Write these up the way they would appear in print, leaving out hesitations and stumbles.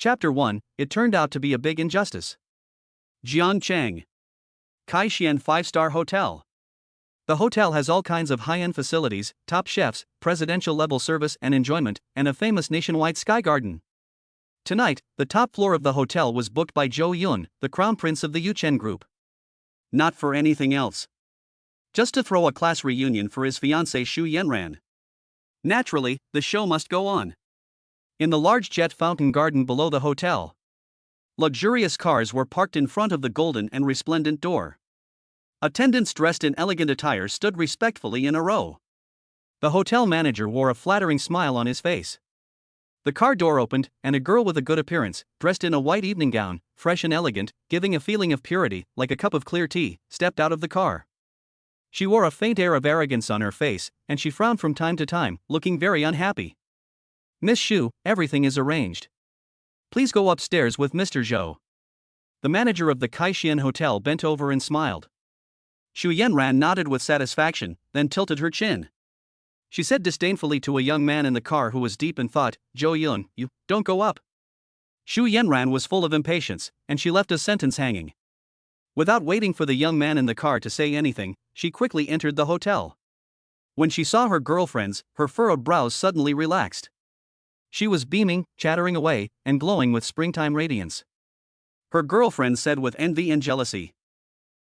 Chapter 1, It Turned Out to Be a Big Injustice. Jiangcheng. Kaishian 5-star Hotel. The hotel has all kinds of high-end facilities, top chefs, presidential-level service and enjoyment, and a famous nationwide sky garden. Tonight, the top floor of the hotel was booked by Zhou Yun, the crown prince of the Yuchen group. Not for anything else. Just to throw a class reunion for his fiancée Xu Yanran. Naturally, the show must go on. In the large jet fountain garden below the hotel, luxurious cars were parked in front of the golden and resplendent door. Attendants dressed in elegant attire stood respectfully in a row. The hotel manager wore a flattering smile on his face. The car door opened, and a girl with a good appearance, dressed in a white evening gown, fresh and elegant, giving a feeling of purity, like a cup of clear tea, stepped out of the car. She wore a faint air of arrogance on her face, and she frowned from time to time, looking very unhappy. "Miss Xu, everything is arranged. Please go upstairs with Mr. Zhou." The manager of the Kaishian Hotel bent over and smiled. Xu Yanran nodded with satisfaction, then tilted her chin. She said disdainfully to a young man in the car who was deep in thought, "Zhou Yun, you don't go up." Xu Yanran was full of impatience, and she left a sentence hanging. Without waiting for the young man in the car to say anything, she quickly entered the hotel. When she saw her girlfriends, her furrowed brows suddenly relaxed. She was beaming, chattering away, and glowing with springtime radiance. Her girlfriend said with envy and jealousy,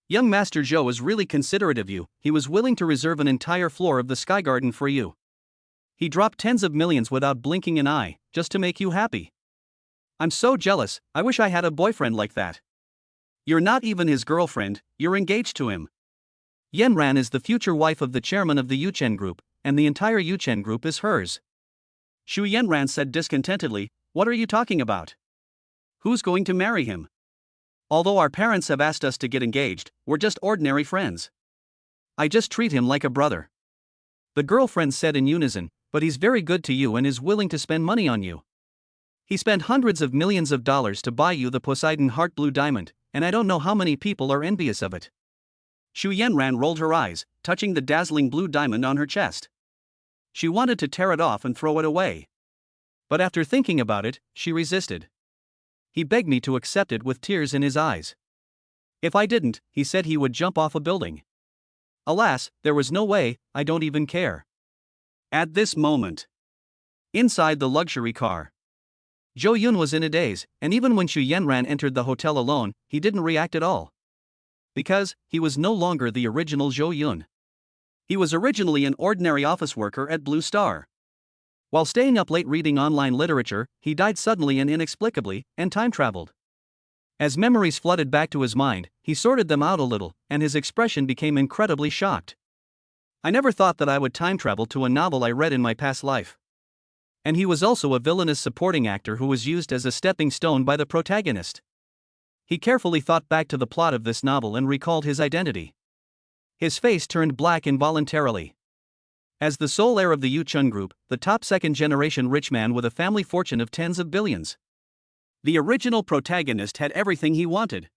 "Young Master Zhou is really considerate of you. He was willing to reserve an entire floor of the sky garden for you. He dropped tens of millions without blinking an eye, just to make you happy. I'm so jealous. I wish I had a boyfriend like that." "You're not even his girlfriend, you're engaged to him. Yanran is the future wife of the chairman of the Yuchen group, and the entire Yuchen group is hers." Xu Yanran said discontentedly, "What are you talking about? Who's going to marry him? Although our parents have asked us to get engaged, we're just ordinary friends. I just treat him like a brother." The girlfriends said in unison, "But he's very good to you and is willing to spend money on you. He spent hundreds of millions of dollars to buy you the Poseidon Heart Blue Diamond, and I don't know how many people are envious of it." Xu Yanran rolled her eyes, touching the dazzling blue diamond on her chest. She wanted to tear it off and throw it away. But after thinking about it, she resisted. "He begged me to accept it with tears in his eyes. If I didn't, he said he would jump off a building. Alas, there was no way, I don't even care." At this moment, inside the luxury car, Zhou Yun was in a daze, and even when Xu Yanran entered the hotel alone, he didn't react at all. Because, he was no longer the original Zhou Yun. He was originally an ordinary office worker at Blue Star. While staying up late reading online literature, he died suddenly and inexplicably, and time traveled. As memories flooded back to his mind, he sorted them out a little, and his expression became incredibly shocked. "I never thought that I would time travel to a novel I read in my past life." And he was also a villainous supporting actor who was used as a stepping stone by the protagonist. He carefully thought back to the plot of this novel and recalled his identity. His face turned black involuntarily. As the sole heir of the Yuchen group, the top second-generation rich man with a family fortune of tens of billions, the original protagonist had everything he wanted.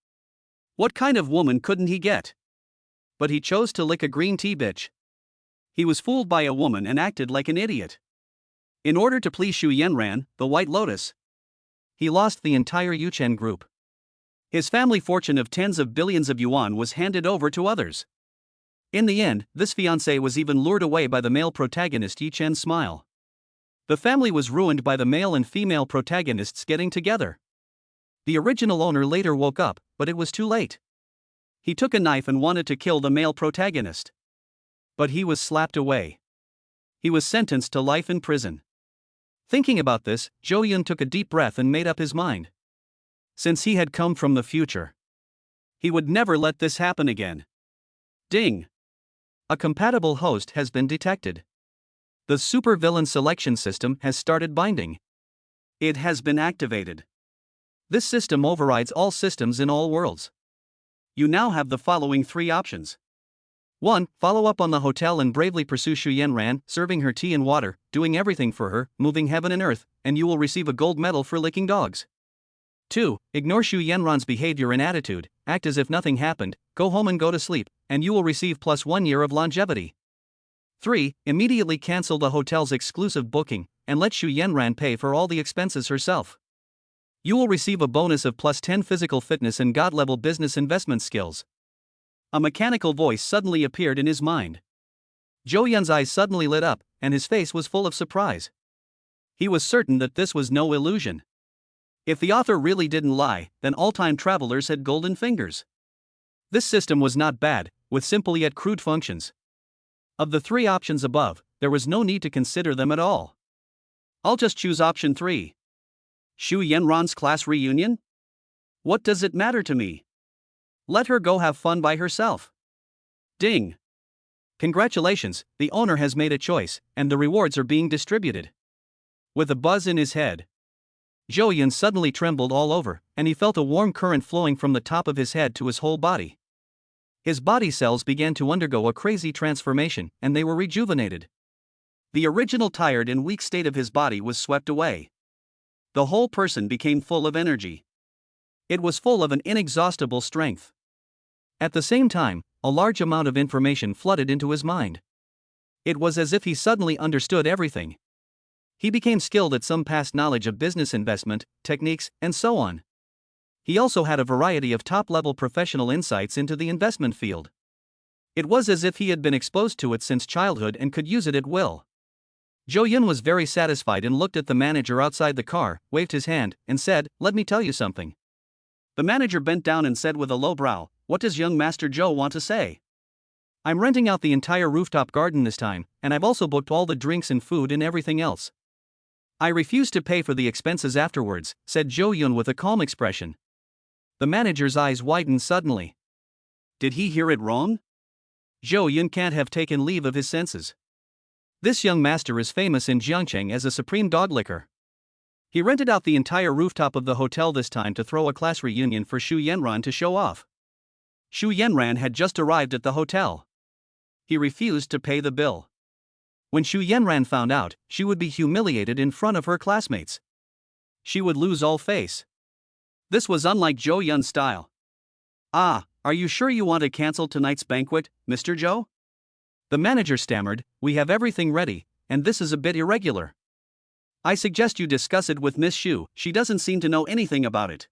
What kind of woman couldn't he get? But he chose to lick a green tea bitch. He was fooled by a woman and acted like an idiot. In order to please Xu Yanran, the White Lotus, he lost the entire Yuchen group. His family fortune of tens of billions of yuan was handed over to others. In the end, this fiancé was even lured away by the male protagonist Yi Chen's smile. The family was ruined by the male and female protagonists getting together. The original owner later woke up, but it was too late. He took a knife and wanted to kill the male protagonist. But he was slapped away. He was sentenced to life in prison. Thinking about this, Zhou Yun took a deep breath and made up his mind. Since he had come from the future, he would never let this happen again. Ding! A compatible host has been detected. The supervillain selection system has started binding. It has been activated. This system overrides all systems in all worlds. You now have the following 3 options. 1. Follow up on the hotel and bravely pursue Xu Yanran, serving her tea and water, doing everything for her, moving heaven and earth, and you will receive a gold medal for licking dogs. 2. Ignore Xu Yanran's behavior and attitude, act as if nothing happened, go home and go to sleep, and you will receive plus 1 year of longevity. 3. Immediately cancel the hotel's exclusive booking, and let Xu Yanran pay for all the expenses herself. You will receive a bonus of plus 10 physical fitness and God-level business investment skills. A mechanical voice suddenly appeared in his mind. Zhou Yun's eyes suddenly lit up, and his face was full of surprise. He was certain that this was no illusion. If the author really didn't lie, then all time travelers had golden fingers. This system was not bad, with simple yet crude functions. Of the three options above, there was no need to consider them at all. I'll just choose option 3. Xu Yanran's class reunion? What does it matter to me? Let her go have fun by herself. Ding! Congratulations, the owner has made a choice, and the rewards are being distributed. With a buzz in his head, Zhou Yun suddenly trembled all over, and he felt a warm current flowing from the top of his head to his whole body. His body cells began to undergo a crazy transformation, and they were rejuvenated. The original tired and weak state of his body was swept away. The whole person became full of energy. It was full of an inexhaustible strength. At the same time, a large amount of information flooded into his mind. It was as if he suddenly understood everything. He became skilled at some past knowledge of business investment, techniques, and so on. He also had a variety of top-level professional insights into the investment field. It was as if he had been exposed to it since childhood and could use it at will. Zhou Yun was very satisfied and looked at the manager outside the car, waved his hand, and said, "Let me tell you something." The manager bent down and said with a low brow, "What does young Master Zhou want to say?" "I'm renting out the entire rooftop garden this time, and I've also booked all the drinks and food and everything else. I refuse to pay for the expenses afterwards," said Zhou Yun with a calm expression. The manager's eyes widened suddenly. Did he hear it wrong? Zhou Yun can't have taken leave of his senses. This young master is famous in Jiangcheng as a supreme dog licker. He rented out the entire rooftop of the hotel this time to throw a class reunion for Xu Yanran to show off. Xu Yanran had just arrived at the hotel. He refused to pay the bill. When Xu Yanran found out, she would be humiliated in front of her classmates. She would lose all face. This was unlike Zhou Yun's style. "Ah, are you sure you want to cancel tonight's banquet, Mr. Zhou?" The manager stammered, "We have everything ready, and this is a bit irregular. I suggest you discuss it with Miss Xu, she doesn't seem to know anything about it.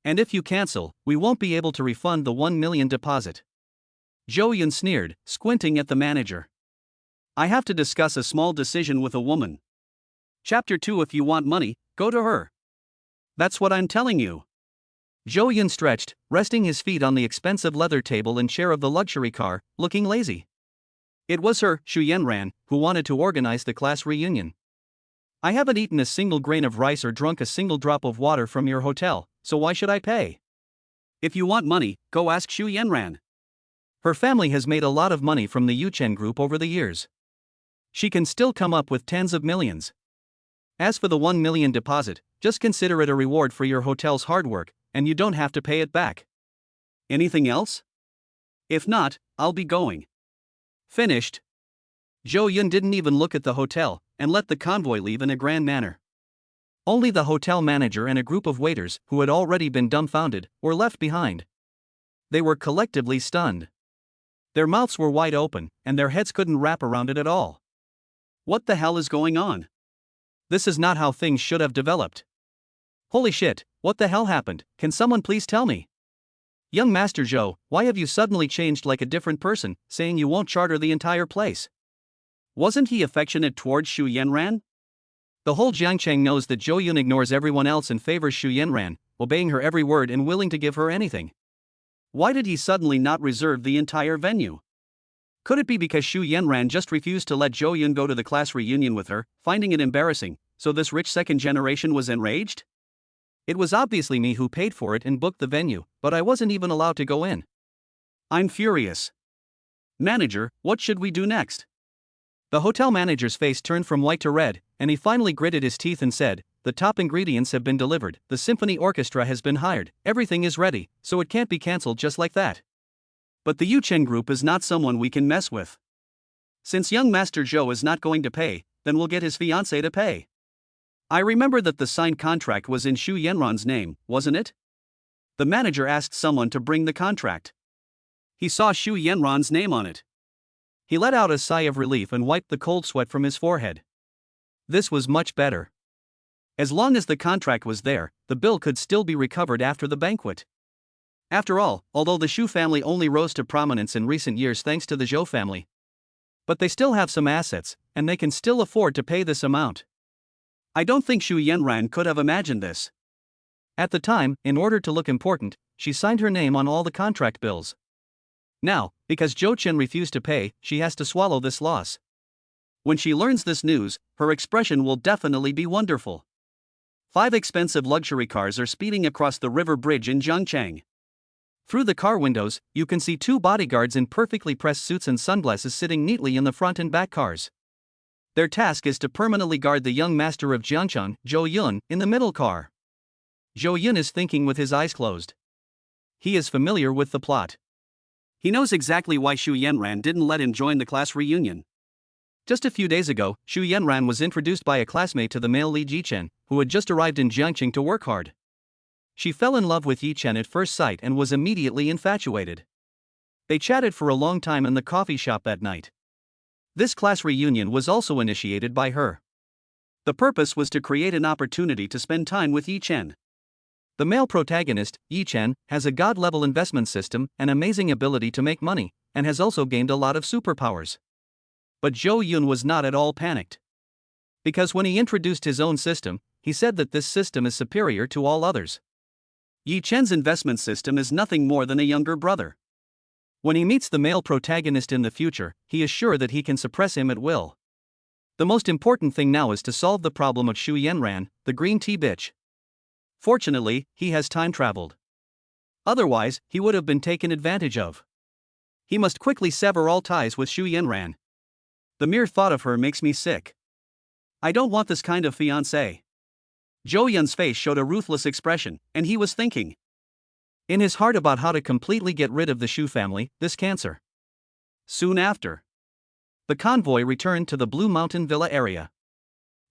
And if you cancel, we won't be able to refund the 1 million deposit." Zhou Yun sneered, squinting at the manager. "I have to discuss a small decision with a woman. Chapter 2. If you want money, go to her. That's what I'm telling you." Zhou Yun stretched, resting his feet on the expensive leather table and chair of the luxury car, looking lazy. It was her, Xu Yanran, who wanted to organize the class reunion. "I haven't eaten a single grain of rice or drunk a single drop of water from your hotel, so why should I pay? If you want money, go ask Xu Yanran. Her family has made a lot of money from the Yuchen group over the years. She can still come up with tens of millions. As for the 1 million deposit, just consider it a reward for your hotel's hard work, and you don't have to pay it back. Anything else? If not, I'll be going." Finished. Zhou Yun didn't even look at the hotel, and let the convoy leave in a grand manner. Only the hotel manager and a group of waiters, who had already been dumbfounded, were left behind. They were collectively stunned. Their mouths were wide open, and their heads couldn't wrap around it at all. What the hell is going on? This is not how things should have developed. Holy shit, what the hell happened? Can someone please tell me? Young Master Zhou, why have you suddenly changed like a different person, saying you won't charter the entire place? Wasn't he affectionate towards Xu Yanran? The whole Jiangcheng knows that Zhou Yun ignores everyone else and favors Xu Yanran, obeying her every word and willing to give her anything. Why did he suddenly not reserve the entire venue? Could it be because Xu Yanran just refused to let Zhou Yun go to the class reunion with her, finding it embarrassing, so this rich second generation was enraged? It was obviously me who paid for it and booked the venue, but I wasn't even allowed to go in. I'm furious. Manager, what should we do next? The hotel manager's face turned from white to red, and he finally gritted his teeth and said, "The top ingredients have been delivered, the symphony orchestra has been hired, everything is ready, so it can't be cancelled just like that. But the Yuchen group is not someone we can mess with. Since young Master Zhou is not going to pay, then we'll get his fiancée to pay. I remember that the signed contract was in Xu Yanran's name, wasn't it?" The manager asked someone to bring the contract. He saw Xu Yanran's name on it. He let out a sigh of relief and wiped the cold sweat from his forehead. This was much better. As long as the contract was there, the bill could still be recovered after the banquet. After all, although the Shu family only rose to prominence in recent years thanks to the Zhou family, but they still have some assets, and they can still afford to pay this amount. I don't think Xu Yanran could have imagined this. At the time, in order to look important, she signed her name on all the contract bills. Now, because Zhou Chen refused to pay, she has to swallow this loss. When she learns this news, her expression will definitely be wonderful. 5 expensive luxury cars are speeding across the river bridge in Zhangchang. Through the car windows, you can see 2 bodyguards in perfectly pressed suits and sunglasses sitting neatly in the front and back cars. Their task is to permanently guard the young master of Jiangcheng, Zhou Yun, in the middle car. Zhou Yun is thinking with his eyes closed. He is familiar with the plot. He knows exactly why Xu Yanran didn't let him join the class reunion. Just a few days ago, Xu Yanran was introduced by a classmate to the male Li Jichen, who had just arrived in Jiangcheng to work hard. She fell in love with Yichen at first sight and was immediately infatuated. They chatted for a long time in the coffee shop that night. This class reunion was also initiated by her. The purpose was to create an opportunity to spend time with Yichen. The male protagonist, Yichen, has a god-level investment system, an amazing ability to make money, and has also gained a lot of superpowers. But Zhou Yun was not at all panicked. Because when he introduced his own system, he said that this system is superior to all others. Yi Chen's investment system is nothing more than a younger brother. When he meets the male protagonist in the future, he is sure that he can suppress him at will. The most important thing now is to solve the problem of Xu Yanran, the green tea bitch. Fortunately, he has time traveled. Otherwise, he would have been taken advantage of. He must quickly sever all ties with Xu Yanran. The mere thought of her makes me sick. I don't want this kind of fiancée. Zhou Yun's face showed a ruthless expression, and he was thinking in his heart about how to completely get rid of the Shu family, this cancer. Soon after, the convoy returned to the Blue Mountain Villa area.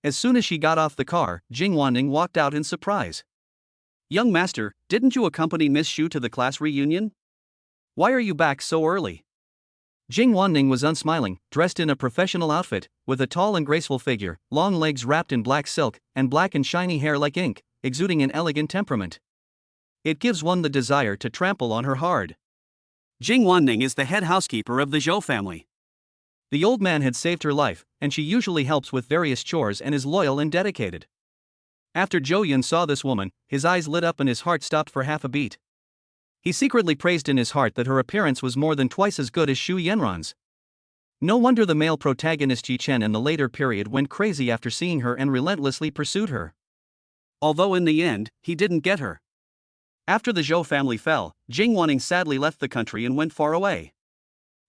As soon as she got off the car, Jing Wanning walked out in surprise. Young master, didn't you accompany Miss Shu to the class reunion? Why are you back so early? Jing Wanning was unsmiling, dressed in a professional outfit, with a tall and graceful figure, long legs wrapped in black silk, and black and shiny hair like ink, exuding an elegant temperament. It gives one the desire to trample on her hard. Jing Wanning is the head housekeeper of the Zhou family. The old man had saved her life, and she usually helps with various chores and is loyal and dedicated. After Zhou Yun saw this woman, his eyes lit up and his heart stopped for half a beat. He secretly praised in his heart that her appearance was more than twice as good as Xu Yanran's. No wonder the male protagonist Yi Chen in the later period went crazy after seeing her and relentlessly pursued her. Although in the end, he didn't get her. After the Zhou family fell, Jing Wanning sadly left the country and went far away.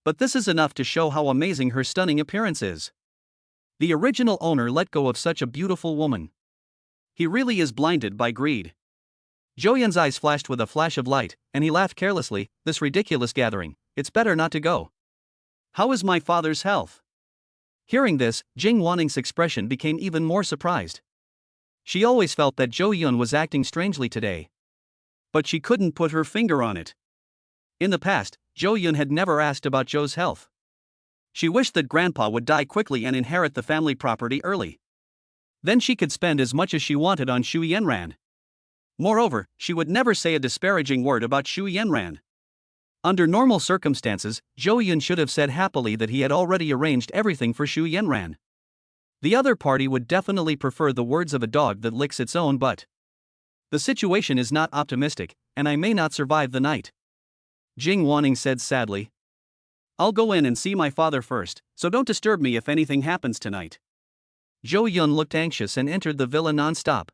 But this is enough to show how amazing her stunning appearance is. The original owner let go of such a beautiful woman. He really is blinded by greed. Zhou Yun's eyes flashed with a flash of light, and he laughed carelessly. This ridiculous gathering, it's better not to go. How is my father's health? Hearing this, Jing Wanning's expression became even more surprised. She always felt that Zhou Yun was acting strangely today. But she couldn't put her finger on it. In the past, Zhou Yun had never asked about Zhou's health. She wished that grandpa would die quickly and inherit the family property early. Then she could spend as much as she wanted on Xu Yanran. Moreover, she would never say a disparaging word about Xu Yanran. Under normal circumstances, Zhou Yun should have said happily that he had already arranged everything for Xu Yanran. The other party would definitely prefer the words of a dog that licks its own butt. The situation is not optimistic, and I may not survive the night. Jing Wanning said sadly. I'll go in and see my father first, so don't disturb me if anything happens tonight. Zhou Yun looked anxious and entered the villa non-stop.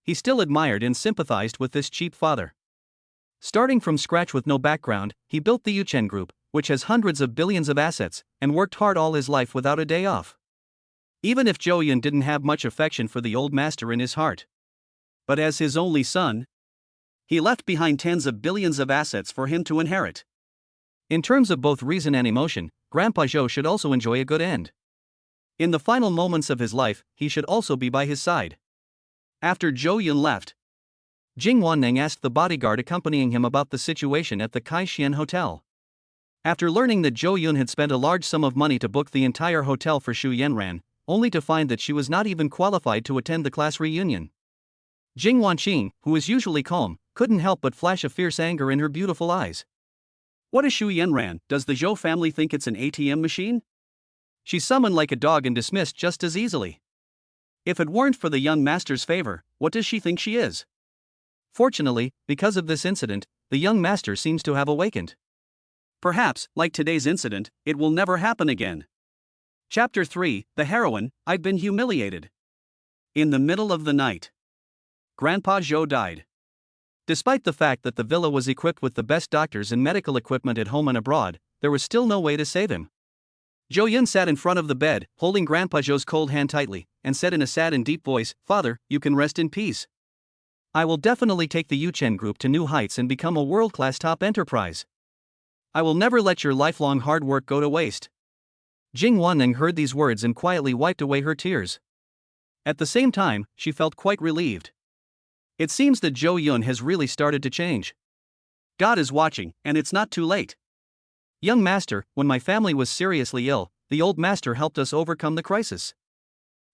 He still admired and sympathized with this cheap father. Starting from scratch with no background, he built the Yuchen Group, which has hundreds of billions of assets, and worked hard all his life without a day off. Even if Zhou Yun didn't have much affection for the old master in his heart. But as his only son, he left behind tens of billions of assets for him to inherit. In terms of both reason and emotion, Grandpa Zhou should also enjoy a good end. In the final moments of his life, he should also be by his side. After Zhou Yun left, Jing Wanning asked the bodyguard accompanying him about the situation at the Kaishian Hotel. After learning that Zhou Yun had spent a large sum of money to book the entire hotel for Xu Yanran, only to find that she was not even qualified to attend the class reunion. Jing Wanqing, who is usually calm, couldn't help but flash a fierce anger in her beautiful eyes. What is Xu Yanran? Does the Zhou family think it's an ATM machine? She's summoned like a dog and dismissed just as easily. If it weren't for the young master's favor, what does she think she is? Fortunately, because of this incident, the young master seems to have awakened. Perhaps, like today's incident, it will never happen again. Chapter 3, The Heroine, I've Been Humiliated. In the middle of the night, Grandpa Zhou died. Despite the fact that the villa was equipped with the best doctors and medical equipment at home and abroad, there was still no way to save him. Zhou Yun sat in front of the bed, holding Grandpa Zhou's cold hand tightly, and said in a sad and deep voice, "Father, you can rest in peace. I will definitely take the Yuchen Group to new heights and become a world-class top enterprise. I will never let your lifelong hard work go to waste." Jing Wanning heard these words and quietly wiped away her tears. At the same time, she felt quite relieved. It seems that Zhou Yun has really started to change. God is watching, and it's not too late. Young master, when my family was seriously ill, the old master helped us overcome the crisis.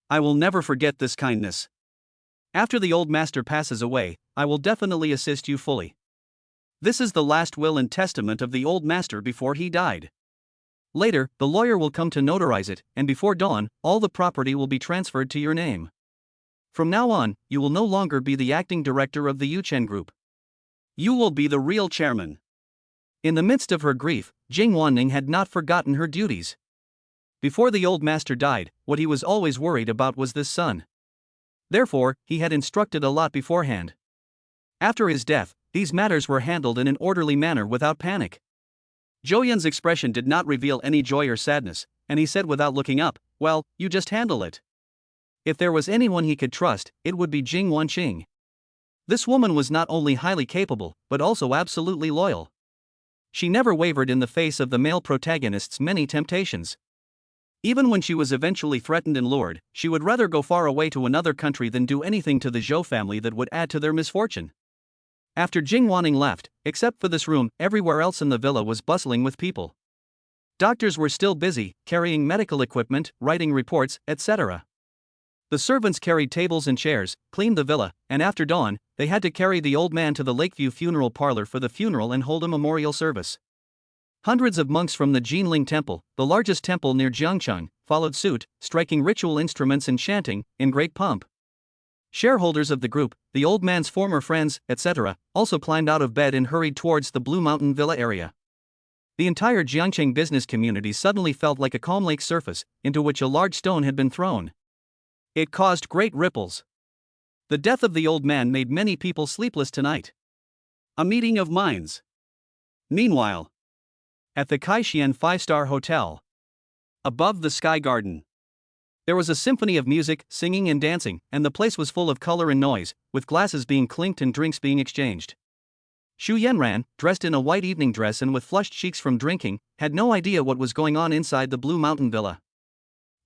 I will never forget this kindness. After the old master passes away, I will definitely assist you fully. This is the last will and testament of the old master before he died. Later, the lawyer will come to notarize it, and before dawn, all the property will be transferred to your name. From now on, you will no longer be the acting director of the Yuchen Group. You will be the real chairman. In the midst of her grief, Jing Wanning had not forgotten her duties. Before the old master died, what he was always worried about was this son. Therefore, he had instructed a lot beforehand. After his death, these matters were handled in an orderly manner without panic. Zhou Yun's expression did not reveal any joy or sadness, and he said without looking up, "Well, you just handle it." If there was anyone he could trust, it would be Jing Wanqing. This woman was not only highly capable, but also absolutely loyal. She never wavered in the face of the male protagonist's many temptations. Even when she was eventually threatened and lured, she would rather go far away to another country than do anything to the Zhou family that would add to their misfortune. After Jing Wanning left, except for this room, everywhere else in the villa was bustling with people. Doctors were still busy, carrying medical equipment, writing reports, etc. The servants carried tables and chairs, cleaned the villa, and after dawn, they had to carry the old man to the Lakeview funeral parlor for the funeral and hold a memorial service. Hundreds of monks from the Jinling Temple, the largest temple near Jiangcheng, followed suit, striking ritual instruments and chanting, in great pomp. Shareholders of the group, the old man's former friends, etc., also climbed out of bed and hurried towards the Blue Mountain Villa area. The entire Jiangcheng business community suddenly felt like a calm lake surface, into which a large stone had been thrown. It caused great ripples. The death of the old man made many people sleepless tonight. A meeting of minds. Meanwhile, at the Kaishian 5-star hotel, above the Sky Garden, there was a symphony of music, singing and dancing, and the place was full of color and noise, with glasses being clinked and drinks being exchanged. Xu Yanran, dressed in a white evening dress and with flushed cheeks from drinking, had no idea what was going on inside the Blue Mountain Villa.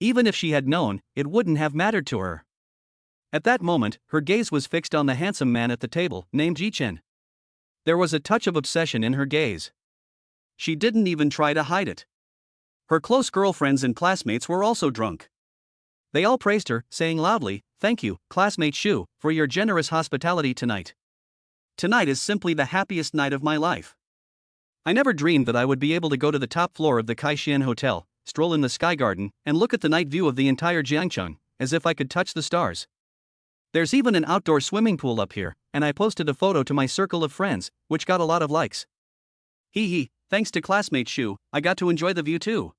Even if she had known, it wouldn't have mattered to her. At that moment, her gaze was fixed on the handsome man at the table, named Jichen. There was a touch of obsession in her gaze. She didn't even try to hide it. Her close girlfriends and classmates were also drunk. They all praised her, saying loudly, "Thank you, classmate Xu, for your generous hospitality tonight. Tonight is simply the happiest night of my life. I never dreamed that I would be able to go to the top floor of the Kaishian Hotel, stroll in the Sky Garden, and look at the night view of the entire Jiangcheng, as if I could touch the stars. There's even an outdoor swimming pool up here, and I posted a photo to my circle of friends, which got a lot of likes. Hee, thanks to classmate Xu, I got to enjoy the view too.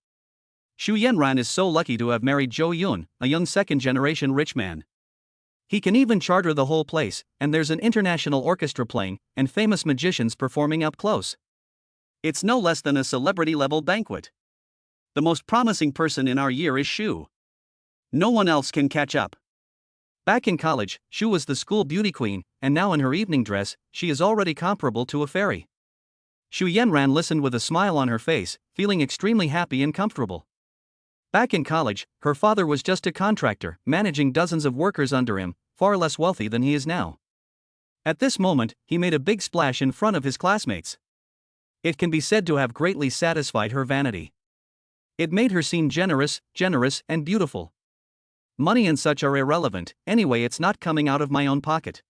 Xu Yanran is so lucky to have married Zhou Yun, a young second-generation rich man. He can even charter the whole place, and there's an international orchestra playing, and famous magicians performing up close. It's no less than a celebrity-level banquet. The most promising person in our year is Xu. No one else can catch up. Back in college, Xu was the school beauty queen, and now in her evening dress, she is already comparable to a fairy. Xu Yanran listened with a smile on her face, feeling extremely happy and comfortable. Back in college, her father was just a contractor, managing dozens of workers under him, far less wealthy than he is now. At this moment, he made a big splash in front of his classmates. It can be said to have greatly satisfied her vanity. It made her seem generous, and beautiful. Money and such are irrelevant, anyway it's not coming out of my own pocket.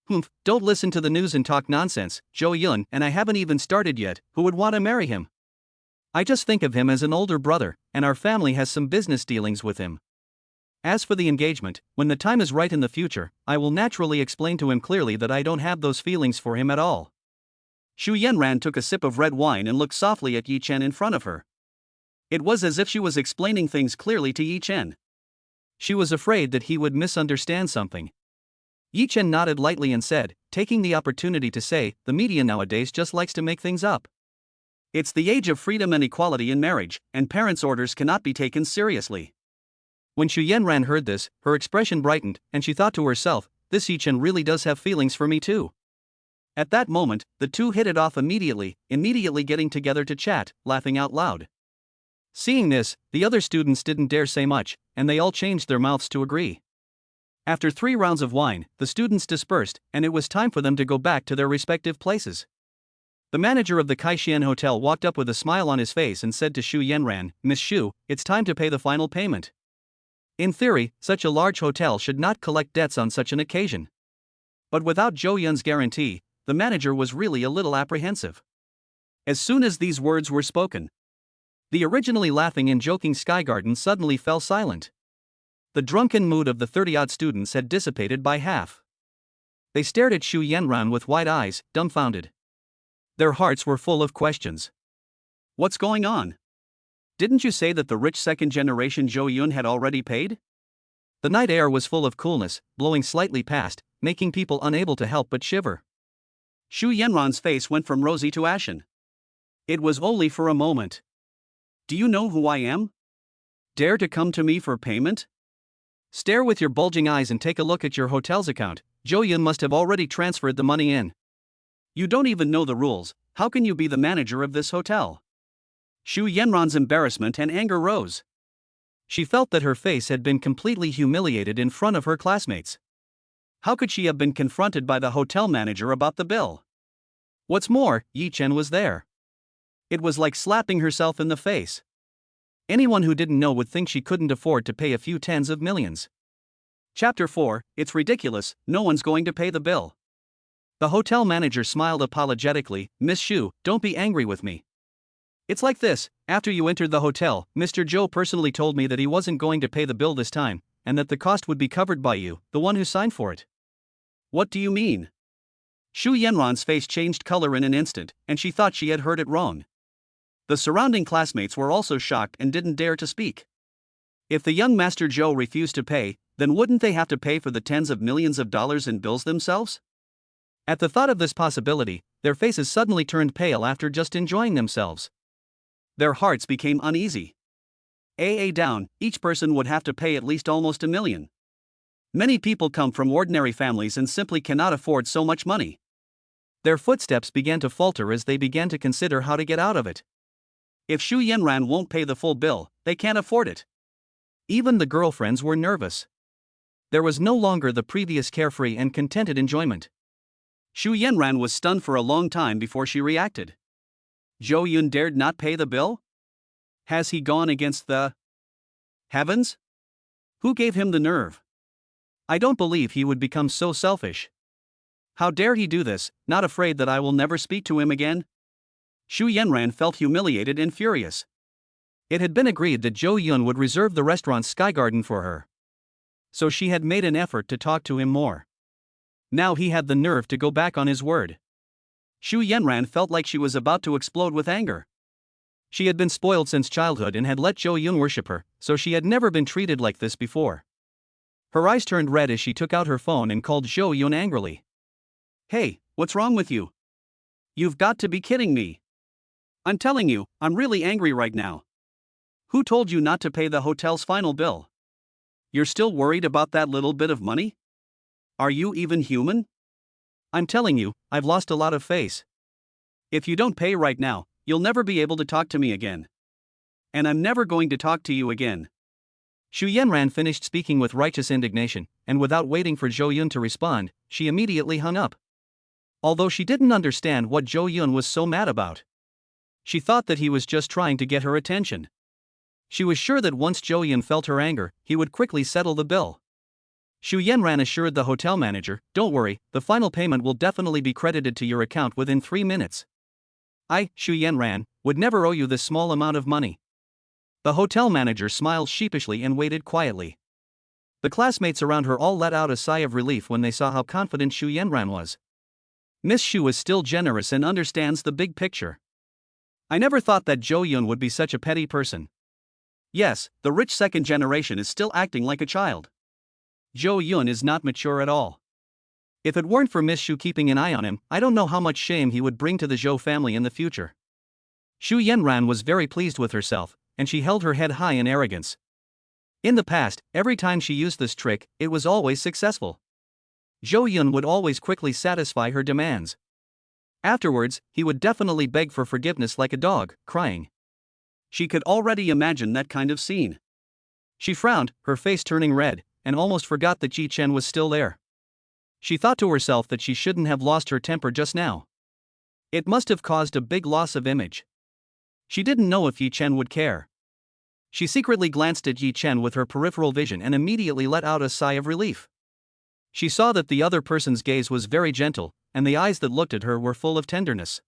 Humph, don't listen to the news and talk nonsense, Jo Yun, and I haven't even started yet, who would want to marry him? I just think of him as an older brother, and our family has some business dealings with him. As for the engagement, when the time is right in the future, I will naturally explain to him clearly that I don't have those feelings for him at all. Xu Yanran took a sip of red wine and looked softly at Yi Chen in front of her. It was as if she was explaining things clearly to Yi Chen. She was afraid that he would misunderstand something. Yi Chen nodded lightly and said, taking the opportunity to say, the media nowadays just likes to make things up. It's the age of freedom and equality in marriage, and parents' orders cannot be taken seriously. When Xu Yanran heard this, her expression brightened, and she thought to herself, this Yi Chen really does have feelings for me too. At that moment, the two hit it off immediately getting together to chat, laughing out loud. Seeing this, the other students didn't dare say much, and they all changed their mouths to agree. After 3 rounds of wine, the students dispersed, and it was time for them to go back to their respective places. The manager of the Kaishian Hotel walked up with a smile on his face and said to Xu Yanran, Miss Xu, it's time to pay the final payment. In theory, such a large hotel should not collect debts on such an occasion. But without Zhou Yun's guarantee, the manager was really a little apprehensive. As soon as these words were spoken, the originally laughing and joking Sky Garden suddenly fell silent. The drunken mood of the 30-odd students had dissipated by half. They stared at Xu Yanran with wide eyes, dumbfounded. Their hearts were full of questions. What's going on? Didn't you say that the rich second-generation Zhou Yun had already paid? The night air was full of coolness, blowing slightly past, making people unable to help but shiver. Xu Yanran's face went from rosy to ashen. It was only for a moment. Do you know who I am? Dare to come to me for payment? Stare with your bulging eyes and take a look at your hotel's account. Zhou Yun must have already transferred the money in. You don't even know the rules, how can you be the manager of this hotel? Xu Yanran's embarrassment and anger rose. She felt that her face had been completely humiliated in front of her classmates. How could she have been confronted by the hotel manager about the bill? What's more, Yi Chen was there. It was like slapping herself in the face. Anyone who didn't know would think she couldn't afford to pay a few tens of millions. Chapter 4, It's ridiculous, no one's going to pay the bill. The hotel manager smiled apologetically, Miss Xu, don't be angry with me. It's like this, after you entered the hotel, Mr. Zhou personally told me that he wasn't going to pay the bill this time, and that the cost would be covered by you, the one who signed for it. What do you mean? Xu Yanran's face changed color in an instant, and she thought she had heard it wrong. The surrounding classmates were also shocked and didn't dare to speak. If the young Master Zhou refused to pay, then wouldn't they have to pay for the tens of millions of dollars in bills themselves? At the thought of this possibility, their faces suddenly turned pale after just enjoying themselves. Their hearts became uneasy. Down, each person would have to pay at least almost $1 million. Many people come from ordinary families and simply cannot afford so much money. Their footsteps began to falter as they began to consider how to get out of it. If Xu Yanran won't pay the full bill, they can't afford it. Even the girlfriends were nervous. There was no longer the previous carefree and contented enjoyment. Xu Yanran was stunned for a long time before she reacted. Zhou Yun dared not pay the bill? Has he gone against the heavens? Who gave him the nerve? I don't believe he would become so selfish. How dare he do this, not afraid that I will never speak to him again? Xu Yanran felt humiliated and furious. It had been agreed that Zhou Yun would reserve the restaurant's Sky Garden for her. So she had made an effort to talk to him more. Now he had the nerve to go back on his word. Xu Yanran felt like she was about to explode with anger. She had been spoiled since childhood and had let Zhou Yun worship her, so she had never been treated like this before. Her eyes turned red as she took out her phone and called Zhou Yun angrily. Hey, what's wrong with you? You've got to be kidding me. I'm telling you, I'm really angry right now. Who told you not to pay the hotel's final bill? You're still worried about that little bit of money? Are you even human? I'm telling you, I've lost a lot of face. If you don't pay right now, you'll never be able to talk to me again. And I'm never going to talk to you again. Xu Yanran finished speaking with righteous indignation, and without waiting for Zhou Yun to respond, she immediately hung up. Although she didn't understand what Zhou Yun was so mad about. She thought that he was just trying to get her attention. She was sure that once Zhou Yun felt her anger, he would quickly settle the bill. Xu Yanran assured the hotel manager, "Don't worry, the final payment will definitely be credited to your account within 3 minutes. I, Xu Yanran, would never owe you this small amount of money." The hotel manager smiled sheepishly and waited quietly. The classmates around her all let out a sigh of relief when they saw how confident Xu Yanran was. Miss Xu is still generous and understands the big picture. I never thought that Zhou Yun would be such a petty person. Yes, the rich second generation is still acting like a child. Zhou Yun is not mature at all. If it weren't for Miss Xu keeping an eye on him, I don't know how much shame he would bring to the Zhou family in the future. Xu Yanran was very pleased with herself, and she held her head high in arrogance. In the past, every time she used this trick, it was always successful. Zhou Yun would always quickly satisfy her demands. Afterwards, he would definitely beg for forgiveness like a dog, crying. She could already imagine that kind of scene. She frowned, her face turning red, and almost forgot that Yi Chen was still there. She thought to herself that she shouldn't have lost her temper just now. It must have caused a big loss of image. She didn't know if Yi Chen would care. She secretly glanced at Yi Chen with her peripheral vision and immediately let out a sigh of relief. She saw that the other person's gaze was very gentle, and the eyes that looked at her were full of tenderness.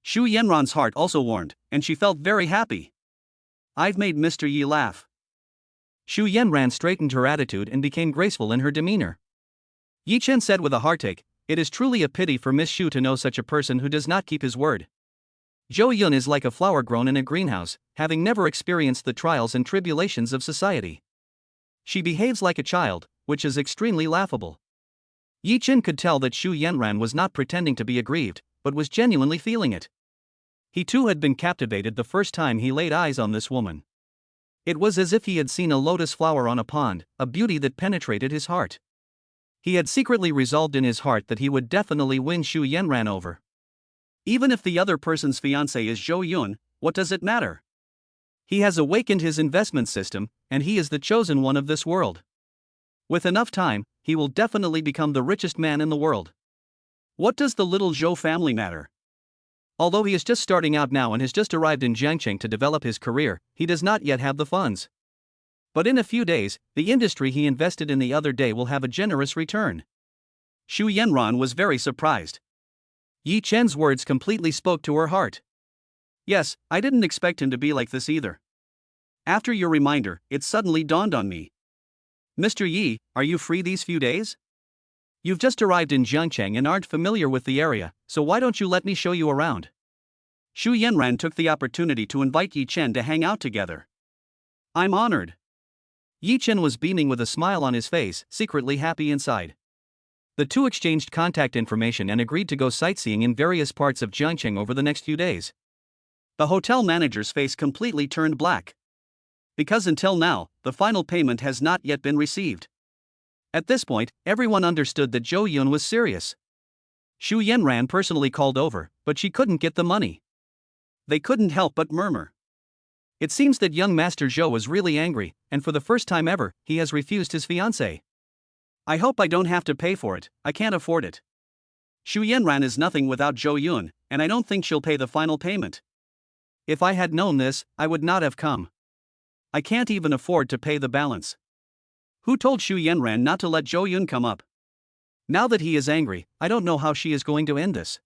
Xu Yanran's heart also warmed, and she felt very happy. I've made Mr. Yi laugh. Xu Yanran straightened her attitude and became graceful in her demeanor. Yi Chen said with a heartache, "It is truly a pity for Miss Xu to know such a person who does not keep his word. Zhou Yun is like a flower grown in a greenhouse, having never experienced the trials and tribulations of society. She behaves like a child, which is extremely laughable." Yi Chen could tell that Xu Yanran was not pretending to be aggrieved, but was genuinely feeling it. He too had been captivated the first time he laid eyes on this woman. It was as if he had seen a lotus flower on a pond, a beauty that penetrated his heart. He had secretly resolved in his heart that he would definitely win Xu Yanran over. Even if the other person's fiancée is Zhou Yun, what does it matter? He has awakened his investment system, and he is the chosen one of this world. With enough time, he will definitely become the richest man in the world. What does the little Zhou family matter? Although he is just starting out now and has just arrived in Jiangcheng to develop his career, he does not yet have the funds. But in a few days, the industry he invested in the other day will have a generous return. Xu Yanran was very surprised. Yi Chen's words completely spoke to her heart. Yes, I didn't expect him to be like this either. After your reminder, it suddenly dawned on me. Mr. Yi, are you free these few days? You've just arrived in Jiangcheng and aren't familiar with the area, so why don't you let me show you around? Xu Yanran took the opportunity to invite Yi Chen to hang out together. I'm honored. Yi Chen was beaming with a smile on his face, secretly happy inside. The two exchanged contact information and agreed to go sightseeing in various parts of Jiangcheng over the next few days. The hotel manager's face completely turned black. Because until now, the final payment has not yet been received. At this point, everyone understood that Zhou Yun was serious. Xu Yanran personally called over, but she couldn't get the money. They couldn't help but murmur. It seems that young Master Zhou was really angry, and for the first time ever, he has refused his fiancée. I hope I don't have to pay for it, I can't afford it. Xu Yanran is nothing without Zhou Yun, and I don't think she'll pay the final payment. If I had known this, I would not have come. I can't even afford to pay the balance. Who told Xu Yanran not to let Zhou Yun come up? Now that he is angry, I don't know how she is going to end this.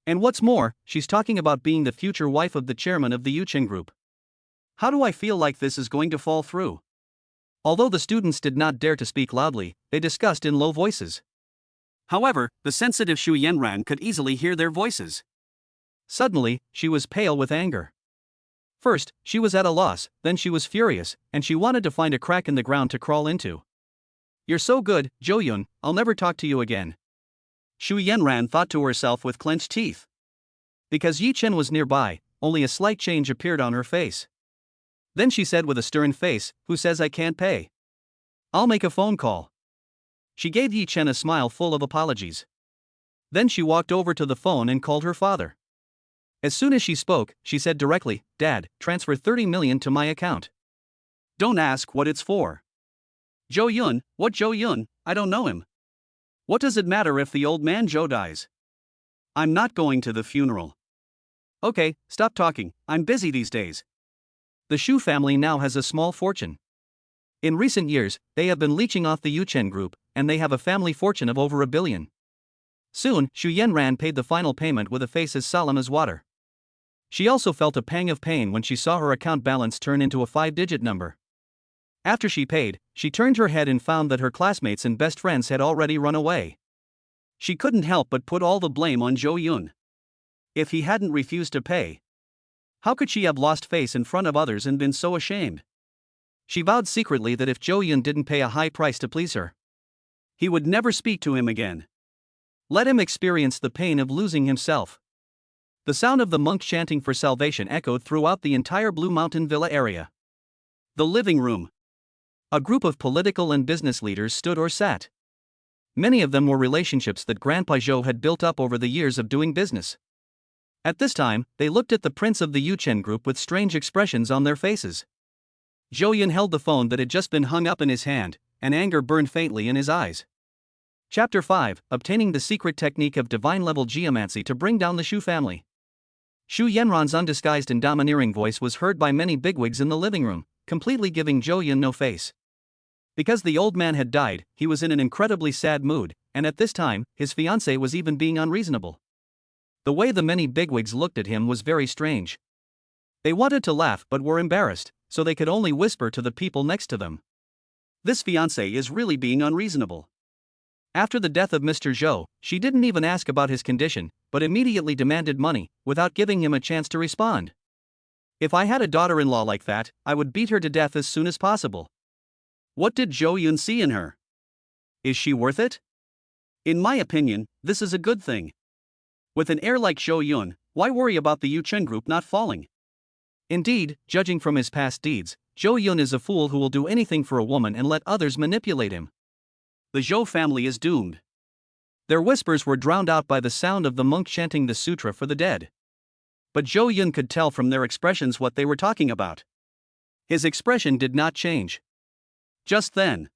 And what's more, she's talking about being the future wife of the chairman of the Yucheng Group. How do I feel like this is going to fall through? Although the students did not dare to speak loudly, they discussed in low voices. However, the sensitive Xu Yanran could easily hear their voices. Suddenly, she was pale with anger. First, she was at a loss, then she was furious, and she wanted to find a crack in the ground to crawl into. You're so good, Zhou Yun, I'll never talk to you again. Xu Yanran thought to herself with clenched teeth. Because Yi Chen was nearby, only a slight change appeared on her face. Then she said with a stern face, "Who says I can't pay? I'll make a phone call." She gave Yi Chen a smile full of apologies. Then she walked over to the phone and called her father. As soon as she spoke, she said directly, "Dad, transfer 30 million to my account." Don't ask what it's for. Zhou Yun, what Zhou Yun? I don't know him. What does it matter if the old man Zhou dies? I'm not going to the funeral. Okay, stop talking, I'm busy these days. The Xu family now has a small fortune. In recent years, they have been leeching off the Yuchen group, and they have a family fortune of over $1 billion. Soon, Xu Yanran paid the final payment with a face as solemn as water. She also felt a pang of pain when she saw her account balance turn into a 5-digit number. After she paid, she turned her head and found that her classmates and best friends had already run away. She couldn't help but put all the blame on Zhou Yun. If he hadn't refused to pay, how could she have lost face in front of others and been so ashamed? She vowed secretly that if Zhou Yun didn't pay a high price to please her, he would never speak to him again. Let him experience the pain of losing himself. The sound of the monks chanting for salvation echoed throughout the entire Blue Mountain Villa area. The living room. A group of political and business leaders stood or sat. Many of them were relationships that Grandpa Zhou had built up over the years of doing business. At this time, they looked at the prince of the Yuchen group with strange expressions on their faces. Zhou Yun held the phone that had just been hung up in his hand, and anger burned faintly in his eyes. Chapter 5: Obtaining the Secret Technique of Divine-Level Geomancy to Bring Down the Xu Family. Xu Yanran's undisguised and domineering voice was heard by many bigwigs in the living room, completely giving Zhou Yun no face. Because the old man had died, he was in an incredibly sad mood, and at this time, his fiancée was even being unreasonable. The way the many bigwigs looked at him was very strange. They wanted to laugh but were embarrassed, so they could only whisper to the people next to them. This fiancée is really being unreasonable. After the death of Mr. Zhou, she didn't even ask about his condition, but immediately demanded money, without giving him a chance to respond. If I had a daughter-in-law like that, I would beat her to death as soon as possible. What did Zhou Yun see in her? Is she worth it? In my opinion, this is a good thing. With an heir like Zhou Yun, why worry about the Yuchen group not falling? Indeed, judging from his past deeds, Zhou Yun is a fool who will do anything for a woman and let others manipulate him. The Zhou family is doomed. Their whispers were drowned out by the sound of the monk chanting the sutra for the dead. But Zhou Yun could tell from their expressions what they were talking about. His expression did not change. Just then,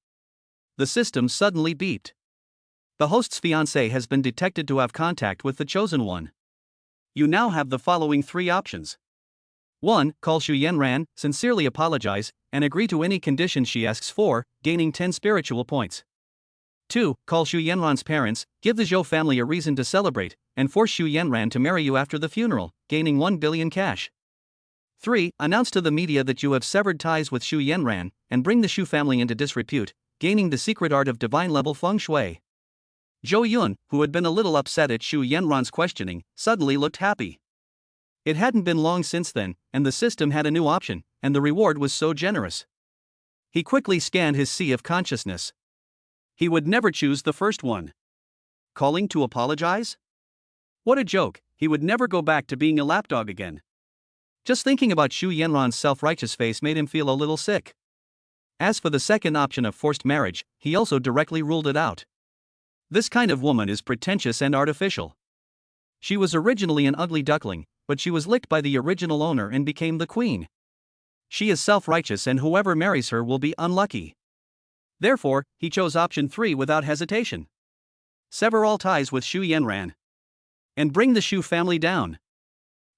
the system suddenly beeped. The host's fiancé has been detected to have contact with the chosen one. You now have the following 3 options. 1. Call Xu Yanran, sincerely apologize, and agree to any conditions she asks for, gaining 10 spiritual points. 2. Call Xu Yanran's parents, give the Zhou family a reason to celebrate, and force Xu Yanran to marry you after the funeral, gaining 1 billion cash. 3. Announce to the media that you have severed ties with Xu Yanran, and bring the Xu family into disrepute, gaining the secret art of divine-level feng shui. Zhou Yun, who had been a little upset at Xu Yanran's questioning, suddenly looked happy. It hadn't been long since then, and the system had a new option, and the reward was so generous. He quickly scanned his sea of consciousness. He would never choose the first one. Calling to apologize? What a joke, he would never go back to being a lapdog again. Just thinking about Xu Yanran's self-righteous face made him feel a little sick. As for the second option of forced marriage, he also directly ruled it out. This kind of woman is pretentious and artificial. She was originally an ugly duckling, but she was licked by the original owner and became the queen. She is self-righteous and whoever marries her will be unlucky. Therefore, he chose option 3 without hesitation. Sever all ties with Xu Yanran. And bring the Xu family down.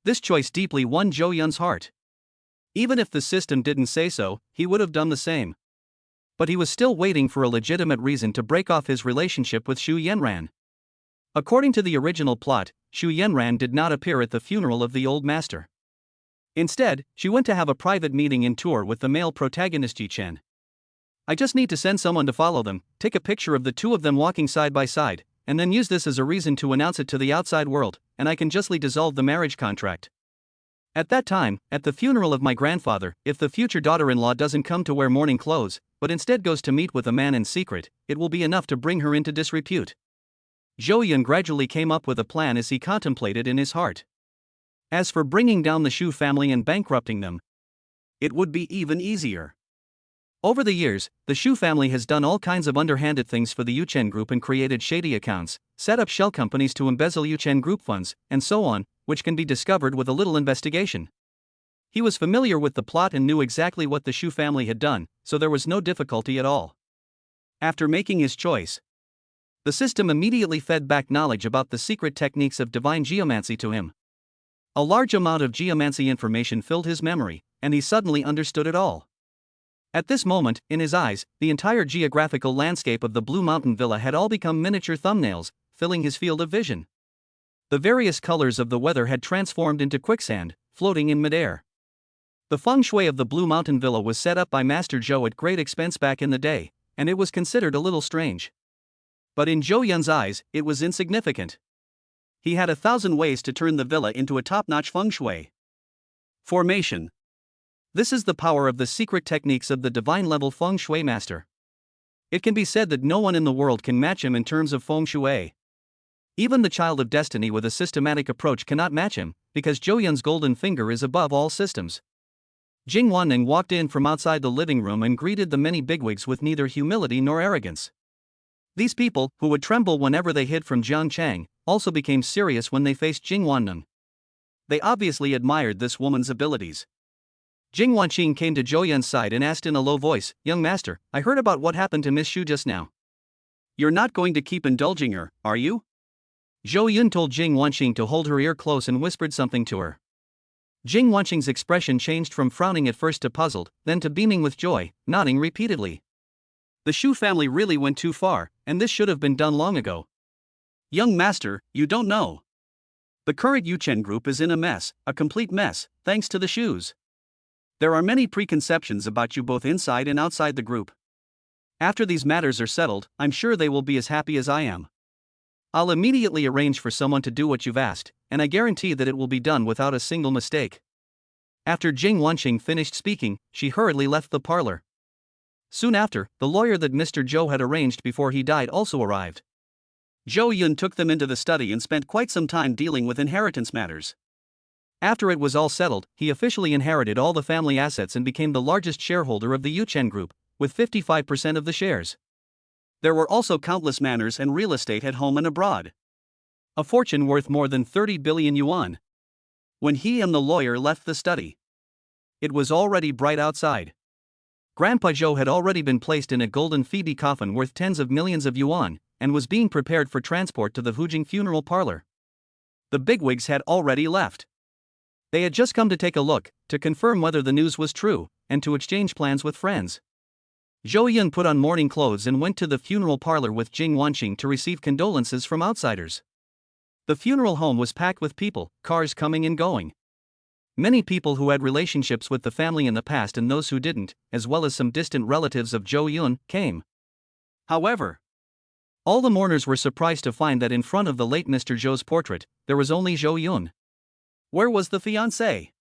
This choice deeply won Zhou Yun's heart. Even if the system didn't say so, he would have done the same. But he was still waiting for a legitimate reason to break off his relationship with Xu Yanran. According to the original plot, Xu Yanran did not appear at the funeral of the old master. Instead, she went to have a private meeting in tour with the male protagonist Ji Chen. I just need to send someone to follow them, take a picture of the two of them walking side by side, and then use this as a reason to announce it to the outside world, and I can justly dissolve the marriage contract. At that time, at the funeral of my grandfather, if the future daughter-in-law doesn't come to wear mourning clothes, but instead goes to meet with a man in secret, it will be enough to bring her into disrepute. Zhou Yun gradually came up with a plan as he contemplated in his heart. As for bringing down the Xu family and bankrupting them, it would be even easier. Over the years, the Xu family has done all kinds of underhanded things for the Yuchen group and created shady accounts, set up shell companies to embezzle Yuchen group funds, and so on, which can be discovered with a little investigation. He was familiar with the plot and knew exactly what the Xu family had done, so there was no difficulty at all. After making his choice, the system immediately fed back knowledge about the secret techniques of divine geomancy to him. A large amount of geomancy information filled his memory, and he suddenly understood it all. At this moment, in his eyes, the entire geographical landscape of the Blue Mountain Villa had all become miniature thumbnails, filling his field of vision. The various colors of the weather had transformed into quicksand, floating in midair. The feng shui of the Blue Mountain Villa was set up by Master Zhou at great expense back in the day, and it was considered a little strange. But in Zhou Yun's eyes, it was insignificant. He had 1,000 ways to turn the villa into a top-notch feng shui. Formation. This is the power of the secret techniques of the divine-level feng shui master. It can be said that no one in the world can match him in terms of feng shui. Even the child of destiny with a systematic approach cannot match him, because Zhou Yun's golden finger is above all systems. Jing Wanning walked in from outside the living room and greeted the many bigwigs with neither humility nor arrogance. These people, who would tremble whenever they hid from Jiang Chang, also became serious when they faced Jing Wanning. They obviously admired this woman's abilities. Jing Wanqing came to Zhou Yun's side and asked in a low voice, "Young master, I heard about what happened to Miss Xu just now. You're not going to keep indulging her, are you?" Zhou Yun told Jing Wanqing to hold her ear close and whispered something to her. Jing Wanqing's expression changed from frowning at first to puzzled, then to beaming with joy, nodding repeatedly. The Xu family really went too far, and this should have been done long ago. Young master, you don't know. The current Yuchen group is in a mess, a complete mess, thanks to the Xus. There are many preconceptions about you both inside and outside the group. After these matters are settled, I'm sure they will be as happy as I am. I'll immediately arrange for someone to do what you've asked, and I guarantee that it will be done without a single mistake. After Jing Wanqing finished speaking, she hurriedly left the parlor. Soon after, the lawyer that Mr. Zhou had arranged before he died also arrived. Zhou Yun took them into the study and spent quite some time dealing with inheritance matters. After it was all settled, he officially inherited all the family assets and became the largest shareholder of the Yuchen Group, with 55% of the shares. There were also countless manors and real estate at home and abroad. A fortune worth more than 30 billion yuan. When he and the lawyer left the study, it was already bright outside. Grandpa Zhou had already been placed in a golden Phoebe coffin worth tens of millions of yuan, and was being prepared for transport to the Hujing funeral parlor. The bigwigs had already left. They had just come to take a look, to confirm whether the news was true, and to exchange plans with friends. Zhou Yun put on mourning clothes and went to the funeral parlor with Jing Wanqing to receive condolences from outsiders. The funeral home was packed with people, cars coming and going. Many people who had relationships with the family in the past and those who didn't, as well as some distant relatives of Zhou Yun, came. However, all the mourners were surprised to find that in front of the late Mr. Zhou's portrait, there was only Zhou Yun. Where was the fiancée?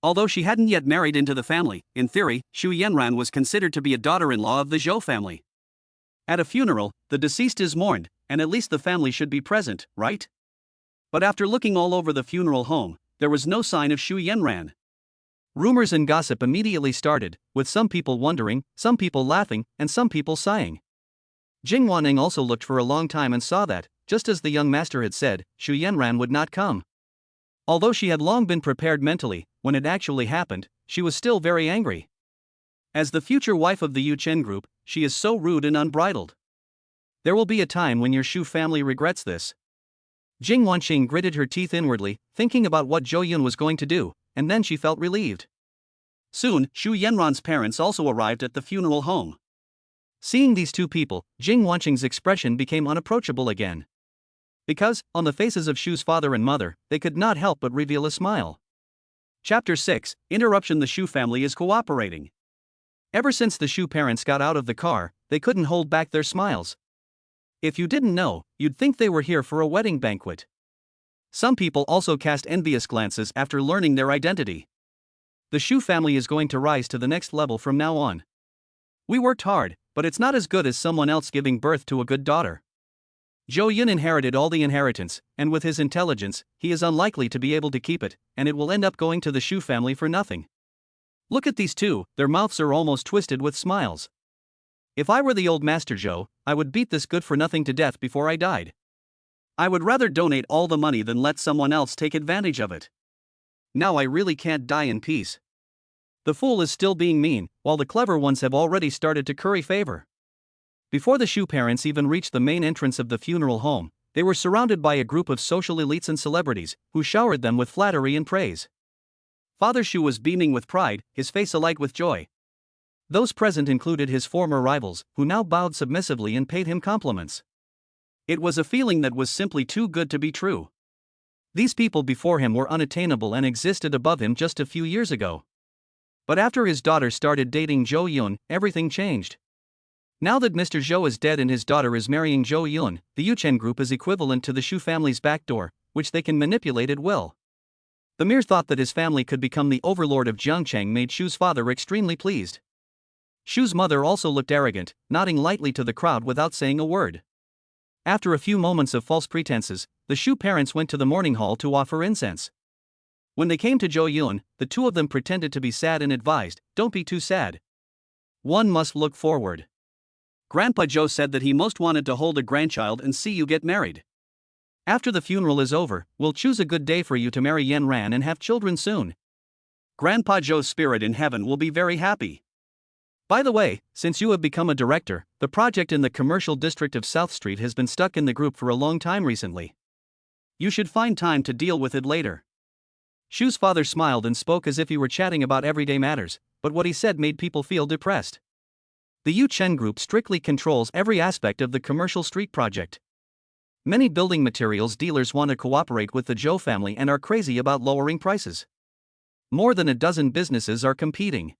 Although she hadn't yet married into the family, in theory, Xu Yanran was considered to be a daughter-in-law of the Zhou family. At a funeral, the deceased is mourned, and at least the family should be present, right? But after looking all over the funeral home, there was no sign of Xu Yanran. Rumors and gossip immediately started, with some people wondering, some people laughing, and some people sighing. Jing Wanning also looked for a long time and saw that, just as the young master had said, Xu Yanran would not come. Although she had long been prepared mentally, when it actually happened, she was still very angry. As the future wife of the Yuchen group, she is so rude and unbridled. There will be a time when your Xu family regrets this. Jing Wanqing gritted her teeth inwardly, thinking about what Zhou Yun was going to do, and then she felt relieved. Soon, Xu Yanran's parents also arrived at the funeral home. Seeing these two people, Jing Wanqing's expression became unapproachable again. Because, on the faces of Xu's father and mother, they could not help but reveal a smile. Chapter 6, Interruption. The Xu family is cooperating. Ever since the Xu parents got out of the car, they couldn't hold back their smiles. If you didn't know, you'd think they were here for a wedding banquet. Some people also cast envious glances after learning their identity. The Xu family is going to rise to the next level from now on. We worked hard, but it's not as good as someone else giving birth to a good daughter. Zhou Yun inherited all the inheritance, and with his intelligence, he is unlikely to be able to keep it, and it will end up going to the Xu family for nothing. Look at these two, their mouths are almost twisted with smiles. If I were the old Master Zhou, I would beat this good-for-nothing to death before I died. I would rather donate all the money than let someone else take advantage of it. Now I really can't die in peace. The fool is still being mean, while the clever ones have already started to curry favor. Before the Xu parents even reached the main entrance of the funeral home, they were surrounded by a group of social elites and celebrities, who showered them with flattery and praise. Father Shu was beaming with pride, his face alight with joy. Those present included his former rivals, who now bowed submissively and paid him compliments. It was a feeling that was simply too good to be true. These people before him were unattainable and existed above him just a few years ago. But after his daughter started dating Zhou Yun, everything changed. Now that Mr. Zhou is dead and his daughter is marrying Zhou Yun, the Yuchen group is equivalent to the Shu family's backdoor, which they can manipulate at will. The mere thought that his family could become the overlord of Jiangcheng made Shu's father extremely pleased. Shu's mother also looked arrogant, nodding lightly to the crowd without saying a word. After a few moments of false pretenses, the Shu parents went to the mourning hall to offer incense. When they came to Zhou Yun, the two of them pretended to be sad and advised, "Don't be too sad. One must look forward. Grandpa Zhou said that he most wanted to hold a grandchild and see you get married. After the funeral is over, we'll choose a good day for you to marry Yan Ran and have children soon. Grandpa Zhou's spirit in heaven will be very happy. By the way, since you have become a director, the project in the commercial district of South Street has been stuck in the group for a long time recently. You should find time to deal with it later." Shu's father smiled and spoke as if he were chatting about everyday matters, but what he said made people feel depressed. The Yu Chen group strictly controls every aspect of the commercial street project. Many building materials dealers want to cooperate with the Zhou family and are crazy about lowering prices. More than a dozen businesses are competing.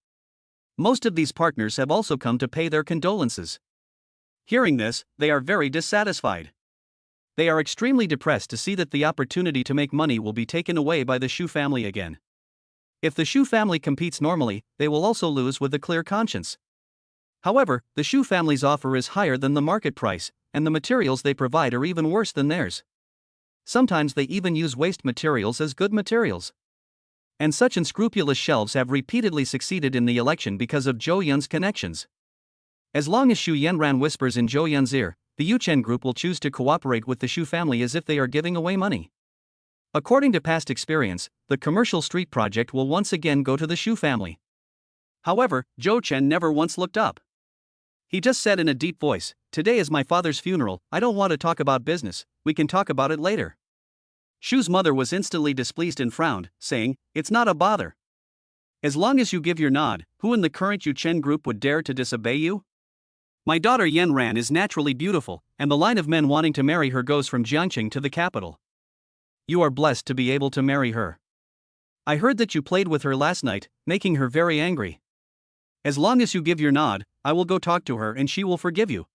Most of these partners have also come to pay their condolences. Hearing this, they are very dissatisfied. They are extremely depressed to see that the opportunity to make money will be taken away by the Shu family again. If the Shu family competes normally, they will also lose with a clear conscience. However, the Shu family's offer is higher than the market price, and the materials they provide are even worse than theirs. Sometimes they even use waste materials as good materials. And such unscrupulous shelves have repeatedly succeeded in the election because of Zhou Yun's connections. As long as Shu Yanran whispers in Zhou Yun's ear, the Yuchen group will choose to cooperate with the Shu family as if they are giving away money. According to past experience, the commercial street project will once again go to the Shu family. However, Zhou Chen never once looked up. He just said in a deep voice, "Today is my father's funeral, I don't want to talk about business, we can talk about it later." Shu's mother was instantly displeased and frowned, saying, "It's not a bother. As long as you give your nod, who in the current Yu Chen group would dare to disobey you? My daughter Yan Ran is naturally beautiful, and the line of men wanting to marry her goes from Jiangcheng to the capital. You are blessed to be able to marry her. I heard that you played with her last night, making her very angry. As long as you give your nod, I will go talk to her and she will forgive you."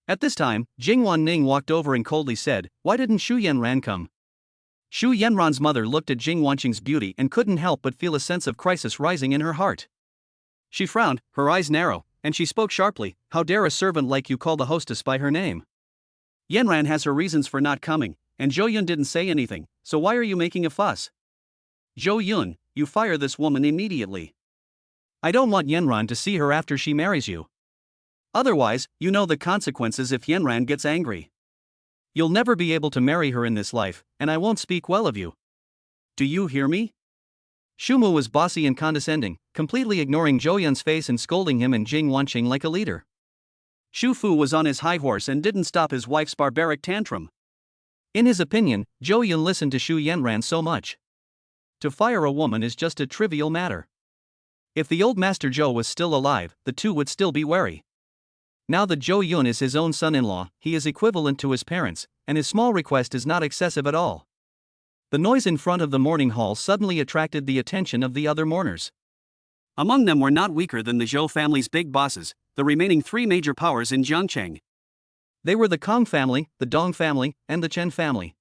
At this time, Jing Wanning walked over and coldly said, "Why didn't Shu Yanran come?" Shu Yanran's mother looked at Jing Wanqing's beauty and couldn't help but feel a sense of crisis rising in her heart. She frowned, her eyes narrow, and she spoke sharply, "How dare a servant like you call the hostess by her name? Yanran has her reasons for not coming, and Zhou Yun didn't say anything, so why are you making a fuss? Zhou Yun, you fire this woman immediately. I don't want Yanran to see her after she marries you. Otherwise, you know the consequences if Yanran gets angry. You'll never be able to marry her in this life, and I won't speak well of you. Do you hear me?" Shumu was bossy and condescending, completely ignoring Zhou Yun's face and scolding him and Jing Wanqing like a leader. Shu Fu was on his high horse and didn't stop his wife's barbaric tantrum. In his opinion, Zhou Yun listened to Shu Yanran so much. To fire a woman is just a trivial matter. If the old Master Zhou was still alive, the two would still be wary. Now that Zhou Yun is his own son-in-law, he is equivalent to his parents, and his small request is not excessive at all. The noise in front of the mourning hall suddenly attracted the attention of the other mourners. Among them were not weaker than the Zhou family's big bosses, the remaining three major powers in Jiangcheng. They were the Kong family, the Dong family, and the Chen family.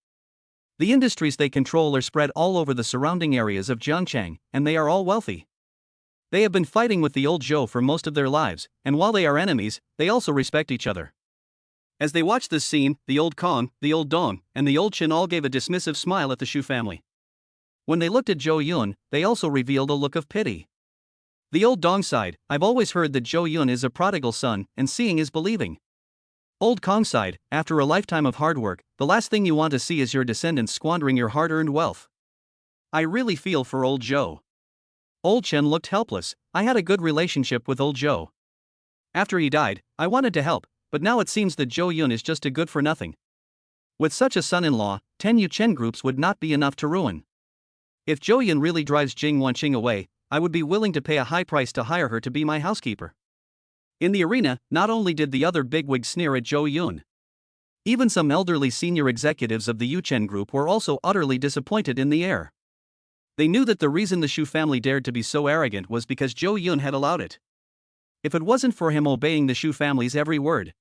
The industries they control are spread all over the surrounding areas of Jiangcheng, and they are all wealthy. They have been fighting with the old Zhou for most of their lives, and while they are enemies, they also respect each other. As they watched this scene, the old Kong, the old Dong, and the old Chen all gave a dismissive smile at the Shu family. When they looked at Zhou Yun, they also revealed a look of pity. The old Dong sighed, "I've always heard that Zhou Yun is a prodigal son, and seeing is believing." Old Kong sighed, "After a lifetime of hard work, the last thing you want to see is your descendants squandering your hard-earned wealth. I really feel for old Zhou." Old Chen looked helpless. "I had a good relationship with old Zhou. After he died, I wanted to help, but now it seems that Zhou Yun is just a good for nothing. With such a son-in-law, 10 Yu Chen groups would not be enough to ruin." If Zhou Yun really drives Jing Wanqing away, I would be willing to pay a high price to hire her to be my housekeeper. In the arena, not only did the other bigwigs sneer at Zhou Yun, even some elderly senior executives of the Yuchen group were also utterly disappointed in the air. They knew that the reason the Shu family dared to be so arrogant was because Zhou Yun had allowed it. If it wasn't for him obeying the Shu family's every word,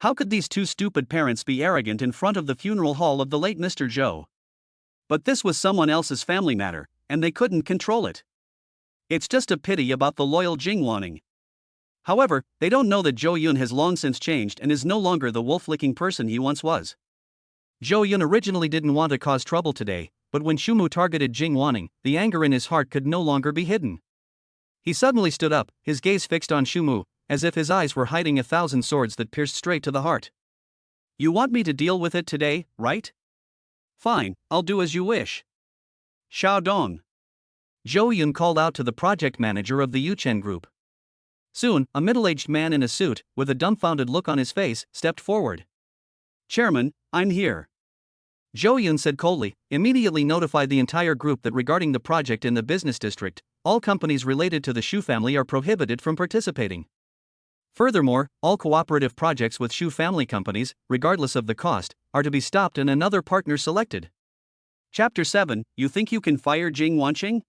how could these two stupid parents be arrogant in front of the funeral hall of the late Mr. Zhou? But this was someone else's family matter, and they couldn't control it. It's just a pity about the loyal Jing Wanning. However, they don't know that Zhou Yun has long since changed and is no longer the wolf-licking person he once was. Zhou Yun originally didn't want to cause trouble today, but when Shumu targeted Jing Wanning, the anger in his heart could no longer be hidden. He suddenly stood up, his gaze fixed on Shumu, as if his eyes were hiding 1,000 swords that pierced straight to the heart. You want me to deal with it today, right? Fine, I'll do as you wish. Xiao Dong. Zhou Yun called out to the project manager of the Yuchen group. Soon, a middle-aged man in a suit, with a dumbfounded look on his face, stepped forward. Chairman, I'm here. Zhou Yun said coldly, immediately notified the entire group that regarding the project in the business district, all companies related to the Shu family are prohibited from participating. Furthermore, all cooperative projects with Shu family companies, regardless of the cost, are to be stopped and another partner selected. Chapter 7, You Think You Can Fire Jing Wanqing?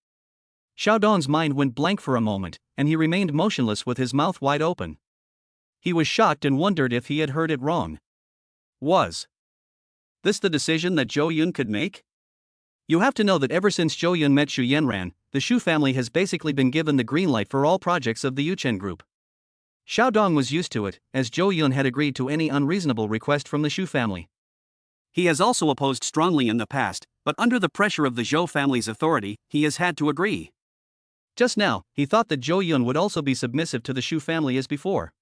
Xiao Dong's mind went blank for a moment, and he remained motionless with his mouth wide open. He was shocked and wondered if he had heard it wrong. Was this the decision that Zhou Yun could make? You have to know that ever since Zhou Yun met Xu Yanran, the Shu family has basically been given the green light for all projects of the Yuchen group. Xiao Dong was used to it, as Zhou Yun had agreed to any unreasonable request from the Shu family. He has also opposed strongly in the past, but under the pressure of the Zhou family's authority, he has had to agree. Just now, he thought that Zhou Yun would also be submissive to the Shu family as before.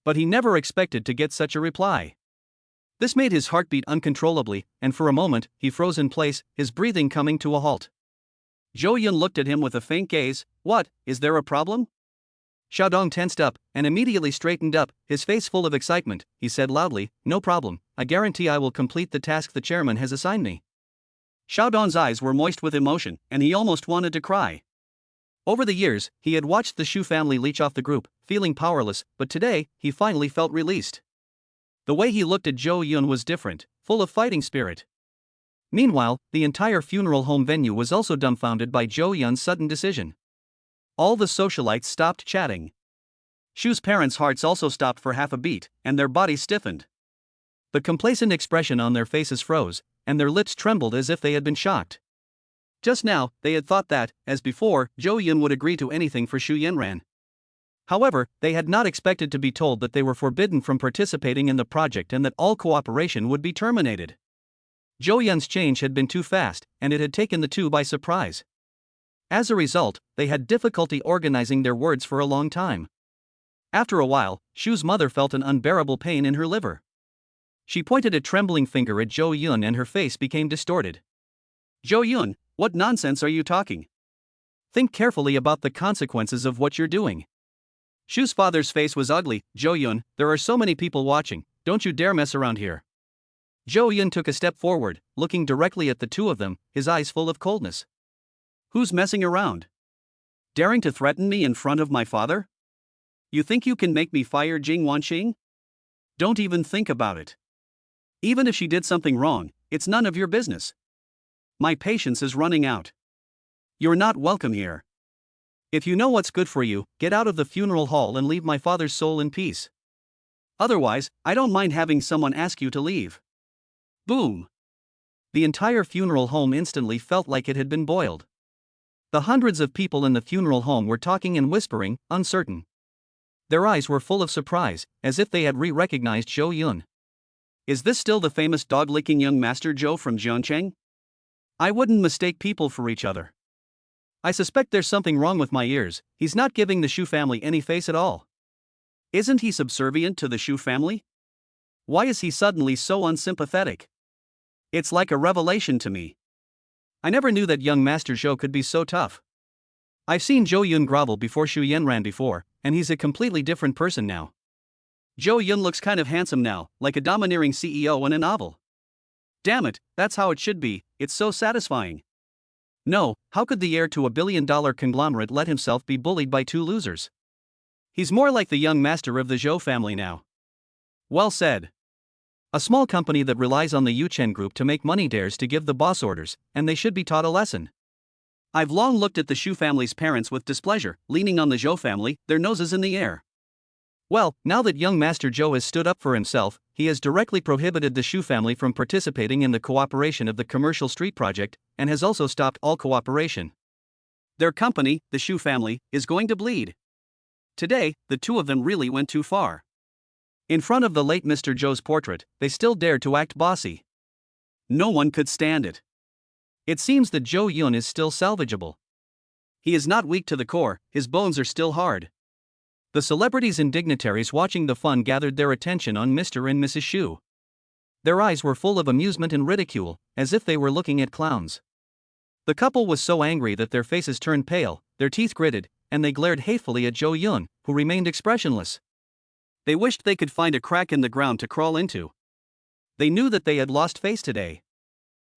But he never expected to get such a reply. This made his heart beat uncontrollably, and for a moment, he froze in place, his breathing coming to a halt. Zhou Yun looked at him with a faint gaze. What, is there a problem? Xiao Dong tensed up, and immediately straightened up, his face full of excitement. He said loudly, no problem, I guarantee I will complete the task the chairman has assigned me. Xiao Dong's eyes were moist with emotion, and he almost wanted to cry. Over the years, he had watched the Shu family leech off the group, feeling powerless, but today, he finally felt released. The way he looked at Zhou Yun was different, full of fighting spirit. Meanwhile, the entire funeral home venue was also dumbfounded by Zhou Yun's sudden decision. All the socialites stopped chatting. Shu's parents' hearts also stopped for half a beat, and their bodies stiffened. The complacent expression on their faces froze, and their lips trembled as if they had been shocked. Just now, they had thought that, as before, Zhou Yun would agree to anything for Xu Yanran. However, they had not expected to be told that they were forbidden from participating in the project and that all cooperation would be terminated. Zhou Yun's change had been too fast, and it had taken the two by surprise. As a result, they had difficulty organizing their words for a long time. After a while, Shu's mother felt an unbearable pain in her liver. She pointed a trembling finger at Zhou Yun and her face became distorted. Zhou Yun, what nonsense are you talking? Think carefully about the consequences of what you're doing. Shu's father's face was ugly. Zhou Yun, there are so many people watching, don't you dare mess around here. Zhou Yun took a step forward, looking directly at the two of them, his eyes full of coldness. Who's messing around? Daring to threaten me in front of my father? You think you can make me fire Jing Wanqing? Don't even think about it. Even if she did something wrong, it's none of your business. My patience is running out. You're not welcome here. If you know what's good for you, get out of the funeral hall and leave my father's soul in peace. Otherwise, I don't mind having someone ask you to leave. Boom! The entire funeral home instantly felt like it had been boiled. The hundreds of people in the funeral home were talking and whispering, uncertain. Their eyes were full of surprise, as if they had recognized Zhou Yun. Is this still the famous dog-licking young Master Zhou from Zhongcheng? I wouldn't mistake people for each other. I suspect there's something wrong with my ears. He's not giving the Shu family any face at all. Isn't he subservient to the Shu family? Why is he suddenly so unsympathetic? It's like a revelation to me. I never knew that young Master Zhou could be so tough. I've seen Zhou Yun grovel before Xu Yanran before, and he's a completely different person now. Zhou Yun looks kind of handsome now, like a domineering CEO in a novel. Damn it, that's how it should be, it's so satisfying. No, how could the heir to a billion-dollar conglomerate let himself be bullied by two losers? He's more like the young master of the Zhou family now. Well said. A small company that relies on the Yuchen group to make money dares to give the boss orders, and they should be taught a lesson. I've long looked at the Shu family's parents with displeasure, leaning on the Zhou family, their noses in the air. Well, now that young Master Zhou has stood up for himself, he has directly prohibited the Shu family from participating in the cooperation of the commercial street project, and has also stopped all cooperation. Their company, the Shu family, is going to bleed. Today, the two of them really went too far. In front of the late Mr. Zhou's portrait, they still dared to act bossy. No one could stand it. It seems that Zhou Yun is still salvageable. He is not weak to the core, his bones are still hard. The celebrities and dignitaries watching the fun gathered their attention on Mr. and Mrs. Shu. Their eyes were full of amusement and ridicule, as if they were looking at clowns. The couple was so angry that their faces turned pale, their teeth gritted, and they glared hatefully at Zhou Yun, who remained expressionless. They wished they could find a crack in the ground to crawl into. They knew that they had lost face today.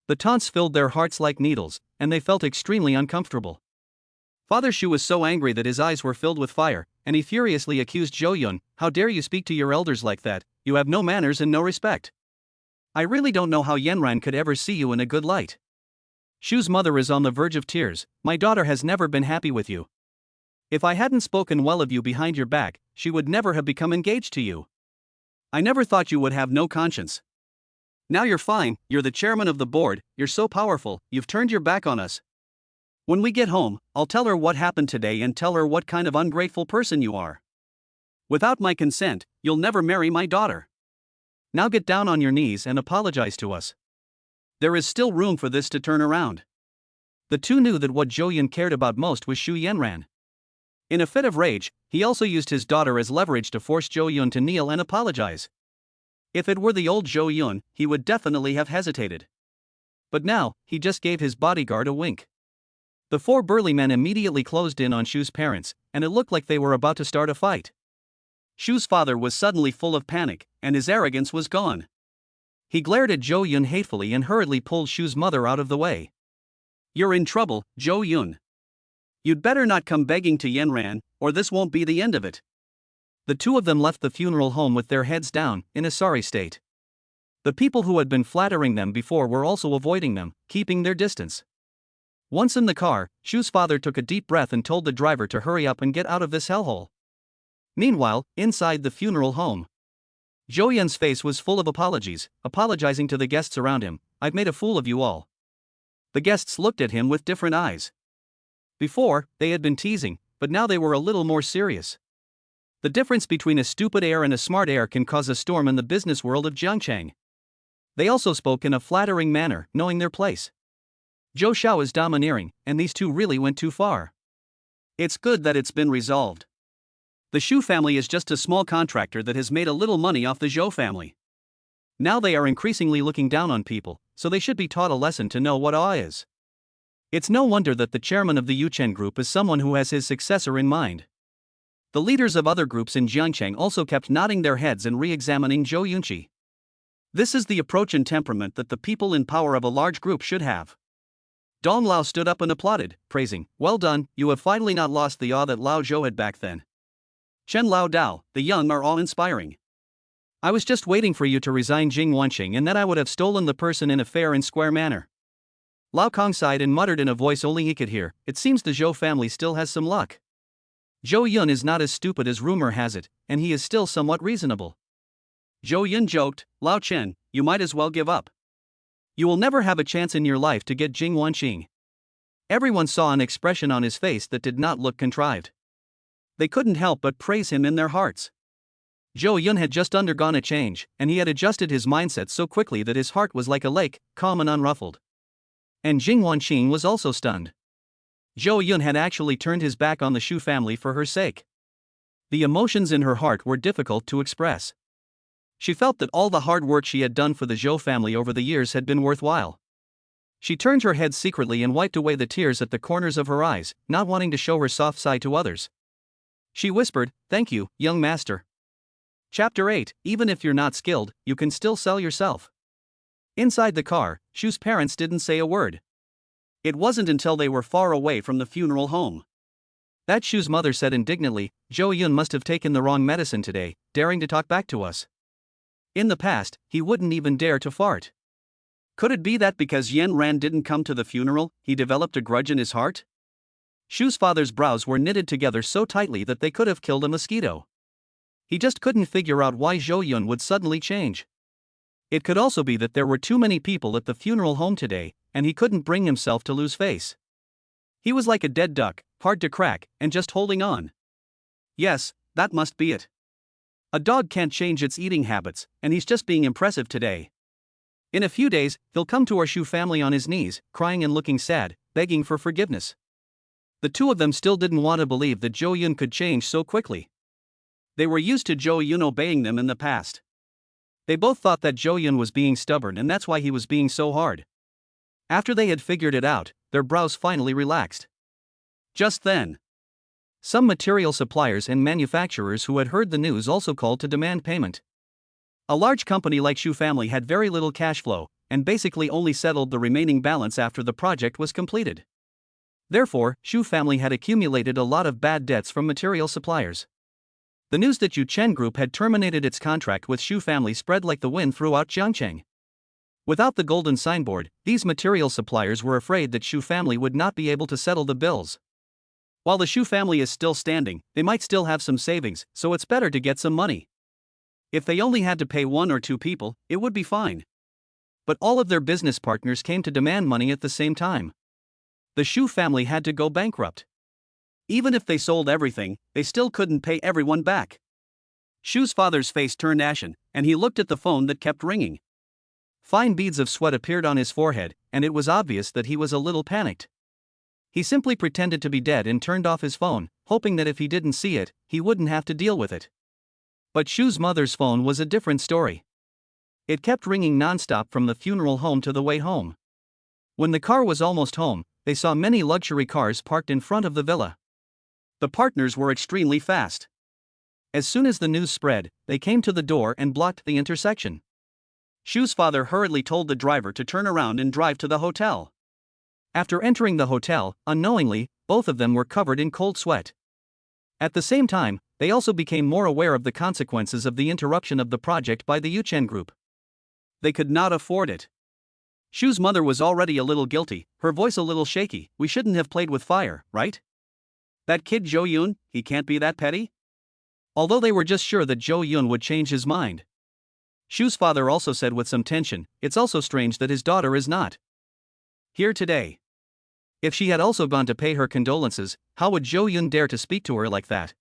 The taunts filled their hearts like needles, and they felt extremely uncomfortable. Father Shu was so angry that his eyes were filled with fire, and he furiously accused Zhou Yun, "How dare you speak to your elders like that? You have no manners and no respect. I really don't know how Yanran could ever see you in a good light." Shu's mother is on the verge of tears. "My daughter has never been happy with you. If I hadn't spoken well of you behind your back, she would never have become engaged to you. I never thought you would have no conscience. Now you're fine, you're the chairman of the board, you're so powerful, you've turned your back on us. When we get home, I'll tell her what happened today and tell her what kind of ungrateful person you are. Without my consent, you'll never marry my daughter. Now get down on your knees and apologize to us." There is still room for this to turn around. The two knew that what Zhou Yun cared about most was Shu Yanran. In a fit of rage, he also used his daughter as leverage to force Zhou Yun to kneel and apologize. If it were the old Zhou Yun, he would definitely have hesitated. But now, he just gave his bodyguard a wink. The four burly men immediately closed in on Shu's parents, and it looked like they were about to start a fight. Shu's father was suddenly full of panic, and his arrogance was gone. He glared at Zhou Yun hatefully and hurriedly pulled Shu's mother out of the way. "You're in trouble, Zhou Yun. You'd better not come begging to Yanran, or this won't be the end of it." The two of them left the funeral home with their heads down, in a sorry state. The people who had been flattering them before were also avoiding them, keeping their distance. Once in the car, Shu's father took a deep breath and told the driver to hurry up and get out of this hellhole. Meanwhile, inside the funeral home, Zhou Yun's face was full of apologies, apologizing to the guests around him. "I've made a fool of you all." The guests looked at him with different eyes. Before, they had been teasing, but now they were a little more serious. The difference between a stupid heir and a smart heir can cause a storm in the business world of Jiangcheng. They also spoke in a flattering manner, knowing their place. Zhou Xiao is domineering, and these two really went too far. It's good that it's been resolved. The Shu family is just a small contractor that has made a little money off the Zhou family. Now they are increasingly looking down on people, so they should be taught a lesson to know what awe is. It's no wonder that the chairman of the Yuchen group is someone who has his successor in mind. The leaders of other groups in Jiangcheng also kept nodding their heads and re-examining Zhou Yunqi. This is the approach and temperament that the people in power of a large group should have. Dong Lao stood up and applauded, praising, "Well done, you have finally not lost the awe that Lao Zhou had back then. Chen Lao Dao, the young are awe-inspiring. I was just waiting for you to resign Jing Wanqing and then I would have stolen the person in a fair and square manner." Lao Kong sighed and muttered in a voice only he could hear, "It seems the Zhou family still has some luck. Zhou Yun is not as stupid as rumor has it, and he is still somewhat reasonable." Zhou Yun joked, "Lao Chen, you might as well give up. You will never have a chance in your life to get Jing Wanqing." Everyone saw an expression on his face that did not look contrived. They couldn't help but praise him in their hearts. Zhou Yun had just undergone a change, and he had adjusted his mindset so quickly that his heart was like a lake, calm and unruffled. And Jing Wanqing was also stunned. Zhou Yun had actually turned his back on the Shu family for her sake. The emotions in her heart were difficult to express. She felt that all the hard work she had done for the Zhou family over the years had been worthwhile. She turned her head secretly and wiped away the tears at the corners of her eyes, not wanting to show her soft side to others. She whispered, "Thank you, young master." Chapter 8, Even if you're not skilled, you can still sell yourself. Inside the car, Shu's parents didn't say a word. It wasn't until they were far away from the funeral home. That Shu's mother said indignantly, "Zhou Yun must have taken the wrong medicine today, daring to talk back to us. In the past, he wouldn't even dare to fart." Could it be that because Yan Ran didn't come to the funeral, he developed a grudge in his heart? Shu's father's brows were knitted together so tightly that they could have killed a mosquito. He just couldn't figure out why Zhou Yun would suddenly change. It could also be that there were too many people at the funeral home today, and he couldn't bring himself to lose face. He was like a dead duck, hard to crack, and just holding on. Yes, that must be it. A dog can't change its eating habits, and he's just being impressive today. In a few days, he'll come to our Shu family on his knees, crying and looking sad, begging for forgiveness. The two of them still didn't want to believe that Zhou Yun could change so quickly. They were used to Zhou Yun obeying them in the past. They both thought that Zhou Yun was being stubborn and that's why he was being so hard. After they had figured it out, their brows finally relaxed. Just then, some material suppliers and manufacturers who had heard the news also called to demand payment. A large company like Shu Family had very little cash flow, and basically only settled the remaining balance after the project was completed. Therefore, Shu Family had accumulated a lot of bad debts from material suppliers. The news that Yu Chen Group had terminated its contract with Shu Family spread like the wind throughout Jiangcheng. Without the golden signboard, these material suppliers were afraid that Shu Family would not be able to settle the bills. While the Shu Family is still standing, they might still have some savings, so it's better to get some money. If they only had to pay 1 or 2 people, it would be fine. But all of their business partners came to demand money at the same time. The Shu Family had to go bankrupt. Even if they sold everything, they still couldn't pay everyone back. Shu's father's face turned ashen, and he looked at the phone that kept ringing. Fine beads of sweat appeared on his forehead, and it was obvious that he was a little panicked. He simply pretended to be dead and turned off his phone, hoping that if he didn't see it, he wouldn't have to deal with it. But Shu's mother's phone was a different story. It kept ringing non-stop from the funeral home to the way home. When the car was almost home, they saw many luxury cars parked in front of the villa. The partners were extremely fast. As soon as the news spread, they came to the door and blocked the intersection. Shu's father hurriedly told the driver to turn around and drive to the hotel. After entering the hotel, unknowingly, both of them were covered in cold sweat. At the same time, they also became more aware of the consequences of the interruption of the project by the Yu Chen Group. They could not afford it. Shu's mother was already a little guilty, her voice a little shaky. "We shouldn't have played with fire, right? That kid Zhou Yun, he can't be that petty?" Although they were just sure that Zhou Yun would change his mind. Shu's father also said with some tension, "It's also strange that his daughter is not here today. If she had also gone to pay her condolences, how would Zhou Yun dare to speak to her like that?"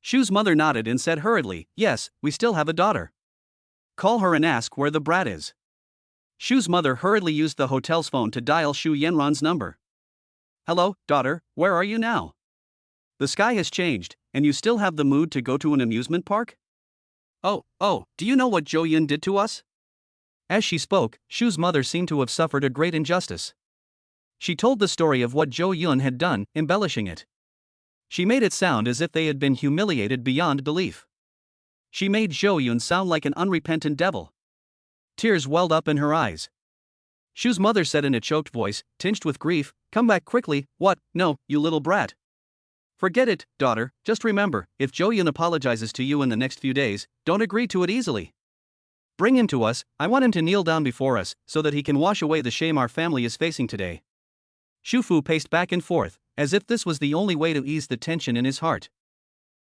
Shu's mother nodded and said hurriedly, "Yes, we still have a daughter. Call her and ask where the brat is." Shu's mother hurriedly used the hotel's phone to dial Shu Yanran's number. "Hello, daughter, where are you now? The sky has changed, and you still have the mood to go to an amusement park? Oh, do you know what Zhou Yun did to us?" As she spoke, Shu's mother seemed to have suffered a great injustice. She told the story of what Zhou Yun had done, embellishing it. She made it sound as if they had been humiliated beyond belief. She made Zhou Yun sound like an unrepentant devil. Tears welled up in her eyes. Shu's mother said in a choked voice, tinged with grief, "Come back quickly." "What? No, you little brat. Forget it, daughter. Just remember, if Zhou Yun apologizes to you in the next few days, don't agree to it easily. Bring him to us. I want him to kneel down before us, so that he can wash away the shame our family is facing today." Shu Fu paced back and forth, as if this was the only way to ease the tension in his heart.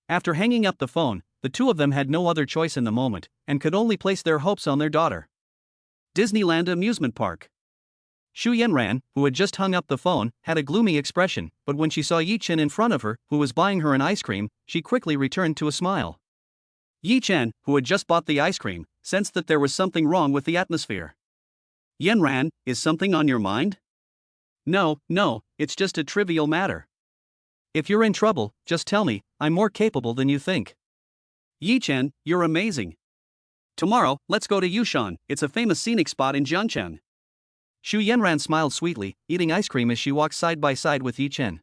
After hanging up the phone, the two of them had no other choice in the moment, and could only place their hopes on their daughter. Disneyland Amusement Park. Shu Yanran, who had just hung up the phone, had a gloomy expression, but when she saw Yi Chen in front of her, who was buying her an ice cream, she quickly returned to a smile. Yi Chen, who had just bought the ice cream, sensed that there was something wrong with the atmosphere. "Yanran, is something on your mind?" No, it's just a trivial matter. If you're in trouble, just tell me, I'm more capable than you think." "Yi Chen, you're amazing. Tomorrow, let's go to Yushan, it's a famous scenic spot in Jiangcheng." Shu Yanran smiled sweetly, eating ice cream as she walked side by side with Yi Chen.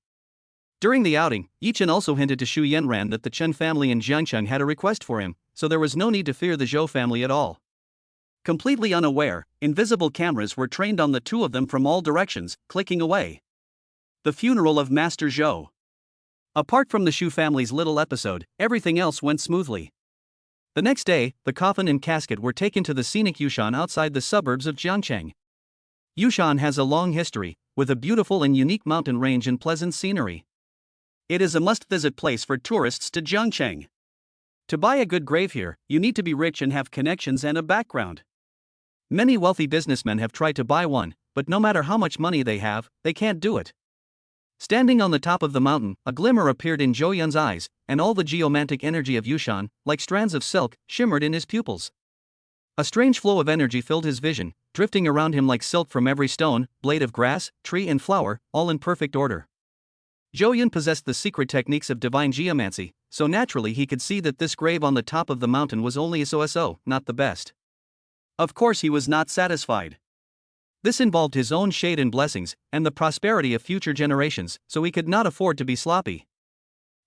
During the outing, Yi Chen also hinted to Shu Yanran that the Chen family in Jiangcheng had a request for him, so there was no need to fear the Zhou family at all. Completely unaware, invisible cameras were trained on the two of them from all directions, clicking away. The funeral of Master Zhou. Apart from the Shu family's little episode, everything else went smoothly. The next day, the coffin and casket were taken to the scenic Yushan outside the suburbs of Jiangcheng. Yushan has a long history, with a beautiful and unique mountain range and pleasant scenery. It is a must-visit place for tourists to Jiangcheng. To buy a good grave here, you need to be rich and have connections and a background. Many wealthy businessmen have tried to buy one, but no matter how much money they have, they can't do it. Standing on the top of the mountain, a glimmer appeared in Zhou Yun's eyes, and all the geomantic energy of Yushan, like strands of silk, shimmered in his pupils. A strange flow of energy filled his vision, drifting around him like silk from every stone, blade of grass, tree and flower, all in perfect order. Zhou Yun possessed the secret techniques of divine geomancy, so naturally he could see that this grave on the top of the mountain was only so, not the best. Of course he was not satisfied. This involved his own shade and blessings, and the prosperity of future generations, so he could not afford to be sloppy.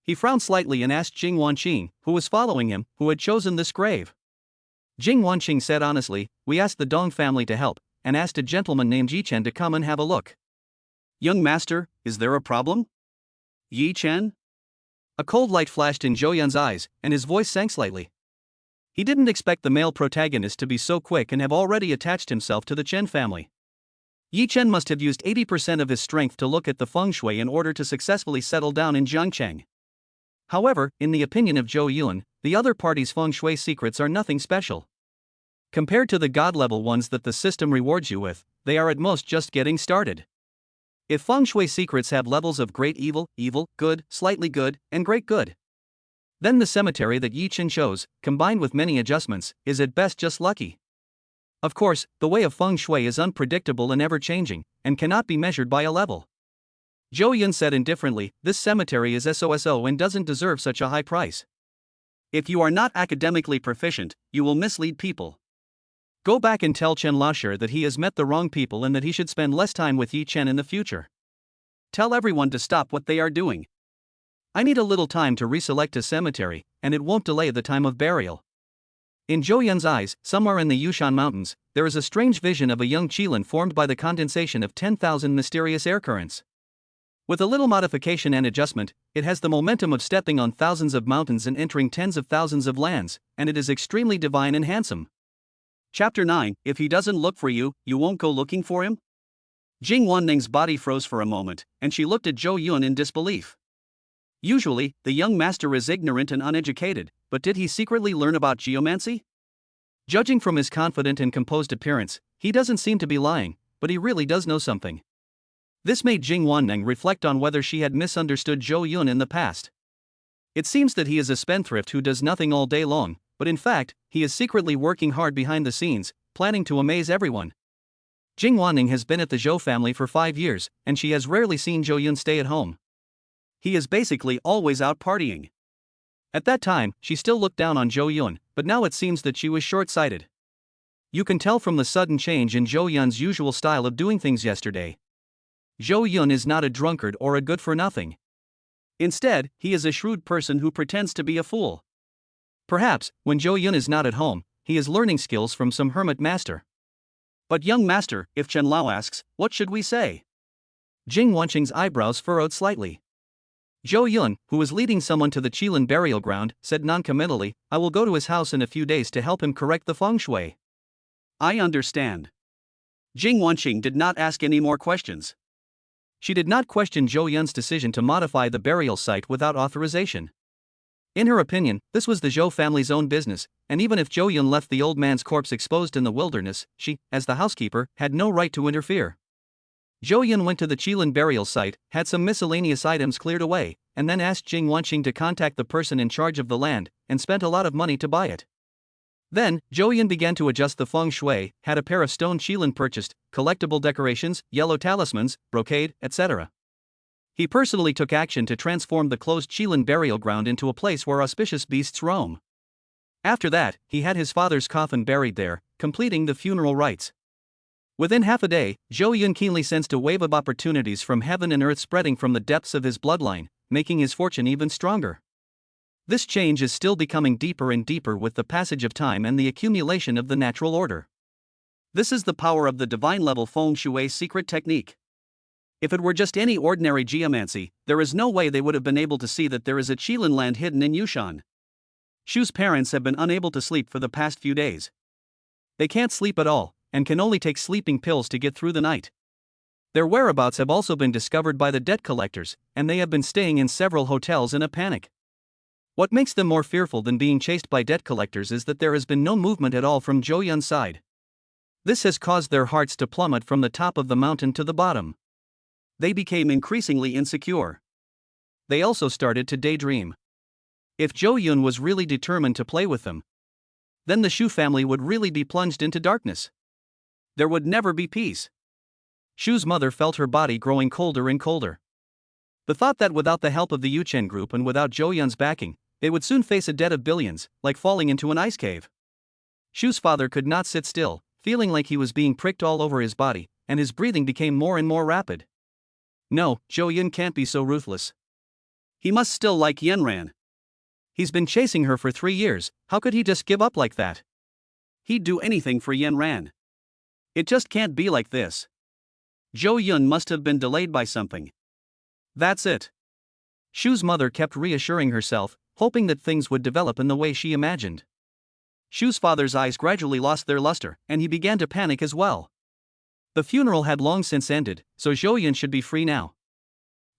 He frowned slightly and asked Jing Wanqing, who was following him, who had chosen this grave. Jing Wanqing said honestly, "We asked the Dong family to help, and asked a gentleman named Yi Chen to come and have a look." "Young master, is there a problem?" "Yi Chen?" A cold light flashed in Zhou Yun's eyes, and his voice sank slightly. He didn't expect the male protagonist to be so quick and have already attached himself to the Chen family. Yi Chen must have used 80% of his strength to look at the feng shui in order to successfully settle down in Jiangcheng. However, in the opinion of Zhou Yun, the other party's feng shui secrets are nothing special. Compared to the god-level ones that the system rewards you with, they are at most just getting started. If feng shui secrets have levels of great evil, evil, good, slightly good, and great good, then the cemetery that Yi Chen chose, combined with many adjustments, is at best just lucky. Of course, the way of feng shui is unpredictable and ever-changing, and cannot be measured by a level. Zhou Yun said indifferently, "This cemetery is so and doesn't deserve such a high price. If you are not academically proficient, you will mislead people. Go back and tell Chen Laoshi that he has met the wrong people and that he should spend less time with Yi Chen in the future. Tell everyone to stop what they are doing. I need a little time to reselect a cemetery, and it won't delay the time of burial." In Zhou Yun's eyes, somewhere in the Yushan Mountains, there is a strange vision of a young qilin formed by the condensation of 10,000 mysterious air currents. With a little modification and adjustment, it has the momentum of stepping on thousands of mountains and entering tens of thousands of lands, and it is extremely divine and handsome. Chapter 9, If he doesn't look for you, you won't go looking for him? Jing Wanning's body froze for a moment, and she looked at Zhou Yun in disbelief. Usually, the young master is ignorant and uneducated, but did he secretly learn about geomancy? Judging from his confident and composed appearance, he doesn't seem to be lying, but he really does know something. This made Jing Wanning reflect on whether she had misunderstood Zhou Yun in the past. It seems that he is a spendthrift who does nothing all day long, but in fact, he is secretly working hard behind the scenes, planning to amaze everyone. Jing Wanning has been at the Zhou family for 5 years, and she has rarely seen Zhou Yun stay at home. He is basically always out partying. At that time, she still looked down on Zhou Yun, but now it seems that she was short-sighted. You can tell from the sudden change in Zhou Yun's usual style of doing things yesterday. Zhou Yun is not a drunkard or a good-for-nothing. Instead, he is a shrewd person who pretends to be a fool. Perhaps, when Zhou Yun is not at home, he is learning skills from some hermit master. But young master, if Chen Lao asks, what should we say? Jing Wanqing's eyebrows furrowed slightly. Zhou Yun, who was leading someone to the qilin burial ground, said noncommittally, "I will go to his house in a few days to help him correct the feng shui." "I understand." Jing Wanqing did not ask any more questions. She did not question Zhou Yun's decision to modify the burial site without authorization. In her opinion, this was the Zhou family's own business, and even if Zhou Yun left the old man's corpse exposed in the wilderness, she, as the housekeeper, had no right to interfere. Zhou Yun went to the qilin burial site, had some miscellaneous items cleared away, and then asked Jing Wanqing to contact the person in charge of the land, and spent a lot of money to buy it. Then, Zhou Yun began to adjust the feng shui, had a pair of stone qilin purchased, collectible decorations, yellow talismans, brocade, etc. He personally took action to transform the closed qilin burial ground into a place where auspicious beasts roam. After that, he had his father's coffin buried there, completing the funeral rites. Within half a day, Zhou Yun keenly sensed a wave of opportunities from heaven and earth spreading from the depths of his bloodline, making his fortune even stronger. This change is still becoming deeper and deeper with the passage of time and the accumulation of the natural order. This is the power of the divine-level feng shui secret technique. If it were just any ordinary geomancy, there is no way they would have been able to see that there is a Qilin land hidden in Yushan. Shu's parents have been unable to sleep for the past few days. They can't sleep at all, and can only take sleeping pills to get through the night. Their whereabouts have also been discovered by the debt collectors, and they have been staying in several hotels in a panic. What makes them more fearful than being chased by debt collectors is that there has been no movement at all from Zhou Yun's side. This has caused their hearts to plummet from the top of the mountain to the bottom. They became increasingly insecure. They also started to daydream. If Zhou Yun was really determined to play with them, then the Shu family would really be plunged into darkness. There would never be peace. Shu's mother felt her body growing colder and colder. The thought that without the help of the Yuchen group and without Zhou Yun's backing, they would soon face a debt of billions, like falling into an ice cave. Shu's father could not sit still, feeling like he was being pricked all over his body, and his breathing became more and more rapid. No, Zhou Yun can't be so ruthless. He must still like Yanran. He's been chasing her for 3 years, how could he just give up like that? He'd do anything for Yanran. It just can't be like this. Zhou Yun must have been delayed by something. That's it. Shu's mother kept reassuring herself, hoping that things would develop in the way she imagined. Shu's father's eyes gradually lost their luster, and he began to panic as well. The funeral had long since ended, so Zhou Yun should be free now.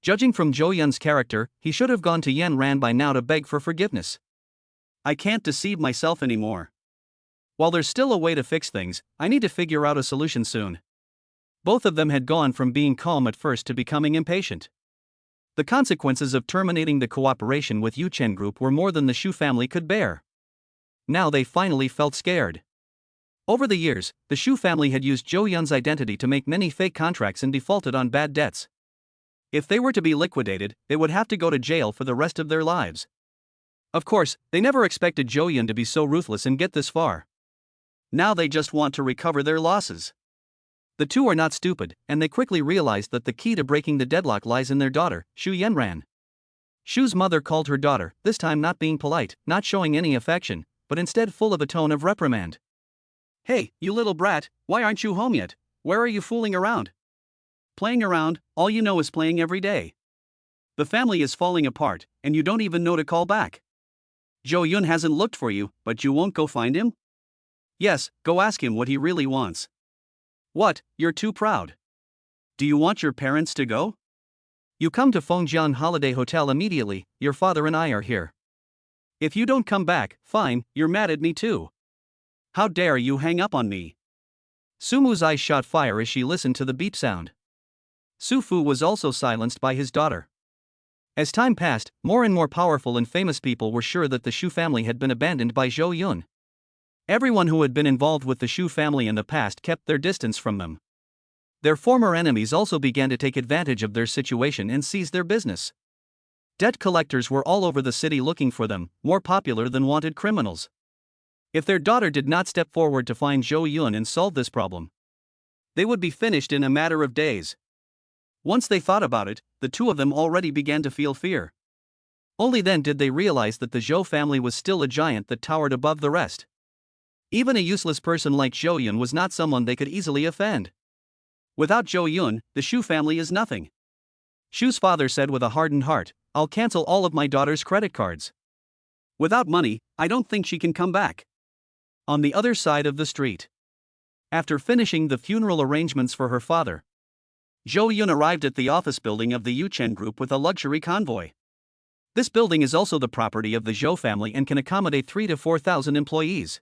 Judging from Zhou Yun's character, he should have gone to Yanran by now to beg for forgiveness. I can't deceive myself anymore. While there's still a way to fix things, I need to figure out a solution soon. Both of them had gone from being calm at first to becoming impatient. The consequences of terminating the cooperation with Yuchen Group were more than the Shu family could bear. Now they finally felt scared. Over the years, the Shu family had used Zhou Yun's identity to make many fake contracts and defaulted on bad debts. If they were to be liquidated, they would have to go to jail for the rest of their lives. Of course, they never expected Zhou Yun to be so ruthless and get this far. Now they just want to recover their losses. The two are not stupid, and they quickly realized that the key to breaking the deadlock lies in their daughter, Shu Yanran. Shu's mother called her daughter, this time not being polite, not showing any affection, but instead full of a tone of reprimand. Hey, you little brat, why aren't you home yet? Where are you fooling around? Playing around, all you know is playing every day. The family is falling apart, and you don't even know to call back. Zhou Yun hasn't looked for you, but you won't go find him? Yes, go ask him what he really wants. What, you're too proud? Do you want your parents to go? You come to Fengjian Holiday Hotel immediately, your father and I are here. If you don't come back, fine, you're mad at me too. How dare you hang up on me? Sumu's eyes shot fire as she listened to the beep sound. Su Fu was also silenced by his daughter. As time passed, more and more powerful and famous people were sure that the Shu family had been abandoned by Zhou Yun. Everyone who had been involved with the Shu family in the past kept their distance from them. Their former enemies also began to take advantage of their situation and seize their business. Debt collectors were all over the city looking for them, more popular than wanted criminals. If their daughter did not step forward to find Zhou Yun and solve this problem, they would be finished in a matter of days. Once they thought about it, the two of them already began to feel fear. Only then did they realize that the Zhou family was still a giant that towered above the rest. Even a useless person like Zhou Yun was not someone they could easily offend. Without Zhou Yun, the Shu family is nothing. Shu's father said with a hardened heart, I'll cancel all of my daughter's credit cards. Without money, I don't think she can come back. On the other side of the street. After finishing the funeral arrangements for her father, Zhou Yun arrived at the office building of the Yuchen Group with a luxury convoy. This building is also the property of the Zhou family and can accommodate 3,000 to 4,000 employees.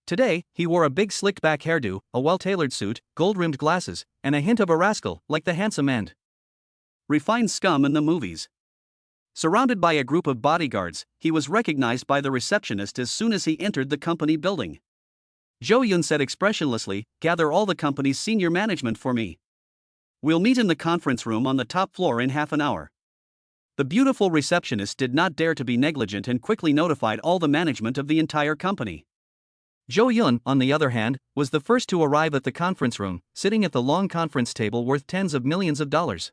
Today, he wore a big slicked-back hairdo, a well-tailored suit, gold-rimmed glasses, and a hint of a rascal, like the handsome and refined scum in the movies. Surrounded by a group of bodyguards, he was recognized by the receptionist as soon as he entered the company building. Zhou Yun said expressionlessly, gather all the company's senior management for me. We'll meet in the conference room on the top floor in half an hour. The beautiful receptionist did not dare to be negligent and quickly notified all the management of the entire company. Zhou Yun, on the other hand, was the first to arrive at the conference room, sitting at the long conference table worth tens of millions of dollars.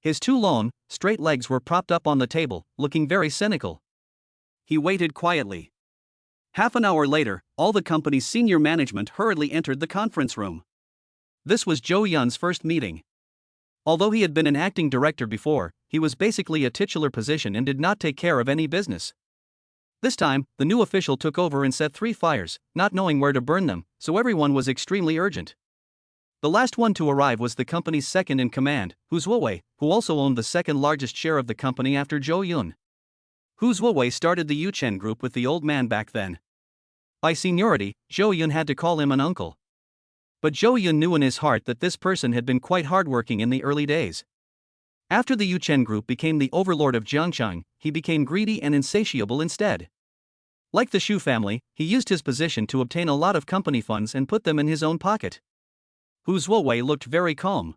His two long, straight legs were propped up on the table, looking very cynical. He waited quietly. Half an hour later, all the company's senior management hurriedly entered the conference room. This was Zhou Yun's first meeting. Although he had been an acting director before, he was basically a titular position and did not take care of any business. This time, the new official took over and set 3 fires, not knowing where to burn them, so everyone was extremely urgent. The last one to arrive was the company's second in command, Hu Zuowei, who also owned the second largest share of the company after Zhou Yun. Hu Zuowei started the Yuchen group with the old man back then. By seniority, Zhou Yun had to call him an uncle. But Zhou Yun knew in his heart that this person had been quite hardworking in the early days. After the Yuchen group became the overlord of Jiangcheng, he became greedy and insatiable instead. Like the Shu family, he used his position to obtain a lot of company funds and put them in his own pocket. Hu Zuowei looked very calm.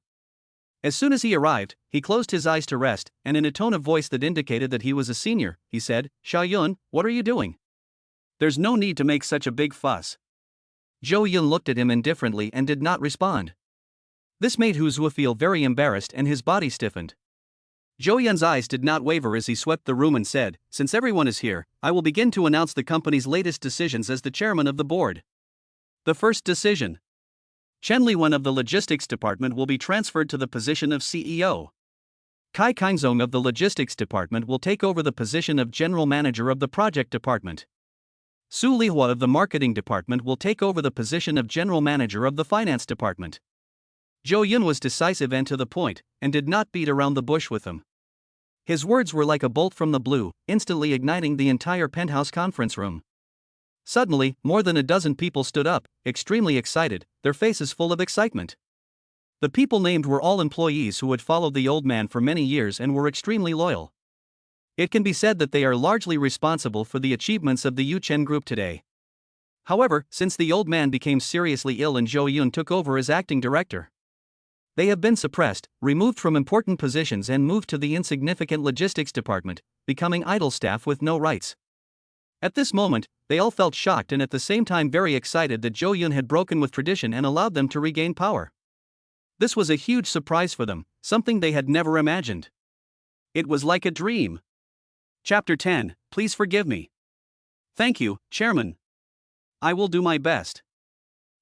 As soon as he arrived, he closed his eyes to rest, and in a tone of voice that indicated that he was a senior, he said, "Sha Yun, what are you doing? There's no need to make such a big fuss." Zhou Yun looked at him indifferently and did not respond. This made Hu Zuo feel very embarrassed and his body stiffened. Zhou Yun's eyes did not waver as he swept the room and said, "Since everyone is here, I will begin to announce the company's latest decisions as the chairman of the board." The first decision. Chen Liwen of the logistics department will be transferred to the position of CEO. Kai Kaizong of the logistics department will take over the position of general manager of the project department. Su Lihua of the marketing department will take over the position of general manager of the finance department. Zhou Yun was decisive and to the point, and did not beat around the bush with them. His words were like a bolt from the blue, instantly igniting the entire penthouse conference room. Suddenly, more than a dozen people stood up, extremely excited, their faces full of excitement. The people named were all employees who had followed the old man for many years and were extremely loyal. It can be said that they are largely responsible for the achievements of the Yuchen group today. However, since the old man became seriously ill and Zhou Yun took over as acting director, they have been suppressed, removed from important positions and moved to the insignificant logistics department, becoming idle staff with no rights. At this moment, they all felt shocked and at the same time very excited that Zhou Yun had broken with tradition and allowed them to regain power. This was a huge surprise for them, something they had never imagined. It was like a dream. Chapter 10, Please forgive me. Thank you, Chairman. I will do my best.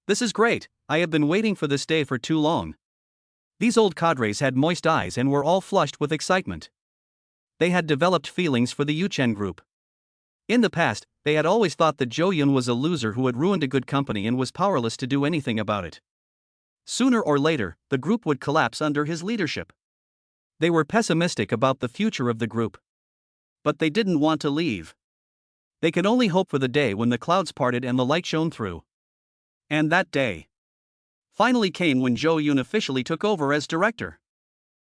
This is great, I have been waiting for this day for too long. These old cadres had moist eyes and were all flushed with excitement. They had developed feelings for the Yuchen group. In the past, they had always thought that Zhou Yun was a loser who had ruined a good company and was powerless to do anything about it. Sooner or later, the group would collapse under his leadership. They were pessimistic about the future of the group. But they didn't want to leave. They could only hope for the day when the clouds parted and the light shone through. And that day finally came when Zhou Yun officially took over as director.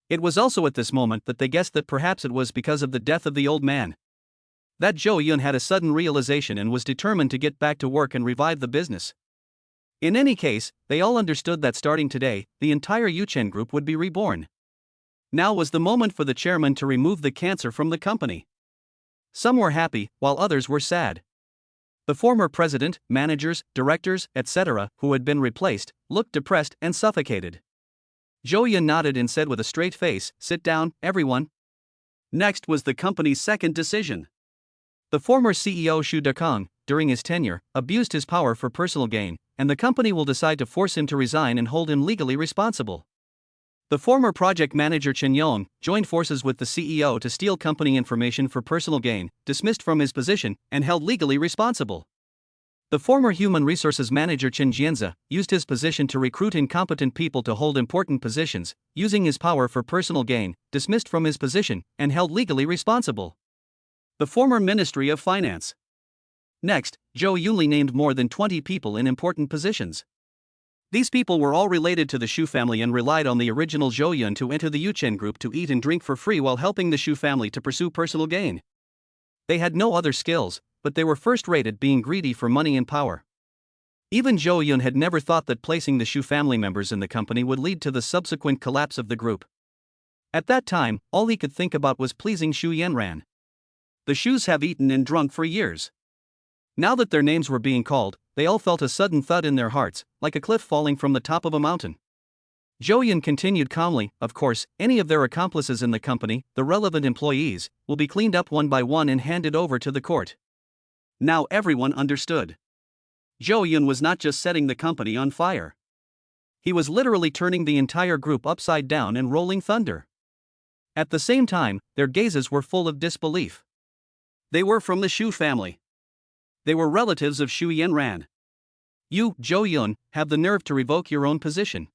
It was also at this moment that they guessed that perhaps it was because of the death of the old man that Zhou Yun had a sudden realization and was determined to get back to work and revive the business. In any case, they all understood that starting today, the entire Yuchen group would be reborn. Now was the moment for the chairman to remove the cancer from the company. Some were happy, while others were sad. The former president, managers, directors, etc., who had been replaced, looked depressed and suffocated. Zhou Yun nodded and said with a straight face, "Sit down, everyone." Next was the company's second decision. The former CEO Xu Dekong, during his tenure, abused his power for personal gain, and the company will decide to force him to resign and hold him legally responsible. The former project manager Chen Yong joined forces with the CEO to steal company information for personal gain, dismissed from his position, and held legally responsible. The former human resources manager Chen Jianze used his position to recruit incompetent people to hold important positions, using his power for personal gain, dismissed from his position, and held legally responsible. The former Ministry of Finance. Next, Zhou Yunli named more than 20 people in important positions. These people were all related to the Shu family and relied on the original Zhou Yun to enter the Yuchen group to eat and drink for free while helping the Shu family to pursue personal gain. They had no other skills, but they were first-rate at being greedy for money and power. Even Zhou Yun had never thought that placing the Shu family members in the company would lead to the subsequent collapse of the group. At that time, all he could think about was pleasing Xu Yanran. The Shus have eaten and drunk for years. Now that their names were being called, they all felt a sudden thud in their hearts, like a cliff falling from the top of a mountain. Zhou Yun continued calmly, "Of course, any of their accomplices in the company, the relevant employees, will be cleaned up one by one and handed over to the court. Now everyone understood. Zhou Yun was not just setting the company on fire. He was literally turning the entire group upside down and rolling thunder. At the same time, their gazes were full of disbelief. They were from the Shu family. They were relatives of Shu Yanran. You, Zhou Yun, have the nerve to revoke your own position.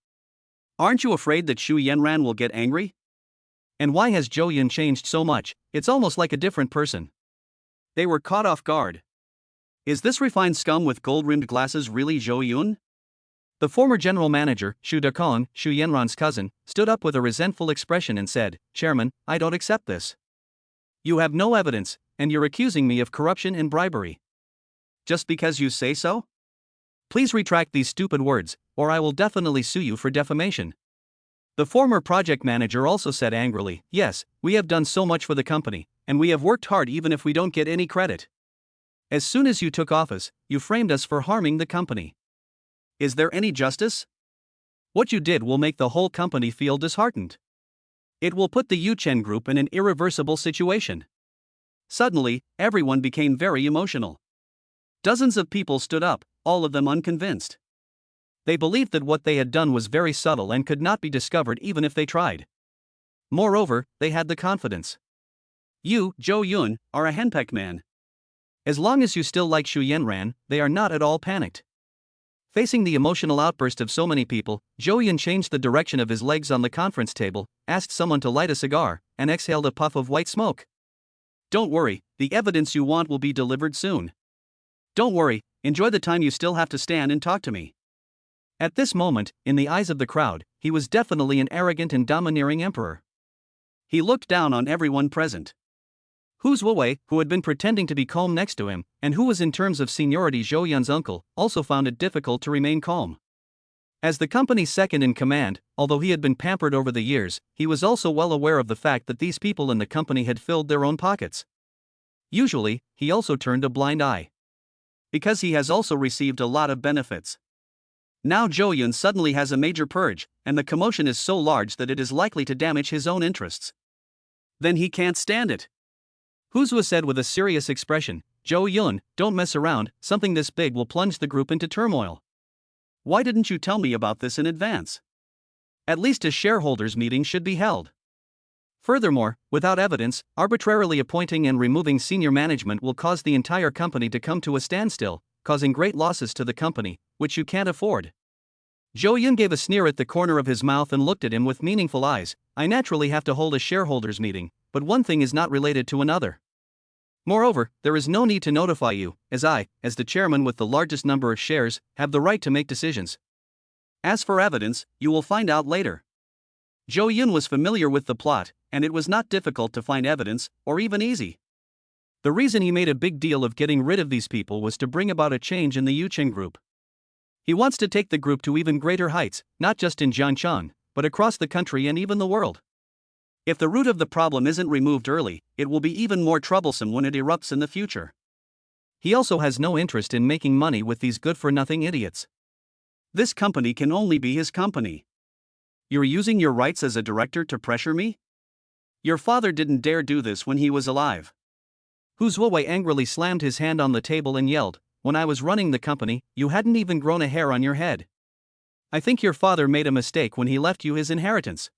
Aren't you afraid that Shu Yanran will get angry? And why has Zhou Yun changed so much? It's almost like a different person. They were caught off guard. Is this refined scum with gold-rimmed glasses really Zhou Yun? The former general manager, Shu Dakong, Shu Yanran's cousin, stood up with a resentful expression and said, "Chairman, I don't accept this. You have no evidence, and you're accusing me of corruption and bribery. Just because you say so? Please retract these stupid words, or I will definitely sue you for defamation." The former project manager also said angrily, "Yes, we have done so much for the company, and we have worked hard even if we don't get any credit. As soon as you took office, you framed us for harming the company. Is there any justice? What you did will make the whole company feel disheartened. It will put the Yuchen Group in an irreversible situation." Suddenly, everyone became very emotional. Dozens of people stood up, all of them unconvinced. They believed that what they had done was very subtle and could not be discovered even if they tried. Moreover, they had the confidence. You, Zhou Yun, are a henpecked man. As long as you still like Shu Yanran, they are not at all panicked. Facing the emotional outburst of so many people, Zhou Yun changed the direction of his legs on the conference table, asked someone to light a cigar, and exhaled a puff of white smoke. "Don't worry, the evidence you want will be delivered soon. Don't worry, enjoy the time you still have to stand and talk to me." At this moment, in the eyes of the crowd, he was definitely an arrogant and domineering emperor. He looked down on everyone present. Hu Zuowei, who had been pretending to be calm next to him, and who was in terms of seniority Zhou Yun's uncle, also found it difficult to remain calm. As the company's second in command, although he had been pampered over the years, he was also well aware of the fact that these people in the company had filled their own pockets. Usually, he also turned a blind eye. Because he has also received a lot of benefits. Now Zhou Yun suddenly has a major purge, and the commotion is so large that it is likely to damage his own interests. Then he can't stand it. Hu Zuo said with a serious expression, "Zhou Yun, don't mess around, something this big will plunge the group into turmoil. Why didn't you tell me about this in advance? At least a shareholders' meeting should be held. Furthermore, without evidence, arbitrarily appointing and removing senior management will cause the entire company to come to a standstill, causing great losses to the company, which you can't afford." Zhou Yun gave a sneer at the corner of his mouth and looked at him with meaningful eyes. "I naturally have to hold a shareholders' meeting, but one thing is not related to another. Moreover, there is no need to notify you, as I, as the chairman with the largest number of shares, have the right to make decisions. As for evidence, you will find out later." Zhou Yun was familiar with the plot, and it was not difficult to find evidence, or even easy. The reason he made a big deal of getting rid of these people was to bring about a change in the Yuchen Group. He wants to take the group to even greater heights, not just in Jianshan, but across the country and even the world. If the root of the problem isn't removed early, it will be even more troublesome when it erupts in the future. He also has no interest in making money with these good-for-nothing idiots. This company can only be his company. You're using your rights as a director to pressure me? Your father didn't dare do this when he was alive. Hu Zuowei angrily slammed his hand on the table and yelled, "When I was running the company, you hadn't even grown a hair on your head. I think your father made a mistake when he left you his inheritance.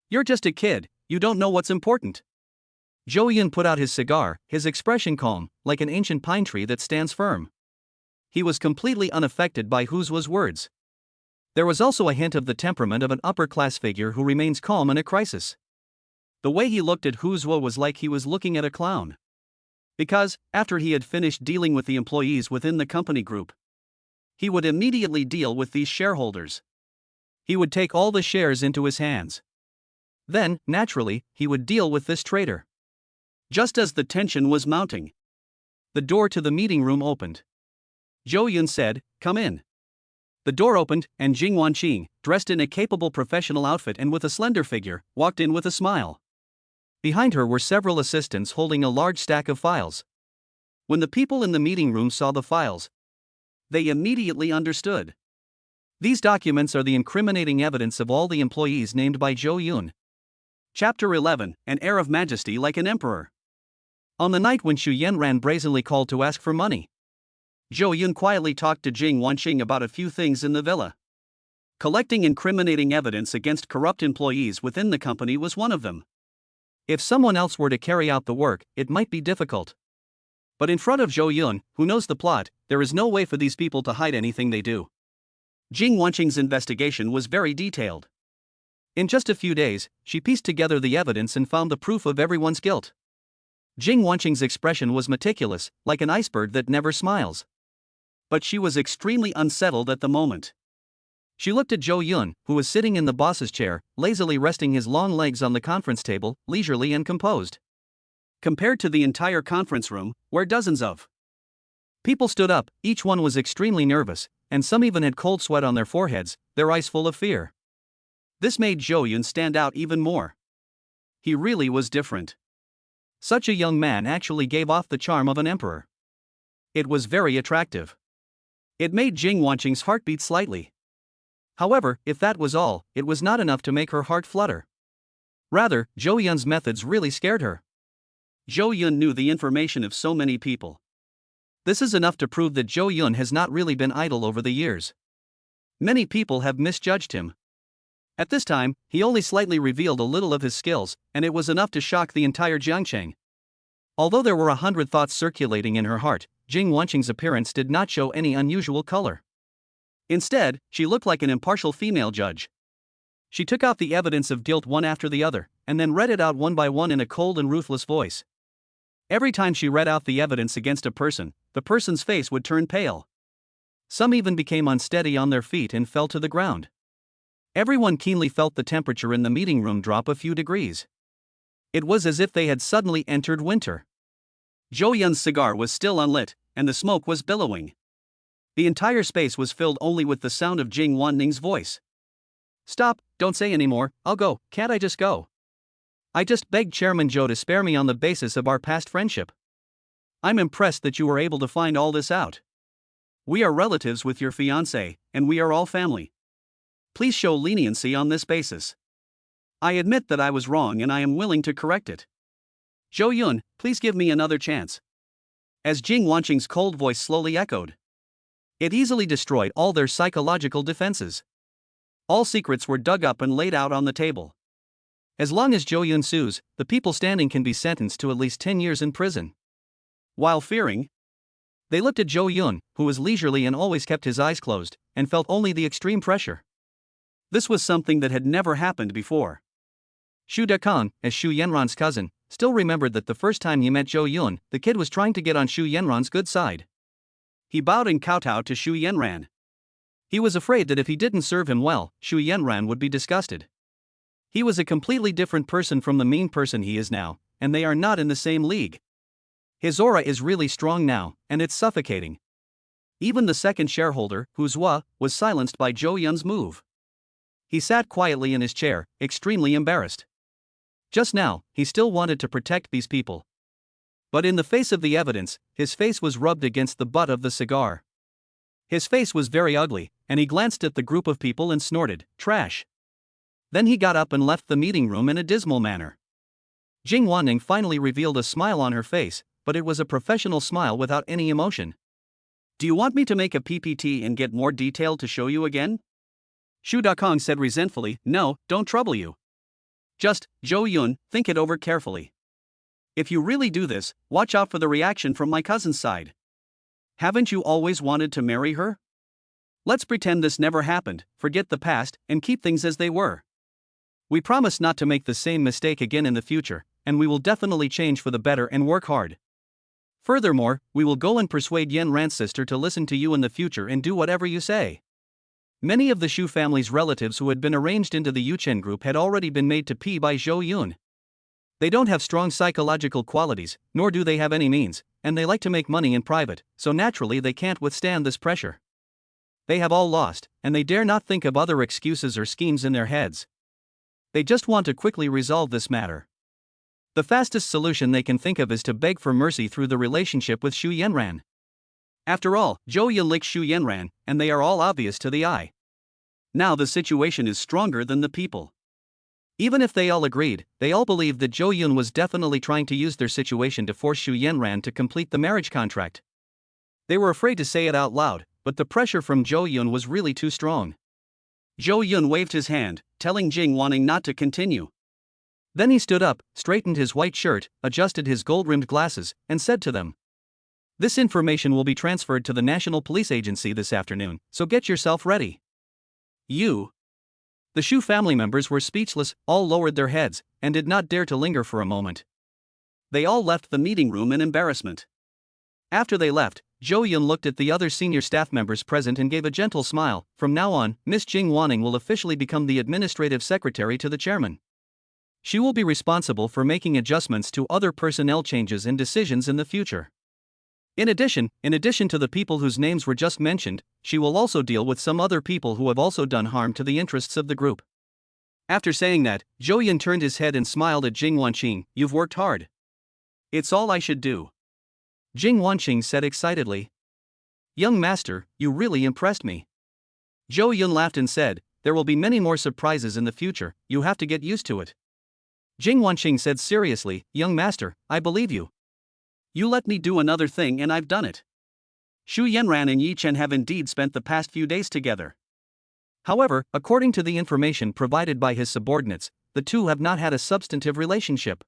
You're just a kid, you don't know what's important." Zhou Yun put out his cigar, his expression calm, like an ancient pine tree that stands firm. He was completely unaffected by Hu Zuo's words. There was also a hint of the temperament of an upper-class figure who remains calm in a crisis. The way he looked at Hu Zuo was like he was looking at a clown. Because, after he had finished dealing with the employees within the company group, he would immediately deal with these shareholders. He would take all the shares into his hands. Then, naturally, he would deal with this traitor. Just as the tension was mounting, the door to the meeting room opened. Zhou Yun said, "Come in." The door opened, and Jing Wanqing, dressed in a capable professional outfit and with a slender figure, walked in with a smile. Behind her were several assistants holding a large stack of files. When the people in the meeting room saw the files, they immediately understood. These documents are the incriminating evidence of all the employees named by Zhou Yun. Chapter 11, An Air of Majesty Like an Emperor. On the night when Xu Yanran brazenly called to ask for money, Zhou Yun quietly talked to Jing Wanqing about a few things in the villa. Collecting incriminating evidence against corrupt employees within the company was one of them. If someone else were to carry out the work, it might be difficult. But in front of Zhou Yun, who knows the plot, there is no way for these people to hide anything they do. Jing Wanqing's investigation was very detailed. In just a few days, she pieced together the evidence and found the proof of everyone's guilt. Jing Wanqing's expression was meticulous, like an iceberg that never smiles. But she was extremely unsettled at the moment. She looked at Zhou Yun, who was sitting in the boss's chair, lazily resting his long legs on the conference table, leisurely and composed. Compared to the entire conference room, where dozens of people stood up, each one was extremely nervous, and some even had cold sweat on their foreheads, their eyes full of fear. This made Zhou Yun stand out even more. He really was different. Such a young man actually gave off the charm of an emperor. It was very attractive. It made Jing Wanqing's heart beat slightly. However, if that was all, it was not enough to make her heart flutter. Rather, Zhou Yun's methods really scared her. Zhou Yun knew the information of so many people. This is enough to prove that Zhou Yun has not really been idle over the years. Many people have misjudged him. At this time, he only slightly revealed a little of his skills, and it was enough to shock the entire Jiangcheng. Although there were 100 thoughts circulating in her heart, Jing Wanqing's appearance did not show any unusual color. Instead, she looked like an impartial female judge. She took out the evidence of guilt one after the other, and then read it out one by one in a cold and ruthless voice. Every time she read out the evidence against a person, the person's face would turn pale. Some even became unsteady on their feet and fell to the ground. Everyone keenly felt the temperature in the meeting room drop a few degrees. It was as if they had suddenly entered winter. Zhou Yun's cigar was still unlit, and the smoke was billowing. The entire space was filled only with the sound of Jing Wanqing's voice. "Stop, don't say anymore, I'll go, can't I just go? I just begged Chairman Zhou to spare me on the basis of our past friendship. I'm impressed that you were able to find all this out. We are relatives with your fiancée, and we are all family. Please show leniency on this basis. I admit that I was wrong and I am willing to correct it. Zhou Yun, please give me another chance." As Jing Wanqing's cold voice slowly echoed, it easily destroyed all their psychological defenses. All secrets were dug up and laid out on the table. As long as Zhou Yun sues, the people standing can be sentenced to at least 10 years in prison. While fearing, they looked at Zhou Yun, who was leisurely and always kept his eyes closed, and felt only the extreme pressure. This was something that had never happened before. Xu Dekong, as Xu Yanran's cousin, still remembered that the first time he met Zhou Yun, the kid was trying to get on Xu Yanran's good side. He bowed and kowtowed to Xu Yanran. He was afraid that if he didn't serve him well, Xu Yanran would be disgusted. He was a completely different person from the mean person he is now, and they are not in the same league. His aura is really strong now, and it's suffocating. Even the second shareholder, Hu Zhua, was silenced by Zhou Yun's move. He sat quietly in his chair, extremely embarrassed. Just now, he still wanted to protect these people. But in the face of the evidence, his face was rubbed against the butt of the cigar. His face was very ugly, and he glanced at the group of people and snorted, "Trash." Then he got up and left the meeting room in a dismal manner. Jing Wanqing finally revealed a smile on her face, but it was a professional smile without any emotion. "Do you want me to make a PPT and get more detail to show you again?" Xu Dekong said resentfully, "No, don't trouble you. Just, Zhou Yun, think it over carefully. If you really do this, watch out for the reaction from my cousin's side. Haven't you always wanted to marry her? Let's pretend this never happened, forget the past, and keep things as they were. We promise not to make the same mistake again in the future, and we will definitely change for the better and work hard. Furthermore, we will go and persuade Yan Ran's sister to listen to you in the future and do whatever you say." Many of the Xu family's relatives who had been arranged into the Yuchen group had already been made to pee by Zhou Yun. They don't have strong psychological qualities, nor do they have any means, and they like to make money in private, so naturally they can't withstand this pressure. They have all lost, and they dare not think of other excuses or schemes in their heads. They just want to quickly resolve this matter. The fastest solution they can think of is to beg for mercy through the relationship with Xu Yanran. After all, Zhou Yun likes Xu Yanran, and they are all obvious to the eye. Now the situation is stronger than the people. Even if they all agreed, they all believed that Jo Yoon was definitely trying to use their situation to force Xu Yanran to complete the marriage contract. They were afraid to say it out loud, but the pressure from Jo Yoon was really too strong. Jo Yoon waved his hand, telling Jing Wanning not to continue. Then he stood up, straightened his white shirt, adjusted his gold-rimmed glasses, and said to them, "This information will be transferred to the National Police Agency this afternoon, so get yourself ready." You. The Xu family members were speechless, all lowered their heads, and did not dare to linger for a moment. They all left the meeting room in embarrassment. After they left, Jo Yoon looked at the other senior staff members present and gave a gentle smile. From now on, Miss Jing Wanning will officially become the administrative secretary to the chairman. She will be responsible for making adjustments to other personnel changes and decisions in the future. In addition to the people whose names were just mentioned, she will also deal with some other people who have also done harm to the interests of the group. After saying that, Jo Yoon turned his head and smiled at Jing Wanqing. "You've worked hard. It's all I should do." Jing Wanqing said excitedly. "Young master, you really impressed me." Jo Yoon laughed and said, "There will be many more surprises in the future, you have to get used to it." Jing Wanqing said seriously, "Young master, I believe you. You let me do another thing and I've done it." Xu Yanran and Yi Chen have indeed spent the past few days together. However, according to the information provided by his subordinates, the two have not had a substantive relationship.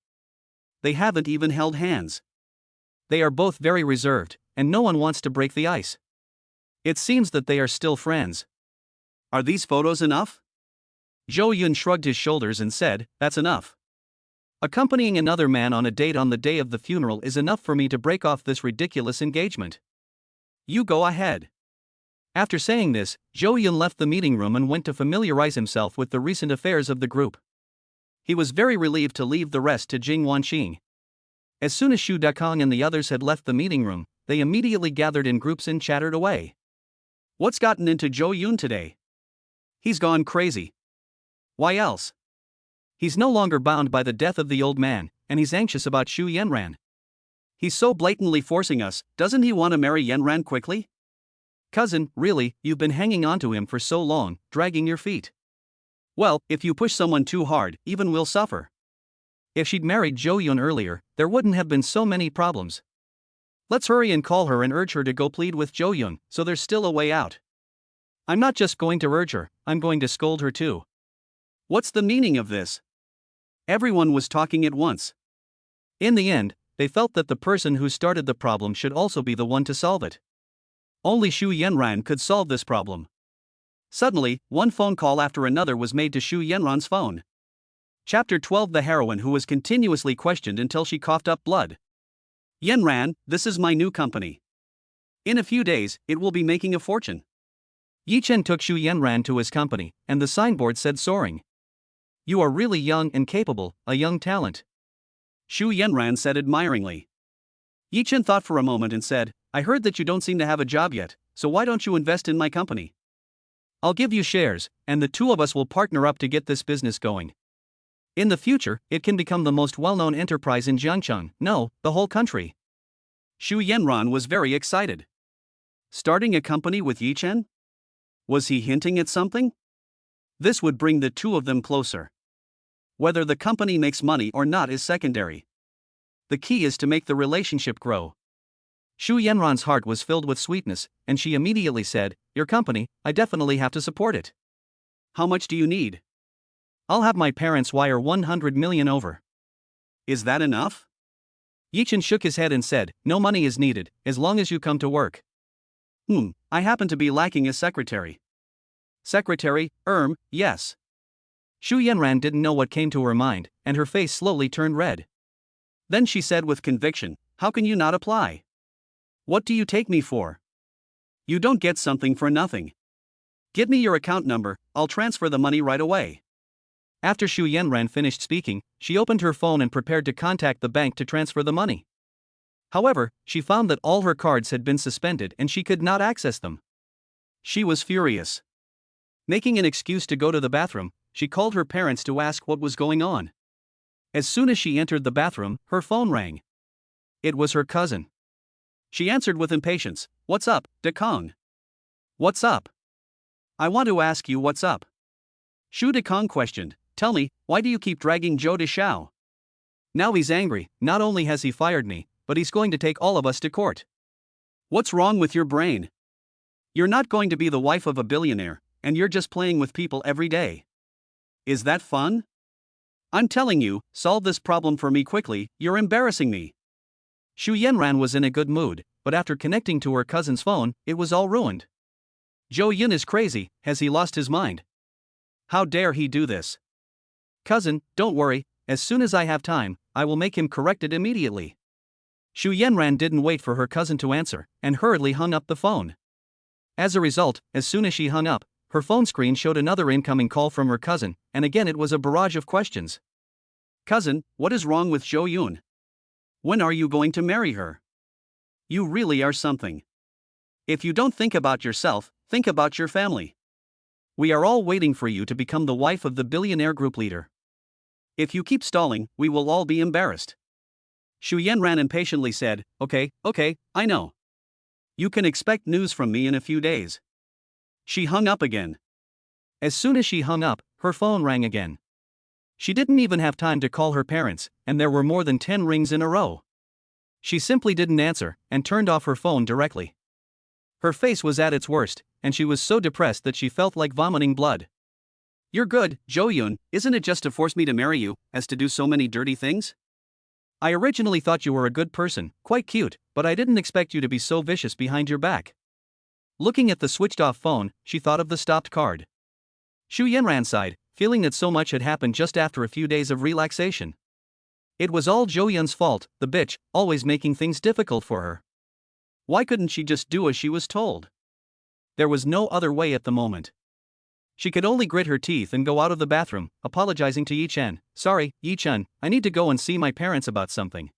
They haven't even held hands. They are both very reserved, and no one wants to break the ice. It seems that they are still friends. Are these photos enough? Jo Yoon shrugged his shoulders and said, "That's enough. Accompanying another man on a date on the day of the funeral is enough for me to break off this ridiculous engagement. You go ahead." After saying this, Jo Yoon left the meeting room and went to familiarize himself with the recent affairs of the group. He was very relieved to leave the rest to Jing Wanqing. As soon as Xu Dakong and the others had left the meeting room, they immediately gathered in groups and chattered away. "What's gotten into Jo Yoon today? He's gone crazy. Why else? He's no longer bound by the death of the old man, and he's anxious about Xu Yanran. He's so blatantly forcing us, doesn't he want to marry Yanran quickly? Cousin, really, you've been hanging on to him for so long, dragging your feet. Well, if you push someone too hard, even we'll suffer. If she'd married Jo Yoon earlier, there wouldn't have been so many problems. Let's hurry and call her and urge her to go plead with Jo Yoon, so there's still a way out. I'm not just going to urge her, I'm going to scold her too." What's the meaning of this? Everyone was talking at once. In the end, they felt that the person who started the problem should also be the one to solve it. Only Xu Yanran could solve this problem. Suddenly, one phone call after another was made to Xu Yanran's phone. Chapter 12: The heroine who was continuously questioned until she coughed up blood. "Yanran, this is my new company. In a few days, it will be making a fortune." Yi Chen took Xu Yanran to his company, and the signboard said soaring. "You are really young and capable, a young talent," Xu Yanran said admiringly. Yi Chen thought for a moment and said, "I heard that you don't seem to have a job yet, so why don't you invest in my company? I'll give you shares, and the two of us will partner up to get this business going. In the future, it can become the most well-known enterprise in Jiangcheng, no, the whole country." Xu Yanran was very excited. Starting a company with Yi Chen? Was he hinting at something? This would bring the two of them closer. Whether the company makes money or not is secondary. The key is to make the relationship grow. Xu Yanran's heart was filled with sweetness, and she immediately said, "Your company, I definitely have to support it. How much do you need?" "I'll have my parents wire 100 million over." "Is that enough?" Yi Chen shook his head and said, "No money is needed, as long as you come to work." I happen to be lacking a secretary." "Secretary, yes." Xu Yanran didn't know what came to her mind, and her face slowly turned red. Then she said with conviction, "How can you not apply? What do you take me for? You don't get something for nothing. Give me your account number, I'll transfer the money right away." After Xu Yanran finished speaking, she opened her phone and prepared to contact the bank to transfer the money. However, she found that all her cards had been suspended and she could not access them. She was furious. Making an excuse to go to the bathroom, she called her parents to ask what was going on. As soon as she entered the bathroom, her phone rang. It was her cousin. She answered with impatience, "What's up, Dakong?" "What's up? I want to ask you what's up," Xu Dakong questioned. Tell me, why do you keep dragging Joe to Shao? Now he's angry, not only has he fired me, but he's going to take all of us to court. What's wrong with your brain? You're not going to be the wife of a billionaire, and you're just playing with people every day. Is that fun? I'm telling you, solve this problem for me quickly, you're embarrassing me. Xu Yanran was in a good mood, but after connecting to her cousin's phone, it was all ruined. Zhou Yun is crazy, has he lost his mind? How dare he do this? Cousin, don't worry, as soon as I have time, I will make him corrected immediately. Xu Yanran didn't wait for her cousin to answer, and hurriedly hung up the phone. As a result, as soon as she hung up, her phone screen showed another incoming call from her cousin, and again it was a barrage of questions. Cousin, what is wrong with Zhou Yun? When are you going to marry her? You really are something. If you don't think about yourself, think about your family. We are all waiting for you to become the wife of the billionaire group leader. If you keep stalling, we will all be embarrassed. Xu Yanran impatiently said, Okay, I know. You can expect news from me in a few days. She hung up again. As soon as she hung up, her phone rang again. She didn't even have time to call her parents, and there were more than 10 rings in a row. She simply didn't answer, and turned off her phone directly. Her face was at its worst, and she was so depressed that she felt like vomiting blood. You're good, Zhou Yun, isn't it just to force me to marry you, as to do so many dirty things? I originally thought you were a good person, quite cute, but I didn't expect you to be so vicious behind your back. Looking at the switched-off phone, she thought of the stopped card. Xu Yanran sighed, feeling that so much had happened just after a few days of relaxation. It was all Zhou Yun's fault, the bitch, always making things difficult for her. Why couldn't she just do as she was told? There was no other way at the moment. She could only grit her teeth and go out of the bathroom, apologizing to Yi Chen. Sorry, Yi Chen, I need to go and see my parents about something.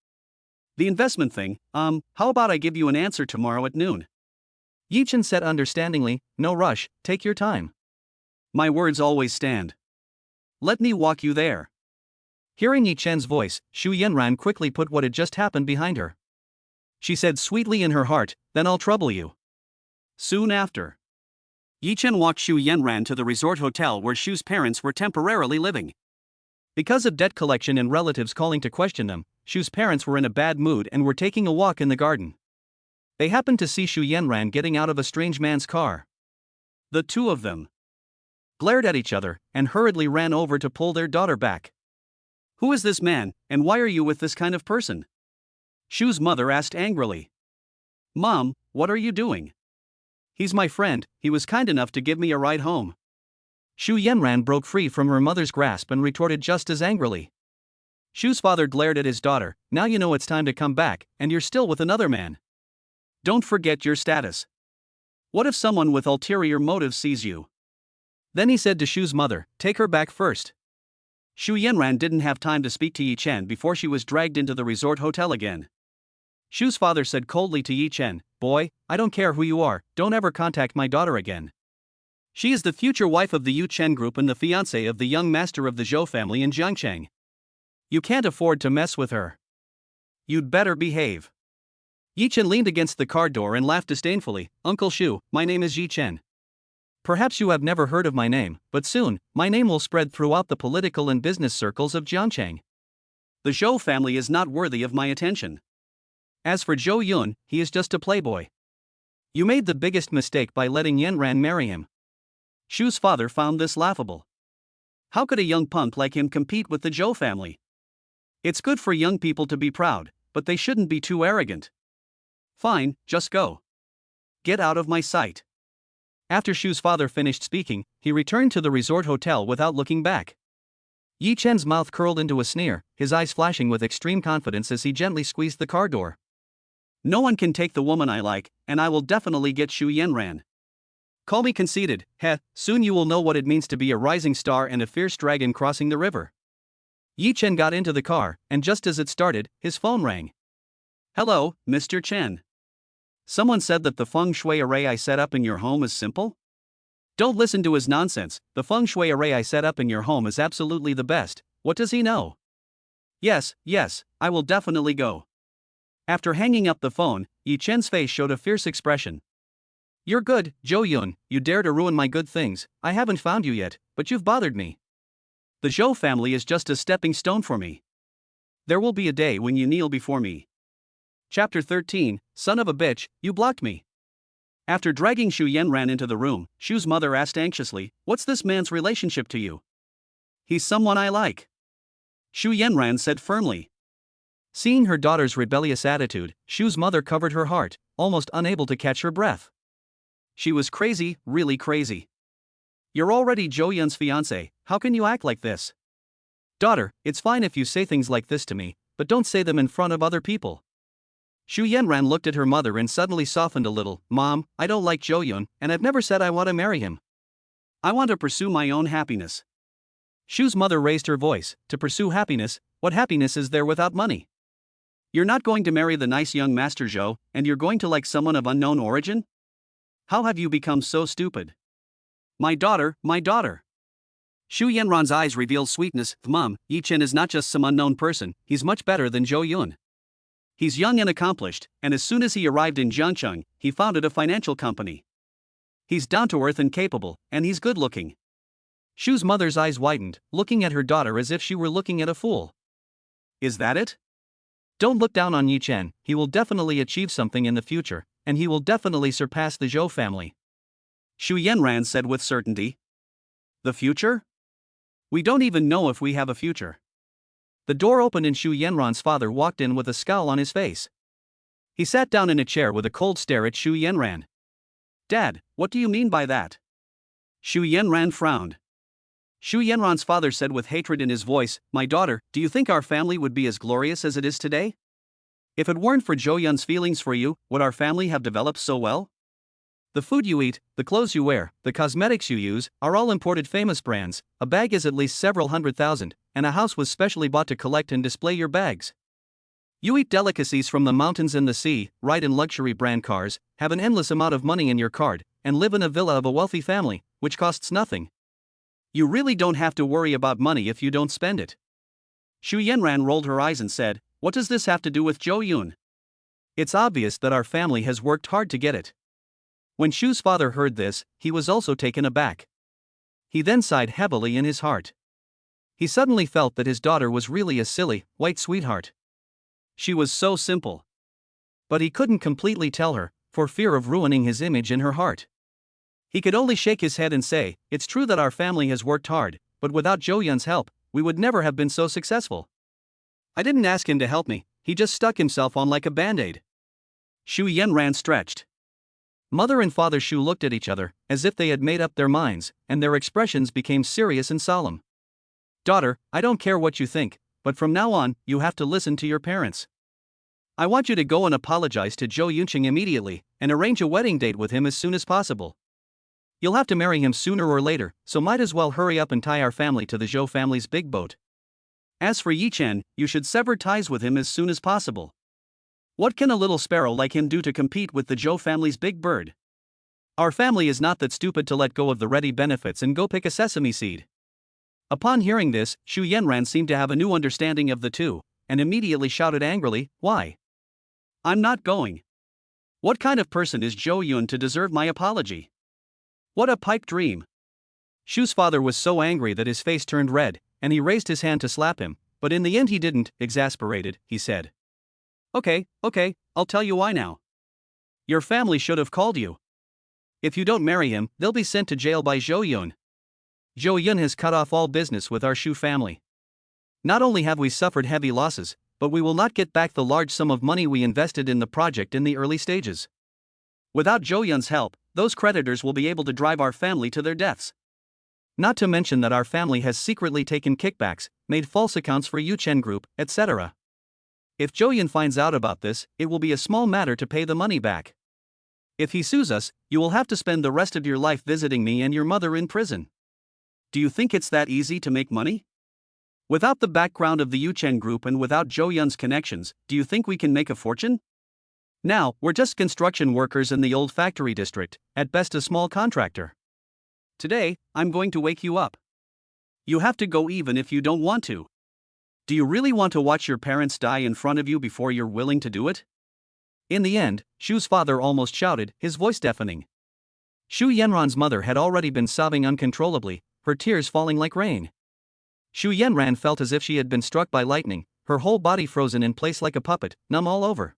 The investment thing, how about I give you an answer tomorrow at noon? Yi Chen said understandingly, no rush, take your time. My words always stand. Let me walk you there. Hearing Yi Chen's voice, Xu Yanran quickly put what had just happened behind her. She said sweetly in her heart, then I'll trouble you. Soon after, Yi Chen walked Xu Yanran to the resort hotel where Xu's parents were temporarily living. Because of debt collection and relatives calling to question them, Xu's parents were in a bad mood and were taking a walk in the garden. They happened to see Xu Yanran getting out of a strange man's car. The two of them glared at each other and hurriedly ran over to pull their daughter back. Who is this man, and why are you with this kind of person? Xu's mother asked angrily. Mom, what are you doing? He's my friend, he was kind enough to give me a ride home. Xu Yanran broke free from her mother's grasp and retorted just as angrily. Xu's father glared at his daughter, now you know it's time to come back, and you're still with another man. Don't forget your status. What if someone with ulterior motives sees you? Then he said to Xu's mother, take her back first. Xu Yanran didn't have time to speak to Yi Chen before she was dragged into the resort hotel again. Xu's father said coldly to Yi Chen, boy, I don't care who you are, don't ever contact my daughter again. She is the future wife of the Yu Chen group and the fiancée of the young master of the Zhou family in Jiangcheng. You can't afford to mess with her. You'd better behave. Yi Chen leaned against the car door and laughed disdainfully, Uncle Xu, my name is Yi Chen. Perhaps you have never heard of my name, but soon, my name will spread throughout the political and business circles of Jiangcheng. The Zhou family is not worthy of my attention. As for Zhou Yun, he is just a playboy. You made the biggest mistake by letting Yanran marry him. Xu's father found this laughable. How could a young punk like him compete with the Zhou family? It's good for young people to be proud, but they shouldn't be too arrogant. Fine, just go. Get out of my sight. After Xu's father finished speaking, he returned to the resort hotel without looking back. Yi Chen's mouth curled into a sneer, his eyes flashing with extreme confidence as he gently squeezed the car door. No one can take the woman I like, and I will definitely get Xu Yanran. Call me conceited, soon you will know what it means to be a rising star and a fierce dragon crossing the river. Yi Chen got into the car, and just as it started, his phone rang. Hello, Mr. Chen. Someone said that the feng shui array I set up in your home is simple? Don't listen to his nonsense, the feng shui array I set up in your home is absolutely the best, what does he know? Yes, I will definitely go. After hanging up the phone, Yi Chen's face showed a fierce expression. You're good, Zhou Yun, you dare to ruin my good things, I haven't found you yet, but you've bothered me. The Zhou family is just a stepping stone for me. There will be a day when you kneel before me. Chapter 13, Son of a bitch, you blocked me. After dragging Xu Yanran into the room, Xu's mother asked anxiously, "What's this man's relationship to you?" "He's someone I like," Xu Yanran said firmly. Seeing her daughter's rebellious attitude, Xu's mother covered her heart, almost unable to catch her breath. She was crazy, really crazy. "You're already Zhou Yun's fiancée, how can you act like this?" "Daughter, it's fine if you say things like this to me, but don't say them in front of other people." Xu Yanran looked at her mother and suddenly softened a little. "Mom, I don't like Zhou Yun, and I've never said I want to marry him. I want to pursue my own happiness." Xu's mother raised her voice. "To pursue happiness? What happiness is there without money? You're not going to marry the nice young Master Zhou, and you're going to like someone of unknown origin? How have you become so stupid?" My daughter, my daughter." Xu Yanran's eyes revealed sweetness. "Mom, Yi Chen is not just some unknown person, he's much better than Zhou Yun. He's young and accomplished, and as soon as he arrived in Jiangcheng, he founded a financial company. He's down to earth and capable, and he's good looking." Xu's mother's eyes widened, looking at her daughter as if she were looking at a fool. "Is that it? Don't look down on Yi Chen, he will definitely achieve something in the future, and he will definitely surpass the Zhou family," Xu Yanran said with certainty. "The future? We don't even know if we have a future." The door opened and Xu Yanran's father walked in with a scowl on his face. He sat down in a chair with a cold stare at Xu Yanran. "Dad, what do you mean by that?" Xu Yanran frowned. Xu Yanran's father said with hatred in his voice, "My daughter, do you think our family would be as glorious as it is today? If it weren't for Zhou Yun's feelings for you, would our family have developed so well? The food you eat, the clothes you wear, the cosmetics you use, are all imported famous brands, a bag is at least several $100,000, and a house was specially bought to collect and display your bags. You eat delicacies from the mountains and the sea, ride in luxury brand cars, have an endless amount of money in your card, and live in a villa of a wealthy family, which costs nothing. You really don't have to worry about money if you don't spend it." Xu Yanran rolled her eyes and said, "What does this have to do with Zhou Yun? It's obvious that our family has worked hard to get it." When Xu's father heard this, he was also taken aback. He then sighed heavily in his heart. He suddenly felt that his daughter was really a silly, white sweetheart. She was so simple. But he couldn't completely tell her, for fear of ruining his image in her heart. He could only shake his head and say, "It's true that our family has worked hard, but without Zhou Yun's help, we would never have been so successful. I didn't ask him to help me, he just stuck himself on like a band-aid." Xu Yanran stretched. Mother and Father Xu looked at each other, as if they had made up their minds, and their expressions became serious and solemn. "Daughter, I don't care what you think, but from now on, you have to listen to your parents. I want you to go and apologize to Zhou Yunqing immediately, and arrange a wedding date with him as soon as possible. You'll have to marry him sooner or later, so might as well hurry up and tie our family to the Zhou family's big boat. As for Yi Chen, you should sever ties with him as soon as possible. What can a little sparrow like him do to compete with the Zhou family's big bird? Our family is not that stupid to let go of the ready benefits and go pick a sesame seed." Upon hearing this, Xu Yanran seemed to have a new understanding of the two, and immediately shouted angrily, "Why? I'm not going. What kind of person is Zhou Yun to deserve my apology? What a pipe dream." Xu's father was so angry that his face turned red, and he raised his hand to slap him, but in the end he didn't. Exasperated, he said, Okay, I'll tell you why now. Your family should have called you. If you don't marry him, they'll be sent to jail by Zhou Yun. Zhou Yun has cut off all business with our Xu family. Not only have we suffered heavy losses, but we will not get back the large sum of money we invested in the project in the early stages. Without Zhou Yun's help, those creditors will be able to drive our family to their deaths. Not to mention that our family has secretly taken kickbacks, made false accounts for Yu Chen Group, etc. If Zhou Yun finds out about this, it will be a small matter to pay the money back. If he sues us, you will have to spend the rest of your life visiting me and your mother in prison. Do you think it's that easy to make money? Without the background of the Yu Chen Group and without Zhou Yun's connections, do you think we can make a fortune? Now, we're just construction workers in the old factory district, at best a small contractor. Today, I'm going to wake you up. You have to go even if you don't want to. Do you really want to watch your parents die in front of you before you're willing to do it?" In the end, Xu's father almost shouted, his voice deafening. Xu Yanran's mother had already been sobbing uncontrollably, her tears falling like rain. Xu Yanran felt as if she had been struck by lightning, her whole body frozen in place like a puppet, numb all over.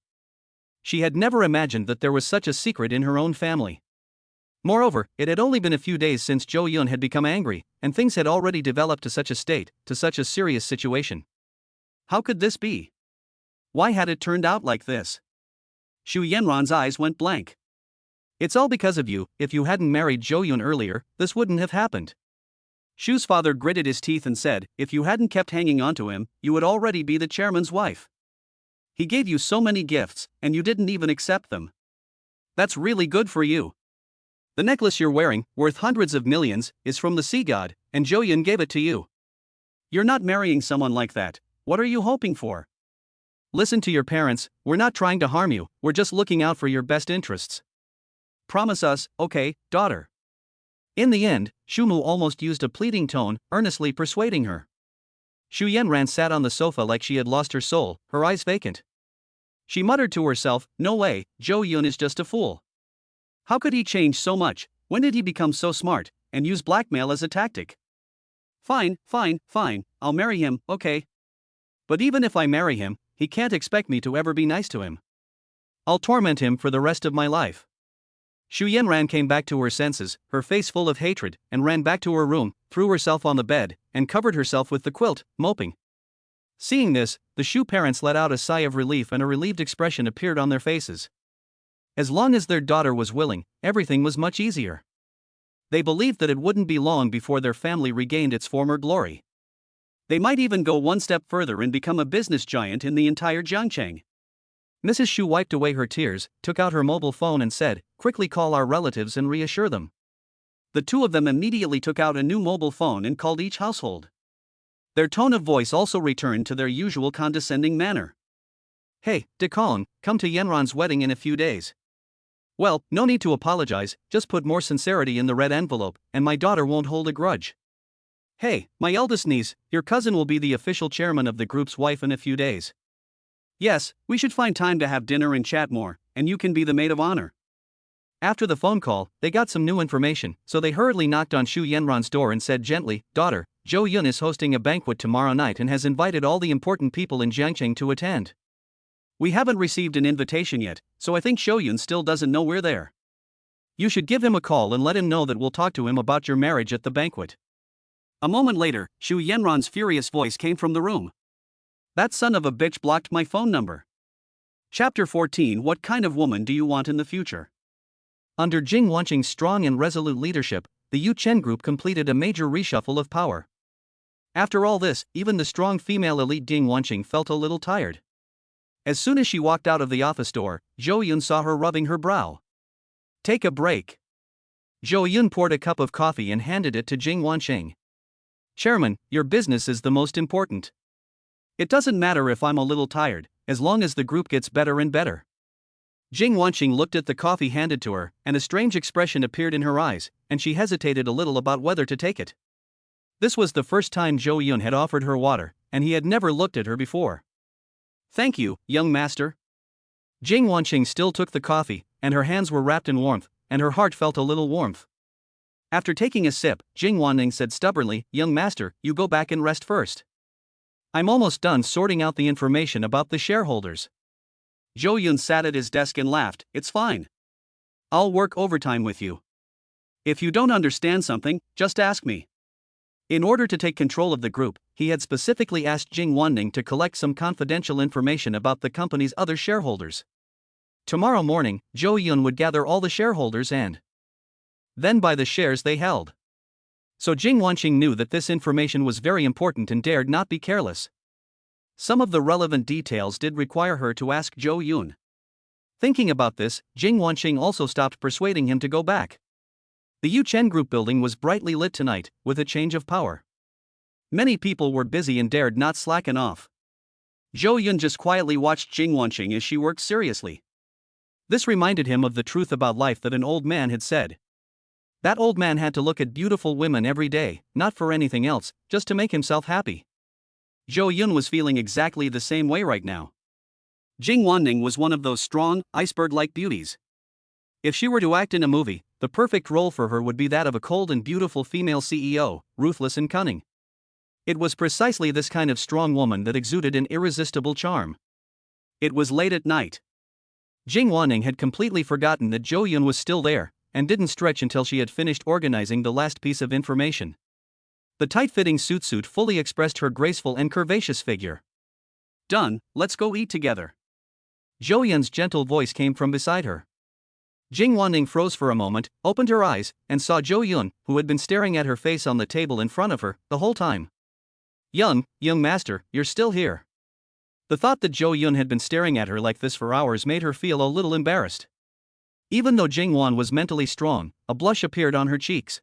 She had never imagined that there was such a secret in her own family. Moreover, it had only been a few days since Zhou Yun had become angry, and things had already developed to such a state, to such a serious situation. How could this be? Why had it turned out like this? Xu Yanran's eyes went blank. It's all because of you. If you hadn't married Zhou Yun earlier, this wouldn't have happened. Xu's father gritted his teeth and said, if you hadn't kept hanging on to him, you would already be the chairman's wife. He gave you so many gifts, and you didn't even accept them. That's really good for you. The necklace you're wearing, worth hundreds of millions, is from the sea god, and Zhou Yun gave it to you. You're not marrying someone like that. What are you hoping for? Listen to your parents, we're not trying to harm you, we're just looking out for your best interests. Promise us, okay, daughter. In the end, Xu Mu almost used a pleading tone, earnestly persuading her. Xu Yanran sat on the sofa like she had lost her soul, her eyes vacant. She muttered to herself, no way, Zhou Yun is just a fool. How could he change so much? When did he become so smart, and use blackmail as a tactic? Fine, I'll marry him, okay. But even if I marry him, he can't expect me to ever be nice to him. I'll torment him for the rest of my life. Xu Yanran came back to her senses, her face full of hatred, and ran back to her room, threw herself on the bed, and covered herself with the quilt, moping. Seeing this, the Xu parents let out a sigh of relief and a relieved expression appeared on their faces. As long as their daughter was willing, everything was much easier. They believed that it wouldn't be long before their family regained its former glory. They might even go one step further and become a business giant in the entire Jiangcheng. Mrs. Xu wiped away her tears, took out her mobile phone and said, quickly call our relatives and reassure them. The two of them immediately took out a new mobile phone and called each household. Their tone of voice also returned to their usual condescending manner. Hey, De Kong, come to Yanran's wedding in a few days. Well, no need to apologize, just put more sincerity in the red envelope, and my daughter won't hold a grudge. Hey, my eldest niece, your cousin will be the official chairman of the group's wife in a few days. Yes, we should find time to have dinner and chat more, and you can be the maid of honor. After the phone call, they got some new information, so they hurriedly knocked on Xu Yanran's door and said gently, daughter, Zhou Yun is hosting a banquet tomorrow night and has invited all the important people in Jiangcheng to attend. We haven't received an invitation yet, so I think Zhou Yun still doesn't know we're there. You should give him a call and let him know that we'll talk to him about your marriage at the banquet. A moment later, Xu Yanran's furious voice came from the room. That son of a bitch blocked my phone number. Chapter 14. What kind of woman do you want in the future? Under Jing Wanqing's strong and resolute leadership, the Yu Chen group completed a major reshuffle of power. After all this, even the strong female elite Ding Wanqing felt a little tired. As soon as she walked out of the office door, Zhou Yun saw her rubbing her brow. Take a break. Zhou Yun poured a cup of coffee and handed it to Jing Wanqing. Chairman, your business is the most important. It doesn't matter if I'm a little tired, as long as the group gets better and better. Jing Wanqing looked at the coffee handed to her, and a strange expression appeared in her eyes, and she hesitated a little about whether to take it. This was the first time Zhou Yun had offered her water, and he had never looked at her before. Thank you, young master. Jing Wanqing still took the coffee, and her hands were wrapped in warmth, and her heart felt a little warmth. After taking a sip, Jing Wanqing said stubbornly, young master, you go back and rest first. I'm almost done sorting out the information about the shareholders. Zhou Yun sat at his desk and laughed, it's fine. I'll work overtime with you. If you don't understand something, just ask me. In order to take control of the group, he had specifically asked Jing Wanqing to collect some confidential information about the company's other shareholders. Tomorrow morning, Zhou Yun would gather all the shareholders and then buy the shares they held. So Jing Wanqing knew that this information was very important and dared not be careless. Some of the relevant details did require her to ask Zhou Yun. Thinking about this, Jing Wanqing also stopped persuading him to go back. The Yu Chen Group building was brightly lit tonight, with a change of power. Many people were busy and dared not slacken off. Zhou Yun just quietly watched Jing Wanqing as she worked seriously. This reminded him of the truth about life that an old man had said. That old man had to look at beautiful women every day, not for anything else, just to make himself happy. Zhou Yun was feeling exactly the same way right now. Jing Wanqing was one of those strong, iceberg-like beauties. If she were to act in a movie, the perfect role for her would be that of a cold and beautiful female CEO, ruthless and cunning. It was precisely this kind of strong woman that exuded an irresistible charm. It was late at night. Jing Wanning had completely forgotten that Zhou Yun was still there, and didn't stretch until she had finished organizing the last piece of information. The tight-fitting suit fully expressed her graceful and curvaceous figure. "Done, let's go eat together." Zhou Yun's gentle voice came from beside her. Jing Wanning froze for a moment, opened her eyes, and saw Zhou Yun, who had been staring at her face on the table in front of her the whole time. Young master, you're still here." The thought that Zhou Yun had been staring at her like this for hours made her feel a little embarrassed. Even though Jing Wan was mentally strong, a blush appeared on her cheeks.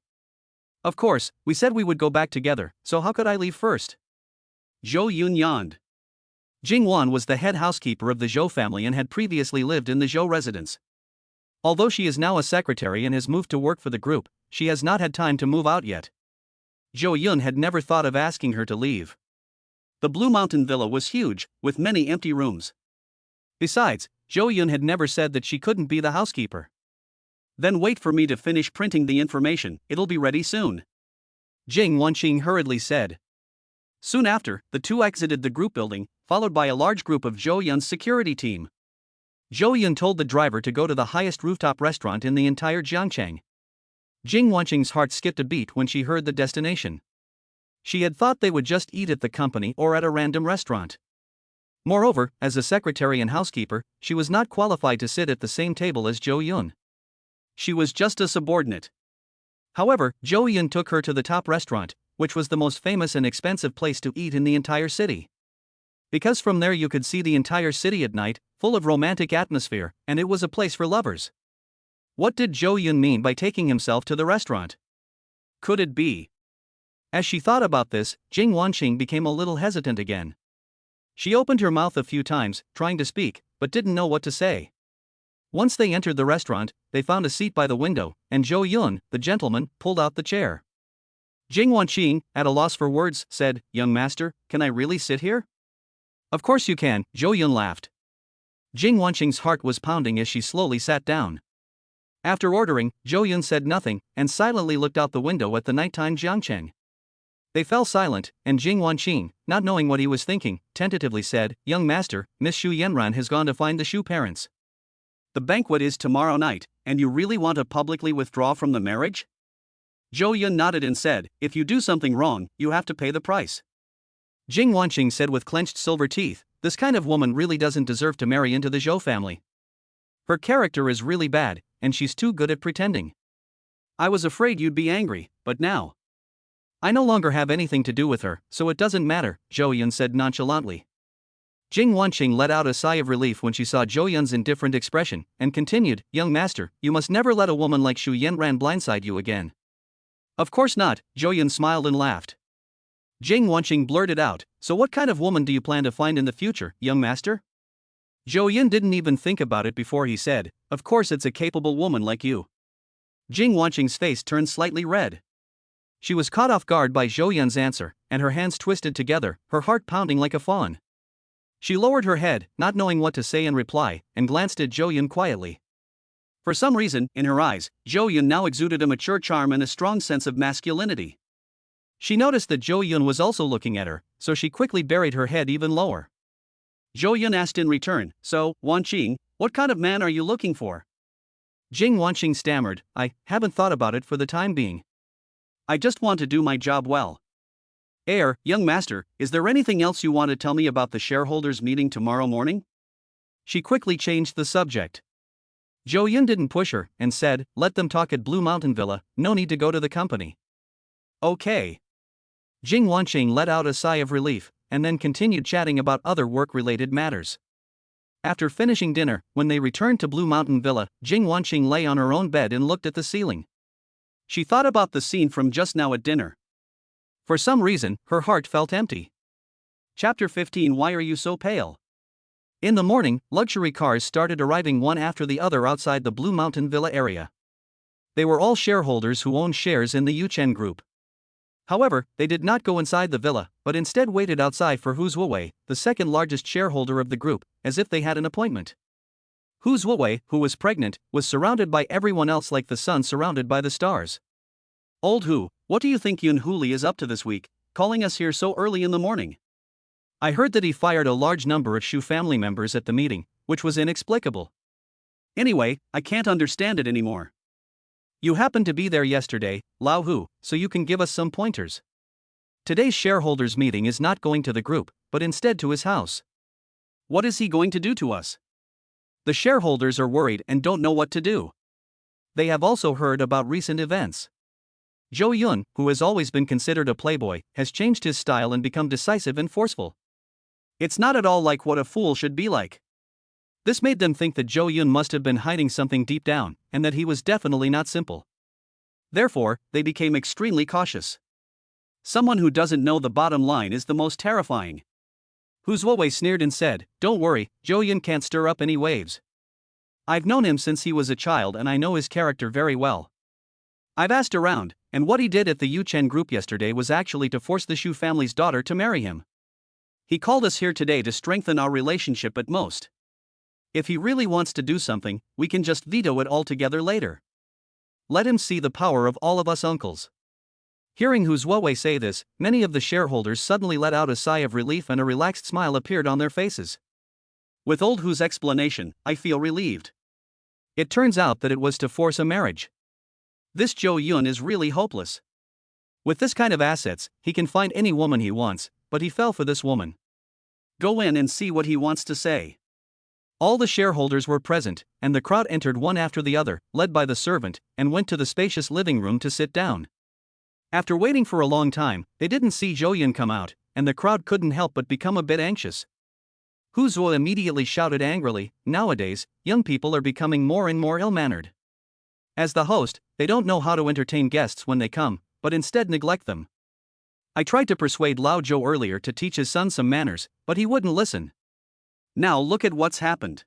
"Of course, we said we would go back together, so how could I leave first?" Zhou Yun yawned. Jing Wan was the head housekeeper of the Zhou family and had previously lived in the Zhou residence. Although she is now a secretary and has moved to work for the group, she has not had time to move out yet. Zhou Yun had never thought of asking her to leave. The Blue Mountain Villa was huge, with many empty rooms. Besides, Zhou Yun had never said that she couldn't be the housekeeper. "Then wait for me to finish printing the information, it'll be ready soon," Jing Wanqing hurriedly said. Soon after, the two exited the group building, followed by a large group of Zhou Yun's security team. Zhou Yun told the driver to go to the highest rooftop restaurant in the entire Jiangcheng. Jing Wanqing's heart skipped a beat when she heard the destination. She had thought they would just eat at the company or at a random restaurant. Moreover, as a secretary and housekeeper, she was not qualified to sit at the same table as Zhou Yun. She was just a subordinate. However, Zhou Yun took her to the top restaurant, which was the most famous and expensive place to eat in the entire city. Because from there you could see the entire city at night, full of romantic atmosphere, and it was a place for lovers. What did Zhou Yun mean by taking himself to the restaurant? Could it be? As she thought about this, Jing Wanqing became a little hesitant again. She opened her mouth a few times, trying to speak, but didn't know what to say. Once they entered the restaurant, they found a seat by the window, and Zhou Yun, the gentleman, pulled out the chair. Jing Wanqing, at a loss for words, said, "Young master, can I really sit here?" "Of course you can," Zhou Yun laughed. Jing Wanqing's heart was pounding as she slowly sat down. After ordering, Zhou Yun said nothing, and silently looked out the window at the nighttime Jiangcheng. They fell silent, and Jing Wanqing, not knowing what he was thinking, tentatively said, "Young master, Miss Xu Yanran has gone to find the Xu parents. The banquet is tomorrow night, and you really want to publicly withdraw from the marriage?" Zhou Yun nodded and said, "If you do something wrong, you have to pay the price." Jing Wanqing said with clenched silver teeth, "This kind of woman really doesn't deserve to marry into the Zhou family. Her character is really bad, and she's too good at pretending. I was afraid you'd be angry, but now I no longer have anything to do with her, so it doesn't matter," Zhou Yun said nonchalantly. Jing Wanqing let out a sigh of relief when she saw Zhou Yun's indifferent expression, and continued, "Young master, you must never let a woman like Xu Yanran blindside you again." "Of course not," Zhou Yun smiled and laughed. Jing Wanqing blurted out, "So what kind of woman do you plan to find in the future, young master?" Zhou Yun didn't even think about it before he said, "Of course it's a capable woman like you." Jing Wanqing's face turned slightly red. She was caught off guard by Zhou Yun's answer, and her hands twisted together, her heart pounding like a fawn. She lowered her head, not knowing what to say in reply, and glanced at Zhou Yun quietly. For some reason, in her eyes, Zhou Yun now exuded a mature charm and a strong sense of masculinity. She noticed that Zhou Yun was also looking at her, so she quickly buried her head even lower. Zhou Yun asked in return, "So, Wanqing, what kind of man are you looking for?" Jing Wanqing stammered, "I haven't thought about it for the time being. I just want to do my job well." Young master, is there anything else you want to tell me about the shareholders' meeting tomorrow morning?" She quickly changed the subject. Zhou Yun didn't push her, and said, "Let them talk at Blue Mountain Villa, no need to go to the company." "Okay." Jing Wanqing let out a sigh of relief, and then continued chatting about other work-related matters. After finishing dinner, when they returned to Blue Mountain Villa, Jing Wanqing lay on her own bed and looked at the ceiling. She thought about the scene from just now at dinner. For some reason, her heart felt empty. Chapter 15. Why are you so pale? In the morning, luxury cars started arriving one after the other outside the Blue Mountain Villa area. They were all shareholders who owned shares in the Yuchen Group. However, they did not go inside the villa, but instead waited outside for Hu Zuowei, the second largest shareholder of the group, as if they had an appointment. Hu Zuowei, who was pregnant, was surrounded by everyone else like the sun surrounded by the stars. "Old Hu, what do you think Yun Huli is up to this week? calling us here so early in the morning? I heard that he fired a large number of Shu family members at the meeting, which was inexplicable. Anyway, I can't understand it anymore. You happened to be there yesterday, Lao Hu, so you can give us some pointers. Today's shareholders meeting is not going to the group, but instead to his house. What is he going to do to us? The shareholders are worried and don't know what to do. They have also heard about recent events. Zhou Yun, who has always been considered a playboy, has changed his style and become decisive and forceful. It's not at all like what a fool should be like. This made them think that Zhou Yun must have been hiding something deep down, and that he was definitely not simple. Therefore, they became extremely cautious. Someone who doesn't know the bottom line is the most terrifying. Hu Zuowei sneered and said, "Don't worry, Zhou Yun can't stir up any waves. I've known him since he was a child and I know his character very well. I've asked around, and what he did at the Yuchen group yesterday was actually to force the Shu family's daughter to marry him. He called us here today to strengthen our relationship at most. If he really wants to do something, we can just veto it altogether later. Let him see the power of all of us uncles." Hearing Hu Zuowei say this, many of the shareholders suddenly let out a sigh of relief and a relaxed smile appeared on their faces. With old Hu's explanation, I feel relieved. It turns out that it was to force a marriage. This Zhou Yun is really hopeless. With this kind of assets, he can find any woman he wants, but he fell for this woman. Go in and see what he wants to say. All the shareholders were present, and the crowd entered one after the other, led by the servant, and went to the spacious living room to sit down. After waiting for a long time, they didn't see Zhou Yun come out, and the crowd couldn't help but become a bit anxious. Hu Zuo immediately shouted angrily, "Nowadays, young people are becoming more and more ill-mannered. As the host, they don't know how to entertain guests when they come, but instead neglect them. I tried to persuade Lao Zhou earlier to teach his son some manners, but he wouldn't listen. Now look at what's happened."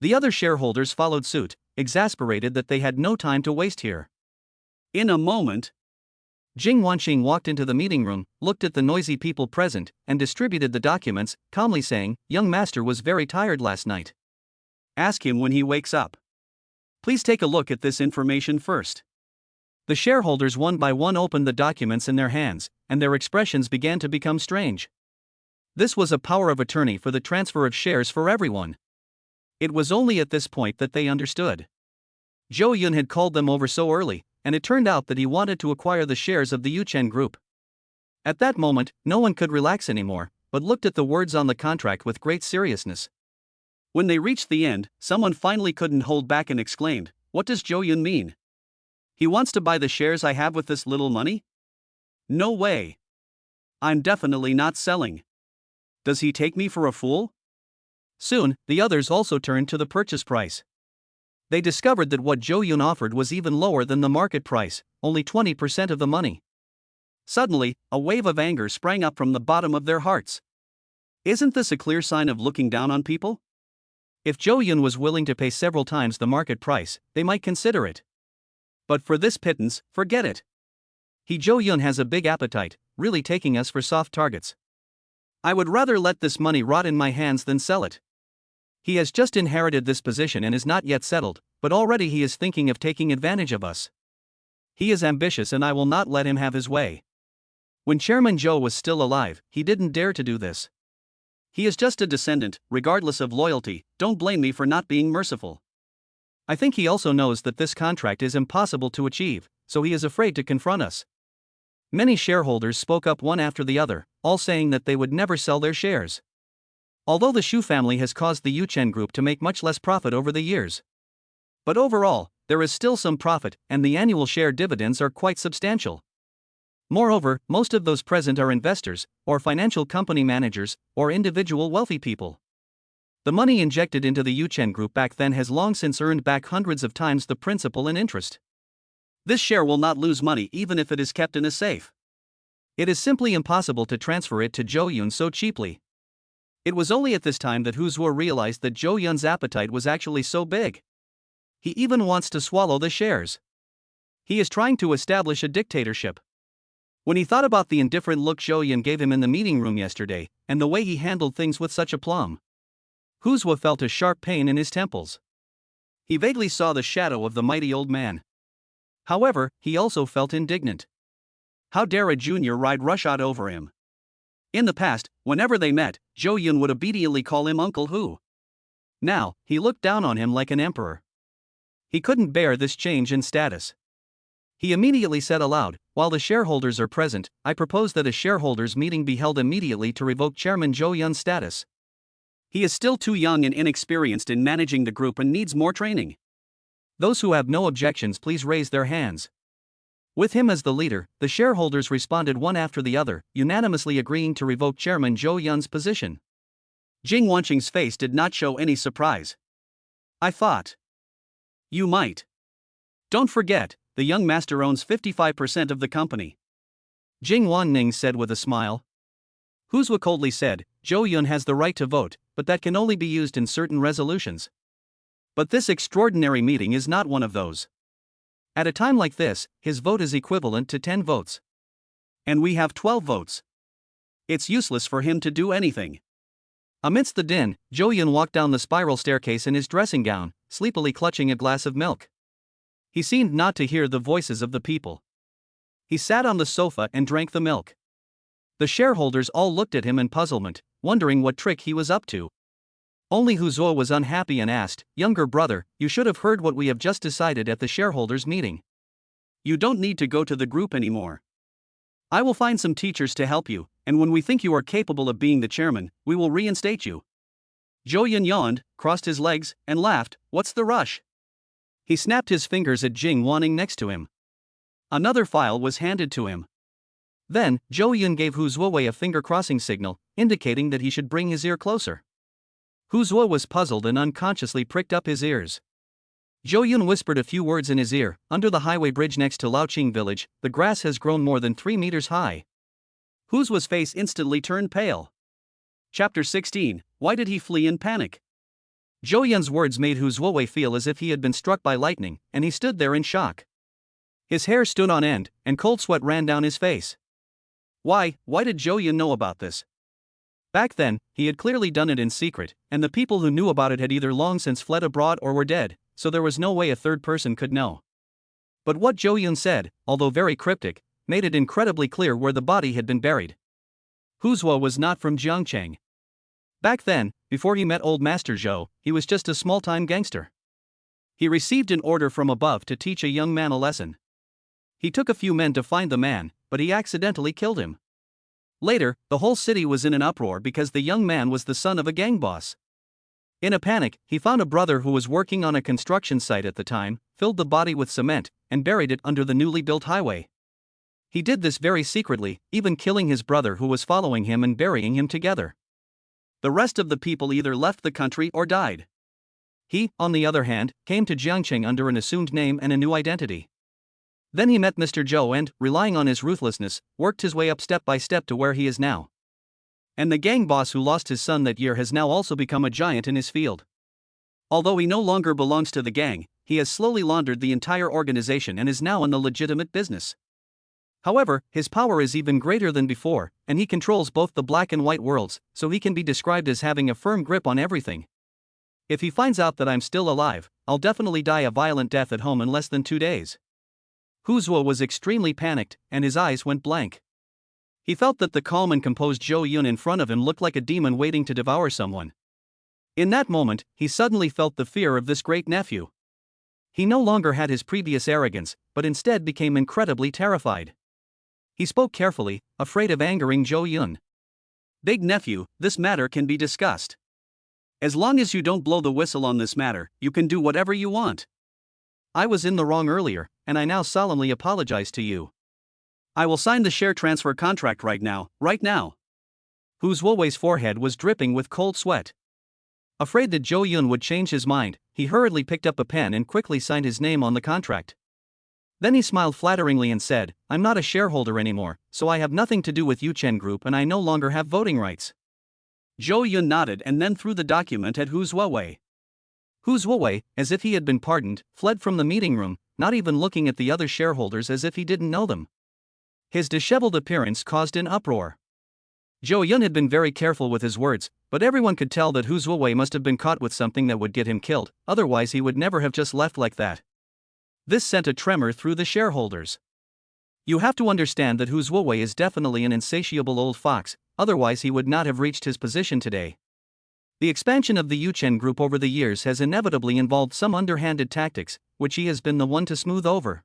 The other shareholders followed suit, exasperated that they had no time to waste here. In a moment, Jing Wanqing walked into the meeting room, looked at the noisy people present, and distributed the documents, calmly saying, "Young master was very tired last night. Ask him when he wakes up. Please take a look at this information first." The shareholders one by one opened the documents in their hands, and their expressions began to become strange. This was a power of attorney for the transfer of shares for everyone. It was only at this point that they understood. Zhou Yun had called them over so early, and it turned out that he wanted to acquire the shares of the Yuchen group. At that moment, no one could relax anymore, but looked at the words on the contract with great seriousness. When they reached the end, someone finally couldn't hold back and exclaimed, "What does Zhou Yun mean? He wants to buy the shares I have with this little money? No way. I'm definitely not selling. Does he take me for a fool?" Soon, the others also turned to the purchase price. They discovered that what Zhou Yun offered was even lower than the market price, only 20% of the money. Suddenly, a wave of anger sprang up from the bottom of their hearts. Isn't this a clear sign of looking down on people? If Zhou Yun was willing to pay several times the market price, they might consider it. But for this pittance, forget it. Zhou Yun has a big appetite, really taking us for soft targets. I would rather let this money rot in my hands than sell it. He has just inherited this position and is not yet settled, but already he is thinking of taking advantage of us. He is ambitious and I will not let him have his way. When Chairman Zhou was still alive, he didn't dare to do this. He is just a descendant, regardless of loyalty. Don't blame me for not being merciful. I think he also knows that this contract is impossible to achieve, so he is afraid to confront us." Many shareholders spoke up one after the other, all saying that they would never sell their shares. Although the Shu family has caused the Yuchen group to make much less profit over the years. But overall, there is still some profit, and the annual share dividends are quite substantial. Moreover, most of those present are investors, or financial company managers, or individual wealthy people. The money injected into the Yuchen group back then has long since earned back hundreds of times the principal and interest. This share will not lose money even if it is kept in a safe. It is simply impossible to transfer it to Zhou Yun so cheaply. It was only at this time that Hu Zuo realized that Zhou Yun's appetite was actually so big. He even wants to swallow the shares. He is trying to establish a dictatorship. When he thought about the indifferent look Zhou Yun gave him in the meeting room yesterday, and the way he handled things with such aplomb, Hu Zuo felt a sharp pain in his temples. He vaguely saw the shadow of the mighty old man. However, he also felt indignant. How dare a junior ride roughshod over him? In the past, whenever they met, Zhou Yun would obediently call him Uncle Hu. Now, he looked down on him like an emperor. He couldn't bear this change in status. He immediately said aloud, "While the shareholders are present, I propose that a shareholders meeting be held immediately to revoke Chairman Zhou Yun's status. He is still too young and inexperienced in managing the group and needs more training." Those who have no objections, please raise their hands. With him as the leader, the shareholders responded one after the other, unanimously agreeing to revoke Chairman Zhou Yun's position. Jing Wanqing's face did not show any surprise. "I thought you might. Don't forget, the young master owns 55% of the company." Jing Wanning said with a smile. Hu Zuo coldly said, "Zhou Yun has the right to vote, but that can only be used in certain resolutions. But this extraordinary meeting is not one of those. At a time like this, his vote is equivalent to 10 votes. And we have 12 votes. It's useless for him to do anything." Amidst the din, Zhou Yun walked down the spiral staircase in his dressing gown, sleepily clutching a glass of milk. He seemed not to hear the voices of the people. He sat on the sofa and drank the milk. The shareholders all looked at him in puzzlement, wondering what trick he was up to. Only Hu Zuo was unhappy and asked, "Younger brother, you should have heard what we have just decided at the shareholders' meeting. You don't need to go to the group anymore. I will find some teachers to help you, and when we think you are capable of being the chairman, we will reinstate you." Zhou Yun yawned, crossed his legs, and laughed. "What's the rush?" He snapped his fingers at Jing Wanning next to him. Another file was handed to him. Then, Zhou Yun gave Hu Zuo a finger-crossing signal, indicating that he should bring his ear closer. Hu Zuo was puzzled and unconsciously pricked up his ears. Zhou Yun whispered a few words in his ear. "Under the highway bridge next to Laoqing village, the grass has grown more than 3 meters high." Hu Zuo's face instantly turned pale. Chapter 16, Why did he flee in panic? Zhou Yun's words made Hu Zuo feel as if he had been struck by lightning, and he stood there in shock. His hair stood on end, and cold sweat ran down his face. Why did Zhou Yun know about this? Back then, he had clearly done it in secret, and the people who knew about it had either long since fled abroad or were dead, so there was no way a third person could know. But what Zhou Yun said, although very cryptic, made it incredibly clear where the body had been buried. Hu Zuo was not from Jiangcheng. Back then, before he met Old Master Zhou, he was just a small-time gangster. He received an order from above to teach a young man a lesson. He took a few men to find the man, but he accidentally killed him. Later, the whole city was in an uproar because the young man was the son of a gang boss. In a panic, he found a brother who was working on a construction site at the time, filled the body with cement, and buried it under the newly built highway. He did this very secretly, even killing his brother who was following him and burying him together. The rest of the people either left the country or died. He, on the other hand, came to Jiangcheng under an assumed name and a new identity. Then he met Mr. Zhou and, relying on his ruthlessness, worked his way up step by step to where he is now. And the gang boss who lost his son that year has now also become a giant in his field. Although he no longer belongs to the gang, he has slowly laundered the entire organization and is now in the legitimate business. However, his power is even greater than before, and he controls both the black and white worlds, so he can be described as having a firm grip on everything. If he finds out that I'm still alive, I'll definitely die a violent death at home in less than 2 days. Hu Zuo was extremely panicked, and his eyes went blank. He felt that the calm and composed Zhou Yun in front of him looked like a demon waiting to devour someone. In that moment, he suddenly felt the fear of this great nephew. He no longer had his previous arrogance, but instead became incredibly terrified. He spoke carefully, afraid of angering Zhou Yun. "Big nephew, this matter can be discussed. As long as you don't blow the whistle on this matter, you can do whatever you want. I was in the wrong earlier, and I now solemnly apologize to you. I will sign the share transfer contract right now. Hu Zuo's forehead was dripping with cold sweat. Afraid that Zhou Yun would change his mind, he hurriedly picked up a pen and quickly signed his name on the contract. Then he smiled flatteringly and said, "I'm not a shareholder anymore, so I have nothing to do with Yuchen Group and I no longer have voting rights." Zhou Yun nodded and then threw the document at Hu Zuo. Hu Zuo, as if he had been pardoned, fled from the meeting room, not even looking at the other shareholders as if he didn't know them. His disheveled appearance caused an uproar. Zhou Yun had been very careful with his words, but everyone could tell that Hu Zuo must have been caught with something that would get him killed, otherwise he would never have just left like that. This sent a tremor through the shareholders. You have to understand that Hu Zuowei is definitely an insatiable old fox, otherwise he would not have reached his position today. The expansion of the Yuchen group over the years has inevitably involved some underhanded tactics, which he has been the one to smooth over.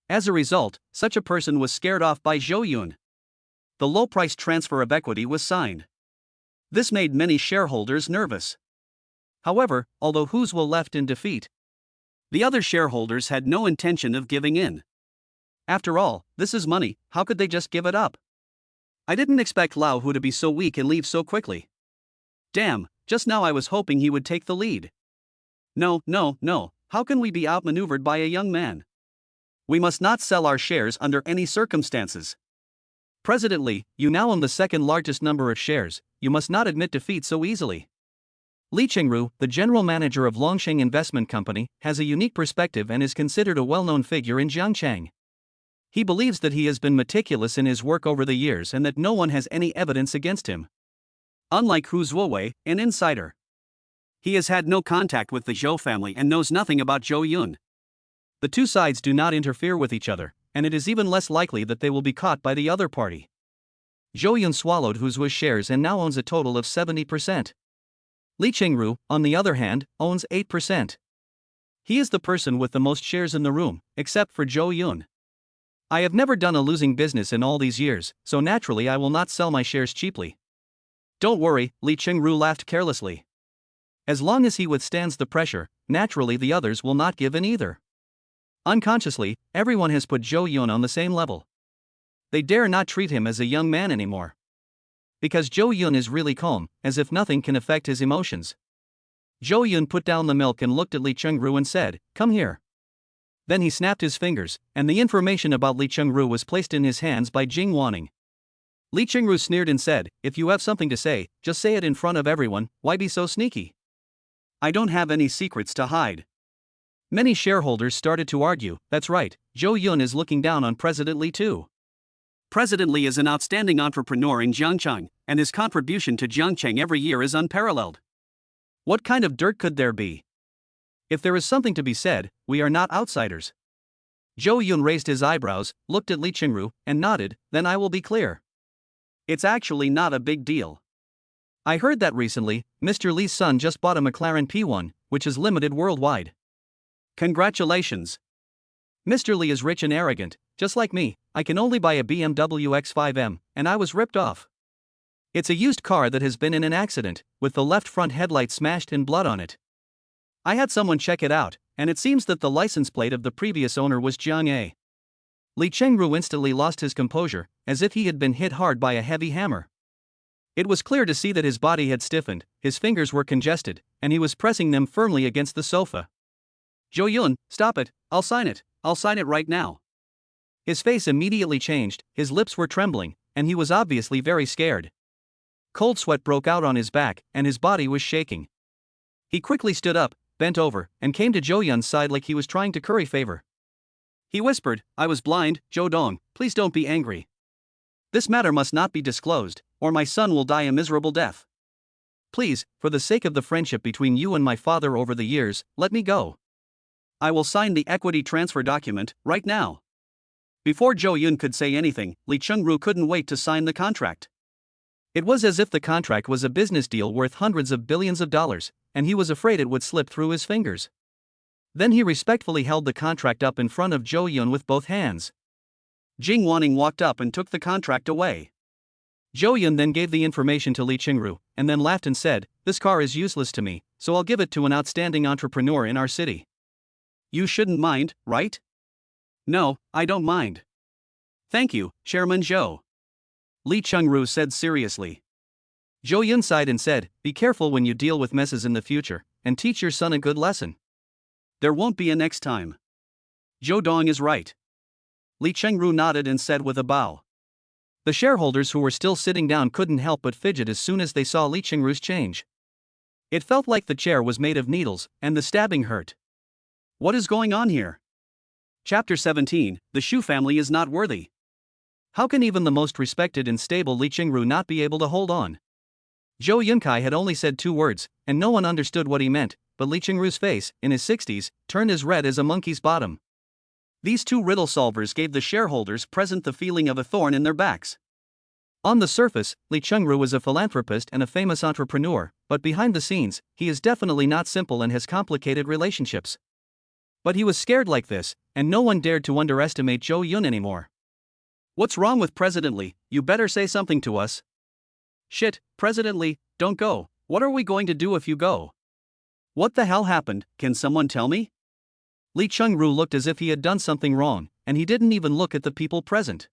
As a result, such a person was scared off by Zhou Yun. The low-price transfer of equity was signed. This made many shareholders nervous. However, although Hu Zuo left in defeat, the other shareholders had no intention of giving in. After all, this is money, how could they just give it up? I didn't expect Lao Hu to be so weak and leave so quickly. Damn, just now I was hoping he would take the lead. No, how can we be outmaneuvered by a young man? We must not sell our shares under any circumstances. President Li, you now own the second largest number of shares, you must not admit defeat so easily. Li Qingru, the general manager of Longsheng Investment Company, has a unique perspective and is considered a well-known figure in Jiangchang. He believes that he has been meticulous in his work over the years and that no one has any evidence against him. Unlike Hu Zuowei, an insider, he has had no contact with the Zhou family and knows nothing about Zhou Yun. The two sides do not interfere with each other, and it is even less likely that they will be caught by the other party. Zhou Yun swallowed Hu Zuo's shares and now owns a total of 70%. Li Qingru, on the other hand, owns 8%. He is the person with the most shares in the room, except for Zhou Yun. I have never done a losing business in all these years, so naturally I will not sell my shares cheaply. Don't worry, Li Qingru laughed carelessly. As long as he withstands the pressure, naturally the others will not give in either. Unconsciously, everyone has put Zhou Yun on the same level. They dare not treat him as a young man anymore. Because Zhou Yun is really calm, as if nothing can affect his emotions. Zhou Yun put down the milk and looked at Li Qingru and said, "Come here." Then he snapped his fingers, and the information about Li Qingru was placed in his hands by Jing Wanning. Li Qingru sneered and said, "If you have something to say, just say it in front of everyone, why be so sneaky? I don't have any secrets to hide." Many shareholders started to argue, that's right, Zhou Yun is looking down on President Li too. President Li is an outstanding entrepreneur in Jiangcheng, and his contribution to Jiangcheng every year is unparalleled. What kind of dirt could there be? If there is something to be said, we are not outsiders. Zhou Yun raised his eyebrows, looked at Li Qingru, and nodded, then I will be clear. It's actually not a big deal. I heard that recently, Mr. Li's son just bought a McLaren P1, which is limited worldwide. Congratulations. Mr. Li is rich and arrogant, just like me, I can only buy a BMW X5M, and I was ripped off. It's a used car that has been in an accident, with the left front headlight smashed and blood on it. I had someone check it out, and it seems that the license plate of the previous owner was Jiang A. Li Qingru instantly lost his composure, as if he had been hit hard by a heavy hammer. It was clear to see that his body had stiffened, his fingers were congested, and he was pressing them firmly against the sofa. Zhou Yun, stop it, I'll sign it right now. His face immediately changed, his lips were trembling, and he was obviously very scared. Cold sweat broke out on his back, and his body was shaking. He quickly stood up, bent over, and came to Zhou Yun's side like he was trying to curry favor. He whispered, "I was blind, Zhou Dong, please don't be angry. This matter must not be disclosed, or my son will die a miserable death. Please, for the sake of the friendship between you and my father over the years, let me go. I will sign the equity transfer document, right now." Before Zhou Yun could say anything, Li Qingru couldn't wait to sign the contract. It was as if the contract was a business deal worth hundreds of billions of dollars, and he was afraid it would slip through his fingers. Then he respectfully held the contract up in front of Zhou Yun with both hands. Jing Wanning walked up and took the contract away. Zhou Yun then gave the information to Li Qingru, and then laughed and said, "This car is useless to me, so I'll give it to an outstanding entrepreneur in our city." "You shouldn't mind, right?" "No, I don't mind. Thank you, Chairman Zhou," Li Qingru said seriously. Zhou Yun sighed and said, "Be careful when you deal with messes in the future, and teach your son a good lesson. There won't be a next time. Zhou Dong is right." Li Qingru nodded and said with a bow. The shareholders who were still sitting down couldn't help but fidget as soon as they saw Li Qingru's change. It felt like the chair was made of needles, and the stabbing hurt. What is going on here? Chapter 17, The Shu Family is Not Worthy. How can even the most respected and stable Li Qingru not be able to hold on? Zhou Yunkai had only said 2 words, and no one understood what he meant, but Li Qingru's face, in his 60s, turned as red as a monkey's bottom. These two riddle solvers gave the shareholders present the feeling of a thorn in their backs. On the surface, Lee Chung-ru is a philanthropist and a famous entrepreneur, but behind the scenes, he is definitely not simple and has complicated relationships. But he was scared like this, and no one dared to underestimate Jo Yun anymore. "What's wrong with President Lee? You better say something to us." "Shit, President Lee, don't go. What are we going to do if you go?" "What the hell happened, can someone tell me?" Lee Chung-ru looked as if he had done something wrong, and he didn't even look at the people present.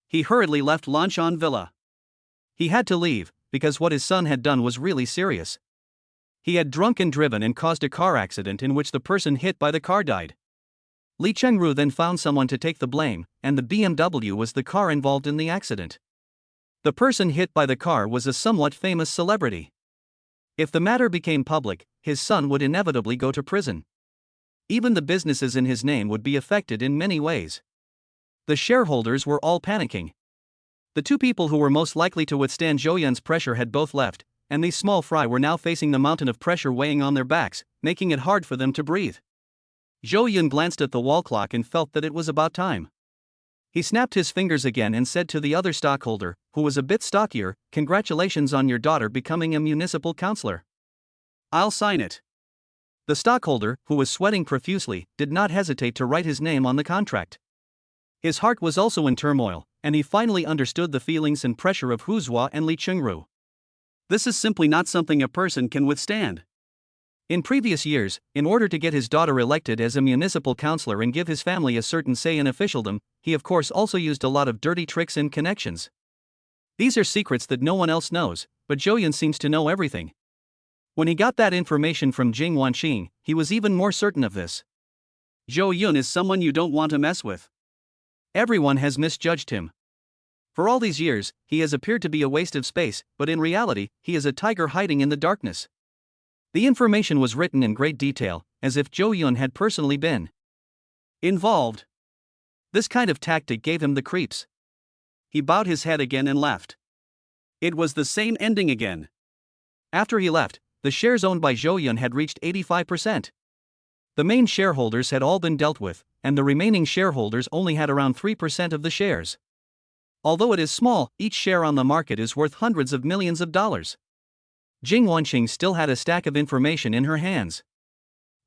He hurriedly left Lanchan Villa. He had to leave, because what his son had done was really serious. He had drunk and driven and caused a car accident in which the person hit by the car died. Lee Chung-ru then found someone to take the blame, and the BMW was the car involved in the accident. The person hit by the car was a somewhat famous celebrity. If the matter became public, his son would inevitably go to prison. Even the businesses in his name would be affected in many ways. The shareholders were all panicking. The two people who were most likely to withstand Jo Yun's pressure had both left, and these small fry were now facing the mountain of pressure weighing on their backs, making it hard for them to breathe. Jo Yun glanced at the wall clock and felt that it was about time. He snapped his fingers again and said to the other stockholder, who was a bit stockier, "Congratulations on your daughter becoming a municipal councillor." "I'll sign it." The stockholder, who was sweating profusely, did not hesitate to write his name on the contract. His heart was also in turmoil, and he finally understood the feelings and pressure of Huzhua and Lee Chung-ru. This is simply not something a person can withstand. In previous years, in order to get his daughter elected as a municipal councillor and give his family a certain say in officialdom, he of course also used a lot of dirty tricks and connections. These are secrets that no one else knows, but Jo Yun seems to know everything. When he got that information from Jing Wanqing, he was even more certain of this. Jo Yun is someone you don't want to mess with. Everyone has misjudged him. For all these years, he has appeared to be a waste of space, but in reality, he is a tiger hiding in the darkness. The information was written in great detail, as if Jo Yun had personally been involved. This kind of tactic gave him the creeps. He bowed his head again and left. It was the same ending again. After he left, the shares owned by Jo Yun had reached 85%. The main shareholders had all been dealt with, and the remaining shareholders only had around 3% of the shares. Although it is small, each share on the market is worth hundreds of millions of dollars. Jing Wanqing still had a stack of information in her hands.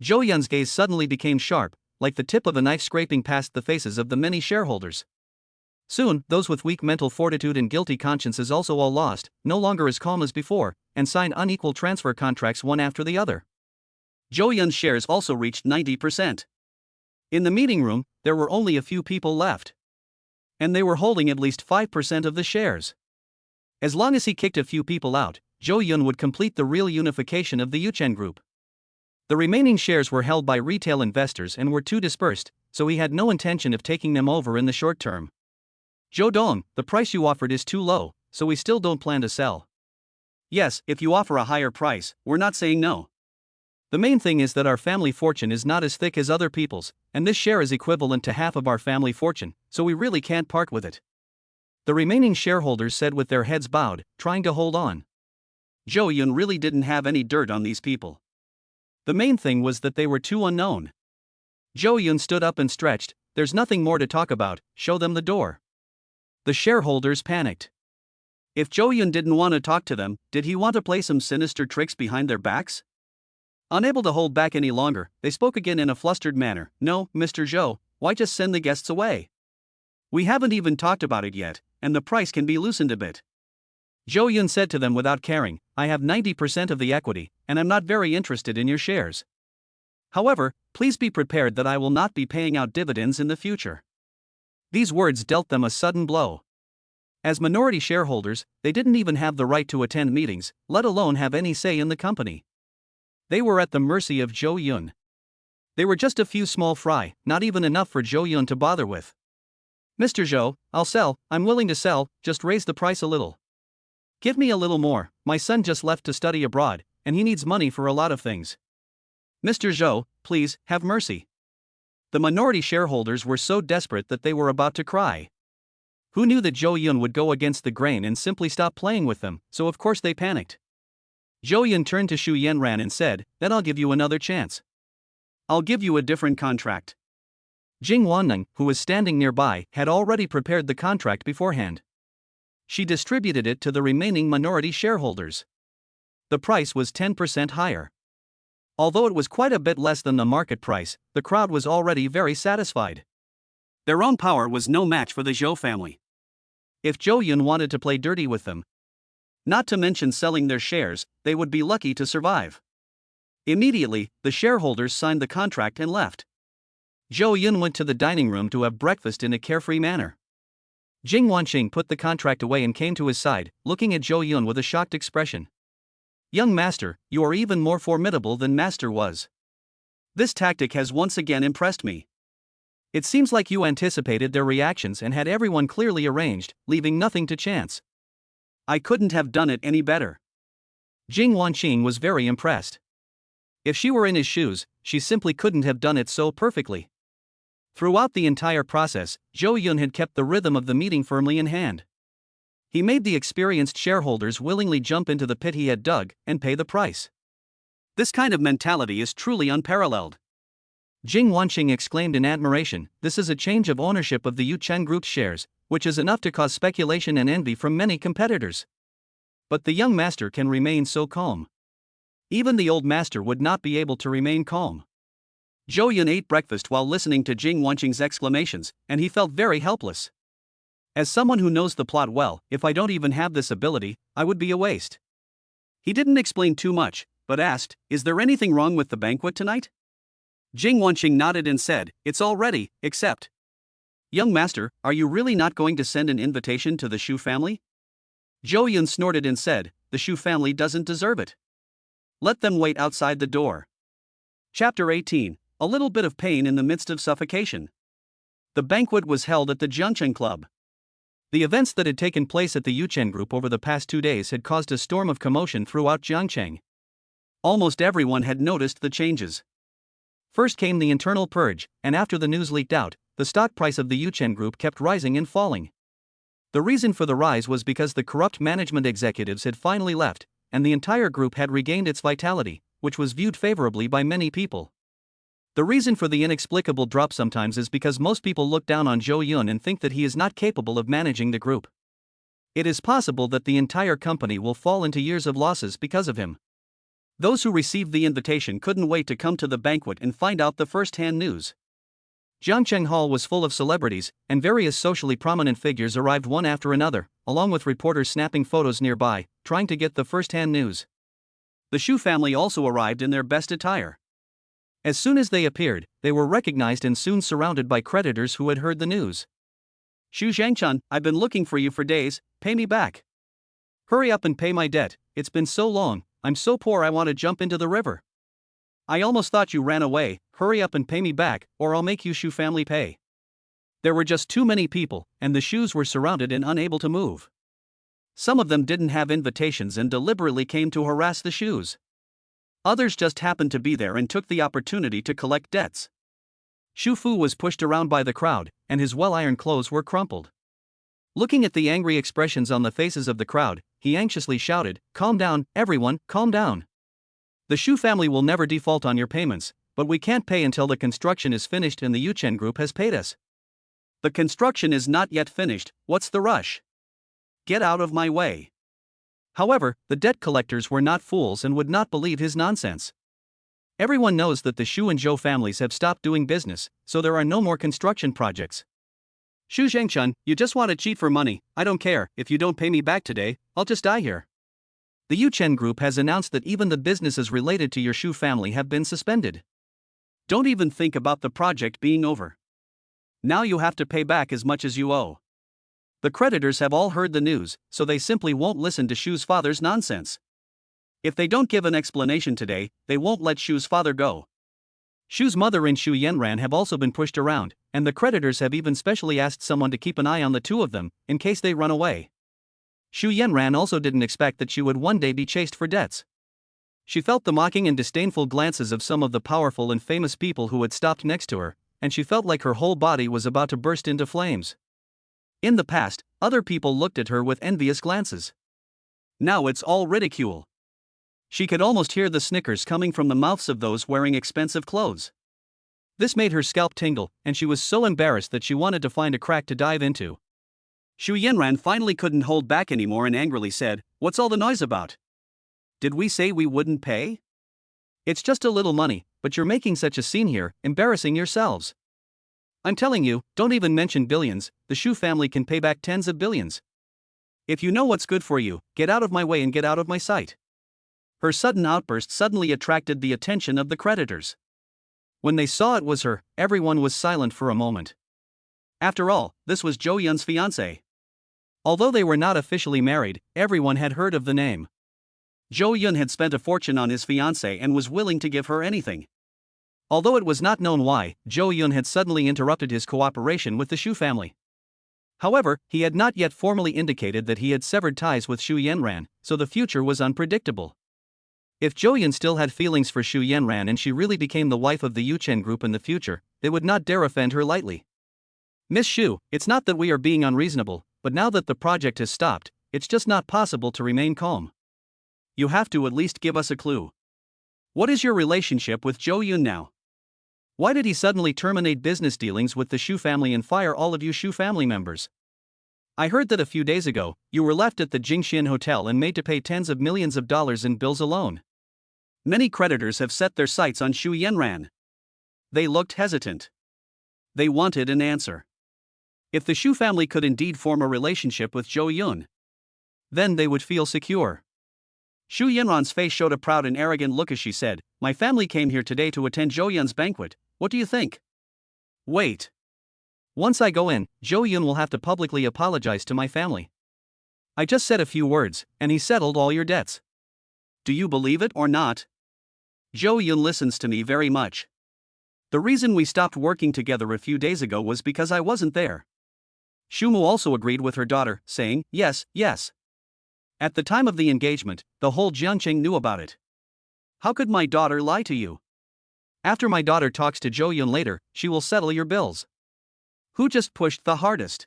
Jo Yun's gaze suddenly became sharp, like the tip of a knife scraping past the faces of the many shareholders. Soon, those with weak mental fortitude and guilty consciences also all lost, no longer as calm as before, and signed unequal transfer contracts one after the other. Jo Yun's shares also reached 90%. In the meeting room, there were only a few people left. And they were holding at least 5% of the shares. As long as he kicked a few people out, Jo Yun would complete the real unification of the Yuchen Group. The remaining shares were held by retail investors and were too dispersed, so he had no intention of taking them over in the short term. "Jo Dong, the price you offered is too low, so we still don't plan to sell." "Yes, if you offer a higher price, we're not saying no. The main thing is that our family fortune is not as thick as other people's, and this share is equivalent to half of our family fortune, so we really can't part with it." The remaining shareholders said with their heads bowed, trying to hold on. Jo Yun really didn't have any dirt on these people. The main thing was that they were too unknown. Jo Yun stood up and stretched. "There's nothing more to talk about, show them the door." The shareholders panicked. If Jo Yun didn't want to talk to them, did he want to play some sinister tricks behind their backs? Unable to hold back any longer, they spoke again in a flustered manner. "No, Mr. Zhou, why just send the guests away? We haven't even talked about it yet, and the price can be loosened a bit." Jo Yun said to them without caring, "I have 90% of the equity, and I'm not very interested in your shares. However, please be prepared that I will not be paying out dividends in the future." These words dealt them a sudden blow. As minority shareholders, they didn't even have the right to attend meetings, let alone have any say in the company. They were at the mercy of Jo Yun. They were just a few small fry, not even enough for Jo Yun to bother with. "Mr. Zhou, I'll sell, I'm willing to sell, just raise the price a little. Give me a little more, my son just left to study abroad, and he needs money for a lot of things. Mr. Zhou, please, have mercy." The minority shareholders were so desperate that they were about to cry. Who knew that Jo Yun would go against the grain and simply stop playing with them, so of course they panicked. Jo Yun turned to Xu Yanran and said, "Then I'll give you another chance. I'll give you a different contract. Jing Wanning, who was standing nearby, had already prepared the contract beforehand. She distributed it to the remaining minority shareholders. The price was 10% higher. Although it was quite a bit less than the market price, the crowd was already very satisfied. Their own power was no match for the Zhou family. If Zhou Yun wanted to play dirty with them, not to mention selling their shares, they would be lucky to survive. Immediately, the shareholders signed the contract and left. Zhou Yun went to the dining room to have breakfast in a carefree manner. Jing Wanqing put the contract away and came to his side, looking at Zhou Yun with a shocked expression. "Young master, you are even more formidable than master was. This tactic has once again impressed me. It seems like you anticipated their reactions and had everyone clearly arranged, leaving nothing to chance. I couldn't have done it any better." Jing Wanqing was very impressed. If she were in his shoes, she simply couldn't have done it so perfectly. Throughout the entire process, Zhou Yun had kept the rhythm of the meeting firmly in hand. He made the experienced shareholders willingly jump into the pit he had dug and pay the price. This kind of mentality is truly unparalleled. Jing Wanqing exclaimed in admiration, "This is a change of ownership of the Yuchen Group's shares, which is enough to cause speculation and envy from many competitors. But the young master can remain so calm. Even the old master would not be able to remain calm." Zhou Yun ate breakfast while listening to Jing Wanqing's exclamations, and he felt very helpless. As someone who knows the plot well, if I don't even have this ability, I would be a waste. He didn't explain too much, but asked, "Is there anything wrong with the banquet tonight?" Jing Wanqing nodded and said, "It's all ready, except..." "Young master, are you really not going to send an invitation to the Shu family?" Zhou Yun snorted and said, "The Shu family doesn't deserve it. Let them wait outside the door." Chapter 18, A little bit of pain in the midst of suffocation. The banquet was held at the Jiangcheng Club. The events that had taken place at the Yuchen Group over the past 2 days had caused a storm of commotion throughout Jiangcheng. Almost everyone had noticed the changes. First came the internal purge, and after the news leaked out, the stock price of the Yuchen Group kept rising and falling. The reason for the rise was because the corrupt management executives had finally left, and the entire group had regained its vitality, which was viewed favorably by many people. The reason for the inexplicable drop sometimes is because most people look down on Zhou Yun and think that he is not capable of managing the group. It is possible that the entire company will fall into years of losses because of him. Those who received the invitation couldn't wait to come to the banquet and find out the first-hand news. Jiangcheng Hall was full of celebrities, and various socially prominent figures arrived one after another, along with reporters snapping photos nearby, trying to get the first-hand news. The Shu family also arrived in their best attire. As soon as they appeared, they were recognized and soon surrounded by creditors who had heard the news. "Xu Zhangchun, I've been looking for you for days, pay me back. Hurry up and pay my debt, it's been so long, I'm so poor I want to jump into the river. I almost thought you ran away, hurry up and pay me back, or I'll make you Shu family pay." There were just too many people, and the Shus were surrounded and unable to move. Some of them didn't have invitations and deliberately came to harass the Shus. Others just happened to be there and took the opportunity to collect debts. Xu Fu was pushed around by the crowd, and his well-ironed clothes were crumpled. Looking at the angry expressions on the faces of the crowd, he anxiously shouted, "Calm down, everyone, calm down. The Shu family will never default on your payments, but we can't pay until the construction is finished and the Yuchen Group has paid us." "The construction is not yet finished, what's the rush? Get out of my way." However, the debt collectors were not fools and would not believe his nonsense. Everyone knows that the Shu and Zhou families have stopped doing business, so there are no more construction projects. "Xu Zhangchun, you just want to cheat for money, I don't care, if you don't pay me back today, I'll just die here. The Yuchen Group has announced that even the businesses related to your Shu family have been suspended. Don't even think about the project being over. Now you have to pay back as much as you owe." The creditors have all heard the news, so they simply won't listen to Shu's father's nonsense. If they don't give an explanation today, they won't let Shu's father go. Shu's mother and Shu Yenran have also been pushed around, and the creditors have even specially asked someone to keep an eye on the two of them, in case they run away. Shu Yenran also didn't expect that she would one day be chased for debts. She felt the mocking and disdainful glances of some of the powerful and famous people who had stopped next to her, and she felt like her whole body was about to burst into flames. In the past, other people looked at her with envious glances. Now it's all ridicule. She could almost hear the snickers coming from the mouths of those wearing expensive clothes. This made her scalp tingle, and she was so embarrassed that she wanted to find a crack to dive into. Xu Yanran finally couldn't hold back anymore and angrily said, "What's all the noise about? Did we say we wouldn't pay? It's just a little money, but you're making such a scene here, embarrassing yourselves. I'm telling you, don't even mention billions, the Xu family can pay back tens of billions. If you know what's good for you, get out of my way and get out of my sight." Her sudden outburst suddenly attracted the attention of the creditors. When they saw it was her, everyone was silent for a moment. After all, this was Zhou Yun's fiancée. Although they were not officially married, everyone had heard of the name. Zhou Yun had spent a fortune on his fiancée and was willing to give her anything. Although it was not known why, Zhou Yun had suddenly interrupted his cooperation with the Xu family. However, he had not yet formally indicated that he had severed ties with Xu Yanran, so the future was unpredictable. If Zhou Yun still had feelings for Xu Yanran and she really became the wife of the Yuchen group in the future, they would not dare offend her lightly. "Miss Xu, it's not that we are being unreasonable, but now that the project has stopped, it's just not possible to remain calm. You have to at least give us a clue. What is your relationship with Zhou Yun now? Why did he suddenly terminate business dealings with the Xu family and fire all of you Xu family members? I heard that a few days ago, you were left at the Jingxian Hotel and made to pay tens of millions of dollars in bills alone." Many creditors have set their sights on Xu Yanran. They looked hesitant. They wanted an answer. If the Xu family could indeed form a relationship with Zhou Yun, then they would feel secure. Xu Yanran's face showed a proud and arrogant look as she said, "My family came here today to attend Zhou Yun's banquet, what do you think? Wait. Once I go in, Zhou Yun will have to publicly apologize to my family. I just said a few words, and he settled all your debts. Do you believe it or not? Zhou Yun listens to me very much. The reason we stopped working together a few days ago was because I wasn't there." Xu Mu also agreed with her daughter, saying, "Yes, yes. At the time of the engagement, the whole Jiangqing knew about it. How could my daughter lie to you? After my daughter talks to Zhou Yun later, she will settle your bills. Who just pushed the hardest?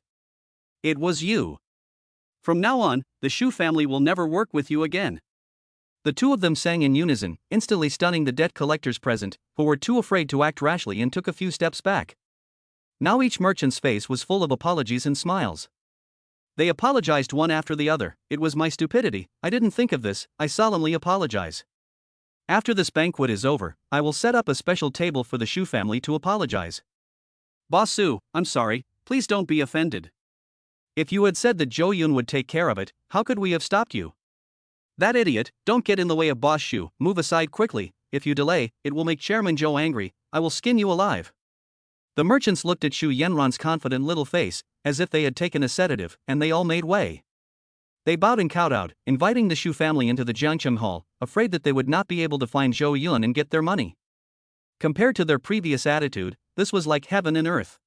It was you. From now on, the Xu family will never work with you again." The two of them sang in unison, instantly stunning the debt collectors present, who were too afraid to act rashly and took a few steps back. Now each merchant's face was full of apologies and smiles. They apologized one after the other. "It was my stupidity, I didn't think of this, I solemnly apologize. After this banquet is over, I will set up a special table for the Xu family to apologize. Boss Su, I'm sorry, please don't be offended. If you had said that Zhou Yun would take care of it, how could we have stopped you? That idiot, don't get in the way of Boss Xu, move aside quickly, if you delay, it will make Chairman Zhou angry, I will skin you alive." The merchants looked at Xu Yanran's confident little face, as if they had taken a sedative, and they all made way. They bowed and kowtowed, inviting the Xu family into the Jiangcheng Hall, afraid that they would not be able to find Zhou Yun and get their money. Compared to their previous attitude, this was like heaven and earth.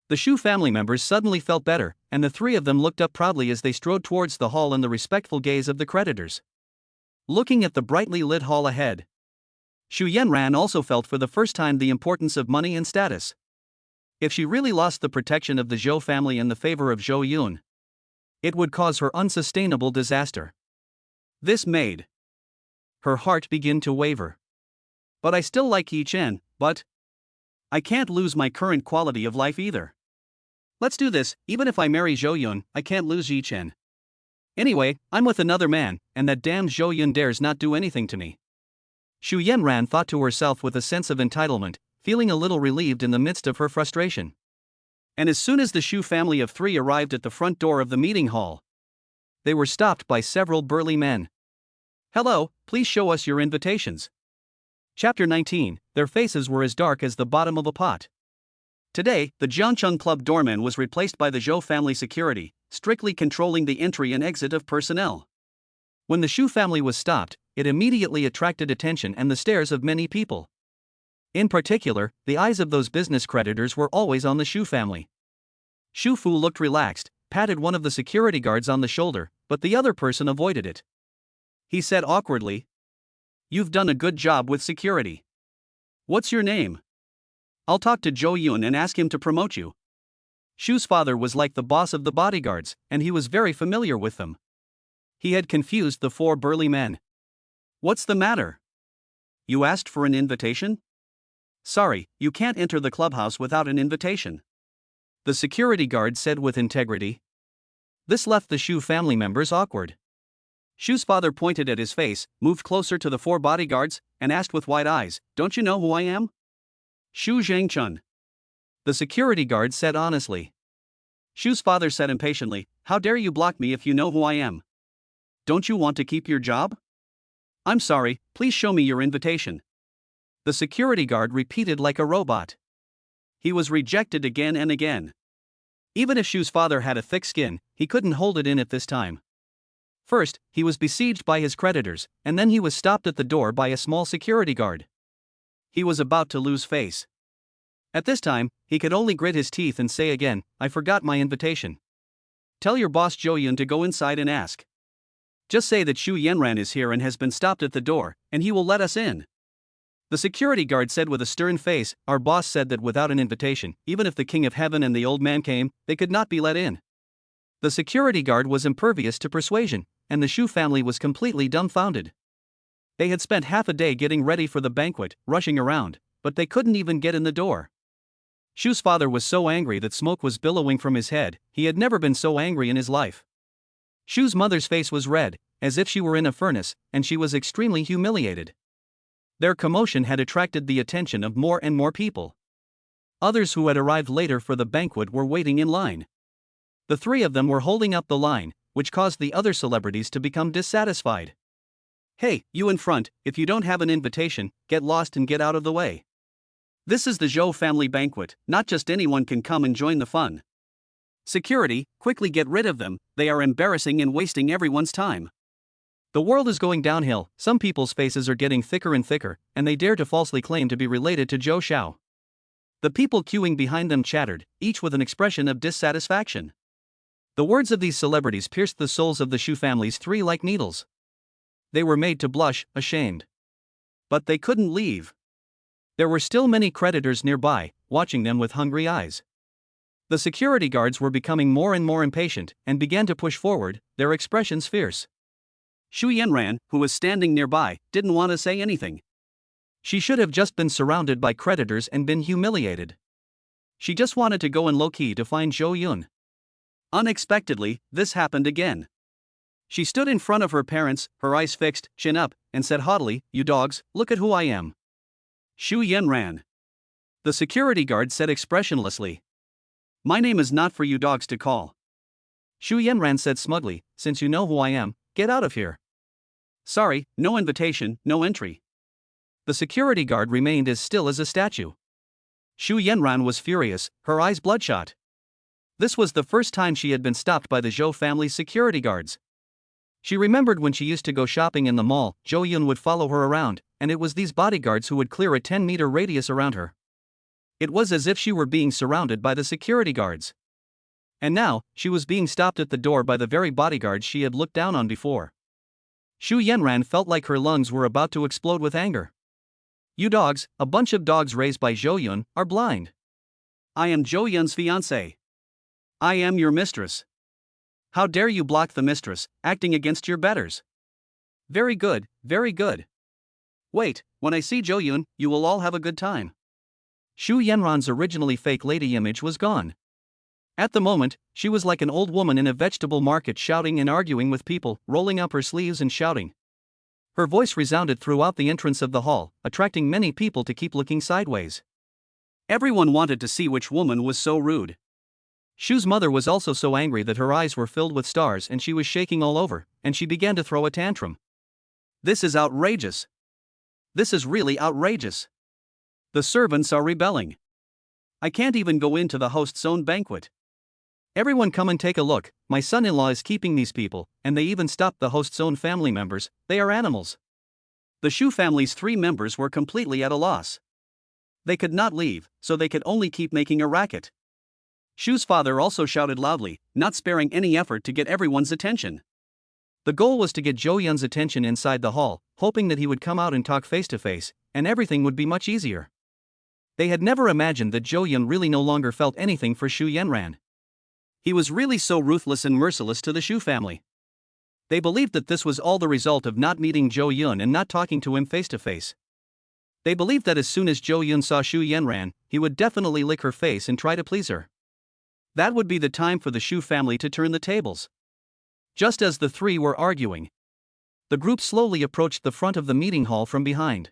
The Xu family members suddenly felt better, and the three of them looked up proudly as they strode towards the hall in the respectful gaze of the creditors. Looking at the brightly lit hall ahead, Xu Yanran also felt for the first time the importance of money and status. If she really lost the protection of the Zhou family in the favor of Zhou Yun, it would cause her unsustainable disaster. This made her heart begin to waver. "But I still like Yi Chen, but I can't lose my current quality of life either. Let's do this, even if I marry Zhou Yun, I can't lose Yi Chen. Anyway, I'm with another man, and that damn Zhou Yun dares not do anything to me." Xu Yanran thought to herself with a sense of entitlement, feeling a little relieved in the midst of her frustration. And as soon as the Xu family of three arrived at the front door of the meeting hall, they were stopped by several burly men. "Hello, please show us your invitations." Chapter 19, their faces were as dark as the bottom of a pot. Today, the Jiangcheng Club doorman was replaced by the Zhou family security, strictly controlling the entry and exit of personnel. When the Xu family was stopped, it immediately attracted attention and the stares of many people. In particular, the eyes of those business creditors were always on the Xu family. Xu Fu looked relaxed, patted one of the security guards on the shoulder, but the other person avoided it. He said awkwardly, "You've done a good job with security. What's your name? I'll talk to Zhou Yun and ask him to promote you." Xu's father was like the boss of the bodyguards, and he was very familiar with them. He had confused the four burly men. "What's the matter? You asked for an invitation?" Sorry, you can't enter the clubhouse without an invitation, the security guard said with integrity. This left the Shu family members awkward. Shu's father pointed at his face, moved closer to the four bodyguards, and asked with wide eyes, "Don't you know who I am?" Shu Zhangchun, the security guard said honestly. Shu's father said impatiently, "How dare you block me if you know who I am? Don't you want to keep your job?" "I'm sorry, please show me your invitation," the security guard repeated like a robot. He was rejected again and again. Even if Shu's father had a thick skin, he couldn't hold it in at this time. First, he was besieged by his creditors, and then he was stopped at the door by a small security guard. He was about to lose face. At this time, he could only grit his teeth and say again, "I forgot my invitation. Tell your boss Zhou Yun to go inside and ask. Just say that Xu Yanran is here and has been stopped at the door, and he will let us in." The security guard said with a stern face, "Our boss said that without an invitation, even if the King of Heaven and the old man came, they could not be let in." The security guard was impervious to persuasion, and the Shu family was completely dumbfounded. They had spent half a day getting ready for the banquet, rushing around, but they couldn't even get in the door. Shu's father was so angry that smoke was billowing from his head. He had never been so angry in his life. Shu's mother's face was red, as if she were in a furnace, and she was extremely humiliated. Their commotion had attracted the attention of more and more people. Others who had arrived later for the banquet were waiting in line. The three of them were holding up the line, which caused the other celebrities to become dissatisfied. "Hey, you in front, if you don't have an invitation, get lost and get out of the way. This is the Zhou family banquet, not just anyone can come and join the fun. Security, quickly get rid of them, they are embarrassing and wasting everyone's time." The world is going downhill. Some people's faces are getting thicker and thicker, and they dare to falsely claim to be related to Zhou Xiao. The people queuing behind them chattered, each with an expression of dissatisfaction. The words of these celebrities pierced the souls of the Shu family's three like needles. They were made to blush, ashamed. But they couldn't leave. There were still many creditors nearby, watching them with hungry eyes. The security guards were becoming more and more impatient, and began to push forward, their expressions fierce. Xu Yanran, who was standing nearby, didn't want to say anything. She should have just been surrounded by creditors and been humiliated. She just wanted to go in low-key to find Zhou Yun. Unexpectedly, this happened again. She stood in front of her parents, her eyes fixed, chin up, and said haughtily, "You dogs, look at who I am." Xu Yanran, the security guard said expressionlessly. "My name is not for you dogs to call." Xu Yanran said smugly, "Since you know who I am, get out of here." "Sorry, no invitation, no entry." The security guard remained as still as a statue. Xu Yanran was furious, her eyes bloodshot. This was the first time she had been stopped by the Zhou family's security guards. She remembered when she used to go shopping in the mall, Zhou Yun would follow her around, and it was these bodyguards who would clear a 10-meter radius around her. It was as if she were being surrounded by the security guards. And now, she was being stopped at the door by the very bodyguards she had looked down on before. Xu Yanran felt like her lungs were about to explode with anger. "You dogs, a bunch of dogs raised by Zhou Yun, are blind. I am Zhou Yun's fiancée. I am your mistress. How dare you block the mistress, acting against your betters? Very good, very good. Wait, when I see Zhou Yun, you will all have a good time." Xu Yanran's originally fake lady image was gone. At the moment, she was like an old woman in a vegetable market shouting and arguing with people, rolling up her sleeves and shouting. Her voice resounded throughout the entrance of the hall, attracting many people to keep looking sideways. Everyone wanted to see which woman was so rude. Shu's mother was also so angry that her eyes were filled with stars and she was shaking all over, and she began to throw a tantrum. "This is outrageous. This is really outrageous. The servants are rebelling. I can't even go into the host's own banquet. Everyone come and take a look, my son-in-law is keeping these people, and they even stopped the host's own family members, they are animals." The Shu family's 3 members were completely at a loss. They could not leave, so they could only keep making a racket. Shu's father also shouted loudly, not sparing any effort to get everyone's attention. The goal was to get Zhou Yun's attention inside the hall, hoping that he would come out and talk face to face, and everything would be much easier. They had never imagined that Zhou Yun really no longer felt anything for Xu Yanran. He was really so ruthless and merciless to the Shu family. They believed that this was all the result of not meeting Zhou Yun and not talking to him face to face. They believed that as soon as Zhou Yun saw Xu Yanran, he would definitely lick her face and try to please her. That would be the time for the Xu family to turn the tables. Just as the three were arguing, the group slowly approached the front of the meeting hall from behind.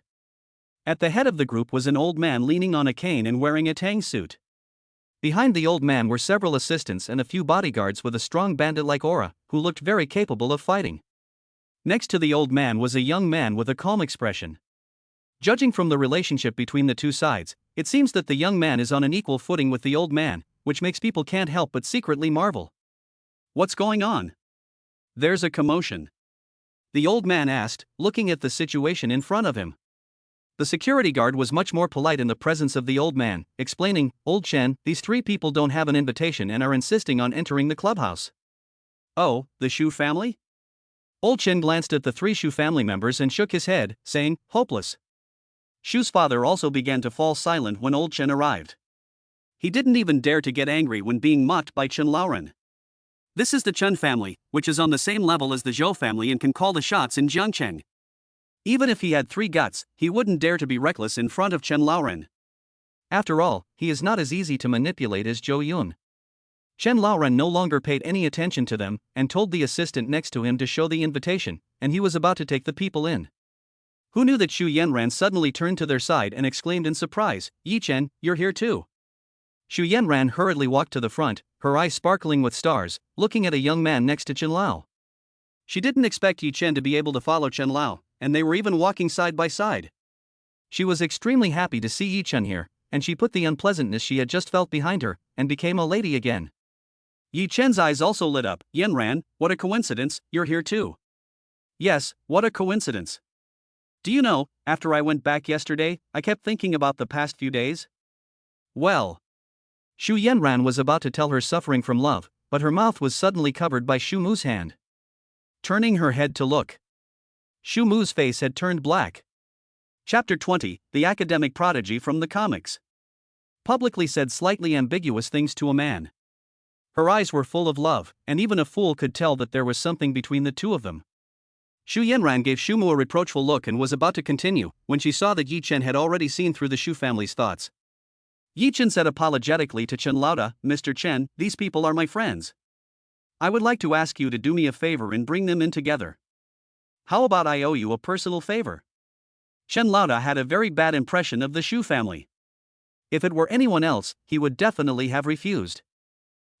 At the head of the group was an old man leaning on a cane and wearing a tang suit. Behind the old man were several assistants and a few bodyguards with a strong bandit-like aura, who looked very capable of fighting. Next to the old man was a young man with a calm expression. Judging from the relationship between the two sides, it seems that the young man is on an equal footing with the old man, which makes people can't help but secretly marvel. What's going on? There's a commotion. The old man asked, looking at the situation in front of him. The security guard was much more polite in the presence of the old man, explaining, "Old Chen, these three people don't have an invitation and are insisting on entering the clubhouse." Oh, the Xu family? Old Chen glanced at the three Xu family members and shook his head, saying, "Hopeless." Xu's father also began to fall silent when old Chen arrived. He didn't even dare to get angry when being mocked by Chen Laoren. This is the Chen family, which is on the same level as the Zhou family and can call the shots in Jiangcheng. Even if he had 3 guts, he wouldn't dare to be reckless in front of Chen Laoren. After all, he is not as easy to manipulate as Zhou Yun. Chen Laoren no longer paid any attention to them, and told the assistant next to him to show the invitation, and he was about to take the people in. Who knew that Xu Yanran suddenly turned to their side and exclaimed in surprise, "Yi Chen, you're here too." Xu Yanran hurriedly walked to the front, her eyes sparkling with stars, looking at a young man next to Chen Lao. She didn't expect Yi Chen to be able to follow Chen Lao, and they were even walking side by side. She was extremely happy to see Yi Chen here, and she put the unpleasantness she had just felt behind her, and became a lady again. Yi Chen's eyes also lit up. "Yanran, what a coincidence, you're here too." "Yes, what a coincidence. Do you know, after I went back yesterday, I kept thinking about the past few days." Well. Xu Yanran was about to tell her suffering from love, but her mouth was suddenly covered by Xu Mu's hand. Turning her head to look, Xu Mu's face had turned black. Chapter 20, The Academic Prodigy from the Comics. Publicly said slightly ambiguous things to a man. Her eyes were full of love, and even a fool could tell that there was something between the two of them. Xu Yanran gave Xu Mu a reproachful look and was about to continue, when she saw that Yi Chen had already seen through the Xu family's thoughts. Yi Chen said apologetically to Chen Lauda, "Mr. Chen, these people are my friends. I would like to ask you to do me a favor and bring them in together. How about I owe you a personal favor?" Chen Lauda had a very bad impression of the Xu family. If it were anyone else, he would definitely have refused.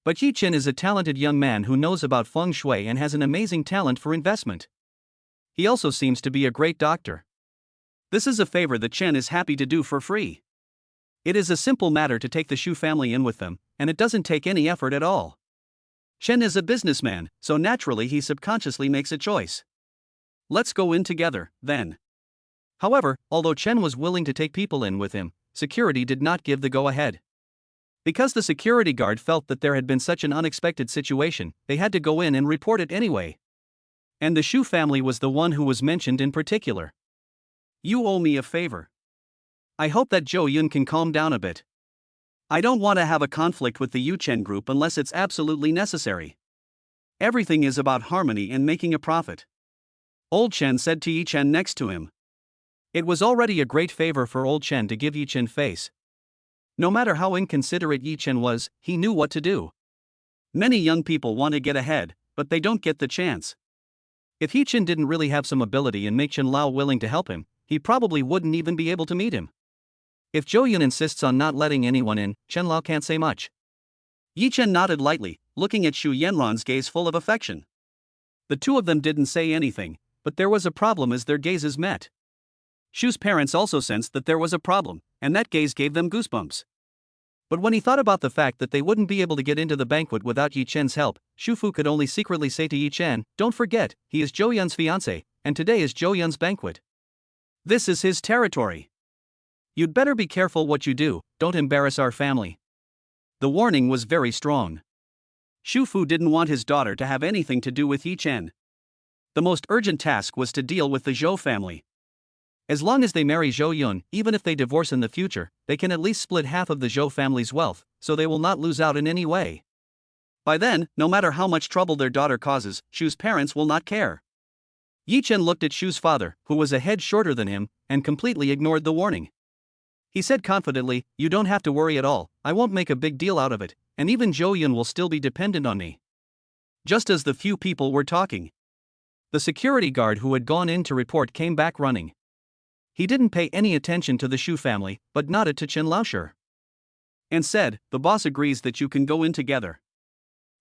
But Yi Chen is a talented young man who knows about feng shui and has an amazing talent for investment. He also seems to be a great doctor. This is a favor that Chen is happy to do for free. It is a simple matter to take the Xu family in with them, and it doesn't take any effort at all. Chen is a businessman, so naturally he subconsciously makes a choice. Let's go in together, then. However, although Chen was willing to take people in with him, security did not give the go-ahead. Because the security guard felt that there had been such an unexpected situation, they had to go in and report it anyway. And the Xu family was the one who was mentioned in particular. "You owe me a favor. I hope that Zhou Yun can calm down a bit. I don't want to have a conflict with the Yu Chen group unless it's absolutely necessary. Everything is about harmony and making a profit." Old Chen said to Yi Chen next to him. It was already a great favor for Old Chen to give Yi Chen face. No matter how inconsiderate Yi Chen was, he knew what to do. Many young people want to get ahead, but they don't get the chance. If Yi Chen didn't really have some ability and make Chen Lao willing to help him, he probably wouldn't even be able to meet him. If Zhou Yun insists on not letting anyone in, Chen Lao can't say much. Yi Chen nodded lightly, looking at Xu Yanran's gaze full of affection. The two of them didn't say anything, but there was a problem as their gazes met. Xu's parents also sensed that there was a problem, and that gaze gave them goosebumps. But when he thought about the fact that they wouldn't be able to get into the banquet without Yi Chen's help, Xu Fu could only secretly say to Yi Chen, "Don't forget, he is Zhou Yun's fiancée, and today is Zhou Yun's banquet. This is his territory. You'd better be careful what you do, don't embarrass our family." The warning was very strong. Xu Fu didn't want his daughter to have anything to do with Yi Chen. The most urgent task was to deal with the Zhou family. As long as they marry Zhou Yun, even if they divorce in the future, they can at least split half of the Zhou family's wealth, so they will not lose out in any way. By then, no matter how much trouble their daughter causes, Xu's parents will not care. Yi Chen looked at Shu's father, who was a head shorter than him, and completely ignored the warning. He said confidently, "You don't have to worry at all, I won't make a big deal out of it, and even Zhou Yun will still be dependent on me." Just as the few people were talking, the security guard who had gone in to report came back running. He didn't pay any attention to the Shu family, but nodded to Chen Laosher and said, "The boss agrees that you can go in together."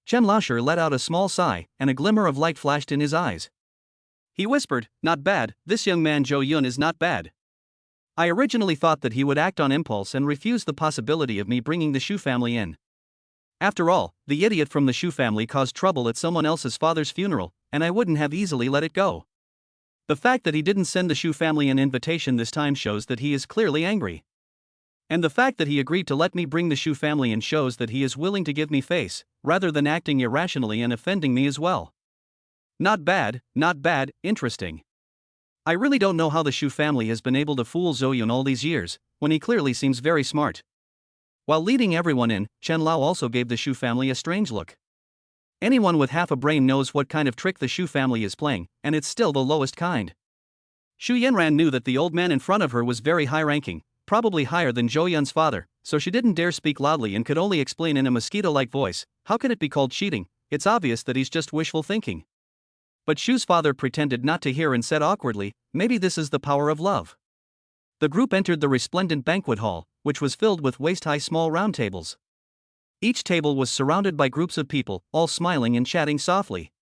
Chen Laosher let out a small sigh, and a glimmer of light flashed in his eyes. He whispered, "Not bad, this young man Zhou Yun is not bad. I originally thought that he would act on impulse and refuse the possibility of me bringing the Shu family in. After all, the idiot from the Shu family caused trouble at someone else's father's funeral, and I wouldn't have easily let it go. The fact that he didn't send the Shu family an invitation this time shows that he is clearly angry. And the fact that he agreed to let me bring the Shu family in shows that he is willing to give me face, rather than acting irrationally and offending me as well. Not bad, interesting. I really don't know how the Shu family has been able to fool Zhou Yun all these years, when he clearly seems very smart." While leading everyone in, Chen Lao also gave the Shu family a strange look. Anyone with half a brain knows what kind of trick the Shu family is playing, and it's still the lowest kind. Shu Yanran knew that the old man in front of her was very high-ranking, probably higher than Zhou Yun's father, so she didn't dare speak loudly and could only explain in a mosquito-like voice, "How can it be called cheating? It's obvious that he's just wishful thinking." But Shu's father pretended not to hear and said awkwardly, "Maybe this is the power of love." The group entered the resplendent banquet hall, which was filled with waist-high small round tables. Each table was surrounded by groups of people, all smiling and chatting softly.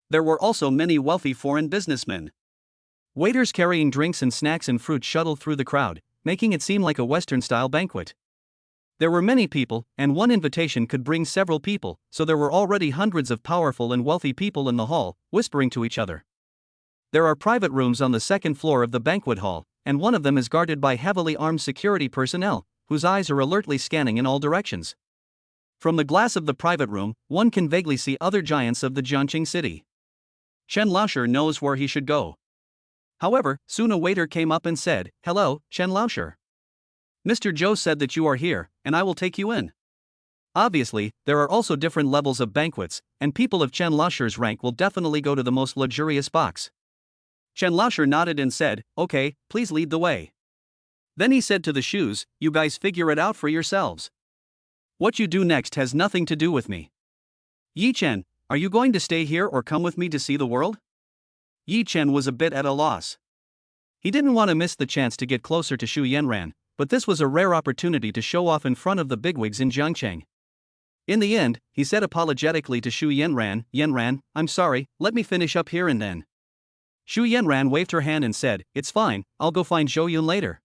There were also many wealthy foreign businessmen. Waiters carrying drinks and snacks and fruit shuttled through the crowd, making it seem like a Western-style banquet. There were many people, and one invitation could bring several people, so there were already hundreds of powerful and wealthy people in the hall, whispering to each other. There are private rooms on the second floor of the banquet hall, and one of them is guarded by heavily armed security personnel, whose eyes are alertly scanning in all directions. From the glass of the private room, one can vaguely see other giants of the Jiangqing city. Chen Laosher knows where he should go. However, soon a waiter came up and said, "Hello, Chen Laosher. Mr. Zhou said that you are here, and I will take you in." Obviously, there are also different levels of banquets, and people of Chen Laosher's rank will definitely go to the most luxurious box. Chen Laosher nodded and said, "Okay, please lead the way." Then he said to the Shus, "You guys figure it out for yourselves. What you do next has nothing to do with me. Yi Chen, are you going to stay here or come with me to see the world?" Yi Chen was a bit at a loss. He didn't want to miss the chance to get closer to Shu Yanran, but this was a rare opportunity to show off in front of the bigwigs in Jiangcheng. In the end, he said apologetically to Shu Yanran, "Yanran, I'm sorry, let me finish up here and then." Shu Yanran waved her hand and said, "It's fine, I'll go find Zhou Yun later."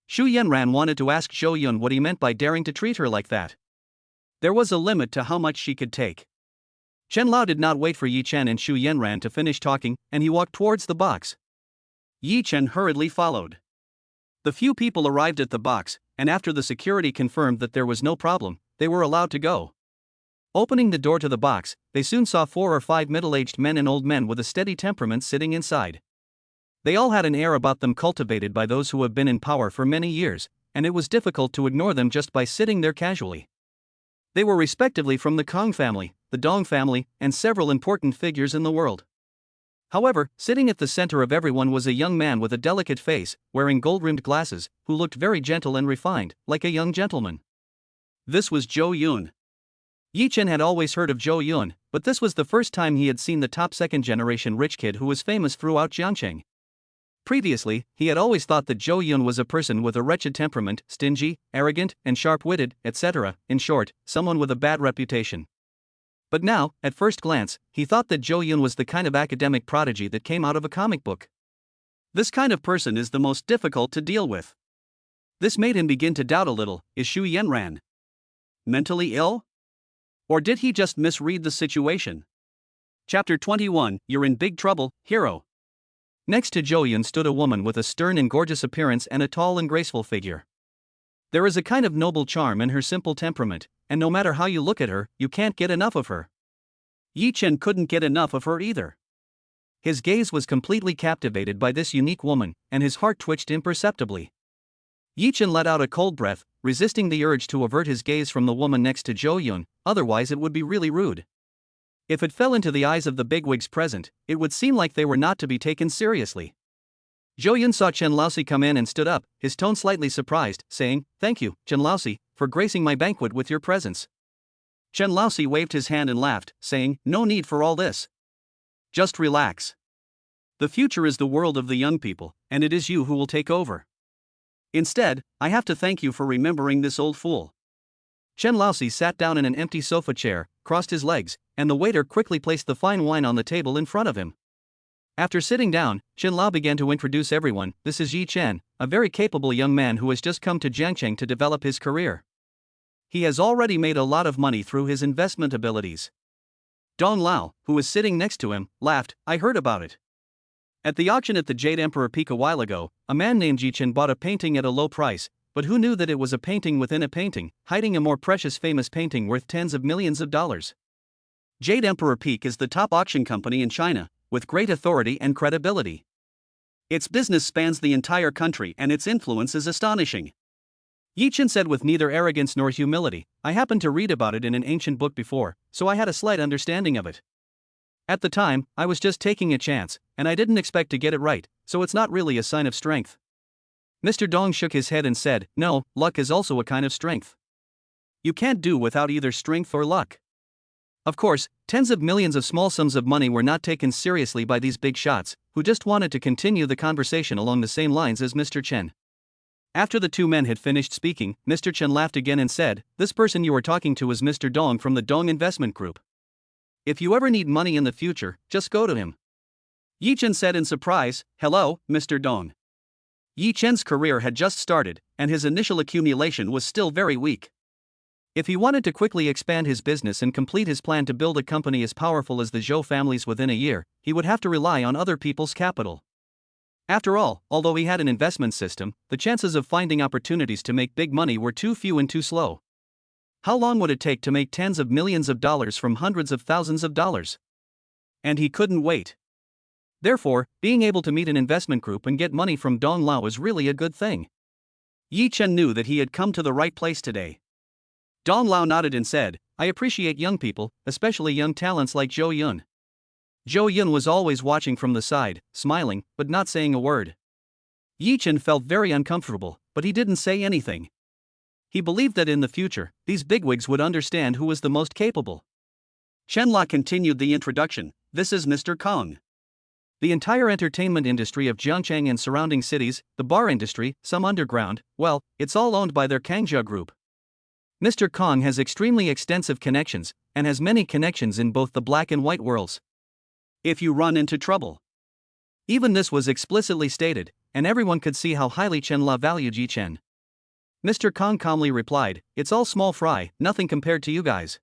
Shu Yanran wanted to ask Zhou Yun what he meant by daring to treat her like that. There was a limit to how much she could take. Chen Lao did not wait for Yi Chen and Shu Yanran to finish talking, and he walked towards the box. Yi Chen hurriedly followed. The few people arrived at the box, and after the security confirmed that there was no problem, they were allowed to go. Opening the door to the box, they soon saw 4 or 5 middle-aged men and old men with a steady temperament sitting inside. They all had an air about them cultivated by those who have been in power for many years, and it was difficult to ignore them just by sitting there casually. They were respectively from the Kong family, the Dong family, and several important figures in the world. However, sitting at the center of everyone was a young man with a delicate face, wearing gold-rimmed glasses, who looked very gentle and refined, like a young gentleman. This was Zhou Yun. Yi Chen had always heard of Zhou Yun, but this was the first time he had seen the top second-generation rich kid who was famous throughout Jiangcheng. Previously, he had always thought that Zhou Yun was a person with a wretched temperament, stingy, arrogant, and sharp-witted, etc., in short, someone with a bad reputation. But now, at first glance, he thought that Zhou Yun was the kind of academic prodigy that came out of a comic book. This kind of person is the most difficult to deal with. This made him begin to doubt a little, is Shu Yanran mentally ill? Or did he just misread the situation? Chapter 21, You're in Big Trouble, Hero. Next to Zhou Yun stood a woman with a stern and gorgeous appearance and a tall and graceful figure. There is a kind of noble charm in her simple temperament, and no matter how you look at her, you can't get enough of her. Yi Chen couldn't get enough of her either. His gaze was completely captivated by this unique woman, and his heart twitched imperceptibly. Yi Chen let out a cold breath, resisting the urge to avert his gaze from the woman next to Zhou Yun, otherwise it would be really rude. If it fell into the eyes of the bigwigs present, it would seem like they were not to be taken seriously. Zhou Yun saw Chen Laosi come in and stood up, his tone slightly surprised, saying, "Thank you, Chen Laosi, for gracing my banquet with your presence." Chen Laosi waved his hand and laughed, saying, "No need for all this. Just relax. The future is the world of the young people, and it is you who will take over. Instead, I have to thank you for remembering this old fool." Chen Laosi sat down in an empty sofa chair, crossed his legs, and the waiter quickly placed the fine wine on the table in front of him. After sitting down, Chen Lao began to introduce everyone. "This is Yi Chen, a very capable young man who has just come to Jiangcheng to develop his career. He has already made a lot of money through his investment abilities." Dong Lao, who was sitting next to him, laughed, "I heard about it. At the auction at the Jade Emperor Peak a while ago, a man named Yi Chen bought a painting at a low price, but who knew that it was a painting within a painting, hiding a more precious famous painting worth tens of millions of dollars. Jade Emperor Peak is the top auction company in China, with great authority and credibility. Its business spans the entire country and its influence is astonishing." Yi Chen said with neither arrogance nor humility, "I happened to read about it in an ancient book before, so I had a slight understanding of it. At the time, I was just taking a chance, and I didn't expect to get it right, so it's not really a sign of strength." Mr. Dong shook his head and said, "No, luck is also a kind of strength. You can't do without either strength or luck." Of course, tens of millions of small sums of money were not taken seriously by these big shots, who just wanted to continue the conversation along the same lines as Mr. Chen. After the two men had finished speaking, Mr. Chen laughed again and said, "This person you are talking to is Mr. Dong from the Dong Investment Group. If you ever need money in the future, just go to him." Yi Chen said in surprise, "Hello, Mr. Dong." Yi Chen's career had just started, and his initial accumulation was still very weak. If he wanted to quickly expand his business and complete his plan to build a company as powerful as the Zhou families within a year, he would have to rely on other people's capital. After all, although he had an investment system, the chances of finding opportunities to make big money were too few and too slow. How long would it take to make tens of millions of dollars from hundreds of thousands of dollars? And he couldn't wait. Therefore, being able to meet an investment group and get money from Dong Lao was really a good thing. Yi Chen knew that he had come to the right place today. Dong Lao nodded and said, "I appreciate young people, especially young talents like Zhou Yun." Zhou Yun was always watching from the side, smiling, but not saying a word. Yi Chen felt very uncomfortable, but he didn't say anything. He believed that in the future, these bigwigs would understand who was the most capable. Chen La continued the introduction, "This is Mr. Kong. The entire entertainment industry of Jiangcheng and surrounding cities, the bar industry, some underground, well, it's all owned by their Kangjia group. Mr. Kong has extremely extensive connections, and has many connections in both the black and white worlds. If you run into trouble." Even this was explicitly stated, and everyone could see how highly Chen La valued Yi Chen. Mr. Kong calmly replied, "It's all small fry, nothing compared to you guys.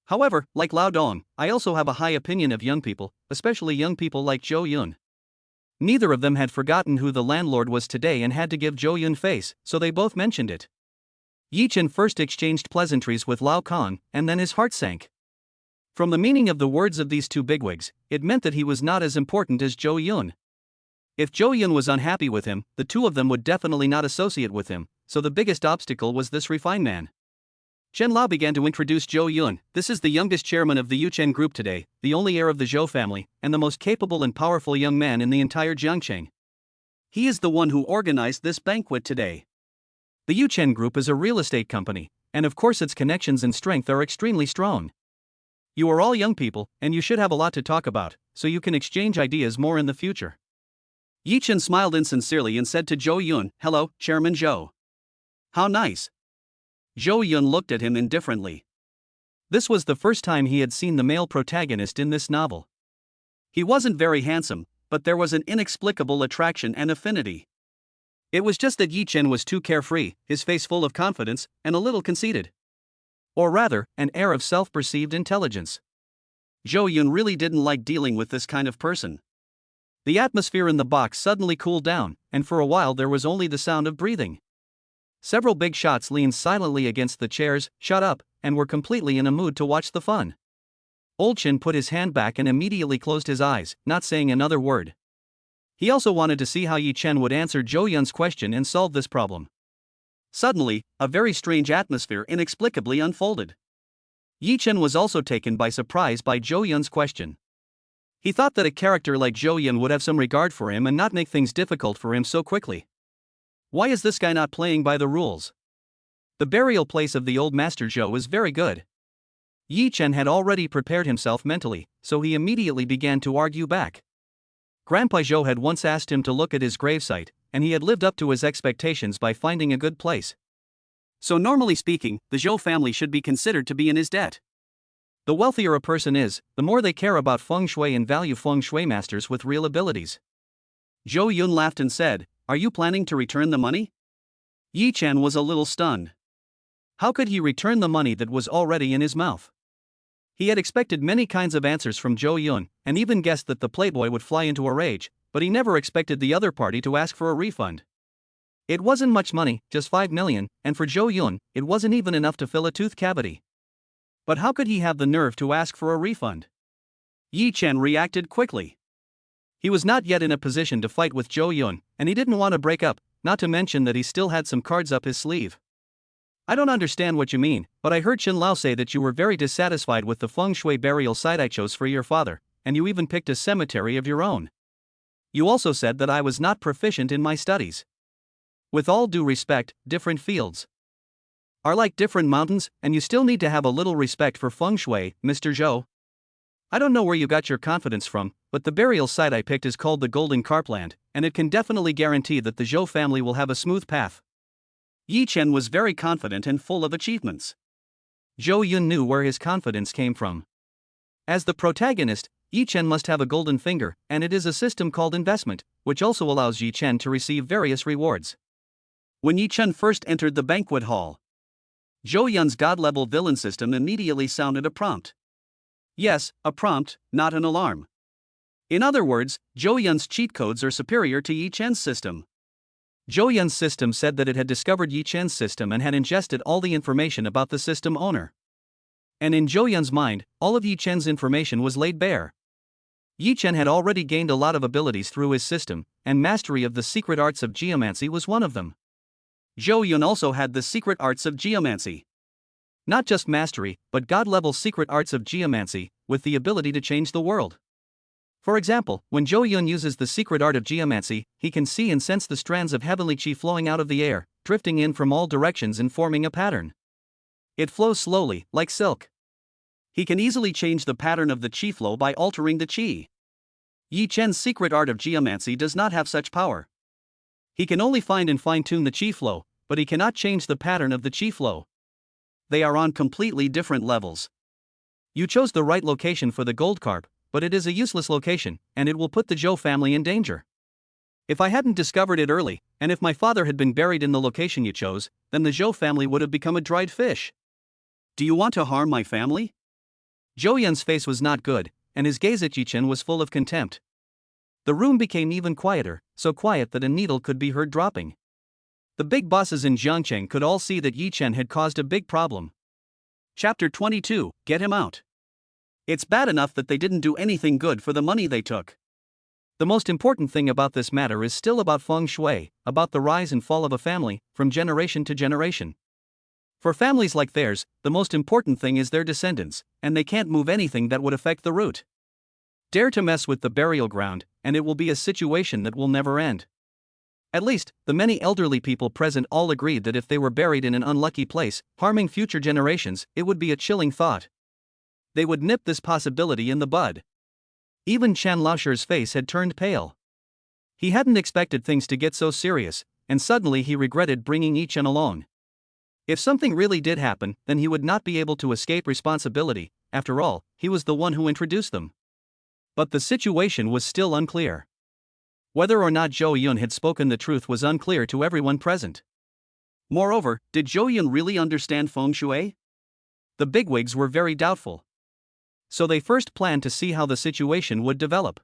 However, like Lao Dong, I also have a high opinion of young people, especially young people like Zhou Yun." Neither of them had forgotten who the landlord was today and had to give Zhou Yun face, so they both mentioned it. Yi Chen first exchanged pleasantries with Lao Kong, and then his heart sank. From the meaning of the words of these two bigwigs, it meant that he was not as important as Zhou Yun. If Zhou Yun was unhappy with him, the two of them would definitely not associate with him, so the biggest obstacle was this refined man. Chen Lao began to introduce Zhou Yun. "This is the youngest chairman of the Yu Chen group today, the only heir of the Zhou family, and the most capable and powerful young man in the entire Jiangcheng. He is the one who organized this banquet today. The Yu Chen Group is a real estate company, and of course its connections and strength are extremely strong. You are all young people, and you should have a lot to talk about, so you can exchange ideas more in the future." Yi Chen smiled insincerely and said to Zhou Yun, "Hello, Chairman Zhou. How nice." Zhou Yun looked at him indifferently. This was the first time he had seen the male protagonist in this novel. He wasn't very handsome, but there was an inexplicable attraction and affinity. It was just that Yi Chen was too carefree, his face full of confidence, and a little conceited. Or rather, an air of self-perceived intelligence. Zhou Yun really didn't like dealing with this kind of person. The atmosphere in the box suddenly cooled down, and for a while there was only the sound of breathing. Several big shots leaned silently against the chairs, shut up, and were completely in a mood to watch the fun. Old Chen put his hand back and immediately closed his eyes, not saying another word. He also wanted to see how Yi Chen would answer Zhou Yun's question and solve this problem. Suddenly, a very strange atmosphere inexplicably unfolded. Yi Chen was also taken by surprise by Zhou Yun's question. He thought that a character like Zhou Yun would have some regard for him and not make things difficult for him so quickly. Why is this guy not playing by the rules? The burial place of the old Master Zhou is very good. Yi Chen had already prepared himself mentally, so he immediately began to argue back. Grandpa Zhou had once asked him to look at his gravesite, and he had lived up to his expectations by finding a good place. So normally speaking, the Zhou family should be considered to be in his debt. The wealthier a person is, the more they care about feng shui and value feng shui masters with real abilities. Zhou Yun laughed and said, "Are you planning to return the money?" Yi Chen was a little stunned. How could he return the money that was already in his mouth? He had expected many kinds of answers from Zhou Yun, and even guessed that the playboy would fly into a rage, but he never expected the other party to ask for a refund. It wasn't much money, just 5 million, and for Zhou Yun, it wasn't even enough to fill a tooth cavity. But how could he have the nerve to ask for a refund? Yi Chen reacted quickly. He was not yet in a position to fight with Zhou Yun, and he didn't want to break up, not to mention that he still had some cards up his sleeve. I don't understand what you mean, but I heard Chen Lao say that you were very dissatisfied with the feng shui burial site I chose for your father, and you even picked a cemetery of your own. You also said that I was not proficient in my studies. With all due respect, different fields are like different mountains, and you still need to have a little respect for feng shui, Mr. Zhou. I don't know where you got your confidence from, but the burial site I picked is called the Golden Carpland, and it can definitely guarantee that the Zhou family will have a smooth path. Yi Chen was very confident and full of achievements. Zhou Yun knew where his confidence came from. As the protagonist, Yi Chen must have a golden finger, and it is a system called investment, which also allows Yi Chen to receive various rewards. When Yi Chen first entered the banquet hall, Zhou Yun's god-level villain system immediately sounded a prompt. Yes, a prompt, not an alarm. In other words, Zhou Yun's cheat codes are superior to Yi Chen's system. Zhou Yun's system said that it had discovered Yi Chen's system and had ingested all the information about the system owner. And in Zhou Yun's mind, all of Yi Chen's information was laid bare. Yi Chen had already gained a lot of abilities through his system, and mastery of the secret arts of geomancy was one of them. Zhou Yun also had the secret arts of geomancy. Not just mastery, but god-level secret arts of geomancy, with the ability to change the world. For example, when Zhou Yun uses the secret art of geomancy, he can see and sense the strands of heavenly qi flowing out of the air, drifting in from all directions and forming a pattern. It flows slowly, like silk. He can easily change the pattern of the qi flow by altering the qi. Yi Chen's secret art of geomancy does not have such power. He can only find and fine-tune the qi flow, but he cannot change the pattern of the qi flow. They are on completely different levels. You chose the right location for the gold carp, but it is a useless location, and it will put the Zhou family in danger. If I hadn't discovered it early, and if my father had been buried in the location you chose, then the Zhou family would have become a dried fish. Do you want to harm my family? Zhou Yun's face was not good, and his gaze at Yi Chen was full of contempt. The room became even quieter, so quiet that a needle could be heard dropping. The big bosses in Jiangcheng could all see that Yi Chen had caused a big problem. Chapter 22, Get Him Out. It's bad enough that they didn't do anything good for the money they took. The most important thing about this matter is still about feng shui, about the rise and fall of a family, from generation to generation. For families like theirs, the most important thing is their descendants, and they can't move anything that would affect the root. Dare to mess with the burial ground, and it will be a situation that will never end. At least, the many elderly people present all agreed that if they were buried in an unlucky place, harming future generations, it would be a chilling thought. They would nip this possibility in the bud. Even Chen Laosher's face had turned pale. He hadn't expected things to get so serious, and suddenly he regretted bringing Yi Chen along. If something really did happen, then he would not be able to escape responsibility. After all, he was the one who introduced them. But the situation was still unclear. Whether or not Zhou Yun had spoken the truth was unclear to everyone present. Moreover, did Zhou Yun really understand feng shui? The bigwigs were very doubtful. So they first planned to see how the situation would develop.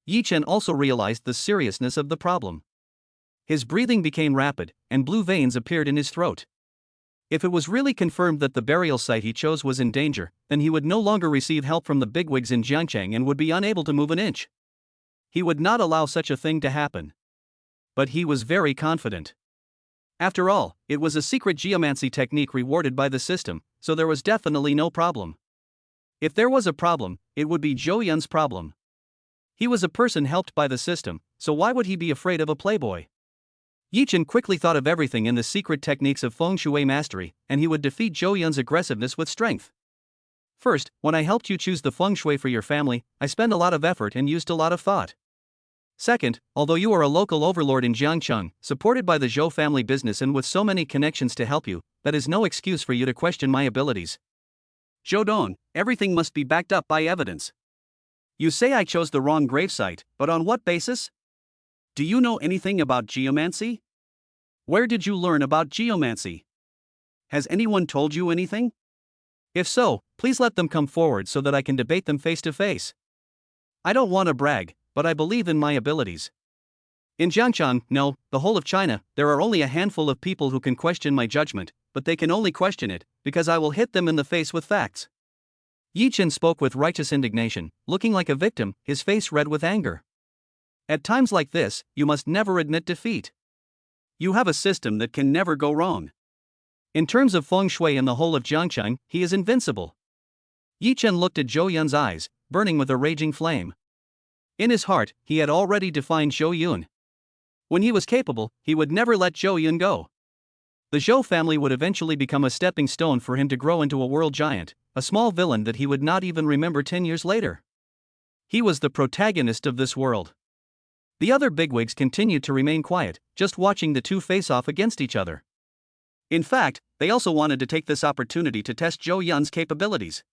Yi Chen also realized the seriousness of the problem. His breathing became rapid, and blue veins appeared in his throat. If it was really confirmed that the burial site he chose was in danger, then he would no longer receive help from the bigwigs in Jiangcheng and would be unable to move an inch. He would not allow such a thing to happen. But he was very confident. After all, it was a secret geomancy technique rewarded by the system, so there was definitely no problem. If there was a problem, it would be Zhou Yun's problem. He was a person helped by the system, so why would he be afraid of a playboy? Yi Chen quickly thought of everything in the secret techniques of feng shui mastery, and he would defeat Zhou Yun's aggressiveness with strength. First, when I helped you choose the feng shui for your family, I spent a lot of effort and used a lot of thought. Second, although you are a local overlord in Jiangcheng, supported by the Zhou family business and with so many connections to help you, that is no excuse for you to question my abilities. Zhou Dong, everything must be backed up by evidence. You say I chose the wrong gravesite, but on what basis? Do you know anything about geomancy? Where did you learn about geomancy? Has anyone told you anything? If so, please let them come forward so that I can debate them face to face. I don't want to brag, but I believe in my abilities. In Jiangcheng, no, the whole of China, there are only a handful of people who can question my judgment, but they can only question it because I will hit them in the face with facts. Yi Chen spoke with righteous indignation, looking like a victim, his face red with anger. At times like this, you must never admit defeat. You have a system that can never go wrong. In terms of feng shui in the whole of Jiangcheng, he is invincible. Yi Chen looked at Zhou Yun's eyes, burning with a raging flame. In his heart, he had already defined Zhou Yun. When he was capable, he would never let Zhou Yun go. The Zhou family would eventually become a stepping stone for him to grow into a world giant, a small villain that he would not even remember 10 years later. He was the protagonist of this world. The other bigwigs continued to remain quiet, just watching the two face off against each other. In fact, they also wanted to take this opportunity to test Zhou Yun's capabilities.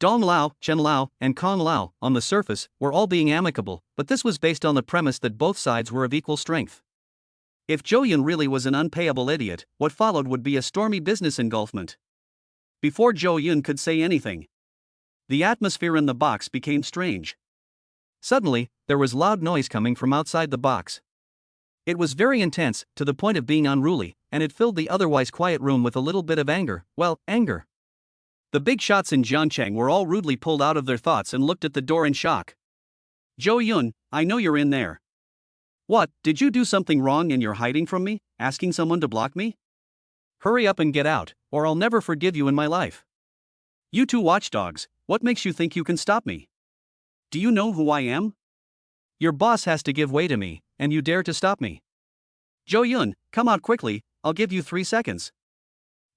Dong Lao, Chen Lao, and Kong Lao, on the surface, were all being amicable, but this was based on the premise that both sides were of equal strength. If Zhou Yun really was an unpayable idiot, what followed would be a stormy business engulfment. Before Zhou Yun could say anything, the atmosphere in the box became strange. Suddenly, there was loud noise coming from outside the box. It was very intense, to the point of being unruly, and it filled the otherwise quiet room with a little bit of anger, anger. The big shots in Jiangcheng were all rudely pulled out of their thoughts and looked at the door in shock. Zhou Yun, I know you're in there. What, did you do something wrong and you're hiding from me, asking someone to block me? Hurry up and get out, or I'll never forgive you in my life. You two watchdogs, what makes you think you can stop me? Do you know who I am? Your boss has to give way to me, and you dare to stop me. Zhou Yun, come out quickly, I'll give you 3 seconds.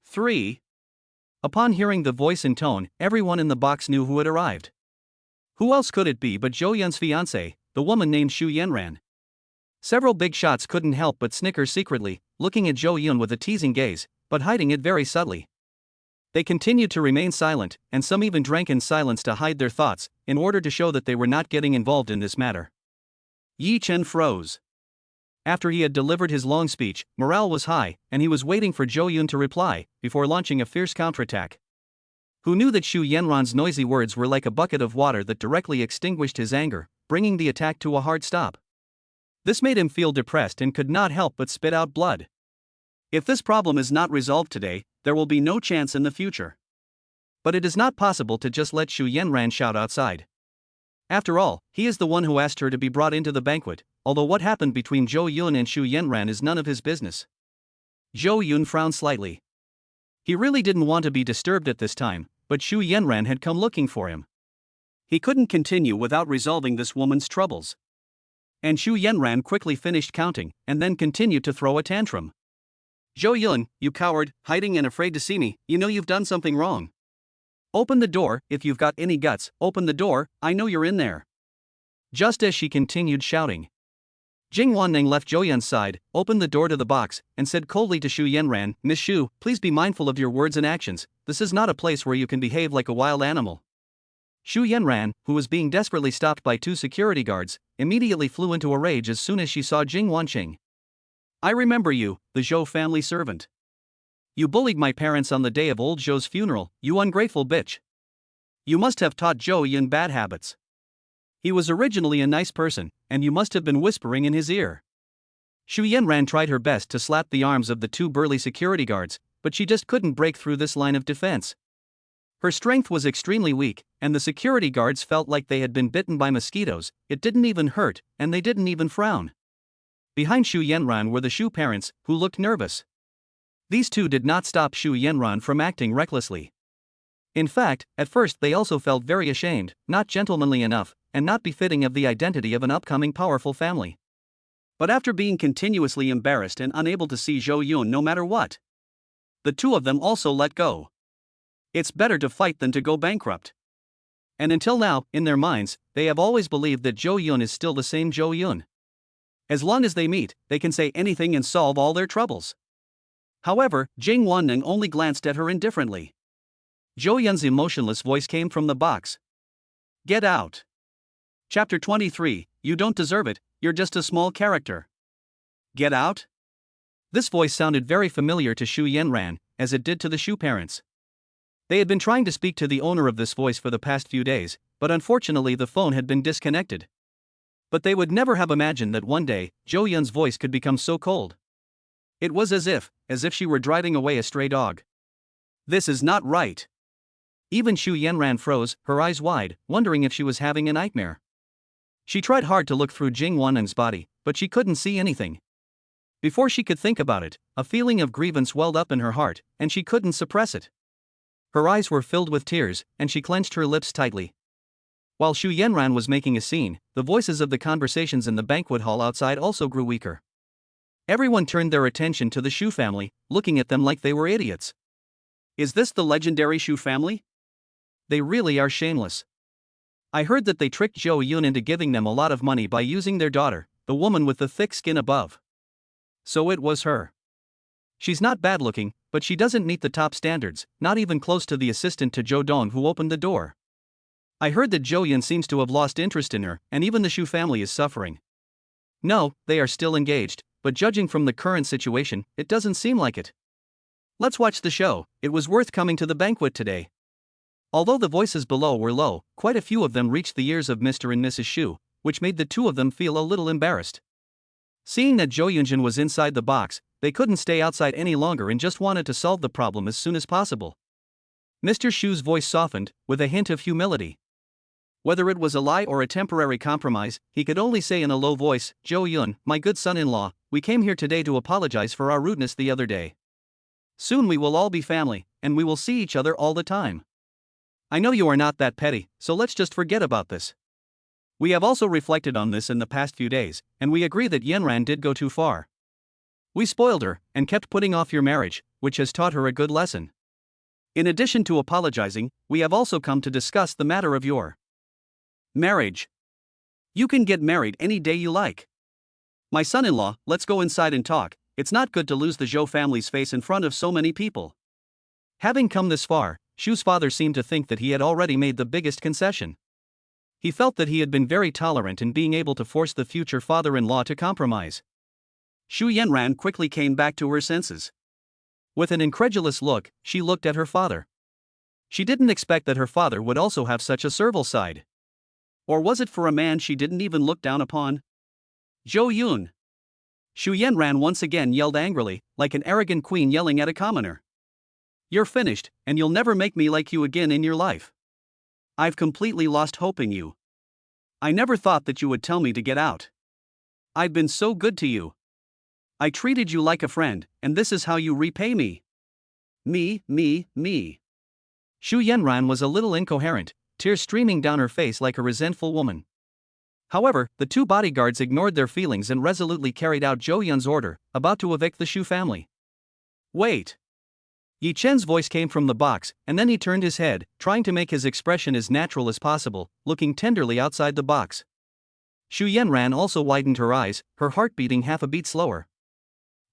3. Upon hearing the voice and tone, everyone in the box knew who had arrived. Who else could it be but Zhou Yun's fiancée, the woman named Xu Yanran? Several big shots couldn't help but snicker secretly, looking at Zhou Yun with a teasing gaze, but hiding it very subtly. They continued to remain silent, and some even drank in silence to hide their thoughts, in order to show that they were not getting involved in this matter. Yi Chen froze. After he had delivered his long speech, morale was high, and he was waiting for Zhou Yun to reply, before launching a fierce counterattack. Who knew that Xu Yanran's noisy words were like a bucket of water that directly extinguished his anger, bringing the attack to a hard stop. This made him feel depressed and could not help but spit out blood. If this problem is not resolved today, there will be no chance in the future. But it is not possible to just let Xu Yanran shout outside. After all, he is the one who asked her to be brought into the banquet, although what happened between Zhou Yun and Xu Yanran is none of his business. Zhou Yun frowned slightly. He really didn't want to be disturbed at this time, but Xu Yanran had come looking for him. He couldn't continue without resolving this woman's troubles. And Xu Yanran quickly finished counting, and then continued to throw a tantrum. Zhou Yun, you coward, hiding and afraid to see me, you know you've done something wrong. Open the door, if you've got any guts, open the door, I know you're in there. Just as she continued shouting, Jing Wanning left Zhou Yun's side, opened the door to the box, and said coldly to Xu Yanran, Miss Xu, please be mindful of your words and actions, this is not a place where you can behave like a wild animal. Xu Yanran, who was being desperately stopped by 2 security guards, immediately flew into a rage as soon as she saw Jing Wanqing. I remember you, the Zhou family servant. You bullied my parents on the day of old Zhou's funeral, you ungrateful bitch. You must have taught Zhou Yun bad habits. He was originally a nice person, and you must have been whispering in his ear. Xu Yanran tried her best to slap the arms of the 2 burly security guards, but she just couldn't break through this line of defense. Her strength was extremely weak, and the security guards felt like they had been bitten by mosquitoes. It didn't even hurt, and they didn't even frown. Behind Xu Yanran were the Xu parents, who looked nervous. These two did not stop Xu Yanran from acting recklessly. In fact, at first they also felt very ashamed, not gentlemanly enough, and not befitting of the identity of an upcoming powerful family. But after being continuously embarrassed and unable to see Zhou Yun no matter what, the two of them also let go. It's better to fight than to go bankrupt. And until now, in their minds, they have always believed that Zhou Yun is still the same Zhou Yun. As long as they meet, they can say anything and solve all their troubles. However, Jing Wanning only glanced at her indifferently. Zhou Yun's emotionless voice came from the box. Get out. Chapter 23, You don't deserve it, you're just a small character. Get out? This voice sounded very familiar to Xu Yanran, as it did to the Xu parents. They had been trying to speak to the owner of this voice for the past few days, but unfortunately the phone had been disconnected. But they would never have imagined that one day, Zhou Yun's voice could become so cold. It was as if she were driving away a stray dog. This is not right. Even Xu Yanran froze, her eyes wide, wondering if she was having a nightmare. She tried hard to look through Jing Wanning's body, but she couldn't see anything. Before she could think about it, a feeling of grievance welled up in her heart, and she couldn't suppress it. Her eyes were filled with tears, and she clenched her lips tightly. While Xu Yanran was making a scene, the voices of the conversations in the banquet hall outside also grew weaker. Everyone turned their attention to the Xu family, looking at them like they were idiots. Is this the legendary Xu family? They really are shameless. I heard that they tricked Zhou Yun into giving them a lot of money by using their daughter, the woman with the thick skin above. So it was her. She's not bad looking, but she doesn't meet the top standards, not even close to the assistant to Zhou Dong who opened the door. I heard that Zhou Yun seems to have lost interest in her, and even the Xu family is suffering. No, they are still engaged, but judging from the current situation, it doesn't seem like it. Let's watch the show, it was worth coming to the banquet today. Although the voices below were low, quite a few of them reached the ears of Mr. and Mrs. Xu, which made the two of them feel a little embarrassed. Seeing that Zhou Yunjin was inside the box, they couldn't stay outside any longer and just wanted to solve the problem as soon as possible. Mr. Xu's voice softened, with a hint of humility. Whether it was a lie or a temporary compromise, he could only say in a low voice, Zhou Yun, my good son-in-law, we came here today to apologize for our rudeness the other day. Soon we will all be family, and we will see each other all the time. I know you are not that petty, so let's just forget about this. We have also reflected on this in the past few days, and we agree that Yanran did go too far. We spoiled her, and kept putting off your marriage, which has taught her a good lesson. In addition to apologizing, we have also come to discuss the matter of your marriage. You can get married any day you like. My son-in-law, let's go inside and talk, it's not good to lose the Zhou family's face in front of so many people. Having come this far, Xu's father seemed to think that he had already made the biggest concession. He felt that he had been very tolerant in being able to force the future father-in-law to compromise. Xu Yanran quickly came back to her senses. With an incredulous look, she looked at her father. She didn't expect that her father would also have such a servile side. Or was it for a man she didn't even look down upon? Zhou Yun. Xu Yanran once again yelled angrily, like an arrogant queen yelling at a commoner. You're finished, and you'll never make me like you again in your life. I've completely lost hope in you. I never thought that you would tell me to get out. I've been so good to you. I treated you like a friend, and this is how you repay me. Me. Xu Yanran was a little incoherent, tears streaming down her face like a resentful woman. However, the two bodyguards ignored their feelings and resolutely carried out Zhou Yun's order, about to evict the Xu family. Wait. Yi Chen's voice came from the box, and then he turned his head, trying to make his expression as natural as possible, looking tenderly outside the box. Xu Yanran also widened her eyes, her heart beating half a beat slower.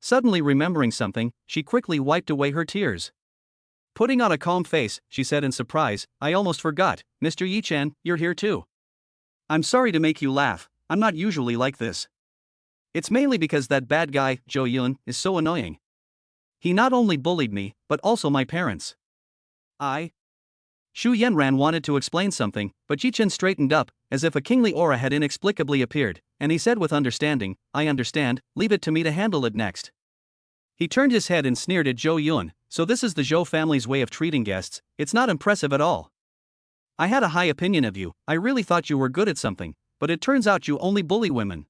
Suddenly remembering something, she quickly wiped away her tears. Putting on a calm face, she said in surprise, I almost forgot, Mr. Yi Chen, you're here too. I'm sorry to make you laugh, I'm not usually like this. It's mainly because that bad guy, Zhou Yun, is so annoying. He not only bullied me, but also my parents. Xu Yanran wanted to explain something, but Yi Chen straightened up, as if a kingly aura had inexplicably appeared, and he said with understanding, I understand, leave it to me to handle it next. He turned his head and sneered at Zhou Yun, so this is the Zhou family's way of treating guests, it's not impressive at all. I had a high opinion of you, I really thought you were good at something, but it turns out you only bully women.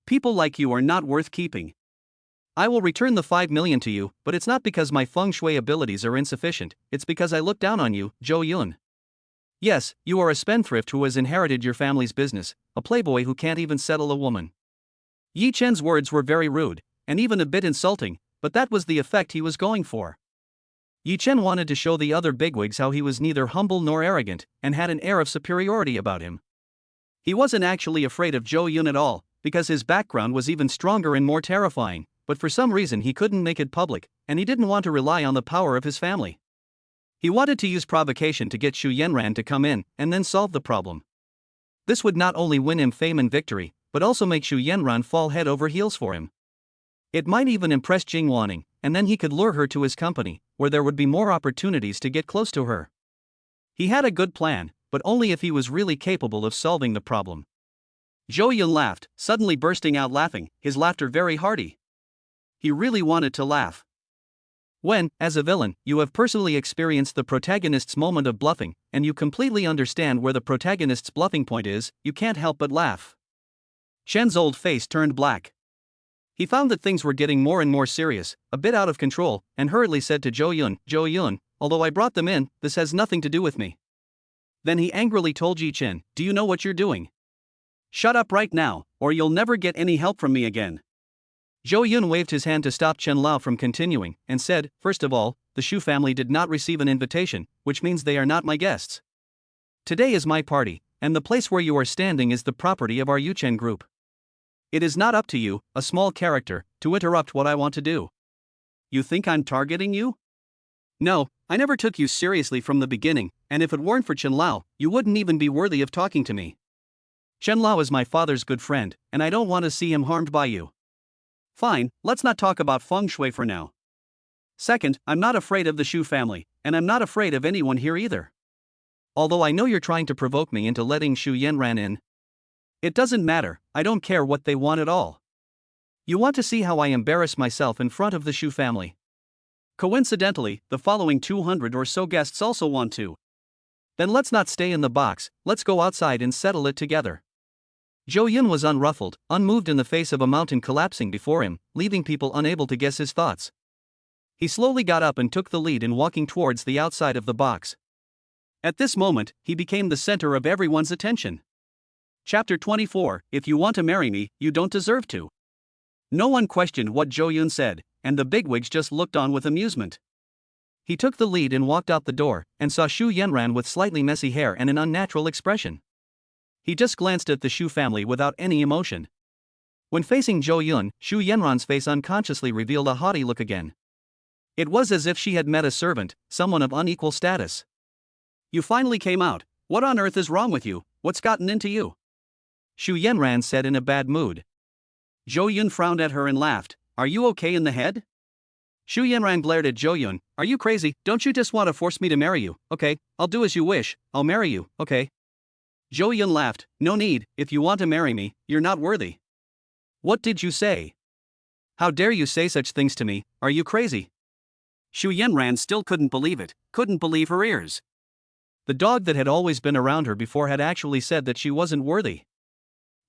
People like you are not worth keeping. I will return the 5 million to you, but it's not because my feng shui abilities are insufficient, it's because I look down on you, Zhou Yun. Yes, you are a spendthrift who has inherited your family's business, a playboy who can't even settle a woman. Yi Chen's words were very rude, and even a bit insulting, but that was the effect he was going for. Yi Chen wanted to show the other bigwigs how he was neither humble nor arrogant, and had an air of superiority about him. He wasn't actually afraid of Zhou Yun at all, because his background was even stronger and more terrifying, but for some reason he couldn't make it public, and he didn't want to rely on the power of his family. He wanted to use provocation to get Xu Yanran to come in, and then solve the problem. This would not only win him fame and victory, but also make Xu Yanran fall head over heels for him. It might even impress Jing Wanning, and then he could lure her to his company, where there would be more opportunities to get close to her. He had a good plan, but only if he was really capable of solving the problem. Zhou Yun laughed, suddenly bursting out laughing, his laughter very hearty. He really wanted to laugh. When, as a villain, you have personally experienced the protagonist's moment of bluffing, and you completely understand where the protagonist's bluffing point is, you can't help but laugh. Shen's old face turned black. He found that things were getting more and more serious, a bit out of control, and hurriedly said to Zhou Yun, although I brought them in, this has nothing to do with me. Then he angrily told Yi Chen, do you know what you're doing? Shut up right now, or you'll never get any help from me again. Zhou Yun waved his hand to stop Chen Lao from continuing, and said, first of all, the Shu family did not receive an invitation, which means they are not my guests. Today is my party, and the place where you are standing is the property of our Yuchen group. It is not up to you, a small character, to interrupt what I want to do. You think I'm targeting you? No, I never took you seriously from the beginning, and if it weren't for Chen Lao, you wouldn't even be worthy of talking to me. Chen Lao is my father's good friend, and I don't want to see him harmed by you. Fine, let's not talk about feng shui for now. Second, I'm not afraid of the Shu family, and I'm not afraid of anyone here either. Although I know you're trying to provoke me into letting Xu Yanran in. It doesn't matter, I don't care what they want at all. You want to see how I embarrass myself in front of the Shu family. Coincidentally, the following 200 or so guests also want to. Then let's not stay in the box, let's go outside and settle it together. Zhou Yun was unruffled, unmoved in the face of a mountain collapsing before him, leaving people unable to guess his thoughts. He slowly got up and took the lead in walking towards the outside of the box. At this moment, he became the center of everyone's attention. Chapter 24, If you want to marry me, you don't deserve to. No one questioned what Zhou Yun said, and the bigwigs just looked on with amusement. He took the lead and walked out the door, and saw Xu Yanran with slightly messy hair and an unnatural expression. He just glanced at the Shu family without any emotion. When facing Zhou Yun, Xu Yanran's face unconsciously revealed a haughty look again. It was as if she had met a servant, someone of unequal status. You finally came out, what on earth is wrong with you, what's gotten into you? Xu Yanran said in a bad mood. Zhou Yun frowned at her and laughed, are you okay in the head? Xu Yanran glared at Zhou Yun, are you crazy, don't you just want to force me to marry you, okay, I'll do as you wish, I'll marry you, okay? Zhou Yun laughed, no need, if you want to marry me, you're not worthy. What did you say? How dare you say such things to me, are you crazy? Xu Yanran still couldn't believe it, couldn't believe her ears. The dog that had always been around her before had actually said that she wasn't worthy.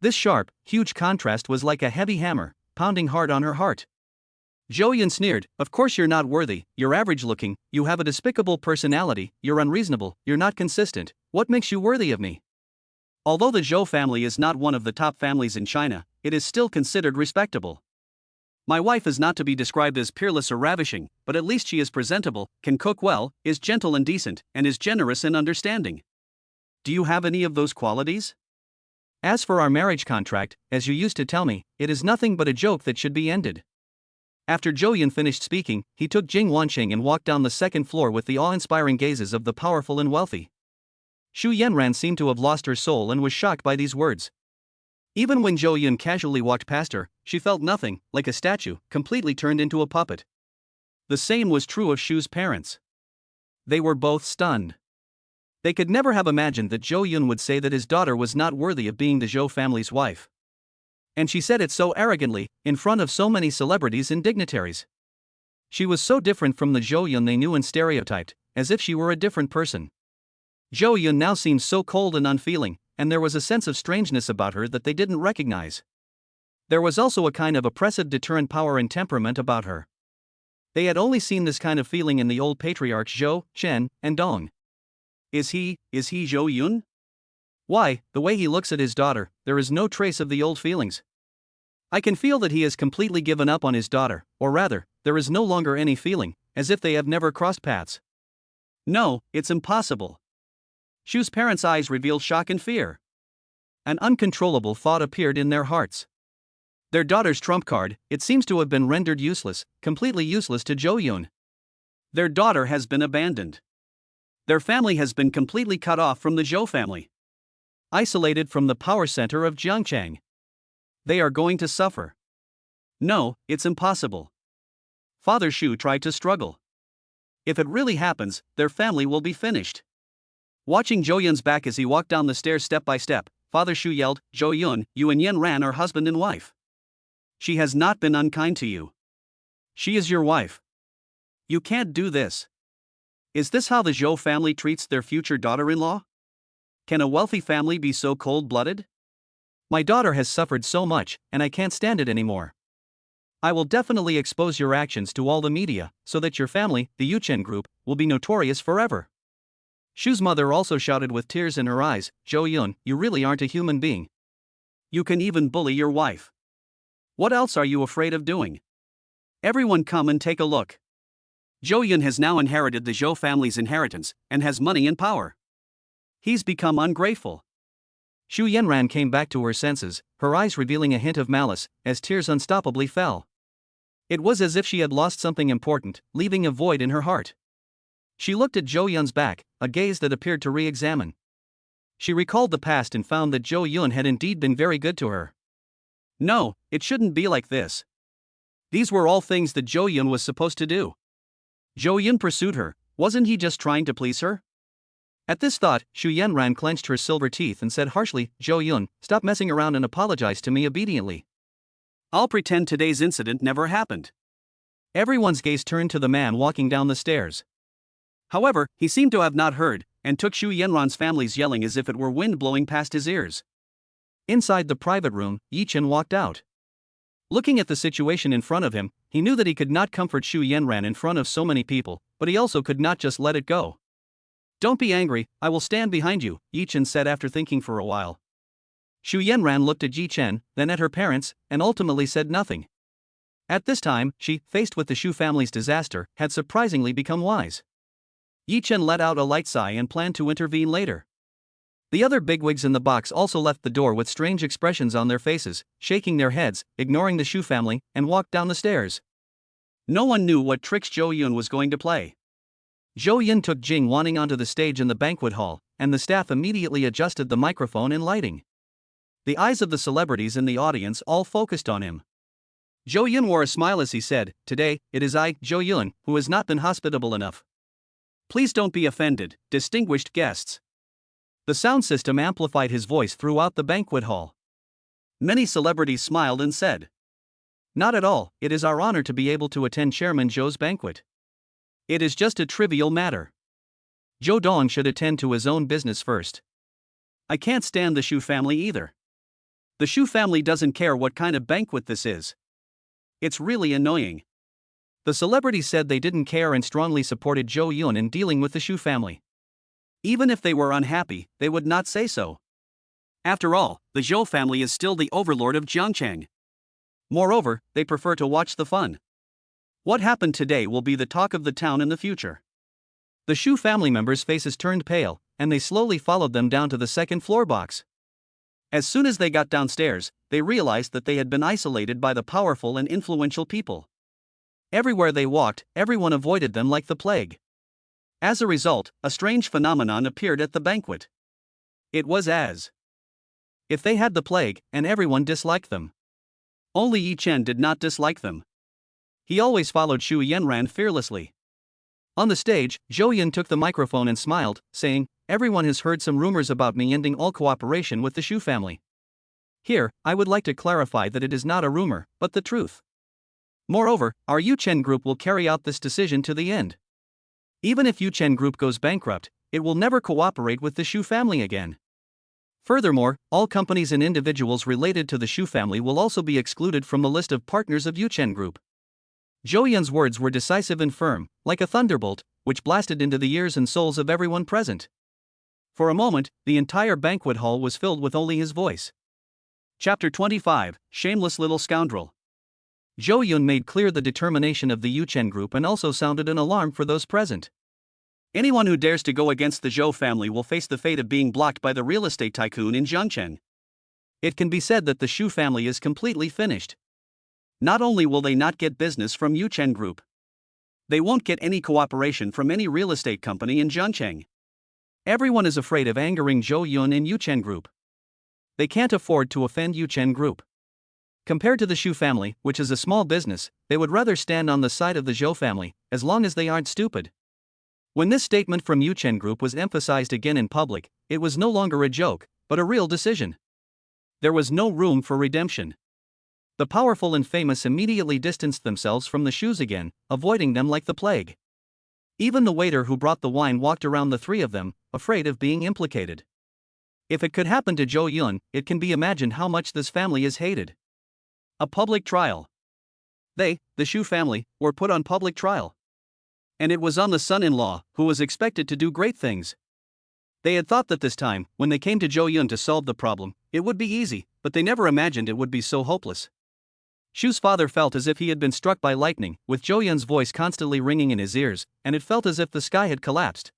This sharp, huge contrast was like a heavy hammer, pounding hard on her heart. Zhou Yun sneered, of course you're not worthy, you're average looking, you have a despicable personality, you're unreasonable, you're not consistent, what makes you worthy of me? Although the Zhou family is not one of the top families in China, it is still considered respectable. My wife is not to be described as peerless or ravishing, but at least she is presentable, can cook well, is gentle and decent, and is generous and understanding. Do you have any of those qualities? As for our marriage contract, as you used to tell me, it is nothing but a joke that should be ended. After Zhou Yun finished speaking, he took Jing Wanqing and walked down the second floor with the awe-inspiring gazes of the powerful and wealthy. Xu Yanran seemed to have lost her soul and was shocked by these words. Even when Zhou Yun casually walked past her, she felt nothing, like a statue, completely turned into a puppet. The same was true of Xu's parents. They were both stunned. They could never have imagined that Zhou Yun would say that his daughter was not worthy of being the Zhou family's wife. And she said it so arrogantly, in front of so many celebrities and dignitaries. She was so different from the Zhou Yun they knew and stereotyped, as if she were a different person. Zhou Yun now seemed so cold and unfeeling, and there was a sense of strangeness about her that they didn't recognize. There was also a kind of oppressive deterrent power and temperament about her. They had only seen this kind of feeling in the old patriarchs Zhou, Chen, and Dong. Is he Zhou Yun? Why, the way he looks at his daughter, there is no trace of the old feelings. I can feel that he has completely given up on his daughter, or rather, there is no longer any feeling, as if they have never crossed paths. No, it's impossible. Shu's parents' eyes revealed shock and fear. An uncontrollable thought appeared in their hearts. Their daughter's trump card, it seems to have been rendered useless, completely useless to Zhou Yun. Their daughter has been abandoned. Their family has been completely cut off from the Zhou family. Isolated from the power center of Jiangchang. They are going to suffer. No, it's impossible. Father Shu tried to struggle. If it really happens, their family will be finished. Watching Zhou Yun's back as he walked down the stairs step by step, Father Shu yelled, "Zhou Yun, you and Yan Ran are husband and wife. She has not been unkind to you. She is your wife. You can't do this. Is this how the Zhou family treats their future daughter-in-law? Can a wealthy family be so cold-blooded? My daughter has suffered so much, and I can't stand it anymore. I will definitely expose your actions to all the media, so that your family, the Yuchen group, will be notorious forever." Shu's mother also shouted with tears in her eyes, "Zhou Yun, you really aren't a human being. You can even bully your wife. What else are you afraid of doing? Everyone come and take a look. Zhou Yun has now inherited the Zhou family's inheritance, and has money and power. He's become ungrateful." Shu Yanran came back to her senses, her eyes revealing a hint of malice, as tears unstoppably fell. It was as if she had lost something important, leaving a void in her heart. She looked at Zhou Yun's back, a gaze that appeared to re-examine. She recalled the past and found that Zhou Yun had indeed been very good to her. No, it shouldn't be like this. These were all things that Zhou Yun was supposed to do. Zhou Yun pursued her, wasn't he just trying to please her? At this thought, Shu Yanran clenched her silver teeth and said harshly, "Zhou Yun, stop messing around and apologize to me obediently. I'll pretend today's incident never happened." Everyone's gaze turned to the man walking down the stairs. However, he seemed to have not heard, and took Shu Yanran's family's yelling as if it were wind blowing past his ears. Inside the private room, Yi Chen walked out. Looking at the situation in front of him, he knew that he could not comfort Shu Yanran in front of so many people, but he also could not just let it go. "Don't be angry, I will stand behind you," Yi Chen said after thinking for a while. Shu Yanran looked at Yi Chen, then at her parents, and ultimately said nothing. At this time, she, faced with the Shu family's disaster, had surprisingly become wise. Yi Chen let out a light sigh and planned to intervene later. The other bigwigs in the box also left the door with strange expressions on their faces, shaking their heads, ignoring the Shu family, and walked down the stairs. No one knew what tricks Zhou Yun was going to play. Zhou Yun took Jing Wanning onto the stage in the banquet hall, and the staff immediately adjusted the microphone and lighting. The eyes of the celebrities in the audience all focused on him. Zhou Yun wore a smile as he said, "Today, it is I, Zhou Yun, who has not been hospitable enough. Please don't be offended, distinguished guests." The sound system amplified his voice throughout the banquet hall. Many celebrities smiled and said, "Not at all, it is our honor to be able to attend Chairman Zhou's banquet. It is just a trivial matter. Zhou Dong should attend to his own business first. I can't stand the Shu family either. The Shu family doesn't care what kind of banquet this is. It's really annoying." The celebrities said they didn't care and strongly supported Zhou Yun in dealing with the Shu family. Even if they were unhappy, they would not say so. After all, the Zhou family is still the overlord of Jiangchang. Moreover, they prefer to watch the fun. What happened today will be the talk of the town in the future. The Shu family members' faces turned pale, and they slowly followed them down to the second floor box. As soon as they got downstairs, they realized that they had been isolated by the powerful and influential people. Everywhere they walked, everyone avoided them like the plague. As a result, a strange phenomenon appeared at the banquet. It was as if they had the plague, and everyone disliked them. Only Yi Chen did not dislike them. He always followed Shu Yanran fearlessly. On the stage, Zhou Yun took the microphone and smiled, saying, "Everyone has heard some rumors about me ending all cooperation with the Shu family. Here, I would like to clarify that it is not a rumor, but the truth. Moreover, our Yuchen group will carry out this decision to the end. Even if Yuchen group goes bankrupt, it will never cooperate with the Shu family again. Furthermore, all companies and individuals related to the Shu family will also be excluded from the list of partners of Yuchen Group. Zhou Yun's words were decisive and firm, like a thunderbolt, which blasted into the ears and souls of everyone present. For a moment, the entire banquet hall was filled with only his voice. Chapter 25, Shameless Little Scoundrel. Zhou Yun made clear the determination of the Yuchen Group and also sounded an alarm for those present. Anyone who dares to go against the Zhou family will face the fate of being blocked by the real estate tycoon in Jiangcheng. It can be said that the Shu family is completely finished. Not only will they not get business from Yuchen Group, they won't get any cooperation from any real estate company in Jiangcheng. Everyone is afraid of angering Zhou Yun and Yuchen Group. They can't afford to offend Yuchen Group. Compared to the Shu family, which is a small business, they would rather stand on the side of the Zhou family, as long as they aren't stupid. When this statement from Yuchen Group was emphasized again in public, it was no longer a joke, but a real decision. There was no room for redemption. The powerful and famous immediately distanced themselves from the Shus again, avoiding them like the plague. Even the waiter who brought the wine walked around the three of them, afraid of being implicated. If it could happen to Zhou Yun, it can be imagined how much this family is hated. A public trial. They, the Shu family, were put on public trial. And it was on the son-in-law, who was expected to do great things. They had thought that this time, when they came to Zhou Yun to solve the problem, it would be easy, but they never imagined it would be so hopeless. Shu's father felt as if he had been struck by lightning, with Zhou Yun's voice constantly ringing in his ears, and it felt as if the sky had collapsed.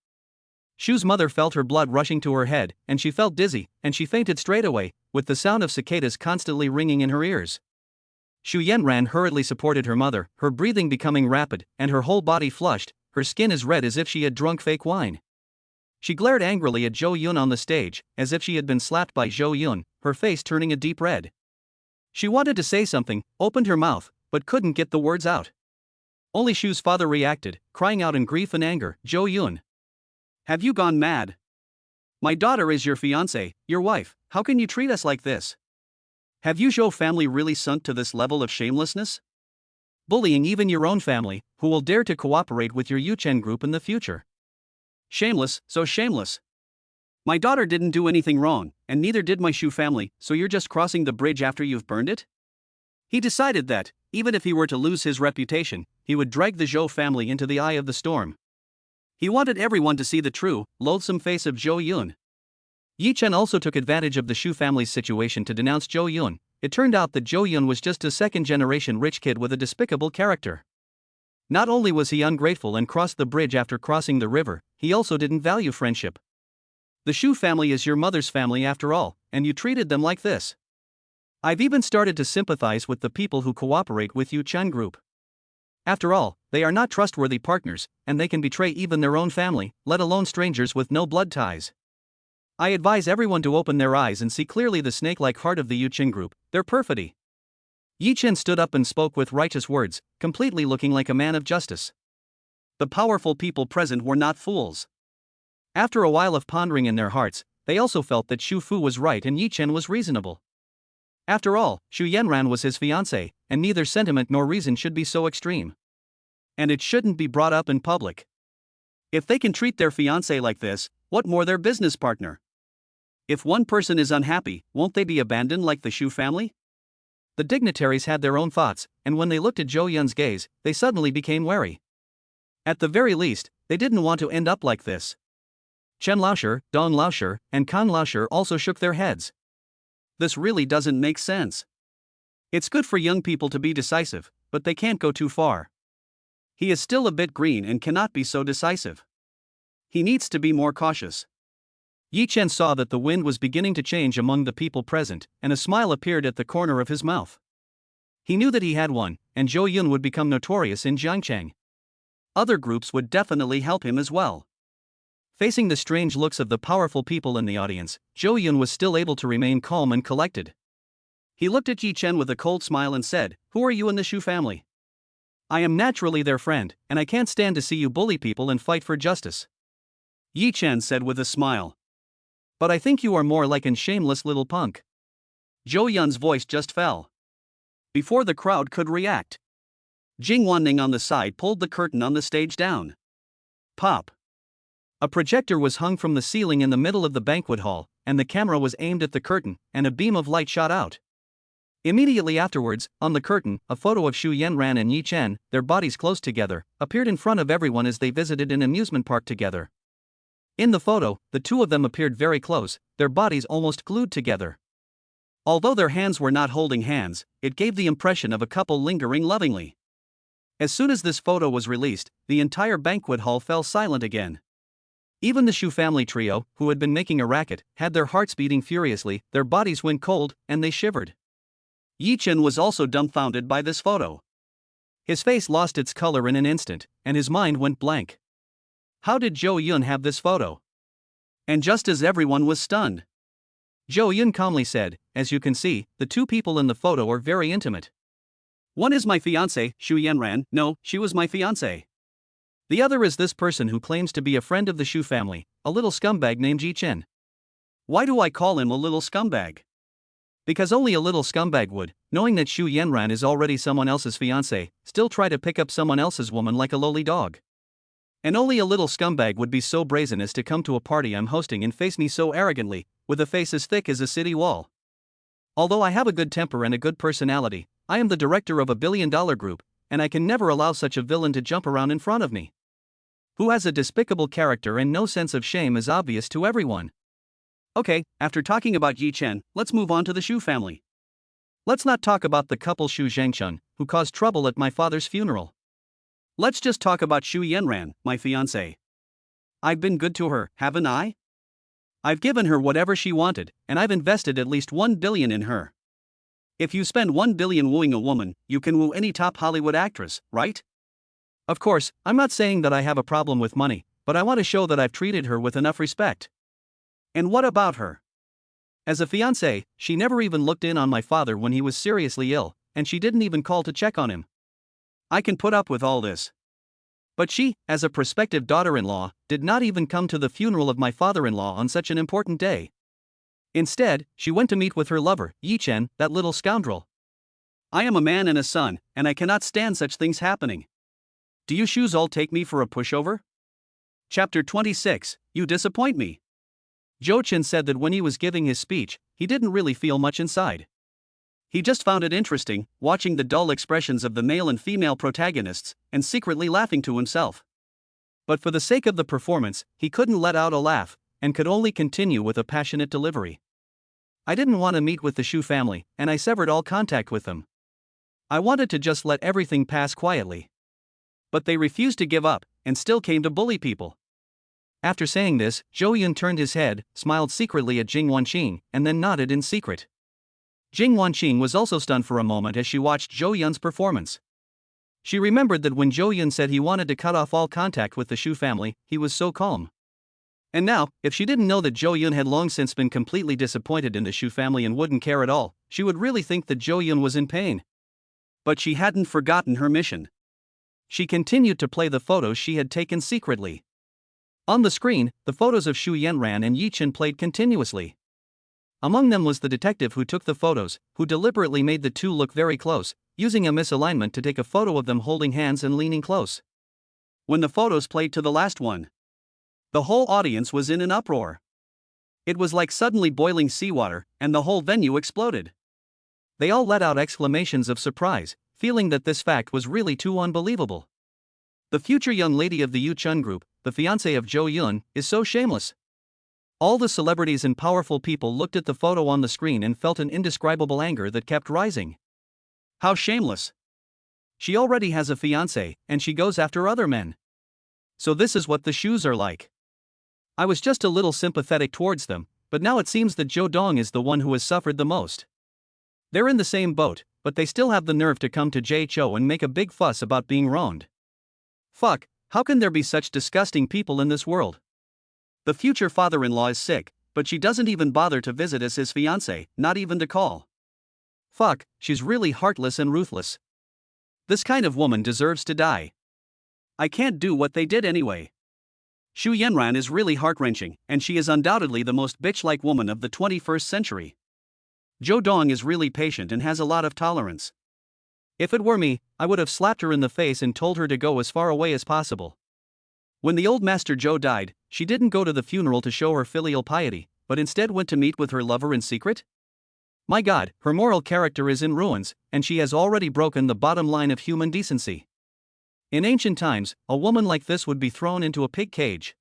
Shu's mother felt her blood rushing to her head, and she felt dizzy, and she fainted straight away, with the sound of cicadas constantly ringing in her ears. Shu Yanran hurriedly supported her mother, her breathing becoming rapid, and her whole body flushed, her skin as red as if she had drunk fake wine. She glared angrily at Zhou Yun on the stage, as if she had been slapped by Zhou Yun, her face turning a deep red. She wanted to say something, opened her mouth, but couldn't get the words out. Only Shu's father reacted, crying out in grief and anger, "Zhou Yun! Have you gone mad? My daughter is your fiancée, your wife, how can you treat us like this? Have you Zhou family really sunk to this level of shamelessness? Bullying even your own family, who will dare to cooperate with your Yuchen Group in the future. Shameless, so shameless. My daughter didn't do anything wrong, and neither did my Shu family, so you're just crossing the bridge after you've burned it?" He decided that, even if he were to lose his reputation, he would drag the Zhou family into the eye of the storm. He wanted everyone to see the true, loathsome face of Zhou Yun. Yi Chen also took advantage of the Shu family's situation to denounce Zhou Yun. It turned out that Zhou Yun was just a second-generation rich kid with a despicable character. Not only was he ungrateful and crossed the bridge after crossing the river, he also didn't value friendship. The Shu family is your mother's family after all, and you treated them like this. I've even started to sympathize with the people who cooperate with Yuchen Group. After all, they are not trustworthy partners, and they can betray even their own family, let alone strangers with no blood ties. I advise everyone to open their eyes and see clearly the snake-like heart of the Yuchen Group, their perfidy. Yi Chen stood up and spoke with righteous words, completely looking like a man of justice. The powerful people present were not fools. After a while of pondering in their hearts, they also felt that Shu Fu was right and Yi Chen was reasonable. After all, Shu Yanran was his fiancée, and neither sentiment nor reason should be so extreme. And it shouldn't be brought up in public. If they can treat their fiancée like this, what more their business partner? If one person is unhappy, won't they be abandoned like the Shu family? The dignitaries had their own thoughts, and when they looked at Zhou Yun's gaze, they suddenly became wary. At the very least, they didn't want to end up like this. Chen Laosher, Dong Laosher, and Kan Laosher also shook their heads. This really doesn't make sense. It's good for young people to be decisive, but they can't go too far. He is still a bit green and cannot be so decisive. He needs to be more cautious. Yi Chen saw that the wind was beginning to change among the people present, and a smile appeared at the corner of his mouth. He knew that he had one, and Zhou Yun would become notorious in Jiangcheng. Other groups would definitely help him as well. Facing the strange looks of the powerful people in the audience, Zhou Yun was still able to remain calm and collected. He looked at Yi Chen with a cold smile and said, "Who are you in the Shu family? I am naturally their friend, and I can't stand to see you bully people and fight for justice." Yi Chen said with a smile. "But I think you are more like an shameless little punk." Zhou Yun's voice just fell. Before the crowd could react, Jing Wanning on the side pulled the curtain on the stage down. Pop! A projector was hung from the ceiling in the middle of the banquet hall, and the camera was aimed at the curtain, and a beam of light shot out. Immediately afterwards, on the curtain, a photo of Xu Yanran and Yi Chen, their bodies close together, appeared in front of everyone as they visited an amusement park together. In the photo, the two of them appeared very close, their bodies almost glued together. Although their hands were not holding hands, it gave the impression of a couple lingering lovingly. As soon as this photo was released, the entire banquet hall fell silent again. Even the Xu family trio, who had been making a racket, had their hearts beating furiously, their bodies went cold, and they shivered. Yi Chen was also dumbfounded by this photo. His face lost its color in an instant, and his mind went blank. How did Zhou Yun have this photo? And just as everyone was stunned, Zhou Yun calmly said, "As you can see, the two people in the photo are very intimate. One is my fiancée, Xu Yanran. No, she was my fiancée. The other is this person who claims to be a friend of the Xu family, a little scumbag named Yi Chen. Why do I call him a little scumbag? Because only a little scumbag would, knowing that Xu Yanran is already someone else's fiancée, still try to pick up someone else's woman like a lowly dog. And only a little scumbag would be so brazen as to come to a party I'm hosting and face me so arrogantly, with a face as thick as a city wall. Although I have a good temper and a good personality, I am the director of a billion-dollar group, and I can never allow such a villain to jump around in front of me. Who has a despicable character and no sense of shame is obvious to everyone." Okay, after talking about Yi Chen, let's move on to the Xu family. Let's not talk about the couple Xu Zhengchun, who caused trouble at my father's funeral. Let's just talk about Xu Yanran, my fiancée. I've been good to her, haven't I? I've given her whatever she wanted, and I've invested at least 1 billion in her. If you spend 1 billion wooing a woman, you can woo any top Hollywood actress, right? Of course, I'm not saying that I have a problem with money, but I want to show that I've treated her with enough respect. And what about her? As a fiancée, she never even looked in on my father when he was seriously ill, and she didn't even call to check on him. I can put up with all this. But she, as a prospective daughter-in-law, did not even come to the funeral of my father-in-law on such an important day. Instead, she went to meet with her lover, Yi Chen, that little scoundrel. I am a man and a son, and I cannot stand such things happening. Do you Xus all take me for a pushover? Chapter 26, You Disappoint Me. Zhou Chen said that when he was giving his speech, he didn't really feel much inside. He just found it interesting, watching the dull expressions of the male and female protagonists, and secretly laughing to himself. But for the sake of the performance, he couldn't let out a laugh, and could only continue with a passionate delivery. I didn't want to meet with the Xu family, and I severed all contact with them. I wanted to just let everything pass quietly. But they refused to give up, and still came to bully people. After saying this, Zhou Yun turned his head, smiled secretly at Jing Wanqing, and then nodded in secret. Jing Wanqing was also stunned for a moment as she watched Zhou Yun's performance. She remembered that when Zhou Yun said he wanted to cut off all contact with the Xu family, he was so calm. And now, if she didn't know that Zhou Yun had long since been completely disappointed in the Xu family and wouldn't care at all, she would really think that Zhou Yun was in pain. But she hadn't forgotten her mission. She continued to play the photos she had taken secretly. On the screen, the photos of Xu Yanran and Yi Chen played continuously. Among them was the detective who took the photos, who deliberately made the two look very close, using a misalignment to take a photo of them holding hands and leaning close. When the photos played to the last one, the whole audience was in an uproar. It was like suddenly boiling seawater, and the whole venue exploded. They all let out exclamations of surprise, feeling that this fact was really too unbelievable. The future young lady of the Yu Chun group, the fiancée of Zhou Yun, is so shameless. All the celebrities and powerful people looked at the photo on the screen and felt an indescribable anger that kept rising. How shameless! She already has a fiancé, and she goes after other men. So this is what the Xus are like. I was just a little sympathetic towards them, but now it seems that Zhou Dong is the one who has suffered the most. They're in the same boat, but they still have the nerve to come to Jay Chou and make a big fuss about being wronged. Fuck, how can there be such disgusting people in this world? The future father-in-law is sick, but she doesn't even bother to visit as his fiancé, not even to call. Fuck, she's really heartless and ruthless. This kind of woman deserves to die. I can't do what they did anyway. Xu Yanran is really heart-wrenching, and she is undoubtedly the most bitch-like woman of the 21st century. Zhou Dong is really patient and has a lot of tolerance. If it were me, I would have slapped her in the face and told her to go as far away as possible. When the old Master Zhou died, she didn't go to the funeral to show her filial piety, but instead went to meet with her lover in secret? My God, her moral character is in ruins, and she has already broken the bottom line of human decency. In ancient times, a woman like this would be thrown into a pig cage.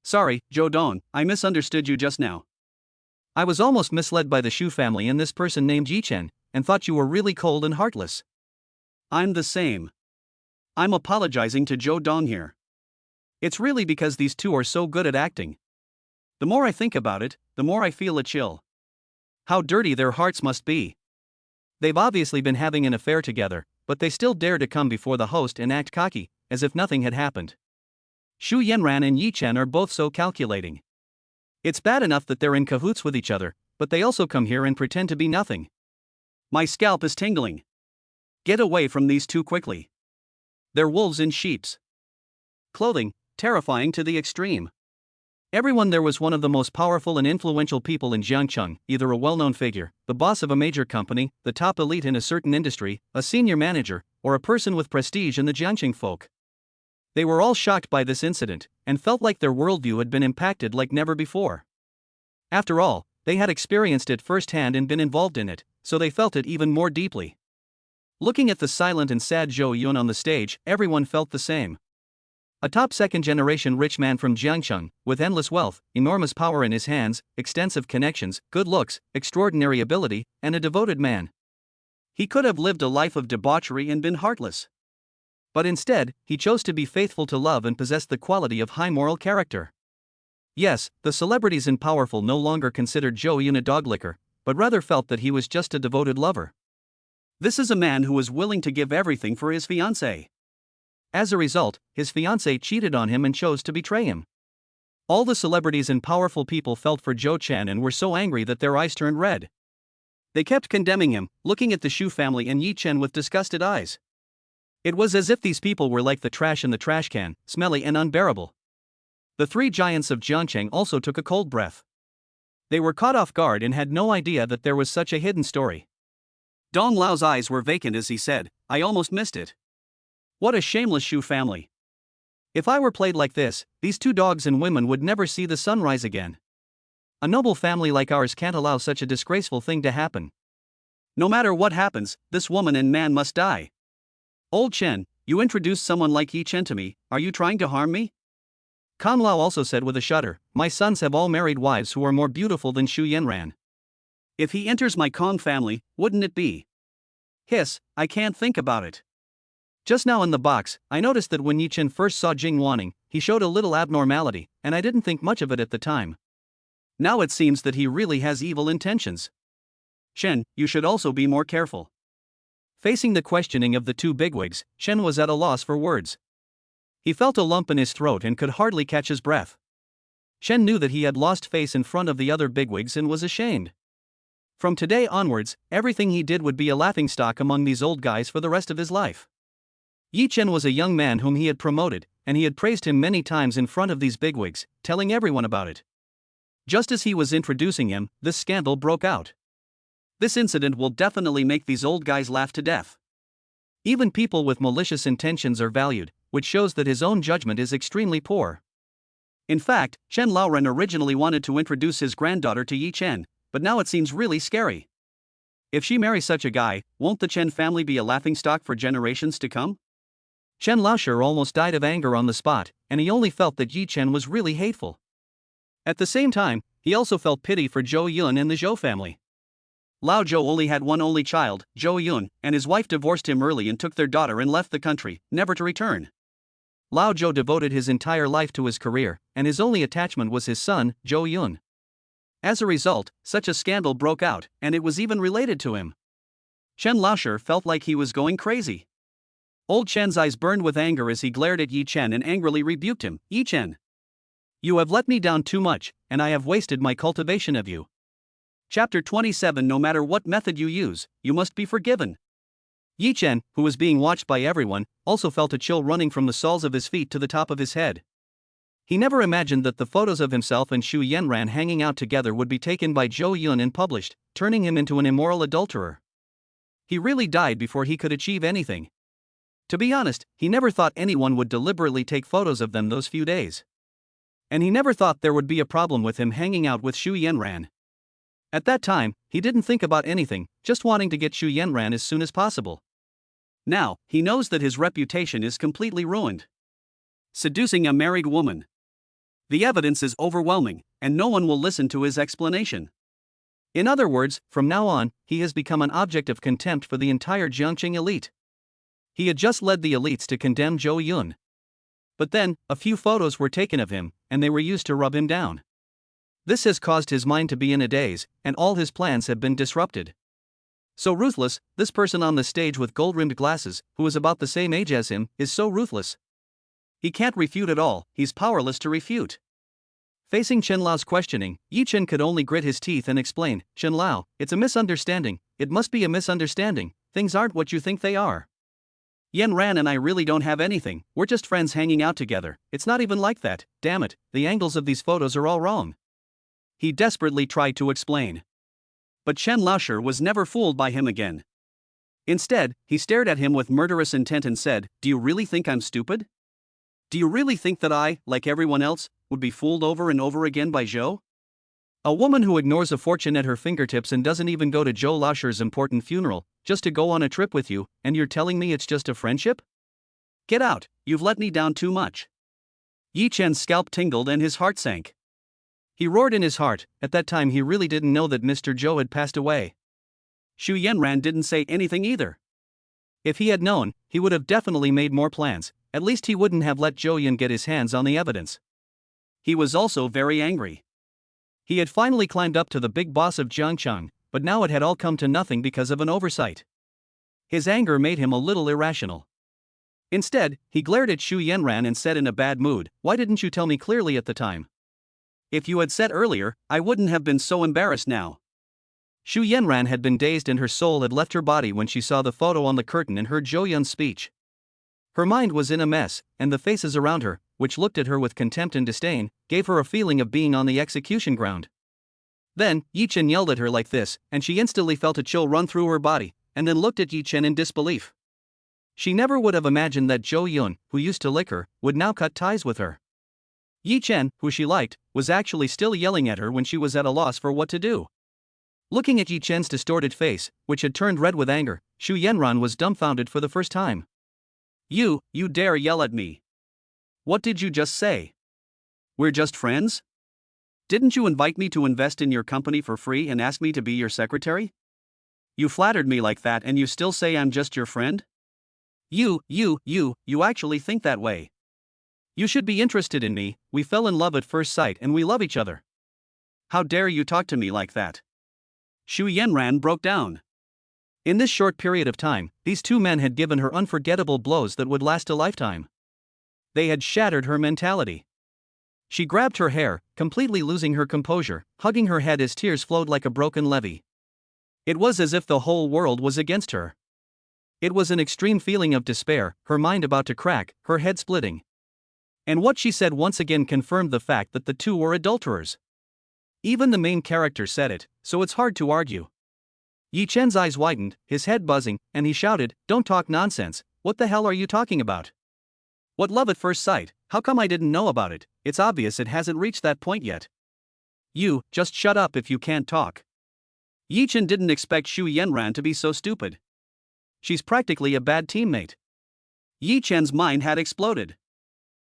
Sorry, Joe Don, I misunderstood you just now. I was almost misled by the Shu family and this person named Yi Chen, and thought you were really cold and heartless. I'm the same. I'm apologizing to Joe Don here. It's really because these two are so good at acting. The more I think about it, the more I feel a chill. How dirty their hearts must be. They've obviously been having an affair together, but they still dare to come before the host and act cocky, as if nothing had happened. Xu Yanran and Yi Chen are both so calculating. It's bad enough that they're in cahoots with each other, but they also come here and pretend to be nothing. My scalp is tingling. Get away from these two quickly. They're wolves in sheep's clothing, terrifying to the extreme. Everyone there was one of the most powerful and influential people in Jiangcheng, either a well-known figure, the boss of a major company, the top elite in a certain industry, a senior manager, or a person with prestige in the Jiangcheng folk. They were all shocked by this incident, and felt like their worldview had been impacted like never before. After all, they had experienced it firsthand and been involved in it, so they felt it even more deeply. Looking at the silent and sad Zhou Yun on the stage, everyone felt the same. A top second-generation rich man from Jiangcheng, with endless wealth, enormous power in his hands, extensive connections, good looks, extraordinary ability, and a devoted man. He could have lived a life of debauchery and been heartless. But instead, he chose to be faithful to love and possess the quality of high moral character. Yes, the celebrities and powerful no longer considered Zhou Yun a doglicker, but rather felt that he was just a devoted lover. This is a man who was willing to give everything for his fiancée. As a result, his fiancée cheated on him and chose to betray him. All the celebrities and powerful people felt for Zhou Chen and were so angry that their eyes turned red. They kept condemning him, looking at the Shu family and Yi Chen with disgusted eyes. It was as if these people were like the trash in the trash can, smelly and unbearable. The three giants of Jiangcheng also took a cold breath. They were caught off guard and had no idea that there was such a hidden story. Dong Lao's eyes were vacant as he said, I almost missed it. What a shameless Shu family. If I were played like this, these two dogs and women would never see the sunrise again. A noble family like ours can't allow such a disgraceful thing to happen. No matter what happens, this woman and man must die. Old Chen, you introduced someone like Yi Chen to me, are you trying to harm me? Kan Lao also said with a shudder, my sons have all married wives who are more beautiful than Xu Yanran. If he enters my Kong family, wouldn't it be? Hiss, I can't think about it. Just now in the box, I noticed that when Yi Chen first saw Jing Wanning, he showed a little abnormality, and I didn't think much of it at the time. Now it seems that he really has evil intentions. Chen, you should also be more careful. Facing the questioning of the two bigwigs, Chen was at a loss for words. He felt a lump in his throat and could hardly catch his breath. Chen knew that he had lost face in front of the other bigwigs and was ashamed. From today onwards, everything he did would be a laughingstock among these old guys for the rest of his life. Yi Chen was a young man whom he had promoted, and he had praised him many times in front of these bigwigs, telling everyone about it. Just as he was introducing him, this scandal broke out. This incident will definitely make these old guys laugh to death. Even people with malicious intentions are valued, which shows that his own judgment is extremely poor. In fact, Chen Laoren originally wanted to introduce his granddaughter to Yi Chen, but now it seems really scary. If she marries such a guy, won't the Chen family be a laughingstock for generations to come? Chen Laosher almost died of anger on the spot, and he only felt that Yi Chen was really hateful. At the same time, he also felt pity for Zhou Yun and the Zhou family. Lao Zhou only had one only child, Zhou Yun, and his wife divorced him early and took their daughter and left the country, never to return. Lao Zhou devoted his entire life to his career, and his only attachment was his son, Zhou Yun. As a result, such a scandal broke out, and it was even related to him. Chen Laosher felt like he was going crazy. Old Chen's eyes burned with anger as he glared at Yi Chen and angrily rebuked him, Yi Chen. You have let me down too much, and I have wasted my cultivation of you. Chapter 27 No matter what method you use, you must be forgiven. Yi Chen, who was being watched by everyone, also felt a chill running from the soles of his feet to the top of his head. He never imagined that the photos of himself and Xu Yanran hanging out together would be taken by Zhou Yun and published, turning him into an immoral adulterer. He really died before he could achieve anything. To be honest, he never thought anyone would deliberately take photos of them those few days. And he never thought there would be a problem with him hanging out with Xu Yanran. At that time, he didn't think about anything, just wanting to get Xu Yanran as soon as possible. Now, he knows that his reputation is completely ruined. Seducing a married woman. The evidence is overwhelming, and no one will listen to his explanation. In other words, from now on, he has become an object of contempt for the entire Jiangqing elite. He had just led the elites to condemn Zhou Yun. But then, a few photos were taken of him, and they were used to rub him down. This has caused his mind to be in a daze, and all his plans have been disrupted. So ruthless, this person on the stage with gold-rimmed glasses, who is about the same age as him, is so ruthless. He can't refute at all, he's powerless to refute. Facing Chen Lao's questioning, Yi Chen could only grit his teeth and explain, "Chen Lao, it's a misunderstanding, it must be a misunderstanding, things aren't what you think they are. Yan Ran and I really don't have anything, we're just friends hanging out together, it's not even like that, damn it, the angles of these photos are all wrong." He desperately tried to explain. But Chen Laosher was never fooled by him again. Instead, he stared at him with murderous intent and said, "Do you really think I'm stupid? Do you really think that I, like everyone else, would be fooled over and over again by Zhou? A woman who ignores a fortune at her fingertips and doesn't even go to Zhou Laosher's important funeral, just to go on a trip with you, and you're telling me it's just a friendship? Get out, you've let me down too much." Yi Chen's scalp tingled and his heart sank. He roared in his heart, at that time he really didn't know that Mr. Zhou had passed away. Xu Yanran didn't say anything either. If he had known, he would have definitely made more plans, at least he wouldn't have let Zhou Yun get his hands on the evidence. He was also very angry. He had finally climbed up to the big boss of Jiangcheng, but now it had all come to nothing because of an oversight. His anger made him a little irrational. Instead, he glared at Xu Yanran and said in a bad mood, "Why didn't you tell me clearly at the time? If you had said earlier, I wouldn't have been so embarrassed now." Xu Yanran had been dazed and her soul had left her body when she saw the photo on the curtain and heard Zhou Yun's speech. Her mind was in a mess, and the faces around her, which looked at her with contempt and disdain, gave her a feeling of being on the execution ground. Then, Yi Chen yelled at her like this, and she instantly felt a chill run through her body, and then looked at Yi Chen in disbelief. She never would have imagined that Zhou Yun, who used to lick her, would now cut ties with her. Yi Chen, who she liked, was actually still yelling at her when she was at a loss for what to do. Looking at Yi Chen's distorted face, which had turned red with anger, Xu Yanran was dumbfounded for the first time. You dare yell at me? What did you just say? We're just friends? Didn't you invite me to invest in your company for free and ask me to be your secretary? You flattered me like that and you still say I'm just your friend? You actually think that way. You should be interested in me, we fell in love at first sight and we love each other. How dare you talk to me like that? Xu Yanran broke down. In this short period of time, these two men had given her unforgettable blows that would last a lifetime. They had shattered her mentality. She grabbed her hair, completely losing her composure, hugging her head as tears flowed like a broken levee. It was as if the whole world was against her. It was an extreme feeling of despair, her mind about to crack, her head splitting. And what she said once again confirmed the fact that the two were adulterers. Even the main character said it, so it's hard to argue. Yi Chen's eyes widened, his head buzzing, and he shouted, "Don't talk nonsense, what the hell are you talking about? What love at first sight, how come I didn't know about it? It's obvious it hasn't reached that point yet. You, just shut up if you can't talk." Yi Chen didn't expect Xu Yanran to be so stupid. She's practically a bad teammate. Yi Chen's mind had exploded.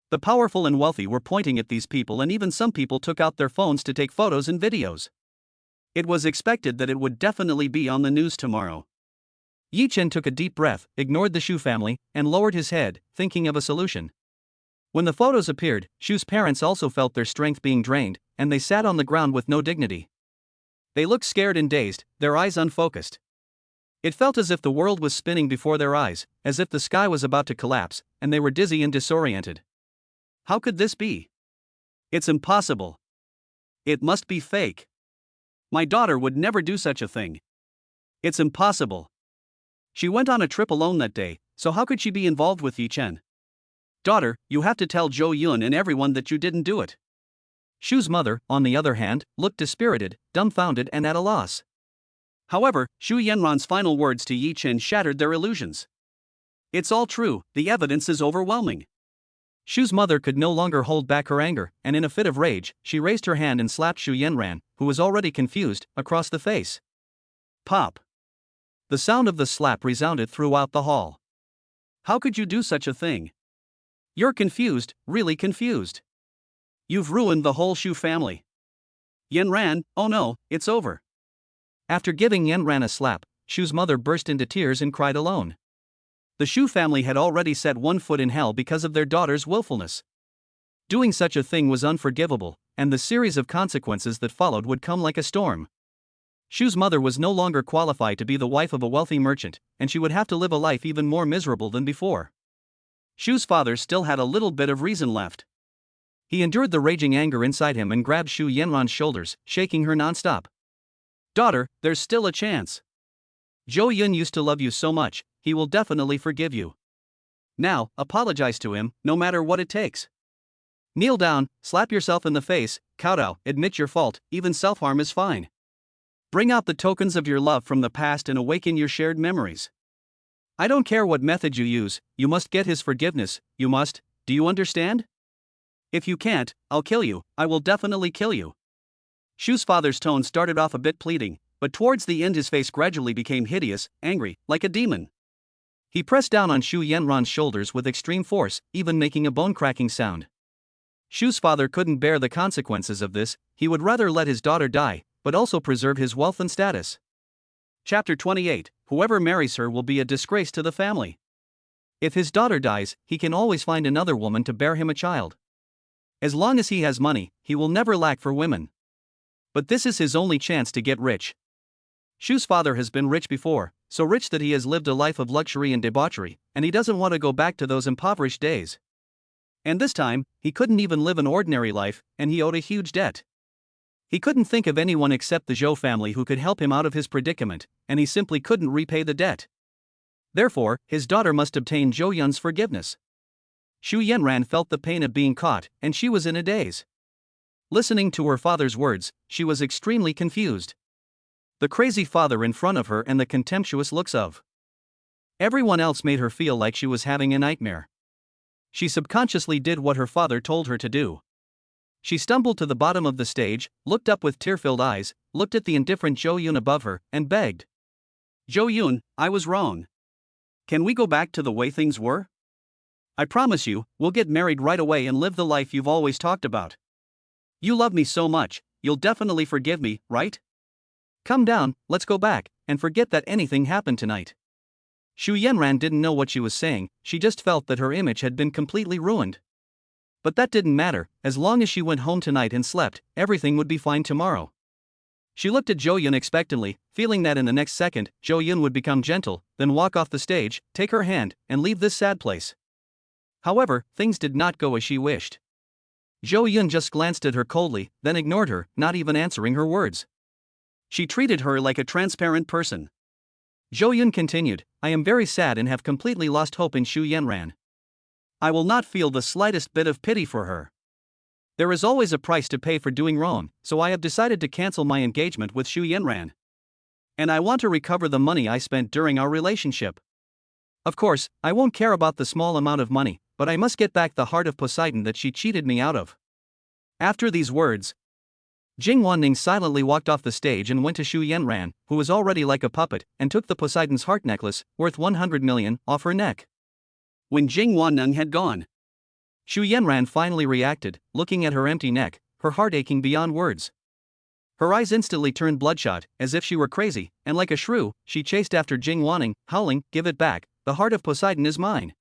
The powerful and wealthy were pointing at these people and even some people took out their phones to take photos and videos. It was expected that it would definitely be on the news tomorrow. Yi Chen took a deep breath, ignored the Xu family, and lowered his head, thinking of a solution. When the photos appeared, Xu's parents also felt their strength being drained, and they sat on the ground with no dignity. They looked scared and dazed, their eyes unfocused. It felt as if the world was spinning before their eyes, as if the sky was about to collapse, and they were dizzy and disoriented. How could this be? It's impossible. It must be fake. My daughter would never do such a thing. It's impossible. She went on a trip alone that day, so how could she be involved with Yi Chen? Daughter, you have to tell Zhou Yun and everyone that you didn't do it. Xu's mother, on the other hand, looked dispirited, dumbfounded and at a loss. However, Xu Yanran's final words to Yi Chen shattered their illusions. It's all true, the evidence is overwhelming. Shu's mother could no longer hold back her anger, and in a fit of rage, she raised her hand and slapped Shu Yanran, who was already confused, across the face. Pop! The sound of the slap resounded throughout the hall. How could you do such a thing? You're confused, really confused. You've ruined the whole Shu family. Yanran, oh no, it's over. After giving Yanran a slap, Shu's mother burst into tears and cried alone. The Shu family had already set one foot in hell because of their daughter's willfulness. Doing such a thing was unforgivable, and the series of consequences that followed would come like a storm. Shu's mother was no longer qualified to be the wife of a wealthy merchant, and she would have to live a life even more miserable than before. Shu's father still had a little bit of reason left. He endured the raging anger inside him and grabbed Shu Yanran's shoulders, shaking her nonstop. Daughter, there's still a chance. Zhou Yun used to love you so much, he will definitely forgive you. Now, apologize to him, no matter what it takes. Kneel down, slap yourself in the face, kowtow, admit your fault, even self-harm is fine. Bring out the tokens of your love from the past and awaken your shared memories. I don't care what method you use, you must get his forgiveness, you must, do you understand? If you can't, I'll kill you, I will definitely kill you. Shu's father's tone started off a bit pleading, but towards the end his face gradually became hideous, angry, like a demon. He pressed down on Shu Yanran's shoulders with extreme force, even making a bone-cracking sound. Shu's father couldn't bear the consequences of this, he would rather let his daughter die, but also preserve his wealth and status. Chapter 28, Whoever marries her will be a disgrace to the family. If his daughter dies, he can always find another woman to bear him a child. As long as he has money, he will never lack for women. But this is his only chance to get rich. Shu's father has been rich before, so rich that he has lived a life of luxury and debauchery, and he doesn't want to go back to those impoverished days. And this time, he couldn't even live an ordinary life, and he owed a huge debt. He couldn't think of anyone except the Zhou family who could help him out of his predicament, and he simply couldn't repay the debt. Therefore, his daughter must obtain Zhou Yun's forgiveness. Shu Yanran felt the pain of being caught, and she was in a daze. Listening to her father's words, she was extremely confused. The crazy father in front of her and the contemptuous looks of everyone else made her feel like she was having a nightmare. She subconsciously did what her father told her to do. She stumbled to the bottom of the stage, looked up with tear-filled eyes, looked at the indifferent Zhou Yun above her, and begged. Zhou Yun, I was wrong. Can we go back to the way things were? I promise you, we'll get married right away and live the life you've always talked about. You love me so much, you'll definitely forgive me, right? Come down, let's go back, and forget that anything happened tonight. Shu Yanran didn't know what she was saying, she just felt that her image had been completely ruined. But that didn't matter, as long as she went home tonight and slept, everything would be fine tomorrow. She looked at Zhou Yun expectantly, feeling that in the next second, Zhou Yun would become gentle, then walk off the stage, take her hand, and leave this sad place. However, things did not go as she wished. Zhou Yun just glanced at her coldly, then ignored her, not even answering her words. She treated her like a transparent person. Zhou Yun continued, I am very sad and have completely lost hope in Shu Yanran. I will not feel the slightest bit of pity for her. There is always a price to pay for doing wrong, so I have decided to cancel my engagement with Shu Yanran. And I want to recover the money I spent during our relationship. Of course, I won't care about the small amount of money, but I must get back the heart of Poseidon that she cheated me out of. After these words, Jing Wanning silently walked off the stage and went to Shu Yanran, who was already like a puppet, and took the Poseidon's heart necklace, worth 100 million, off her neck. When Jing Wanning had gone, Shu Yanran finally reacted, looking at her empty neck, her heart aching beyond words. Her eyes instantly turned bloodshot, as if she were crazy, and like a shrew, she chased after Jing Wanning, howling, Give it back, the heart of Poseidon is mine.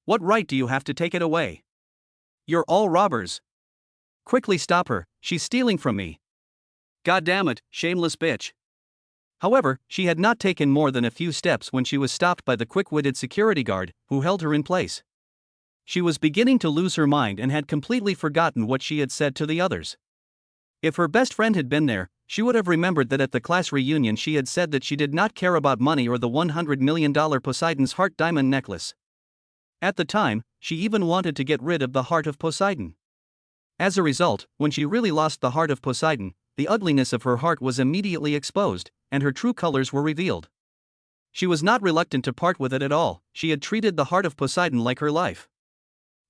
What right do you have to take it away? You're all robbers. Quickly stop her, she's stealing from me. God damn it, shameless bitch. However, she had not taken more than a few steps when she was stopped by the quick-witted security guard, who held her in place. She was beginning to lose her mind and had completely forgotten what she had said to the others. If her best friend had been there, she would have remembered that at the class reunion she had said that she did not care about money or the $100 million Poseidon's heart diamond necklace. At the time, she even wanted to get rid of the heart of Poseidon. As a result, when she really lost the heart of Poseidon, the ugliness of her heart was immediately exposed, and her true colors were revealed. She was not reluctant to part with it at all, she had treated the heart of Poseidon like her life.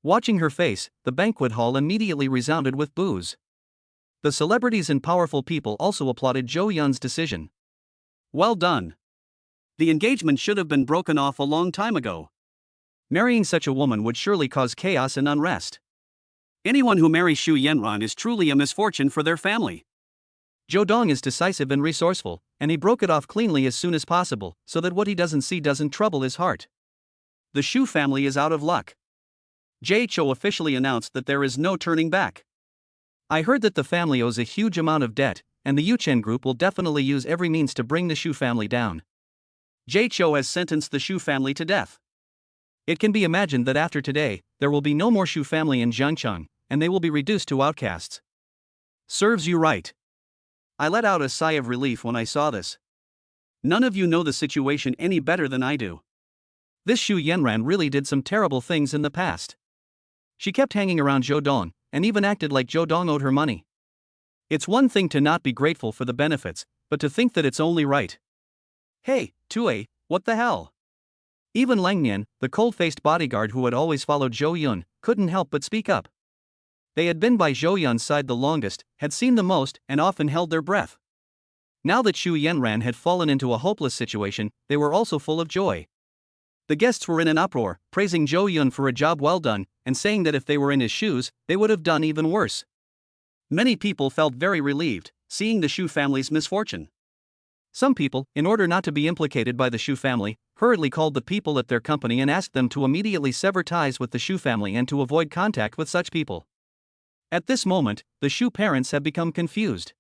Watching her face, the banquet hall immediately resounded with boos. The celebrities and powerful people also applauded Jo Yun's decision. Well done. The engagement should have been broken off a long time ago. Marrying such a woman would surely cause chaos and unrest. Anyone who marries Xu Yanran is truly a misfortune for their family. Zhou Dong is decisive and resourceful, and he broke it off cleanly as soon as possible, so that what he doesn't see doesn't trouble his heart. The Xu family is out of luck. Jie Chou officially announced that there is no turning back. I heard that the family owes a huge amount of debt, and the Yuchen group will definitely use every means to bring the Xu family down. Jie Chou has sentenced the Xu family to death. It can be imagined that after today, there will be no more Xu family in Jiangcheng, and they will be reduced to outcasts. Serves you right. I let out a sigh of relief when I saw this. None of you know the situation any better than I do. This Xu Yanran really did some terrible things in the past. She kept hanging around Zhou Dong, and even acted like Zhou Dong owed her money. It's one thing to not be grateful for the benefits, but to think that it's only right. Hey, Tue, what the hell? Even Lang Nian, the cold-faced bodyguard who had always followed Zhou Yun, couldn't help but speak up. They had been by Zhou Yun's side the longest, had seen the most, and often held their breath. Now that Xu Yanran had fallen into a hopeless situation, they were also full of joy. The guests were in an uproar, praising Zhou Yun for a job well done, and saying that if they were in his shoes, they would have done even worse. Many people felt very relieved, seeing the Xu family's misfortune. Some people, in order not to be implicated by the Xu family, hurriedly called the people at their company and asked them to immediately sever ties with the Xu family and to avoid contact with such people. At this moment, the Xu parents have become confused.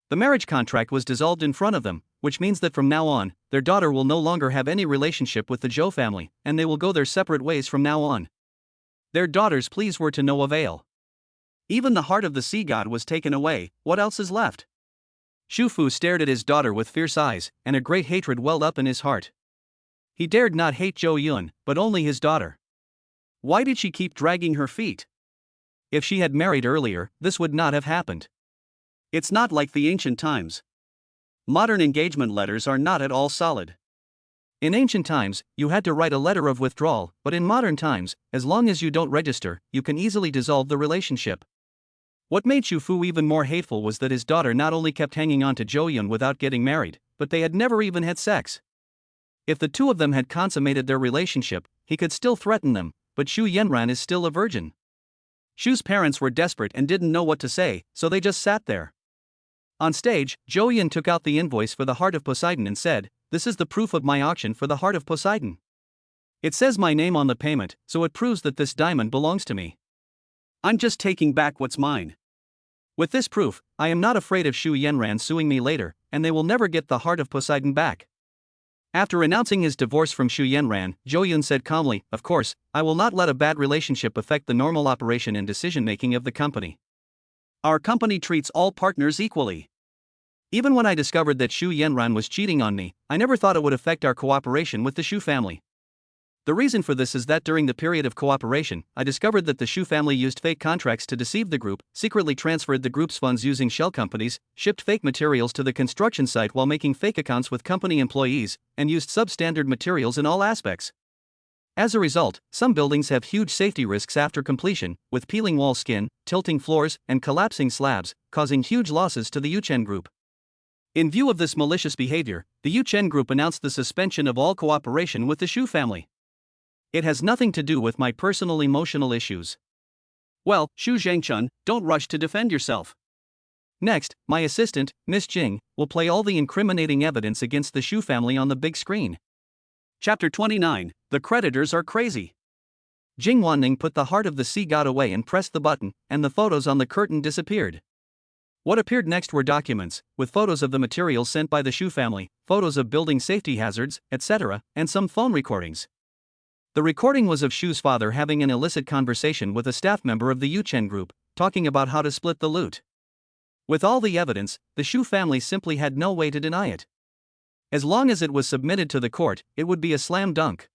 The marriage contract was dissolved in front of them, which means that from now on, their daughter will no longer have any relationship with the Zhou family, and they will go their separate ways from now on. Their daughter's pleas were to no avail. Even the heart of the sea god was taken away, what else is left? Xu Fu stared at his daughter with fierce eyes, and a great hatred welled up in his heart. He dared not hate Zhou Yun, but only his daughter. Why did she keep dragging her feet? If she had married earlier, this would not have happened. It's not like the ancient times. Modern engagement letters are not at all solid. In ancient times, you had to write a letter of withdrawal, but in modern times, as long as you don't register, you can easily dissolve the relationship. What made Xu Fu even more hateful was that his daughter not only kept hanging on to Zhou Yun without getting married, but they had never even had sex. If the two of them had consummated their relationship, he could still threaten them, but Xu Yanran is still a virgin. Xu's parents were desperate and didn't know what to say, so they just sat there. On stage, Zhou Yun took out the invoice for the Heart of Poseidon and said, "This is the proof of my auction for the Heart of Poseidon. It says my name on the payment, so it proves that this diamond belongs to me. I'm just taking back what's mine. With this proof, I am not afraid of Xu Yanran suing me later, and they will never get the Heart of Poseidon back." After announcing his divorce from Xu Yanran, Zhou Yun said calmly, "Of course, I will not let a bad relationship affect the normal operation and decision-making of the company. Our company treats all partners equally. Even when I discovered that Xu Yanran was cheating on me, I never thought it would affect our cooperation with the Xu family. The reason for this is that during the period of cooperation, I discovered that the Xu family used fake contracts to deceive the group, secretly transferred the group's funds using shell companies, shipped fake materials to the construction site while making fake accounts with company employees, and used substandard materials in all aspects. As a result, some buildings have huge safety risks after completion, with peeling wall skin, tilting floors, and collapsing slabs, causing huge losses to the Yuchen group. In view of this malicious behavior, the Yuchen group announced the suspension of all cooperation with the Xu family. It has nothing to do with my personal emotional issues. Well, Xu Zhengchun, don't rush to defend yourself. Next, my assistant, Miss Jing, will play all the incriminating evidence against the Xu family on the big screen. Chapter 29, The Creditors Are Crazy. Jing Wanning put the heart of the sea god away and pressed the button, and the photos on the curtain disappeared. What appeared next were documents, with photos of the materials sent by the Xu family, photos of building safety hazards, etc., and some phone recordings. The recording was of Xu's father having an illicit conversation with a staff member of the Yuchen group, talking about how to split the loot. With all the evidence, the Xu family simply had no way to deny it. As long as it was submitted to the court, it would be a slam dunk.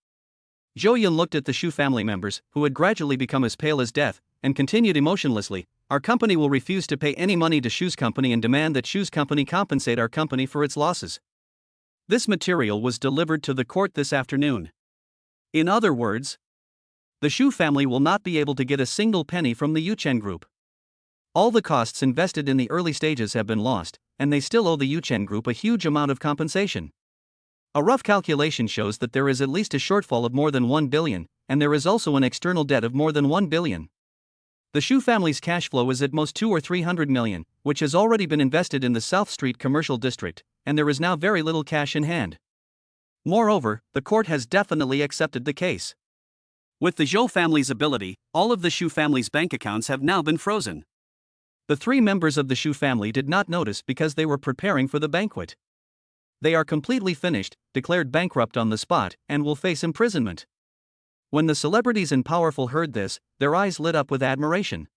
Zhou Yun looked at the Xu family members, who had gradually become as pale as death, and continued emotionlessly, "Our company will refuse to pay any money to Xu's company and demand that Xu's company compensate our company for its losses." This material was delivered to the court this afternoon. In other words, The Shu family will not be able to get a single penny from the Yuchen Group. All the costs invested in the early stages have been lost, and they still owe the Yuchen Group a huge amount of compensation. A rough calculation shows that there is at least a shortfall of more than 1 billion, and there is also an external debt of more than 1 billion. The Shu family's cash flow is at most 2 or 300 million, which has already been invested in the South Street commercial district, and there is now very little cash in hand. Moreover, the court has definitely accepted the case. With the Zhou family's ability, all of the Shu family's bank accounts have now been frozen. The 3 members of the Shu family did not notice because they were preparing for the banquet. They are completely finished, declared bankrupt on the spot, and will face imprisonment. When the celebrities and powerful heard this, their eyes lit up with admiration.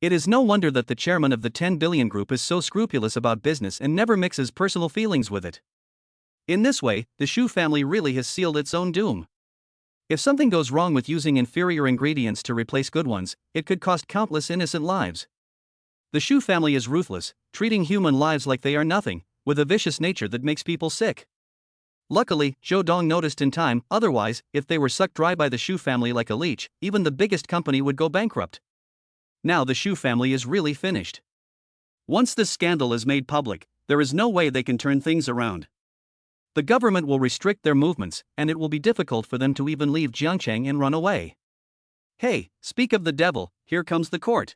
It is no wonder that the chairman of the 10 billion group is so scrupulous about business and never mixes personal feelings with it. In this way, the Shu family really has sealed its own doom. If something goes wrong with using inferior ingredients to replace good ones, it could cost countless innocent lives. The Shu family is ruthless, treating human lives like they are nothing, with a vicious nature that makes people sick. Luckily, Zhou Dong noticed in time, otherwise, if they were sucked dry by the Shu family like a leech, even the biggest company would go bankrupt. Now the Shu family is really finished. Once this scandal is made public, there is no way they can turn things around. The government will restrict their movements, and it will be difficult for them to even leave Jiangcheng and run away. Hey, speak of the devil, here comes the court.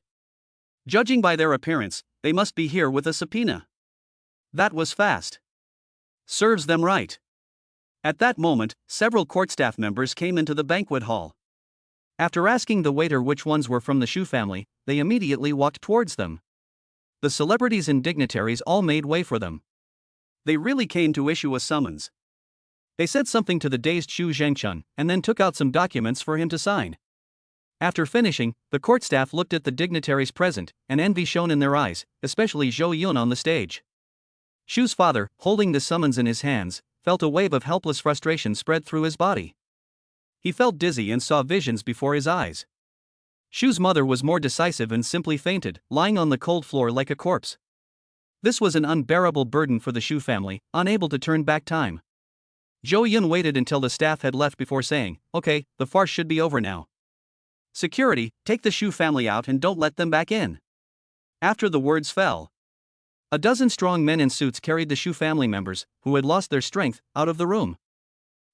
Judging by their appearance, they must be here with a subpoena. That was fast. Serves them right. At that moment, several court staff members came into the banquet hall. After asking the waiter which ones were from the Shu family, they immediately walked towards them. The celebrities and dignitaries all made way for them. They really came to issue a summons. They said something to the dazed Xu Zhengchun and then took out some documents for him to sign. After finishing, the court staff looked at the dignitaries present, and envy shone in their eyes, especially Zhou Yun on the stage. Xu's father, holding the summons in his hands, felt a wave of helpless frustration spread through his body. He felt dizzy and saw visions before his eyes. Xu's mother was more decisive and simply fainted, lying on the cold floor like a corpse. This was an unbearable burden for the Shu family, unable to turn back time. Zhou Yun waited until the staff had left before saying, "Okay, the farce should be over now. Security, take the Shu family out and don't let them back in." After the words fell, a dozen strong men in suits carried the Shu family members, who had lost their strength, out of the room.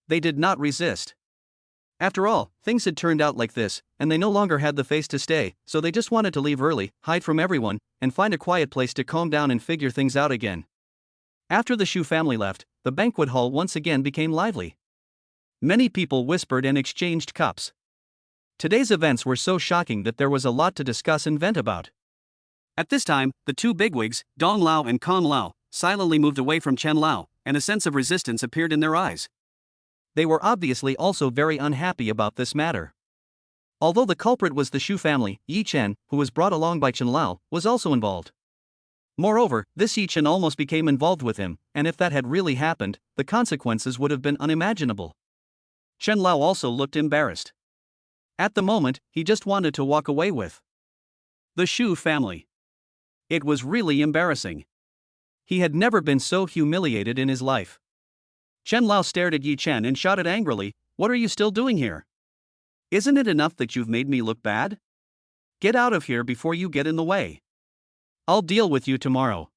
They did not resist. After all, things had turned out like this, and they no longer had the face to stay, so they just wanted to leave early, hide from everyone, and find a quiet place to calm down and figure things out again. After the Shu family left, the banquet hall once again became lively. Many people whispered and exchanged cups. Today's events were so shocking that there was a lot to discuss and vent about. At this time, the 2 bigwigs, Dong Lao and Kong Lao, silently moved away from Chen Lao, and a sense of resistance appeared in their eyes. They were obviously also very unhappy about this matter. Although the culprit was the Shu family, Yi Chen, who was brought along by Chen Lao, was also involved. Moreover, this Yi Chen almost became involved with him, and if that had really happened, the consequences would have been unimaginable. Chen Lao also looked embarrassed. At the moment, he just wanted to walk away with the Shu family. It was really embarrassing. He had never been so humiliated in his life. Chen Lao stared at Yi Chen and shouted angrily, "What are you still doing here? Isn't it enough that you've made me look bad? Get out of here before you get in the way. I'll deal with you tomorrow."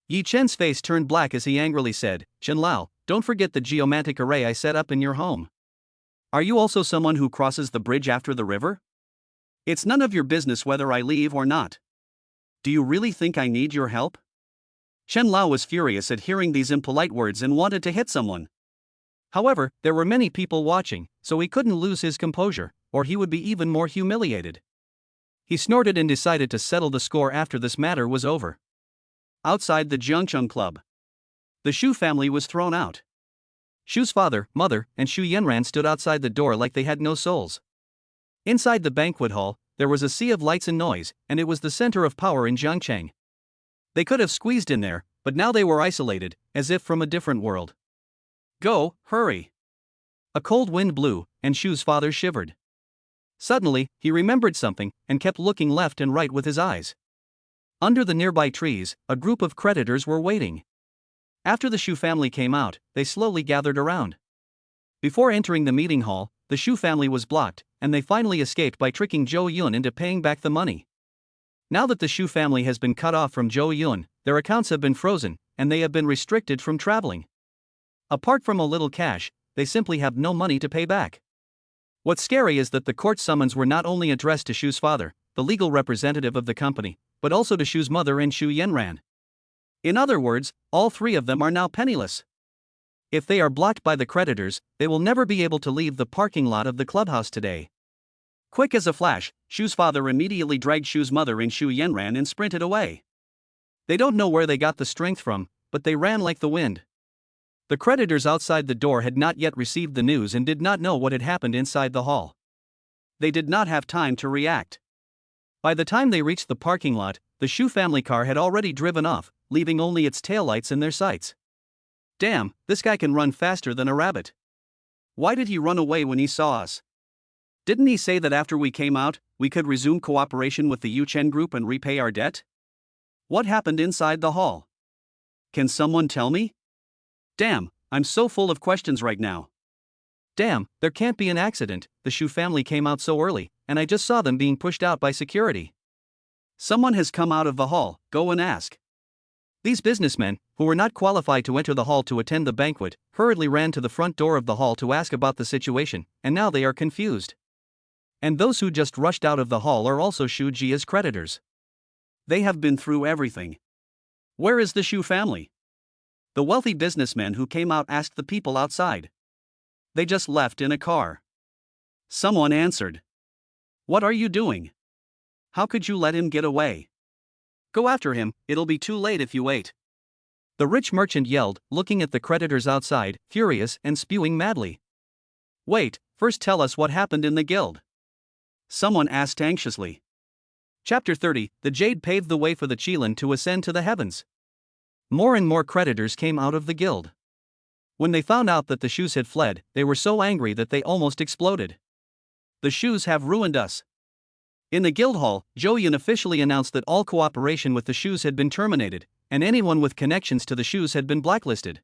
Yi Chen's face turned black as he angrily said, "Chen Lao, don't forget the geomantic array I set up in your home. Are you also someone who crosses the bridge after the river? It's none of your business whether I leave or not. Do you really think I need your help?" Chen Lao was furious at hearing these impolite words and wanted to hit someone. However, there were many people watching, so he couldn't lose his composure, or he would be even more humiliated. He snorted and decided to settle the score after this matter was over. Outside the Jiangcheng Club, the Shu family was thrown out. Shu's father, mother, and Xu Yanran stood outside the door like they had no souls. Inside the banquet hall, there was a sea of lights and noise, and it was the center of power in Jiangcheng. They could have squeezed in there, but now they were isolated, as if from a different world. "Go, hurry." A cold wind blew, and Shu's father shivered. Suddenly, he remembered something, and kept looking left and right with his eyes. Under the nearby trees, a group of creditors were waiting. After the Shu family came out, they slowly gathered around. Before entering the meeting hall, the Shu family was blocked, and they finally escaped by tricking Zhou Yun into paying back the money. Now that the Shu family has been cut off from Zhou Yun, their accounts have been frozen, and they have been restricted from traveling. Apart from a little cash, they simply have no money to pay back. What's scary is that the court summons were not only addressed to Shu's father, the legal representative of the company, but also to Shu's mother and Shu Yanran. In other words, all three of them are now penniless. If they are blocked by the creditors, they will never be able to leave the parking lot of the clubhouse today. Quick as a flash, Shu's father immediately dragged Shu's mother and Shu Yanran and sprinted away. They don't know where they got the strength from, but they ran like the wind. The creditors outside the door had not yet received the news and did not know what had happened inside the hall. They did not have time to react. By the time they reached the parking lot, the Shu family car had already driven off, leaving only its taillights in their sights. Damn, this guy can run faster than a rabbit. Why did he run away when he saw us? Didn't he say that after we came out, we could resume cooperation with the Yuchen group and repay our debt? What happened inside the hall? Can someone tell me? Damn, I'm so full of questions right now. Damn, there can't be an accident, the Shu family came out so early, and I just saw them being pushed out by security. Someone has come out of the hall, go and ask. These businessmen, who were not qualified to enter the hall to attend the banquet, hurriedly ran to the front door of the hall to ask about the situation, and now they are confused. And those who just rushed out of the hall are also Shu Jia's creditors. They have been through everything. Where is the Shu family? The wealthy businessmen who came out asked the people outside. They just left in a car. Someone answered. What are you doing? How could you let him get away? Go after him, it'll be too late if you wait. The rich merchant yelled, looking at the creditors outside, furious and spewing madly. Wait, first tell us what happened in the guild. Someone asked anxiously. Chapter 30, the jade paved the way for the Qilin to ascend to the heavens. More and more creditors came out of the guild. When they found out that the Shus had fled, they were so angry that they almost exploded. The Shus have ruined us. In the guild hall, Zhou Yun officially announced that all cooperation with the Shus had been terminated, and anyone with connections to the Shus had been blacklisted.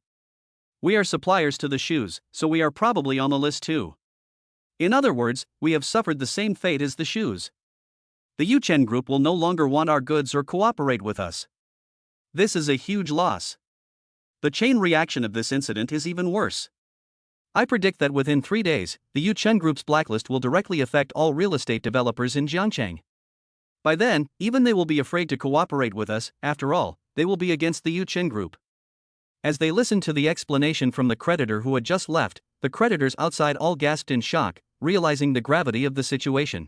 We are suppliers to the Shus, so we are probably on the list too. In other words, we have suffered the same fate as the Shus. The Yuchen group will no longer want our goods or cooperate with us. This is a huge loss. The chain reaction of this incident is even worse. I predict that within 3 days, the Yuchen group's blacklist will directly affect all real estate developers in Jiangcheng. By then, even they will be afraid to cooperate with us. After all, they will be against the Yuchen group. As they listened to the explanation from the creditor who had just left, the creditors outside all gasped in shock, realizing the gravity of the situation.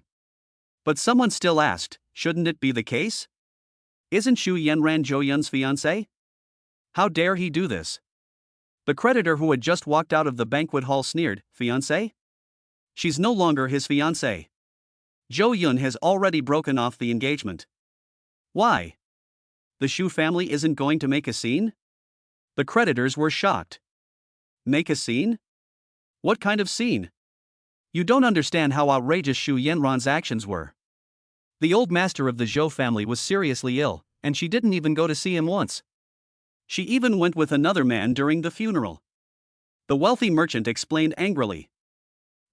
But someone still asked, shouldn't it be the case? Isn't Shu Yanran Zhou Yun's fiancée? How dare he do this? The creditor who had just walked out of the banquet hall sneered, fiancée? She's no longer his fiancée. Zhou Yun has already broken off the engagement. Why? The Shu family isn't going to make a scene? The creditors were shocked. Make a scene? What kind of scene? You don't understand how outrageous Shu Yanran's actions were. The old master of the Zhou family was seriously ill, and she didn't even go to see him once. She even went with another man during the funeral. The wealthy merchant explained angrily.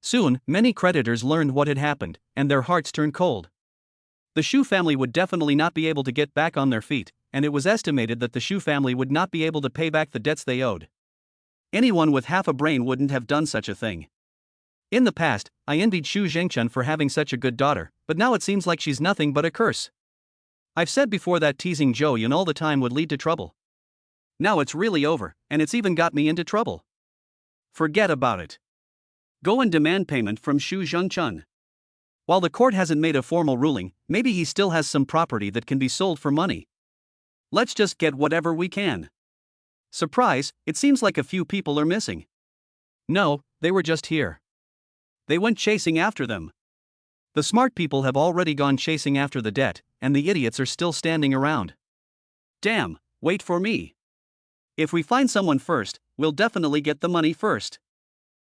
Soon, many creditors learned what had happened, and their hearts turned cold. The Shu family would definitely not be able to get back on their feet, and it was estimated that the Shu family would not be able to pay back the debts they owed. Anyone with half a brain wouldn't have done such a thing. In the past, I envied Shu Zhengchun for having such a good daughter, but now it seems like she's nothing but a curse. I've said before that teasing Zhou Yun all the time would lead to trouble. Now it's really over, and it's even got me into trouble. Forget about it. Go and demand payment from Shu Zhengchun. While the court hasn't made a formal ruling, maybe he still has some property that can be sold for money. Let's just get whatever we can. Surprise, it seems like a few people are missing. No, they were just here. They went chasing after them. The smart people have already gone chasing after the debt, and the idiots are still standing around. Damn, wait for me. If we find someone first, we'll definitely get the money first.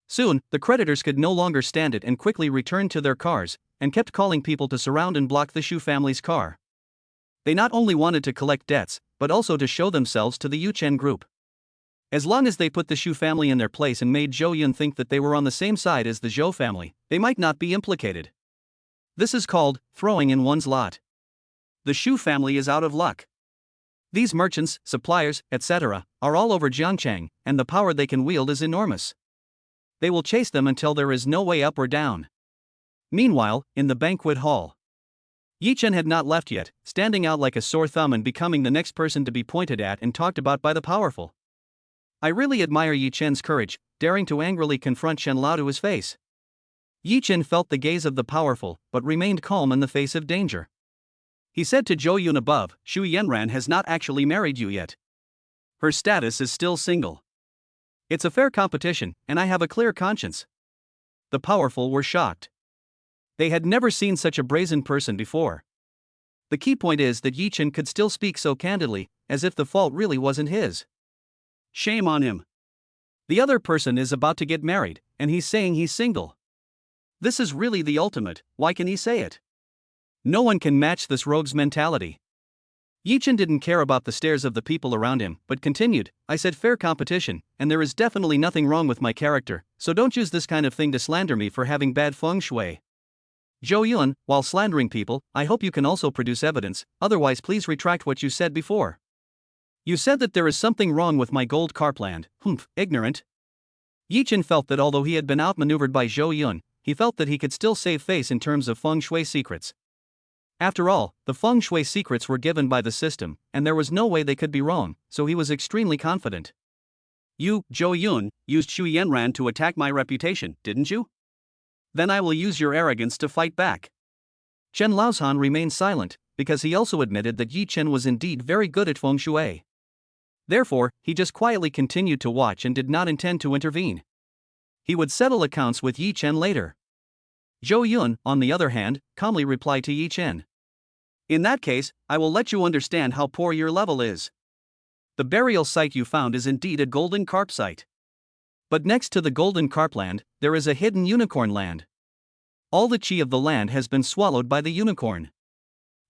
Soon, the creditors could no longer stand it and quickly returned to their cars, and kept calling people to surround and block the Shu family's car. They not only wanted to collect debts, but also to show themselves to the Yuchen group. As long as they put the Shu family in their place and made Zhou Yun think that they were on the same side as the Zhou family, they might not be implicated. This is called throwing in one's lot. The Shu family is out of luck. These merchants, suppliers, etc., are all over Jiangchang, and the power they can wield is enormous. They will chase them until there is no way up or down. Meanwhile, in the banquet hall, Yi Chen had not left yet, standing out like a sore thumb and becoming the next person to be pointed at and talked about by the powerful. I really admire Yi Chen's courage, daring to angrily confront Shen Lao to his face. Yi Chen felt the gaze of the powerful, but remained calm in the face of danger. He said to Zhou Yun above, Shu Yanran has not actually married you yet. Her status is still single. It's a fair competition, and I have a clear conscience. The powerful were shocked. They had never seen such a brazen person before. The key point is that Yi Chen could still speak so candidly, as if the fault really wasn't his. Shame on him. The other person is about to get married, and he's saying he's single. This is really the ultimate, why can he say it? No one can match this rogue's mentality. Yi Chen didn't care about the stares of the people around him, but continued, I said fair competition, and there is definitely nothing wrong with my character, so don't use this kind of thing to slander me for having bad feng shui. Zhou Yun, while slandering people, I hope you can also produce evidence, otherwise please retract what you said before. You said that there is something wrong with my gold carp land, ignorant. Yi Chen felt that although he had been outmaneuvered by Zhou Yun, he felt that he could still save face in terms of feng shui secrets. After all, the feng shui secrets were given by the system, and there was no way they could be wrong, so he was extremely confident. You, Zhou Yun, used Shu Yanran to attack my reputation, didn't you? Then I will use your arrogance to fight back. Chen Laozhan remained silent, because he also admitted that Yi Chen was indeed very good at feng shui. Therefore, he just quietly continued to watch and did not intend to intervene. He would settle accounts with Yi Chen later. Zhou Yun, on the other hand, calmly replied to Yi Chen. In that case, I will let you understand how poor your level is. The burial site you found is indeed a golden carp site. But next to the golden carp land, there is a hidden unicorn land. All the chi of the land has been swallowed by the unicorn.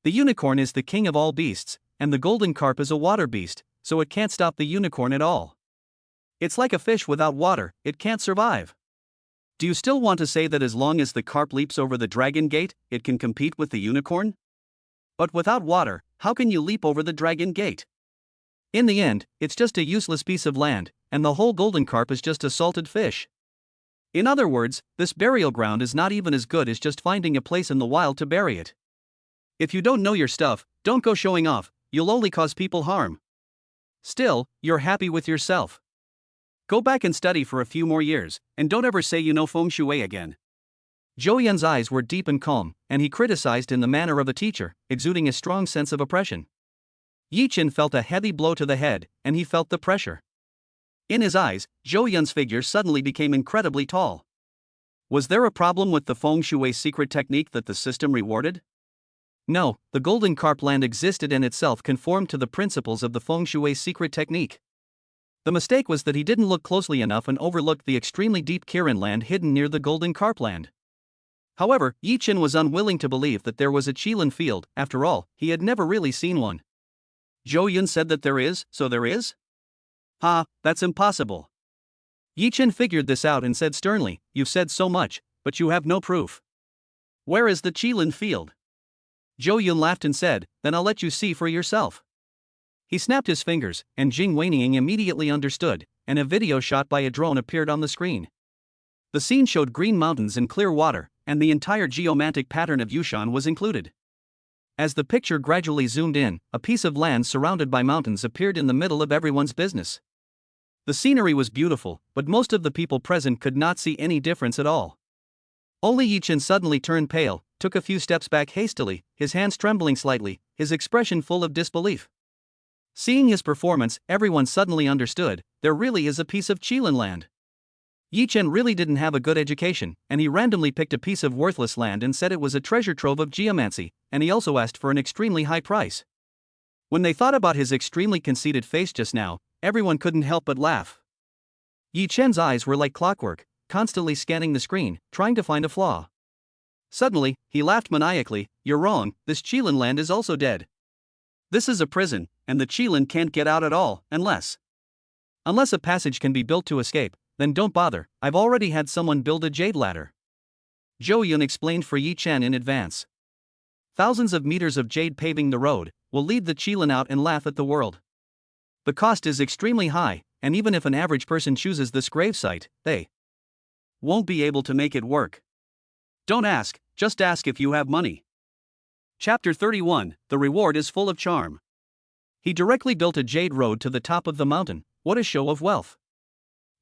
The unicorn is the king of all beasts, and the golden carp is a water beast, so it can't stop the unicorn at all. It's like a fish without water, it can't survive. Do you still want to say that as long as the carp leaps over the dragon gate, it can compete with the unicorn? But without water, how can you leap over the dragon gate? In the end, it's just a useless piece of land, and the whole golden carp is just a salted fish. In other words, this burial ground is not even as good as just finding a place in the wild to bury it. If you don't know your stuff, don't go showing off, you'll only cause people harm. Still, you're happy with yourself. Go back and study for a few more years, and don't ever say you know feng shui again. Zhou Yun's eyes were deep and calm, and he criticized in the manner of a teacher, exuding a strong sense of oppression. Yi Chen felt a heavy blow to the head, and he felt the pressure. In his eyes, Zhou Yun's figure suddenly became incredibly tall. Was there a problem with the feng shui secret technique that the system rewarded? No, the golden carp land existed and itself conformed to the principles of the feng shui secret technique. The mistake was that he didn't look closely enough and overlooked the extremely deep Kirin land hidden near the golden carp land. However, Yi Chen was unwilling to believe that there was a Qilin field, after all, he had never really seen one. Zhou Yun said that there is, so there is? Ha, that's impossible. Yi Chen figured this out and said sternly, you've said so much, but you have no proof. Where is the Qilin field? Zhou Yun laughed and said, then I'll let you see for yourself. He snapped his fingers, and Jing Weining immediately understood, and a video shot by a drone appeared on the screen. The scene showed green mountains and clear water, and the entire geomantic pattern of Yushan was included. As the picture gradually zoomed in, a piece of land surrounded by mountains appeared in the middle of everyone's business. The scenery was beautiful, but most of the people present could not see any difference at all. Only Yi Chen suddenly turned pale, took a few steps back hastily, his hands trembling slightly, his expression full of disbelief. Seeing his performance, everyone suddenly understood, there really is a piece of Qilin land. Yi Chen really didn't have a good education, and he randomly picked a piece of worthless land and said it was a treasure trove of geomancy, and he also asked for an extremely high price. When they thought about his extremely conceited face just now, everyone couldn't help but laugh. Yi Chen's eyes were like clockwork, constantly scanning the screen, trying to find a flaw. Suddenly, he laughed maniacally, you're wrong, this Qilin land is also dead. This is a prison, and the Qilin can't get out at all, unless Unless a passage can be built to escape, then don't bother, I've already had someone build a jade ladder. Zhou Yun explained for Yi Chen in advance. Thousands of meters of jade paving the road will lead the Qilin out and laugh at the world. The cost is extremely high, and even if an average person chooses this gravesite, they won't be able to make it work. Don't ask, just ask if you have money. Chapter 31, The Reward is Full of Charm. He directly built a jade road to the top of the mountain. What a show of wealth.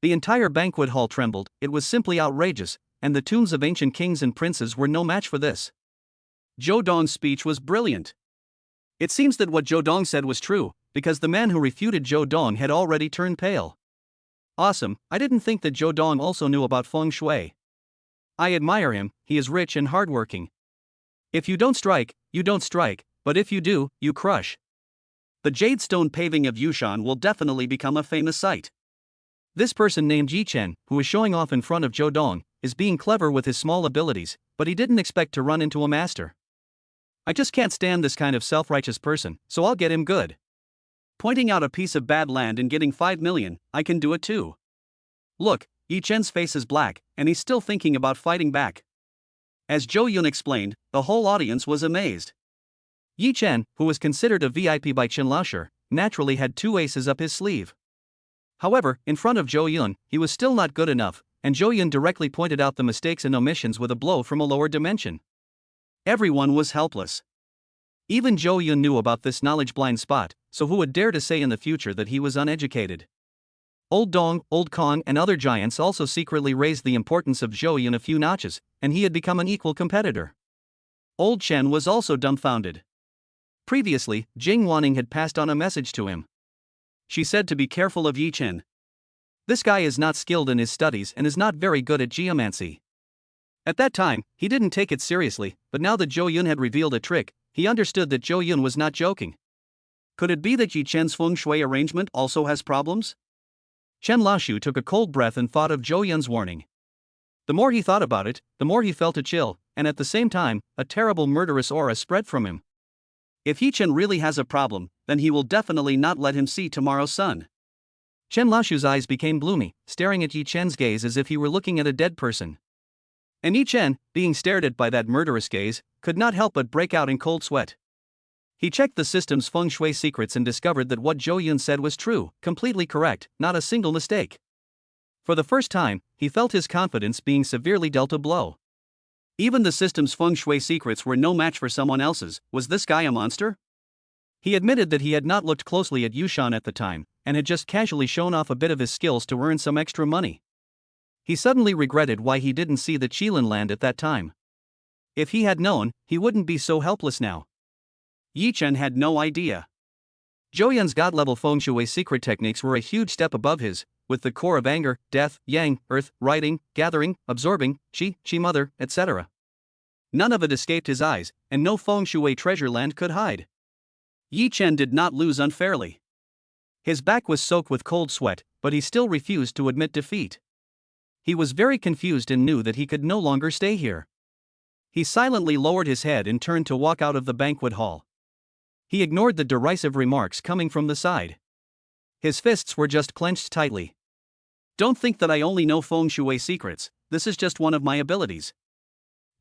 The entire banquet hall trembled, it was simply outrageous, and the tombs of ancient kings and princes were no match for this. Zhou Dong's speech was brilliant. It seems that what Zhou Dong said was true, because the man who refuted Zhou Dong had already turned pale. Awesome, I didn't think that Zhou Dong also knew about feng shui. I admire him, he is rich and hardworking. If you don't strike, but if you do, you crush. The jade stone paving of Yushan will definitely become a famous sight. This person named Yi Chen, who is showing off in front of Zhou Dong, is being clever with his small abilities, but he didn't expect to run into a master. I just can't stand this kind of self-righteous person, so I'll get him good. Pointing out a piece of bad land and getting 5 million, I can do it too. Look, Yi Chen's face is black, and he's still thinking about fighting back. As Zhou Yun explained, the whole audience was amazed. Yi Chen, who was considered a VIP by Chen Laosher, naturally had 2 aces up his sleeve. However, in front of Zhou Yun, he was still not good enough, and Zhou Yun directly pointed out the mistakes and omissions with a blow from a lower dimension. Everyone was helpless. Even Zhou Yun knew about this knowledge-blind spot, so who would dare to say in the future that he was uneducated? Old Dong, Old Kong and other giants also secretly raised the importance of Zhou Yun a few notches, and he had become an equal competitor. Old Chen was also dumbfounded. Previously, Jing Wanning had passed on a message to him. She said to be careful of Yi Chen. This guy is not skilled in his studies and is not very good at geomancy. At that time, he didn't take it seriously, but now that Zhou Yun had revealed a trick, he understood that Zhou Yun was not joking. Could it be that Yi Chen's feng shui arrangement also has problems? Chen Laoshu took a cold breath and thought of Zhou Yun's warning. The more he thought about it, the more he felt a chill, and at the same time, a terrible murderous aura spread from him. If Yi Chen really has a problem, then he will definitely not let him see tomorrow's sun. Chen Laoshu's eyes became gloomy, staring at Yi Chen's gaze as if he were looking at a dead person. And Yi Chen, being stared at by that murderous gaze, could not help but break out in cold sweat. He checked the system's feng shui secrets and discovered that what Zhou Yun said was true, completely correct, not a single mistake. For the first time, he felt his confidence being severely dealt a blow. Even the system's feng shui secrets were no match for someone else's. Was this guy a monster? He admitted that he had not looked closely at Yushan at the time, and had just casually shown off a bit of his skills to earn some extra money. He suddenly regretted why he didn't see the Qilin land at that time. If he had known, he wouldn't be so helpless now. Yi Chen had no idea. Zhou Yun's god-level feng shui secret techniques were a huge step above his, with the core of anger, death, yang, earth, writing, gathering, absorbing, qi mother, etc. None of it escaped his eyes, and no feng shui treasure land could hide. Yi Chen did not lose unfairly. His back was soaked with cold sweat, but he still refused to admit defeat. He was very confused and knew that he could no longer stay here. He silently lowered his head and turned to walk out of the banquet hall. He ignored the derisive remarks coming from the side. His fists were just clenched tightly. Don't think that I only know feng shui secrets, this is just one of my abilities.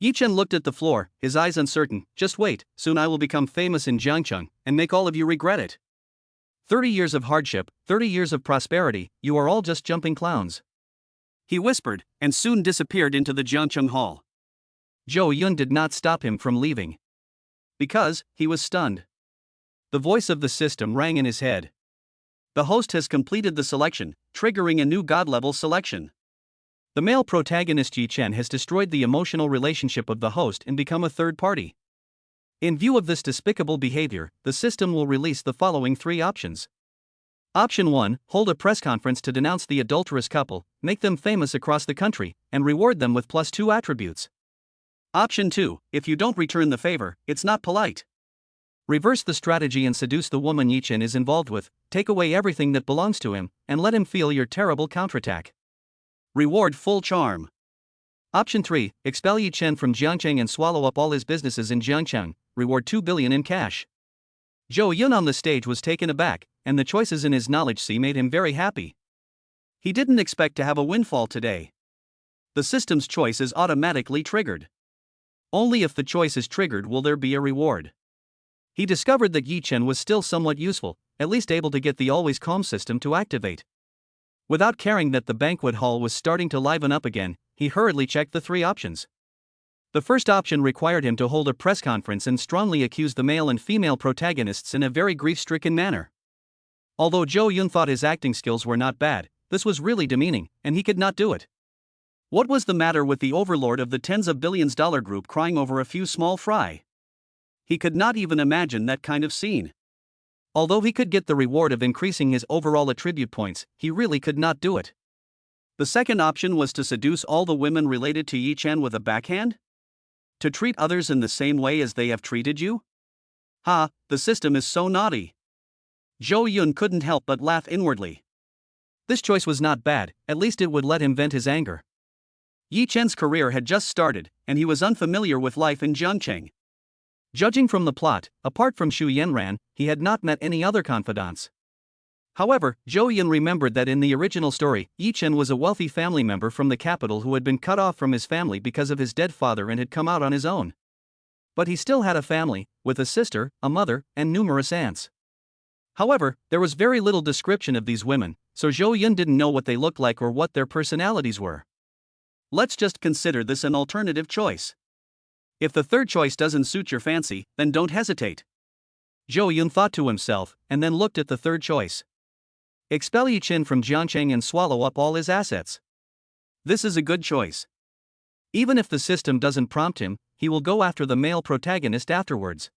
Yi Chen looked at the floor, his eyes uncertain. Just wait, soon I will become famous in Jiangcheng, and make all of you regret it. 30 years of hardship, 30 years of prosperity, you are all just jumping clowns. He whispered, and soon disappeared into the Jiangcheng hall. Zhou Yun did not stop him from leaving. Because, he was stunned. The voice of the system rang in his head. The host has completed the selection, triggering a new god-level selection. The male protagonist Yi Chen has destroyed the emotional relationship of the host and become a third party. In view of this despicable behavior, the system will release the following 3 options. Option 1, hold a press conference to denounce the adulterous couple, make them famous across the country, and reward them with +2 attributes. Option 2, if you don't return the favor, it's not polite. Reverse the strategy and seduce the woman Yi Chen is involved with, take away everything that belongs to him, and let him feel your terrible counterattack. Reward full charm. Option 3, expel Yi Chen from Jiangcheng and swallow up all his businesses in Jiangcheng, reward 2 billion in cash. Zhou Yun on the stage was taken aback, and the choices in his knowledge sea made him very happy. He didn't expect to have a windfall today. The system's choice is automatically triggered. Only if the choice is triggered will there be a reward. He discovered that Yi Chen was still somewhat useful, at least able to get the always calm system to activate. Without caring that the banquet hall was starting to liven up again, he hurriedly checked the 3 options. The first option required him to hold a press conference and strongly accuse the male and female protagonists in a very grief-stricken manner. Although Zhou Yun thought his acting skills were not bad, this was really demeaning, and he could not do it. What was the matter with the overlord of the tens of billions dollar group crying over a few small fry? He could not even imagine that kind of scene. Although he could get the reward of increasing his overall attribute points, he really could not do it. The second option was to seduce all the women related to Yi Chen with a backhand? To treat others in the same way as they have treated you? Ha, the system is so naughty. Zhou Yun couldn't help but laugh inwardly. This choice was not bad, at least it would let him vent his anger. Yi Chen's career had just started, and he was unfamiliar with life in Jiangcheng. Judging from the plot, apart from Xu Yanran, he had not met any other confidants. However, Zhou Yun remembered that in the original story, Yi Chen was a wealthy family member from the capital who had been cut off from his family because of his dead father and had come out on his own. But he still had a family, with a sister, a mother, and numerous aunts. However, there was very little description of these women, so Zhou Yun didn't know what they looked like or what their personalities were. Let's just consider this an alternative choice. If the third choice doesn't suit your fancy, then don't hesitate. Zhou Yun thought to himself, and then looked at the third choice. Expel Yi Chen from Jiangcheng and swallow up all his assets. This is a good choice. Even if the system doesn't prompt him, he will go after the male protagonist afterwards.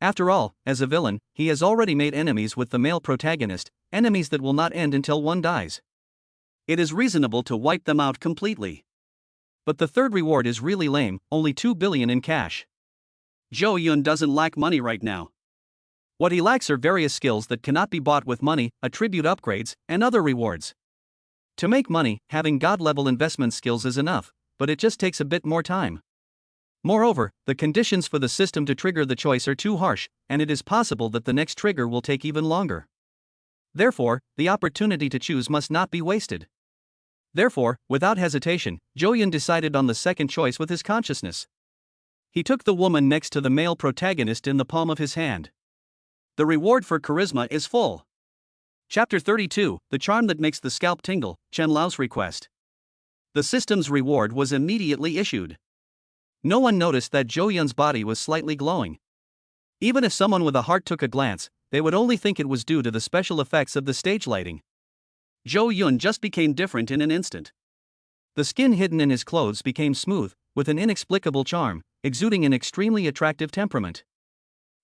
After all, as a villain, he has already made enemies with the male protagonist, enemies that will not end until one dies. It is reasonable to wipe them out completely. But the third reward is really lame, only 2 billion in cash. Zhou Yun doesn't lack money right now. What he lacks are various skills that cannot be bought with money, attribute upgrades, and other rewards. To make money, having god-level investment skills is enough, but it just takes a bit more time. Moreover, the conditions for the system to trigger the choice are too harsh, and it is possible that the next trigger will take even longer. Therefore, the opportunity to choose must not be wasted. Therefore, without hesitation, Zhou Yun decided on the second choice with his consciousness. He took the woman next to the male protagonist in the palm of his hand. The reward for charisma is full. Chapter 32, The Charm That Makes the Scalp Tingle, Chen Lao's Request. The system's reward was immediately issued. No one noticed that Zhou Yun's body was slightly glowing. Even if someone with a heart took a glance, they would only think it was due to the special effects of the stage lighting. Zhou Yun just became different in an instant. The skin hidden in his clothes became smooth, with an inexplicable charm, exuding an extremely attractive temperament.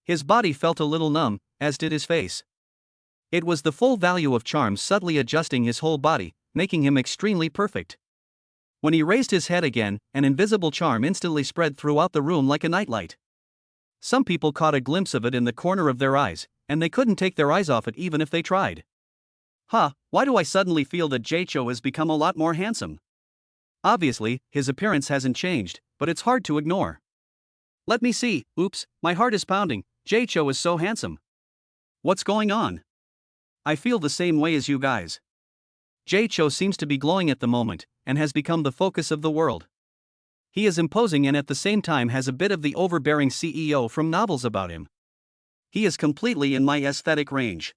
His body felt a little numb, as did his face. It was the full value of charm subtly adjusting his whole body, making him extremely perfect. When he raised his head again, an invisible charm instantly spread throughout the room like a nightlight. Some people caught a glimpse of it in the corner of their eyes, and they couldn't take their eyes off it even if they tried. Why do I suddenly feel that Jaicho has become a lot more handsome? Obviously, his appearance hasn't changed, but it's hard to ignore. Let me see, oops, my heart is pounding, Jaicho is so handsome. What's going on? I feel the same way as you guys. Jaicho seems to be glowing at the moment, and has become the focus of the world. He is imposing and at the same time has a bit of the overbearing CEO from novels about him. He is completely in my aesthetic range.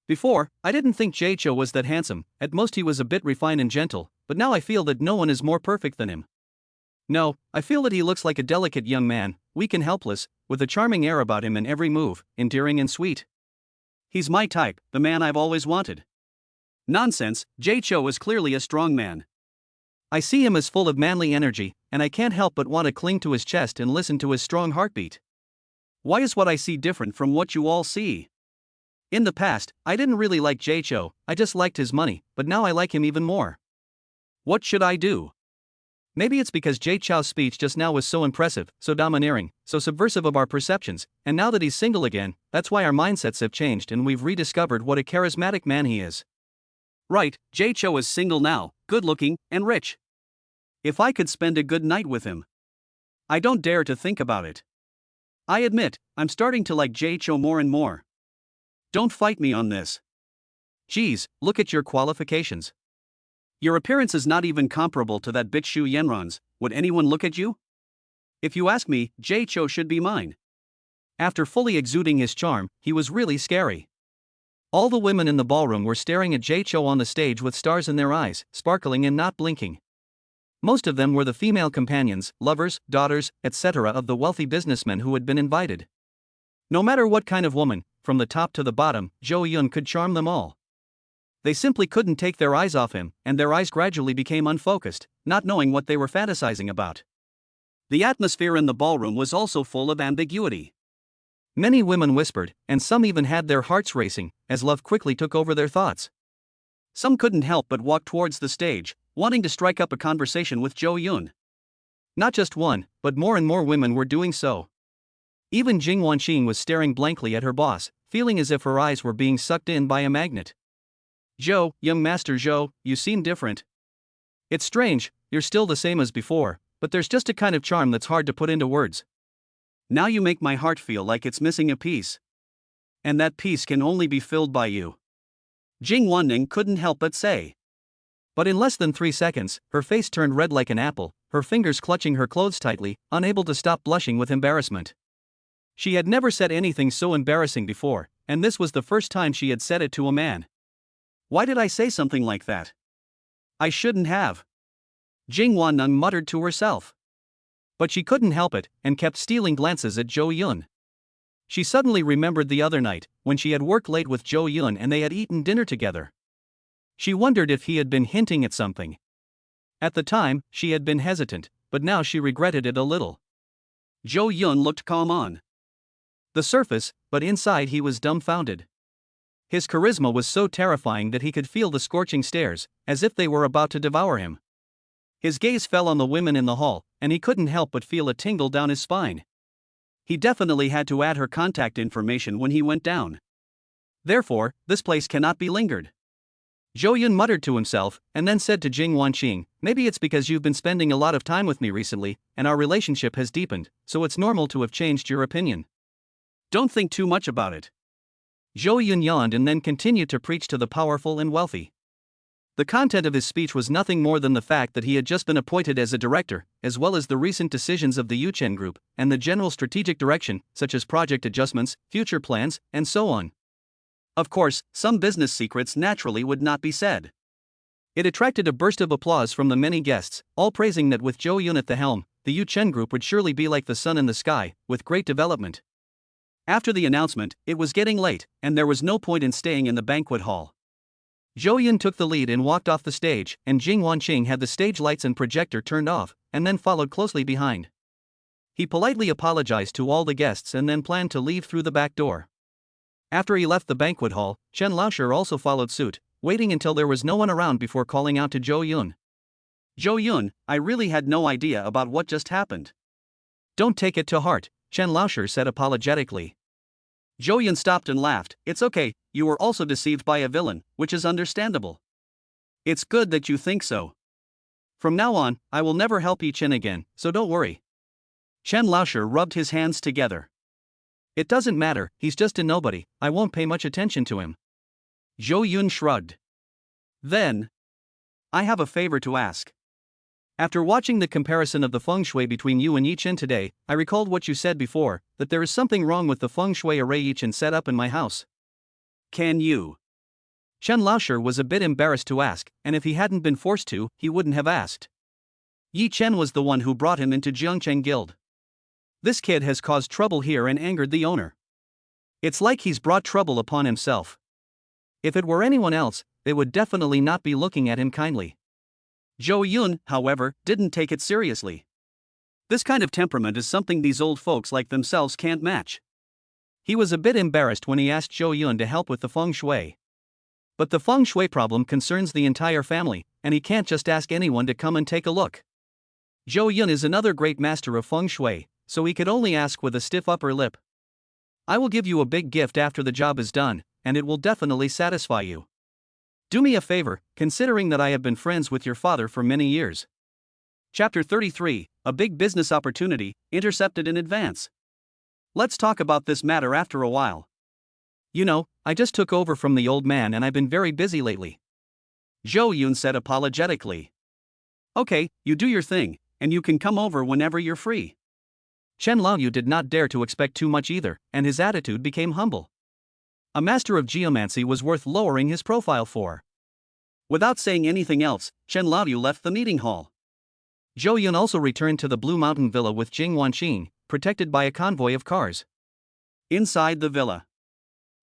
Before, I didn't think Jaicho was that handsome, at most he was a bit refined and gentle, but now I feel that no one is more perfect than him. No, I feel that he looks like a delicate young man, weak and helpless, with a charming air about him in every move, endearing and sweet. He's my type, the man I've always wanted. Nonsense, Jaicho is clearly a strong man. I see him as full of manly energy, and I can't help but want to cling to his chest and listen to his strong heartbeat. Why is what I see different from what you all see? In the past, I didn't really like Jaicho, I just liked his money, but now I like him even more. What should I do? Maybe it's because Jaicho's speech just now was so impressive, so domineering, so subversive of our perceptions, and now that he's single again, that's why our mindsets have changed and we've rediscovered what a charismatic man he is. Right, Jaicho is single now, good-looking, and rich. If I could spend a good night with him. I don't dare to think about it. I admit, I'm starting to like Jaicho more and more. Don't fight me on this. Geez, look at your qualifications. Your appearance is not even comparable to that bitch Shu Yenron's. Would anyone look at you? If you ask me, Jay Cho should be mine. After fully exuding his charm, he was really scary. All the women in the ballroom were staring at Jay Cho on the stage with stars in their eyes, sparkling and not blinking. Most of them were the female companions, lovers, daughters, etc. of the wealthy businessmen who had been invited. No matter what kind of woman, from the top to the bottom, Jo Yun could charm them all. They simply couldn't take their eyes off him, and their eyes gradually became unfocused, not knowing what they were fantasizing about. The atmosphere in the ballroom was also full of ambiguity. Many women whispered, and some even had their hearts racing, as love quickly took over their thoughts. Some couldn't help but walk towards the stage, wanting to strike up a conversation with Jo Yun. Not just one, but more and more women were doing so. Even Jing Wanqing was staring blankly at her boss, feeling as if her eyes were being sucked in by a magnet. "Zhou, young master Zhou, you seem different. It's strange, you're still the same as before, but there's just a kind of charm that's hard to put into words. Now you make my heart feel like it's missing a piece. And that piece can only be filled by you." Jing Wanning couldn't help but say. But in less than 3 seconds, her face turned red like an apple, her fingers clutching her clothes tightly, unable to stop blushing with embarrassment. She had never said anything so embarrassing before, and this was the first time she had said it to a man. "Why did I say something like that? I shouldn't have." Jing Wanning muttered to herself. But she couldn't help it, and kept stealing glances at Jo Yun. She suddenly remembered the other night, when she had worked late with Jo Yun and they had eaten dinner together. She wondered if he had been hinting at something. At the time, she had been hesitant, but now she regretted it a little. Jo Yun looked calm on the surface, but inside he was dumbfounded. His charisma was so terrifying that he could feel the scorching stares, as if they were about to devour him. His gaze fell on the women in the hall, and he couldn't help but feel a tingle down his spine. He definitely had to add her contact information when he went down. Therefore, this place cannot be lingered. Jo Yun muttered to himself, and then said to Jing Wanqing, "Maybe it's because you've been spending a lot of time with me recently, and our relationship has deepened, so it's normal to have changed your opinion. Don't think too much about it." Jo Yun yawned and then continued to preach to the powerful and wealthy. The content of his speech was nothing more than the fact that he had just been appointed as a director, as well as the recent decisions of the Yuchen Group, and the general strategic direction, such as project adjustments, future plans, and so on. Of course, some business secrets naturally would not be said. It attracted a burst of applause from the many guests, all praising that with Jo Yun at the helm, the Yuchen Group would surely be like the sun in the sky, with great development. After the announcement, it was getting late, and there was no point in staying in the banquet hall. Jo Yun took the lead and walked off the stage, and Jing Wanqing had the stage lights and projector turned off, and then followed closely behind. He politely apologized to all the guests and then planned to leave through the back door. After he left the banquet hall, Chen Laosher also followed suit, waiting until there was no one around before calling out to Jo Yun. "Jo Yun, I really had no idea about what just happened." "Don't take it to heart," Chen Laosher said apologetically. Jo Yun stopped and laughed. "It's okay, you were also deceived by a villain, which is understandable. It's good that you think so. From now on, I will never help Yi Chen again, so don't worry." Chen Laosher rubbed his hands together. "It doesn't matter, he's just a nobody, I won't pay much attention to him." Jo Yun shrugged. "Then, I have a favor to ask. After watching the comparison of the feng shui between you and Yi Chen today, I recalled what you said before, that there is something wrong with the feng shui array Yi Chen set up in my house. Can you?" Chen Laosher was a bit embarrassed to ask, and if he hadn't been forced to, he wouldn't have asked. Yi Chen was the one who brought him into Jiangcheng Guild. This kid has caused trouble here and angered the owner. It's like he's brought trouble upon himself. If it were anyone else, they would definitely not be looking at him kindly. Jo Yun, however, didn't take it seriously. This kind of temperament is something these old folks like themselves can't match. He was a bit embarrassed when he asked Jo Yun to help with the feng shui. But the feng shui problem concerns the entire family, and he can't just ask anyone to come and take a look. Jo Yun is another great master of feng shui, so he could only ask with a stiff upper lip. "I will give you a big gift after the job is done, and it will definitely satisfy you. Do me a favor, considering that I have been friends with your father for many years." Chapter 33, A Big Business Opportunity, Intercepted in Advance. Let's talk about this matter after a while. You know, I just took over from the old man and I've been very busy lately. Zhou Yun said apologetically. Okay, you do your thing, and you can come over whenever you're free. Chen Laoyu did not dare to expect too much either, and his attitude became humble. A master of geomancy was worth lowering his profile for. Without saying anything else, Chen Laoyu left the meeting hall. Zhou Yun also returned to the Blue Mountain Villa with Jing Wanqing, protected by a convoy of cars. Inside the villa,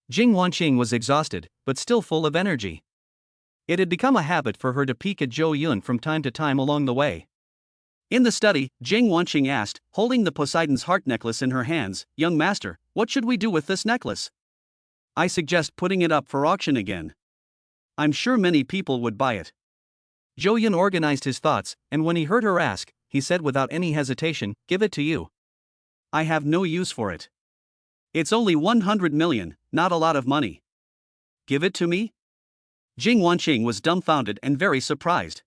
Jing Wanqing was exhausted, but still full of energy. It had become a habit for her to peek at Zhou Yun from time to time along the way. In the study, Jing Wanqing asked, holding the Poseidon's heart necklace in her hands, "Young master, what should we do with this necklace? I suggest putting it up for auction again. I'm sure many people would buy it." Zhou Yun organized his thoughts, and when he heard her ask, he said without any hesitation, "Give it to you. I have no use for it. It's only 100 million, not a lot of money." "Give it to me?" Jing Wanqing was dumbfounded and very surprised.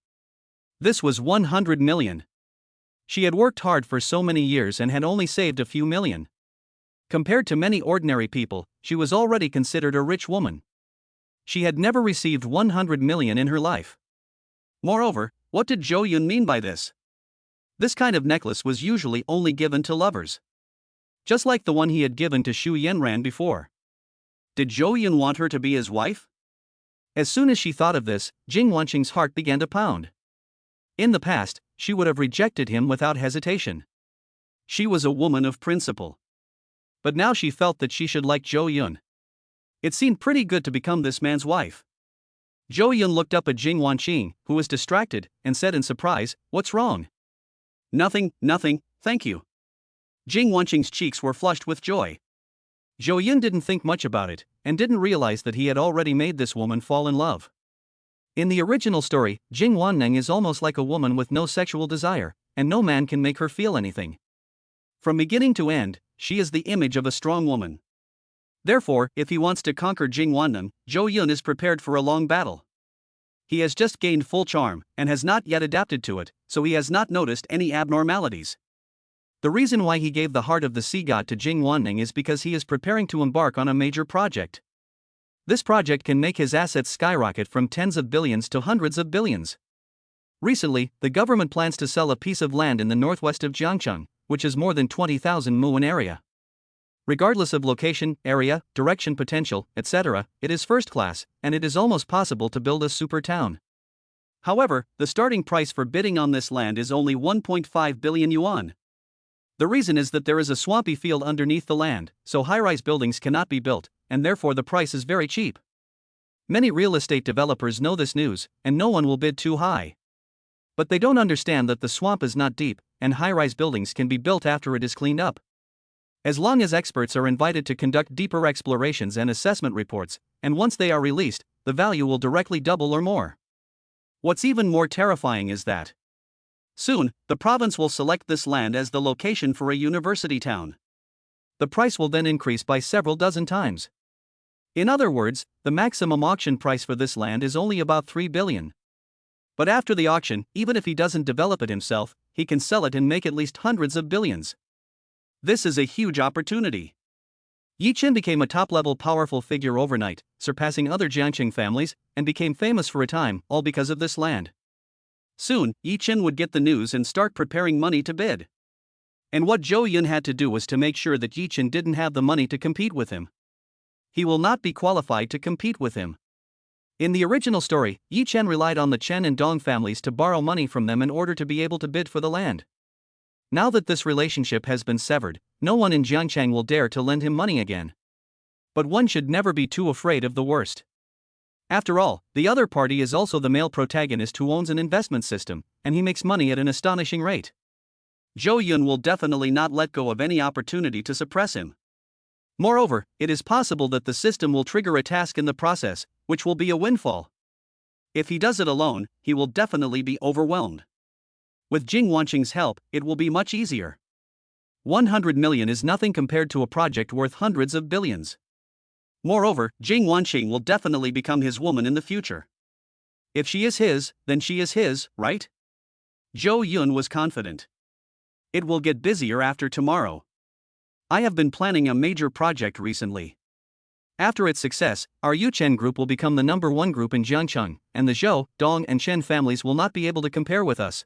This was 100 million. She had worked hard for so many years and had only saved a few million. Compared to many ordinary people, she was already considered a rich woman. She had never received 100 million in her life. Moreover, what did Zhou Yun mean by this? This kind of necklace was usually only given to lovers. Just like the one he had given to Xu Yanran before. Did Zhou Yun want her to be his wife? As soon as she thought of this, Jing Wanqing's heart began to pound. In the past, she would have rejected him without hesitation. She was a woman of principle. But now she felt that she should like Zhou Yun. It seemed pretty good to become this man's wife. Zhou Yun looked up at Jing Wanqing, who was distracted, and said in surprise, "What's wrong?" Nothing, thank you." Jing Wanqing's cheeks were flushed with joy. Zhou Yun didn't think much about it, and didn't realize that he had already made this woman fall in love. In the original story, Jing Wanning is almost like a woman with no sexual desire, and no man can make her feel anything. From beginning to end, she is the image of a strong woman. Therefore, if he wants to conquer Jing Wanning, Zhou Yun is prepared for a long battle. He has just gained full charm, and has not yet adapted to it, so he has not noticed any abnormalities. The reason why he gave the heart of the sea god to Jing Wanning is because he is preparing to embark on a major project. This project can make his assets skyrocket from tens of billions to hundreds of billions. Recently, the government plans to sell a piece of land in the northwest of Jiangcheng, which is more than 20,000 mu in area. Regardless of location, area, direction, potential, etc., it is first class, and it is almost possible to build a super town. However, the starting price for bidding on this land is only 1.5 billion yuan. The reason is that there is a swampy field underneath the land, so high-rise buildings cannot be built, and therefore the price is very cheap. Many real estate developers know this news, and no one will bid too high. But they don't understand that the swamp is not deep, and high-rise buildings can be built after it is cleaned up. As long as experts are invited to conduct deeper explorations and assessment reports, and once they are released, the value will directly double or more. What's even more terrifying is that soon, the province will select this land as the location for a university town. The price will then increase by several dozen times. In other words, the maximum auction price for this land is only about 3 billion. But after the auction, even if he doesn't develop it himself, he can sell it and make at least hundreds of billions. This is a huge opportunity. Yi Qin became a top-level powerful figure overnight, surpassing other Jiangqing families, and became famous for a time, all because of this land. Soon, Yi Qin would get the news and start preparing money to bid. And what Zhou Yun had to do was to make sure that Yi Qin didn't have the money to compete with him. He will not be qualified to compete with him. In the original story, Yi Chen relied on the Chen and Dong families to borrow money from them in order to be able to bid for the land. Now that this relationship has been severed, no one in Jiangcheng will dare to lend him money again. But one should never be too afraid of the worst. After all, the other party is also the male protagonist who owns an investment system, and he makes money at an astonishing rate. Zhou Yun will definitely not let go of any opportunity to suppress him. Moreover, it is possible that the system will trigger a task in the process, which will be a windfall. If he does it alone, he will definitely be overwhelmed. With Jing Wanqing's help, it will be much easier. 100 million is nothing compared to a project worth hundreds of billions. Moreover, Jing Wanqing will definitely become his woman in the future. If she is his, then she is his, right? Zhou Yun was confident. It will get busier after tomorrow. I have been planning a major project recently. After its success, our Yuchen group will become the #1 group in Jiangcheng, and the Zhou, Dong, and Chen families will not be able to compare with us.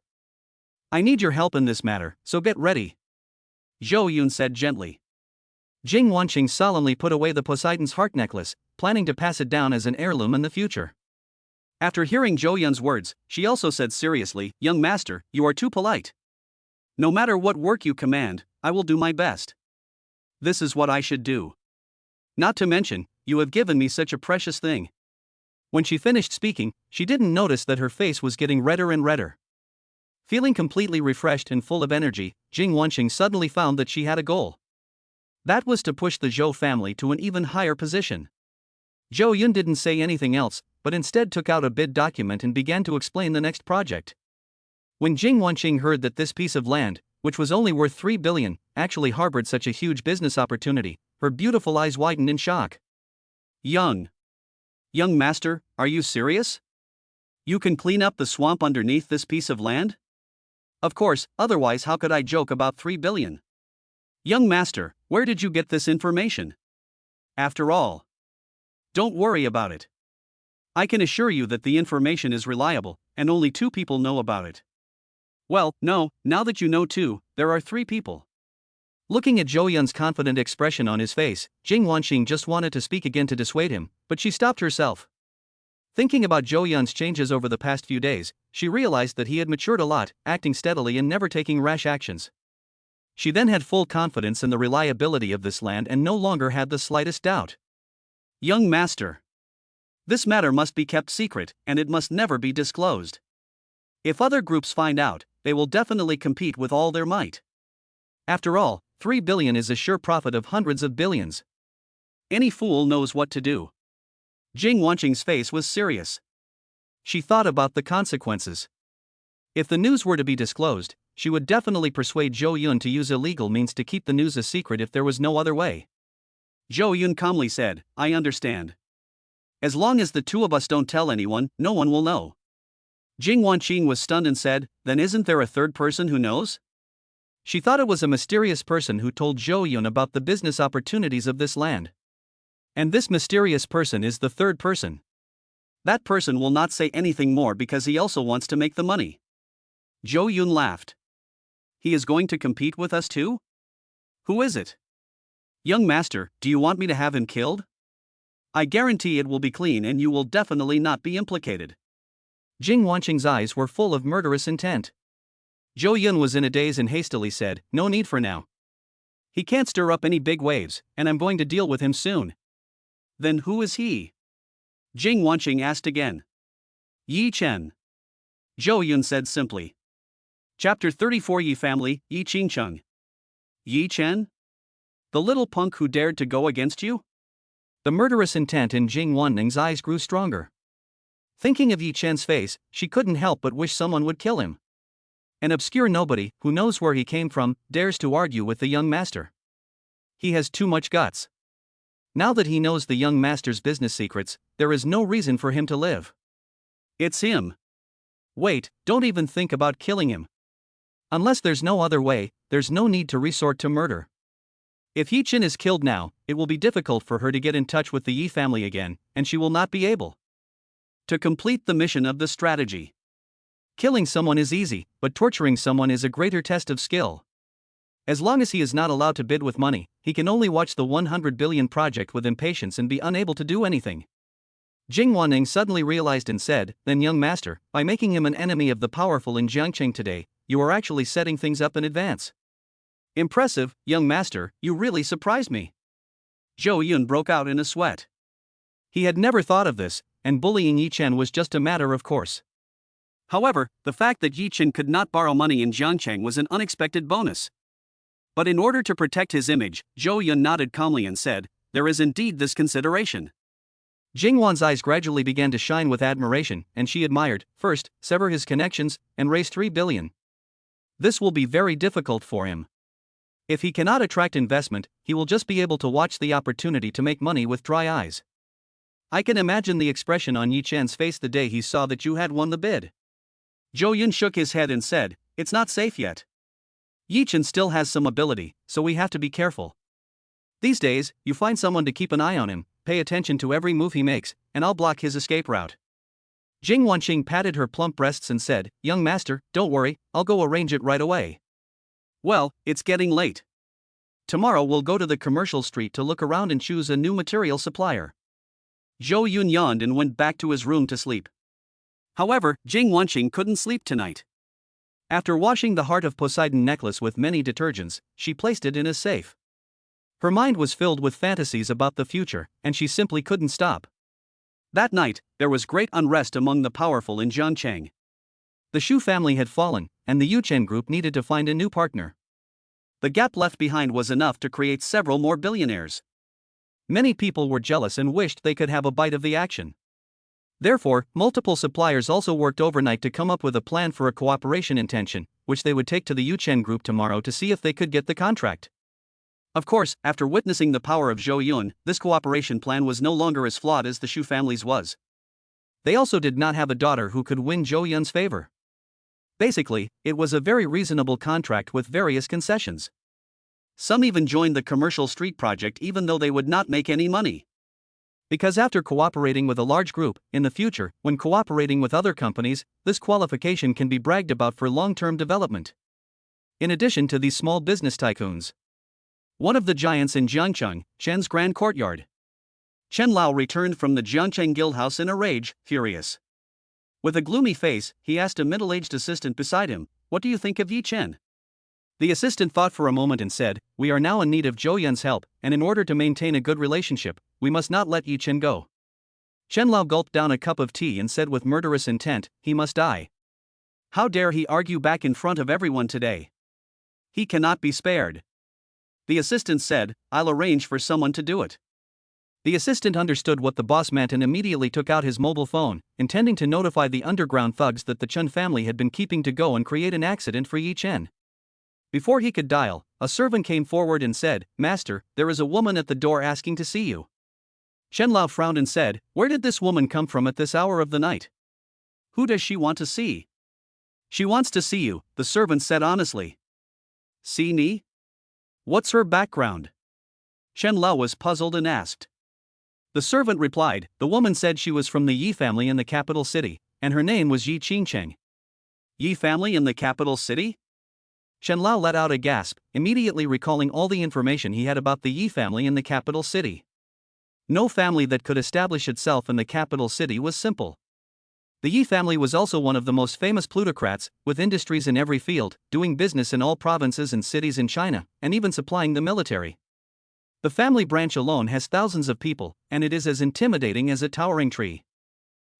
I need your help in this matter, so get ready. Zhou Yun said gently. Jing Wanqing solemnly put away the Poseidon's heart necklace, planning to pass it down as an heirloom in the future. After hearing Zhou Yun's words, she also said seriously, "Young master, you are too polite. No matter what work you command, I will do my best. This is what I should do. Not to mention, you have given me such a precious thing." When she finished speaking, she didn't notice that her face was getting redder and redder. Feeling completely refreshed and full of energy, Jing Wanqing suddenly found that she had a goal. That was to push the Zhou family to an even higher position. Zhou Yun didn't say anything else, but instead took out a bid document and began to explain the next project. When Jing Wanqing heard that this piece of land, which was only worth 3 billion, actually harbored such a huge business opportunity, her beautiful eyes widened in shock. Young master, are you serious? You can clean up the swamp underneath this piece of land? Of course, otherwise how could I joke about 3 billion? Young master, where did you get this information? After all, don't worry about it. I can assure you that the information is reliable, and only 2 people know about it. Well, no, now that you know 2, there are 3 people. Looking at Zhou Yun's confident expression on his face, Jing Wanqing just wanted to speak again to dissuade him, but she stopped herself. Thinking about Zhou Yun's changes over the past few days, she realized that he had matured a lot, acting steadily and never taking rash actions. She then had full confidence in the reliability of this land and no longer had the slightest doubt. Young master, this matter must be kept secret, and it must never be disclosed. If other groups find out, they will definitely compete with all their might. After all, 3 billion is a sure profit of hundreds of billions. Any fool knows what to do. Jing Wanqing's face was serious. She thought about the consequences. If the news were to be disclosed, she would definitely persuade Zhou Yun to use illegal means to keep the news a secret if there was no other way. Zhou Yun calmly said, "I understand. As long as the 2 of us don't tell anyone, no one will know." Jing Wanqing was stunned and said, "Then isn't there a 3rd person who knows?" She thought it was a mysterious person who told Zhou Yun about the business opportunities of this land. And this mysterious person is the 3rd person. That person will not say anything more because he also wants to make the money. Zhou Yun laughed. He is going to compete with us too? Who is it? Young master, do you want me to have him killed? I guarantee it will be clean and you will definitely not be implicated. Jing Wanqing's eyes were full of murderous intent. Zhou Yun was in a daze and hastily said, "No need for now. He can't stir up any big waves, and I'm going to deal with him soon." Then who is he? Jing Wanqing asked again. Yi Chen. Zhou Yun said simply. Chapter 34 Yi Family, Yi Qingcheng. Yi Chen? The little punk who dared to go against you? The murderous intent in Jing Wanqing's eyes grew stronger. Thinking of Yi Chen's face, she couldn't help but wish someone would kill him. An obscure nobody, who knows where he came from, dares to argue with the young master. He has too much guts. Now that he knows the young master's business secrets, there is no reason for him to live. It's him. Wait, don't even think about killing him. Unless there's no other way, there's no need to resort to murder. If Yi Chen is killed now, it will be difficult for her to get in touch with the Yi family again, and she will not be able to complete the mission of the strategy. Killing someone is easy, but torturing someone is a greater test of skill. As long as he is not allowed to bid with money, he can only watch the 100 billion project with impatience and be unable to do anything. Jing Wanqing suddenly realized and said, "Then young master, by making him an enemy of the powerful in Jiangcheng today, you are actually setting things up in advance." Impressive, young master, you really surprised me. Zhou Yun broke out in a sweat. He had never thought of this, and bullying Yi Chen was just a matter of course. However, the fact that Yi Chen could not borrow money in Jiangcheng was an unexpected bonus. But in order to protect his image, Zhou Yun nodded calmly and said, "There is indeed this consideration." Jing Wan's eyes gradually began to shine with admiration, and she admired, first, sever his connections, and raise 3 billion. This will be very difficult for him. If he cannot attract investment, he will just be able to watch the opportunity to make money with dry eyes. I can imagine the expression on Yi Chen's face the day he saw that you had won the bid. Zhou Yun shook his head and said, "It's not safe yet. Yi Chen still has some ability, so we have to be careful. These days, you find someone to keep an eye on him, pay attention to every move he makes, and I'll block his escape route. Jing Wanqing patted her plump breasts and said, "Young master, don't worry, I'll go arrange it right away." "Well, it's getting late. Tomorrow we'll go to the commercial street to look around and choose a new material supplier." Zhou Yun yawned and went back to his room to sleep. However, Jing Wanqing couldn't sleep tonight. After washing the Heart of Poseidon necklace with many detergents, she placed it in a safe. Her mind was filled with fantasies about the future, and she simply couldn't stop. That night, there was great unrest among the powerful in Jiangcheng. The Shu family had fallen, and the Yuchen group needed to find a new partner. The gap left behind was enough to create several more billionaires. Many people were jealous and wished they could have a bite of the action. Therefore, multiple suppliers also worked overnight to come up with a plan for a cooperation intention, which they would take to the Yuchen group tomorrow to see if they could get the contract. Of course, after witnessing the power of Zhou Yun, this cooperation plan was no longer as flawed as the Shu family's was. They also did not have a daughter who could win Zhou Yun's favor. Basically, it was a very reasonable contract with various concessions. Some even joined the commercial street project even though they would not make any money. Because after cooperating with a large group, in the future, when cooperating with other companies, this qualification can be bragged about for long-term development. In addition to these small business tycoons, one of the giants in Jiangcheng, Chen's grand courtyard. Chen Lao returned from the Jiangcheng guildhouse in a rage, furious. With a gloomy face, he asked a middle-aged assistant beside him, "What do you think of Yi Chen?" The assistant thought for a moment and said, "We are now in need of Zhou Yun's help, and in order to maintain a good relationship, we must not let Yi Chen go." Chen Lao gulped down a cup of tea and said with murderous intent, "He must die. How dare he argue back in front of everyone today? He cannot be spared." The assistant said, "I'll arrange for someone to do it." The assistant understood what the boss meant and immediately took out his mobile phone, intending to notify the underground thugs that the Chen family had been keeping to go and create an accident for Yi Chen. Before he could dial, a servant came forward and said, "Master, there is a woman at the door asking to see you." Chen Lao frowned and said, "Where did this woman come from at this hour of the night? Who does she want to see?" "She wants to see you," the servant said honestly. "See me? What's her background?" Chen Lao was puzzled and asked. The servant replied, "The woman said she was from the Yi family in the capital city, and her name was Yi Qingcheng." "Yi family in the capital city?" Chen Lao let out a gasp, immediately recalling all the information he had about the Yi family in the capital city. No family that could establish itself in the capital city was simple. The Yi family was also one of the most famous plutocrats, with industries in every field, doing business in all provinces and cities in China, and even supplying the military. The family branch alone has thousands of people, and it is as intimidating as a towering tree.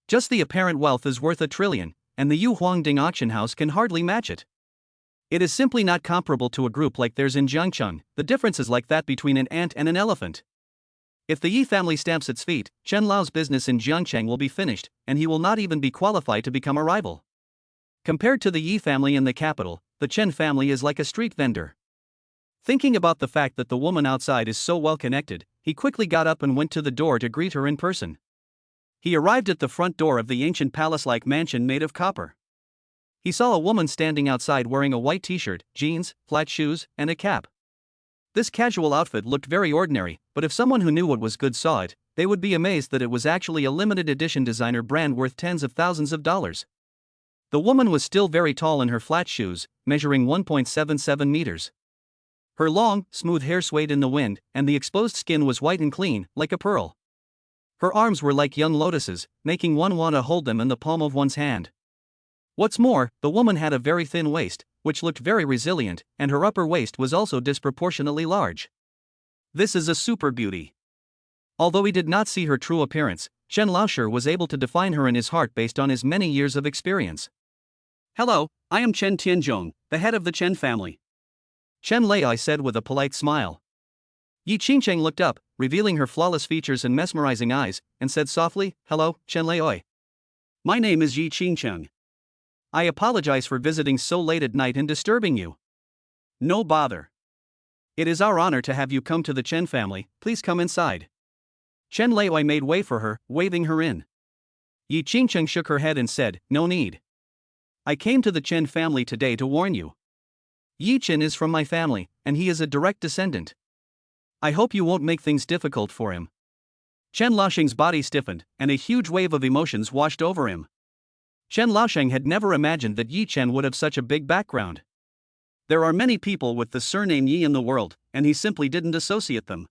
Just the apparent wealth is worth $1 trillion, and the Yu Huangding auction house can hardly match it. It is simply not comparable to a group like theirs in Jiangcheng. The difference is like that between an ant and an elephant. If the Yi family stamps its feet, Chen Lao's business in Jiangcheng will be finished, and he will not even be qualified to become a rival. Compared to the Yi family in the capital, the Chen family is like a street vendor. Thinking about the fact that the woman outside is so well connected, he quickly got up and went to the door to greet her in person. He arrived at the front door of the ancient palace-like mansion made of copper. He saw a woman standing outside wearing a white t-shirt, jeans, flat shoes, and a cap. This casual outfit looked very ordinary, but if someone who knew what was good saw it, they would be amazed that it was actually a limited edition designer brand worth tens of thousands of dollars. The woman was still very tall in her flat shoes, measuring 1.77 meters. Her long, smooth hair swayed in the wind, and the exposed skin was white and clean, like a pearl. Her arms were like young lotuses, making one want to hold them in the palm of one's hand. What's more, the woman had a very thin waist, which looked very resilient, and her upper waist was also disproportionately large. This is a super beauty. Although he did not see her true appearance, Chen Laosher was able to define her in his heart based on his many years of experience. "Hello, I am Chen Tianzhong, the head of the Chen family." Chen Lai said with a polite smile. Yi Qingcheng looked up, revealing her flawless features and mesmerizing eyes, and said softly, "Hello, Chen Lai. My name is Yi Qingcheng. I apologize for visiting so late at night and disturbing you." "No bother. It is our honor to have you come to the Chen family, please come inside." Chen Lai made way for her, waving her in. Yi Qingcheng shook her head and said, "No need. I came to the Chen family today to warn you. Yi Chen is from my family, and he is a direct descendant. I hope you won't make things difficult for him." Chen Laosheng's body stiffened, and a huge wave of emotions washed over him. Chen Laosheng had never imagined that Yi Chen would have such a big background. There are many people with the surname Yi in the world, and he simply didn't associate them.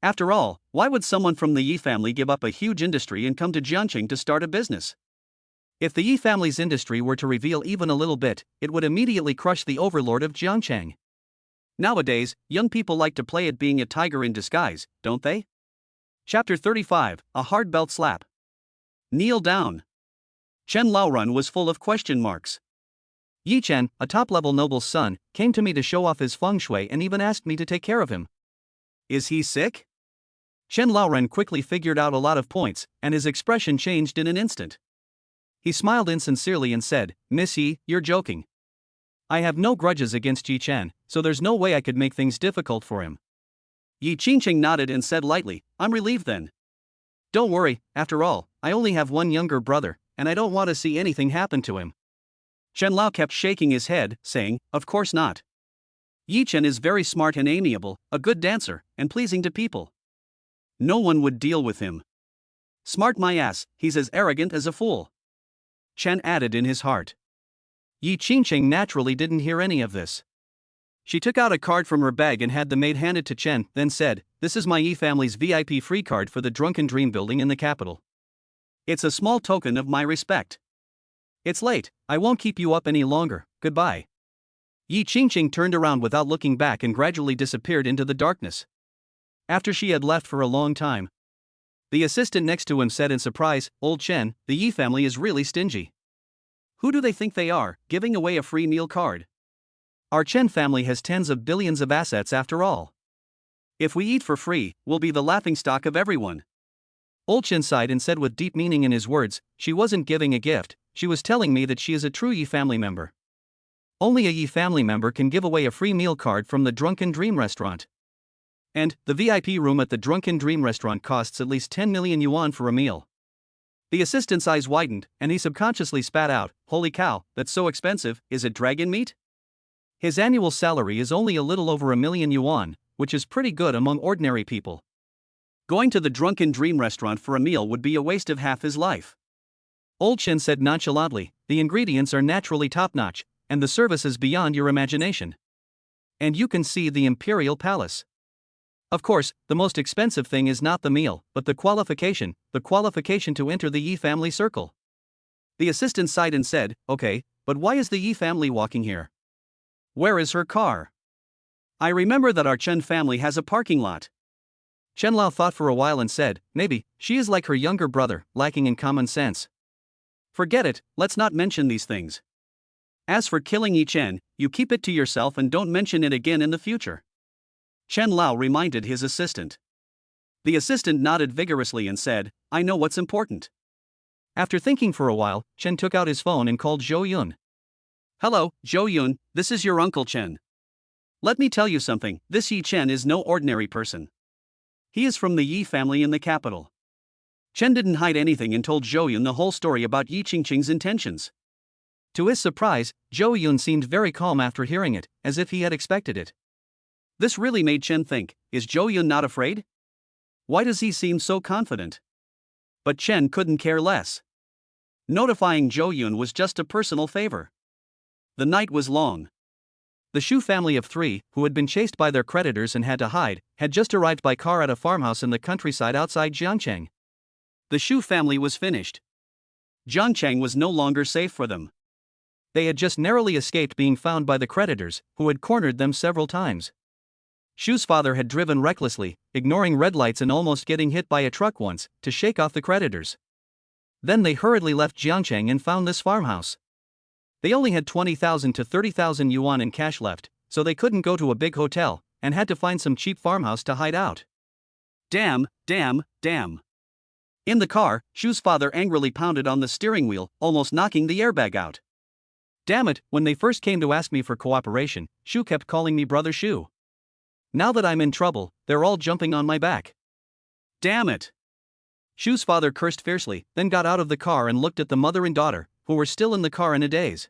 After all, why would someone from the Yi family give up a huge industry and come to Jiangqing to start a business? If the Yi family's industry were to reveal even a little bit, it would immediately crush the overlord of Jiangcheng. Nowadays, young people like to play at being a tiger in disguise, don't they? Chapter 35, A Hard Belt Slap. Kneel down. Chen Laorun was full of question marks. Yi Chen, a top-level noble's son, came to me to show off his feng shui and even asked me to take care of him. Is he sick? Chen Laoren quickly figured out a lot of points, and his expression changed in an instant. He smiled insincerely and said, "Miss Yi, you're joking. I have no grudges against Yi Chen, so there's no way I could make things difficult for him." Yi Qingqing nodded and said lightly, "I'm relieved then. Don't worry, after all, I only have one younger brother, and I don't want to see anything happen to him." Chen Lao kept shaking his head, saying, "Of course not. Yi Chen is very smart and amiable, a good dancer, and pleasing to people. No one would deal with him. Smart my ass, he's as arrogant as a fool." Chen added in his heart. Yi Qingqing naturally didn't hear any of this. She took out a card from her bag and had the maid hand it to Chen, then said, "This is my Yi family's VIP free card for the Drunken Dream building in the capital. It's a small token of my respect. It's late, I won't keep you up any longer, goodbye." Yi Qingqing turned around without looking back and gradually disappeared into the darkness. After she had left for a long time, the assistant next to him said in surprise, "Old Chen, the Yi family is really stingy. Who do they think they are, giving away a free meal card? Our Chen family has tens of billions of assets after all. If we eat for free, we'll be the laughingstock of everyone." Old Chen sighed and said with deep meaning in his words, "She wasn't giving a gift, she was telling me that she is a true Yi family member. Only a Yi family member can give away a free meal card from the Drunken Dream restaurant. And the VIP room at the Drunken Dream restaurant costs at least 10 million yuan for a meal." The assistant's eyes widened, and he subconsciously spat out, "Holy cow, that's so expensive, is it dragon meat?" His annual salary is only a little over 1 million yuan, which is pretty good among ordinary people. Going to the Drunken Dream restaurant for a meal would be a waste of half his life. Old Chen said nonchalantly, "The ingredients are naturally top-notch, and the service is beyond your imagination. And you can see the Imperial Palace. Of course, the most expensive thing is not the meal, but the qualification to enter the Yi family circle." The assistant sighed and said, "Okay, but why is the Yi family walking here? Where is her car? I remember that our Chen family has a parking lot." Chen Lao thought for a while and said, "Maybe, she is like her younger brother, lacking in common sense. Forget it, let's not mention these things. As for killing Yi Chen, you keep it to yourself and don't mention it again in the future." Chen Lao reminded his assistant. The assistant nodded vigorously and said, "I know what's important." After thinking for a while, Chen took out his phone and called Zhou Yun. "Hello, Zhou Yun, this is your Uncle Chen. Let me tell you something, this Yi Chen is no ordinary person. He is from the Yi family in the capital." Chen didn't hide anything and told Zhou Yun the whole story about Yi Qingqing's intentions. To his surprise, Zhou Yun seemed very calm after hearing it, as if he had expected it. This really made Chen think, is Zhou Yun not afraid? Why does he seem so confident? But Chen couldn't care less. Notifying Zhou Yun was just a personal favor. The night was long. The Shu family of 3, who had been chased by their creditors and had to hide, had just arrived by car at a farmhouse in the countryside outside Jiangcheng. The Shu family was finished. Jiangcheng was no longer safe for them. They had just narrowly escaped being found by the creditors, who had cornered them several times. Shu's father had driven recklessly, ignoring red lights and almost getting hit by a truck once, to shake off the creditors. Then they hurriedly left Jiangcheng and found this farmhouse. They only had 20,000 to 30,000 yuan in cash left, so they couldn't go to a big hotel, and had to find some cheap farmhouse to hide out. Damn, damn, damn. In the car, Shu's father angrily pounded on the steering wheel, almost knocking the airbag out. Damn it, when they first came to ask me for cooperation, Shu kept calling me Brother Shu. Now that I'm in trouble, they're all jumping on my back. Damn it. Shu's father cursed fiercely, then got out of the car and looked at the mother and daughter, who were still in the car in a daze.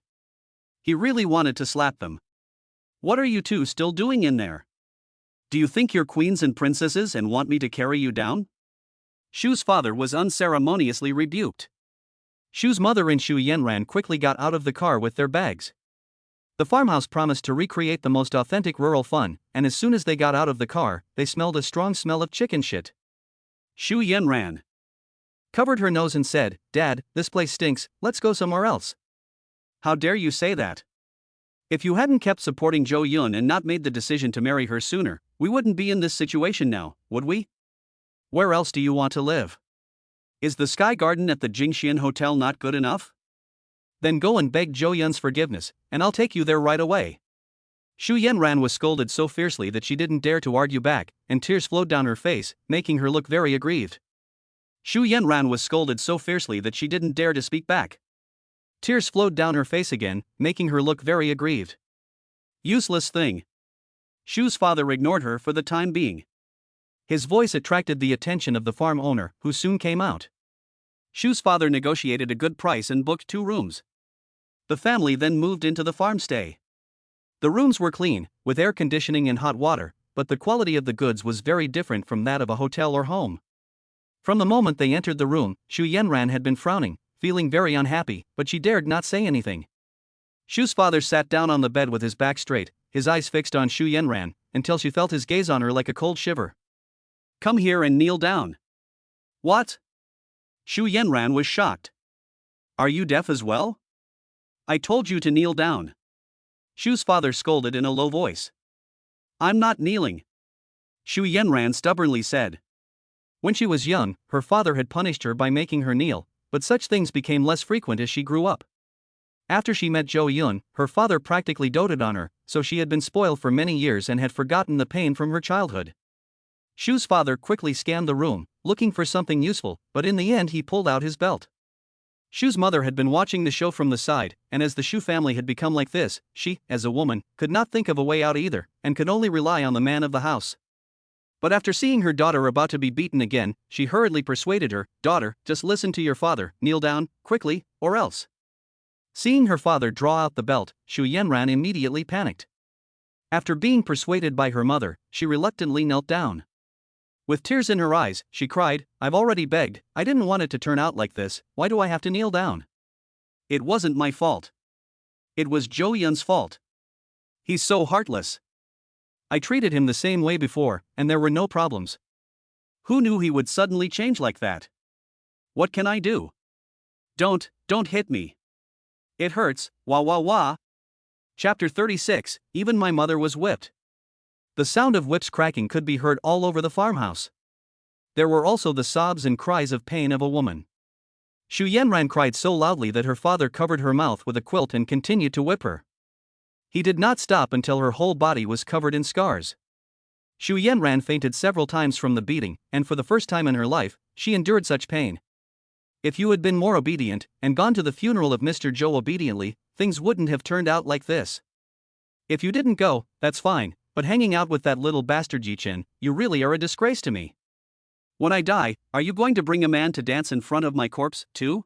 He really wanted to slap them. What are you two still doing in there? Do you think you're queens and princesses and want me to carry you down? Shu's father was unceremoniously rebuked. Shu's mother and Shu Yenran quickly got out of the car with their bags. The farmhouse promised to recreate the most authentic rural fun, and as soon as they got out of the car, they smelled a strong smell of chicken shit. Shu Yenran covered her nose and said, "Dad, this place stinks, let's go somewhere else." "How dare you say that? If you hadn't kept supporting Jo Yun and not made the decision to marry her sooner, we wouldn't be in this situation now, would we? Where else do you want to live? Is the Sky Garden at the Jingxian Hotel not good enough? Then go and beg Jo Yun's forgiveness, and I'll take you there right away." Shu Yenran was scolded so fiercely that she didn't dare to argue back, and tears flowed down her face, making her look very aggrieved. Shu Yenran was scolded so fiercely that she didn't dare to speak back. Tears flowed down her face again, making her look very aggrieved. Useless thing. Shu's father ignored her for the time being. His voice attracted the attention of the farm owner, who soon came out. Shu's father negotiated a good price and booked 2 rooms. The family then moved into the farmstay. The rooms were clean, with air conditioning and hot water, but the quality of the goods was very different from that of a hotel or home. From the moment they entered the room, Shu Yenran had been frowning, feeling very unhappy, but she dared not say anything. Shu's father sat down on the bed with his back straight, his eyes fixed on Shu Yenran, until she felt his gaze on her like a cold shiver. "Come here and kneel down." "What?" Shu Yenran was shocked. "Are you deaf as well? I told you to kneel down." Shu's father scolded in a low voice. "I'm not kneeling," Shu Yenran stubbornly said. When she was young, her father had punished her by making her kneel, but such things became less frequent as she grew up. After she met Jo Yun, her father practically doted on her, so she had been spoiled for many years and had forgotten the pain from her childhood. Shu's father quickly scanned the room, looking for something useful, but in the end he pulled out his belt. Shu's mother had been watching the show from the side, and as the Shu family had become like this, she, as a woman, could not think of a way out either, and could only rely on the man of the house. But after seeing her daughter about to be beaten again, she hurriedly persuaded her, "Daughter, just listen to your father, kneel down, quickly, or else." Seeing her father draw out the belt, Shu Yenran immediately panicked. After being persuaded by her mother, she reluctantly knelt down. With tears in her eyes, she cried, "I've already begged, I didn't want it to turn out like this, why do I have to kneel down? It wasn't my fault. It was Jo Yun's fault. He's so heartless. I treated him the same way before, and there were no problems. Who knew he would suddenly change like that? What can I do? Don't hit me. It hurts, wah wah wah." Chapter 36, Even my mother was whipped. The sound of whips cracking could be heard all over the farmhouse. There were also the sobs and cries of pain of a woman. Shu Yenran cried so loudly that her father covered her mouth with a quilt and continued to whip her. He did not stop until her whole body was covered in scars. Shu Yenran fainted several times from the beating, and for the first time in her life, she endured such pain. If you had been more obedient, and gone to the funeral of Mr. Zhou obediently, things wouldn't have turned out like this. If you didn't go, that's fine, but hanging out with that little bastard Jichen, you really are a disgrace to me. When I die, are you going to bring a man to dance in front of my corpse, too?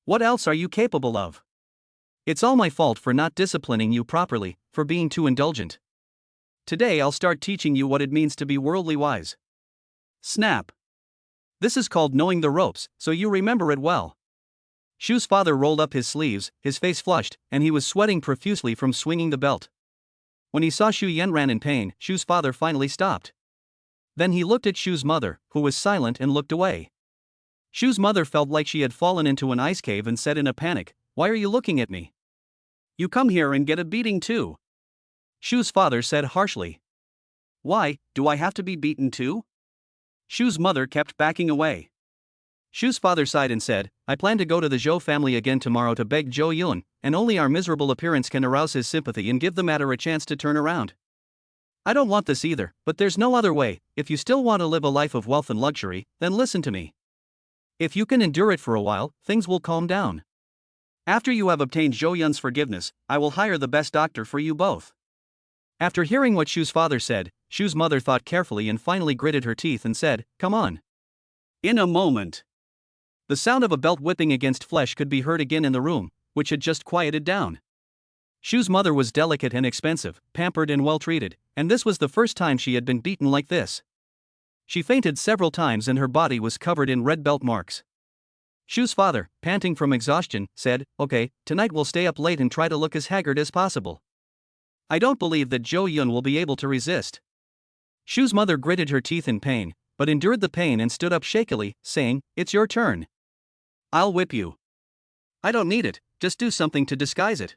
What else are you capable of? It's all my fault for not disciplining you properly, for being too indulgent. Today I'll start teaching you what it means to be worldly wise. Snap. This is called knowing the ropes, so you remember it well. Shu's father rolled up his sleeves, his face flushed, and he was sweating profusely from swinging the belt. When he saw Shu Yenran in pain, Shu's father finally stopped. Then he looked at Shu's mother, who was silent and looked away. Shu's mother felt like she had fallen into an ice cave and said in a panic, "Why are you looking at me? You come here and get a beating too." Shu's father said harshly. "Why, do I have to be beaten too?" Shu's mother kept backing away. Shu's father sighed and said, "I plan to go to the Zhou family again tomorrow to beg Jo Yun, and only our miserable appearance can arouse his sympathy and give the matter a chance to turn around. I don't want this either, but there's no other way. If you still want to live a life of wealth and luxury, then listen to me. If you can endure it for a while, things will calm down. After you have obtained Zhou Yun's forgiveness, I will hire the best doctor for you both." After hearing what Shu's father said, Shu's mother thought carefully and finally gritted her teeth and said, "Come on." In a moment, the sound of a belt whipping against flesh could be heard again in the room, which had just quieted down. Shu's mother was delicate and expensive, pampered and well treated, and this was the first time she had been beaten like this. She fainted several times and her body was covered in red belt marks. Shu's father, panting from exhaustion, said, "Okay, tonight we'll stay up late and try to look as haggard as possible. I don't believe that Jo-Yun will be able to resist." Shu's mother gritted her teeth in pain, but endured the pain and stood up shakily, saying, "It's your turn. I'll whip you." "I don't need it, just do something to disguise it."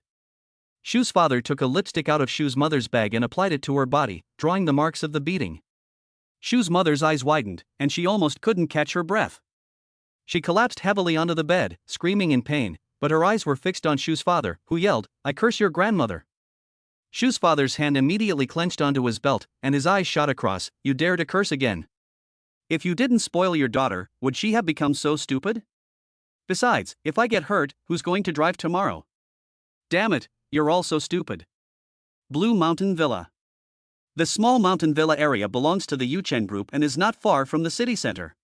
Shu's father took a lipstick out of Shu's mother's bag and applied it to her body, drawing the marks of the beating. Shu's mother's eyes widened, and she almost couldn't catch her breath. She collapsed heavily onto the bed, screaming in pain, but her eyes were fixed on Shu's father, who yelled, "I curse your grandmother." Shu's father's hand immediately clenched onto his belt, and his eyes shot across, "You dare to curse again? If you didn't spoil your daughter, would she have become so stupid? Besides, if I get hurt, who's going to drive tomorrow? Damn it, you're all so stupid." Blue Mountain Villa. The small mountain villa area belongs to the Yuchen Group and is not far from the city center.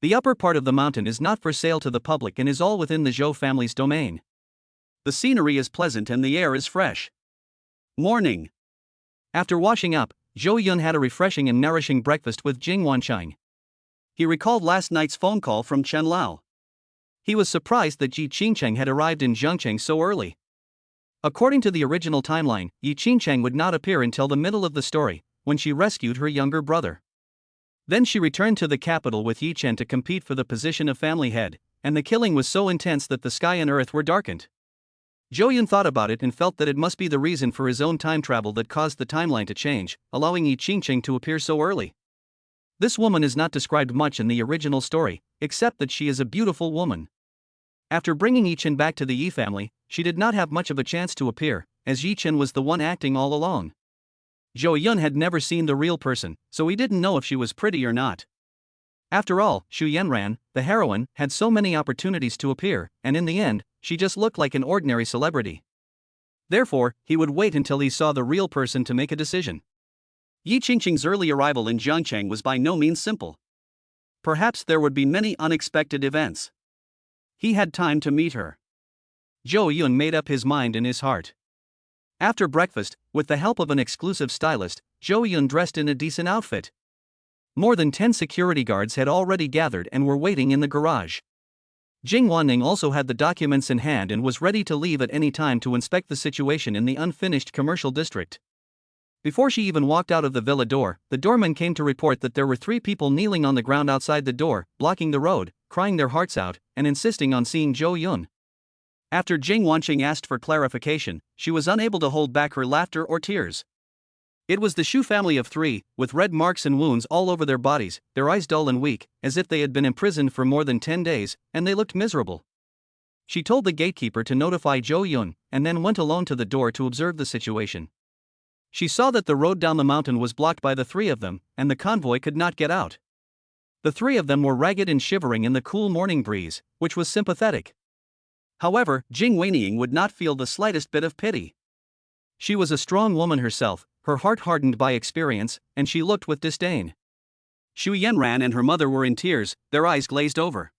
The upper part of the mountain is not for sale to the public and is all within the Zhou family's domain. The scenery is pleasant and the air is fresh. Morning. After washing up, Jo-Yun had a refreshing and nourishing breakfast with Jing Wancheng. He recalled last night's phone call from Chen Lao. He was surprised that Yi Qingcheng had arrived in Zhengcheng so early. According to the original timeline, Yi Qingcheng would not appear until the middle of the story, when she rescued her younger brother. Then she returned to the capital with Yi Chen to compete for the position of family head, and the killing was so intense that the sky and earth were darkened. Jo-Yun thought about it and felt that it must be the reason for his own time travel that caused the timeline to change, allowing Yi Qingcheng to appear so early. This woman is not described much in the original story, except that she is a beautiful woman. After bringing Yi Chen back to the Yi family, she did not have much of a chance to appear, as Yi Chen was the one acting all along. Jo-Yun had never seen the real person, so he didn't know if she was pretty or not. After all, Xu Yanran, the heroine, had so many opportunities to appear, and in the end, she just looked like an ordinary celebrity. Therefore, he would wait until he saw the real person to make a decision. Yi Qingcheng's early arrival in Zhengcheng was by no means simple. Perhaps there would be many unexpected events. He had time to meet her. Jo-Yun made up his mind in his heart. After breakfast, with the help of an exclusive stylist, Jo-Yun dressed in a decent outfit. More than 10 security guards had already gathered and were waiting in the garage. Jing Wanning also had the documents in hand and was ready to leave at any time to inspect the situation in the unfinished commercial district. Before she even walked out of the villa door, the doorman came to report that there were 3 people kneeling on the ground outside the door, blocking the road, crying their hearts out, and insisting on seeing Jo-Yun. After Jing Wanqing asked for clarification, she was unable to hold back her laughter or tears. It was the Shu family of 3, with red marks and wounds all over their bodies, their eyes dull and weak, as if they had been imprisoned for more than 10 days, and they looked miserable. She told the gatekeeper to notify Jo-Yun, and then went alone to the door to observe the situation. She saw that the road down the mountain was blocked by the 3 of them, and the convoy could not get out. The 3 of them were ragged and shivering in the cool morning breeze, which was sympathetic. However, Jing Weiniing would not feel the slightest bit of pity. She was a strong woman herself, her heart hardened by experience, and she looked with disdain. Xu Yanran and her mother were in tears, their eyes glazed over.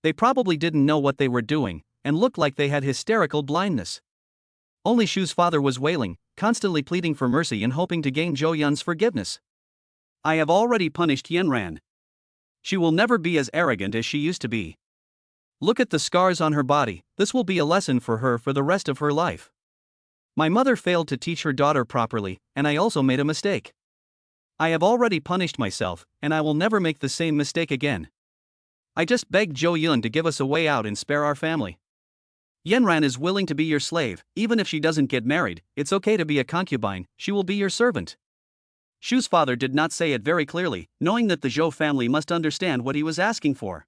They probably didn't know what they were doing, and looked like they had hysterical blindness. Only Shu's father was wailing, constantly pleading for mercy and hoping to gain Jo-Yun's forgiveness. "I have already punished Yanran. She will never be as arrogant as she used to be. Look at the scars on her body, this will be a lesson for her for the rest of her life. My mother failed to teach her daughter properly, and I also made a mistake. I have already punished myself, and I will never make the same mistake again. I just beg Jo-Yun to give us a way out and spare our family. Yanran is willing to be your slave, even if she doesn't get married, it's okay to be a concubine, she will be your servant." Shu's father did not say it very clearly, knowing that the Zhou family must understand what he was asking for.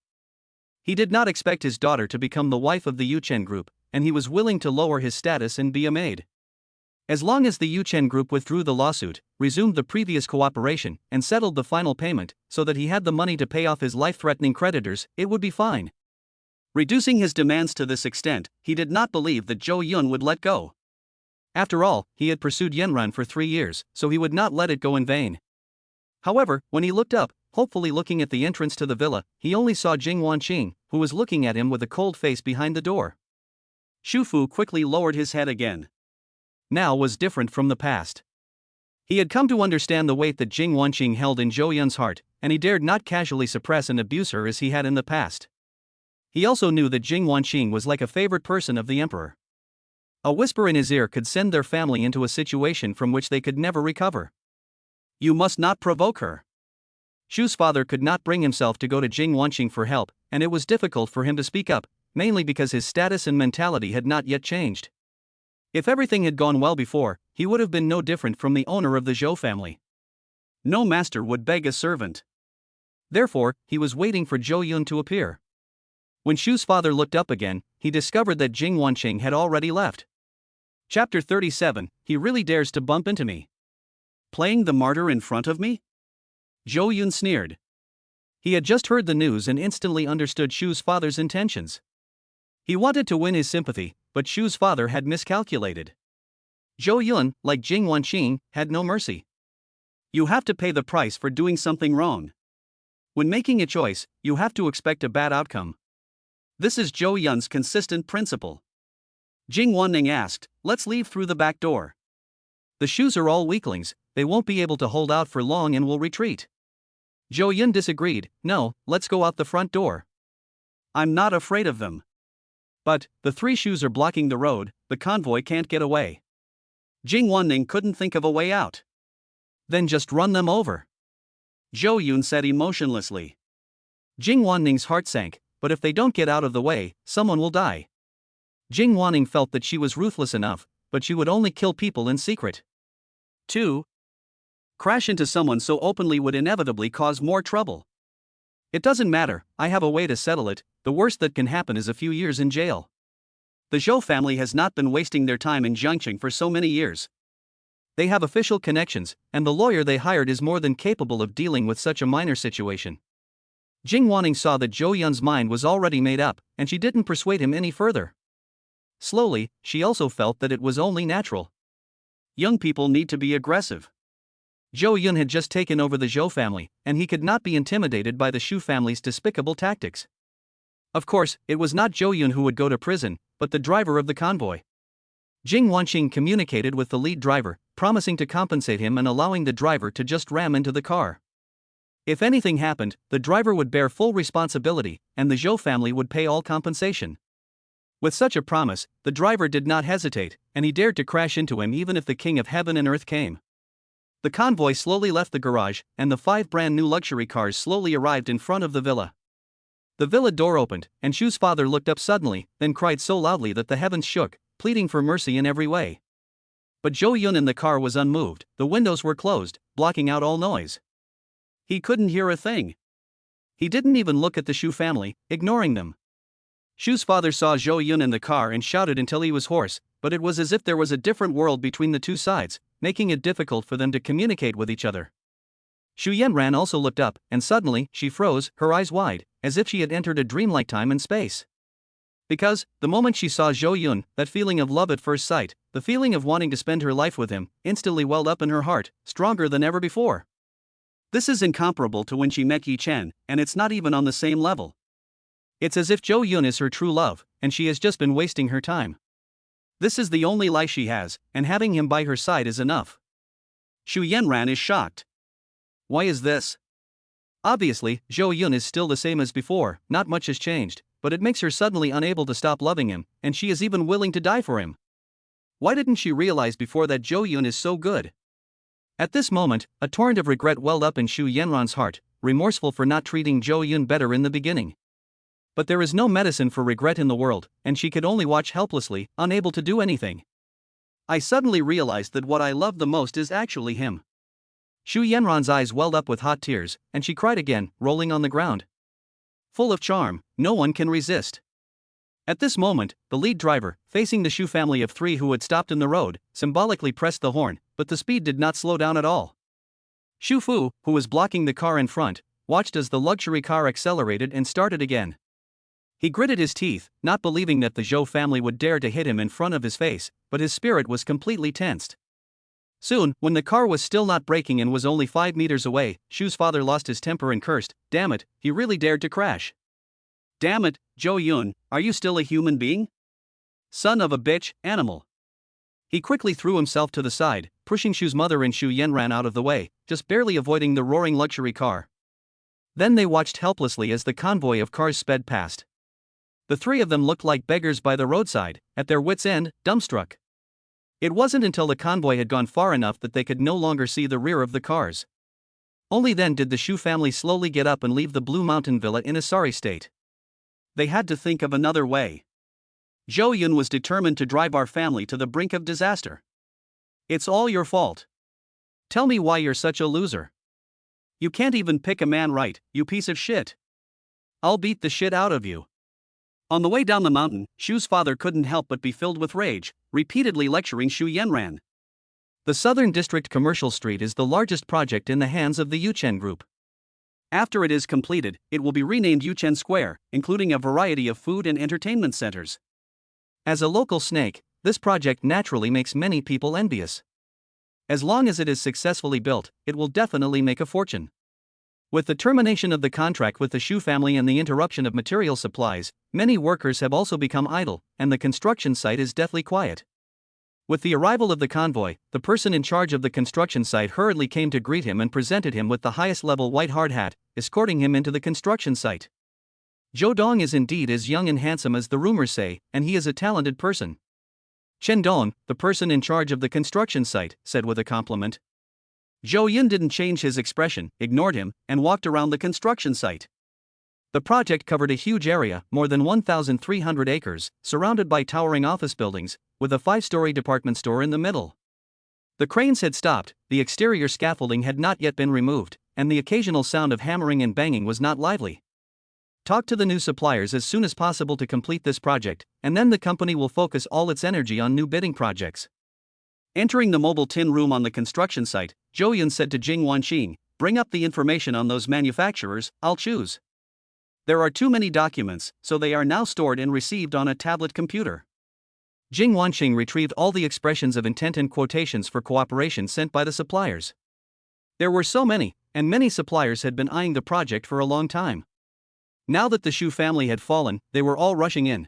He did not expect his daughter to become the wife of the Yuchen group, and he was willing to lower his status and be a maid. As long as the Yuchen group withdrew the lawsuit, resumed the previous cooperation, and settled the final payment, so that he had the money to pay off his life-threatening creditors, it would be fine. Reducing his demands to this extent, he did not believe that Jo-Yun would let go. After all, he had pursued Yanran for 3 years, so he would not let it go in vain. However, when he looked up, hopefully looking at the entrance to the villa, he only saw Jing Wanqing, who was looking at him with a cold face behind the door. Shu Fu quickly lowered his head again. Now was different from the past. He had come to understand the weight that Jing Wanqing held in Zhou Yun's heart, and he dared not casually suppress and abuse her as he had in the past. He also knew that Jing Wanqing was like a favorite person of the emperor. A whisper in his ear could send their family into a situation from which they could never recover. You must not provoke her. Shu's father could not bring himself to go to Jing Wanqing for help, and it was difficult for him to speak up, mainly because his status and mentality had not yet changed. If everything had gone well before, he would have been no different from the owner of the Zhou family. No master would beg a servant. Therefore, he was waiting for Zhou Yun to appear. When Shu's father looked up again, he discovered that Jing Wanqing had already left. Chapter 37, He really dares to bump into me. Playing the martyr in front of me? Zhou Yun sneered. He had just heard the news and instantly understood Shu's father's intentions. He wanted to win his sympathy, but Shu's father had miscalculated. Zhou Yun, like Jing Wanqing, had no mercy. You have to pay the price for doing something wrong. When making a choice, you have to expect a bad outcome. This is Zhou Yun's consistent principle. Jing Wanning asked, let's leave through the back door. The Shus are all weaklings, they won't be able to hold out for long and will retreat. Zhou Yun disagreed, no, let's go out the front door. I'm not afraid of them. But, the three Shus are blocking the road, the convoy can't get away. Jing Wanning couldn't think of a way out. Then just run them over. Zhou Yun said emotionlessly. Jing Wanning's heart sank, but if they don't get out of the way, someone will die. Jing Wanning felt that she was ruthless enough, but she would only kill people in secret. 2. Crash into someone so openly would inevitably cause more trouble. It doesn't matter, I have a way to settle it, the worst that can happen is a few years in jail. The Zhou family has not been wasting their time in Jiangqing for so many years. They have official connections, and the lawyer they hired is more than capable of dealing with such a minor situation. Jing Wanning saw that Zhou Yun's mind was already made up, and she didn't persuade him any further. Slowly, she also felt that it was only natural. Young people need to be aggressive. Zhou Yun had just taken over the Zhou family, and he could not be intimidated by the Shu family's despicable tactics. Of course, it was not Zhou Yun who would go to prison, but the driver of the convoy. Jing Wanqing communicated with the lead driver, promising to compensate him and allowing the driver to just ram into the car. If anything happened, the driver would bear full responsibility, and the Zhou family would pay all compensation. With such a promise, the driver did not hesitate, and he dared to crash into him even if the King of Heaven and Earth came. The convoy slowly left the garage, and the 5 brand new luxury cars slowly arrived in front of the villa. The villa door opened, and Shu's father looked up suddenly, then cried so loudly that the heavens shook, pleading for mercy in every way. But Zhou Yun in the car was unmoved, the windows were closed, blocking out all noise. He couldn't hear a thing. He didn't even look at the Shu family, ignoring them. Shu's father saw Zhou Yun in the car and shouted until he was hoarse, but it was as if there was a different world between the two sides, making it difficult for them to communicate with each other. Xu Yanran also looked up, and suddenly, she froze, her eyes wide, as if she had entered a dreamlike time and space. Because, the moment she saw Zhou Yun, that feeling of love at first sight, the feeling of wanting to spend her life with him, instantly welled up in her heart, stronger than ever before. This is incomparable to when she met Yi Chen, and it's not even on the same level. It's as if Zhou Yun is her true love, and she has just been wasting her time. This is the only life she has, and having him by her side is enough. Xu Yanran is shocked. Why is this? Obviously, Zhou Yun is still the same as before, not much has changed, but it makes her suddenly unable to stop loving him, and she is even willing to die for him. Why didn't she realize before that Zhou Yun is so good? At this moment, a torrent of regret welled up in Xu Yanran's heart, remorseful for not treating Zhou Yun better in the beginning. But there is no medicine for regret in the world, and she could only watch helplessly, unable to do anything. I suddenly realized that what I love the most is actually him. Xu Yanran's eyes welled up with hot tears, and she cried again, rolling on the ground. Full of charm, no one can resist. At this moment, the lead driver, facing the Shu family of 3 who had stopped in the road, symbolically pressed the horn, but the speed did not slow down at all. Xu Fu, who was blocking the car in front, watched as the luxury car accelerated and started again. He gritted his teeth, not believing that the Zhou family would dare to hit him in front of his face, but his spirit was completely tensed. Soon, when the car was still not braking and was only 5 meters away, Shu's father lost his temper and cursed, "Damn it, he really dared to crash. Damn it, Zhou Yun, are you still a human being? Son of a bitch, animal. He quickly threw himself to the side, pushing Shu's mother and Shu Yan out of the way, just barely avoiding the roaring luxury car. Then they watched helplessly as the convoy of cars sped past. The three of them looked like beggars by the roadside, at their wits' end, dumbstruck. It wasn't until the convoy had gone far enough that they could no longer see the rear of the cars. Only then did the Shu family slowly get up and leave the Blue Mountain Villa in a sorry state. They had to think of another way. Zhou Yun was determined to drive our family to the brink of disaster. It's all your fault. Tell me why you're such a loser. You can't even pick a man right, you piece of shit. I'll beat the shit out of you. On the way down the mountain, Shu's father couldn't help but be filled with rage, repeatedly lecturing Shu Yanran. The Southern District Commercial Street is the largest project in the hands of the Yuchen Group. After it is completed, it will be renamed Yuchen Square, including a variety of food and entertainment centers. As a local snake, this project naturally makes many people envious. As long as it is successfully built, it will definitely make a fortune. With the termination of the contract with the Shu family and the interruption of material supplies, many workers have also become idle, and the construction site is deathly quiet. With the arrival of the convoy, the person in charge of the construction site hurriedly came to greet him and presented him with the highest level white hard hat, escorting him into the construction site. Zhou Dong is indeed as young and handsome as the rumors say, and he is a talented person. Chen Dong, the person in charge of the construction site, said with a compliment. Zhou Yun didn't change his expression, ignored him, and walked around the construction site. The project covered a huge area, more than 1,300 acres, surrounded by towering office buildings, with a 5-story department store in the middle. The cranes had stopped, the exterior scaffolding had not yet been removed, and the occasional sound of hammering and banging was not lively. Talk to the new suppliers as soon as possible to complete this project, and then the company will focus all its energy on new bidding projects. Entering the mobile tin room on the construction site, Zhou Yun said to Jing Wanqing, "Bring up the information on those manufacturers, I'll choose. There are too many documents, so they are now stored and received on a tablet computer." Jing Wanqing retrieved all the expressions of intent and quotations for cooperation sent by the suppliers. There were so many, and many suppliers had been eyeing the project for a long time. Now that the Shu family had fallen, they were all rushing in.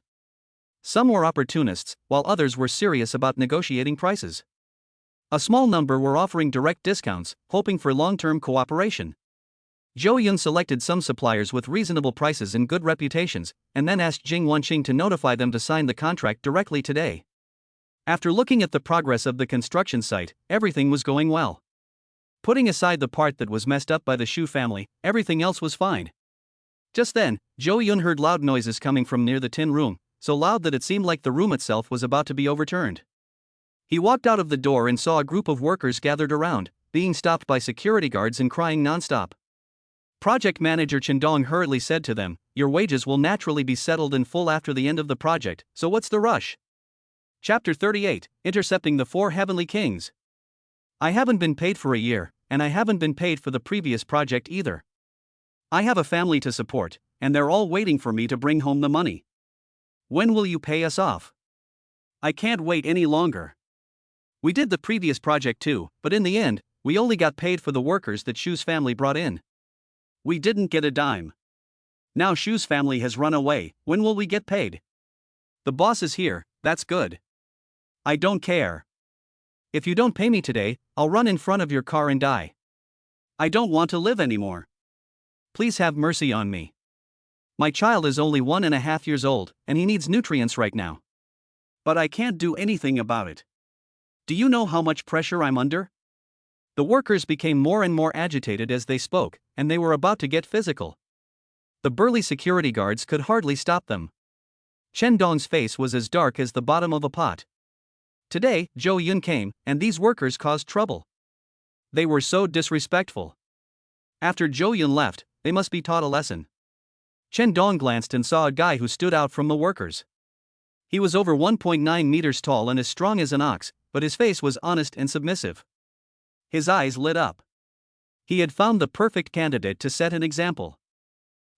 Some were opportunists, while others were serious about negotiating prices. A small number were offering direct discounts, hoping for long-term cooperation. Zhou Yun selected some suppliers with reasonable prices and good reputations, and then asked Jing Wanqing to notify them to sign the contract directly today. After looking at the progress of the construction site, everything was going well. Putting aside the part that was messed up by the Shu family, everything else was fine. Just then, Zhou Yun heard loud noises coming from near the tin room, so loud that it seemed like the room itself was about to be overturned. He walked out of the door and saw a group of workers gathered around, being stopped by security guards and crying nonstop. Project manager Chen Dong hurriedly said to them, "Your wages will naturally be settled in full after the end of the project, so what's the rush?" Chapter 38, Intercepting the 4 Heavenly Kings. I haven't been paid for a year, and I haven't been paid for the previous project either. I have a family to support, and they're all waiting for me to bring home the money. When will you pay us off? I can't wait any longer. We did the previous project too, but in the end, we only got paid for the workers that Shu's family brought in. We didn't get a dime. Now Shu's family has run away, when will we get paid? The boss is here, that's good. I don't care. If you don't pay me today, I'll run in front of your car and die. I don't want to live anymore. Please have mercy on me. My child is only 1.5 years old, and he needs nutrients right now. But I can't do anything about it. Do you know how much pressure I'm under? The workers became more and more agitated as they spoke, and they were about to get physical. The burly security guards could hardly stop them. Chen Dong's face was as dark as the bottom of a pot. Today, Zhou Yun came, and these workers caused trouble. They were so disrespectful. After Zhou Yun left, they must be taught a lesson. Chen Dong glanced and saw a guy who stood out from the workers. He was over 1.9 meters tall and as strong as an ox, but his face was honest and submissive. His eyes lit up. He had found the perfect candidate to set an example.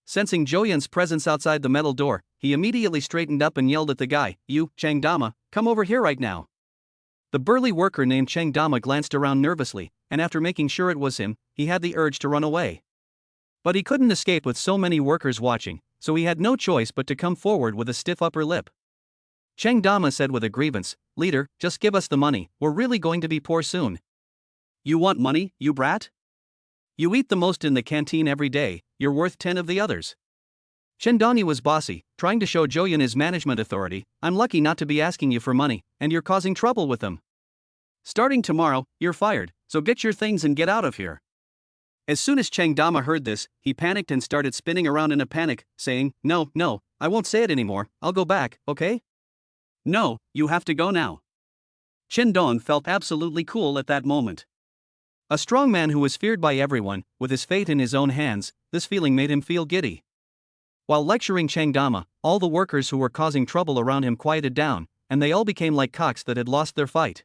Sensing Zhou Yun's presence outside the metal door, he immediately straightened up and yelled at the guy, "You, Cheng Dama, come over here right now." The burly worker named Cheng Dama glanced around nervously, and after making sure it was him, he had the urge to run away. But he couldn't escape with so many workers watching, so he had no choice but to come forward with a stiff upper lip. Cheng Dama said with a grievance, "Leader, just give us the money, we're really going to be poor soon." "You want money, you brat? You eat the most in the canteen every day, you're worth 10 of the others." Chen Dongyi was bossy, trying to show Zhou Yun his management authority. "I'm lucky not to be asking you for money, and you're causing trouble with them. Starting tomorrow, you're fired, so get your things and get out of here." As soon as Cheng Dama heard this, he panicked and started spinning around in a panic, saying, "No, I won't say it anymore, I'll go back, okay?" "No, you have to go now." Chen Dong felt absolutely cool at that moment. A strong man who was feared by everyone, with his fate in his own hands, this feeling made him feel giddy. While lecturing Cheng Dama, all the workers who were causing trouble around him quieted down, and they all became like cocks that had lost their fight.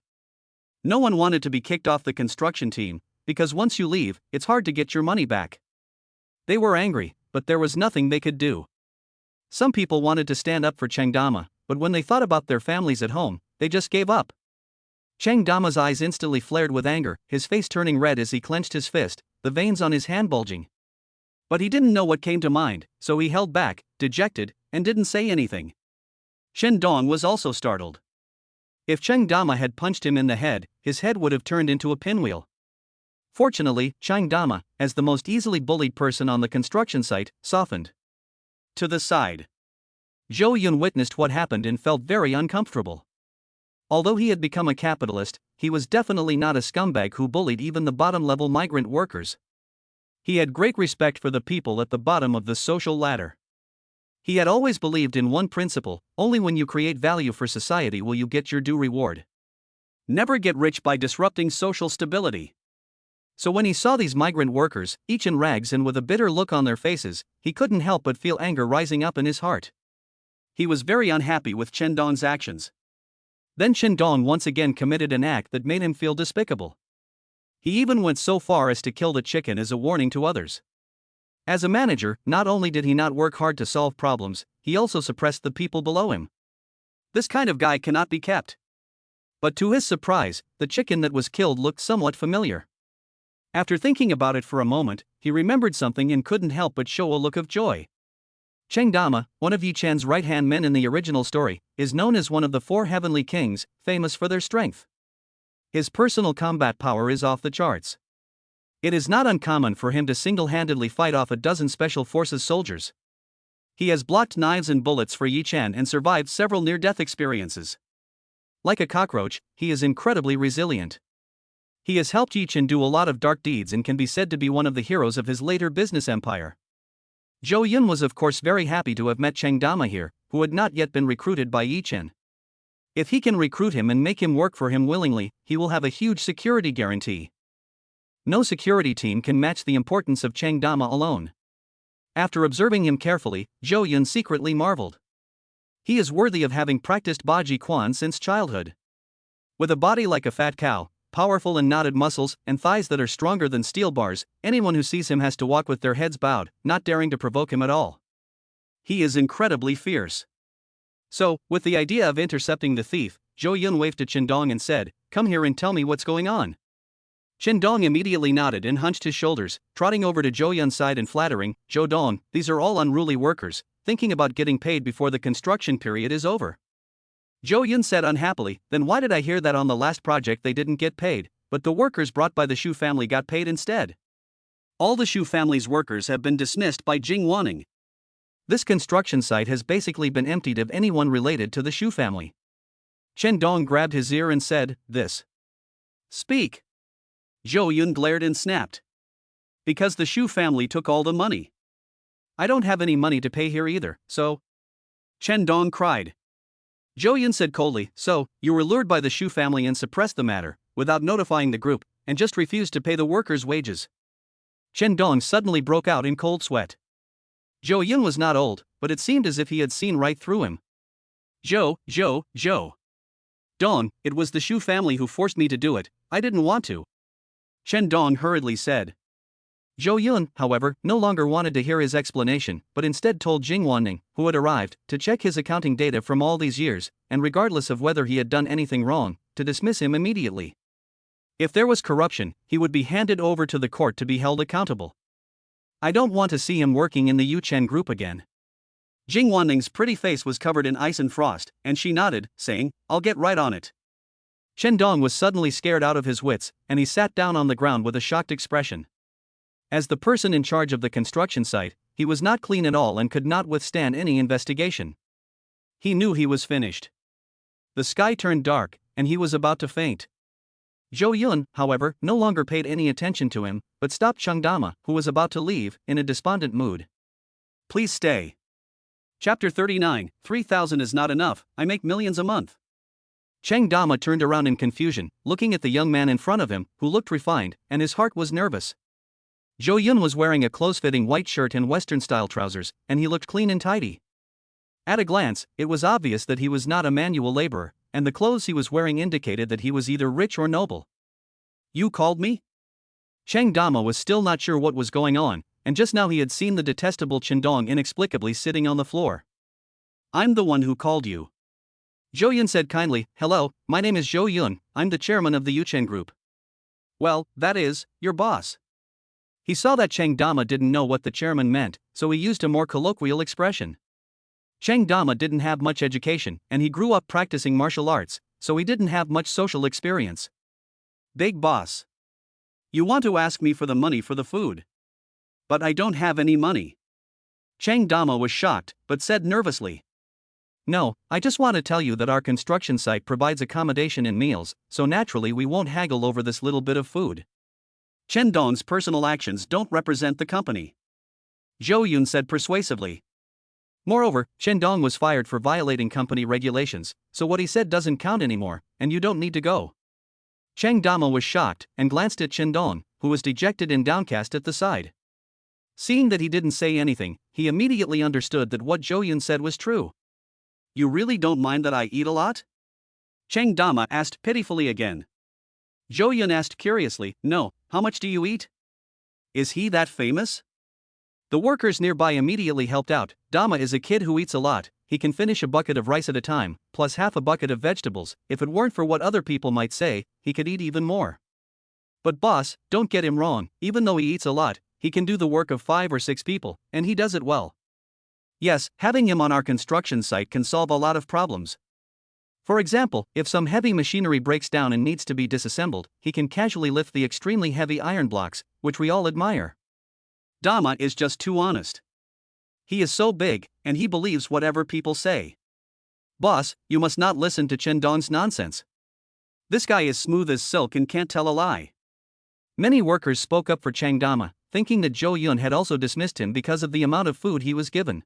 No one wanted to be kicked off the construction team, because once you leave, it's hard to get your money back. They were angry, but there was nothing they could do. Some people wanted to stand up for Cheng Dama, but when they thought about their families at home, they just gave up. Cheng Dama's eyes instantly flared with anger, his face turning red as he clenched his fist, the veins on his hand bulging. But he didn't know what came to mind, so he held back, dejected, and didn't say anything. Chen Dong was also startled. If Cheng Dama had punched him in the head, his head would have turned into a pinwheel. Fortunately, Cheng Dama, as the most easily bullied person on the construction site, softened. To the side. Zhou Yun witnessed what happened and felt very uncomfortable. Although he had become a capitalist, he was definitely not a scumbag who bullied even the bottom-level migrant workers. He had great respect for the people at the bottom of the social ladder. He had always believed in one principle: only when you create value for society will you get your due reward. Never get rich by disrupting social stability. So when he saw these migrant workers, each in rags and with a bitter look on their faces, he couldn't help but feel anger rising up in his heart. He was very unhappy with Chen Dong's actions. Then Chen Dong once again committed an act that made him feel despicable. He even went so far as to kill the chicken as a warning to others. As a manager, not only did he not work hard to solve problems, he also suppressed the people below him. This kind of guy cannot be kept. But to his surprise, the chicken that was killed looked somewhat familiar. After thinking about it for a moment, he remembered something and couldn't help but show a look of joy. Cheng Dama, one of Yi Chen's right-hand men in the original story, is known as one of the 4 heavenly kings, famous for their strength. His personal combat power is off the charts. It is not uncommon for him to single-handedly fight off a dozen special forces soldiers. He has blocked knives and bullets for Yi Chen and survived several near-death experiences. Like a cockroach, he is incredibly resilient. He has helped Yi Chen do a lot of dark deeds and can be said to be one of the heroes of his later business empire. Zhou Yun was of course very happy to have met Cheng Dama here, who had not yet been recruited by Yi Chen. If he can recruit him and make him work for him willingly, he will have a huge security guarantee. No security team can match the importance of Cheng Dama alone. After observing him carefully, Zhou Yun secretly marveled. He is worthy of having practiced Baji Quan since childhood. With a body like a fat cow, powerful and knotted muscles, and thighs that are stronger than steel bars, anyone who sees him has to walk with their heads bowed, not daring to provoke him at all. He is incredibly fierce. So, with the idea of intercepting the thief, Zhou Yun waved to Chen Dong and said, "Come here and tell me what's going on." Chen Dong immediately nodded and hunched his shoulders, trotting over to Zhou Yun's side and flattering, "Zhou Dong, these are all unruly workers, thinking about getting paid before the construction period is over." Zhou Yun said unhappily, "Then why did I hear that on the last project they didn't get paid, but the workers brought by the Shu family got paid instead?" "All the Shu family's workers have been dismissed by Jing Wanning. This construction site has basically been emptied of anyone related to the Shu family." Chen Dong grabbed his ear and said, "This. Speak." Zhou Yun glared and snapped. "Because the Shu family took all the money. I don't have any money to pay here either, so..." Chen Dong cried. Zhou Yun said coldly, "So, you were lured by the Shu family and suppressed the matter, without notifying the group, and just refused to pay the workers' wages." Chen Dong suddenly broke out in cold sweat. Zhou Yun was not old, but it seemed as if he had seen right through him. Zhou Dong, it was the Shu family who forced me to do it, I didn't want to." Chen Dong hurriedly said. Zhou Yun, however, no longer wanted to hear his explanation, but instead told Jing Wanning, who had arrived, to check his accounting data from all these years, and regardless of whether he had done anything wrong, to dismiss him immediately. If there was corruption, he would be handed over to the court to be held accountable. "I don't want to see him working in the Yu Chen group again." Jing Wanning's pretty face was covered in ice and frost, and she nodded, saying, "I'll get right on it." Chen Dong was suddenly scared out of his wits, and he sat down on the ground with a shocked expression. As the person in charge of the construction site, he was not clean at all and could not withstand any investigation. He knew he was finished. The sky turned dark, and he was about to faint. Zhou Yun, however, no longer paid any attention to him, but stopped Cheng Dama, who was about to leave, in a despondent mood. Please stay. Chapter 39, 3,000 is not enough, I make millions a month. Cheng Dama turned around in confusion, looking at the young man in front of him, who looked refined, and his heart was nervous. Zhou Yun was wearing a close-fitting white shirt and Western-style trousers, and he looked clean and tidy. At a glance, it was obvious that he was not a manual laborer, and the clothes he was wearing indicated that he was either rich or noble. You called me? Cheng Dama was still not sure what was going on, and just now he had seen the detestable Chen Dong inexplicably sitting on the floor. I'm the one who called you. Zhou Yun said kindly, hello, my name is Zhou Yun, I'm the chairman of the Yuchen Group. Well, that is, your boss. He saw that Cheng Dama didn't know what the chairman meant, so he used a more colloquial expression. Cheng Dama didn't have much education, and he grew up practicing martial arts, so he didn't have much social experience. Big boss. You want to ask me for the money for the food. But I don't have any money. Cheng Dama was shocked, but said nervously. No, I just want to tell you that our construction site provides accommodation and meals, so naturally we won't haggle over this little bit of food. Chen Dong's personal actions don't represent the company. Zhou Yun said persuasively. Moreover, Chen Dong was fired for violating company regulations, so what he said doesn't count anymore, and you don't need to go. Cheng Dama was shocked and glanced at Chen Dong, who was dejected and downcast at the side. Seeing that he didn't say anything, he immediately understood that what Zhou Yun said was true. You really don't mind that I eat a lot? Cheng Dama asked pitifully again. Zhou Yun asked curiously, no, how much do you eat? Is he that famous? The workers nearby immediately helped out. Dama is a kid who eats a lot, he can finish a bucket of rice at a time, plus half a bucket of vegetables. If it weren't for what other people might say, he could eat even more. But boss, don't get him wrong, even though he eats a lot, he can do the work of 5 or 6 people, and he does it well. Yes, having him on our construction site can solve a lot of problems. For example, if some heavy machinery breaks down and needs to be disassembled, he can casually lift the extremely heavy iron blocks, which we all admire. Dama is just too honest. He is so big, and he believes whatever people say. Boss, you must not listen to Chen Dong's nonsense. This guy is smooth as silk and can't tell a lie. Many workers spoke up for Cheng Dama, thinking that Zhou Yun had also dismissed him because of the amount of food he was given.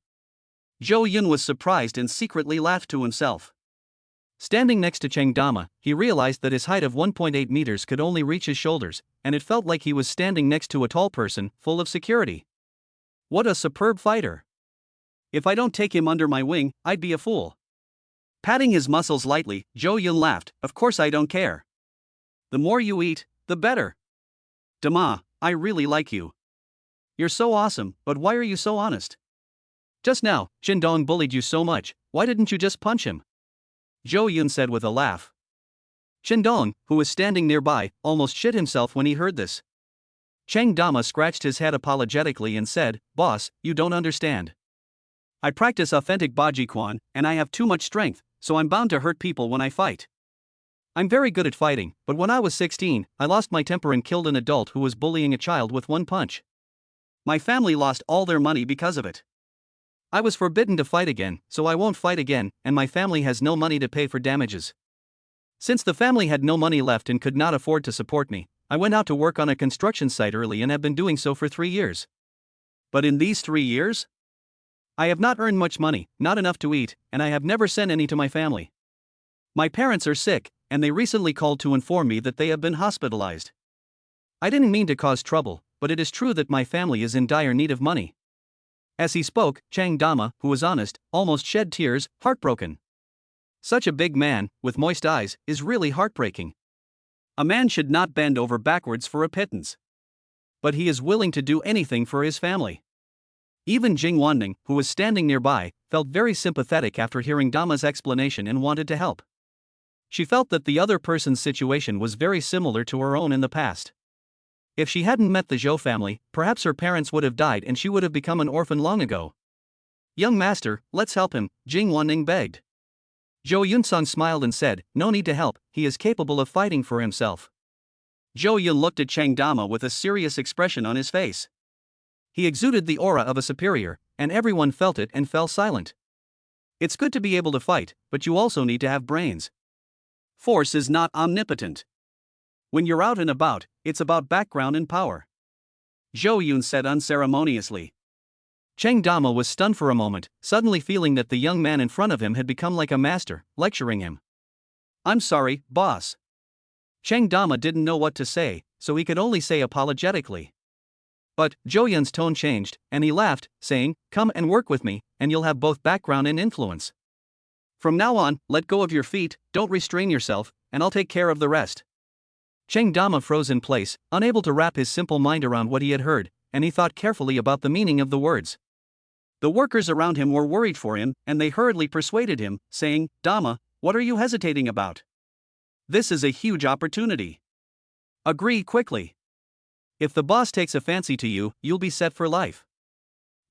Zhou Yun was surprised and secretly laughed to himself. Standing next to Cheng Dama, he realized that his height of 1.8 meters could only reach his shoulders, and it felt like he was standing next to a tall person, full of security. What a superb fighter! If I don't take him under my wing, I'd be a fool. Patting his muscles lightly, Zhou Yun laughed, of course I don't care. The more you eat, the better. Dama, I really like you. You're so awesome, but why are you so honest? Just now, Chen Dong bullied you so much, why didn't you just punch him? Zhou Yun said with a laugh. Chen Dong, who was standing nearby, almost shit himself when he heard this. Cheng Dama scratched his head apologetically and said, Boss, you don't understand. I practice authentic Baji Quan, and I have too much strength, so I'm bound to hurt people when I fight. I'm very good at fighting, but when I was 16, I lost my temper and killed an adult who was bullying a child with one punch. My family lost all their money because of it. I was forbidden to fight again, so I won't fight again, and my family has no money to pay for damages. Since the family had no money left and could not afford to support me, I went out to work on a construction site early and have been doing so for 3 years. But in these 3 years, I have not earned much money, not enough to eat, and I have never sent any to my family. My parents are sick, and they recently called to inform me that they have been hospitalized. I didn't mean to cause trouble, but it is true that my family is in dire need of money. As he spoke, Cheng Dama, who was honest, almost shed tears, heartbroken. Such a big man, with moist eyes, is really heartbreaking. A man should not bend over backwards for a pittance. But he is willing to do anything for his family. Even Jing Wanning, who was standing nearby, felt very sympathetic after hearing Dama's explanation and wanted to help. She felt that the other person's situation was very similar to her own in the past. If she hadn't met the Zhou family, perhaps her parents would have died and she would have become an orphan long ago. Young master, let's help him, Jing Wanning begged. Jo Yun-sung smiled and said, "No need to help, he is capable of fighting for himself." Jo Yun looked at Chang Dama with a serious expression on his face. He exuded the aura of a superior, and everyone felt it and fell silent. It's good to be able to fight, but you also need to have brains. Force is not omnipotent. When you're out and about, it's about background and power. Jo Yun said unceremoniously. Chang Dama was stunned for a moment, suddenly feeling that the young man in front of him had become like a master, lecturing him. "I'm sorry, boss." Chang Dama didn't know what to say, so he could only say apologetically. But Jo Yun's tone changed, and he laughed, saying, "Come and work with me, and you'll have both background and influence. From now on, let go of your feet, don't restrain yourself, and I'll take care of the rest." Chang Dama froze in place, unable to wrap his simple mind around what he had heard, and he thought carefully about the meaning of the words. The workers around him were worried for him, and they hurriedly persuaded him, saying, "Dama, what are you hesitating about? This is a huge opportunity. Agree quickly. If the boss takes a fancy to you, you'll be set for life."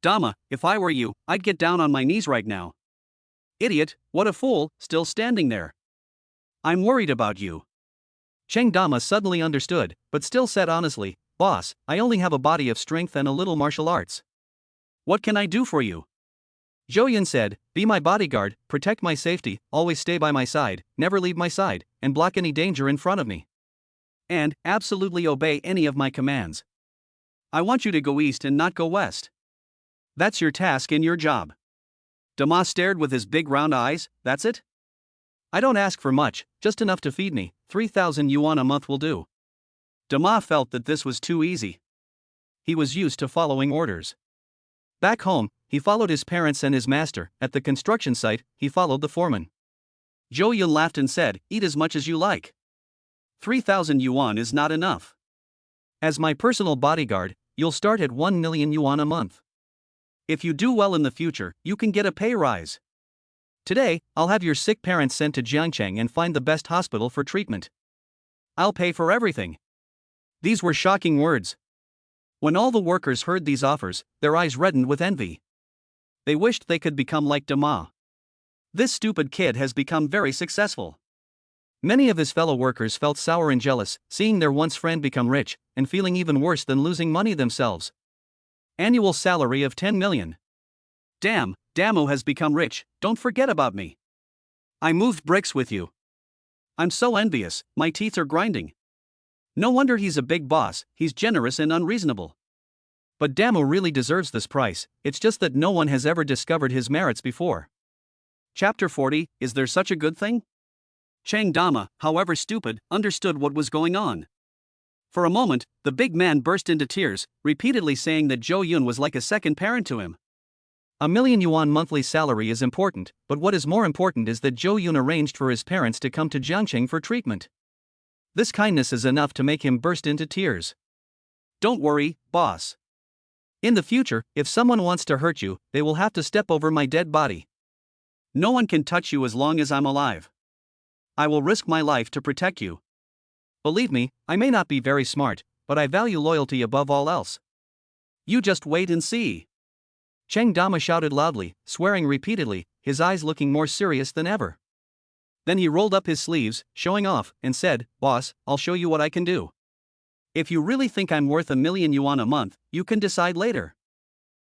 "Dama, if I were you, I'd get down on my knees right now." "Idiot, what a fool, still standing there. I'm worried about you." Chang Dama suddenly understood, but still said honestly, "Boss, I only have a body of strength and a little martial arts. What can I do for you?" Jo Yun said, "Be my bodyguard, protect my safety, always stay by my side, never leave my side, and block any danger in front of me. And absolutely obey any of my commands. I want you to go east and not go west. That's your task and your job." Dama stared with his big round eyes. "That's it? I don't ask for much, just enough to feed me, 3,000 yuan a month will do." Dama felt that this was too easy. He was used to following orders. Back home, he followed his parents and his master. At the construction site, he followed the foreman. Jo Yun laughed and said, "Eat as much as you like. 3,000 yuan is not enough. As my personal bodyguard, you'll start at 1 million yuan a month. If you do well in the future, you can get a pay rise. Today, I'll have your sick parents sent to Jiangcheng and find the best hospital for treatment. I'll pay for everything." These were shocking words. When all the workers heard these offers, their eyes reddened with envy. They wished they could become like Dama. This stupid kid has become very successful. Many of his fellow workers felt sour and jealous, seeing their once friend become rich, and feeling even worse than losing money themselves. Annual salary of 10 million. Damn, Damu has become rich, don't forget about me. I moved bricks with you. I'm so envious, my teeth are grinding. No wonder he's a big boss, he's generous and unreasonable. But Damu really deserves this price, it's just that no one has ever discovered his merits before. Chapter 40, Is There Such a Good Thing? Chang Dama, however stupid, understood what was going on. For a moment, the big man burst into tears, repeatedly saying that Jo Yun was like a second parent to him. 1 million yuan monthly salary is important, but what is more important is that Jo Yun arranged for his parents to come to Jiangcheng for treatment. This kindness is enough to make him burst into tears. Don't worry, boss. In the future, if someone wants to hurt you, they will have to step over my dead body. No one can touch you as long as I'm alive. I will risk my life to protect you. Believe me, I may not be very smart, but I value loyalty above all else. You just wait and see." Chang Dama shouted loudly, swearing repeatedly, his eyes looking more serious than ever. Then he rolled up his sleeves, showing off, and said, "Boss, I'll show you what I can do. If you really think I'm worth 1 million yuan a month, you can decide later."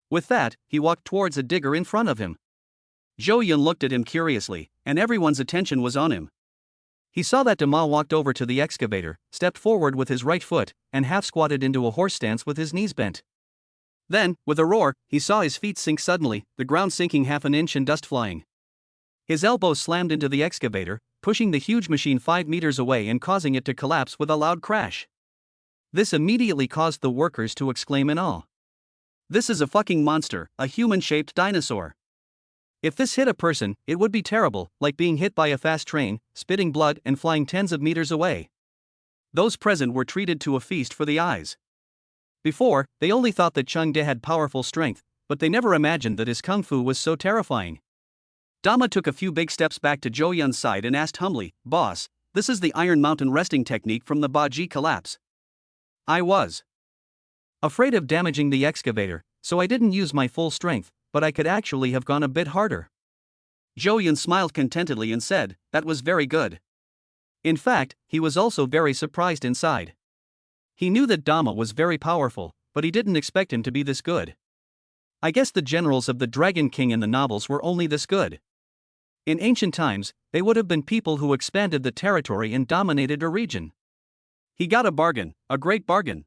With that, he walked towards a digger in front of him. Jo Yun looked at him curiously, and everyone's attention was on him. He saw that Dama walked over to the excavator, stepped forward with his right foot, and half squatted into a horse stance with his knees bent. Then, with a roar, he saw his feet sink suddenly, the ground sinking half an inch and dust flying. His elbows slammed into the excavator, pushing the huge machine 5 meters away and causing it to collapse with a loud crash. This immediately caused the workers to exclaim in awe. "This is a fucking monster, a human-shaped dinosaur. If this hit a person, it would be terrible, like being hit by a fast train, spitting blood and flying tens of meters away." Those present were treated to a feast for the eyes. Before, they only thought that Cheng De had powerful strength, but they never imagined that his kung fu was so terrifying. Dama took a few big steps back to Jo Yun's side and asked humbly, "Boss, this is the Iron Mountain resting technique from the Baji collapse. I was afraid of damaging the excavator, so I didn't use my full strength, but I could actually have gone a bit harder. Zhou Yun smiled contentedly and said, "That was very good." In fact, he was also very surprised inside. He knew that Dama was very powerful, but he didn't expect him to be this good. I guess the generals of the Dragon King in the novels were only this good. In ancient times, they would have been people who expanded the territory and dominated a region. He got a bargain, a great bargain.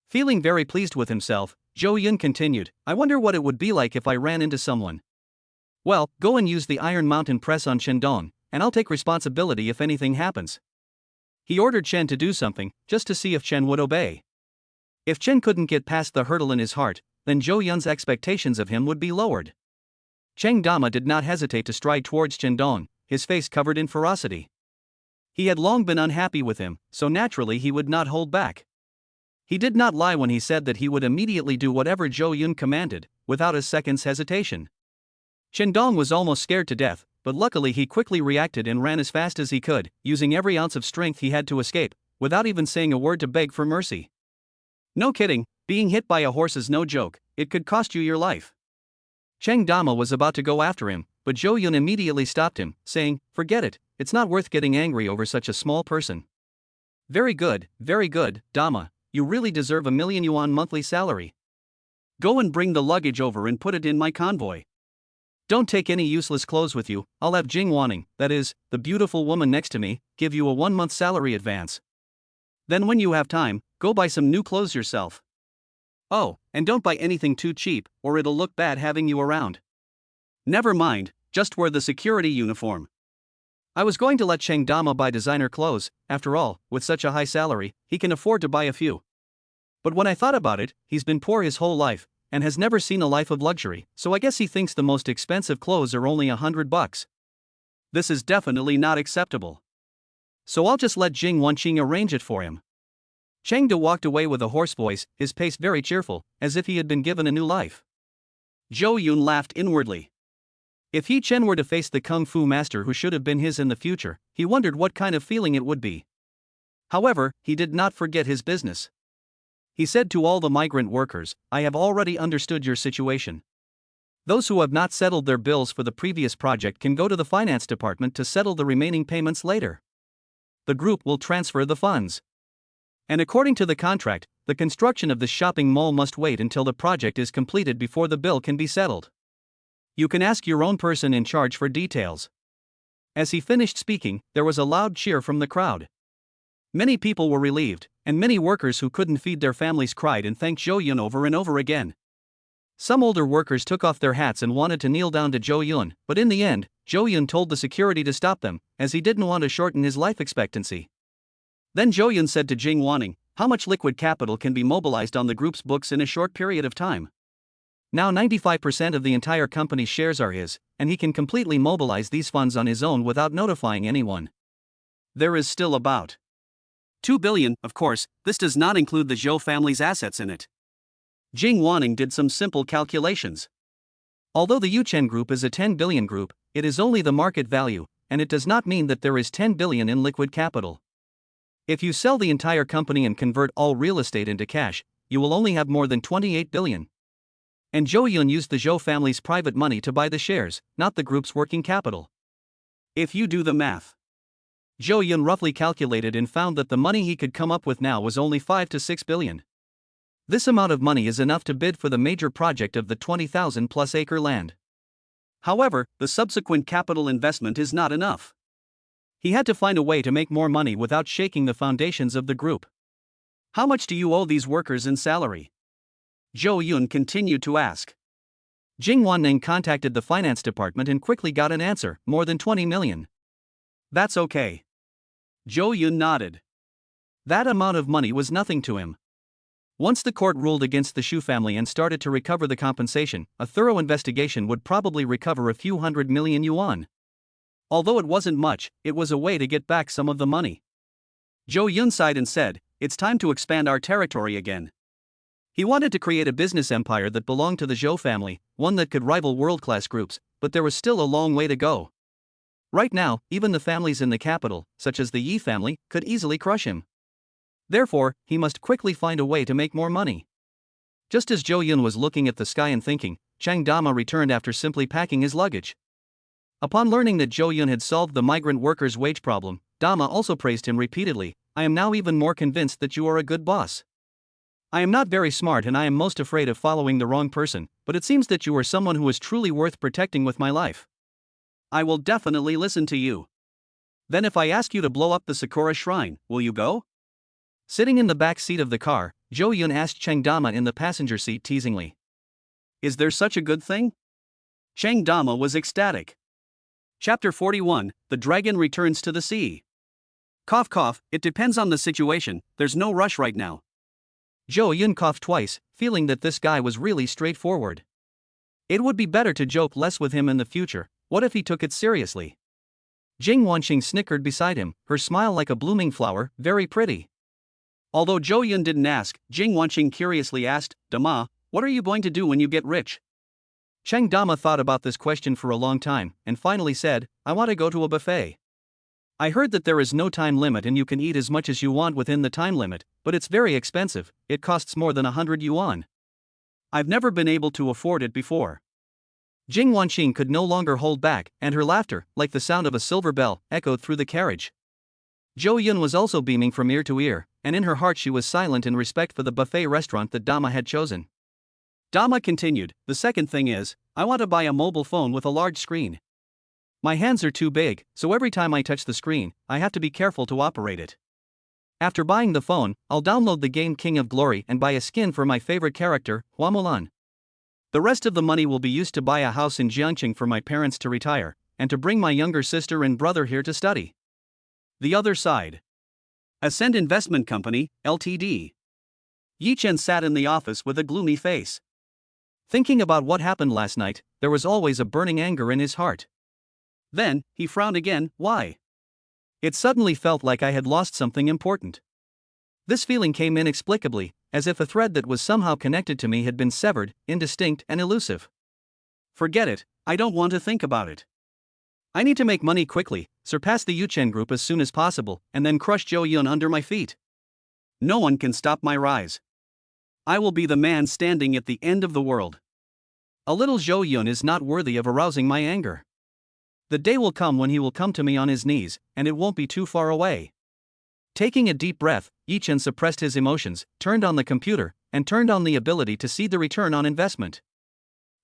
Feeling very pleased with himself, Zhou Yun continued, "I wonder what it would be like if I ran into someone. Well, go and use the Iron Mountain press on Shendong, and I'll take responsibility if anything happens." He ordered Chen to do something, just to see if Chen would obey. If Chen couldn't get past the hurdle in his heart, then Zhou Yun's expectations of him would be lowered. Cheng Dama did not hesitate to stride towards Shendong, his face covered in ferocity. He had long been unhappy with him, so naturally he would not hold back. He did not lie when he said that he would immediately do whatever Zhou Yun commanded, without a second's hesitation. Shendong was almost scared to death, but luckily he quickly reacted and ran as fast as he could, using every ounce of strength he had to escape, without even saying a word to beg for mercy. No kidding, being hit by a horse is no joke, it could cost you your life. Cheng Dama was about to go after him, but Zhou Yun immediately stopped him, saying, "Forget it, it's not worth getting angry over such a small person." Very good, Dama, you really deserve 1,000,000 yuan monthly salary. Go and bring the luggage over and put it in my convoy. Don't take any useless clothes with you, I'll have Jing Wanning, that is, the beautiful woman next to me, give you a 1-month salary advance. Then when you have time, go buy some new clothes yourself. Oh, and don't buy anything too cheap, or it'll look bad having you around. Never mind, just wear the security uniform. I was going to let Cheng Dama buy designer clothes, after all, with such a high salary, he can afford to buy a few. But when I thought about it, he's been poor his whole life, and has never seen a life of luxury, so I guess he thinks the most expensive clothes are only $100. This is definitely not acceptable. So I'll just let Jing Wanqing arrange it for him. Cheng De walked away with a hoarse voice, his pace very cheerful, as if he had been given a new life. Zhou Yun laughed inwardly. If He Chen were to face the kung fu master who should have been his in the future, he wondered what kind of feeling it would be. However, he did not forget his business. He said to all the migrant workers, "I have already understood your situation. Those who have not settled their bills for the previous project can go to the finance department to settle the remaining payments later. The group will transfer the funds. And according to the contract, the construction of the shopping mall must wait until the project is completed before the bill can be settled. You can ask your own person in charge for details." As he finished speaking, there was a loud cheer from the crowd. Many people were relieved, and many workers who couldn't feed their families cried and thanked Zhou Yun over and over again. Some older workers took off their hats and wanted to kneel down to Zhou Yun, but in the end, Zhou Yun told the security to stop them, as he didn't want to shorten his life expectancy. Then Zhou Yun said to Jing Wanning, "How much liquid capital can be mobilized on the group's books in a short period of time?" Now 95% of the entire company's shares are his, and he can completely mobilize these funds on his own without notifying anyone. There is still about 2 billion, of course, this does not include the Zhou family's assets in it. Jing Wanning did some simple calculations. Although the Yuchen Group is a 10 billion group, it is only the market value, and it does not mean that there is 10 billion in liquid capital. If you sell the entire company and convert all real estate into cash, you will only have more than 28 billion. And Zhou Yun used the Zhou family's private money to buy the shares, not the group's working capital. If you do the math, Zhou Yun roughly calculated and found that the money he could come up with now was only 5 to 6 billion. This amount of money is enough to bid for the major project of the 20,000 plus acre land. However, the subsequent capital investment is not enough. He had to find a way to make more money without shaking the foundations of the group. "How much do you owe these workers in salary?" Zhou Yun continued to ask. Jing Wanning contacted the finance department and quickly got an answer, more than 20 million. "That's okay." Zhou Yun nodded. That amount of money was nothing to him. Once the court ruled against the Shu family and started to recover the compensation, a thorough investigation would probably recover a few 100 million yuan. Although it wasn't much, it was a way to get back some of the money. Zhou Yun sighed and said, "It's time to expand our territory again." He wanted to create a business empire that belonged to the Zhou family, one that could rival world-class groups, but there was still a long way to go. Right now, even the families in the capital, such as the Yi family, could easily crush him. Therefore, he must quickly find a way to make more money. Just as Zhou Yun was looking at the sky and thinking, Cheng Dama returned after simply packing his luggage. Upon learning that Jo Yun had solved the migrant workers' wage problem, Dama also praised him repeatedly. I am now even more convinced that you are a good boss. I am not very smart and I am most afraid of following the wrong person, but it seems that you are someone who is truly worth protecting with my life. I will definitely listen to you. Then if I ask you to blow up the Sakura shrine, will you go? Sitting in the back seat of the car, Jo Yun asked Cheng Dama in the passenger seat teasingly. Is there such a good thing? Cheng Dama was ecstatic. Chapter 41, The Dragon Returns to the Sea. Cough cough, it depends on the situation, there's no rush right now. Jo Yun coughed twice, feeling that this guy was really straightforward. It would be better to joke less with him in the future. What if he took it seriously? Jing Wanqing snickered beside him, her smile like a blooming flower, very pretty. Although Jo Yun didn't ask, Jing Wanqing curiously asked, Dama, what are you going to do when you get rich? Cheng Dama thought about this question for a long time, and finally said, I want to go to a buffet. I heard that there is no time limit and you can eat as much as you want within the time limit, but it's very expensive, it costs more than 100 yuan. I've never been able to afford it before. Jing Wanqing could no longer hold back, and her laughter, like the sound of a silver bell, echoed through the carriage. Jo Yun was also beaming from ear to ear, and in her heart she was silent in respect for the buffet restaurant that Dama had chosen. Dama continued, the second thing is, I want to buy a mobile phone with a large screen. My hands are too big, so every time I touch the screen, I have to be careful to operate it. After buying the phone, I'll download the game King of Glory and buy a skin for my favorite character, Hua Mulan. The rest of the money will be used to buy a house in Jiangqing for my parents to retire, and to bring my younger sister and brother here to study. The other side. Ascend Investment Company, Ltd. Yi Chen sat in the office with a gloomy face. Thinking about what happened last night, there was always a burning anger in his heart. Then, he frowned again. Why? It suddenly felt like I had lost something important. This feeling came inexplicably, as if a thread that was somehow connected to me had been severed, indistinct and elusive. Forget it, I don't want to think about it. I need to make money quickly, surpass the Yuchen group as soon as possible, and then crush Jo Yun under my feet. No one can stop my rise. I will be the man standing at the end of the world. A little Jo Yun is not worthy of arousing my anger. The day will come when he will come to me on his knees, and it won't be too far away. Taking a deep breath, Yi Chen suppressed his emotions, turned on the computer, and turned on the ability to see the return on investment.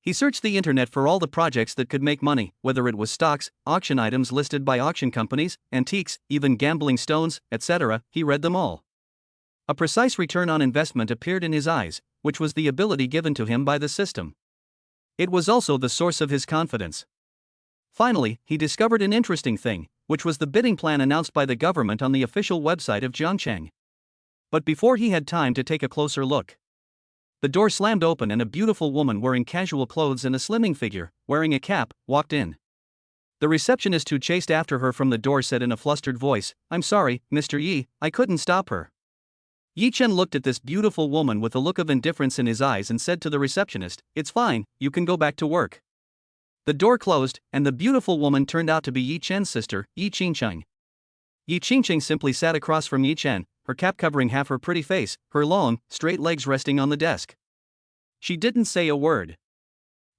He searched the internet for all the projects that could make money, whether it was stocks, auction items listed by auction companies, antiques, even gambling stones, etc. He read them all. A precise return on investment appeared in his eyes, which was the ability given to him by the system. It was also the source of his confidence. Finally, he discovered an interesting thing, which was the bidding plan announced by the government on the official website of Jiangcheng. But before he had time to take a closer look, the door slammed open and a beautiful woman wearing casual clothes and a slimming figure, wearing a cap, walked in. The receptionist who chased after her from the door said in a flustered voice, I'm sorry, Mr. Yi, I couldn't stop her. Yi Chen looked at this beautiful woman with a look of indifference in his eyes and said to the receptionist, it's fine, you can go back to work. The door closed, and the beautiful woman turned out to be Yi Chen's sister, Yi Qingcheng. Yi Qingcheng simply sat across from Yi Chen, her cap covering half her pretty face, her long, straight legs resting on the desk. She didn't say a word.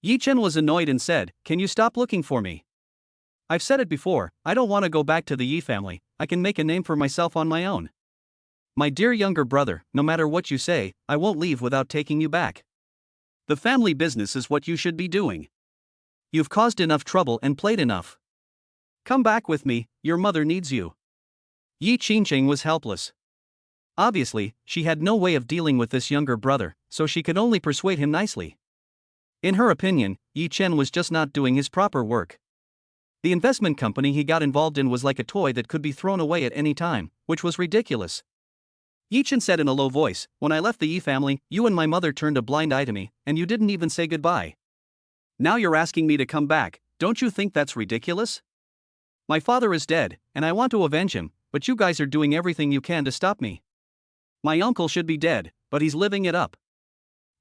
Yi Chen was annoyed and said, can you stop looking for me? I've said it before, I don't want to go back to the Yi family, I can make a name for myself on my own. My dear younger brother, no matter what you say, I won't leave without taking you back. The family business is what you should be doing. You've caused enough trouble and played enough. Come back with me, your mother needs you. Yi Qingcheng was helpless. Obviously, she had no way of dealing with this younger brother, so she could only persuade him nicely. In her opinion, Yi Chen was just not doing his proper work. The investment company he got involved in was like a toy that could be thrown away at any time, which was ridiculous. Yi Chen said in a low voice, when I left the Yi family, you and my mother turned a blind eye to me, and you didn't even say goodbye. Now you're asking me to come back, don't you think that's ridiculous? My father is dead, and I want to avenge him, but you guys are doing everything you can to stop me. My uncle should be dead, but he's living it up.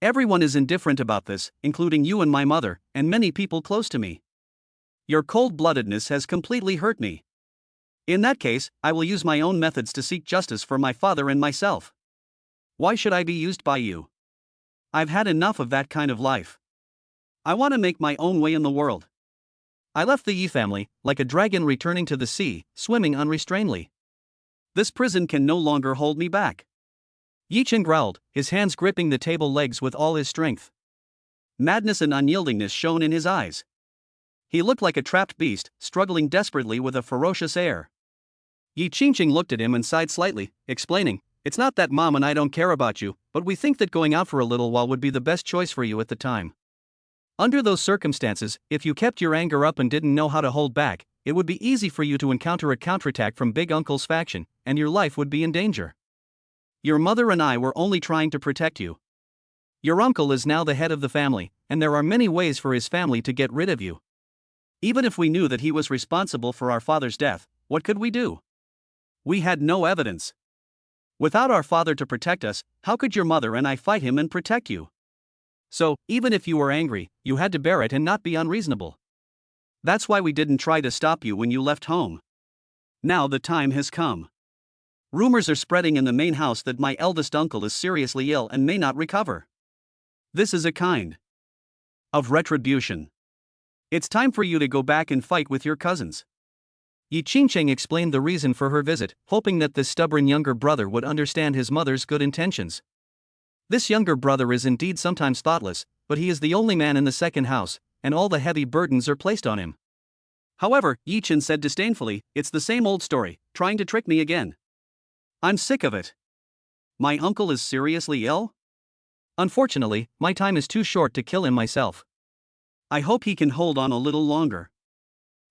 Everyone is indifferent about this, including you and my mother, and many people close to me. Your cold-bloodedness has completely hurt me. In that case, I will use my own methods to seek justice for my father and myself. Why should I be used by you? I've had enough of that kind of life. I want to make my own way in the world. I left the Yi family, like a dragon returning to the sea, swimming unrestrainedly. This prison can no longer hold me back. Yi Chen growled, his hands gripping the table legs with all his strength. Madness and unyieldingness shone in his eyes. He looked like a trapped beast, struggling desperately with a ferocious air. Yi Qingqing looked at him and sighed slightly, explaining, "It's not that Mom and I don't care about you, but we think that going out for a little while would be the best choice for you at the time. Under those circumstances, if you kept your anger up and didn't know how to hold back, it would be easy for you to encounter a counterattack from Big Uncle's faction, and your life would be in danger. Your mother and I were only trying to protect you. Your uncle is now the head of the family, and there are many ways for his family to get rid of you. Even if we knew that he was responsible for our father's death, what could we do? We had no evidence. Without our father to protect us, how could your mother and I fight him and protect you? So, even if you were angry, you had to bear it and not be unreasonable. That's why we didn't try to stop you when you left home. Now the time has come. Rumors are spreading in the main house that my eldest uncle is seriously ill and may not recover. This is a kind of retribution. It's time for you to go back and fight with your cousins." Yi Qingcheng explained the reason for her visit, hoping that this stubborn younger brother would understand his mother's good intentions. This younger brother is indeed sometimes thoughtless, but he is the only man in the second house, and all the heavy burdens are placed on him. However, Yi Chen said disdainfully, "It's the same old story, trying to trick me again. I'm sick of it. My uncle is seriously ill? Unfortunately, my time is too short to kill him myself. I hope he can hold on a little longer.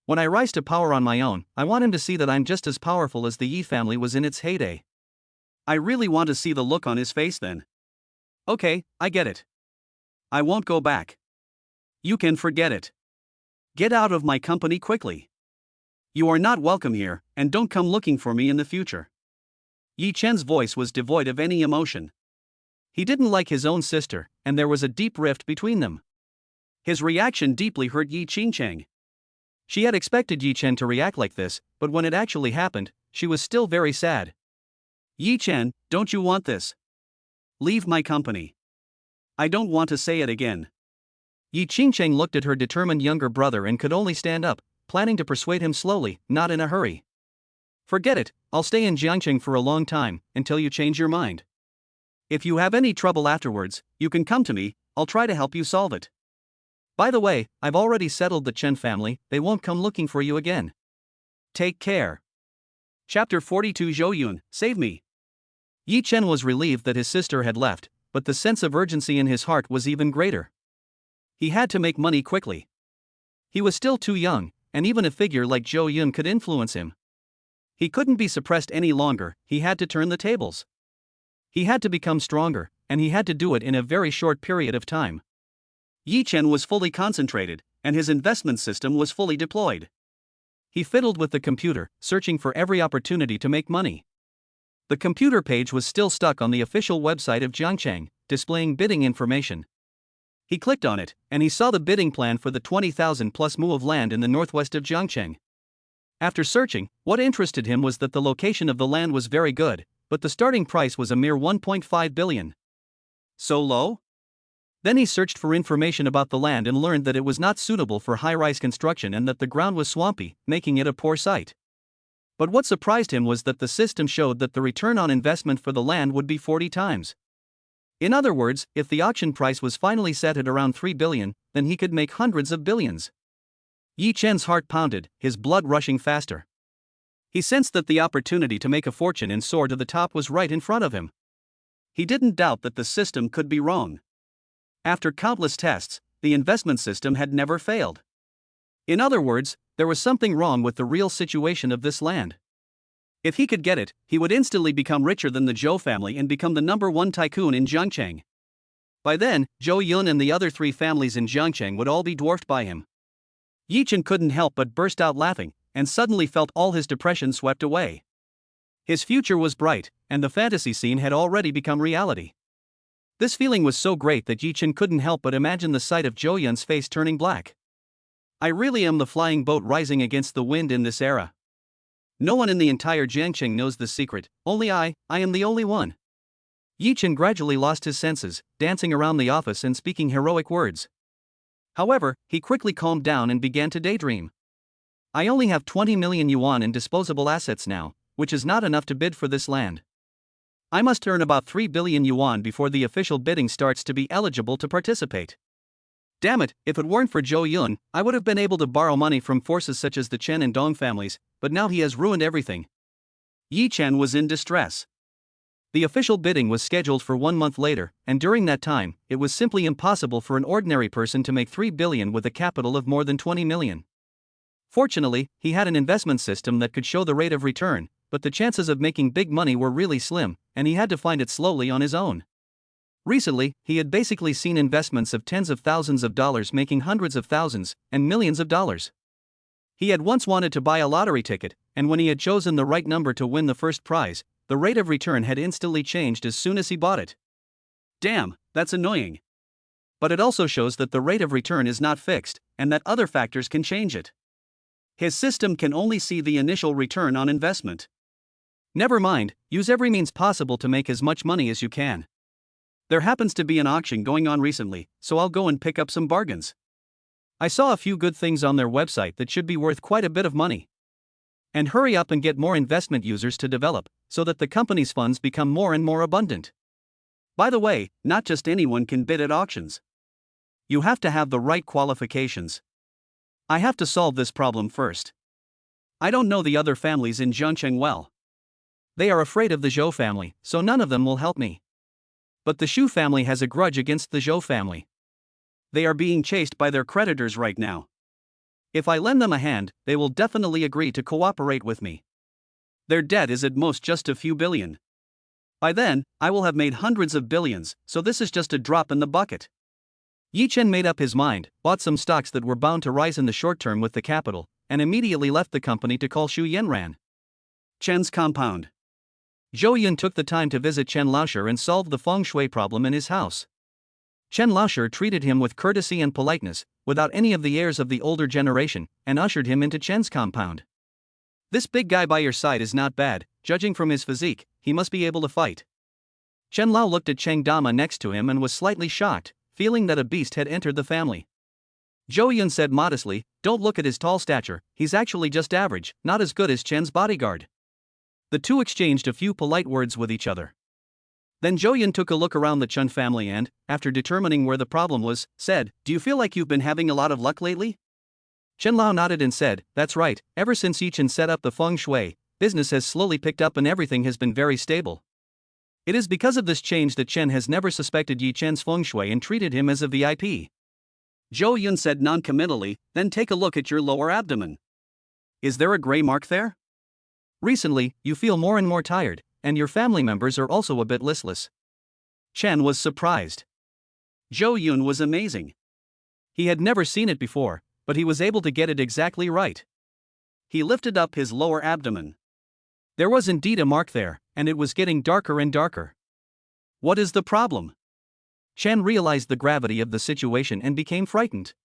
When I rise to power on my own, I want him to see that I'm just as powerful as the Yi family was in its heyday. I really want to see the look on his face then. Okay, I get it. I won't go back. You can forget it. Get out of my company quickly. You are not welcome here, and don't come looking for me in the future." Yi Chen's voice was devoid of any emotion. He didn't like his own sister, and there was a deep rift between them. His reaction deeply hurt Yi Qingcheng. She had expected Yi Chen to react like this, but when it actually happened, she was still very sad. "Yi Chen, don't you want this? Leave my company. I don't want to say it again." Yi Qingcheng looked at her determined younger brother and could only stand up, planning to persuade him slowly, not in a hurry. "Forget it, I'll stay in Jiangcheng for a long time, until you change your mind. If you have any trouble afterwards, you can come to me, I'll try to help you solve it. By the way, I've already settled the Chen family, they won't come looking for you again. Take care." Chapter 42 Zhou Yun, Save Me. Yi Chen was relieved that his sister had left, but the sense of urgency in his heart was even greater. He had to make money quickly. He was still too young, and even a figure like Zhou Yun could influence him. He couldn't be suppressed any longer, he had to turn the tables. He had to become stronger, and he had to do it in a very short period of time. Yi Chen was fully concentrated, and his investment system was fully deployed. He fiddled with the computer, searching for every opportunity to make money. The computer page was still stuck on the official website of Jiangcheng, displaying bidding information. He clicked on it, and he saw the bidding plan for the 20,000 plus mu of land in the northwest of Jiangcheng. After searching, what interested him was that the location of the land was very good, but the starting price was a mere 1.5 billion. So low? Then he searched for information about the land and learned that it was not suitable for high-rise construction and that the ground was swampy, making it a poor site. But what surprised him was that the system showed that the return on investment for the land would be 40 times. In other words, if the auction price was finally set at around 3 billion, then he could make hundreds of billions. Yi Chen's heart pounded, his blood rushing faster. He sensed that the opportunity to make a fortune and soar to the top was right in front of him. He didn't doubt that the system could be wrong. After countless tests, the investment system had never failed. In other words, there was something wrong with the real situation of this land. If he could get it, he would instantly become richer than the Zhou family and become the #1 tycoon in Jiangcheng. By then, Zhou Yun and the other 3 families in Jiangcheng would all be dwarfed by him. Yi Chen couldn't help but burst out laughing, and suddenly felt all his depression swept away. His future was bright, and the fantasy scene had already become reality. This feeling was so great that Yi Chen couldn't help but imagine the sight of Zhou Yun's face turning black. "I really am the flying boat rising against the wind in this era. No one in the entire Jiangcheng knows the secret, only I am the only one." Yi Chen gradually lost his senses, dancing around the office and speaking heroic words. However, he quickly calmed down and began to daydream. I only have 20 million yuan in disposable assets now, which is not enough to bid for this land. I must earn about 3 billion yuan before the official bidding starts to be eligible to participate. Damn it, if it weren't for Zhou Yun, I would have been able to borrow money from forces such as the Chen and Dong families, but now he has ruined everything. Yi Chen was in distress. The official bidding was scheduled for 1 month later, and during that time, it was simply impossible for an ordinary person to make 3 billion with a capital of more than 20 million. Fortunately, he had an investment system that could show the rate of return, but the chances of making big money were really slim, and he had to find it slowly on his own. Recently, he had basically seen investments of tens of thousands of dollars making hundreds of thousands and millions of dollars. He had once wanted to buy a lottery ticket, and when he had chosen the right number to win the first prize, the rate of return had instantly changed as soon as he bought it. Damn, that's annoying. But it also shows that the rate of return is not fixed, and that other factors can change it. His system can only see the initial return on investment. Never mind, use every means possible to make as much money as you can. There happens to be an auction going on recently, so I'll go and pick up some bargains. I saw a few good things on their website that should be worth quite a bit of money. And hurry up and get more investment users to develop, so that the company's funds become more and more abundant. By the way, not just anyone can bid at auctions. You have to have the right qualifications. I have to solve this problem first. I don't know the other families in Zhangcheng well. They are afraid of the Zhou family, so none of them will help me. But the Shu family has a grudge against the Zhou family. They are being chased by their creditors right now. If I lend them a hand, they will definitely agree to cooperate with me. Their debt is at most just a few billion. By then, I will have made hundreds of billions, so this is just a drop in the bucket. Yi Chen made up his mind, bought some stocks that were bound to rise in the short term with the capital, and immediately left the company to call Shu Yanran. Chen's compound. Zhou Yun took the time to visit Chen Laosher and solve the feng shui problem in his house. Chen Laosher treated him with courtesy and politeness, without any of the airs of the older generation, and ushered him into Chen's compound. This big guy by your side is not bad, judging from his physique, he must be able to fight. Chen Lao looked at Cheng Dama next to him and was slightly shocked, feeling that a beast had entered the family. Zhou Yun said modestly, "Don't look at his tall stature, he's actually just average, not as good as Chen's bodyguard." The two exchanged a few polite words with each other. Then Zhou Yun took a look around the Chen family and, after determining where the problem was, said, "Do you feel like you've been having a lot of luck lately?" Chen Lao nodded and said, "That's right, ever since Yi Chen set up the feng shui, business has slowly picked up and everything has been very stable. It is because of this change that Chen has never suspected Yi Chen's feng shui and treated him as a VIP. Zhou Yun said non-committally, "Then take a look at your lower abdomen. Is there a gray mark there? Recently, you feel more and more tired, and your family members are also a bit listless." Chen was surprised. Zhou Yun was amazing. He had never seen it before, but he was able to get it exactly right. He lifted up his lower abdomen. There was indeed a mark there, and it was getting darker and darker. What is the problem? Chen realized the gravity of the situation and became frightened.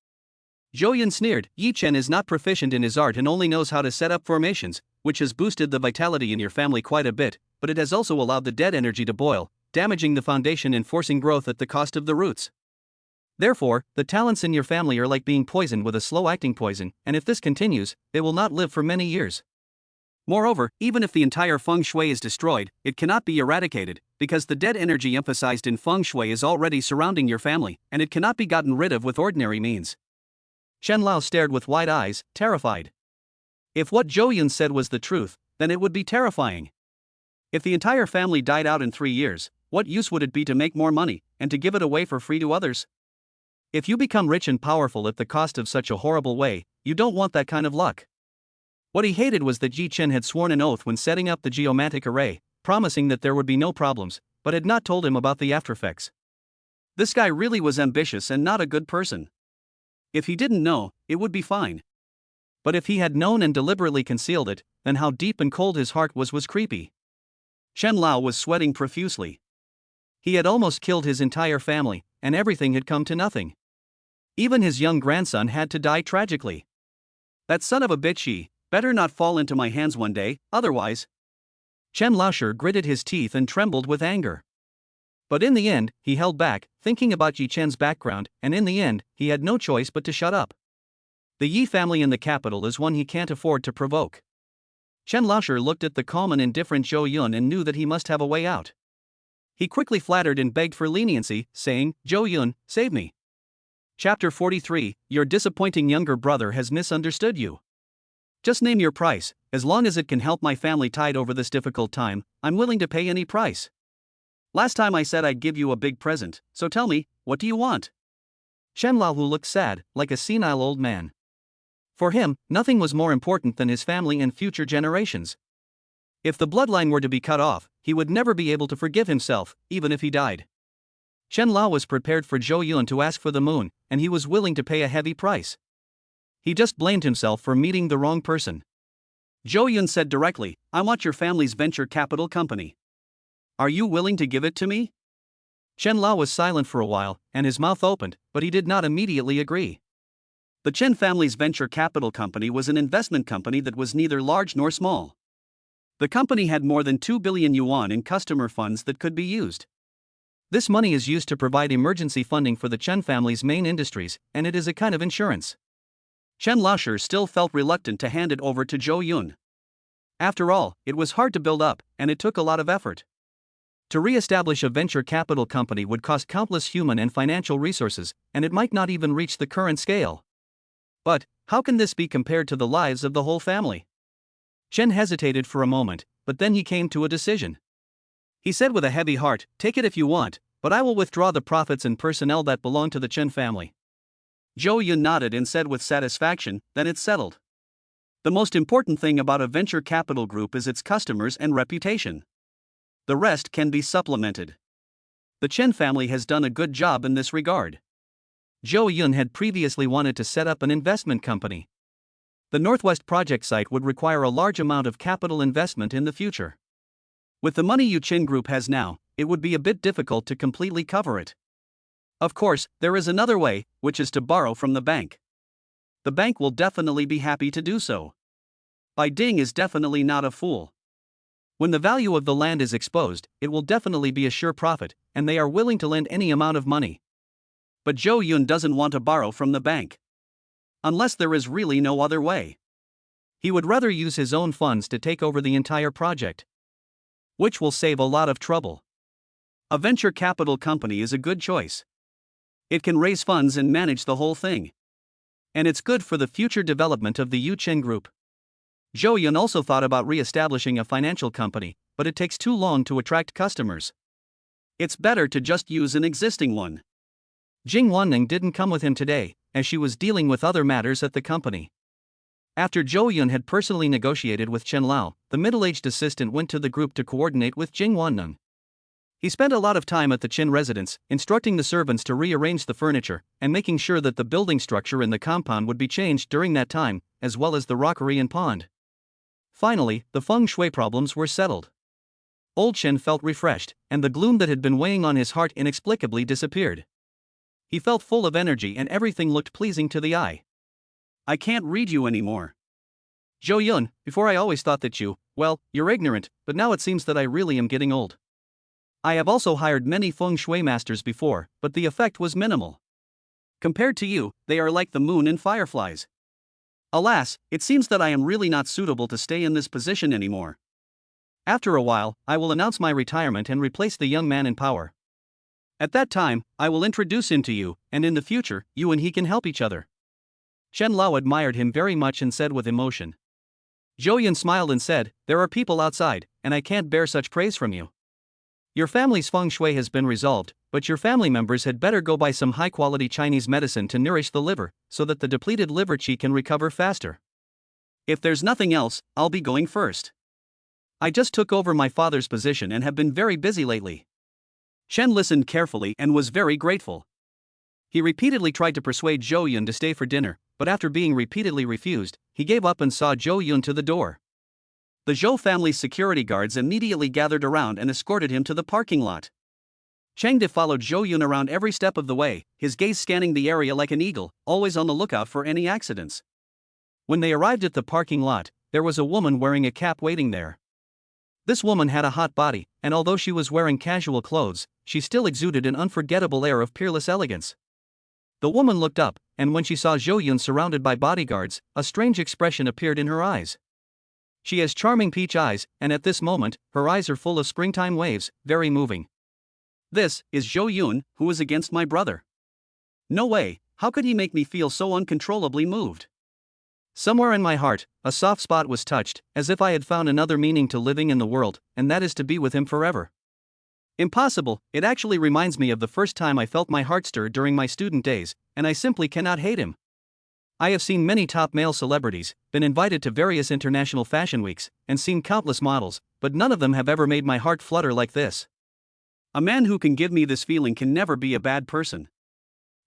Zhou Yun sneered, "Yi Chen is not proficient in his art and only knows how to set up formations, which has boosted the vitality in your family quite a bit, but it has also allowed the dead energy to boil, damaging the foundation and forcing growth at the cost of the roots. Therefore, the talents in your family are like being poisoned with a slow-acting poison, and if this continues, they will not live for many years. Moreover, even if the entire feng shui is destroyed, it cannot be eradicated, because the dead energy emphasized in feng shui is already surrounding your family, and it cannot be gotten rid of with ordinary means." Chen Lao stared with wide eyes, terrified. If what Zhou Yun said was the truth, then it would be terrifying. If the entire family died out in 3 years, what use would it be to make more money, and to give it away for free to others? If you become rich and powerful at the cost of such a horrible way, you don't want that kind of luck. What he hated was that Yi Chen had sworn an oath when setting up the geomantic array, promising that there would be no problems, but had not told him about the aftereffects. This guy really was ambitious and not a good person. If he didn't know, it would be fine. But if he had known and deliberately concealed it, then how deep and cold his heart was creepy. Chen Lao was sweating profusely. He had almost killed his entire family, and everything had come to nothing. Even his young grandson had to die tragically. That son of a bitch, he better not fall into my hands one day, otherwise. Chen Laosher gritted his teeth and trembled with anger. But in the end, he held back, thinking about Yi Chen's background, and in the end, he had no choice but to shut up. The Yi family in the capital is one he can't afford to provoke. Chen Laosher looked at the calm and indifferent Zhou Yun and knew that he must have a way out. He quickly flattered and begged for leniency, saying, "Zhou Yun, save me." Chapter 43, Your disappointing younger brother has misunderstood you. Just name your price, as long as it can help my family tide over this difficult time, I'm willing to pay any price. Last time I said I'd give you a big present, so tell me, what do you want? Chen Laohu looked sad, like a senile old man. For him, nothing was more important than his family and future generations. If the bloodline were to be cut off, he would never be able to forgive himself, even if he died. Chen Lao was prepared for Zhou Yun to ask for the moon, and he was willing to pay a heavy price. He just blamed himself for meeting the wrong person. Zhou Yun said directly, "I want your family's venture capital company. Are you willing to give it to me?" Chen Lao was silent for a while, and his mouth opened, but he did not immediately agree. The Chen family's venture capital company was an investment company that was neither large nor small. The company had more than 2 billion yuan in customer funds that could be used. This money is used to provide emergency funding for the Chen family's main industries, and it is a kind of insurance. Chen Laosher still felt reluctant to hand it over to Zhou Yun. After all, it was hard to build up, and it took a lot of effort. To re-establish a venture capital company would cost countless human and financial resources, and it might not even reach the current scale. But, how can this be compared to the lives of the whole family? Chen hesitated for a moment, but then he came to a decision. He said with a heavy heart, "Take it if you want, but I will withdraw the profits and personnel that belong to the Chen family." Zhou Yun nodded and said with satisfaction, "Then it's settled. The most important thing about a venture capital group is its customers and reputation. The rest can be supplemented. The Chen family has done a good job in this regard." Zhou Yun had previously wanted to set up an investment company. The Northwest project site would require a large amount of capital investment in the future. With the money Yu Qin Group has now, it would be a bit difficult to completely cover it. Of course, there is another way, which is to borrow from the bank. The bank will definitely be happy to do so. Bai Ding is definitely not a fool. When the value of the land is exposed, it will definitely be a sure profit, and they are willing to lend any amount of money. But Zhou Yun doesn't want to borrow from the bank. Unless there is really no other way. He would rather use his own funds to take over the entire project, which will save a lot of trouble. A venture capital company is a good choice. It can raise funds and manage the whole thing. And it's good for the future development of the Yu Chen Group. Zhou Yun also thought about re-establishing a financial company, but it takes too long to attract customers. It's better to just use an existing one. Jing Wanning didn't come with him today, as she was dealing with other matters at the company. After Zhou Yun had personally negotiated with Chen Lao, the middle-aged assistant went to the group to coordinate with Jing Wanning. He spent a lot of time at the Qin residence, instructing the servants to rearrange the furniture, and making sure that the building structure in the compound would be changed during that time, as well as the rockery and pond. Finally, the feng shui problems were settled. Old Chen felt refreshed, and the gloom that had been weighing on his heart inexplicably disappeared. He felt full of energy and everything looked pleasing to the eye. "I can't read you anymore. Zhou Yun, before I always thought that you're ignorant, but now it seems that I really am getting old. I have also hired many feng shui masters before, but the effect was minimal. Compared to you, they are like the moon and fireflies. Alas, it seems that I am really not suitable to stay in this position anymore. After a while, I will announce my retirement and replace the young man in power. At that time, I will introduce him to you, and in the future, you and he can help each other." Chen Lao admired him very much and said with emotion. Zhou Yun smiled and said, "There are people outside, and I can't bear such praise from you. Your family's feng shui has been resolved, but your family members had better go buy some high-quality Chinese medicine to nourish the liver, so that the depleted liver qi can recover faster. If there's nothing else, I'll be going first. I just took over my father's position and have been very busy lately." Chen listened carefully and was very grateful. He repeatedly tried to persuade Zhou Yun to stay for dinner, but after being repeatedly refused, he gave up and saw Zhou Yun to the door. The Zhou family's security guards immediately gathered around and escorted him to the parking lot. Cheng De followed Zhou Yun around every step of the way, his gaze scanning the area like an eagle, always on the lookout for any accidents. When they arrived at the parking lot, there was a woman wearing a cap waiting there. This woman had a hot body, and although she was wearing casual clothes, she still exuded an unforgettable air of peerless elegance. The woman looked up, and when she saw Zhou Yun surrounded by bodyguards, a strange expression appeared in her eyes. She has charming peach eyes, and at this moment, her eyes are full of springtime waves, very moving. This is Zhou Yun, who is against my brother. No way, how could he make me feel so uncontrollably moved? Somewhere in my heart, a soft spot was touched, as if I had found another meaning to living in the world, and that is to be with him forever. Impossible, it actually reminds me of the first time I felt my heart stir during my student days, and I simply cannot hate him. I have seen many top male celebrities, been invited to various international fashion weeks, and seen countless models, but none of them have ever made my heart flutter like this. A man who can give me this feeling can never be a bad person.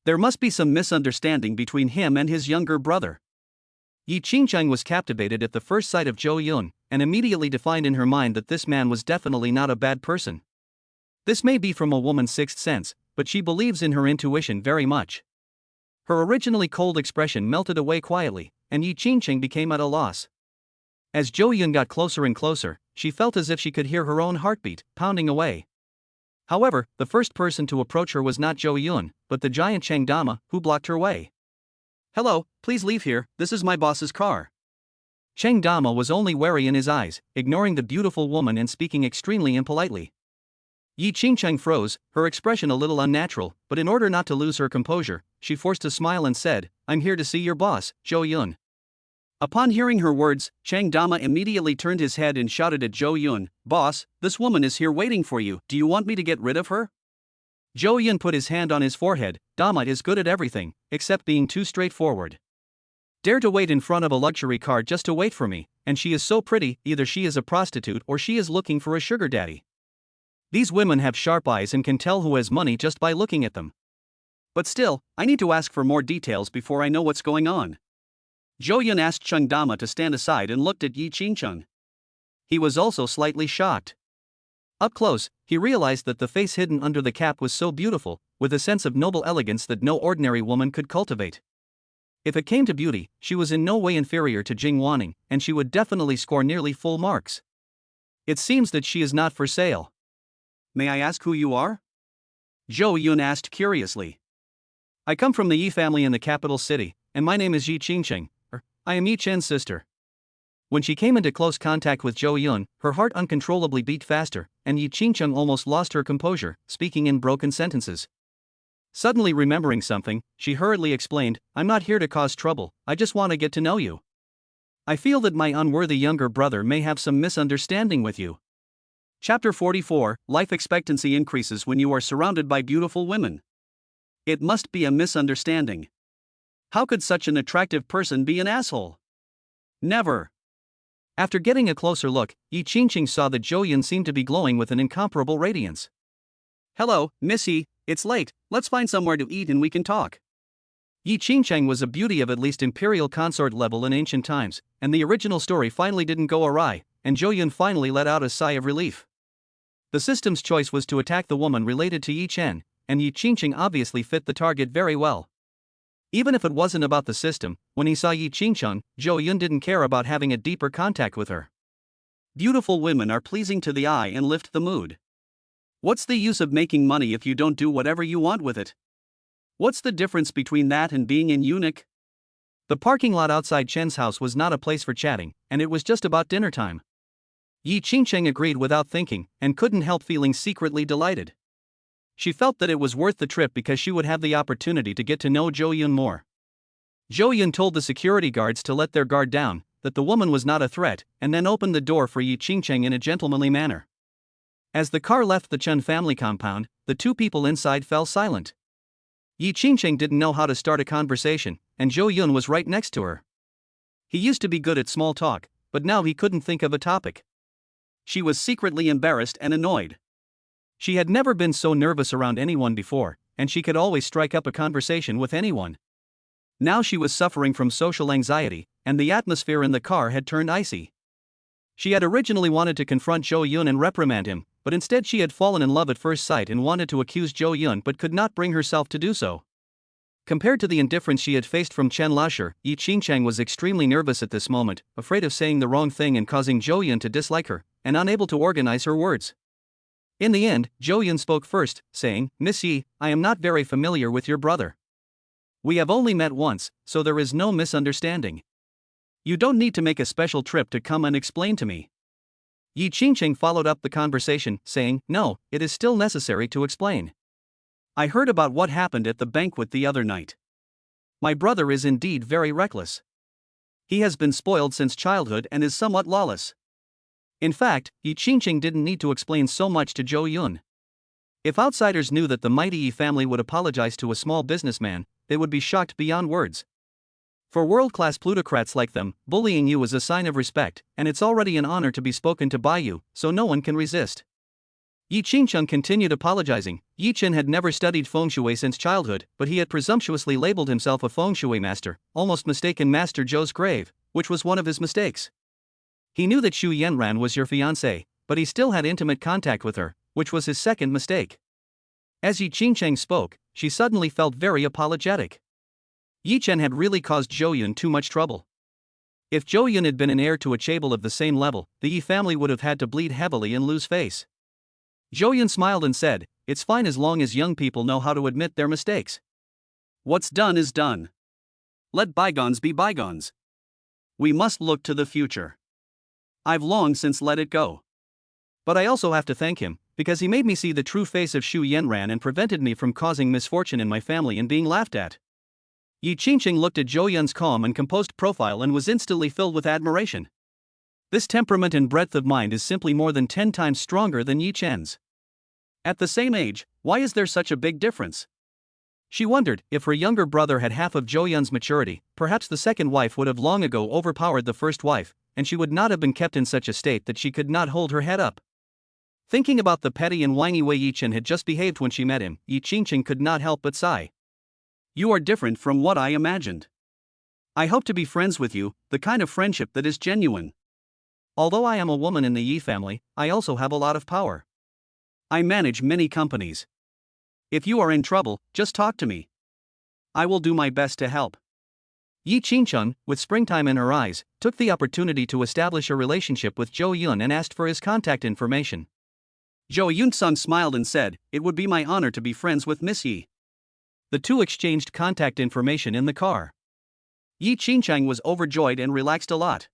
There must be some misunderstanding between him and his younger brother. Yi Qingcheng was captivated at the first sight of Zhou Yun, and immediately defined in her mind that this man was definitely not a bad person. This may be from a woman's sixth sense, but she believes in her intuition very much. Her originally cold expression melted away quietly, and Yi Qingcheng became at a loss. As Zhou Yun got closer and closer, she felt as if she could hear her own heartbeat, pounding away. However, the first person to approach her was not Zhou Yun, but the giant Cheng Dama, who blocked her way. "Hello, please leave here, this is my boss's car." Cheng Dama was only wary in his eyes, ignoring the beautiful woman and speaking extremely impolitely. Yi Qingcheng froze, her expression a little unnatural, but in order not to lose her composure, she forced a smile and said, "I'm here to see your boss, Zhou Yun." Upon hearing her words, Cheng Dama immediately turned his head and shouted at Zhou Yun, "Boss, this woman is here waiting for you, do you want me to get rid of her?" Zhou Yun put his hand on his forehead. "Dama is good at everything, except being too straightforward. Dare to wait in front of a luxury car just to wait for me, and she is so pretty, either she is a prostitute or she is looking for a sugar daddy. These women have sharp eyes and can tell who has money just by looking at them. But still, I need to ask for more details before I know what's going on." Zhou Yun asked Cheng Dama to stand aside and looked at Yi Qingcheng. He was also slightly shocked. Up close, he realized that the face hidden under the cap was so beautiful, with a sense of noble elegance that no ordinary woman could cultivate. If it came to beauty, she was in no way inferior to Jing Wanning, and she would definitely score nearly full marks. It seems that she is not for sale. "May I ask who you are?" Zhou Yun asked curiously. "I come from the Yi family in the capital city, and my name is Yi Qingcheng. I am Yi Chen's sister." When she came into close contact with Zhou Yun, her heart uncontrollably beat faster, and Yi Qingcheng almost lost her composure, speaking in broken sentences. Suddenly remembering something, she hurriedly explained, "I'm not here to cause trouble, I just want to get to know you. I feel that my unworthy younger brother may have some misunderstanding with you." Chapter 44, Life expectancy increases when you are surrounded by beautiful women. It must be a misunderstanding. How could such an attractive person be an asshole? Never. After getting a closer look, Yi Qingcheng saw that Zhou Yun seemed to be glowing with an incomparable radiance. "Hello, Miss Yi, it's late, let's find somewhere to eat and we can talk." Yi Qingcheng was a beauty of at least imperial consort level in ancient times, and the original story finally didn't go awry, and Zhou Yun finally let out a sigh of relief. The system's choice was to attack the woman related to Yi Chen, and Yi Qingcheng obviously fit the target very well. Even if it wasn't about the system, when he saw Yi Qingcheng, Zhou Yun didn't care about having a deeper contact with her. Beautiful women are pleasing to the eye and lift the mood. What's the use of making money if you don't do whatever you want with it? What's the difference between that and being an eunuch? The parking lot outside Chen's house was not a place for chatting, and it was just about dinner time. Yi Qingcheng agreed without thinking, and couldn't help feeling secretly delighted. She felt that it was worth the trip because she would have the opportunity to get to know Zhou Yun more. Zhou Yun told the security guards to let their guard down, that the woman was not a threat, and then opened the door for Yi Qingcheng in a gentlemanly manner. As the car left the Chen family compound, the two people inside fell silent. Yi Qingcheng didn't know how to start a conversation, and Zhou Yun was right next to her. He used to be good at small talk, but now he couldn't think of a topic. She was secretly embarrassed and annoyed. She had never been so nervous around anyone before, and she could always strike up a conversation with anyone. Now she was suffering from social anxiety, and the atmosphere in the car had turned icy. She had originally wanted to confront Zhou Yun and reprimand him, but instead she had fallen in love at first sight and wanted to accuse Zhou Yun but could not bring herself to do so. Compared to the indifference she had faced from Chen Lasher, Yi Qingcheng was extremely nervous at this moment, afraid of saying the wrong thing and causing Zhou Yun to dislike her, and unable to organize her words. In the end, Zhou Yun spoke first, saying, "Miss Yi, I am not very familiar with your brother. We have only met once, so there is no misunderstanding. You don't need to make a special trip to come and explain to me." Yi Qingqing followed up the conversation, saying, "No, it is still necessary to explain. I heard about what happened at the banquet the other night. My brother is indeed very reckless. He has been spoiled since childhood and is somewhat lawless." In fact, Yi Qingqing didn't need to explain so much to Zhou Yun. If outsiders knew that the mighty Yi family would apologize to a small businessman, they would be shocked beyond words. For world-class plutocrats like them, bullying you is a sign of respect, and it's already an honor to be spoken to by you, so no one can resist. Yi Qingcheng continued apologizing. Yi Chen had never studied feng shui since childhood, but he had presumptuously labeled himself a feng shui master, almost mistaken Master Zhou's grave, which was one of his mistakes. He knew that Xu Yanran was your fiancée, but he still had intimate contact with her, which was his second mistake. As Yi Qingcheng spoke, she suddenly felt very apologetic. Yi Chen had really caused Zhou Yun too much trouble. If Zhou Yun had been an heir to a chaebol of the same level, the Yi family would have had to bleed heavily and lose face. Zhou Yun smiled and said, "It's fine as long as young people know how to admit their mistakes. What's done is done. Let bygones be bygones. We must look to the future. I've long since let it go. But I also have to thank him, because he made me see the true face of Xu Yanran and prevented me from causing misfortune in my family and being laughed at." Yi Qingqing looked at Zhou Yun's calm and composed profile and was instantly filled with admiration. This temperament and breadth of mind is simply more than 10 times stronger than Yi Chen's. At the same age, why is there such a big difference? She wondered, if her younger brother had half of Zhou Yun's maturity, perhaps the second wife would have long ago overpowered the first wife, and she would not have been kept in such a state that she could not hold her head up. Thinking about the petty and whiny way Yi Chen had just behaved when she met him, Yi Qingqing could not help but sigh. "You are different from what I imagined. I hope to be friends with you, the kind of friendship that is genuine. Although I am a woman in the Yi family, I also have a lot of power. I manage many companies. If you are in trouble, just talk to me. I will do my best to help." Yi Qingcheng, with springtime in her eyes, took the opportunity to establish a relationship with Zhou Yun and asked for his contact information. Zhou Yunsung smiled and said, "It would be my honor to be friends with Miss Yi." The two exchanged contact information in the car. Yi Qingcheng was overjoyed and relaxed a lot.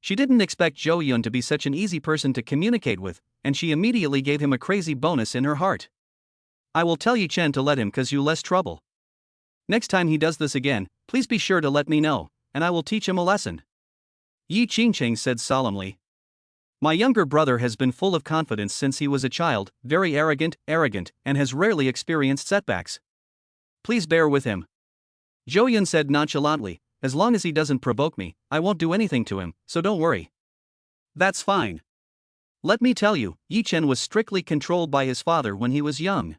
She didn't expect Zhou Yun to be such an easy person to communicate with, and she immediately gave him a crazy bonus in her heart. "I will tell Yi Chen to let him cause you less trouble. Next time he does this again, please be sure to let me know, and I will teach him a lesson." Yi Qingcheng said solemnly. "My younger brother has been full of confidence since he was a child, very arrogant, and has rarely experienced setbacks. Please bear with him." Zhou Yun said nonchalantly, "As long as he doesn't provoke me, I won't do anything to him, so don't worry." "That's fine. Let me tell you, Yi Chen was strictly controlled by his father when he was young.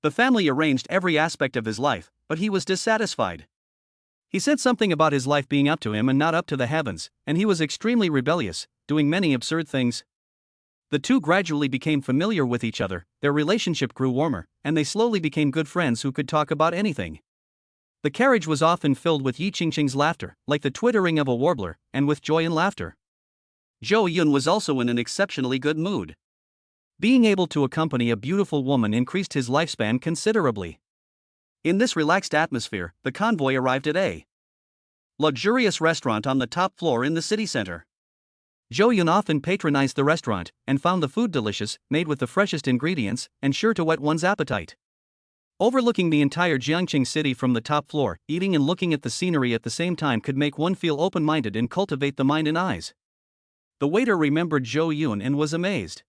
The family arranged every aspect of his life, but he was dissatisfied. He said something about his life being up to him and not up to the heavens, and he was extremely rebellious, doing many absurd things. The two gradually became familiar with each other, their relationship grew warmer, and they slowly became good friends who could talk about anything. The carriage was often filled with Yi Qingqing's laughter, like the twittering of a warbler, and with joy and laughter. Zhou Yun was also in an exceptionally good mood. Being able to accompany a beautiful woman increased his lifespan considerably. In this relaxed atmosphere, the convoy arrived at a luxurious restaurant on the top floor in the city center. Zhou Yun often patronized the restaurant, and found the food delicious, made with the freshest ingredients, and sure to whet one's appetite. Overlooking the entire Jiangqing city from the top floor, eating and looking at the scenery at the same time could make one feel open-minded and cultivate the mind and eyes. The waiter remembered Zhou Yun and was amazed.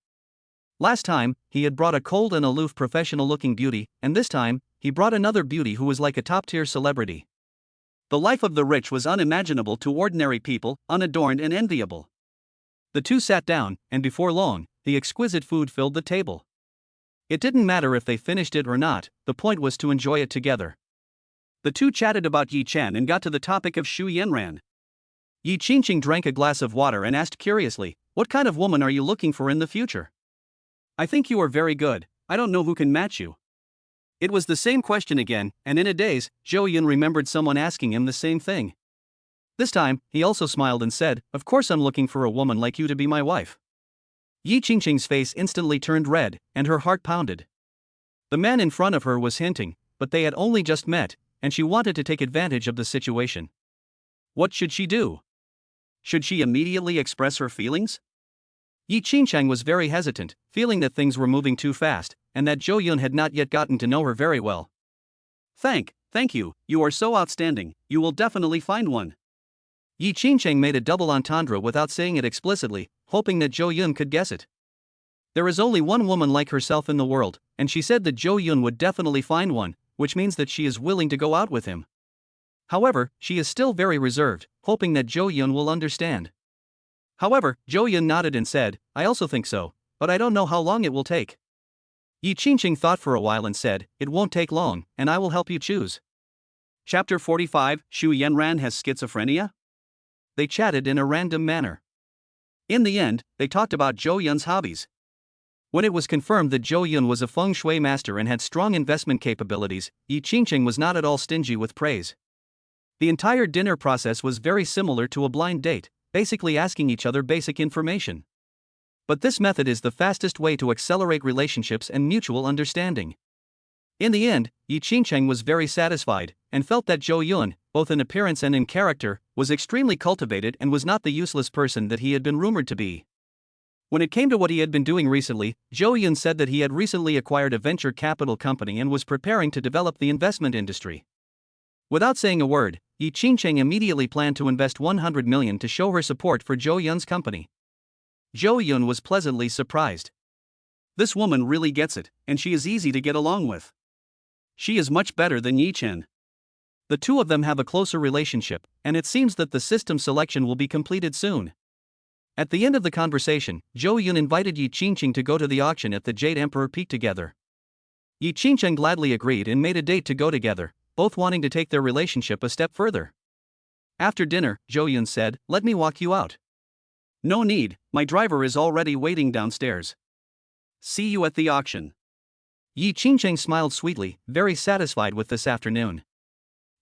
Last time, he had brought a cold and aloof professional-looking beauty, and this time, he brought another beauty who was like a top-tier celebrity. The life of the rich was unimaginable to ordinary people, unadorned and enviable. The two sat down, and before long, the exquisite food filled the table. It didn't matter if they finished it or not, the point was to enjoy it together. The two chatted about Yi Chen and got to the topic of Xu Yanran. Yi Qingqing drank a glass of water and asked curiously, "What kind of woman are you looking for in the future?" "I think you are very good, I don't know who can match you." It was the same question again, and in a daze, Zhou Yun remembered someone asking him the same thing. This time, he also smiled and said, "Of course I'm looking for a woman like you to be my wife." Yi Qingqing's face instantly turned red, and her heart pounded. The man in front of her was hinting, but they had only just met, and she wanted to take advantage of the situation. What should she do? Should she immediately express her feelings? Yi Qingqing was very hesitant, feeling that things were moving too fast, and that Zhou Yun had not yet gotten to know her very well. Thank you, you are so outstanding, you will definitely find one. Yi Qingqing made a double entendre without saying it explicitly, hoping that Zhou Yun could guess it. There is only one woman like herself in the world, and she said that Zhou Yun would definitely find one, which means that she is willing to go out with him. However, she is still very reserved, hoping that Zhou Yun will understand. However, Zhou Yun nodded and said, I also think so, but I don't know how long it will take. Yi Qingqing thought for a while and said, it won't take long, and I will help you choose. Chapter 45, Xu Yanran has schizophrenia? They chatted in a random manner. In the end, they talked about Zhou Yun's hobbies. When it was confirmed that Zhou Yun was a feng shui master and had strong investment capabilities, Yi Qingqing was not at all stingy with praise. The entire dinner process was very similar to a blind date, basically asking each other basic information. But this method is the fastest way to accelerate relationships and mutual understanding. In the end, Yi Qingqing was very satisfied, and felt that Zhou Yun, both in appearance and in character, was extremely cultivated and was not the useless person that he had been rumored to be. When it came to what he had been doing recently, Zhou Yun said that he had recently acquired a venture capital company and was preparing to develop the investment industry. Without saying a word, Yi Qingqing immediately planned to invest 100 million to show her support for Zhou Yun's company. Zhou Yun was pleasantly surprised. This woman really gets it, and she is easy to get along with. She is much better than Yi Chen. The two of them have a closer relationship, and it seems that the system selection will be completed soon. At the end of the conversation, Zhou Yun invited Yi Qingqing to go to the auction at the Jade Emperor Peak together. Yi Qingqing gladly agreed and made a date to go together, both wanting to take their relationship a step further. After dinner, Zhou Yun said, let me walk you out. No need, my driver is already waiting downstairs. See you at the auction. Yi Qingqing smiled sweetly, very satisfied with this afternoon.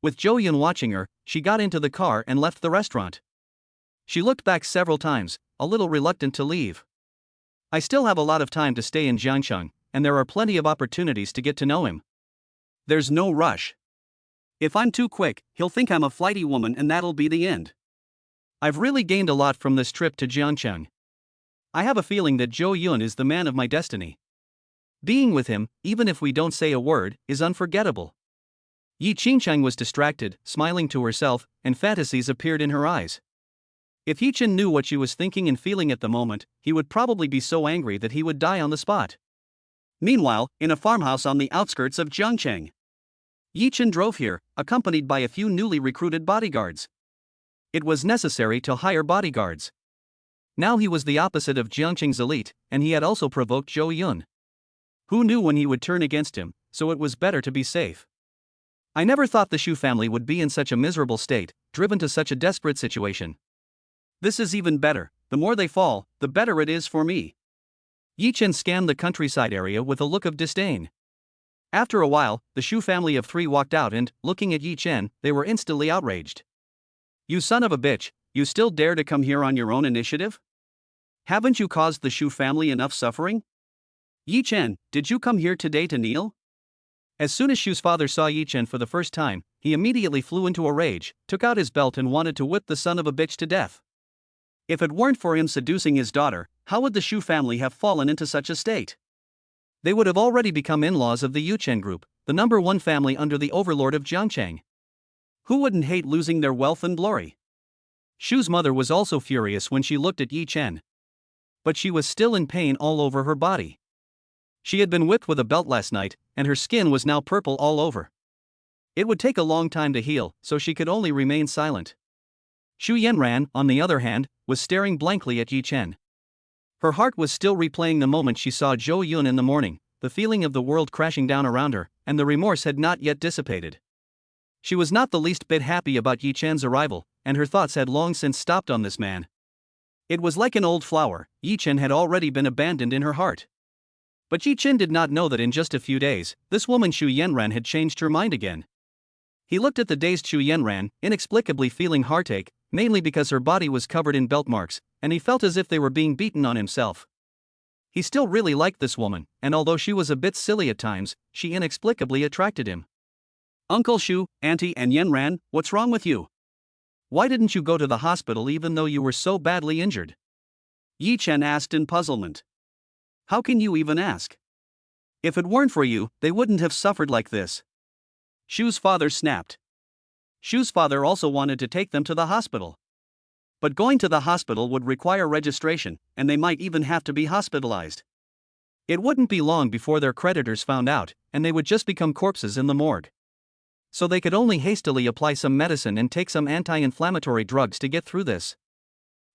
With Zhou Yun watching her, she got into the car and left the restaurant. She looked back several times, a little reluctant to leave. I still have a lot of time to stay in Jiangcheng, and there are plenty of opportunities to get to know him. There's no rush. If I'm too quick, he'll think I'm a flighty woman and that'll be the end. I've really gained a lot from this trip to Jiangcheng. I have a feeling that Zhou Yun is the man of my destiny. Being with him, even if we don't say a word, is unforgettable. Yi Qingqing was distracted, smiling to herself, and fantasies appeared in her eyes. If Yi Chen knew what she was thinking and feeling at the moment, he would probably be so angry that he would die on the spot. Meanwhile, in a farmhouse on the outskirts of Jiangcheng, Yi Chen drove here, accompanied by a few newly recruited bodyguards. It was necessary to hire bodyguards. Now he was the opposite of Jiangcheng's elite, and he had also provoked Zhou Yun. Who knew when he would turn against him, so it was better to be safe. I never thought the Xu family would be in such a miserable state, driven to such a desperate situation. This is even better, the more they fall, the better it is for me. Yi Chen scanned the countryside area with a look of disdain. After a while, the Xu family of three walked out and, looking at Yi Chen, they were instantly outraged. You son of a bitch, you still dare to come here on your own initiative? Haven't you caused the Xu family enough suffering? Yi Chen, did you come here today to kneel? As soon as Xu's father saw Yi Chen for the first time, he immediately flew into a rage, took out his belt and wanted to whip the son of a bitch to death. If it weren't for him seducing his daughter, how would the Xu family have fallen into such a state? They would have already become in-laws of the Yu Chen group, the number one family under the overlord of Jiangcheng. Who wouldn't hate losing their wealth and glory? Xu's mother was also furious when she looked at Yi Chen. But she was still in pain all over her body. She had been whipped with a belt last night, and her skin was now purple all over. It would take a long time to heal, so she could only remain silent. Xu Yanran, on the other hand, was staring blankly at Yi Chen. Her heart was still replaying the moment she saw Zhou Yun in the morning, the feeling of the world crashing down around her, and the remorse had not yet dissipated. She was not the least bit happy about Yi Chen's arrival, and her thoughts had long since stopped on this man. It was like an old flower, Yi Chen had already been abandoned in her heart. But Yi Chen did not know that in just a few days, this woman Xu Yanran had changed her mind again. He looked at the dazed Xu Yanran, inexplicably feeling heartache, mainly because her body was covered in belt marks, and he felt as if they were being beaten on himself. He still really liked this woman, and although she was a bit silly at times, she inexplicably attracted him. Uncle Shu, Auntie and Yenran, what's wrong with you? Why didn't you go to the hospital even though you were so badly injured? Yi Chen asked in puzzlement. How can you even ask? If it weren't for you, they wouldn't have suffered like this. Shu's father snapped. Shu's father also wanted to take them to the hospital. But going to the hospital would require registration, and they might even have to be hospitalized. It wouldn't be long before their creditors found out, and they would just become corpses in the morgue. So they could only hastily apply some medicine and take some anti-inflammatory drugs to get through this.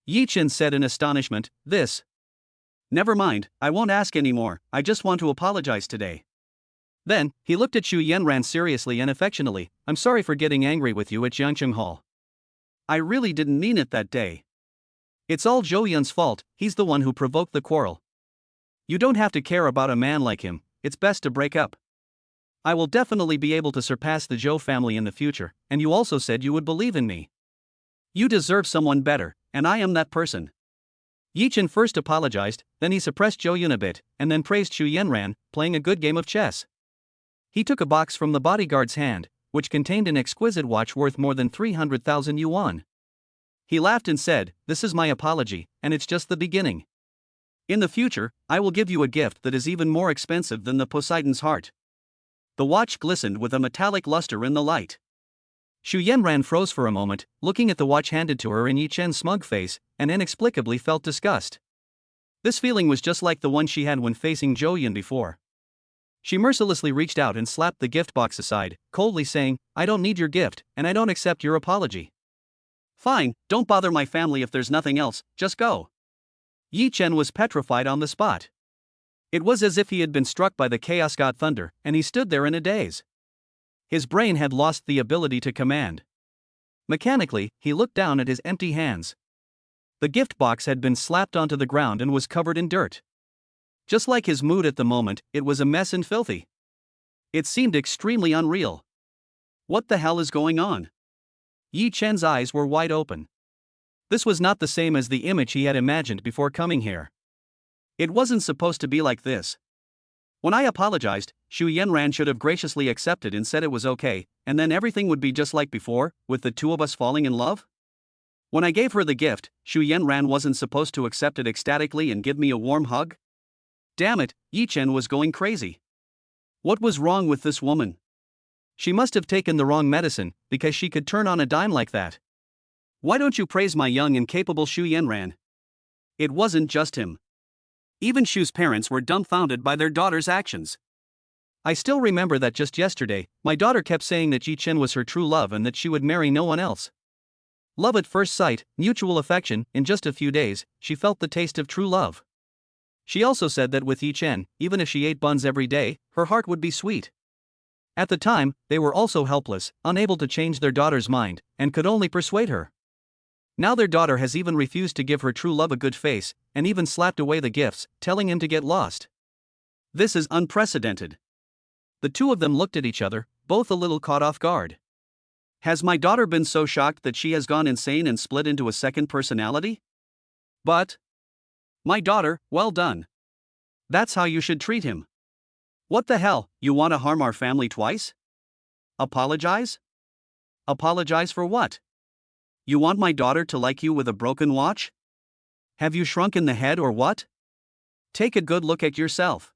Yi Chen said in astonishment, this. Never mind, I won't ask anymore, I just want to apologize today. Then, he looked at Xu Yenran seriously and affectionately. I'm sorry for getting angry with you at Jiangcheng Hall. I really didn't mean it that day. It's all Zhou Yun's fault, he's the one who provoked the quarrel. You don't have to care about a man like him, it's best to break up. I will definitely be able to surpass the Zhou family in the future, and you also said you would believe in me. You deserve someone better, and I am that person. Yi Chen first apologized, then he suppressed Zhou Yun a bit, and then praised Xu Yenran, playing a good game of chess. He took a box from the bodyguard's hand, which contained an exquisite watch worth more than 300,000 yuan. He laughed and said, "This is my apology, and it's just the beginning. In the future, I will give you a gift that is even more expensive than the Poseidon's heart." The watch glistened with a metallic luster in the light. Xu Yenran froze for a moment, looking at the watch handed to her in Yi Chen's smug face, and inexplicably felt disgust. This feeling was just like the one she had when facing Zhou Yun before. She mercilessly reached out and slapped the gift box aside, coldly saying, "I don't need your gift, and I don't accept your apology." "Fine, don't bother my family if there's nothing else, just go." Yi Chen was petrified on the spot. It was as if he had been struck by the chaos god thunder, and he stood there in a daze. His brain had lost the ability to command. Mechanically, he looked down at his empty hands. The gift box had been slapped onto the ground and was covered in dirt. Just like his mood at the moment, it was a mess and filthy. It seemed extremely unreal. What the hell is going on? Yi Chen's eyes were wide open. This was not the same as the image he had imagined before coming here. It wasn't supposed to be like this. When I apologized, Xu Yenran should have graciously accepted and said it was okay, and then everything would be just like before, with the two of us falling in love? When I gave her the gift, Xu Yenran wasn't supposed to accept it ecstatically and give me a warm hug? Damn it, Yi Chen was going crazy. What was wrong with this woman? She must have taken the wrong medicine, because she could turn on a dime like that. Why don't you praise my young and capable Xu Yenran? It wasn't just him. Even Shu's parents were dumbfounded by their daughter's actions. I still remember that just yesterday, my daughter kept saying that Yi Chen was her true love and that she would marry no one else. Love at first sight, mutual affection. In just a few days, she felt the taste of true love. She also said that with Yi Chen, even if she ate buns every day, her heart would be sweet. At the time, they were also helpless, unable to change their daughter's mind, and could only persuade her. Now their daughter has even refused to give her true love a good face, and even slapped away the gifts, telling him to get lost. This is unprecedented. The two of them looked at each other, both a little caught off guard. Has my daughter been so shocked that she has gone insane and split into a second personality? But my daughter, well done. That's how you should treat him. What the hell, you want to harm our family twice? Apologize? Apologize for what? You want my daughter to like you with a broken watch? Have you shrunk in the head or what? Take a good look at yourself.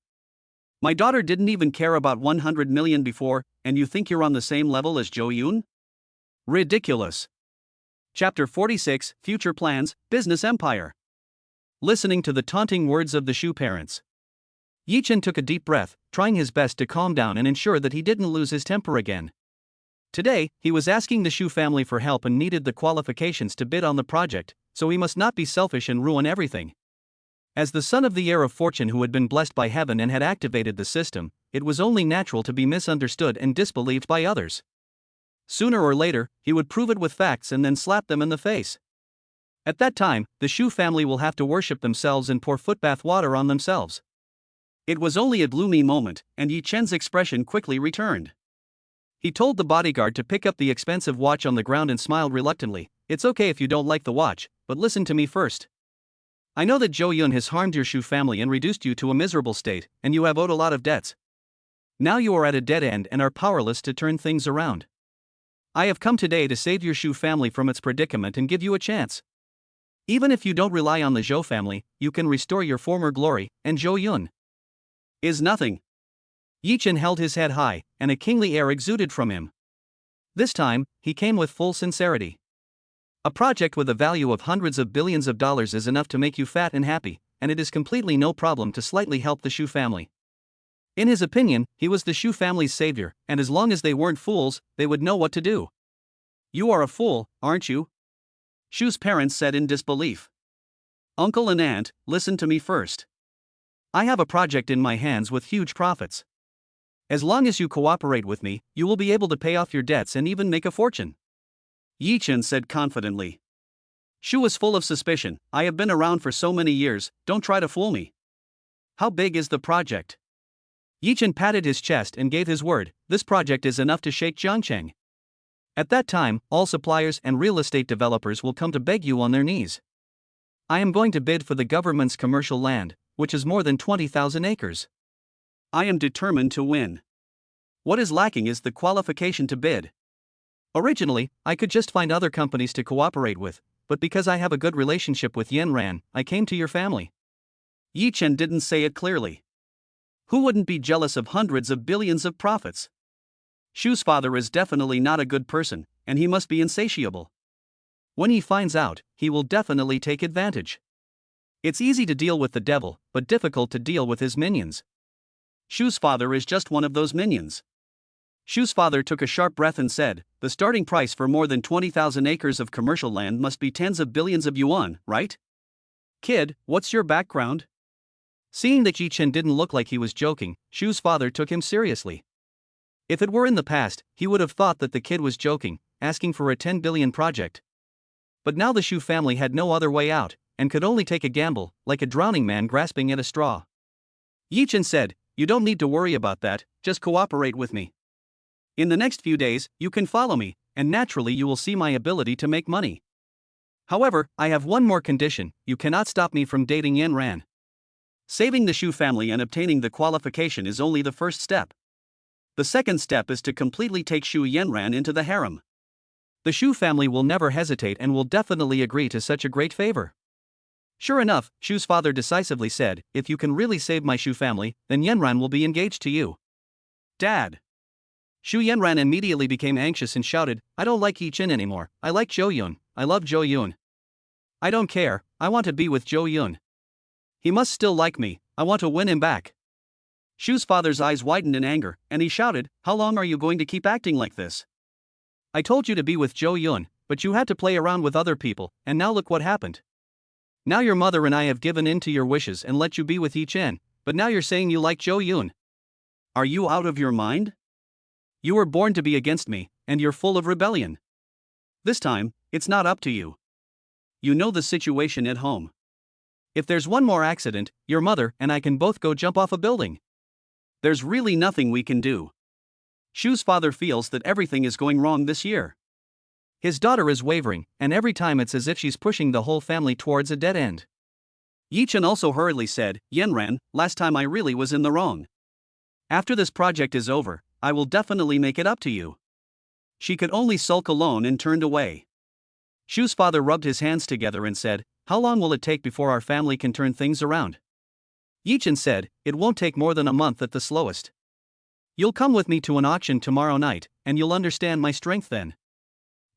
My daughter didn't even care about 100 million before, and you think you're on the same level as Zhou Yun? Ridiculous. Chapter 46, Future Plans, Business Empire. Listening to the taunting words of the Shu parents, Yi Chen took a deep breath, trying his best to calm down and ensure that he didn't lose his temper again. Today, he was asking the Shu family for help and needed the qualifications to bid on the project, so he must not be selfish and ruin everything. As the son of the heir of fortune who had been blessed by heaven and had activated the system, it was only natural to be misunderstood and disbelieved by others. Sooner or later, he would prove it with facts and then slap them in the face. At that time, the Shu family will have to worship themselves and pour footbath water on themselves. It was only a gloomy moment, and Yi Chen's expression quickly returned. He told the bodyguard to pick up the expensive watch on the ground and smiled reluctantly. It's okay if you don't like the watch, but listen to me first. I know that Zhou Yun has harmed your Shu family and reduced you to a miserable state, and you have owed a lot of debts. Now you are at a dead end and are powerless to turn things around. I have come today to save your Shu family from its predicament and give you a chance. Even if you don't rely on the Zhou family, you can restore your former glory, and Zhou Yun is nothing. Yi Chen held his head high, and a kingly air exuded from him. This time, he came with full sincerity. A project with a value of hundreds of billions of dollars is enough to make you fat and happy, and it is completely no problem to slightly help the Shu family. In his opinion, he was the Shu family's savior, and as long as they weren't fools, they would know what to do. You are a fool, aren't you? Shu's parents said in disbelief. Uncle and aunt, listen to me first. I have a project in my hands with huge profits. As long as you cooperate with me, you will be able to pay off your debts and even make a fortune. Yi Chen said confidently. Shu was full of suspicion. I have been around for so many years, don't try to fool me. How big is the project? Yi Chen patted his chest and gave his word. This project is enough to shake Jiangcheng. At that time, all suppliers and real estate developers will come to beg you on their knees. I am going to bid for the government's commercial land, which is more than 20,000 acres. I am determined to win. What is lacking is the qualification to bid. Originally, I could just find other companies to cooperate with, but because I have a good relationship with Yanran, I came to your family. Yi Chen didn't say it clearly. Who wouldn't be jealous of hundreds of billions of profits? Shu's father is definitely not a good person, and he must be insatiable. When he finds out, he will definitely take advantage. It's easy to deal with the devil, but difficult to deal with his minions. Shu's father is just one of those minions. Shu's father took a sharp breath and said, the starting price for more than 20,000 acres of commercial land must be tens of billions of yuan, right? Kid, what's your background? Seeing that Yi Chen didn't look like he was joking, Shu's father took him seriously. If it were in the past, he would have thought that the kid was joking, asking for a 10 billion project. But now the Shu family had no other way out, and could only take a gamble, like a drowning man grasping at a straw. Yi Chen said, you don't need to worry about that, just cooperate with me. In the next few days, you can follow me, and naturally you will see my ability to make money. However, I have one more condition, you cannot stop me from dating Yanran. Saving the Shu family and obtaining the qualification is only the first step. The second step is to completely take Shu Yanran into the harem. The Shu family will never hesitate and will definitely agree to such a great favor. Sure enough, Shu's father decisively said, if you can really save my Shu family, then Yanran will be engaged to you. Dad. Shu Yanran immediately became anxious and shouted, I don't like Yi Chen anymore, I like Zhou Yun, I love Zhou Yun. I don't care, I want to be with Zhou Yun. He must still like me, I want to win him back. Shu's father's eyes widened in anger, and he shouted, how long are you going to keep acting like this? I told you to be with Zhou Yun, but you had to play around with other people, and now look what happened. Now your mother and I have given in to your wishes and let you be with Yi Chen, but now you're saying you like Zhou Yun. Are you out of your mind? You were born to be against me, and you're full of rebellion. This time, it's not up to you. You know the situation at home. If there's one more accident, your mother and I can both go jump off a building. There's really nothing we can do. Shu's father feels that everything is going wrong this year. His daughter is wavering, and every time it's as if she's pushing the whole family towards a dead end. Yi Chen also hurriedly said, Yanran, last time I really was in the wrong. After this project is over, I will definitely make it up to you. She could only sulk alone and turned away. Shu's father rubbed his hands together and said, how long will it take before our family can turn things around? Yi Chen said, it won't take more than a month at the slowest. You'll come with me to an auction tomorrow night, and you'll understand my strength then.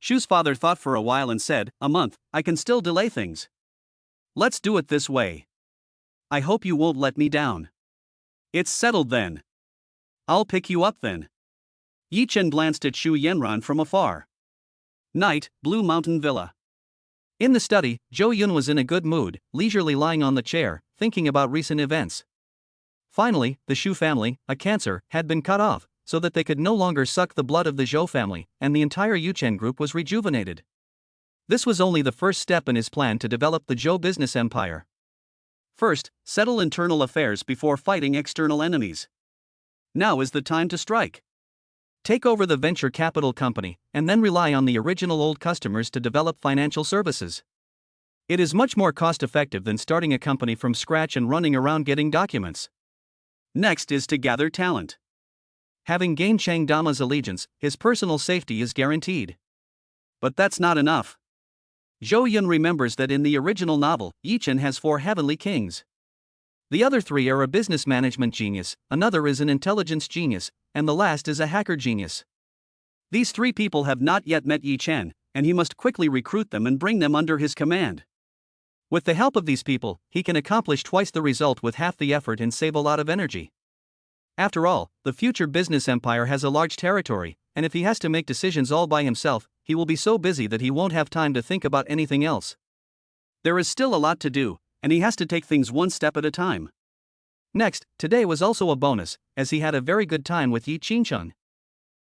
Shu's father thought for a while and said, a month, I can still delay things. Let's do it this way. I hope you won't let me down. It's settled then. I'll pick you up then. Yi Chen glanced at Shu Yanran from afar. Night, Blue Mountain Villa. In the study, Zhou Yun was in a good mood, leisurely lying on the chair, thinking about recent events. Finally, the Shu family, a cancer, had been cut off, so that they could no longer suck the blood of the Zhou family, and the entire Yuchen group was rejuvenated. This was only the first step in his plan to develop the Zhou business empire. First, settle internal affairs before fighting external enemies. Now is the time to strike. Take over the venture capital company, and then rely on the original old customers to develop financial services. It is much more cost-effective than starting a company from scratch and running around getting documents. Next is to gather talent. Having gained Chang Dama's allegiance, his personal safety is guaranteed. But that's not enough. Zhou Yun remembers that in the original novel, Yi Chen has 4 heavenly kings. The other 3 are a business management genius, another is an intelligence genius, and the last is a hacker genius. These 3 people have not yet met Yi Chen, and he must quickly recruit them and bring them under his command. With the help of these people, he can accomplish twice the result with half the effort and save a lot of energy. After all, the future business empire has a large territory, and if he has to make decisions all by himself, he will be so busy that he won't have time to think about anything else. There is still a lot to do, and he has to take things one step at a time. Next, today was also a bonus, as he had a very good time with Yi Qingcheng.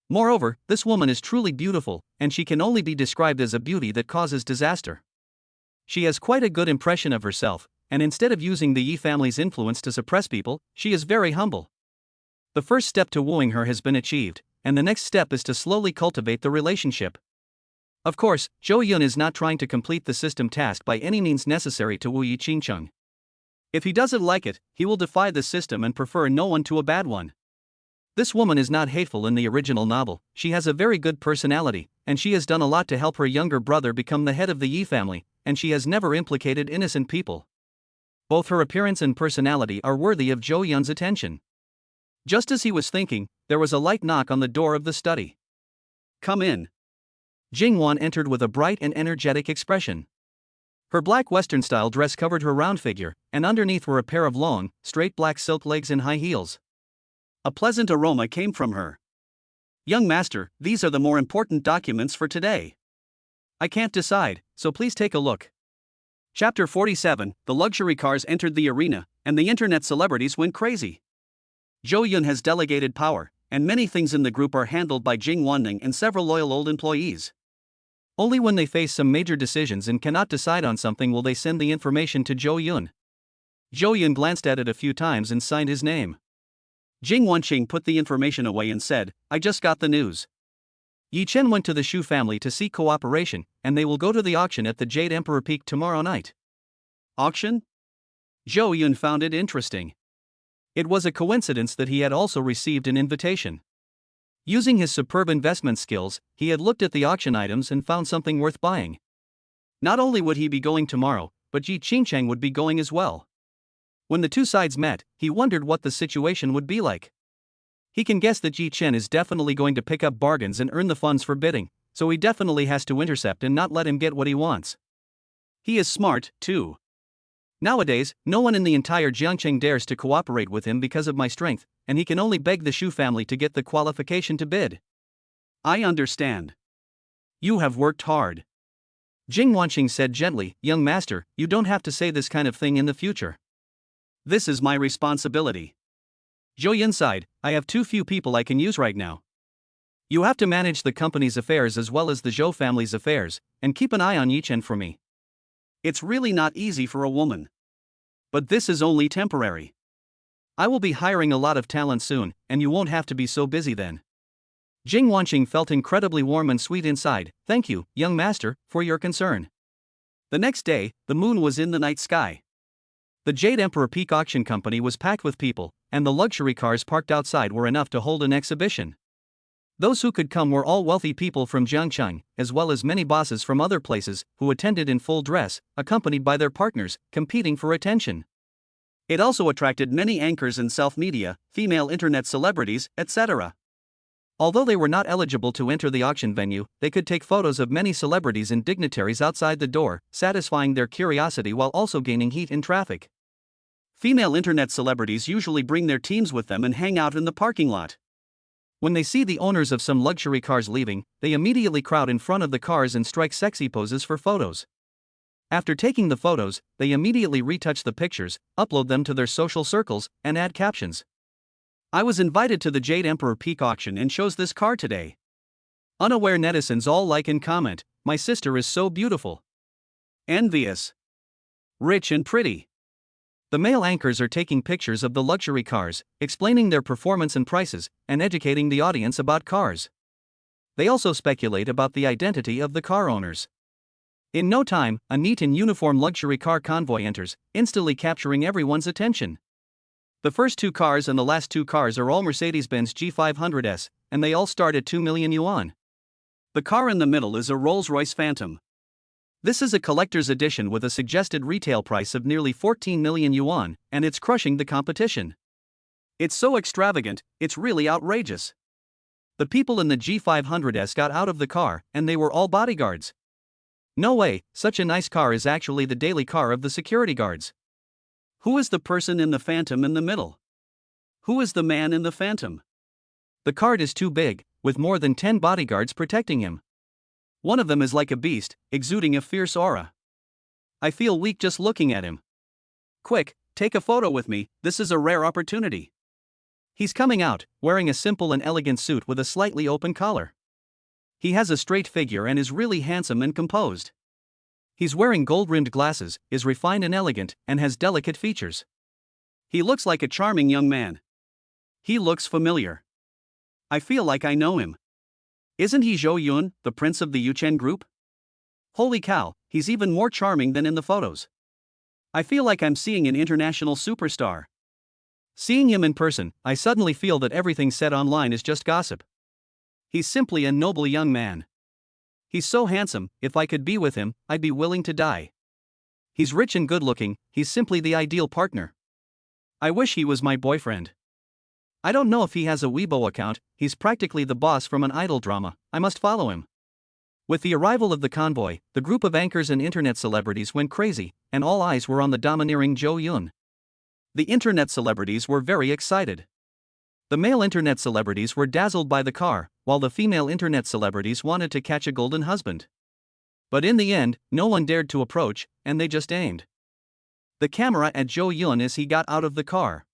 Moreover, this woman is truly beautiful, and she can only be described as a beauty that causes disaster. She has quite a good impression of herself, and instead of using the Yi family's influence to suppress people, she is very humble. The first step to wooing her has been achieved, and the next step is to slowly cultivate the relationship. Of course, Zhou Yun is not trying to complete the system task by any means necessary to woo Yi Qingcheng. If he doesn't like it, he will defy the system and prefer no one to a bad one. This woman is not hateful in the original novel, she has a very good personality, and she has done a lot to help her younger brother become the head of the Yi family, and she has never implicated innocent people. Both her appearance and personality are worthy of Zhou Yun's attention. Just as he was thinking, there was a light knock on the door of the study. "Come in." Jing Wan entered with a bright and energetic expression. Her black Western-style dress covered her round figure, and underneath were a pair of long, straight black silk legs and high heels. A pleasant aroma came from her. "Young master, these are the more important documents for today. I can't decide, so please take a look." Chapter 47, The luxury cars entered the arena, and the internet celebrities went crazy. Zhou Yun has delegated power, and many things in the group are handled by Jing Wanning and several loyal old employees. Only when they face some major decisions and cannot decide on something will they send the information to Zhou Yun. Zhou Yun glanced at it a few times and signed his name. Jing Wanqing put the information away and said, "I just got the news. Yi Chen went to the Shu family to seek cooperation, and they will go to the auction at the Jade Emperor Peak tomorrow night." Auction? Zhou Yun found it interesting. It was a coincidence that he had also received an invitation. Using his superb investment skills, he had looked at the auction items and found something worth buying. Not only would he be going tomorrow, but Yi Qingcheng would be going as well. When the two sides met, he wondered what the situation would be like. He can guess that Yi Chen is definitely going to pick up bargains and earn the funds for bidding, so he definitely has to intercept and not let him get what he wants. He is smart, too. Nowadays, no one in the entire Jiangcheng dares to cooperate with him because of my strength, and he can only beg the Shu family to get the qualification to bid. I understand. You have worked hard. Jing Wanqing said gently, "Young master, you don't have to say this kind of thing in the future. This is my responsibility." Zhou Yun sighed, "I have too few people I can use right now. You have to manage the company's affairs as well as the Zhou family's affairs, and keep an eye on Yi Chen for me. It's really not easy for a woman. But this is only temporary. I will be hiring a lot of talent soon, and you won't have to be so busy then." Jing Wanqing felt incredibly warm and sweet inside. "Thank you, young master, for your concern." The next day, the moon was in the night sky. The Jade Emperor Peak Auction Company was packed with people, and the luxury cars parked outside were enough to hold an exhibition. Those who could come were all wealthy people from Jiangcheng, as well as many bosses from other places, who attended in full dress, accompanied by their partners, competing for attention. It also attracted many anchors and self-media, female internet celebrities, etc. Although they were not eligible to enter the auction venue, they could take photos of many celebrities and dignitaries outside the door, satisfying their curiosity while also gaining heat in traffic. Female internet celebrities usually bring their teams with them and hang out in the parking lot. When they see the owners of some luxury cars leaving, they immediately crowd in front of the cars and strike sexy poses for photos. After taking the photos, they immediately retouch the pictures, upload them to their social circles, and add captions. "I was invited to the Jade Emperor Peak auction and chose this car today. Unaware netizens all like and comment, 'My sister is so beautiful. Envious. Rich and pretty.'" The male anchors are taking pictures of the luxury cars, explaining their performance and prices, and educating the audience about cars. They also speculate about the identity of the car owners. In no time, a neat and uniform luxury car convoy enters, instantly capturing everyone's attention. The first two cars and the last two cars are all Mercedes-Benz G500S, and they all start at 2 million yuan. The car in the middle is a Rolls-Royce Phantom. This is a collector's edition with a suggested retail price of nearly 14 million yuan, and it's crushing the competition. It's so extravagant, it's really outrageous. The people in the G500S got out of the car, and they were all bodyguards. No way, such a nice car is actually the daily car of the security guards. Who is the person in the Phantom in the middle? Who is the man in the Phantom? The car is too big, with more than 10 bodyguards protecting him. One of them is like a beast, exuding a fierce aura. I feel weak just looking at him. Quick, take a photo with me, this is a rare opportunity. He's coming out, wearing a simple and elegant suit with a slightly open collar. He has a straight figure and is really handsome and composed. He's wearing gold-rimmed glasses, is refined and elegant, and has delicate features. He looks like a charming young man. He looks familiar. I feel like I know him. Isn't he Zhou Yun, the prince of the Yuchen group? Holy cow, he's even more charming than in the photos. I feel like I'm seeing an international superstar. Seeing him in person, I suddenly feel that everything said online is just gossip. He's simply a noble young man. He's so handsome, if I could be with him, I'd be willing to die. He's rich and good-looking, he's simply the ideal partner. I wish he was my boyfriend. I don't know if he has a Weibo account, he's practically the boss from an idol drama, I must follow him. With the arrival of the convoy, the group of anchors and internet celebrities went crazy, and all eyes were on the domineering Zhou Yun. The internet celebrities were very excited. The male internet celebrities were dazzled by the car, while the female internet celebrities wanted to catch a golden husband. But in the end, no one dared to approach, and they just aimed the camera at Zhou Yun as he got out of the car.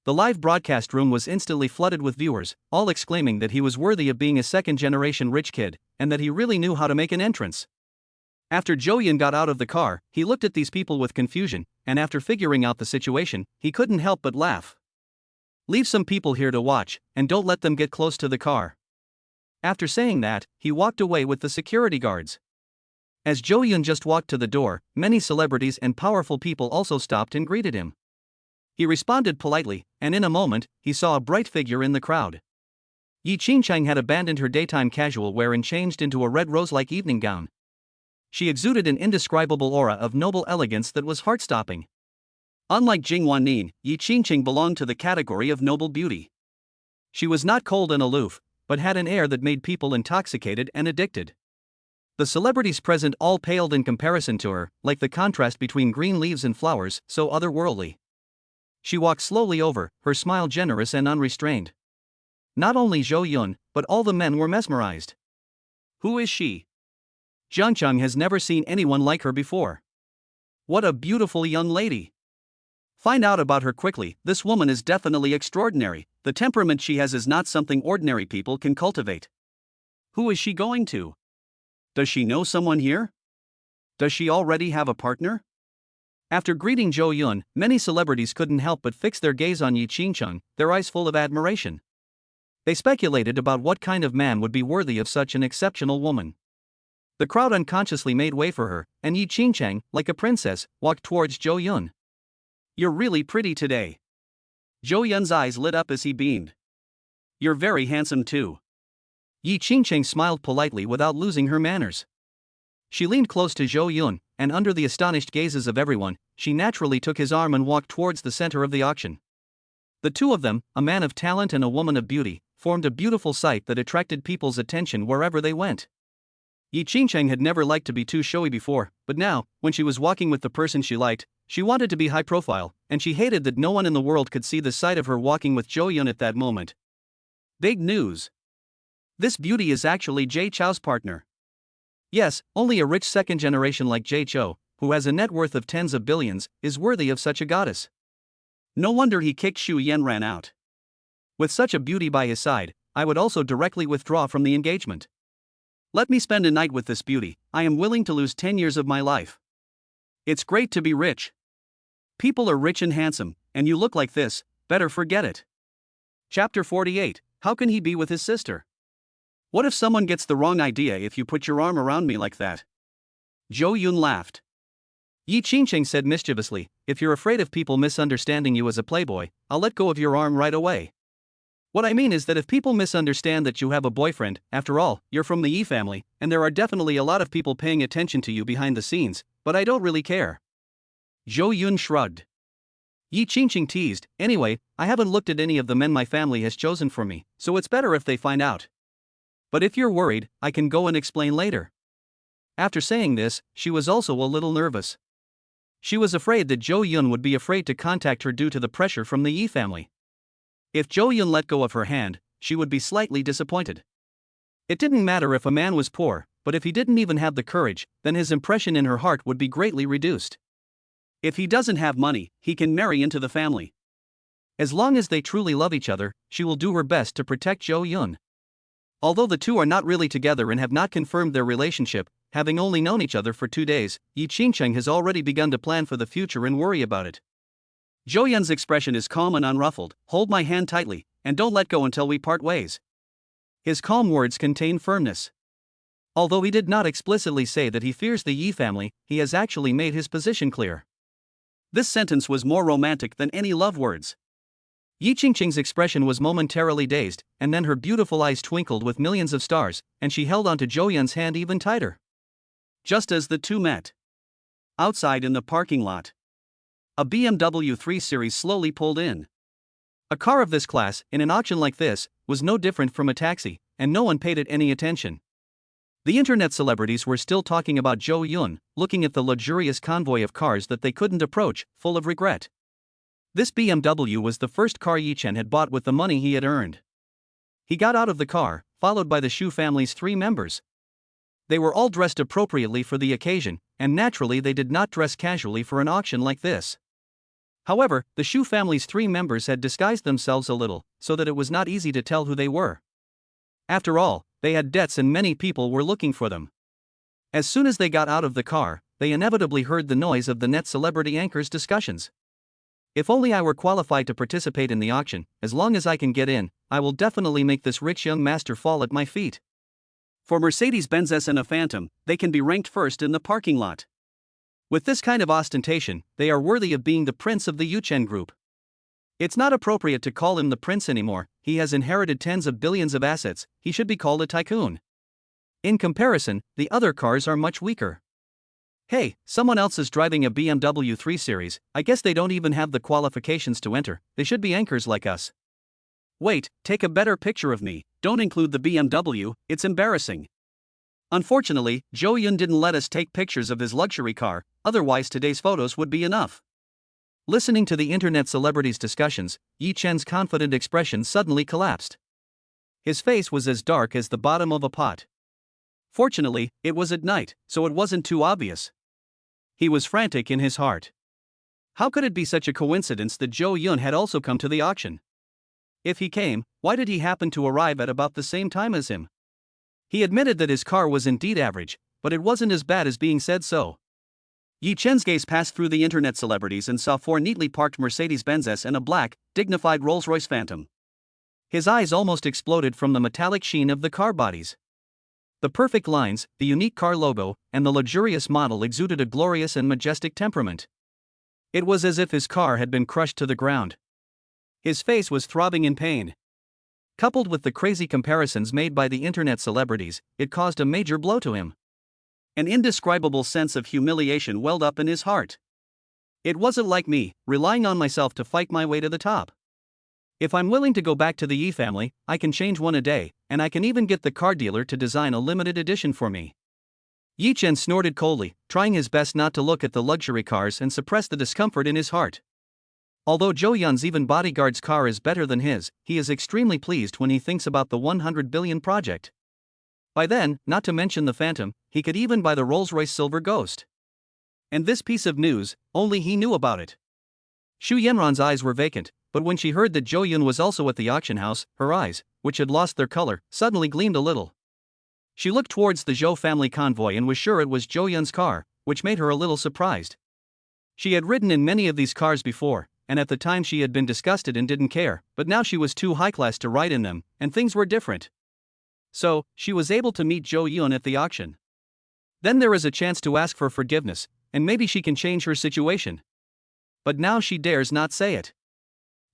The live broadcast room was instantly flooded with viewers, all exclaiming that he was worthy of being a second-generation rich kid, and that he really knew how to make an entrance. After Zhou Yun got out of the car, he looked at these people with confusion, and after figuring out the situation, he couldn't help but laugh. Leave some people here to watch, and don't let them get close to the car. After saying that, he walked away with the security guards. As Zhou Yun just walked to the door, many celebrities and powerful people also stopped and greeted him. He responded politely, and in a moment, he saw a bright figure in the crowd. Yi Qingchang had abandoned her daytime casual wear and changed into a red rose-like evening gown. She exuded an indescribable aura of noble elegance that was heart-stopping. Unlike Jing Wannin, Yi Qingqing belonged to the category of noble beauty. She was not cold and aloof, but had an air that made people intoxicated and addicted. The celebrities present all paled in comparison to her, like the contrast between green leaves and flowers, so otherworldly. She walked slowly over, her smile generous and unrestrained. Not only Zhou Yun, but all the men were mesmerized. Who is she? Jiangcheng has never seen anyone like her before. What a beautiful young lady! Find out about her quickly, this woman is definitely extraordinary, the temperament she has is not something ordinary people can cultivate. Who is she going to? Does she know someone here? Does she already have a partner? After greeting Zhou Yun, many celebrities couldn't help but fix their gaze on Yi Qingcheng, their eyes full of admiration. They speculated about what kind of man would be worthy of such an exceptional woman. The crowd unconsciously made way for her, and Yi Qingcheng, like a princess, walked towards Zhou Yun. You're really pretty today. Zhou Yun's eyes lit up as he beamed. You're very handsome too. Yi Qingcheng smiled politely without losing her manners. She leaned close to Zhou Yun, and under the astonished gazes of everyone, she naturally took his arm and walked towards the center of the auction. The two of them, a man of talent and a woman of beauty, formed a beautiful sight that attracted people's attention wherever they went. Yi Qingcheng had never liked to be too showy before, but now, when she was walking with the person she liked, she wanted to be high profile, and she hated that no one in the world could see the sight of her walking with Zhou Yun at that moment. Big news! This beauty is actually Jay Chou's partner. Yes, only a rich second generation like Jay Chou, who has a net worth of tens of billions, is worthy of such a goddess. No wonder he kicked Xu Yan ran out. With such a beauty by his side, I would also directly withdraw from the engagement. Let me spend a night with this beauty, I am willing to lose 10 years of my life. It's great to be rich. People are rich and handsome, and you look like this, better forget it. Chapter 48, How can he be with his sister? What if someone gets the wrong idea if you put your arm around me like that? Zhou Yun laughed. Yi Qingqing said mischievously, if you're afraid of people misunderstanding you as a playboy, I'll let go of your arm right away. What I mean is that if people misunderstand that you have a boyfriend, after all, you're from the Yi family, and there are definitely a lot of people paying attention to you behind the scenes, but I don't really care. Zhou Yun shrugged. Yi Qingqing teased, anyway, I haven't looked at any of the men my family has chosen for me, so it's better if they find out. But if you're worried, I can go and explain later. After saying this, she was also a little nervous. She was afraid that Zhou Yun would be afraid to contact her due to the pressure from the Yi family. If Zhou Yun let go of her hand, she would be slightly disappointed. It didn't matter if a man was poor, but if he didn't even have the courage, then his impression in her heart would be greatly reduced. If he doesn't have money, he can marry into the family. As long as they truly love each other, she will do her best to protect Zhou Yun. Although the two are not really together and have not confirmed their relationship, having only known each other for 2 days, Yi Qingqing has already begun to plan for the future and worry about it. Zhou Yun's expression is calm and unruffled, hold my hand tightly, and don't let go until we part ways. His calm words contain firmness. Although he did not explicitly say that he fears the Yi family, he has actually made his position clear. This sentence was more romantic than any love words. Yi Qingqing's expression was momentarily dazed, and then her beautiful eyes twinkled with millions of stars, and she held onto Zhou Yun's hand even tighter. Just as the two met. Outside in the parking lot, a BMW 3 Series slowly pulled in. A car of this class, in an auction like this, was no different from a taxi, and no one paid it any attention. The internet celebrities were still talking about Zhou Yun, looking at the luxurious convoy of cars that they couldn't approach, full of regret. This BMW was the first car Yi Chen had bought with the money he had earned. He got out of the car, followed by the Shu family's 3 members. They were all dressed appropriately for the occasion, and naturally they did not dress casually for an auction like this. However, the Shu family's 3 members had disguised themselves a little, so that it was not easy to tell who they were. After all, they had debts and many people were looking for them. As soon as they got out of the car, they inevitably heard the noise of the net celebrity anchors' discussions. If only I were qualified to participate in the auction, as long as I can get in, I will definitely make this rich young master fall at my feet. For Mercedes-Benz S and a Phantom, they can be ranked first in the parking lot. With this kind of ostentation, they are worthy of being the prince of the Yuchen group. It's not appropriate to call him the prince anymore, he has inherited tens of billions of assets, he should be called a tycoon. In comparison, the other cars are much weaker. Hey, someone else is driving a BMW 3 Series, I guess they don't even have the qualifications to enter, they should be anchors like us. Wait, take a better picture of me, don't include the BMW, it's embarrassing. Unfortunately, Zhou Yun didn't let us take pictures of his luxury car, otherwise today's photos would be enough. Listening to the internet celebrities' discussions, Yi Chen's confident expression suddenly collapsed. His face was as dark as the bottom of a pot. Fortunately, it was at night, so it wasn't too obvious. He was frantic in his heart. How could it be such a coincidence that Zhou Yun had also come to the auction? If he came, why did he happen to arrive at about the same time as him? He admitted that his car was indeed average, but it wasn't as bad as being said so. Yi Chen's gaze passed through the internet celebrities and saw 4 neatly parked Mercedes-Benz S and a black, dignified Rolls-Royce Phantom. His eyes almost exploded from the metallic sheen of the car bodies. The perfect lines, the unique car logo, and the luxurious model exuded a glorious and majestic temperament. It was as if his car had been crushed to the ground. His face was throbbing in pain. Coupled with the crazy comparisons made by the internet celebrities, it caused a major blow to him. An indescribable sense of humiliation welled up in his heart. It wasn't like me, relying on myself to fight my way to the top. If I'm willing to go back to the Yi family, I can change one a day, and I can even get the car dealer to design a limited edition for me. Yi Chen snorted coldly, trying his best not to look at the luxury cars and suppress the discomfort in his heart. Although Zhou Yun's even bodyguard's car is better than his, he is extremely pleased when he thinks about the 100 billion project. By then, not to mention the Phantom, he could even buy the Rolls-Royce Silver Ghost. And this piece of news, only he knew about it. Xu Yanran's eyes were vacant, but when she heard that Zhou Yun was also at the auction house, her eyes, which had lost their color, suddenly gleamed a little. She looked towards the Zhou family convoy and was sure it was Zhou Yun's car, which made her a little surprised. She had ridden in many of these cars before, and at the time she had been disgusted and didn't care, but now she was too high-class to ride in them, and things were different. So, she was able to meet Zhou Yun at the auction. Then there is a chance to ask for forgiveness, and maybe she can change her situation. But now she dares not say it.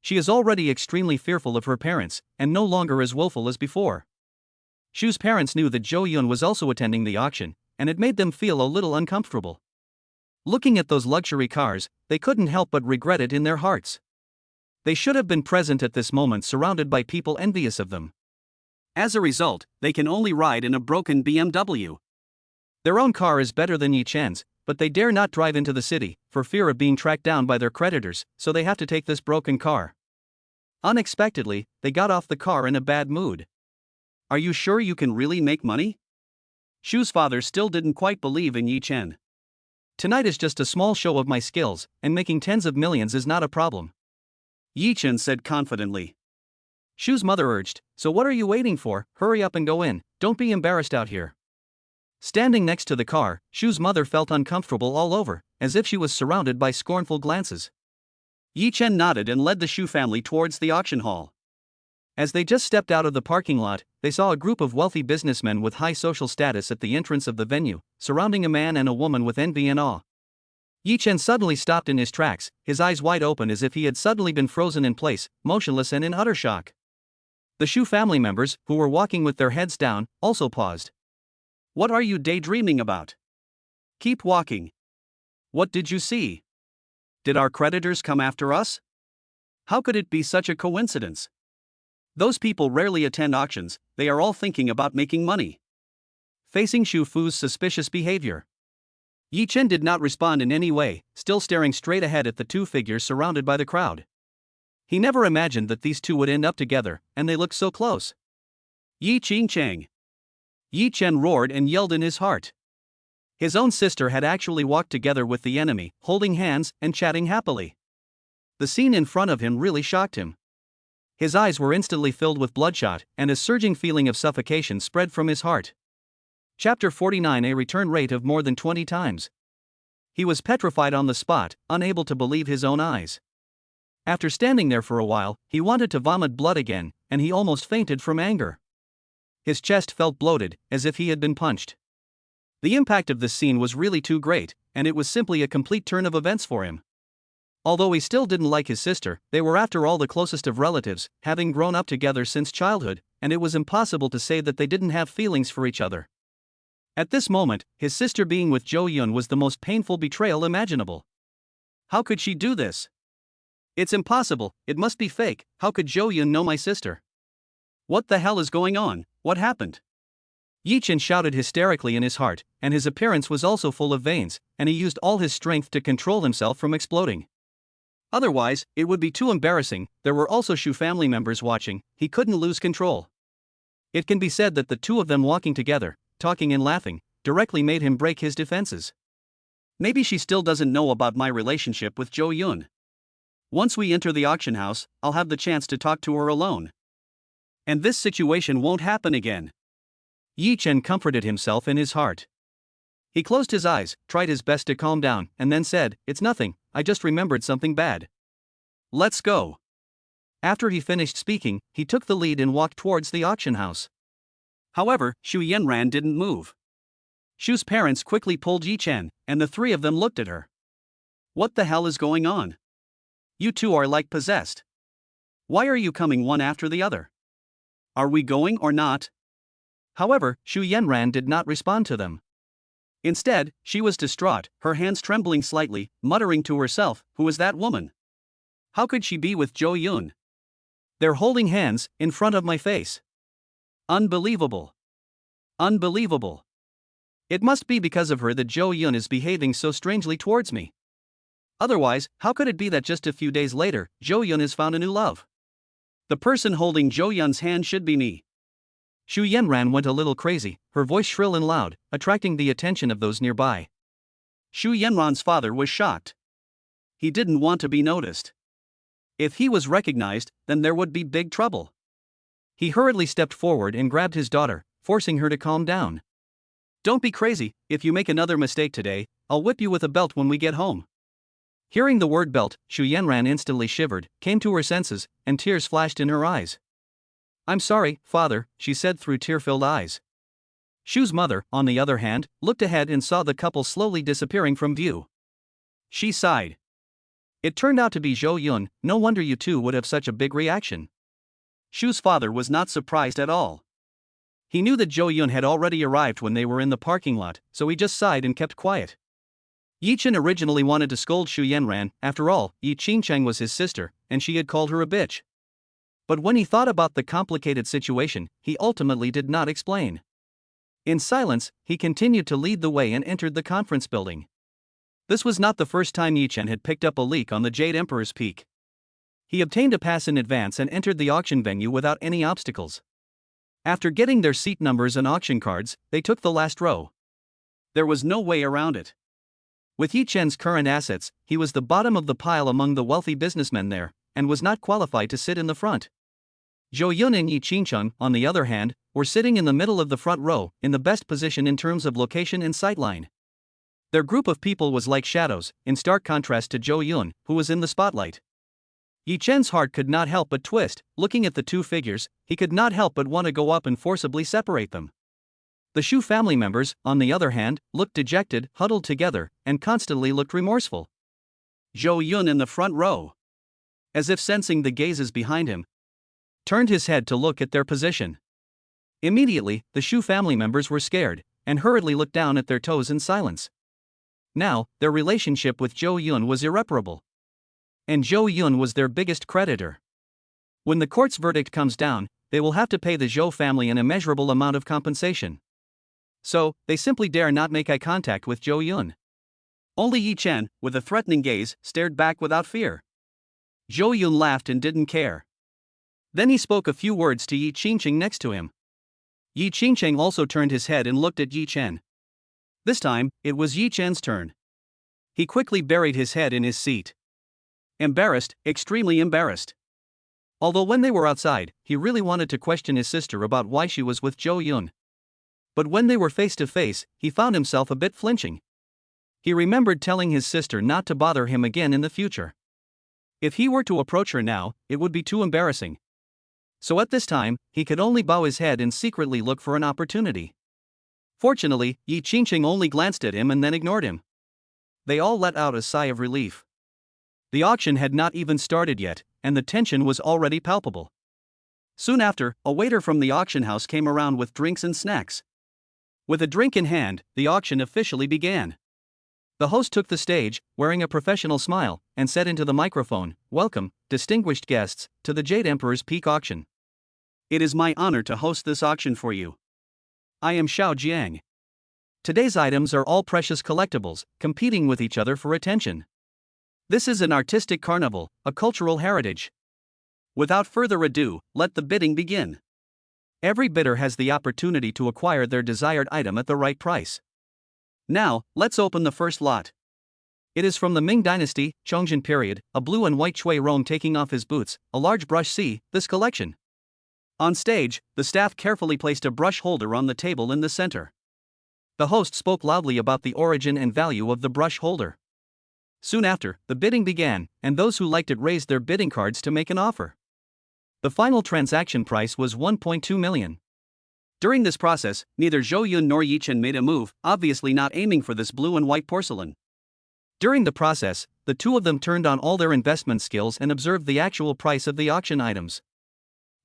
She is already extremely fearful of her parents, and no longer as willful as before. Shu's parents knew that Jo-yeon was also attending the auction, and it made them feel a little uncomfortable. Looking at those luxury cars, they couldn't help but regret it in their hearts. They should have been present at this moment surrounded by people envious of them. As a result, they can only ride in a broken BMW. Their own car is better than Yi Chen's, but they dare not drive into the city, for fear of being tracked down by their creditors, so they have to take this broken car. Unexpectedly, they got off the car in a bad mood. Are you sure you can really make money? Shu's father still didn't quite believe in Yi Chen. Tonight is just a small show of my skills, and making tens of millions is not a problem. Yi Chen said confidently. Shu's mother urged, so what are you waiting for? Hurry up and go in, don't be embarrassed out here. Standing next to the car, Shu's mother felt uncomfortable all over, as if she was surrounded by scornful glances. Yi Chen nodded and led the Shu family towards the auction hall. As they just stepped out of the parking lot, they saw a group of wealthy businessmen with high social status at the entrance of the venue, surrounding a man and a woman with envy and awe. Yi Chen suddenly stopped in his tracks, his eyes wide open as if he had suddenly been frozen in place, motionless and in utter shock. The Shu family members, who were walking with their heads down, also paused. What are you daydreaming about? Keep walking. What did you see? Did our creditors come after us? How could it be such a coincidence? Those people rarely attend auctions, they are all thinking about making money. Facing Shu Fu's suspicious behavior, Yi Chen did not respond in any way, still staring straight ahead at the two figures surrounded by the crowd. He never imagined that these two would end up together, and they looked so close. Yi Chang. Yi Chen roared and yelled in his heart. His own sister had actually walked together with the enemy, holding hands and chatting happily. The scene in front of him really shocked him. His eyes were instantly filled with bloodshot, and a surging feeling of suffocation spread from his heart. Chapter 49. A return rate of more than 20 times. He was petrified on the spot, unable to believe his own eyes. After standing there for a while, he wanted to vomit blood again, and he almost fainted from anger. His chest felt bloated, as if he had been punched. The impact of this scene was really too great, and it was simply a complete turn of events for him. Although he still didn't like his sister, they were after all the closest of relatives, having grown up together since childhood, and it was impossible to say that they didn't have feelings for each other. At this moment, his sister being with Jo-yeon was the most painful betrayal imaginable. How could she do this? It's impossible, it must be fake, how could Jo-yeon know my sister? What the hell is going on, what happened? Yi Chen shouted hysterically in his heart, and his appearance was also full of veins, and he used all his strength to control himself from exploding. Otherwise, it would be too embarrassing. There were also Shu family members watching, he couldn't lose control. It can be said that the two of them walking together, talking and laughing, directly made him break his defenses. Maybe she still doesn't know about my relationship with Jo-yeon. Once we enter the auction house, I'll have the chance to talk to her alone. And this situation won't happen again. Yi Chen comforted himself in his heart. He closed his eyes, tried his best to calm down, and then said, "It's nothing, I just remembered something bad. Let's go." After he finished speaking, he took the lead and walked towards the auction house. However, Shu Yenran didn't move. Shu's parents quickly pulled Yi Chen, and the three of them looked at her. What the hell is going on? You two are like possessed. Why are you coming one after the other? Are we going or not? However, Shu Yenran did not respond to them. Instead, she was distraught, her hands trembling slightly, muttering to herself, who is that woman? How could she be with Jo-yeon? They're holding hands, in front of my face. Unbelievable. Unbelievable. It must be because of her that Jo-yeon is behaving so strangely towards me. Otherwise, how could it be that just a few days later, Jo-yeon has found a new love? The person holding Jo-yeon's hand should be me. Shu Yenran went a little crazy, her voice shrill and loud, attracting the attention of those nearby. Shu Yenran's father was shocked. He didn't want to be noticed. If he was recognized, then there would be big trouble. He hurriedly stepped forward and grabbed his daughter, forcing her to calm down. Don't be crazy, if you make another mistake today, I'll whip you with a belt when we get home. Hearing the word belt, Shu Yenran instantly shivered, came to her senses, and tears flashed in her eyes. I'm sorry, father, she said through tear-filled eyes. Shu's mother, on the other hand, looked ahead and saw the couple slowly disappearing from view. She sighed. It turned out to be Zhou Yun. No wonder you two would have such a big reaction. Shu's father was not surprised at all. He knew that Zhou Yun had already arrived when they were in the parking lot, so he just sighed and kept quiet. Yi Chen originally wanted to scold Xu Yanran. After all, Yi Qingcheng was his sister, and she had called her a bitch. But when he thought about the complicated situation, he ultimately did not explain. In silence, he continued to lead the way and entered the conference building. This was not the first time Yi Chen had picked up a leak on the Jade Emperor's Peak. He obtained a pass in advance and entered the auction venue without any obstacles. After getting their seat numbers and auction cards, they took the last row. There was no way around it. With Yi Chen's current assets, he was the bottom of the pile among the wealthy businessmen there, and was not qualified to sit in the front. Zhou Yun and Yi Qingcheng, on the other hand, were sitting in the middle of the front row, in the best position in terms of location and sightline. Their group of people was like shadows, in stark contrast to Zhou Yun, who was in the spotlight. Yi Chen's heart could not help but twist. Looking at the two figures, he could not help but want to go up and forcibly separate them. The Shu family members, on the other hand, looked dejected, huddled together, and constantly looked remorseful. Zhou Yun in the front row, as if sensing the gazes behind him, turned his head to look at their position. Immediately, the Shu family members were scared, and hurriedly looked down at their toes in silence. Now, their relationship with Zhou Yun was irreparable. And Zhou Yun was their biggest creditor. When the court's verdict comes down, they will have to pay the Zhou family an immeasurable amount of compensation. So, they simply dare not make eye contact with Zhou Yun. Only Yi Chen, with a threatening gaze, stared back without fear. Zhou Yun laughed and didn't care. Then he spoke a few words to Yi Qingcheng next to him. Yi Qingcheng also turned his head and looked at Yi Chen. This time, it was Yi Chen's turn. He quickly buried his head in his seat. Embarrassed, extremely embarrassed. Although when they were outside, he really wanted to question his sister about why she was with Zhou Yun. But when they were face to face, he found himself a bit flinching. He remembered telling his sister not to bother him again in the future. If he were to approach her now, it would be too embarrassing. So at this time, he could only bow his head and secretly look for an opportunity. Fortunately, Yi Qingcheng only glanced at him and then ignored him. They all let out a sigh of relief. The auction had not even started yet, and the tension was already palpable. Soon after, a waiter from the auction house came around with drinks and snacks. With a drink in hand, the auction officially began. The host took the stage, wearing a professional smile, and said into the microphone, "Welcome, distinguished guests, to the Jade Emperor's Peak auction. It is my honor to host this auction for you. I am Xiao Jiang. Today's items are all precious collectibles, competing with each other for attention. This is an artistic carnival, a cultural heritage. Without further ado, let the bidding begin. Every bidder has the opportunity to acquire their desired item at the right price. Now, let's open the first lot. It is from the Ming Dynasty, Chongzhen period, a blue and white Chui Rong taking off his boots, a large brush. See this collection." On stage, the staff carefully placed a brush holder on the table in the center. The host spoke loudly about the origin and value of the brush holder. Soon after, the bidding began, and those who liked it raised their bidding cards to make an offer. The final transaction price was 1.2 million. During this process, neither Zhou Yun nor Yi Chen made a move, obviously not aiming for this blue and white porcelain. During the process, the two of them turned on all their investment skills and observed the actual price of the auction items.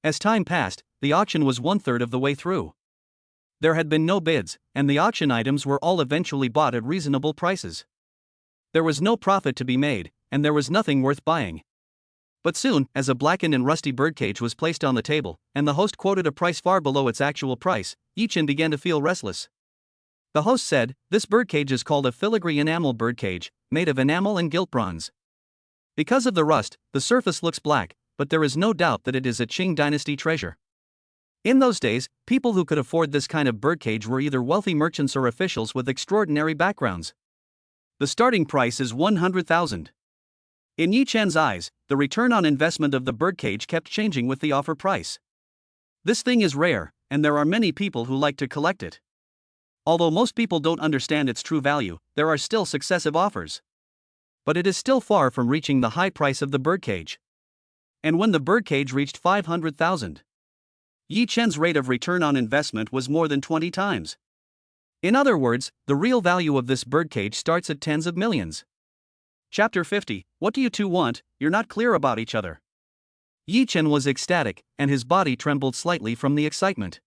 As time passed, the auction was 1/3 of the way through. There had been no bids, and the auction items were all eventually bought at reasonable prices. There was no profit to be made, and there was nothing worth buying. But soon, as a blackened and rusty birdcage was placed on the table, and the host quoted a price far below its actual price, Yi Chen began to feel restless. The host said, "This birdcage is called a filigree enamel birdcage, made of enamel and gilt bronze. Because of the rust, the surface looks black, but there is no doubt that it is a Qing dynasty treasure." In those days, people who could afford this kind of birdcage were either wealthy merchants or officials with extraordinary backgrounds. The starting price is 100,000. In Yi Chen's eyes, the return on investment of the birdcage kept changing with the offer price. This thing is rare, and there are many people who like to collect it. Although most people don't understand its true value, there are still successive offers. But it is still far from reaching the high price of the birdcage. And when the birdcage reached 500,000, Yi Chen's rate of return on investment was more than 20 times. In other words, the real value of this birdcage starts at tens of millions. Chapter 50. What do you two want? You're not clear about each other. Yi Chen was ecstatic, and his body trembled slightly from the excitement.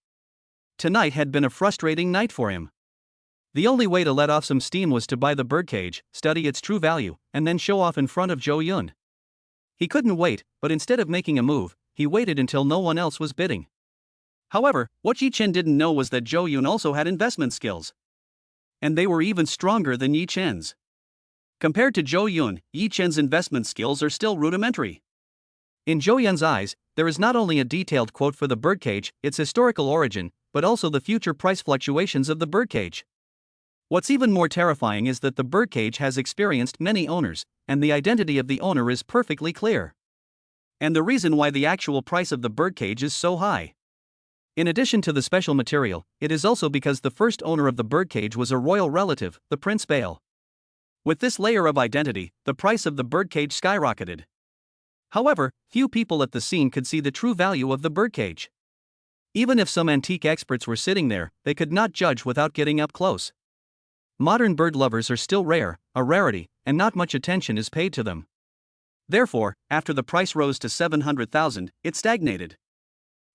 Tonight had been a frustrating night for him. The only way to let off some steam was to buy the birdcage, study its true value, and then show off in front of Zhou Yun. He couldn't wait, but instead of making a move, he waited until no one else was bidding. However, what Yi Chen didn't know was that Zhou Yun also had investment skills. And they were even stronger than Yi Chen's. Compared to Zhou Yun, Yi Chen's investment skills are still rudimentary. In Zhou Yun's eyes, there is not only a detailed quote for the birdcage, its historical origin, but also the future price fluctuations of the birdcage. What's even more terrifying is that the birdcage has experienced many owners, and the identity of the owner is perfectly clear. And the reason why the actual price of the birdcage is so high. In addition to the special material, it is also because the first owner of the birdcage was a royal relative, the Prince Bale. With this layer of identity, the price of the birdcage skyrocketed. However, few people at the scene could see the true value of the birdcage. Even if some antique experts were sitting there, they could not judge without getting up close. Modern bird lovers are still rare, a rarity, and not much attention is paid to them. Therefore, after the price rose to 700,000, it stagnated.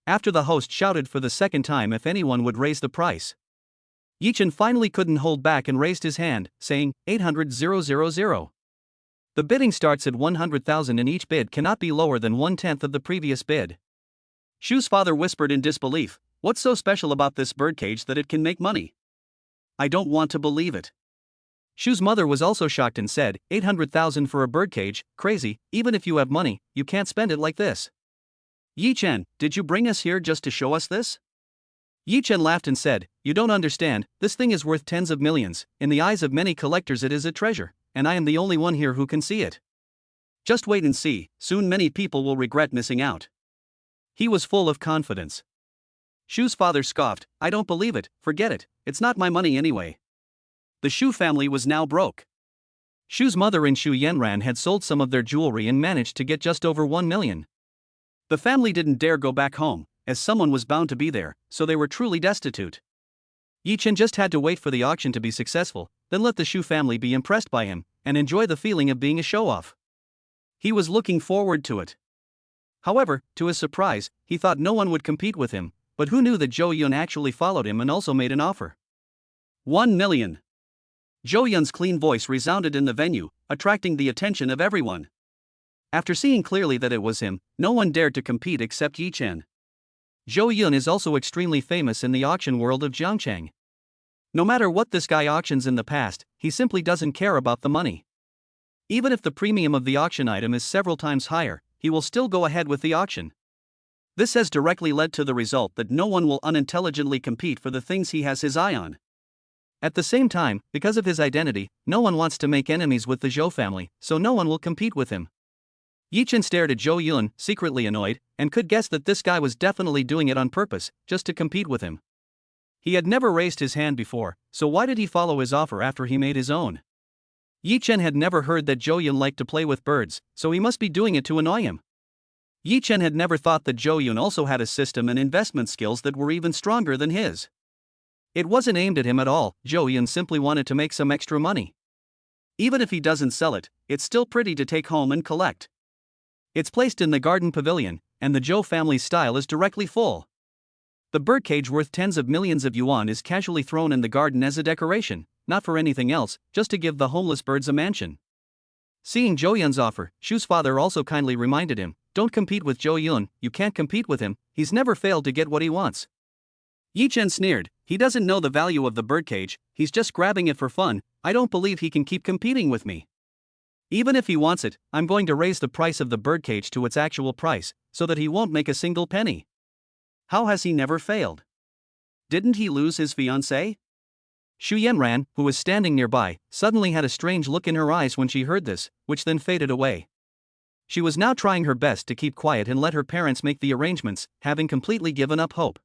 After the host shouted for the second time if anyone would raise the price, Yi Chen finally couldn't hold back and raised his hand, saying, 800,000. The bidding starts at 100,000 and each bid cannot be lower than 1/10 of the previous bid. Shu's father whispered in disbelief, "What's so special about this birdcage that it can make money? I don't want to believe it." Shu's mother was also shocked and said, 800,000 for a birdcage, crazy, even if you have money, you can't spend it like this. Yi Chen, did you bring us here just to show us this? Yi Chen laughed and said, you don't understand, this thing is worth tens of millions, in the eyes of many collectors it is a treasure, and I am the only one here who can see it. Just wait and see, soon many people will regret missing out. He was full of confidence. Shu's father scoffed, I don't believe it, forget it, it's not my money anyway. The Shu family was now broke. Shu's mother and Shu Yanran had sold some of their jewelry and managed to get just over 1 million. The family didn't dare go back home, as someone was bound to be there, so they were truly destitute. Yi Chen just had to wait for the auction to be successful, then let the Shu family be impressed by him, and enjoy the feeling of being a show-off. He was looking forward to it. However, to his surprise, he thought no one would compete with him, but who knew that Zhou Yun actually followed him and also made an offer? 1 million. Zhou Yun's clean voice resounded in the venue, attracting the attention of everyone. After seeing clearly that it was him, no one dared to compete except Yi Chen. Zhou Yun is also extremely famous in the auction world of Jiangchang. No matter what this guy auctions in the past, he simply doesn't care about the money. Even if the premium of the auction item is several times higher, he will still go ahead with the auction. This has directly led to the result that no one will unintelligently compete for the things he has his eye on. At the same time, because of his identity, no one wants to make enemies with the Zhou family, so no one will compete with him. Yi Chen stared at Zhou Yun, secretly annoyed, and could guess that this guy was definitely doing it on purpose, just to compete with him. He had never raised his hand before, so why did he follow his offer after he made his own? Yi Chen had never heard that Zhou Yun liked to play with birds, so he must be doing it to annoy him. Yi Chen had never thought that Zhou Yun also had a system and investment skills that were even stronger than his. It wasn't aimed at him at all, Zhou Yun simply wanted to make some extra money. Even if he doesn't sell it, it's still pretty to take home and collect. It's placed in the garden pavilion, and the Zhou family's style is directly full. The birdcage worth tens of millions of yuan is casually thrown in the garden as a decoration, not for anything else, just to give the homeless birds a mansion. Seeing Zhou Yun's offer, Shu's father also kindly reminded him, don't compete with Zhou Yun, you can't compete with him, he's never failed to get what he wants. Yi Chen sneered, he doesn't know the value of the birdcage, he's just grabbing it for fun, I don't believe he can keep competing with me. Even if he wants it, I'm going to raise the price of the birdcage to its actual price, so that he won't make a single penny. How has he never failed? Didn't he lose his fiancée? Shu Yanran, who was standing nearby, suddenly had a strange look in her eyes when she heard this, which then faded away. She was now trying her best to keep quiet and let her parents make the arrangements, having completely given up hope.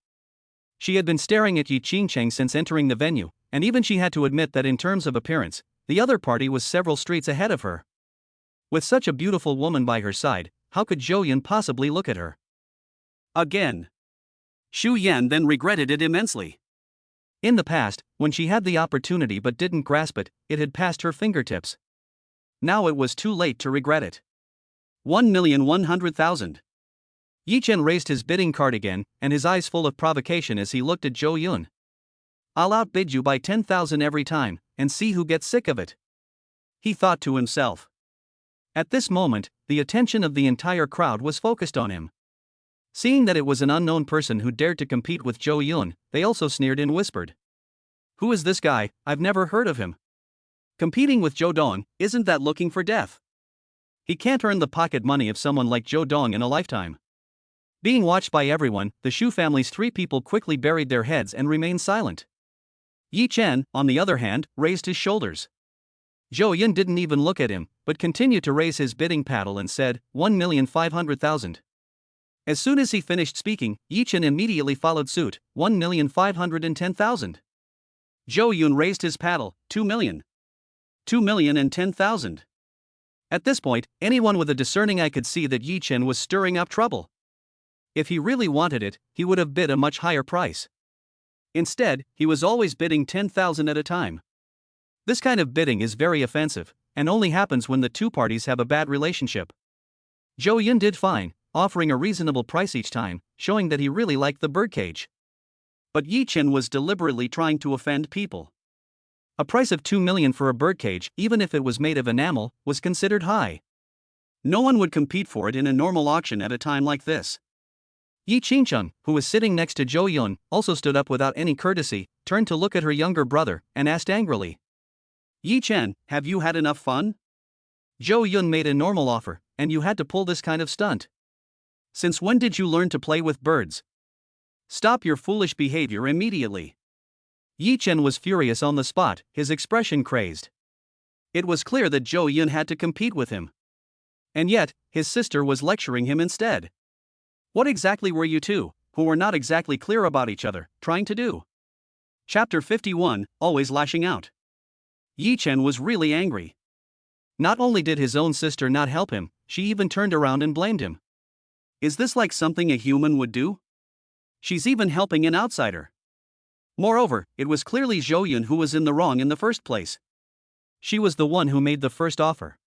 She had been staring at Yi Qingcheng since entering the venue, and even she had to admit that in terms of appearance, the other party was several streets ahead of her. With such a beautiful woman by her side, how could Zhou Yun possibly look at her? Again. Shu Yan then regretted it immensely. In the past, when she had the opportunity but didn't grasp it, it had passed her fingertips. Now it was too late to regret it. 1,100,000. Yi Chen raised his bidding card again, and his eyes full of provocation as he looked at Zhou Yun. I'll outbid you by 10,000 every time, and see who gets sick of it. He thought to himself. At this moment, the attention of the entire crowd was focused on him. Seeing that it was an unknown person who dared to compete with Zhou Yun, they also sneered and whispered. Who is this guy? I've never heard of him. Competing with Zhou Dong, isn't that looking for death? He can't earn the pocket money of someone like Zhou Dong in a lifetime. Being watched by everyone, the Shu family's three people quickly buried their heads and remained silent. Yi Chen, on the other hand, raised his shoulders. Zhou Yun didn't even look at him, but continued to raise his bidding paddle and said, 1,500,000. As soon as he finished speaking, Yi Chen immediately followed suit, 1,510,000. Zhou Yun raised his paddle, 2 million. 2,010,000. At this point, anyone with a discerning eye could see that Yi Chen was stirring up trouble. If he really wanted it, he would have bid a much higher price. Instead, he was always bidding 10,000 at a time. This kind of bidding is very offensive, and only happens when the two parties have a bad relationship. Zhou Yun did fine, offering a reasonable price each time, showing that he really liked the birdcage. But Yi Chen was deliberately trying to offend people. A price of 2 million for a birdcage, even if it was made of enamel, was considered high. No one would compete for it in a normal auction at a time like this. Yi Qingcheng, who was sitting next to Zhou Yun, also stood up without any courtesy, turned to look at her younger brother, and asked angrily. Yi Chen, have you had enough fun? Zhou Yun made a normal offer, and you had to pull this kind of stunt. Since when did you learn to play with birds? Stop your foolish behavior immediately. Yi Chen was furious on the spot, his expression crazed. It was clear that Zhou Yun had to compete with him. And yet, his sister was lecturing him instead. What exactly were you two, who were not exactly clear about each other, trying to do? Chapter 51, Always Lashing Out. Yi Chen was really angry. Not only did his own sister not help him, she even turned around and blamed him. Is this like something a human would do? She's even helping an outsider. Moreover, it was clearly Zhou Yun who was in the wrong in the first place. She was the one who made the first offer.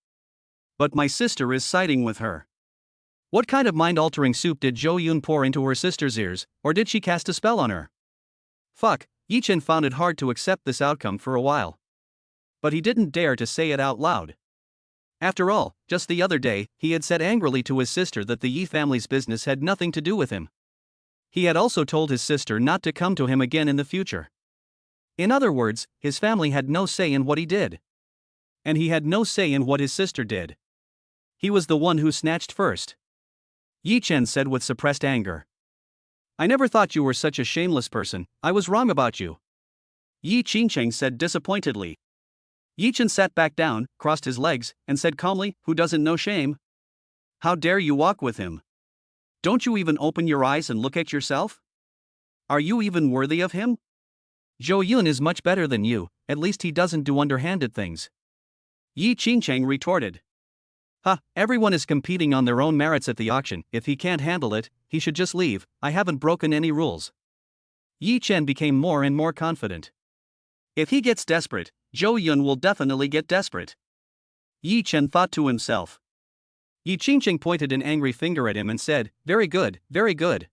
But my sister is siding with her. What kind of mind-altering soup did Zhou Yun pour into her sister's ears, or did she cast a spell on her? Fuck, Yi Chen found it hard to accept this outcome for a while. But he didn't dare to say it out loud. After all, just the other day, he had said angrily to his sister that the Yi family's business had nothing to do with him. He had also told his sister not to come to him again in the future. In other words, his family had no say in what he did. And he had no say in what his sister did. He was the one who snatched first. Yi Chen said with suppressed anger. I never thought you were such a shameless person, I was wrong about you. Yi Qingcheng said disappointedly. Yi Chen sat back down, crossed his legs, and said calmly, who doesn't know shame? How dare you walk with him? Don't you even open your eyes and look at yourself? Are you even worthy of him? Zhou Yun is much better than you, at least he doesn't do underhanded things. Yi Qingcheng retorted. Everyone is competing on their own merits at the auction, if he can't handle it, he should just leave, I haven't broken any rules. Yi Chen became more and more confident. If he gets desperate, Zhou Yun will definitely get desperate. Yi Chen thought to himself. Yi Qingcheng pointed an angry finger at him and said, very good, very good.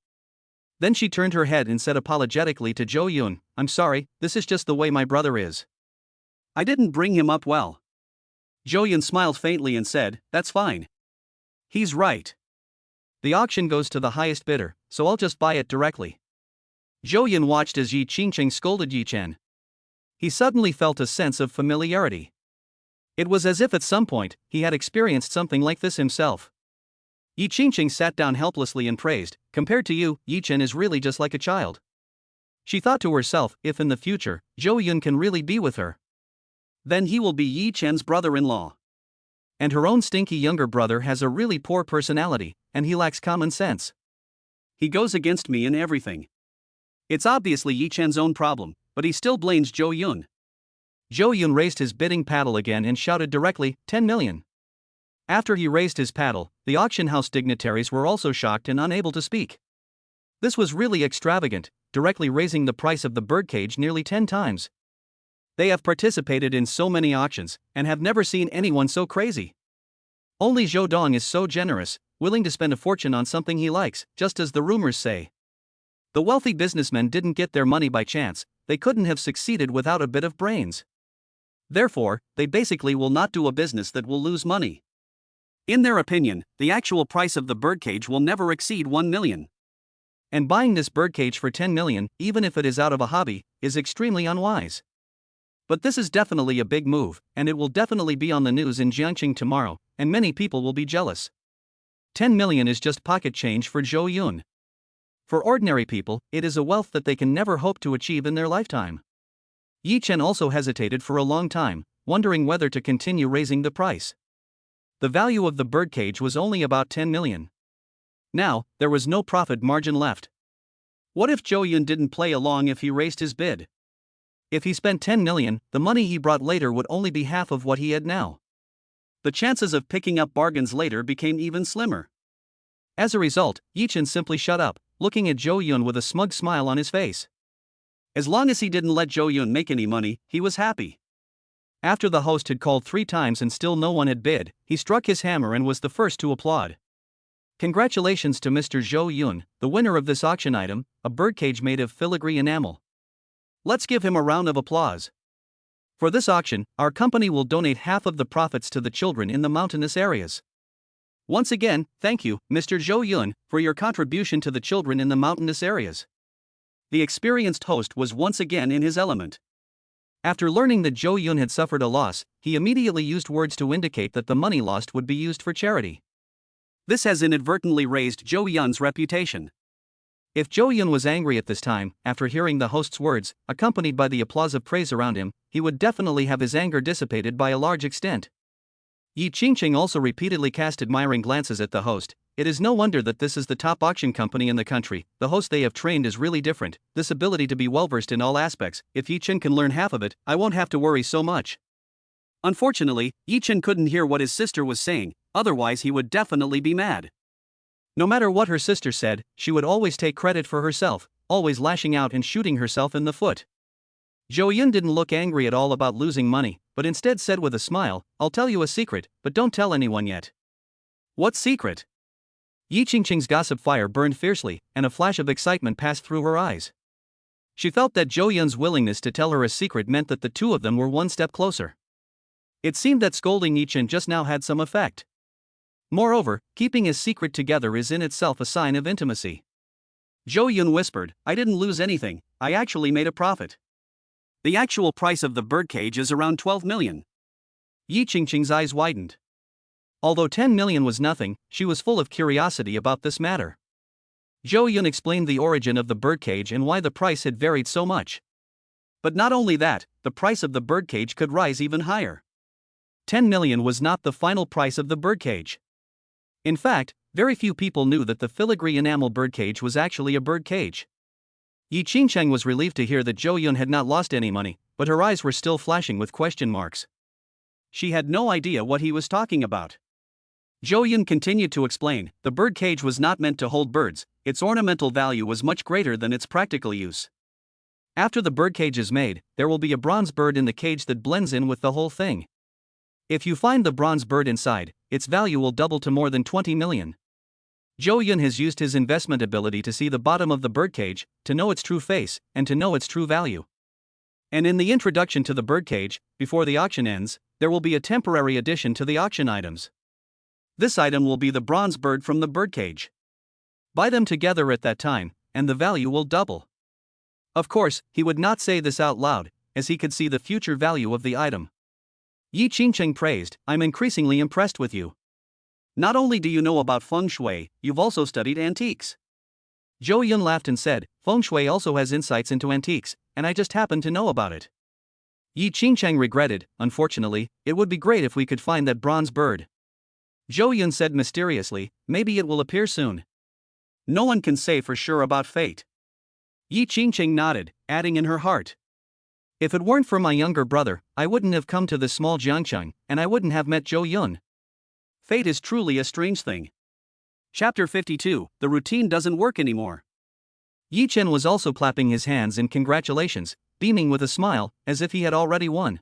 Then she turned her head and said apologetically to Zhou Yun, I'm sorry, this is just the way my brother is. I didn't bring him up well. Zhou Yun smiled faintly and said, that's fine. He's right. The auction goes to the highest bidder, so I'll just buy it directly. Zhou Yun watched as Yi Qingcheng scolded Yi Chen. He suddenly felt a sense of familiarity. It was as if at some point, he had experienced something like this himself. Yi Qingcheng sat down helplessly and praised, compared to you, Yi Chen is really just like a child. She thought to herself, if in the future, Zhou Yun can really be with her, then he will be Yi Chen's brother-in-law. And her own stinky younger brother has a really poor personality, and he lacks common sense. He goes against me in everything. It's obviously Yi Chen's own problem, but he still blames Zhou Yun. Zhou Yun raised his bidding paddle again and shouted directly, 10 million. After he raised his paddle, the auction house dignitaries were also shocked and unable to speak. This was really extravagant, directly raising the price of the birdcage nearly 10 times. They have participated in so many auctions and have never seen anyone so crazy. Only Zhou Dong is so generous, willing to spend a fortune on something he likes, just as the rumors say. The wealthy businessmen didn't get their money by chance, they couldn't have succeeded without a bit of brains. Therefore, they basically will not do a business that will lose money. In their opinion, the actual price of the birdcage will never exceed 1 million. And buying this birdcage for 10 million, even if it is out of a hobby, is extremely unwise. But this is definitely a big move, and it will definitely be on the news in Jiangxing tomorrow, and many people will be jealous. 10 million is just pocket change for Zhou Yun. For ordinary people, it is a wealth that they can never hope to achieve in their lifetime. Yi Chen also hesitated for a long time, wondering whether to continue raising the price. The value of the birdcage was only about 10 million. Now, there was no profit margin left. What if Zhou Yun didn't play along if he raised his bid? If he spent 10 million, the money he brought later would only be half of what he had now. The chances of picking up bargains later became even slimmer. As a result, Yi Chen simply shut up, looking at Zhou Yun with a smug smile on his face. As long as he didn't let Zhou Yun make any money, he was happy. After the host had called 3 times and still no one had bid, he struck his hammer and was the first to applaud. Congratulations to Mr. Zhou Yun, the winner of this auction item, a birdcage made of filigree enamel. Let's give him a round of applause. For this auction, our company will donate half of the profits to the children in the mountainous areas. Once again, thank you, Mr. Zhou Yun, for your contribution to the children in the mountainous areas. The experienced host was once again in his element. After learning that Zhou Yun had suffered a loss, he immediately used words to indicate that the money lost would be used for charity. This has inadvertently raised Zhou Yun's reputation. If Zhou Yun was angry at this time, after hearing the host's words, accompanied by the applause of praise around him, he would definitely have his anger dissipated by a large extent. Yi Qingqing also repeatedly cast admiring glances at the host. It is no wonder that this is the top auction company in the country. The host they have trained is really different. This ability to be well-versed in all aspects, if Yi Chen can learn half of it, I won't have to worry so much. Unfortunately, Yi Chen couldn't hear what his sister was saying, otherwise he would definitely be mad. No matter what her sister said, she would always take credit for herself, always lashing out and shooting herself in the foot. Zhou Yun didn't look angry at all about losing money, but instead said with a smile, "I'll tell you a secret, but don't tell anyone yet." What secret? Yi Qingqing's gossip fire burned fiercely, and a flash of excitement passed through her eyes. She felt that Zhou Yun's willingness to tell her a secret meant that the two of them were one step closer. It seemed that scolding Yi Chen just now had some effect. Moreover, keeping his secret together is in itself a sign of intimacy. Zhou Yun whispered, "I didn't lose anything, I actually made a profit. The actual price of the birdcage is around 12 million. Yi Qingqing's eyes widened. Although 10 million was nothing, she was full of curiosity about this matter. Zhou Yun explained the origin of the birdcage and why the price had varied so much. But not only that, the price of the birdcage could rise even higher. 10 million was not the final price of the birdcage. In fact, very few people knew that the filigree enamel birdcage was actually a birdcage. Yi Qingcheng was relieved to hear that Zhou Yun had not lost any money, but her eyes were still flashing with question marks. She had no idea what he was talking about. Zhou Yun continued to explain, the birdcage was not meant to hold birds, its ornamental value was much greater than its practical use. After the birdcage is made, there will be a bronze bird in the cage that blends in with the whole thing. If you find the bronze bird inside, its value will double to more than 20 million. Zhou Yun has used his investment ability to see the bottom of the birdcage, to know its true face, and to know its true value. And in the introduction to the birdcage, before the auction ends, there will be a temporary addition to the auction items. This item will be the bronze bird from the birdcage. Buy them together at that time, and the value will double. Of course, he would not say this out loud, as he could see the future value of the item. Yi Qingcheng praised, "I'm increasingly impressed with you. Not only do you know about feng shui, you've also studied antiques." Zhou Yun laughed and said, "Feng shui also has insights into antiques, and I just happen to know about it." Yi Qingcheng regretted, "Unfortunately, it would be great if we could find that bronze bird." Zhou Yun said mysteriously, "Maybe it will appear soon. No one can say for sure about fate." Yi Qingcheng nodded, adding in her heart, "If it weren't for my younger brother, I wouldn't have come to this small Jiangcheng, and I wouldn't have met Zhou Yun. Fate is truly a strange thing." Chapter 52, The routine doesn't work anymore. Yi Chen was also clapping his hands in congratulations, beaming with a smile, as if he had already won.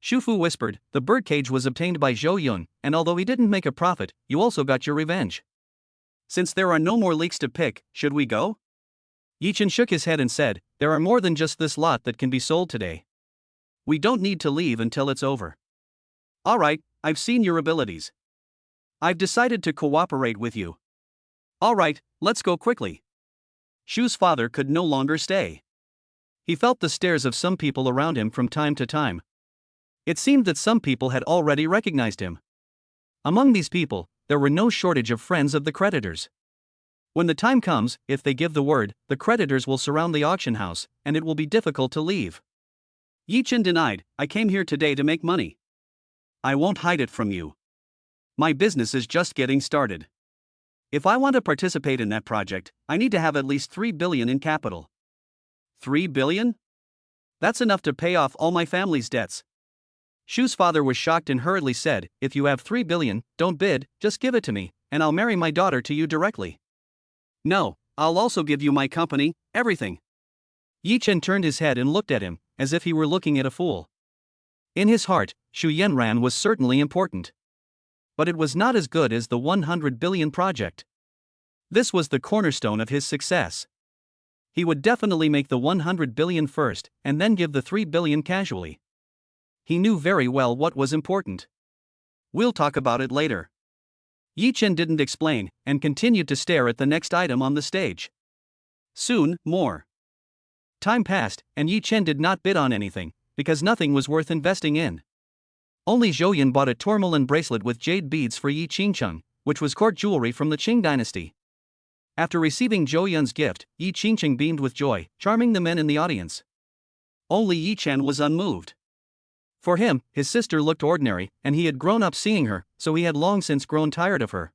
Shu Fu whispered, "The birdcage was obtained by Zhou Yun, and although he didn't make a profit, you also got your revenge. Since there are no more leaks to pick, should we go?" Yi Chen shook his head and said, "There are more than just this lot that can be sold today. We don't need to leave until it's over." "Alright, I've seen your abilities. I've decided to cooperate with you. Alright, let's go quickly." Shu's father could no longer stay. He felt the stares of some people around him from time to time. It seemed that some people had already recognized him. Among these people, there were no shortage of friends of the creditors. When the time comes, if they give the word, the creditors will surround the auction house, and it will be difficult to leave. Yi Chen denied, "I came here today to make money. I won't hide it from you. My business is just getting started. If I want to participate in that project, I need to have at least 3 billion in capital." 3 billion? That's enough to pay off all my family's debts. Shu's father was shocked and hurriedly said, "If you have 3 billion, don't bid, just give it to me, and I'll marry my daughter to you directly." "No, I'll also give you my company, everything." Yi Chen turned his head and looked at him, as if he were looking at a fool. In his heart, Shu Yanran was certainly important. But it was not as good as the 100 billion project. This was the cornerstone of his success. He would definitely make the 100 billion first, and then give the 3 billion casually. He knew very well what was important. "We'll talk about it later." Yi Chen didn't explain, and continued to stare at the next item on the stage. Soon, more time passed, and Yi Chen did not bid on anything, because nothing was worth investing in. Only Zhou Yun bought a tourmaline bracelet with jade beads for Yi Qingcheng, which was court jewelry from the Qing dynasty. After receiving Zhou Yun's gift, Yi Qingcheng beamed with joy, charming the men in the audience. Only Yi Chen was unmoved. For him, his sister looked ordinary, and he had grown up seeing her, so he had long since grown tired of her.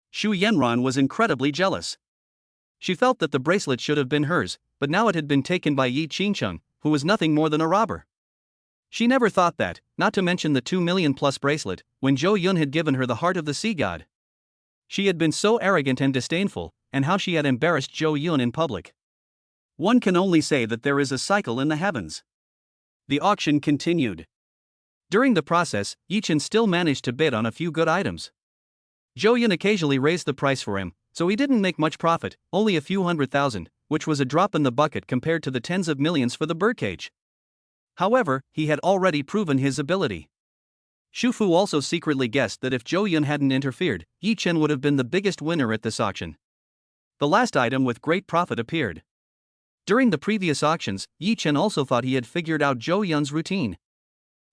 Shu Yanran was incredibly jealous. She felt that the bracelet should have been hers, but now it had been taken by Yi Qingcheng, who was nothing more than a robber. She never thought that, not to mention the 2 million plus bracelet, when Zhou Yun had given her the heart of the sea god. She had been so arrogant and disdainful, and how she had embarrassed Zhou Yun in public. One can only say that there is a cycle in the heavens. The auction continued. During the process, Yi Chen still managed to bid on a few good items. Zhou Yun occasionally raised the price for him, so he didn't make much profit, only a few 100,000, which was a drop in the bucket compared to the tens of millions for the birdcage. However, he had already proven his ability. Shu Fu also secretly guessed that if Zhou Yun hadn't interfered, Yi Chen would have been the biggest winner at this auction. The last item with great profit appeared. During the previous auctions, Yi Chen also thought he had figured out Zhou Yun's routine.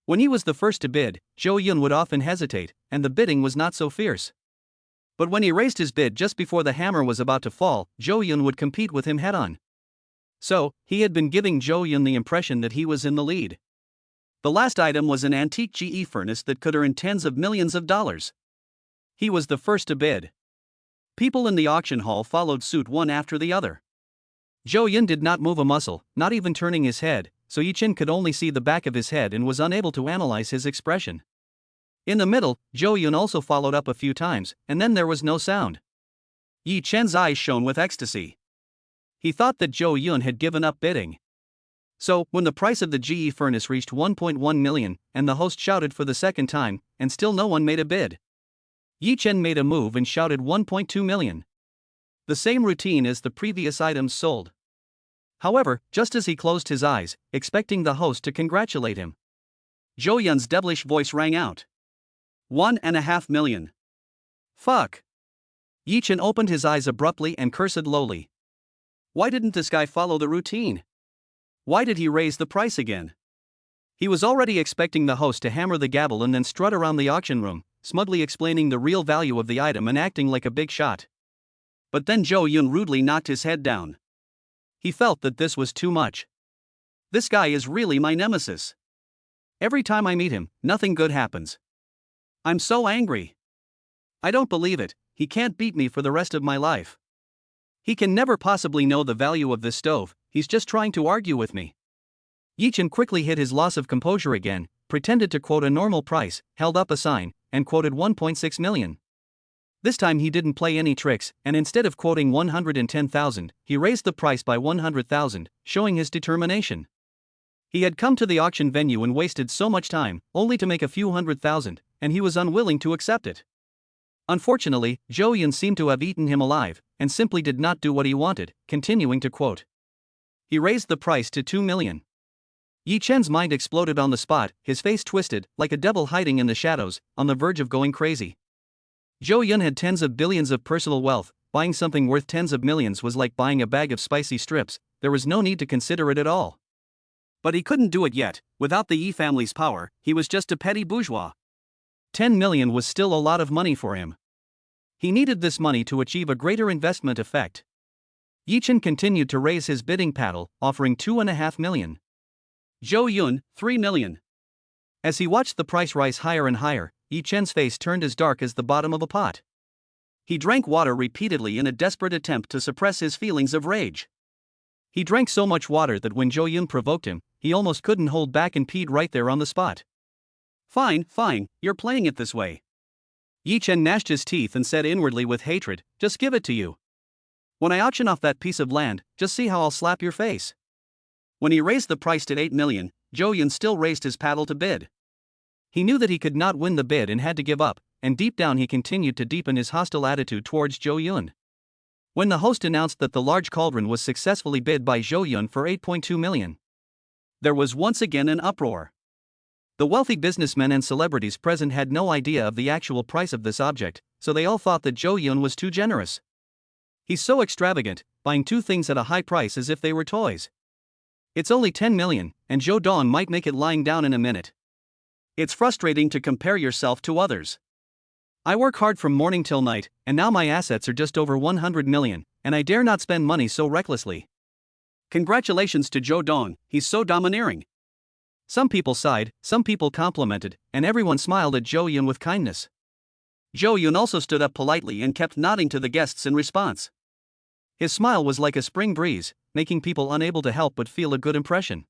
When he was the first to bid, Zhou Yun would often hesitate, and the bidding was not so fierce. But when he raised his bid just before the hammer was about to fall, Zhou Yun would compete with him head-on. So, he had been giving Zhou Yun the impression that he was in the lead. The last item was an antique GE furnace that could earn tens of millions of dollars. He was the first to bid. People in the auction hall followed suit one after the other. Zhou Yun did not move a muscle, not even turning his head, so Yi Chen could only see the back of his head and was unable to analyze his expression. In the middle, Zhou Yun also followed up a few times, and then there was no sound. Yi Chen's eyes shone with ecstasy. He thought that Zhou Yun had given up bidding. So, when the price of the GE furnace reached 1.1 million, and the host shouted for the second time, and still no one made a bid, Yi Chen made a move and shouted 1.2 million. The same routine as the previous items sold. However, just as he closed his eyes, expecting the host to congratulate him, Zhou Yun's devilish voice rang out. 1.5 million. Fuck. Yi Chen opened his eyes abruptly and cursed lowly. Why didn't this guy follow the routine? Why did he raise the price again? He was already expecting the host to hammer the gavel and then strut around the auction room, smugly explaining the real value of the item and acting like a big shot. But then Zhou Yun rudely knocked his head down. He felt that this was too much. This guy is really my nemesis. Every time I meet him, nothing good happens. I'm so angry. I don't believe it, he can't beat me for the rest of my life. He can never possibly know the value of this stove, he's just trying to argue with me. Yi Chen quickly hid his loss of composure again, pretended to quote a normal price, held up a sign, and quoted 1.6 million. This time he didn't play any tricks, and instead of quoting 110,000, he raised the price by 100,000, showing his determination. He had come to the auction venue and wasted so much time, only to make a few $100,000, and he was unwilling to accept it. Unfortunately, Zhou Yun seemed to have eaten him alive, and simply did not do what he wanted, continuing to quote. He raised the price to 2 million. Yi Chen's mind exploded on the spot, his face twisted, like a devil hiding in the shadows, on the verge of going crazy. Zhou Yun had tens of billions of personal wealth, buying something worth tens of millions was like buying a bag of spicy strips, there was no need to consider it at all. But he couldn't do it yet, without the Yi family's power, he was just a petty bourgeois. 10 million was still a lot of money for him. He needed this money to achieve a greater investment effect. Yi Chen continued to raise his bidding paddle, offering 2.5 million. Zhou Yun, 3 million. As he watched the price rise higher and higher, Yi Chen's face turned as dark as the bottom of a pot. He drank water repeatedly in a desperate attempt to suppress his feelings of rage. He drank so much water that when Zhou Yun provoked him, he almost couldn't hold back and peed right there on the spot. Fine, you're playing it this way. Yi Chen gnashed his teeth and said inwardly with hatred, just give it to you. When I auction off that piece of land, just see how I'll slap your face. When he raised the price to 8 million, Zhou Yun still raised his paddle to bid. He knew that he could not win the bid and had to give up, and deep down he continued to deepen his hostile attitude towards Zhou Yun. When the host announced that the large cauldron was successfully bid by Zhou Yun for 8.2 million, there was once again an uproar. The wealthy businessmen and celebrities present had no idea of the actual price of this object, so they all thought that Zhou Yun was too generous. He's so extravagant, buying two things at a high price as if they were toys. It's only 10 million, and Zhou Dong might make it lying down in a minute. It's frustrating to compare yourself to others. I work hard from morning till night, and now my assets are just over 100 million, and I dare not spend money so recklessly. Congratulations to Zhou Dong, he's so domineering. Some people sighed, some people complimented, and everyone smiled at Zhou Yun with kindness. Zhou Yun also stood up politely and kept nodding to the guests in response. His smile was like a spring breeze, making people unable to help but feel a good impression.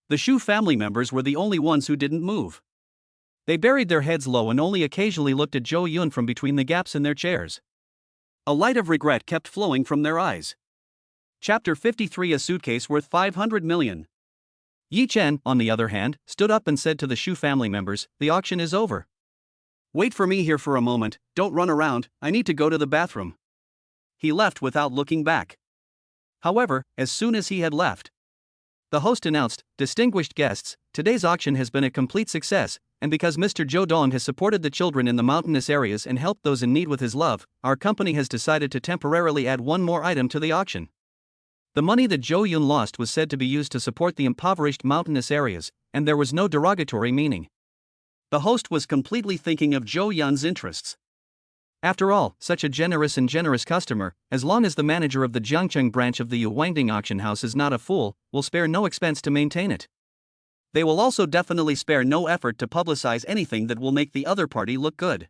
The Shu family members were the only ones who didn't move. They buried their heads low and only occasionally looked at Zhou Yun from between the gaps in their chairs. A light of regret kept flowing from their eyes. Chapter 53: A suitcase worth 500 million. Yi Chen, on the other hand, stood up and said to the Shu family members, "The auction is over. Wait for me here for a moment, don't run around, I need to go to the bathroom." He left without looking back. However, as soon as he had left, the host announced, "Distinguished guests, today's auction has been a complete success, and because Mr. Zhou Dong has supported the children in the mountainous areas and helped those in need with his love, our company has decided to temporarily add one more item to the auction." The money that Zhou Yun lost was said to be used to support the impoverished mountainous areas, and there was no derogatory meaning. The host was completely thinking of Zhou Yun's interests. After all, such a generous customer, as long as the manager of the Jiangcheng branch of the Yuwangding auction house is not a fool, will spare no expense to maintain it. They will also definitely spare no effort to publicize anything that will make the other party look good.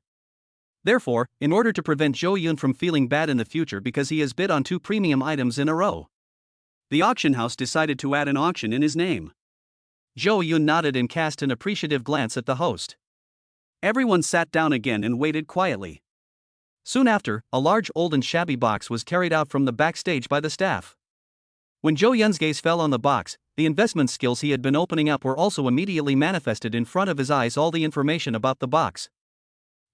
Therefore, in order to prevent Zhou Yun from feeling bad in the future because he has bid on two premium items in a row, the auction house decided to add an auction in his name. Zhou Yun nodded and cast an appreciative glance at the host. Everyone sat down again and waited quietly. Soon after, a large old and shabby box was carried out from the backstage by the staff. When Zhou Yun's gaze fell on the box, the investment skills he had been opening up were also immediately manifested in front of his eyes, all the information about the box.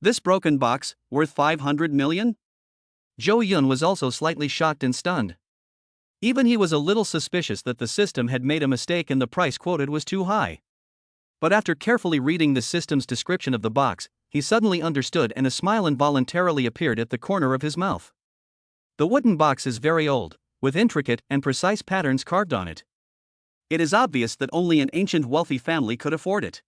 This broken box, worth 500 million? Zhou Yun was also slightly shocked and stunned. Even he was a little suspicious that the system had made a mistake and the price quoted was too high. But after carefully reading the system's description of the box, he suddenly understood and a smile involuntarily appeared at the corner of his mouth. The wooden box is very old, with intricate and precise patterns carved on it. It is obvious that only an ancient wealthy family could afford it.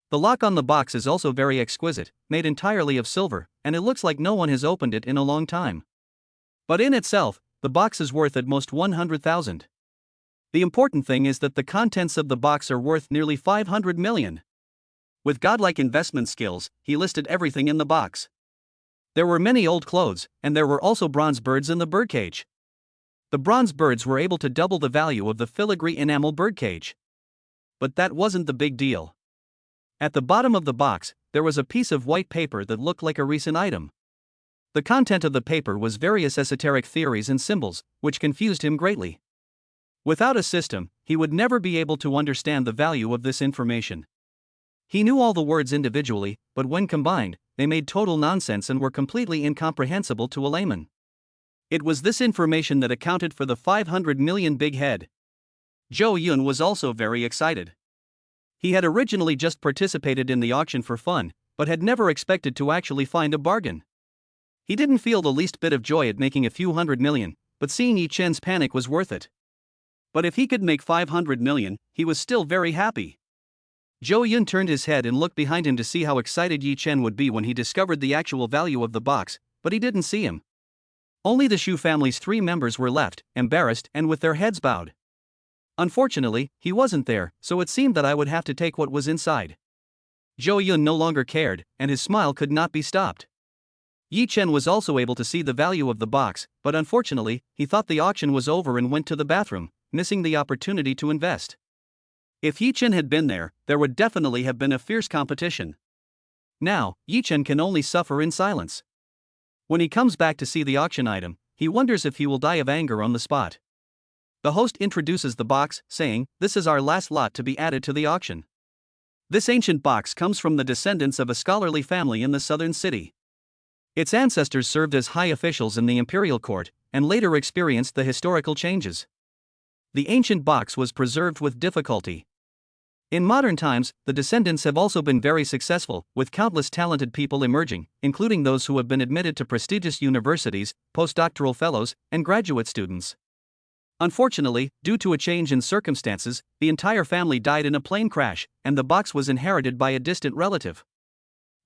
The lock on the box is also very exquisite, made entirely of silver, and it looks like no one has opened it in a long time. But in itself, the box is worth at most 100,000. The important thing is that the contents of the box are worth nearly 500 million. With godlike investment skills, he listed everything in the box. There were many old clothes, and there were also bronze birds in the birdcage. The bronze birds were able to double the value of the filigree enamel birdcage. But that wasn't the big deal. At the bottom of the box, there was a piece of white paper that looked like a recent item. The content of the paper was various esoteric theories and symbols, which confused him greatly. Without a system, he would never be able to understand the value of this information. He knew all the words individually, but when combined, they made total nonsense and were completely incomprehensible to a layman. It was this information that accounted for the 500 million big head. Zhou Yun was also very excited. He had originally just participated in the auction for fun, but had never expected to actually find a bargain. He didn't feel the least bit of joy at making a few hundred million, but seeing Yi Chen's panic was worth it. But if he could make 500 million, he was still very happy. Zhou Yun turned his head and looked behind him to see how excited Yi Chen would be when he discovered the actual value of the box, but he didn't see him. Only the Shu family's 3 members were left, embarrassed and with their heads bowed. Unfortunately, he wasn't there, so it seemed that I would have to take what was inside. Zhou Yun no longer cared, and his smile could not be stopped. Yi Chen was also able to see the value of the box, but unfortunately, he thought the auction was over and went to the bathroom, missing the opportunity to invest. If Yi Chen had been there would definitely have been a fierce competition. Now, Yi Chen can only suffer in silence. When he comes back to see the auction item, he wonders if he will die of anger on the spot. The host introduces the box, saying, "This is our last lot to be added to the auction." This ancient box comes from the descendants of a scholarly family in the southern city. Its ancestors served as high officials in the imperial court, and later experienced the historical changes. The ancient box was preserved with difficulty. In modern times, the descendants have also been very successful, with countless talented people emerging, including those who have been admitted to prestigious universities, postdoctoral fellows, and graduate students. Unfortunately, due to a change in circumstances, the entire family died in a plane crash, and the box was inherited by a distant relative.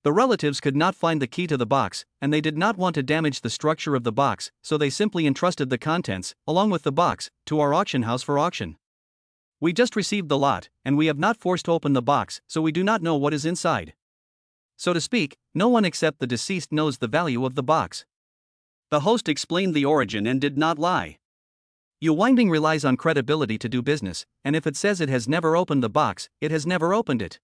The relatives could not find the key to the box, and they did not want to damage the structure of the box, so they simply entrusted the contents, along with the box, to our auction house for auction. We just received the lot, and we have not forced open the box, so we do not know what is inside. So to speak, no one except the deceased knows the value of the box. The host explained the origin and did not lie. Yuwinding relies on credibility to do business, and if it says it has never opened the box, it has never opened it.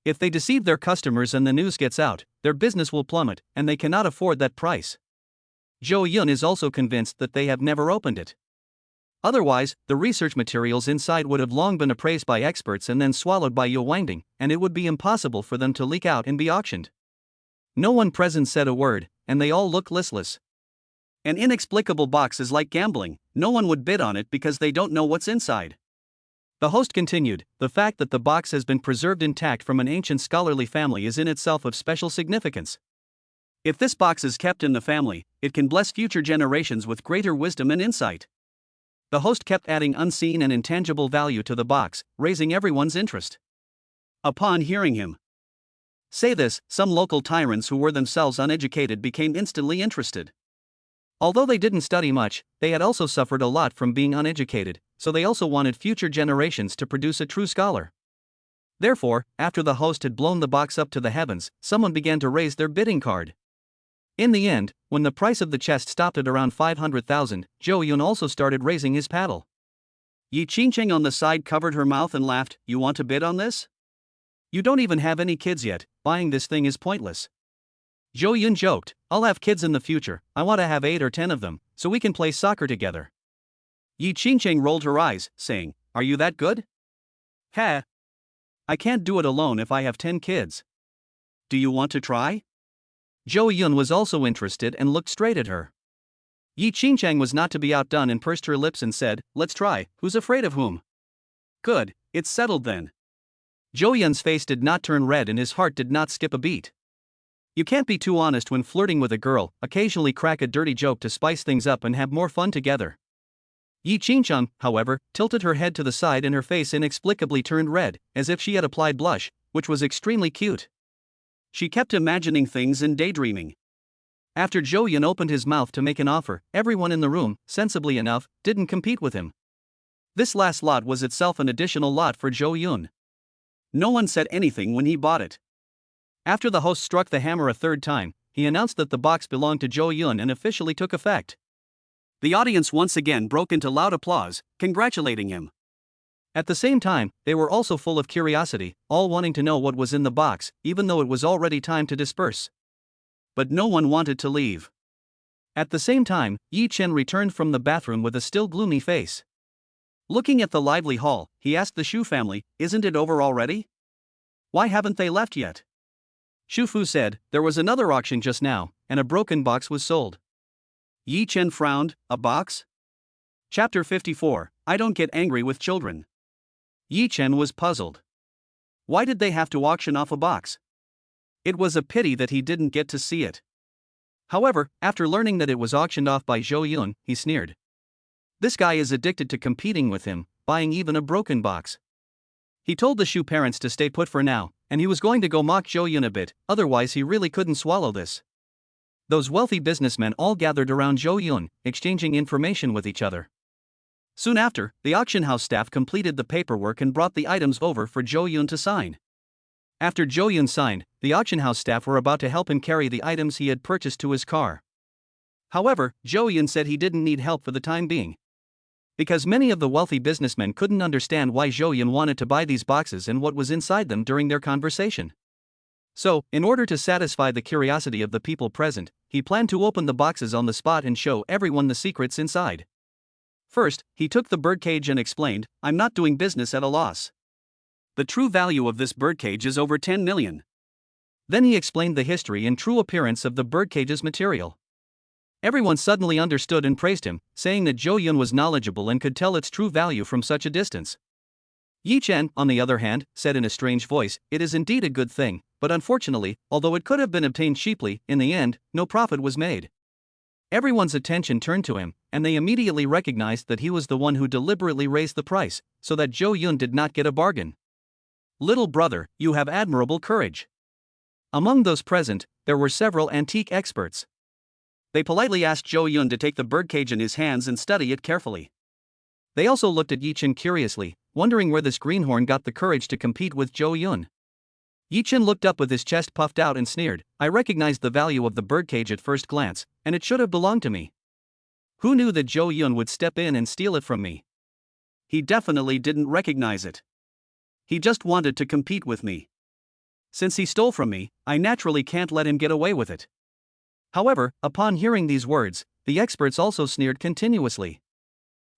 If they deceive their customers and the news gets out, their business will plummet, and they cannot afford that price. Zhou Yun is also convinced that they have never opened it. Otherwise, the research materials inside would have long been appraised by experts and then swallowed by Yuwinding, and it would be impossible for them to leak out and be auctioned. No one present said a word, and they all looked listless. An inexplicable box is like gambling, no one would bid on it because they don't know what's inside. The host continued, "The fact that the box has been preserved intact from an ancient scholarly family is in itself of special significance. If this box is kept in the family, it can bless future generations with greater wisdom and insight." The host kept adding unseen and intangible value to the box, raising everyone's interest. Upon hearing him say this, some local tyrants who were themselves uneducated became instantly interested. Although they didn't study much, they had also suffered a lot from being uneducated, so they also wanted future generations to produce a true scholar. Therefore, after the host had blown the box up to the heavens, someone began to raise their bidding card. In the end, when the price of the chest stopped at around 500,000, Zhou Yun also started raising his paddle. Yi Qingcheng on the side covered her mouth and laughed, "You want to bid on this? You don't even have any kids yet, buying this thing is pointless." Zhou Yun joked, "I'll have kids in the future, I want to have 8 or 10 of them, so we can play soccer together." Yi Qingcheng rolled her eyes, saying, "Are you that good? Ha! I can't do it alone if I have 10 kids. Do you want to try?" Zhou Yun was also interested and looked straight at her. Yi Qingcheng was not to be outdone and pursed her lips and said, "Let's try, who's afraid of whom?" "Good, it's settled then." Zhou Yun's face did not turn red and his heart did not skip a beat. You can't be too honest when flirting with a girl, occasionally crack a dirty joke to spice things up and have more fun together. Yi Qingcheng, however, tilted her head to the side and her face inexplicably turned red, as if she had applied blush, which was extremely cute. She kept imagining things and daydreaming. After Zhou Yun opened his mouth to make an offer, everyone in the room, sensibly enough, didn't compete with him. This last lot was itself an additional lot for Zhou Yun. No one said anything when he bought it. After the host struck the hammer a third time, he announced that the box belonged to Zhou Yun and officially took effect. The audience once again broke into loud applause, congratulating him. At the same time, they were also full of curiosity, all wanting to know what was in the box, even though it was already time to disperse. But no one wanted to leave. At the same time, Yi Chen returned from the bathroom with a still gloomy face. Looking at the lively hall, he asked the Shu family, "Isn't it over already? Why haven't they left yet?" Shu Fu said, "There was another auction just now, and a broken box was sold." Yi Chen frowned, "A box?" Chapter 54, I don't get angry with children. Yi Chen was puzzled. Why did they have to auction off a box? It was a pity that he didn't get to see it. However, after learning that it was auctioned off by Zhou Yun, he sneered. This guy is addicted to competing with him, buying even a broken box. He told the Shu parents to stay put for now, and he was going to go mock Zhou Yun a bit, otherwise he really couldn't swallow this. Those wealthy businessmen all gathered around Zhou Yun, exchanging information with each other. Soon after, the auction house staff completed the paperwork and brought the items over for Zhou Yun to sign. After Zhou Yun signed, the auction house staff were about to help him carry the items he had purchased to his car. However, Zhou Yun said he didn't need help for the time being. Because many of the wealthy businessmen couldn't understand why Zhou Yun wanted to buy these boxes and what was inside them during their conversation. So, in order to satisfy the curiosity of the people present, he planned to open the boxes on the spot and show everyone the secrets inside. First, he took the birdcage and explained, "I'm not doing business at a loss. The true value of this birdcage is over 10 million. Then he explained the history and true appearance of the birdcage's material. Everyone suddenly understood and praised him, saying that Zhou Yun was knowledgeable and could tell its true value from such a distance. Yi Chen, on the other hand, said in a strange voice, "It is indeed a good thing, but unfortunately, although it could have been obtained cheaply, in the end, no profit was made." Everyone's attention turned to him, and they immediately recognized that he was the one who deliberately raised the price, so that Zhou Yun did not get a bargain. "Little brother, you have admirable courage." Among those present, there were several antique experts. They politely asked Zhou Yun to take the birdcage in his hands and study it carefully. They also looked at Yi Chen curiously, wondering where this greenhorn got the courage to compete with Zhou Yun. Yi Chen looked up with his chest puffed out and sneered, "I recognized the value of the birdcage at first glance, and it should have belonged to me. Who knew that Zhou Yun would step in and steal it from me? He definitely didn't recognize it. He just wanted to compete with me. Since he stole from me, I naturally can't let him get away with it." However, upon hearing these words, the experts also sneered continuously.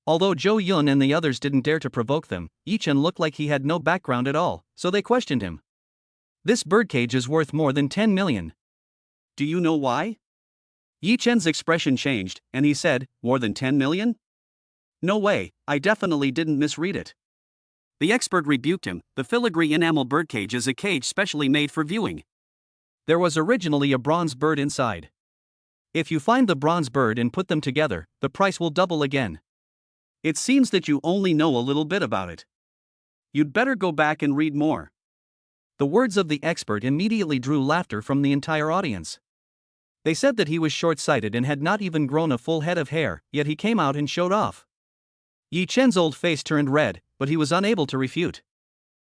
Although Zhou Yun and the others didn't dare to provoke them, Yi Chen looked like he had no background at all, so they questioned him. "This birdcage is worth more than 10 million. Do you know why?" Yi Chen's expression changed, and he said, "More than 10 million? No way, I definitely didn't misread it." The expert rebuked him, "The filigree enamel birdcage is a cage specially made for viewing. There was originally a bronze bird inside. If you find the bronze bird and put them together, the price will double again. It seems that you only know a little bit about it. You'd better go back and read more." The words of the expert immediately drew laughter from the entire audience. They said that he was short-sighted and had not even grown a full head of hair, yet he came out and showed off. Yi Chen's old face turned red, but he was unable to refute.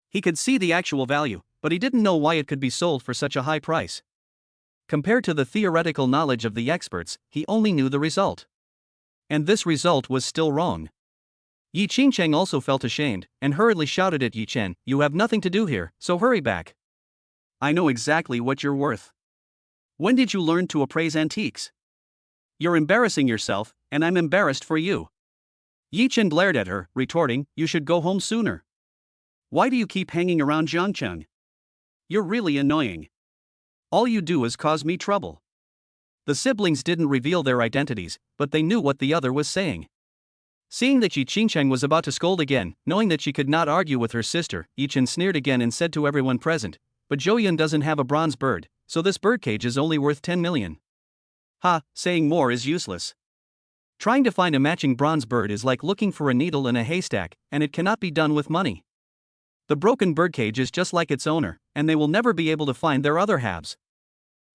He could see the actual value, but he didn't know why it could be sold for such a high price. Compared to the theoretical knowledge of the experts, he only knew the result. And this result was still wrong. Yi Qingcheng also felt ashamed, and hurriedly shouted at Yi Chen, "You have nothing to do here, so hurry back. I know exactly what you're worth. When did you learn to appraise antiques? You're embarrassing yourself, and I'm embarrassed for you." Yi Chen glared at her, retorting, "You should go home sooner. Why do you keep hanging around Jiangcheng? You're really annoying. All you do is cause me trouble." The siblings didn't reveal their identities, but they knew what the other was saying. Seeing that Yi Qingcheng was about to scold again, knowing that she could not argue with her sister, Yi Chen sneered again and said to everyone present, "But Zhou Yun doesn't have a bronze bird, so this birdcage is only worth 10 million. Ha, saying more is useless. Trying to find a matching bronze bird is like looking for a needle in a haystack, and it cannot be done with money. The broken birdcage is just like its owner, and they will never be able to find their other halves."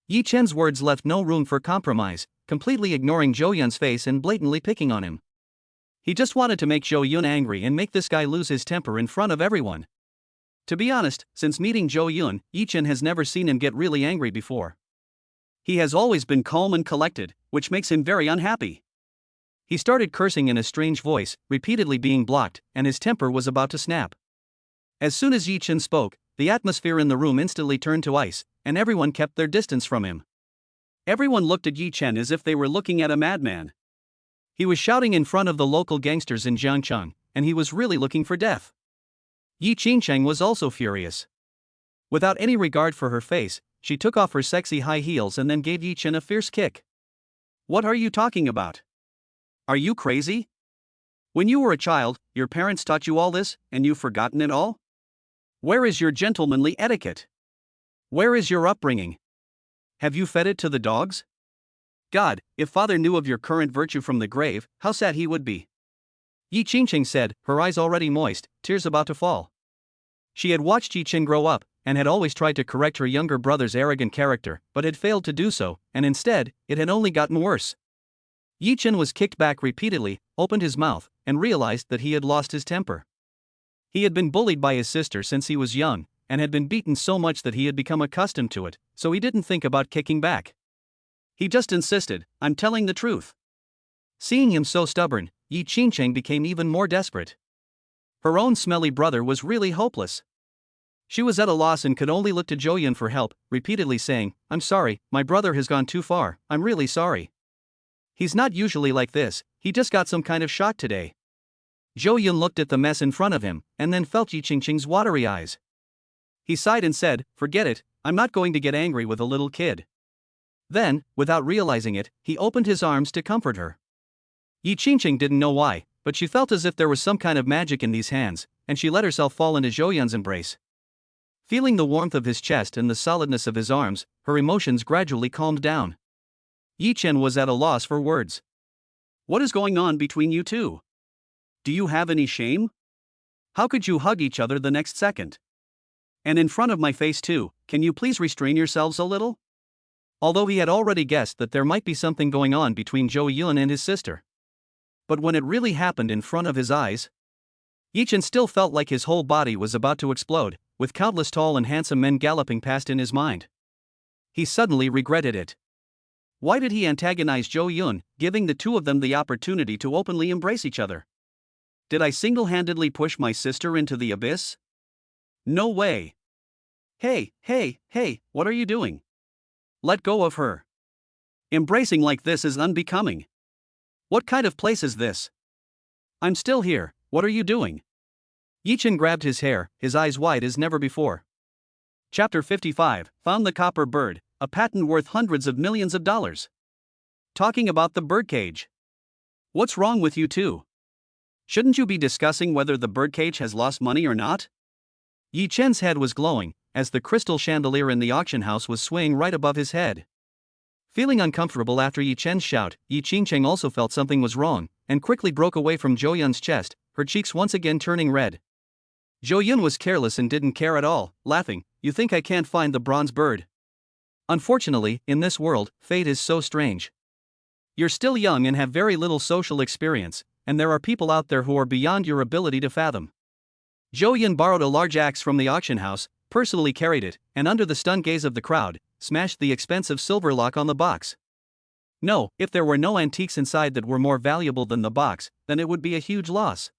Yi Chen's words left no room for compromise, completely ignoring Zhou Yun's face and blatantly picking on him. He just wanted to make Zhou Yun angry and make this guy lose his temper in front of everyone. To be honest, since meeting Zhou Yun, Yi Chen has never seen him get really angry before. He has always been calm and collected, which makes him very unhappy. He started cursing in a strange voice, repeatedly being blocked, and his temper was about to snap. As soon as Yi Chen spoke, the atmosphere in the room instantly turned to ice, and everyone kept their distance from him. Everyone looked at Yi Chen as if they were looking at a madman. He was shouting in front of the local gangsters in Jiangcheng, and he was really looking for death. Yi Qingcheng was also furious. Without any regard for her face, she took off her sexy high heels and then gave Yi Chen a fierce kick. What are you talking about? Are you crazy? When you were a child, your parents taught you all this, and you've forgotten it all? Where is your gentlemanly etiquette? Where is your upbringing? Have you fed it to the dogs? God, if father knew of your current virtue from the grave, how sad he would be. Yi Qingqing said, her eyes already moist, tears about to fall. She had watched Yi Chen grow up, and had always tried to correct her younger brother's arrogant character, but had failed to do so, and instead, it had only gotten worse. Yi Chen was kicked back repeatedly, opened his mouth, and realized that he had lost his temper. He had been bullied by his sister since he was young, and had been beaten so much that he had become accustomed to it, so he didn't think about kicking back. He just insisted, I'm telling the truth. Seeing him so stubborn, Yi Qingcheng became even more desperate. Her own smelly brother was really hopeless. She was at a loss and could only look to Zhou Yun for help, repeatedly saying, I'm sorry, my brother has gone too far, I'm really sorry. He's not usually like this, he just got some kind of shot today. Zhou Yun looked at the mess in front of him, and then felt Yi Qingqing's watery eyes. He sighed and said, forget it, I'm not going to get angry with a little kid. Then, without realizing it, he opened his arms to comfort her. Yi Qingqing didn't know why, but she felt as if there was some kind of magic in these hands, and she let herself fall into Zhou Yun's embrace. Feeling the warmth of his chest and the solidness of his arms, her emotions gradually calmed down. Yi Chen was at a loss for words. What is going on between you two? Do you have any shame? How could you hug each other the next second? And in front of my face too, can you please restrain yourselves a little? Although he had already guessed that there might be something going on between Zhou Yun and his sister. But when it really happened in front of his eyes, Yi Chen still felt like his whole body was about to explode, with countless tall and handsome men galloping past in his mind. He suddenly regretted it. Why did he antagonize Zhou Yun, giving the two of them the opportunity to openly embrace each other? Did I single-handedly push my sister into the abyss? No way. Hey, what are you doing? Let go of her. Embracing like this is unbecoming. What kind of place is this? I'm still here, what are you doing? Yi Chen grabbed his hair, his eyes wide as never before. Chapter 55, Found the Copper Bird, a patent worth hundreds of millions of dollars. Talking about the birdcage. What's wrong with you two? Shouldn't you be discussing whether the birdcage has lost money or not? Yi Chen's head was glowing, as the crystal chandelier in the auction house was swaying right above his head. Feeling uncomfortable after Yi Chen's shout, Yi Qingcheng also felt something was wrong, and quickly broke away from Zhou Yun's chest, her cheeks once again turning red. Zhou Yun was careless and didn't care at all, laughing, you think I can't find the bronze bird? Unfortunately, in this world, fate is so strange. You're still young and have very little social experience, and there are people out there who are beyond your ability to fathom. Zhou Yun borrowed a large axe from the auction house, personally carried it, and under the stunned gaze of the crowd, smashed the expensive silver lock on the box. No, if there were no antiques inside that were more valuable than the box, then it would be a huge loss.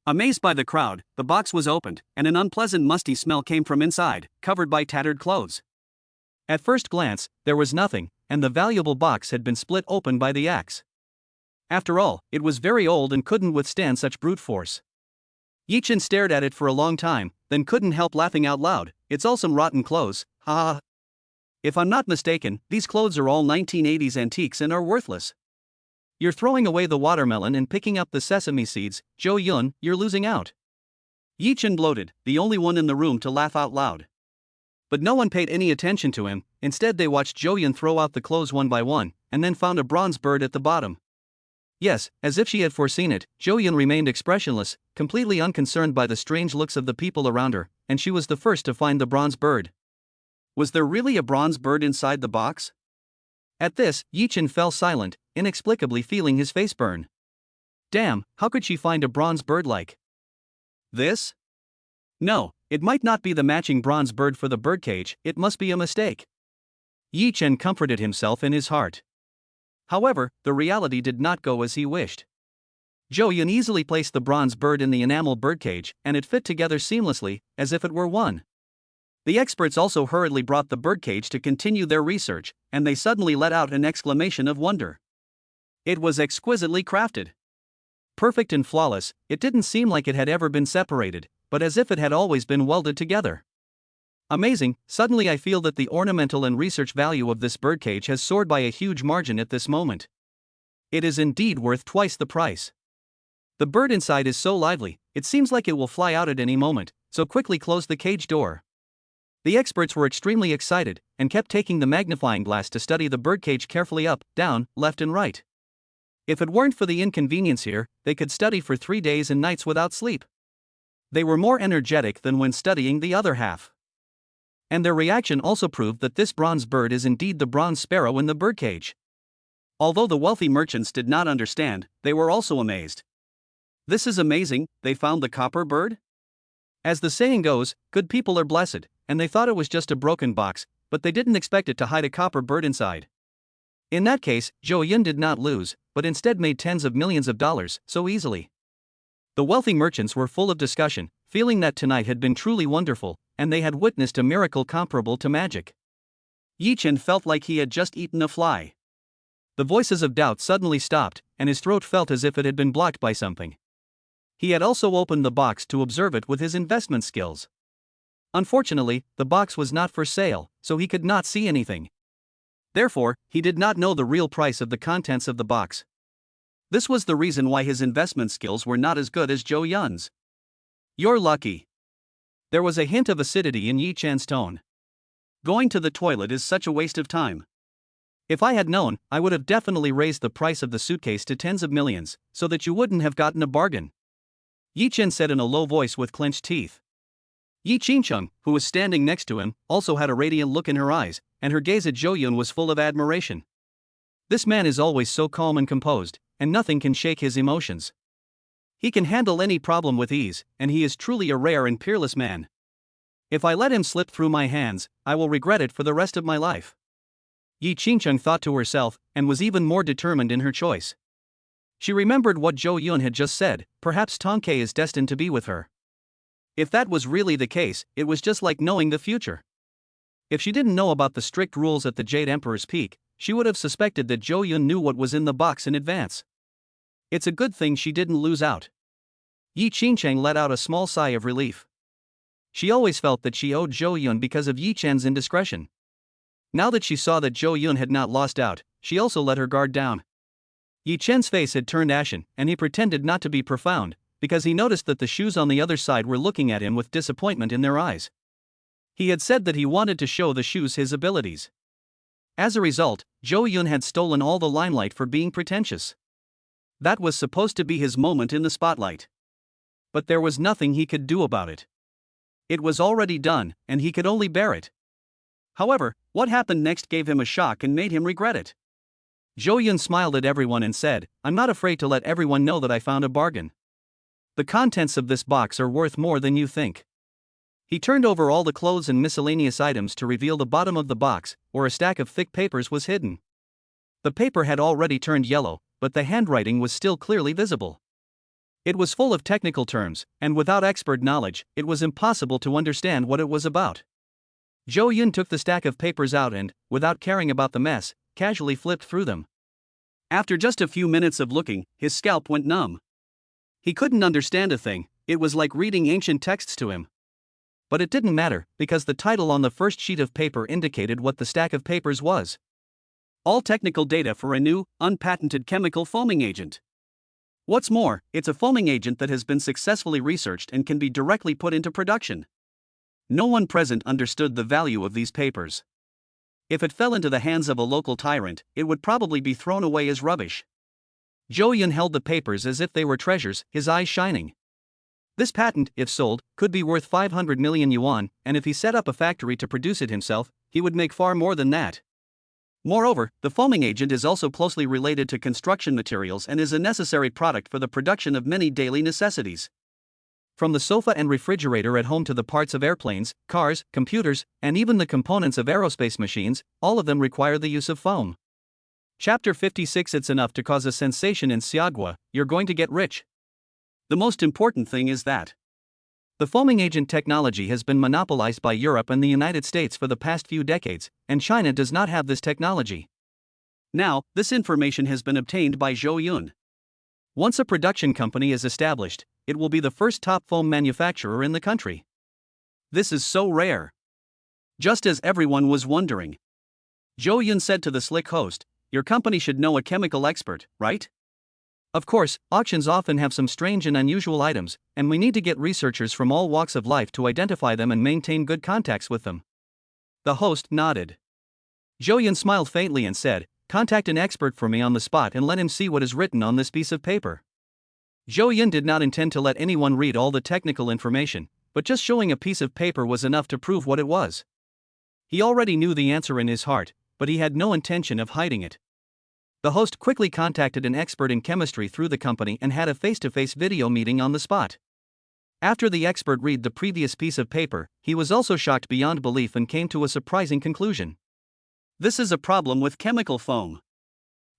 Amazed by the crowd, the box was opened, and an unpleasant musty smell came from inside, covered by tattered clothes. At first glance, there was nothing, and the valuable box had been split open by the axe. After all, it was very old and couldn't withstand such brute force. Yi Chen stared at it for a long time, then couldn't help laughing out loud. It's all some rotten clothes, ha ha. If I'm not mistaken, these clothes are all 1980s antiques and are worthless. You're throwing away the watermelon and picking up the sesame seeds, Zhou Yun, you're losing out. Yi Chen bloated, the only one in the room to laugh out loud. But no one paid any attention to him, instead they watched Zhou Yun throw out the clothes one by one, and then found a bronze bird at the bottom. Yes, as if she had foreseen it, Zhou Yun remained expressionless, completely unconcerned by the strange looks of the people around her, and she was the first to find the bronze bird. Was there really a bronze bird inside the box? At this, Yi Chen fell silent, inexplicably feeling his face burn. Damn, how could she find a bronze bird like this? No, it might not be the matching bronze bird for the birdcage, it must be a mistake. Yi Chen comforted himself in his heart. However, the reality did not go as he wished. Zhou Yun easily placed the bronze bird in the enamel birdcage, and it fit together seamlessly, as if it were one. The experts also hurriedly brought the birdcage to continue their research, and they suddenly let out an exclamation of wonder. It was exquisitely crafted. Perfect and flawless, it didn't seem like it had ever been separated, but as if it had always been welded together. Amazing, suddenly I feel that the ornamental and research value of this birdcage has soared by a huge margin at this moment. It is indeed worth twice the price. The bird inside is so lively, it seems like it will fly out at any moment, so quickly close the cage door. The experts were extremely excited, and kept taking the magnifying glass to study the birdcage carefully up, down, left and right. If it weren't for the inconvenience here, they could study for 3 days and nights without sleep. They were more energetic than when studying the other half. And their reaction also proved that this bronze bird is indeed the bronze sparrow in the birdcage. Although the wealthy merchants did not understand, they were also amazed. This is amazing, they found the copper bird? As the saying goes, good people are blessed, and they thought it was just a broken box, but they didn't expect it to hide a copper bird inside. In that case, Zhou Yun did not lose, but instead made tens of millions of dollars, so easily. The wealthy merchants were full of discussion, feeling that tonight had been truly wonderful, and they had witnessed a miracle comparable to magic. Yi Chen felt like he had just eaten a fly. The voices of doubt suddenly stopped, and his throat felt as if it had been blocked by something. He had also opened the box to observe it with his investment skills. Unfortunately, the box was not for sale, so he could not see anything. Therefore, he did not know the real price of the contents of the box. This was the reason why his investment skills were not as good as Zhou Yun's. You're lucky. There was a hint of acidity in Yi Chen's tone. Going to the toilet is such a waste of time. If I had known, I would have definitely raised the price of the suitcase to tens of millions, so that you wouldn't have gotten a bargain. Yi Chen said in a low voice with clenched teeth. Yi Qingcheng, who was standing next to him, also had a radiant look in her eyes, and her gaze at Zhou Yun was full of admiration. This man is always so calm and composed, and nothing can shake his emotions. He can handle any problem with ease, and he is truly a rare and peerless man. If I let him slip through my hands, I will regret it for the rest of my life. Yi Qingcheng thought to herself, and was even more determined in her choice. She remembered what Zhou Yun had just said, perhaps Tong Kai is destined to be with her. If that was really the case, it was just like knowing the future. If she didn't know about the strict rules at the Jade Emperor's Peak, she would have suspected that Zhou Yun knew what was in the box in advance. It's a good thing she didn't lose out. Yi Qingcheng let out a small sigh of relief. She always felt that she owed Zhou Yun because of Yi Chen's indiscretion. Now that she saw that Zhou Yun had not lost out, she also let her guard down. Yi Chen's face had turned ashen, and he pretended not to be profound, because he noticed that the shoes on the other side were looking at him with disappointment in their eyes. He had said that he wanted to show the shoes his abilities. As a result, Zhou Yun had stolen all the limelight for being pretentious. That was supposed to be his moment in the spotlight. But there was nothing he could do about it. It was already done, and he could only bear it. However, what happened next gave him a shock and made him regret it. Zhou Yun smiled at everyone and said, "I'm not afraid to let everyone know that I found a bargain. The contents of this box are worth more than you think." He turned over all the clothes and miscellaneous items to reveal the bottom of the box, where a stack of thick papers was hidden. The paper had already turned yellow, but the handwriting was still clearly visible. It was full of technical terms, and without expert knowledge, it was impossible to understand what it was about. Zhou Yun took the stack of papers out and, without caring about the mess, casually flipped through them. After just a few minutes of looking, his scalp went numb. He couldn't understand a thing, it was like reading ancient texts to him. But it didn't matter, because the title on the first sheet of paper indicated what the stack of papers was. All technical data for a new, unpatented chemical foaming agent. What's more, it's a foaming agent that has been successfully researched and can be directly put into production. No one present understood the value of these papers. If it fell into the hands of a local tyrant, it would probably be thrown away as rubbish. Zhou Yun held the papers as if they were treasures, his eyes shining. This patent, if sold, could be worth 500 million yuan, and if he set up a factory to produce it himself, he would make far more than that. Moreover, the foaming agent is also closely related to construction materials and is a necessary product for the production of many daily necessities. From the sofa and refrigerator at home to the parts of airplanes, cars, computers, and even the components of aerospace machines, all of them require the use of foam. Chapter 56. It's enough to cause a sensation in Xiagua, you're going to get rich. The most important thing is that The foaming agent technology has been monopolized by Europe and the United States for the past few decades, and China does not have this technology. Now, this information has been obtained by Zhou Yun. Once a production company is established, it will be the first top foam manufacturer in the country. This is so rare. Just as everyone was wondering, Zhou Yun said to the slick host, "Your company should know a chemical expert, right? Of course, auctions often have some strange and unusual items, and we need to get researchers from all walks of life to identify them and maintain good contacts with them." The host nodded. Zhou Yun smiled faintly and said, "Contact an expert for me on the spot and let him see what is written on this piece of paper." Zhou Yun did not intend to let anyone read all the technical information, but just showing a piece of paper was enough to prove what it was. He already knew the answer in his heart, but he had no intention of hiding it. The host quickly contacted an expert in chemistry through the company and had a face-to-face video meeting on the spot. After the expert read the previous piece of paper, he was also shocked beyond belief and came to a surprising conclusion. This is a problem with chemical foam.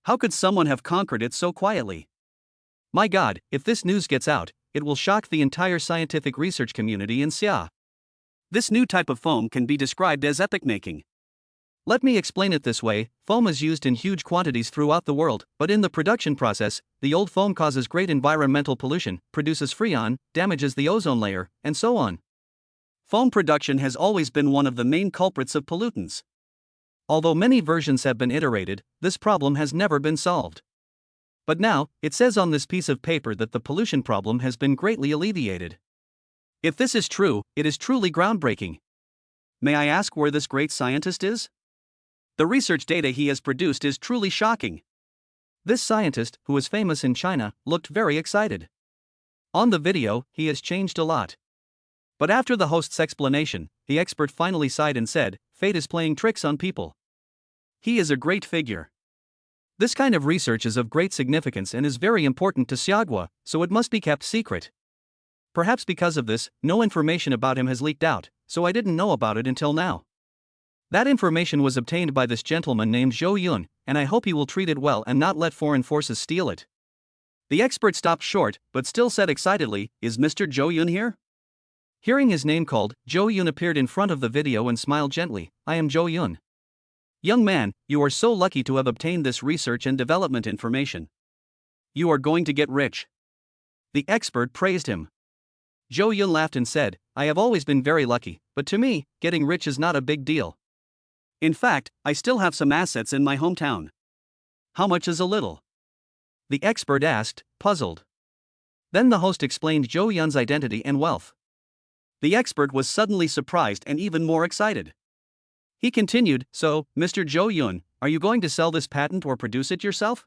How could someone have conquered it so quietly? My God, if this news gets out, it will shock the entire scientific research community in Xia. This new type of foam can be described as epoch-making. Let me explain it this way: foam is used in huge quantities throughout the world, but in the production process, the old foam causes great environmental pollution, produces freon, damages the ozone layer, and so on. Foam production has always been one of the main culprits of pollutants. Although many versions have been iterated, this problem has never been solved. But now, it says on this piece of paper that the pollution problem has been greatly alleviated. If this is true, it is truly groundbreaking. May I ask where this great scientist is? The research data he has produced is truly shocking. This scientist, who is famous in China, looked very excited. On the video, he has changed a lot. But after the host's explanation, the expert finally sighed and said, "Fate is playing tricks on people." He is a great figure. This kind of research is of great significance and is very important to Xiagua, so it must be kept secret. Perhaps because of this, no information about him has leaked out, so I didn't know about it until now. That information was obtained by this gentleman named Zhou Yun, and I hope he will treat it well and not let foreign forces steal it. The expert stopped short, but still said excitedly, "Is Mr. Zhou Yun here?" Hearing his name called, Zhou Yun appeared in front of the video and smiled gently. "I am Zhou Yun. Young man, you are so lucky to have obtained this research and development information. You are going to get rich." The expert praised him. Zhou Yun laughed and said, "I have always been very lucky, but to me, getting rich is not a big deal. In fact, I still have some assets in my hometown." "How much is a little?" the expert asked, puzzled. Then the host explained Zhou Yun's identity and wealth. The expert was suddenly surprised and even more excited. He continued, "So, Mr. Zhou Yun, are you going to sell this patent or produce it yourself?"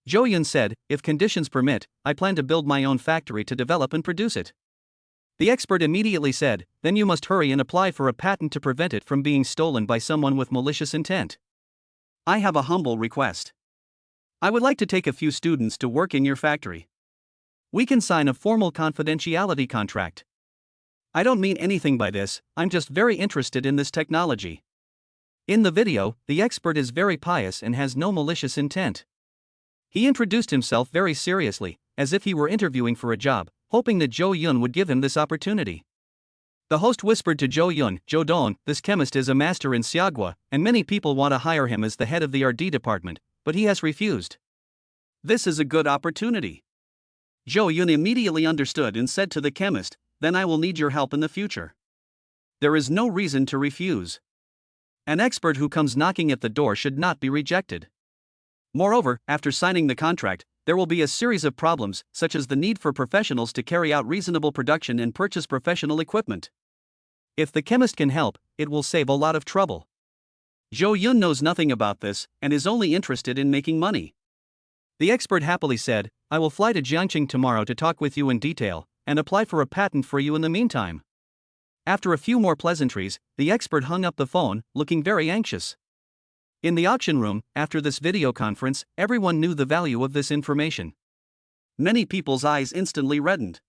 Zhou Yun said, "If conditions permit, I plan to build my own factory to develop and produce it." The expert immediately said, "Then you must hurry and apply for a patent to prevent it from being stolen by someone with malicious intent. I have a humble request. I would like to take a few students to work in your factory. We can sign a formal confidentiality contract. I don't mean anything by this, I'm just very interested in this technology." In the video, the expert is very pious and has no malicious intent. He introduced himself very seriously, as if he were interviewing for a job, hoping that Zhou Yun would give him this opportunity. The host whispered to Zhou Yun, "Zhou Dong, this chemist is a master in Xiagua, and many people want to hire him as the head of the R&D department, but he has refused. This is a good opportunity." Zhou Yun immediately understood and said to the chemist, "Then I will need your help in the future. There is no reason to refuse. An expert who comes knocking at the door should not be rejected. Moreover, after signing the contract, there will be a series of problems, such as the need for professionals to carry out reasonable production and purchase professional equipment. If the chemist can help, it will save a lot of trouble." Zhou Yun knows nothing about this, and is only interested in making money. The expert happily said, "I will fly to Jiangqing tomorrow to talk with you in detail, and apply for a patent for you in the meantime." After a few more pleasantries, the expert hung up the phone, looking very anxious. In the auction room, after this video conference, everyone knew the value of this information. Many people's eyes instantly reddened.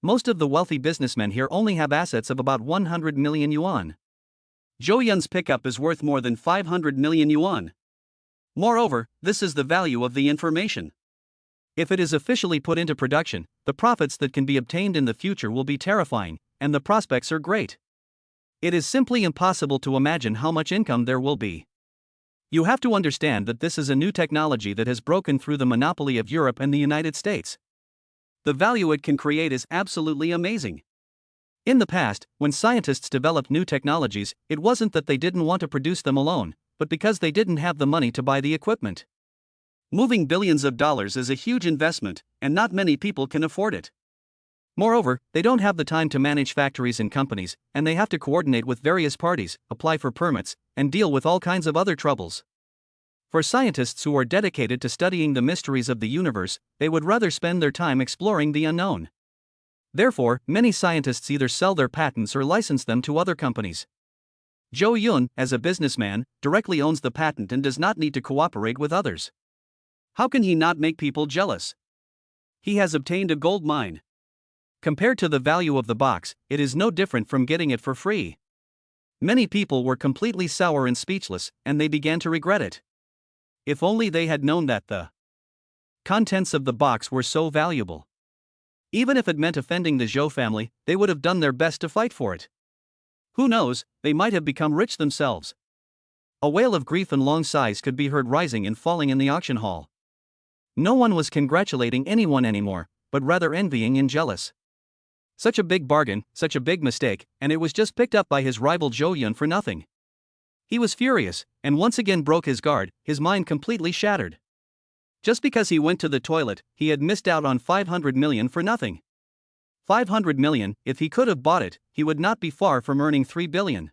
Most of the wealthy businessmen here only have assets of about 100 million yuan. Zhou Yun's pickup is worth more than 500 million yuan. Moreover, this is the value of the information. If it is officially put into production, the profits that can be obtained in the future will be terrifying, and the prospects are great. It is simply impossible to imagine how much income there will be. You have to understand that this is a new technology that has broken through the monopoly of Europe and the United States. The value it can create is absolutely amazing. In the past, when scientists developed new technologies, it wasn't that they didn't want to produce them alone, but because they didn't have the money to buy the equipment. Moving billions of dollars is a huge investment, and not many people can afford it. Moreover, they don't have the time to manage factories and companies, and they have to coordinate with various parties, apply for permits, and deal with all kinds of other troubles. For scientists who are dedicated to studying the mysteries of the universe, they would rather spend their time exploring the unknown. Therefore, many scientists either sell their patents or license them to other companies. Zhou Yun, as a businessman, directly owns the patent and does not need to cooperate with others. How can he not make people jealous? He has obtained a gold mine. Compared to the value of the box, it is no different from getting it for free. Many people were completely sour and speechless, and they began to regret it. If only they had known that the contents of the box were so valuable. Even if it meant offending the Zhou family, they would have done their best to fight for it. Who knows, they might have become rich themselves. A wail of grief and long sighs could be heard rising and falling in the auction hall. No one was congratulating anyone anymore, but rather envying and jealous. Such a big bargain, such a big mistake, and it was just picked up by his rival Zhou Yun for nothing. He was furious, and once again broke his guard, his mind completely shattered. Just because he went to the toilet, he had missed out on 500 million for nothing. 500 million, if he could have bought it, he would not be far from earning 3 billion.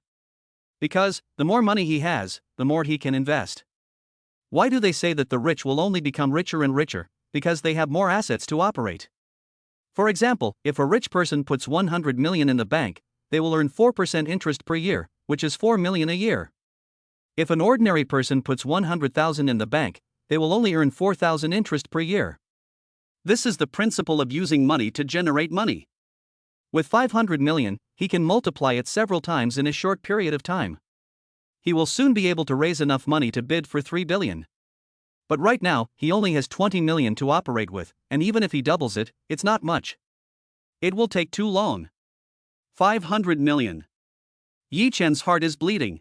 Because, the more money he has, the more he can invest. Why do they say that the rich will only become richer and richer? Because they have more assets to operate. For example, if a rich person puts 100 million in the bank, they will earn 4% interest per year, which is 4 million a year. If an ordinary person puts 100,000 in the bank, they will only earn 4,000 interest per year. This is the principle of using money to generate money. With 500 million, he can multiply it several times in a short period of time. He will soon be able to raise enough money to bid for 3 billion. But right now, he only has 20 million to operate with, and even if he doubles it, it's not much. It will take too long. 500 million. Yi Chen's heart is bleeding.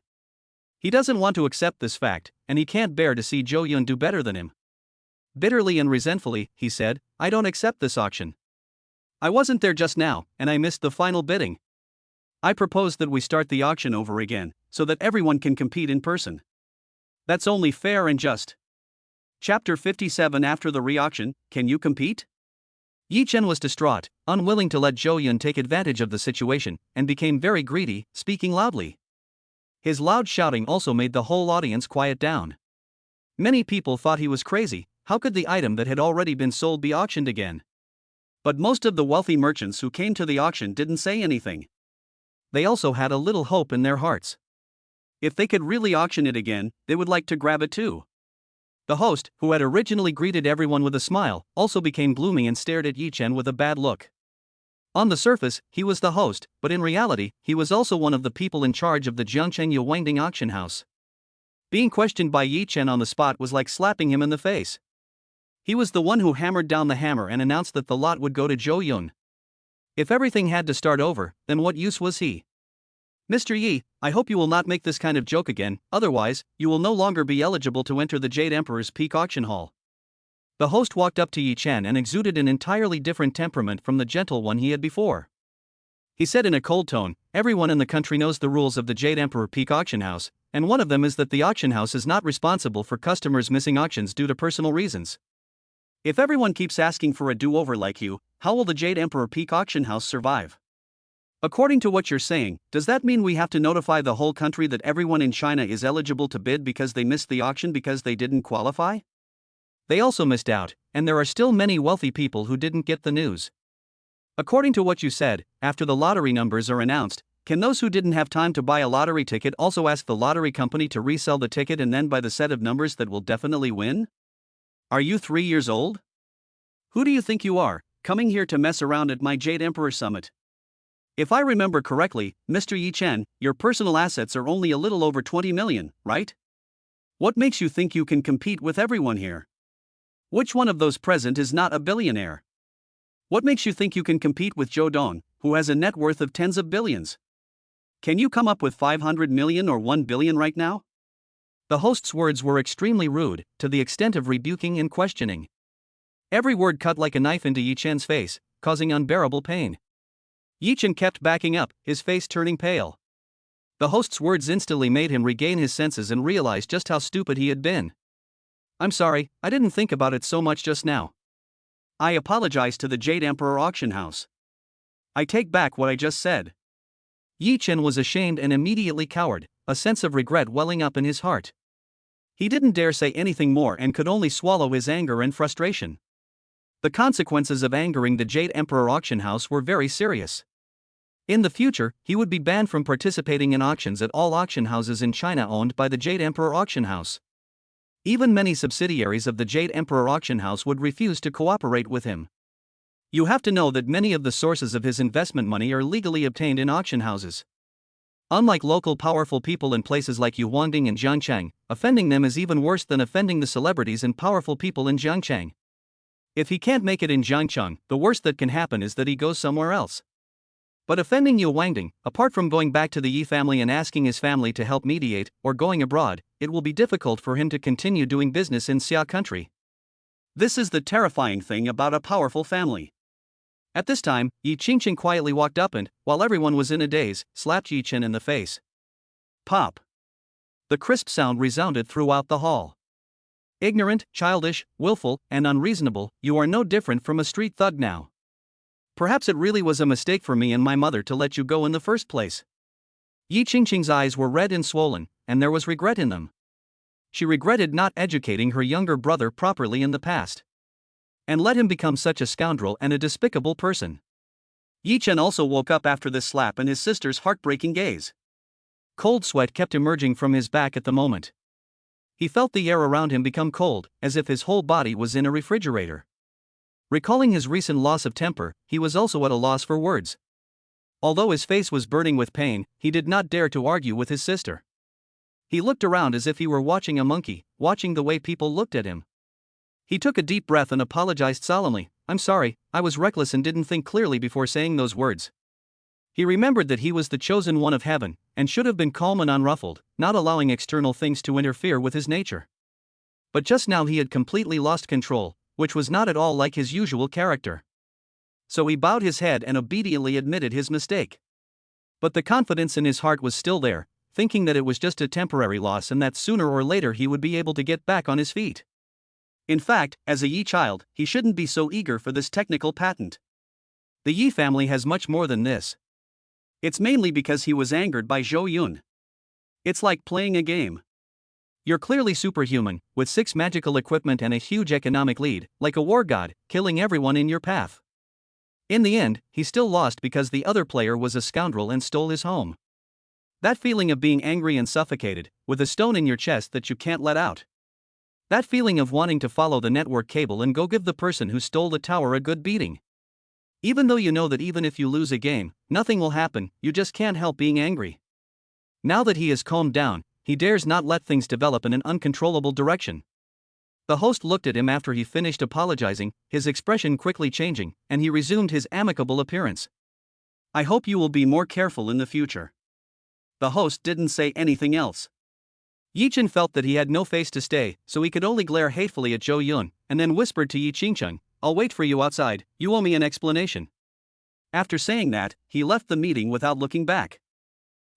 He doesn't want to accept this fact, and he can't bear to see Zhou Yun do better than him. Bitterly and resentfully, he said, "I don't accept this auction. I wasn't there just now, and I missed the final bidding. I propose that we start the auction over again, so that everyone can compete in person. That's only fair and just." Chapter 57. After the re-auction, can you compete? Yi Chen was distraught, unwilling to let Zhou Yun take advantage of the situation, and became very greedy, speaking loudly. His loud shouting also made the whole audience quiet down. Many people thought he was crazy. How could the item that had already been sold be auctioned again? But most of the wealthy merchants who came to the auction didn't say anything. They also had a little hope in their hearts. If they could really auction it again, they would like to grab it too. The host, who had originally greeted everyone with a smile, also became gloomy and stared at Yi Chen with a bad look. On the surface, he was the host, but in reality, he was also one of the people in charge of the Jiangcheng Yuwangding auction house. Being questioned by Yi Chen on the spot was like slapping him in the face. He was the one who hammered down the hammer and announced that the lot would go to Zhou Yun. If everything had to start over, then what use was he? "Mr. Yi, I hope you will not make this kind of joke again, otherwise, you will no longer be eligible to enter the Jade Emperor's Peak Auction Hall." The host walked up to Yi Chen and exuded an entirely different temperament from the gentle one he had before. He said in a cold tone, "Everyone in the country knows the rules of the Jade Emperor Peak Auction House, and one of them is that the auction house is not responsible for customers missing auctions due to personal reasons. If everyone keeps asking for a do-over like you, how will the Jade Emperor Peak Auction House survive? According to what you're saying, does that mean we have to notify the whole country that everyone in China is eligible to bid because they missed the auction because they didn't qualify? They also missed out, and there are still many wealthy people who didn't get the news. According to what you said, after the lottery numbers are announced, can those who didn't have time to buy a lottery ticket also ask the lottery company to resell the ticket and then buy the set of numbers that will definitely win? Are you 3 years old? Who do you think you are, coming here to mess around at my Jade Emperor Summit? If I remember correctly, Mr. Yi Chen, your personal assets are only a little over 20 million, right? What makes you think you can compete with everyone here? Which one of those present is not a billionaire? What makes you think you can compete with Joe Dong, who has a net worth of tens of billions? Can you come up with 500 million or 1 billion right now? The host's words were extremely rude, to the extent of rebuking and questioning. Every word cut like a knife into Yi Chen's face, causing unbearable pain. Yi Chen kept backing up, his face turning pale. The host's words instantly made him regain his senses and realize just how stupid he had been. I'm sorry, I didn't think about it so much just now. I apologize to the Jade Emperor auction house. I take back what I just said. Yi Chen was ashamed and immediately cowered, a sense of regret welling up in his heart. He didn't dare say anything more and could only swallow his anger and frustration. The consequences of angering the Jade Emperor auction house were very serious. In the future, he would be banned from participating in auctions at all auction houses in China owned by the Jade Emperor auction house. Even many subsidiaries of the Jade Emperor auction house would refuse to cooperate with him. You have to know that many of the sources of his investment money are legally obtained in auction houses. Unlike local powerful people in places like Yuhuangding and Jiangchang, offending them is even worse than offending the celebrities and powerful people in Jiangchang. If he can't make it in Jiangchang, the worst that can happen is that he goes somewhere else. But offending Yuhuangding, apart from going back to the Yi family and asking his family to help mediate, or going abroad, it will be difficult for him to continue doing business in Xia country. This is the terrifying thing about a powerful family. At this time, Yi Qingqing quietly walked up and, while everyone was in a daze, slapped Yi Chen in the face. Pop! The crisp sound resounded throughout the hall. Ignorant, childish, willful, and unreasonable, you are no different from a street thug now. Perhaps it really was a mistake for me and my mother to let you go in the first place. Yi Qingqing's eyes were red and swollen, and there was regret in them. She regretted not educating her younger brother properly in the past. And let him become such a scoundrel and a despicable person. Yi Chen also woke up after this slap and his sister's heartbreaking gaze. Cold sweat kept emerging from his back at the moment. He felt the air around him become cold, as if his whole body was in a refrigerator. Recalling his recent loss of temper, he was also at a loss for words. Although his face was burning with pain, he did not dare to argue with his sister. He looked around as if he were watching a monkey, watching the way people looked at him. He took a deep breath and apologized solemnly. I'm sorry, I was reckless and didn't think clearly before saying those words. He remembered that he was the chosen one of heaven, and should have been calm and unruffled, not allowing external things to interfere with his nature. But just now he had completely lost control, which was not at all like his usual character. So he bowed his head and obediently admitted his mistake. But the confidence in his heart was still there, thinking that it was just a temporary loss and that sooner or later he would be able to get back on his feet. In fact, as a Yi child, he shouldn't be so eager for this technical patent. The Yi family has much more than this. It's mainly because he was angered by Zhou Yun. It's like playing a game. You're clearly superhuman, with 6 magical equipment and a huge economic lead, like a war god, killing everyone in your path. In the end, he still lost because the other player was a scoundrel and stole his home. That feeling of being angry and suffocated, with a stone in your chest that you can't let out. That feeling of wanting to follow the network cable and go give the person who stole the tower a good beating. Even though you know that even if you lose a game, nothing will happen, you just can't help being angry. Now that he has calmed down, he dares not let things develop in an uncontrollable direction. The host looked at him after he finished apologizing, his expression quickly changing, and he resumed his amicable appearance. I hope you will be more careful in the future. The host didn't say anything else. Yi Chen felt that he had no face to stay, so he could only glare hatefully at Zhou Yun, and then whispered to Yi Qingcheng, I'll wait for you outside, you owe me an explanation. After saying that, he left the meeting without looking back.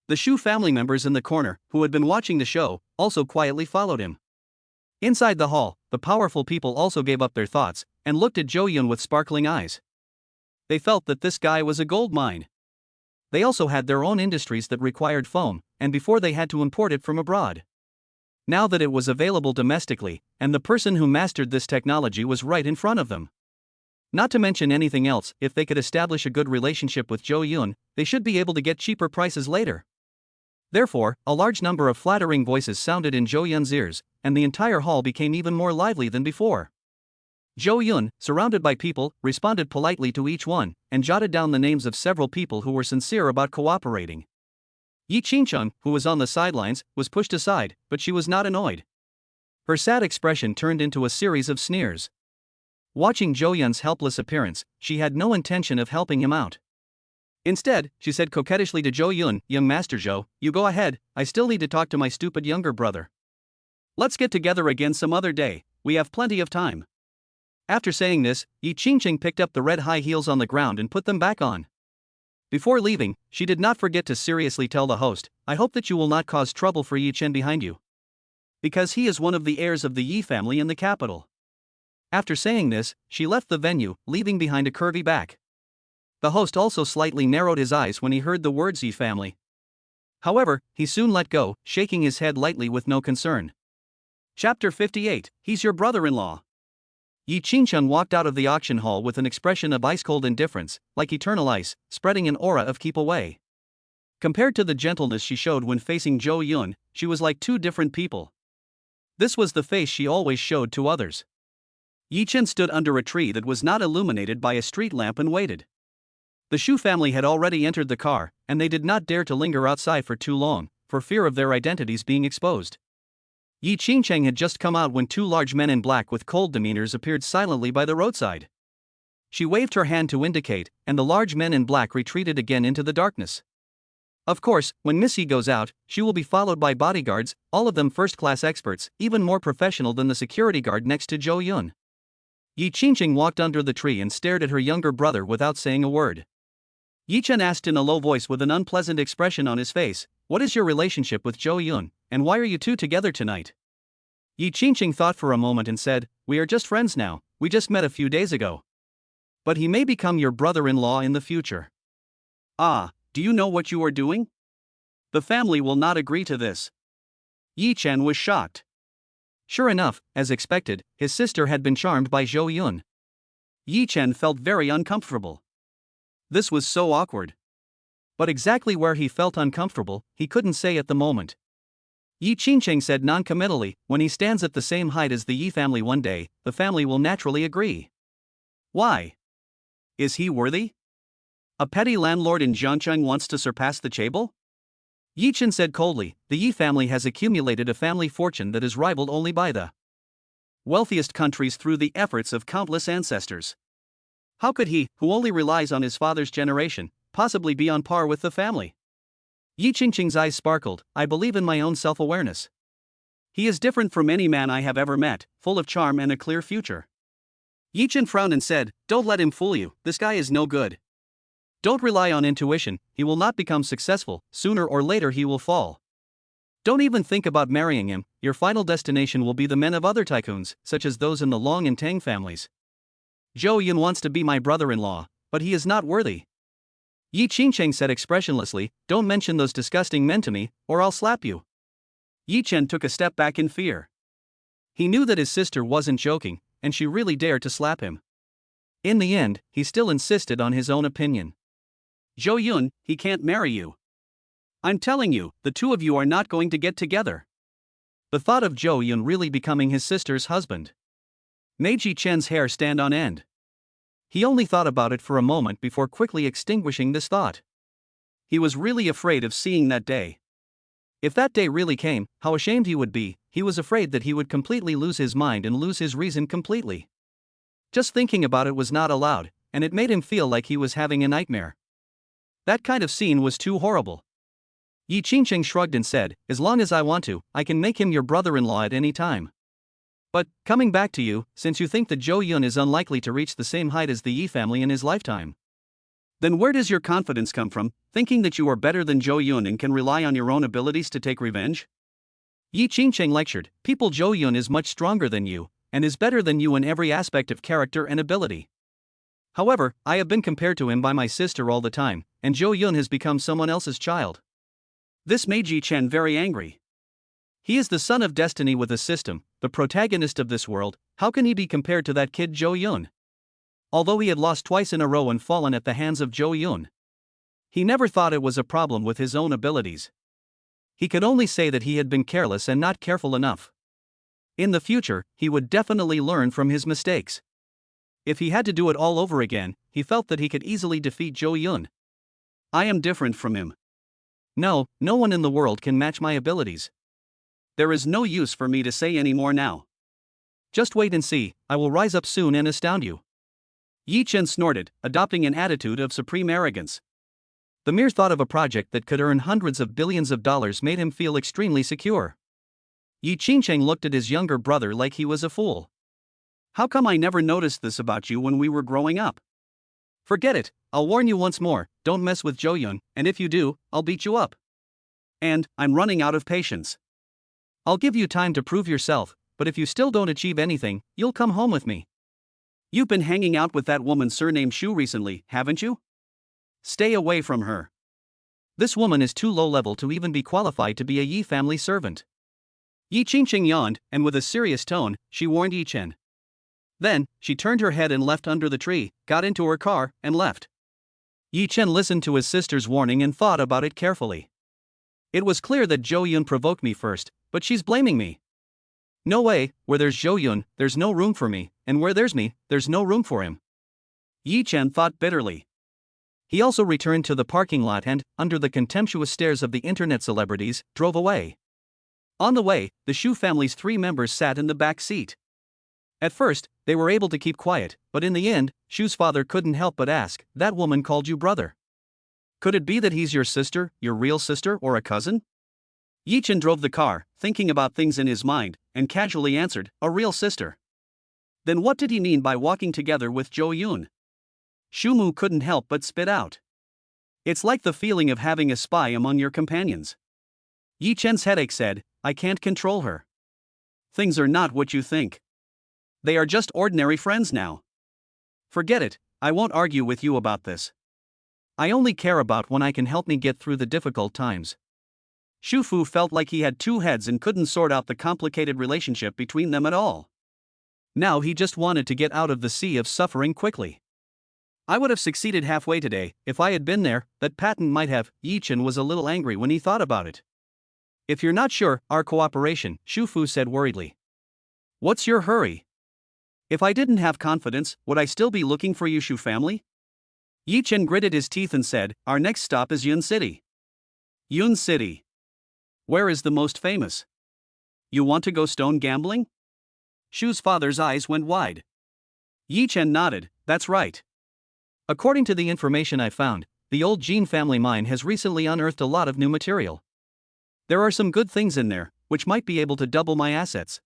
The Shu family members in the corner, who had been watching the show, also quietly followed him. Inside the hall, the powerful people also gave up their thoughts, and looked at Zhou Yun with sparkling eyes. They felt that this guy was a gold mine. They also had their own industries that required foam, and before they had to import it from abroad. Now that it was available domestically, and the person who mastered this technology was right in front of them. Not to mention anything else, if they could establish a good relationship with Zhou Yun, they should be able to get cheaper prices later. Therefore, a large number of flattering voices sounded in Zhou Yun's ears, and the entire hall became even more lively than before. Zhou Yun, surrounded by people, responded politely to each one, and jotted down the names of several people who were sincere about cooperating. Yi Qingcheng, who was on the sidelines, was pushed aside, but she was not annoyed. Her sad expression turned into a series of sneers. Watching Zhou Yun's helpless appearance, she had no intention of helping him out. Instead, she said coquettishly to Zhou Yun, "Young Master Zhou, you go ahead, I still need to talk to my stupid younger brother. Let's get together again some other day, we have plenty of time." After saying this, Yi Qingqing picked up the red high heels on the ground and put them back on. Before leaving, she did not forget to seriously tell the host, "I hope that you will not cause trouble for Yi Chen behind you, because he is one of the heirs of the Yi family in the capital." After saying this, she left the venue, leaving behind a curvy back. The host also slightly narrowed his eyes when he heard the words Yi family. However, he soon let go, shaking his head lightly with no concern. Chapter 58, He's Your Brother-in-Law. Yi Qingchun walked out of the auction hall with an expression of ice-cold indifference, like eternal ice, spreading an aura of keep away. Compared to the gentleness she showed when facing Zhou Yun, she was like two different people. This was the face she always showed to others. Yi Chen stood under a tree that was not illuminated by a street lamp and waited. The Shu family had already entered the car, and they did not dare to linger outside for too long, for fear of their identities being exposed. Yi Qingcheng had just come out when two large men in black with cold demeanors appeared silently by the roadside. She waved her hand to indicate, and the large men in black retreated again into the darkness. Of course, when Miss Yi goes out, she will be followed by bodyguards, all of them first-class experts, even more professional than the security guard next to Zhou Yun. Yi Qingcheng walked under the tree and stared at her younger brother without saying a word. Yi Chen asked in a low voice with an unpleasant expression on his face, "What is your relationship with Zhou Yun, and why are you two together tonight?" Yi Qingqing thought for a moment and said, "We are just friends now, we just met a few days ago. But he may become your brother-in-law in the future." "Ah, do you know what you are doing? The family will not agree to this." Yi Chen was shocked. Sure enough, as expected, his sister had been charmed by Zhou Yun. Yi Chen felt very uncomfortable. This was so awkward. But exactly where he felt uncomfortable, he couldn't say at the moment. Yi Qingcheng said non-committally, "When he stands at the same height as the Yi family one day, the family will naturally agree." "Why? Is he worthy? A petty landlord in Jiangcheng wants to surpass the chaebol?" Yi Chen said coldly, "The Yi family has accumulated a family fortune that is rivaled only by the wealthiest countries through the efforts of countless ancestors. How could he, who only relies on his father's generation, possibly be on par with the family?" Yi Qingqing's eyes sparkled, "I believe in my own self-awareness. He is different from any man I have ever met, full of charm and a clear future." Yi Chen frowned and said, "Don't let him fool you, this guy is no good. Don't rely on intuition, he will not become successful, sooner or later he will fall. Don't even think about marrying him, your final destination will be the men of other tycoons, such as those in the Long and Tang families. Zhou Yun wants to be my brother-in-law, but he is not worthy." Yi Qingcheng said expressionlessly, "Don't mention those disgusting men to me, or I'll slap you." Yi Chen took a step back in fear. He knew that his sister wasn't joking, and she really dared to slap him. In the end, he still insisted on his own opinion. "Zhou Yun, he can't marry you. I'm telling you, the two of you are not going to get together." The thought of Zhou Yun really becoming his sister's husband made Yi Chen's hair stand on end. He only thought about it for a moment before quickly extinguishing this thought. He was really afraid of seeing that day. If that day really came, how ashamed he would be. He was afraid that he would completely lose his mind and lose his reason completely. Just thinking about it was not allowed, and it made him feel like he was having a nightmare. That kind of scene was too horrible. Yi Qingcheng shrugged and said, "As long as I want to, I can make him your brother-in-law at any time. But, coming back to you, since you think that Zhou Yun is unlikely to reach the same height as the Yi family in his lifetime, then where does your confidence come from, thinking that you are better than Zhou Yun and can rely on your own abilities to take revenge?" Yi Qingcheng lectured, "People, Zhou Yun is much stronger than you, and is better than you in every aspect of character and ability. However, I have been compared to him by my sister all the time, and Zhou Yun has become someone else's child." This made Yi Chen very angry. He is the son of destiny with a system, the protagonist of this world. How can he be compared to that kid Zhou Yun? Although he had lost twice in a row and fallen at the hands of Zhou Yun, he never thought it was a problem with his own abilities. He could only say that he had been careless and not careful enough. In the future, he would definitely learn from his mistakes. If he had to do it all over again, he felt that he could easily defeat Zhou Yun. "I am different from him. No one in the world can match my abilities. There is no use for me to say any more now. Just wait and see, I will rise up soon and astound you. Yi Chen snorted, adopting an attitude of supreme arrogance. The mere thought of a project that could earn hundreds of billions of dollars made him feel extremely secure. Yi Qingcheng looked at his younger brother like he was a fool. How come I never noticed this about you when we were growing up? Forget it, I'll warn you once more, don't mess with Zhou Yun, and if you do, I'll beat you up. And, I'm running out of patience. I'll give you time to prove yourself, but if you still don't achieve anything, you'll come home with me. You've been hanging out with that woman surnamed Shu recently, haven't you? Stay away from her. This woman is too low level to even be qualified to be a Yi family servant. Yi Qingqing yawned, and with a serious tone, she warned Yi Chen. Then, she turned her head and left under the tree, got into her car, and left. Yi Chen listened to his sister's warning and thought about it carefully. It was clear that Zhou Yun provoked me first, but she's blaming me. No way, where there's Zhou Yun, there's no room for me, and where there's me, there's no room for him. Yi Chen thought bitterly. He also returned to the parking lot and, under the contemptuous stares of the internet celebrities, drove away. On the way, the Shu family's 3 members sat in the back seat. At first, they were able to keep quiet, but in the end, Shu's father couldn't help but ask, "That woman called you brother. Could it be that he's your sister, your real sister, or a cousin?" Yi Chen drove the car, thinking about things in his mind, and casually answered, "A real sister." Then what did he mean by walking together with Zhou Yun? Shu Mu couldn't help but spit out. It's like the feeling of having a spy among your companions. Yi Chen's headache said, "I can't control her. Things are not what you think. They are just ordinary friends now. Forget it, I won't argue with you about this. I only care about when I can help me get through the difficult times." Shu Fu felt like he had 2 heads and couldn't sort out the complicated relationship between them at all. Now he just wanted to get out of the sea of suffering quickly. "I would have succeeded halfway today, if I had been there, that patent might have." Yi Chen was a little angry when he thought about it. "If you're not sure, our cooperation," Shu Fu said worriedly. "What's your hurry? If I didn't have confidence, would I still be looking for you, Shu family?" Yi Chen gritted his teeth and said, "Our next stop is Yun City." Yun City. Where is the most famous? You want to go stone gambling? Shu's father's eyes went wide. Yi Chen nodded, "That's right. According to the information I found, the old Jin family mine has recently unearthed a lot of new material. There are some good things in there, which might be able to double my assets."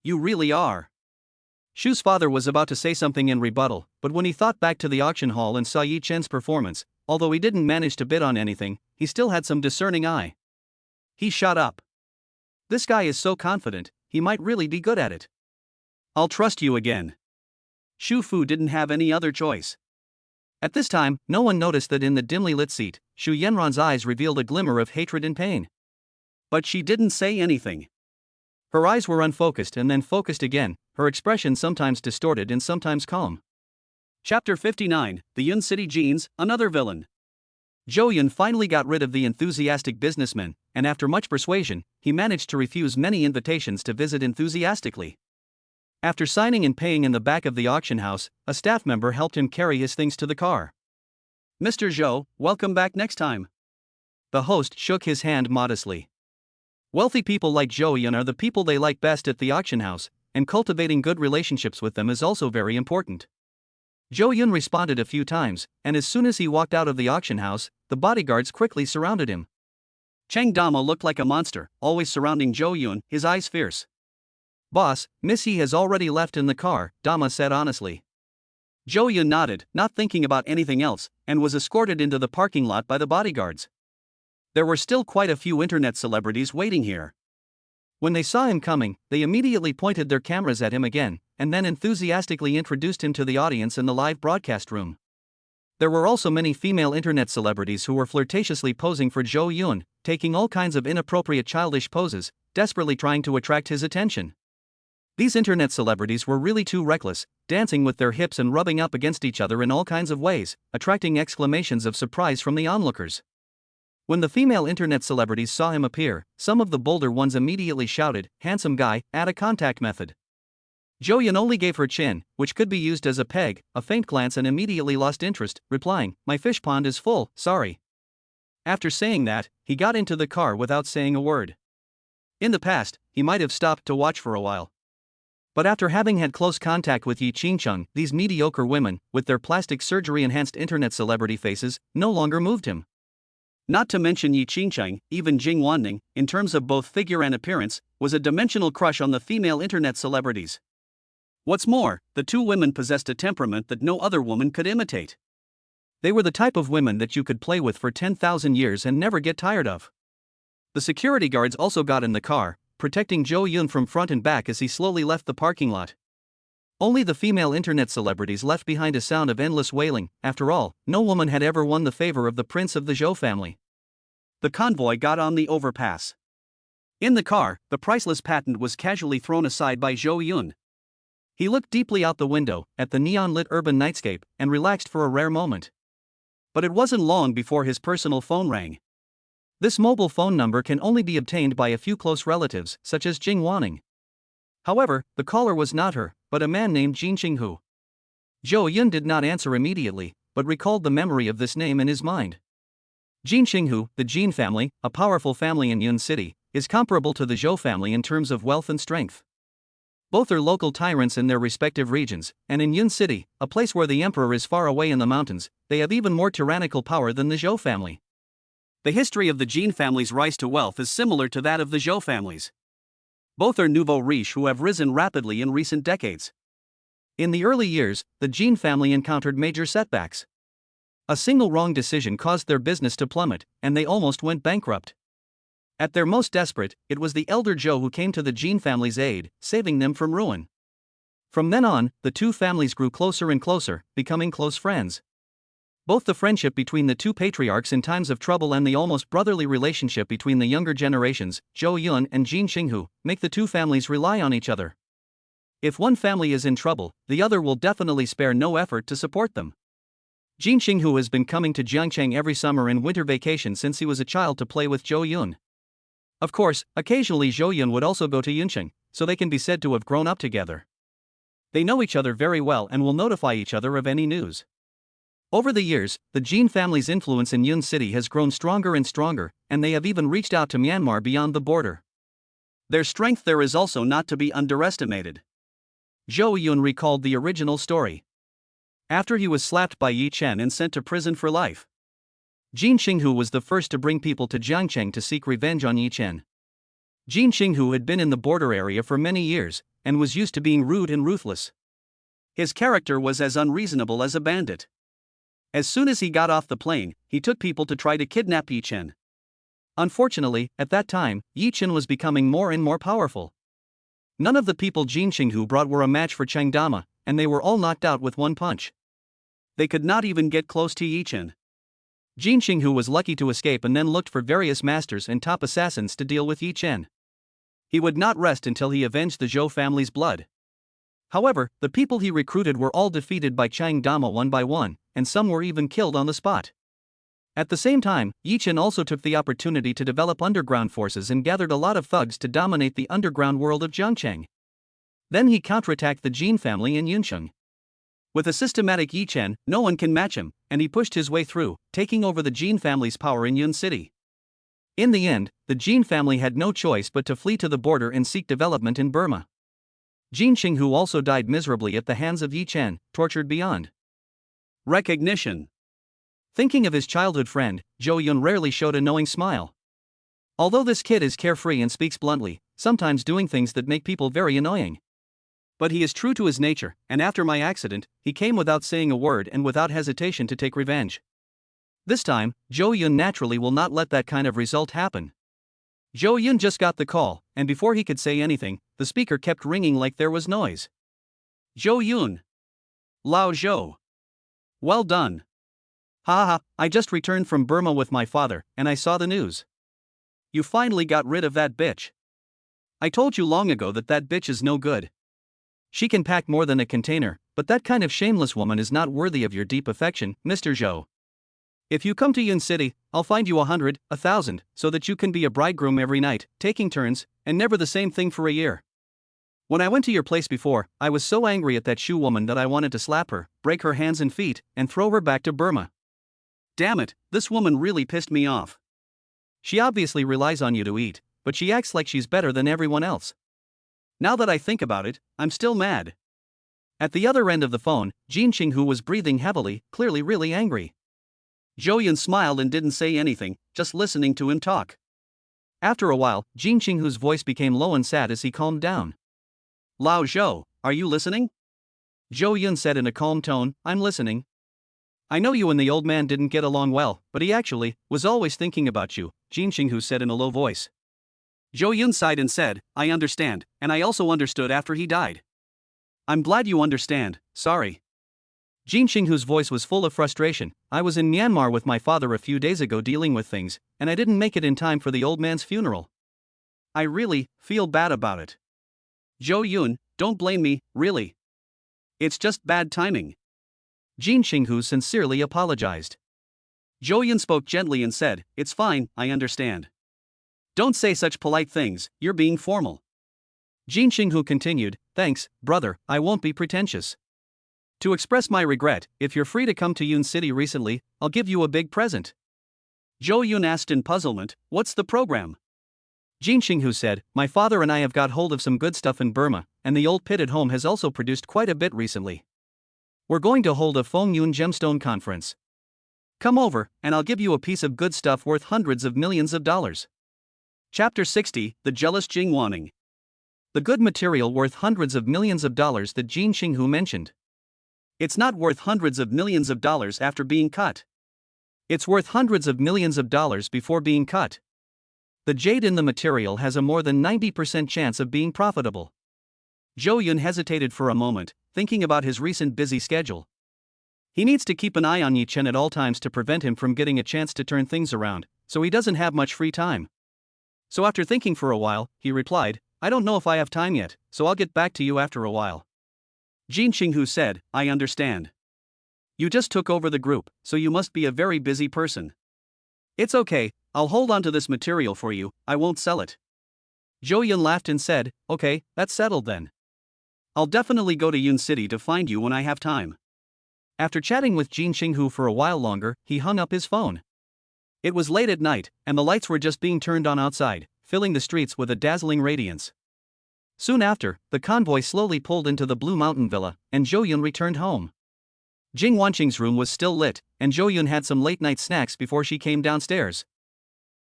"You really are." Shu's father was about to say something in rebuttal, but when he thought back to the auction hall and saw Yi Chen's performance, although he didn't manage to bid on anything, he still had some discerning eye. He shot up. This guy is so confident, he might really be good at it. "I'll trust you again." Shu Fu didn't have any other choice. At this time, no one noticed that in the dimly lit seat, Shu Yanran's eyes revealed a glimmer of hatred and pain. But she didn't say anything. Her eyes were unfocused and then focused again, her expression sometimes distorted and sometimes calm. Chapter 59, The Yun City Genes, Another Villain. Zhou Yun finally got rid of the enthusiastic businessman, and after much persuasion, he managed to refuse many invitations to visit enthusiastically. After signing and paying in the back of the auction house, a staff member helped him carry his things to the car. "Mr. Zhou, welcome back next time." The host shook his hand modestly. Wealthy people like Zhou Yun are the people they like best at the auction house, and cultivating good relationships with them is also very important. Zhou Yun responded a few times, and as soon as he walked out of the auction house, the bodyguards quickly surrounded him. Chang Dama looked like a monster, always surrounding Zhou Yun, his eyes fierce. "Boss, Miss Yi has already left in the car," Dama said honestly. Zhou Yun nodded, not thinking about anything else, and was escorted into the parking lot by the bodyguards. There were still quite a few internet celebrities waiting here. When they saw him coming, they immediately pointed their cameras at him again, and then enthusiastically introduced him to the audience in the live broadcast room. There were also many female internet celebrities who were flirtatiously posing for Zhou Yun, taking all kinds of inappropriate childish poses, desperately trying to attract his attention. These internet celebrities were really too reckless, dancing with their hips and rubbing up against each other in all kinds of ways, attracting exclamations of surprise from the onlookers. When the female internet celebrities saw him appear, some of the bolder ones immediately shouted, "Handsome guy, add a contact method." Zhou Yun only gave her chin, which could be used as a peg, a faint glance and immediately lost interest, replying, "My fish pond is full, sorry." After saying that, he got into the car without saying a word. In the past, he might have stopped to watch for a while. But after having had close contact with Yi Qingcheng, these mediocre women, with their plastic surgery-enhanced internet celebrity faces, no longer moved him. Not to mention Yi Qingcheng, even Jing Wanning, in terms of both figure and appearance, was a dimensional crush on the female internet celebrities. What's more, the two women possessed a temperament that no other woman could imitate. They were the type of women that you could play with for 10,000 years and never get tired of. The security guards also got in the car, protecting Zhou Yun from front and back as he slowly left the parking lot. Only the female internet celebrities left behind a sound of endless wailing. After all, no woman had ever won the favor of the prince of the Zhou family. The convoy got on the overpass. In the car, the priceless patent was casually thrown aside by Zhou Yun. He looked deeply out the window, at the neon-lit urban nightscape, and relaxed for a rare moment. But it wasn't long before his personal phone rang. This mobile phone number can only be obtained by a few close relatives, such as Jing Wanning. However, the caller was not her, but a man named Jin Qinghu. Zhou Yun did not answer immediately, but recalled the memory of this name in his mind. Jin Qinghu, the Jin family, a powerful family in Yun City, is comparable to the Zhou family in terms of wealth and strength. Both are local tyrants in their respective regions, and in Yun City, a place where the emperor is far away in the mountains, they have even more tyrannical power than the Zhou family. The history of the Jin family's rise to wealth is similar to that of the Zhou families. Both are nouveau riche who have risen rapidly in recent decades. In the early years, the Jin family encountered major setbacks. A single wrong decision caused their business to plummet, and they almost went bankrupt. At their most desperate, it was the elder Zhou who came to the Jin family's aid, saving them from ruin. From then on, the two families grew closer and closer, becoming close friends. Both the friendship between the two patriarchs in times of trouble and the almost brotherly relationship between the younger generations, Zhou Yun and Jin Qinghu, make the two families rely on each other. If one family is in trouble, the other will definitely spare no effort to support them. Jin Qinghu has been coming to Jiangcheng every summer and winter vacation since he was a child to play with Zhou Yun. Of course, occasionally Zhou Yun would also go to Yuncheng, so they can be said to have grown up together. They know each other very well and will notify each other of any news. Over the years, the Jin family's influence in Yun City has grown stronger and stronger, and they have even reached out to Myanmar beyond the border. Their strength there is also not to be underestimated. Zhou Yun recalled the original story. After he was slapped by Yi Chen and sent to prison for life, Jin Qinghu was the first to bring people to Jiangcheng to seek revenge on Yi Chen. Jin Qinghu had been in the border area for many years, and was used to being rude and ruthless. His character was as unreasonable as a bandit. As soon as he got off the plane, he took people to try to kidnap Yi Chen. Unfortunately, at that time, Yi Chen was becoming more and more powerful. None of the people Jin Qinghu brought were a match for Cheng Dama, and they were all knocked out with one punch. They could not even get close to Yi Chen. Jin Qinghu was lucky to escape and then looked for various masters and top assassins to deal with Yi Chen. He would not rest until he avenged the Zhou family's blood. However, the people he recruited were all defeated by Cheng Dama one by one, and some were even killed on the spot. At the same time, Yi Chen also took the opportunity to develop underground forces and gathered a lot of thugs to dominate the underground world of Jiangcheng. Then he counterattacked the Jin family in Yuncheng. With a systematic Yi Chen, no one can match him, and he pushed his way through, taking over the Jin family's power in Yun City. In the end, the Jin family had no choice but to flee to the border and seek development in Burma. Jin Qinghu also died miserably at the hands of Yi Chen, tortured beyond recognition. Thinking of his childhood friend, Zhou Yun rarely showed a knowing smile. Although this kid is carefree and speaks bluntly, sometimes doing things that make people very annoying. But he is true to his nature, and after my accident, he came without saying a word and without hesitation to take revenge. This time, Zhou Yun naturally will not let that kind of result happen. Zhou Yun just got the call, and before he could say anything, the speaker kept ringing like there was noise. Zhou Yun. Lao Zhou. Well done. Ha, I just returned from Burma with my father, and I saw the news. You finally got rid of that bitch. I told you long ago that that bitch is no good. She can pack more than a container, but that kind of shameless woman is not worthy of your deep affection, Mr. Zhou. If you come to Yun City, I'll find you 100, 1,000, so that you can be a bridegroom every night, taking turns, and never the same thing for a year. When I went to your place before, I was so angry at that shoe woman that I wanted to slap her, break her hands and feet, and throw her back to Burma. Damn it, this woman really pissed me off. She obviously relies on you to eat, but she acts like she's better than everyone else. Now that I think about it, I'm still mad. At the other end of the phone, Jin Qinghu was breathing heavily, clearly really angry. Zhou Yun smiled and didn't say anything, just listening to him talk. After a while, Jin Qinghu's voice became low and sad as he calmed down. Lao Zhou, are you listening? Zhou Yun said in a calm tone, I'm listening. I know you and the old man didn't get along well, but he actually was always thinking about you, Jin Qinghu said in a low voice. Zhou Yun sighed and said, I understand, and I also understood after he died. I'm glad you understand, sorry. Jin Qinghu's voice was full of frustration. I was in Myanmar with my father a few days ago dealing with things, and I didn't make it in time for the old man's funeral. I really feel bad about it. Zhou Yun, don't blame me, really. It's just bad timing. Jin Qinghu sincerely apologized. Zhou Yun spoke gently and said, It's fine, I understand. Don't say such polite things, you're being formal. Jin Qinghu continued, Thanks, brother, I won't be pretentious. To express my regret, if you're free to come to Yun City recently, I'll give you a big present. Zhou Yun asked in puzzlement, What's the program? Jin Qinghu said, My father and I have got hold of some good stuff in Burma, and the old pit at home has also produced quite a bit recently. We're going to hold a Feng Yun Gemstone conference. Come over, and I'll give you a piece of good stuff worth hundreds of millions of dollars. Chapter 60, The Jealous Jing Wanning. The good material worth hundreds of millions of dollars that Jin Qinghu mentioned. It's not worth hundreds of millions of dollars after being cut. It's worth hundreds of millions of dollars before being cut. The jade in the material has a more than 90% chance of being profitable. Zhou Yun hesitated for a moment, thinking about his recent busy schedule. He needs to keep an eye on Yi Chen at all times to prevent him from getting a chance to turn things around, so he doesn't have much free time. So after thinking for a while, he replied, I don't know if I have time yet, so I'll get back to you after a while. Jin Qinghu said, I understand. You just took over the group, so you must be a very busy person. It's okay, I'll hold on to this material for you, I won't sell it. Zhou Yun laughed and said, Okay, that's settled then. I'll definitely go to Yun City to find you when I have time. After chatting with Jin Qinghu for a while longer, he hung up his phone. It was late at night, and the lights were just being turned on outside, filling the streets with a dazzling radiance. Soon after, the convoy slowly pulled into the Blue Mountain Villa, and Zhou Yun returned home. Jing Wanqing's room was still lit, and Zhou Yun had some late-night snacks before she came downstairs.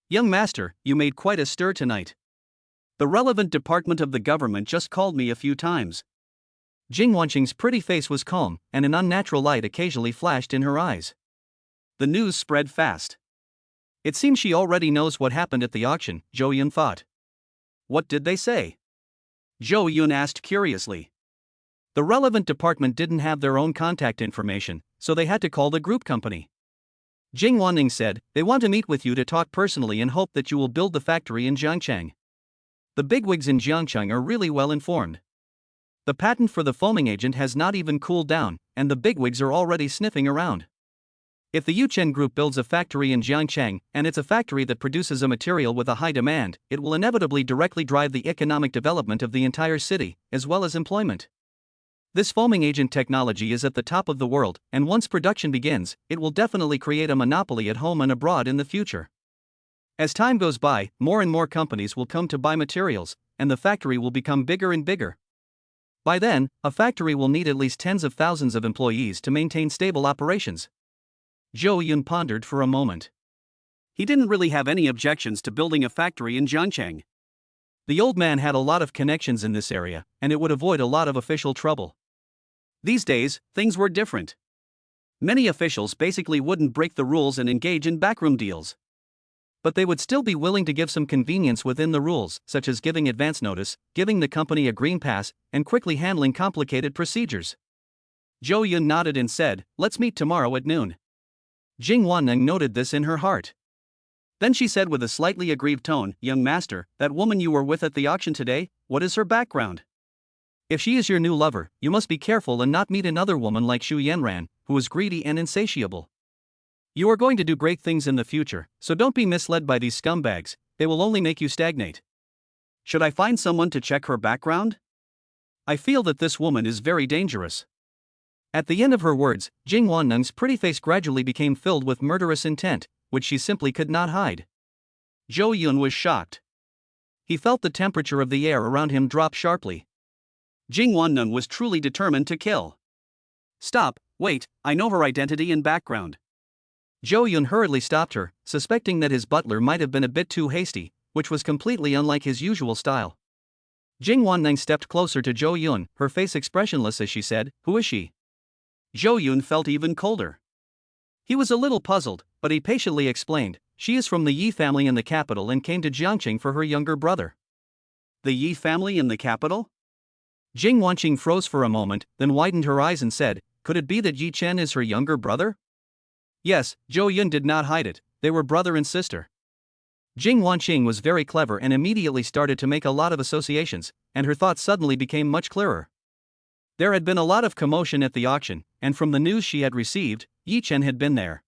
Young master, you made quite a stir tonight. The relevant department of the government just called me a few times. Jing Wanqing's pretty face was calm, and an unnatural light occasionally flashed in her eyes. The news spread fast. It seems she already knows what happened at the auction, Zhou Yun thought. What did they say? Zhou Yun asked curiously. The relevant department didn't have their own contact information, so they had to call the group company. Jing Wanning said, They want to meet with you to talk personally and hope that you will build the factory in Jiangchang. The bigwigs in Jiangchang are really well informed. The patent for the foaming agent has not even cooled down, and the bigwigs are already sniffing around. If the Yuchen Group builds a factory in Jiangchang, and it's a factory that produces a material with a high demand, it will inevitably directly drive the economic development of the entire city, as well as employment. This foaming agent technology is at the top of the world, and once production begins, it will definitely create a monopoly at home and abroad in the future. As time goes by, more and more companies will come to buy materials, and the factory will become bigger and bigger. By then, a factory will need at least tens of thousands of employees to maintain stable operations. Zhou Yun pondered for a moment. He didn't really have any objections to building a factory in Jiangchang. The old man had a lot of connections in this area, and it would avoid a lot of official trouble. These days, things were different. Many officials basically wouldn't break the rules and engage in backroom deals. But they would still be willing to give some convenience within the rules, such as giving advance notice, giving the company a green pass, and quickly handling complicated procedures. Zhou Yun nodded and said, Let's meet tomorrow at noon. Jing Wanning noted this in her heart. Then she said with a slightly aggrieved tone, Young master, that woman you were with at the auction today, what is her background? If she is your new lover, you must be careful and not meet another woman like Xu Yanran, who is greedy and insatiable. You are going to do great things in the future, so don't be misled by these scumbags, they will only make you stagnate. Should I find someone to check her background? I feel that this woman is very dangerous. At the end of her words, Jing Wanning's pretty face gradually became filled with murderous intent, which she simply could not hide. Zhou Yun was shocked. He felt the temperature of the air around him drop sharply. Jing Wanneng was truly determined to kill. Stop, wait, I know her identity and background. Zhou Yun hurriedly stopped her, suspecting that his butler might have been a bit too hasty, which was completely unlike his usual style. Jing Wanneng stepped closer to Zhou Yun, her face expressionless as she said, "Who is she?" Zhou Yun felt even colder. He was a little puzzled, but he patiently explained, "She is from the Yi family in the capital and came to Jiangqing for her younger brother." The Yi family in the capital? Jing Wanqing froze for a moment, then widened her eyes and said, "Could it be that Yi Chen is her younger brother?" Yes, Zhou Yun did not hide it, they were brother and sister. Jing Wanqing was very clever and immediately started to make a lot of associations, and her thoughts suddenly became much clearer. There had been a lot of commotion at the auction, and from the news she had received, Yi Chen had been there.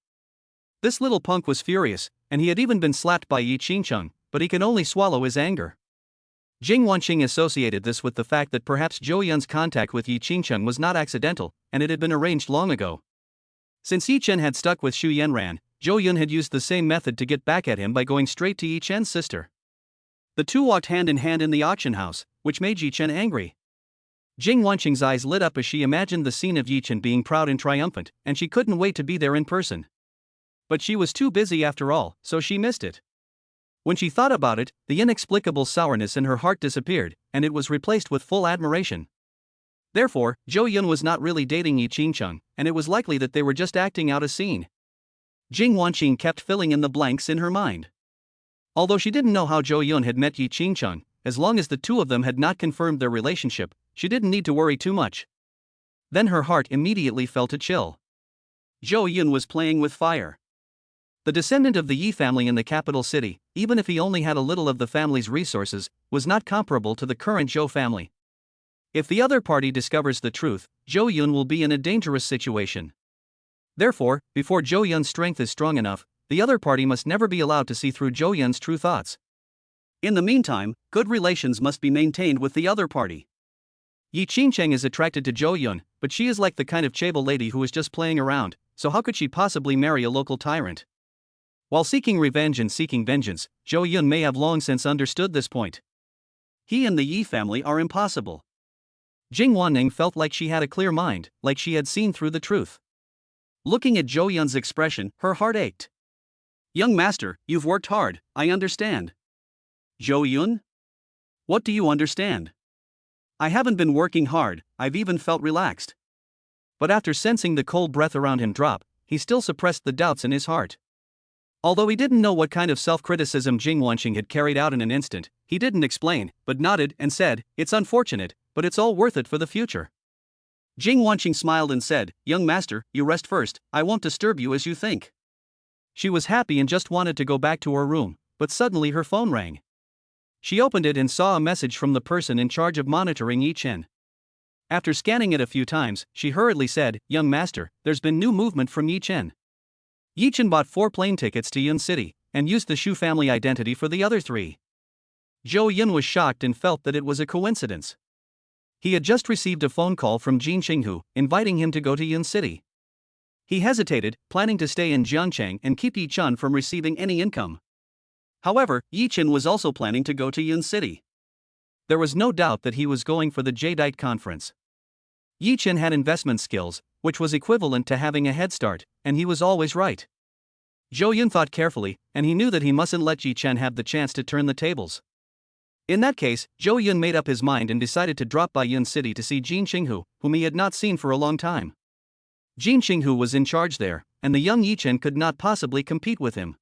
This little punk was furious, and he had even been slapped by Yi Qingcheng, but he could only swallow his anger. Jing Wanqing associated this with the fact that perhaps Zhou Yun's contact with Yi Qingcheng was not accidental, and it had been arranged long ago. Since Yi Chen had stuck with Xu Yanran, Zhou Yun had used the same method to get back at him by going straight to Yi Chen's sister. The two walked hand in hand in the auction house, which made Yi Chen angry. Jing Wanqing's eyes lit up as she imagined the scene of Yi Chen being proud and triumphant, and she couldn't wait to be there in person. But she was too busy after all, so she missed it. When she thought about it, the inexplicable sourness in her heart disappeared, and it was replaced with full admiration. Therefore, Zhou Yun was not really dating Yi Qingcheng, and it was likely that they were just acting out a scene. Jing Wanqing kept filling in the blanks in her mind. Although she didn't know how Zhou Yun had met Yi Qingcheng, as long as the two of them had not confirmed their relationship, she didn't need to worry too much. Then her heart immediately felt a chill. Zhou Yun was playing with fire. The descendant of the Yi family in the capital city, even if he only had a little of the family's resources, was not comparable to the current Zhou family. If the other party discovers the truth, Zhou Yun will be in a dangerous situation. Therefore, before Zhou Yun's strength is strong enough, the other party must never be allowed to see through Zhou Yun's true thoughts. In the meantime, good relations must be maintained with the other party. Yi Qingcheng is attracted to Zhou Yun, but she is like the kind of chaebol lady who is just playing around, so how could she possibly marry a local tyrant? While seeking revenge and seeking vengeance, Zhou Yun may have long since understood this point. He and the Yi family are impossible. Jing Wanning felt like she had a clear mind, like she had seen through the truth. Looking at Zhou Yun's expression, her heart ached. "Young master, you've worked hard, I understand." "Zhou Yun? What do you understand?" "I haven't been working hard, I've even felt relaxed." But after sensing the cold breath around him drop, he still suppressed the doubts in his heart. Although he didn't know what kind of self-criticism Jing Wanqing had carried out in an instant, he didn't explain, but nodded and said, "It's unfortunate, but it's all worth it for the future." Jing Wanqing smiled and said, "Young master, you rest first, I won't disturb you as you think." She was happy and just wanted to go back to her room, but suddenly her phone rang. She opened it and saw a message from the person in charge of monitoring Yi Chen. After scanning it a few times, she hurriedly said, "Young master, there's been new movement from Yi Chen." Yi Chen bought 4 plane tickets to Yun City, and used the Shu family identity for the other 3. Zhou Yun was shocked and felt that it was a coincidence. He had just received a phone call from Jin Qinghu, inviting him to go to Yun City. He hesitated, planning to stay in Jiangcheng and keep Yi Chen from receiving any income. However, Yi Chen was also planning to go to Yun City. There was no doubt that he was going for the Jadeite conference. Yi Chen had investment skills, which was equivalent to having a head start, and he was always right. Zhou Yun thought carefully, and he knew that he mustn't let Yi Chen have the chance to turn the tables. In that case, Zhou Yun made up his mind and decided to drop by Yun City to see Jin Qinghu, whom he had not seen for a long time. Jin Qinghu was in charge there, and the young Yi Chen could not possibly compete with him.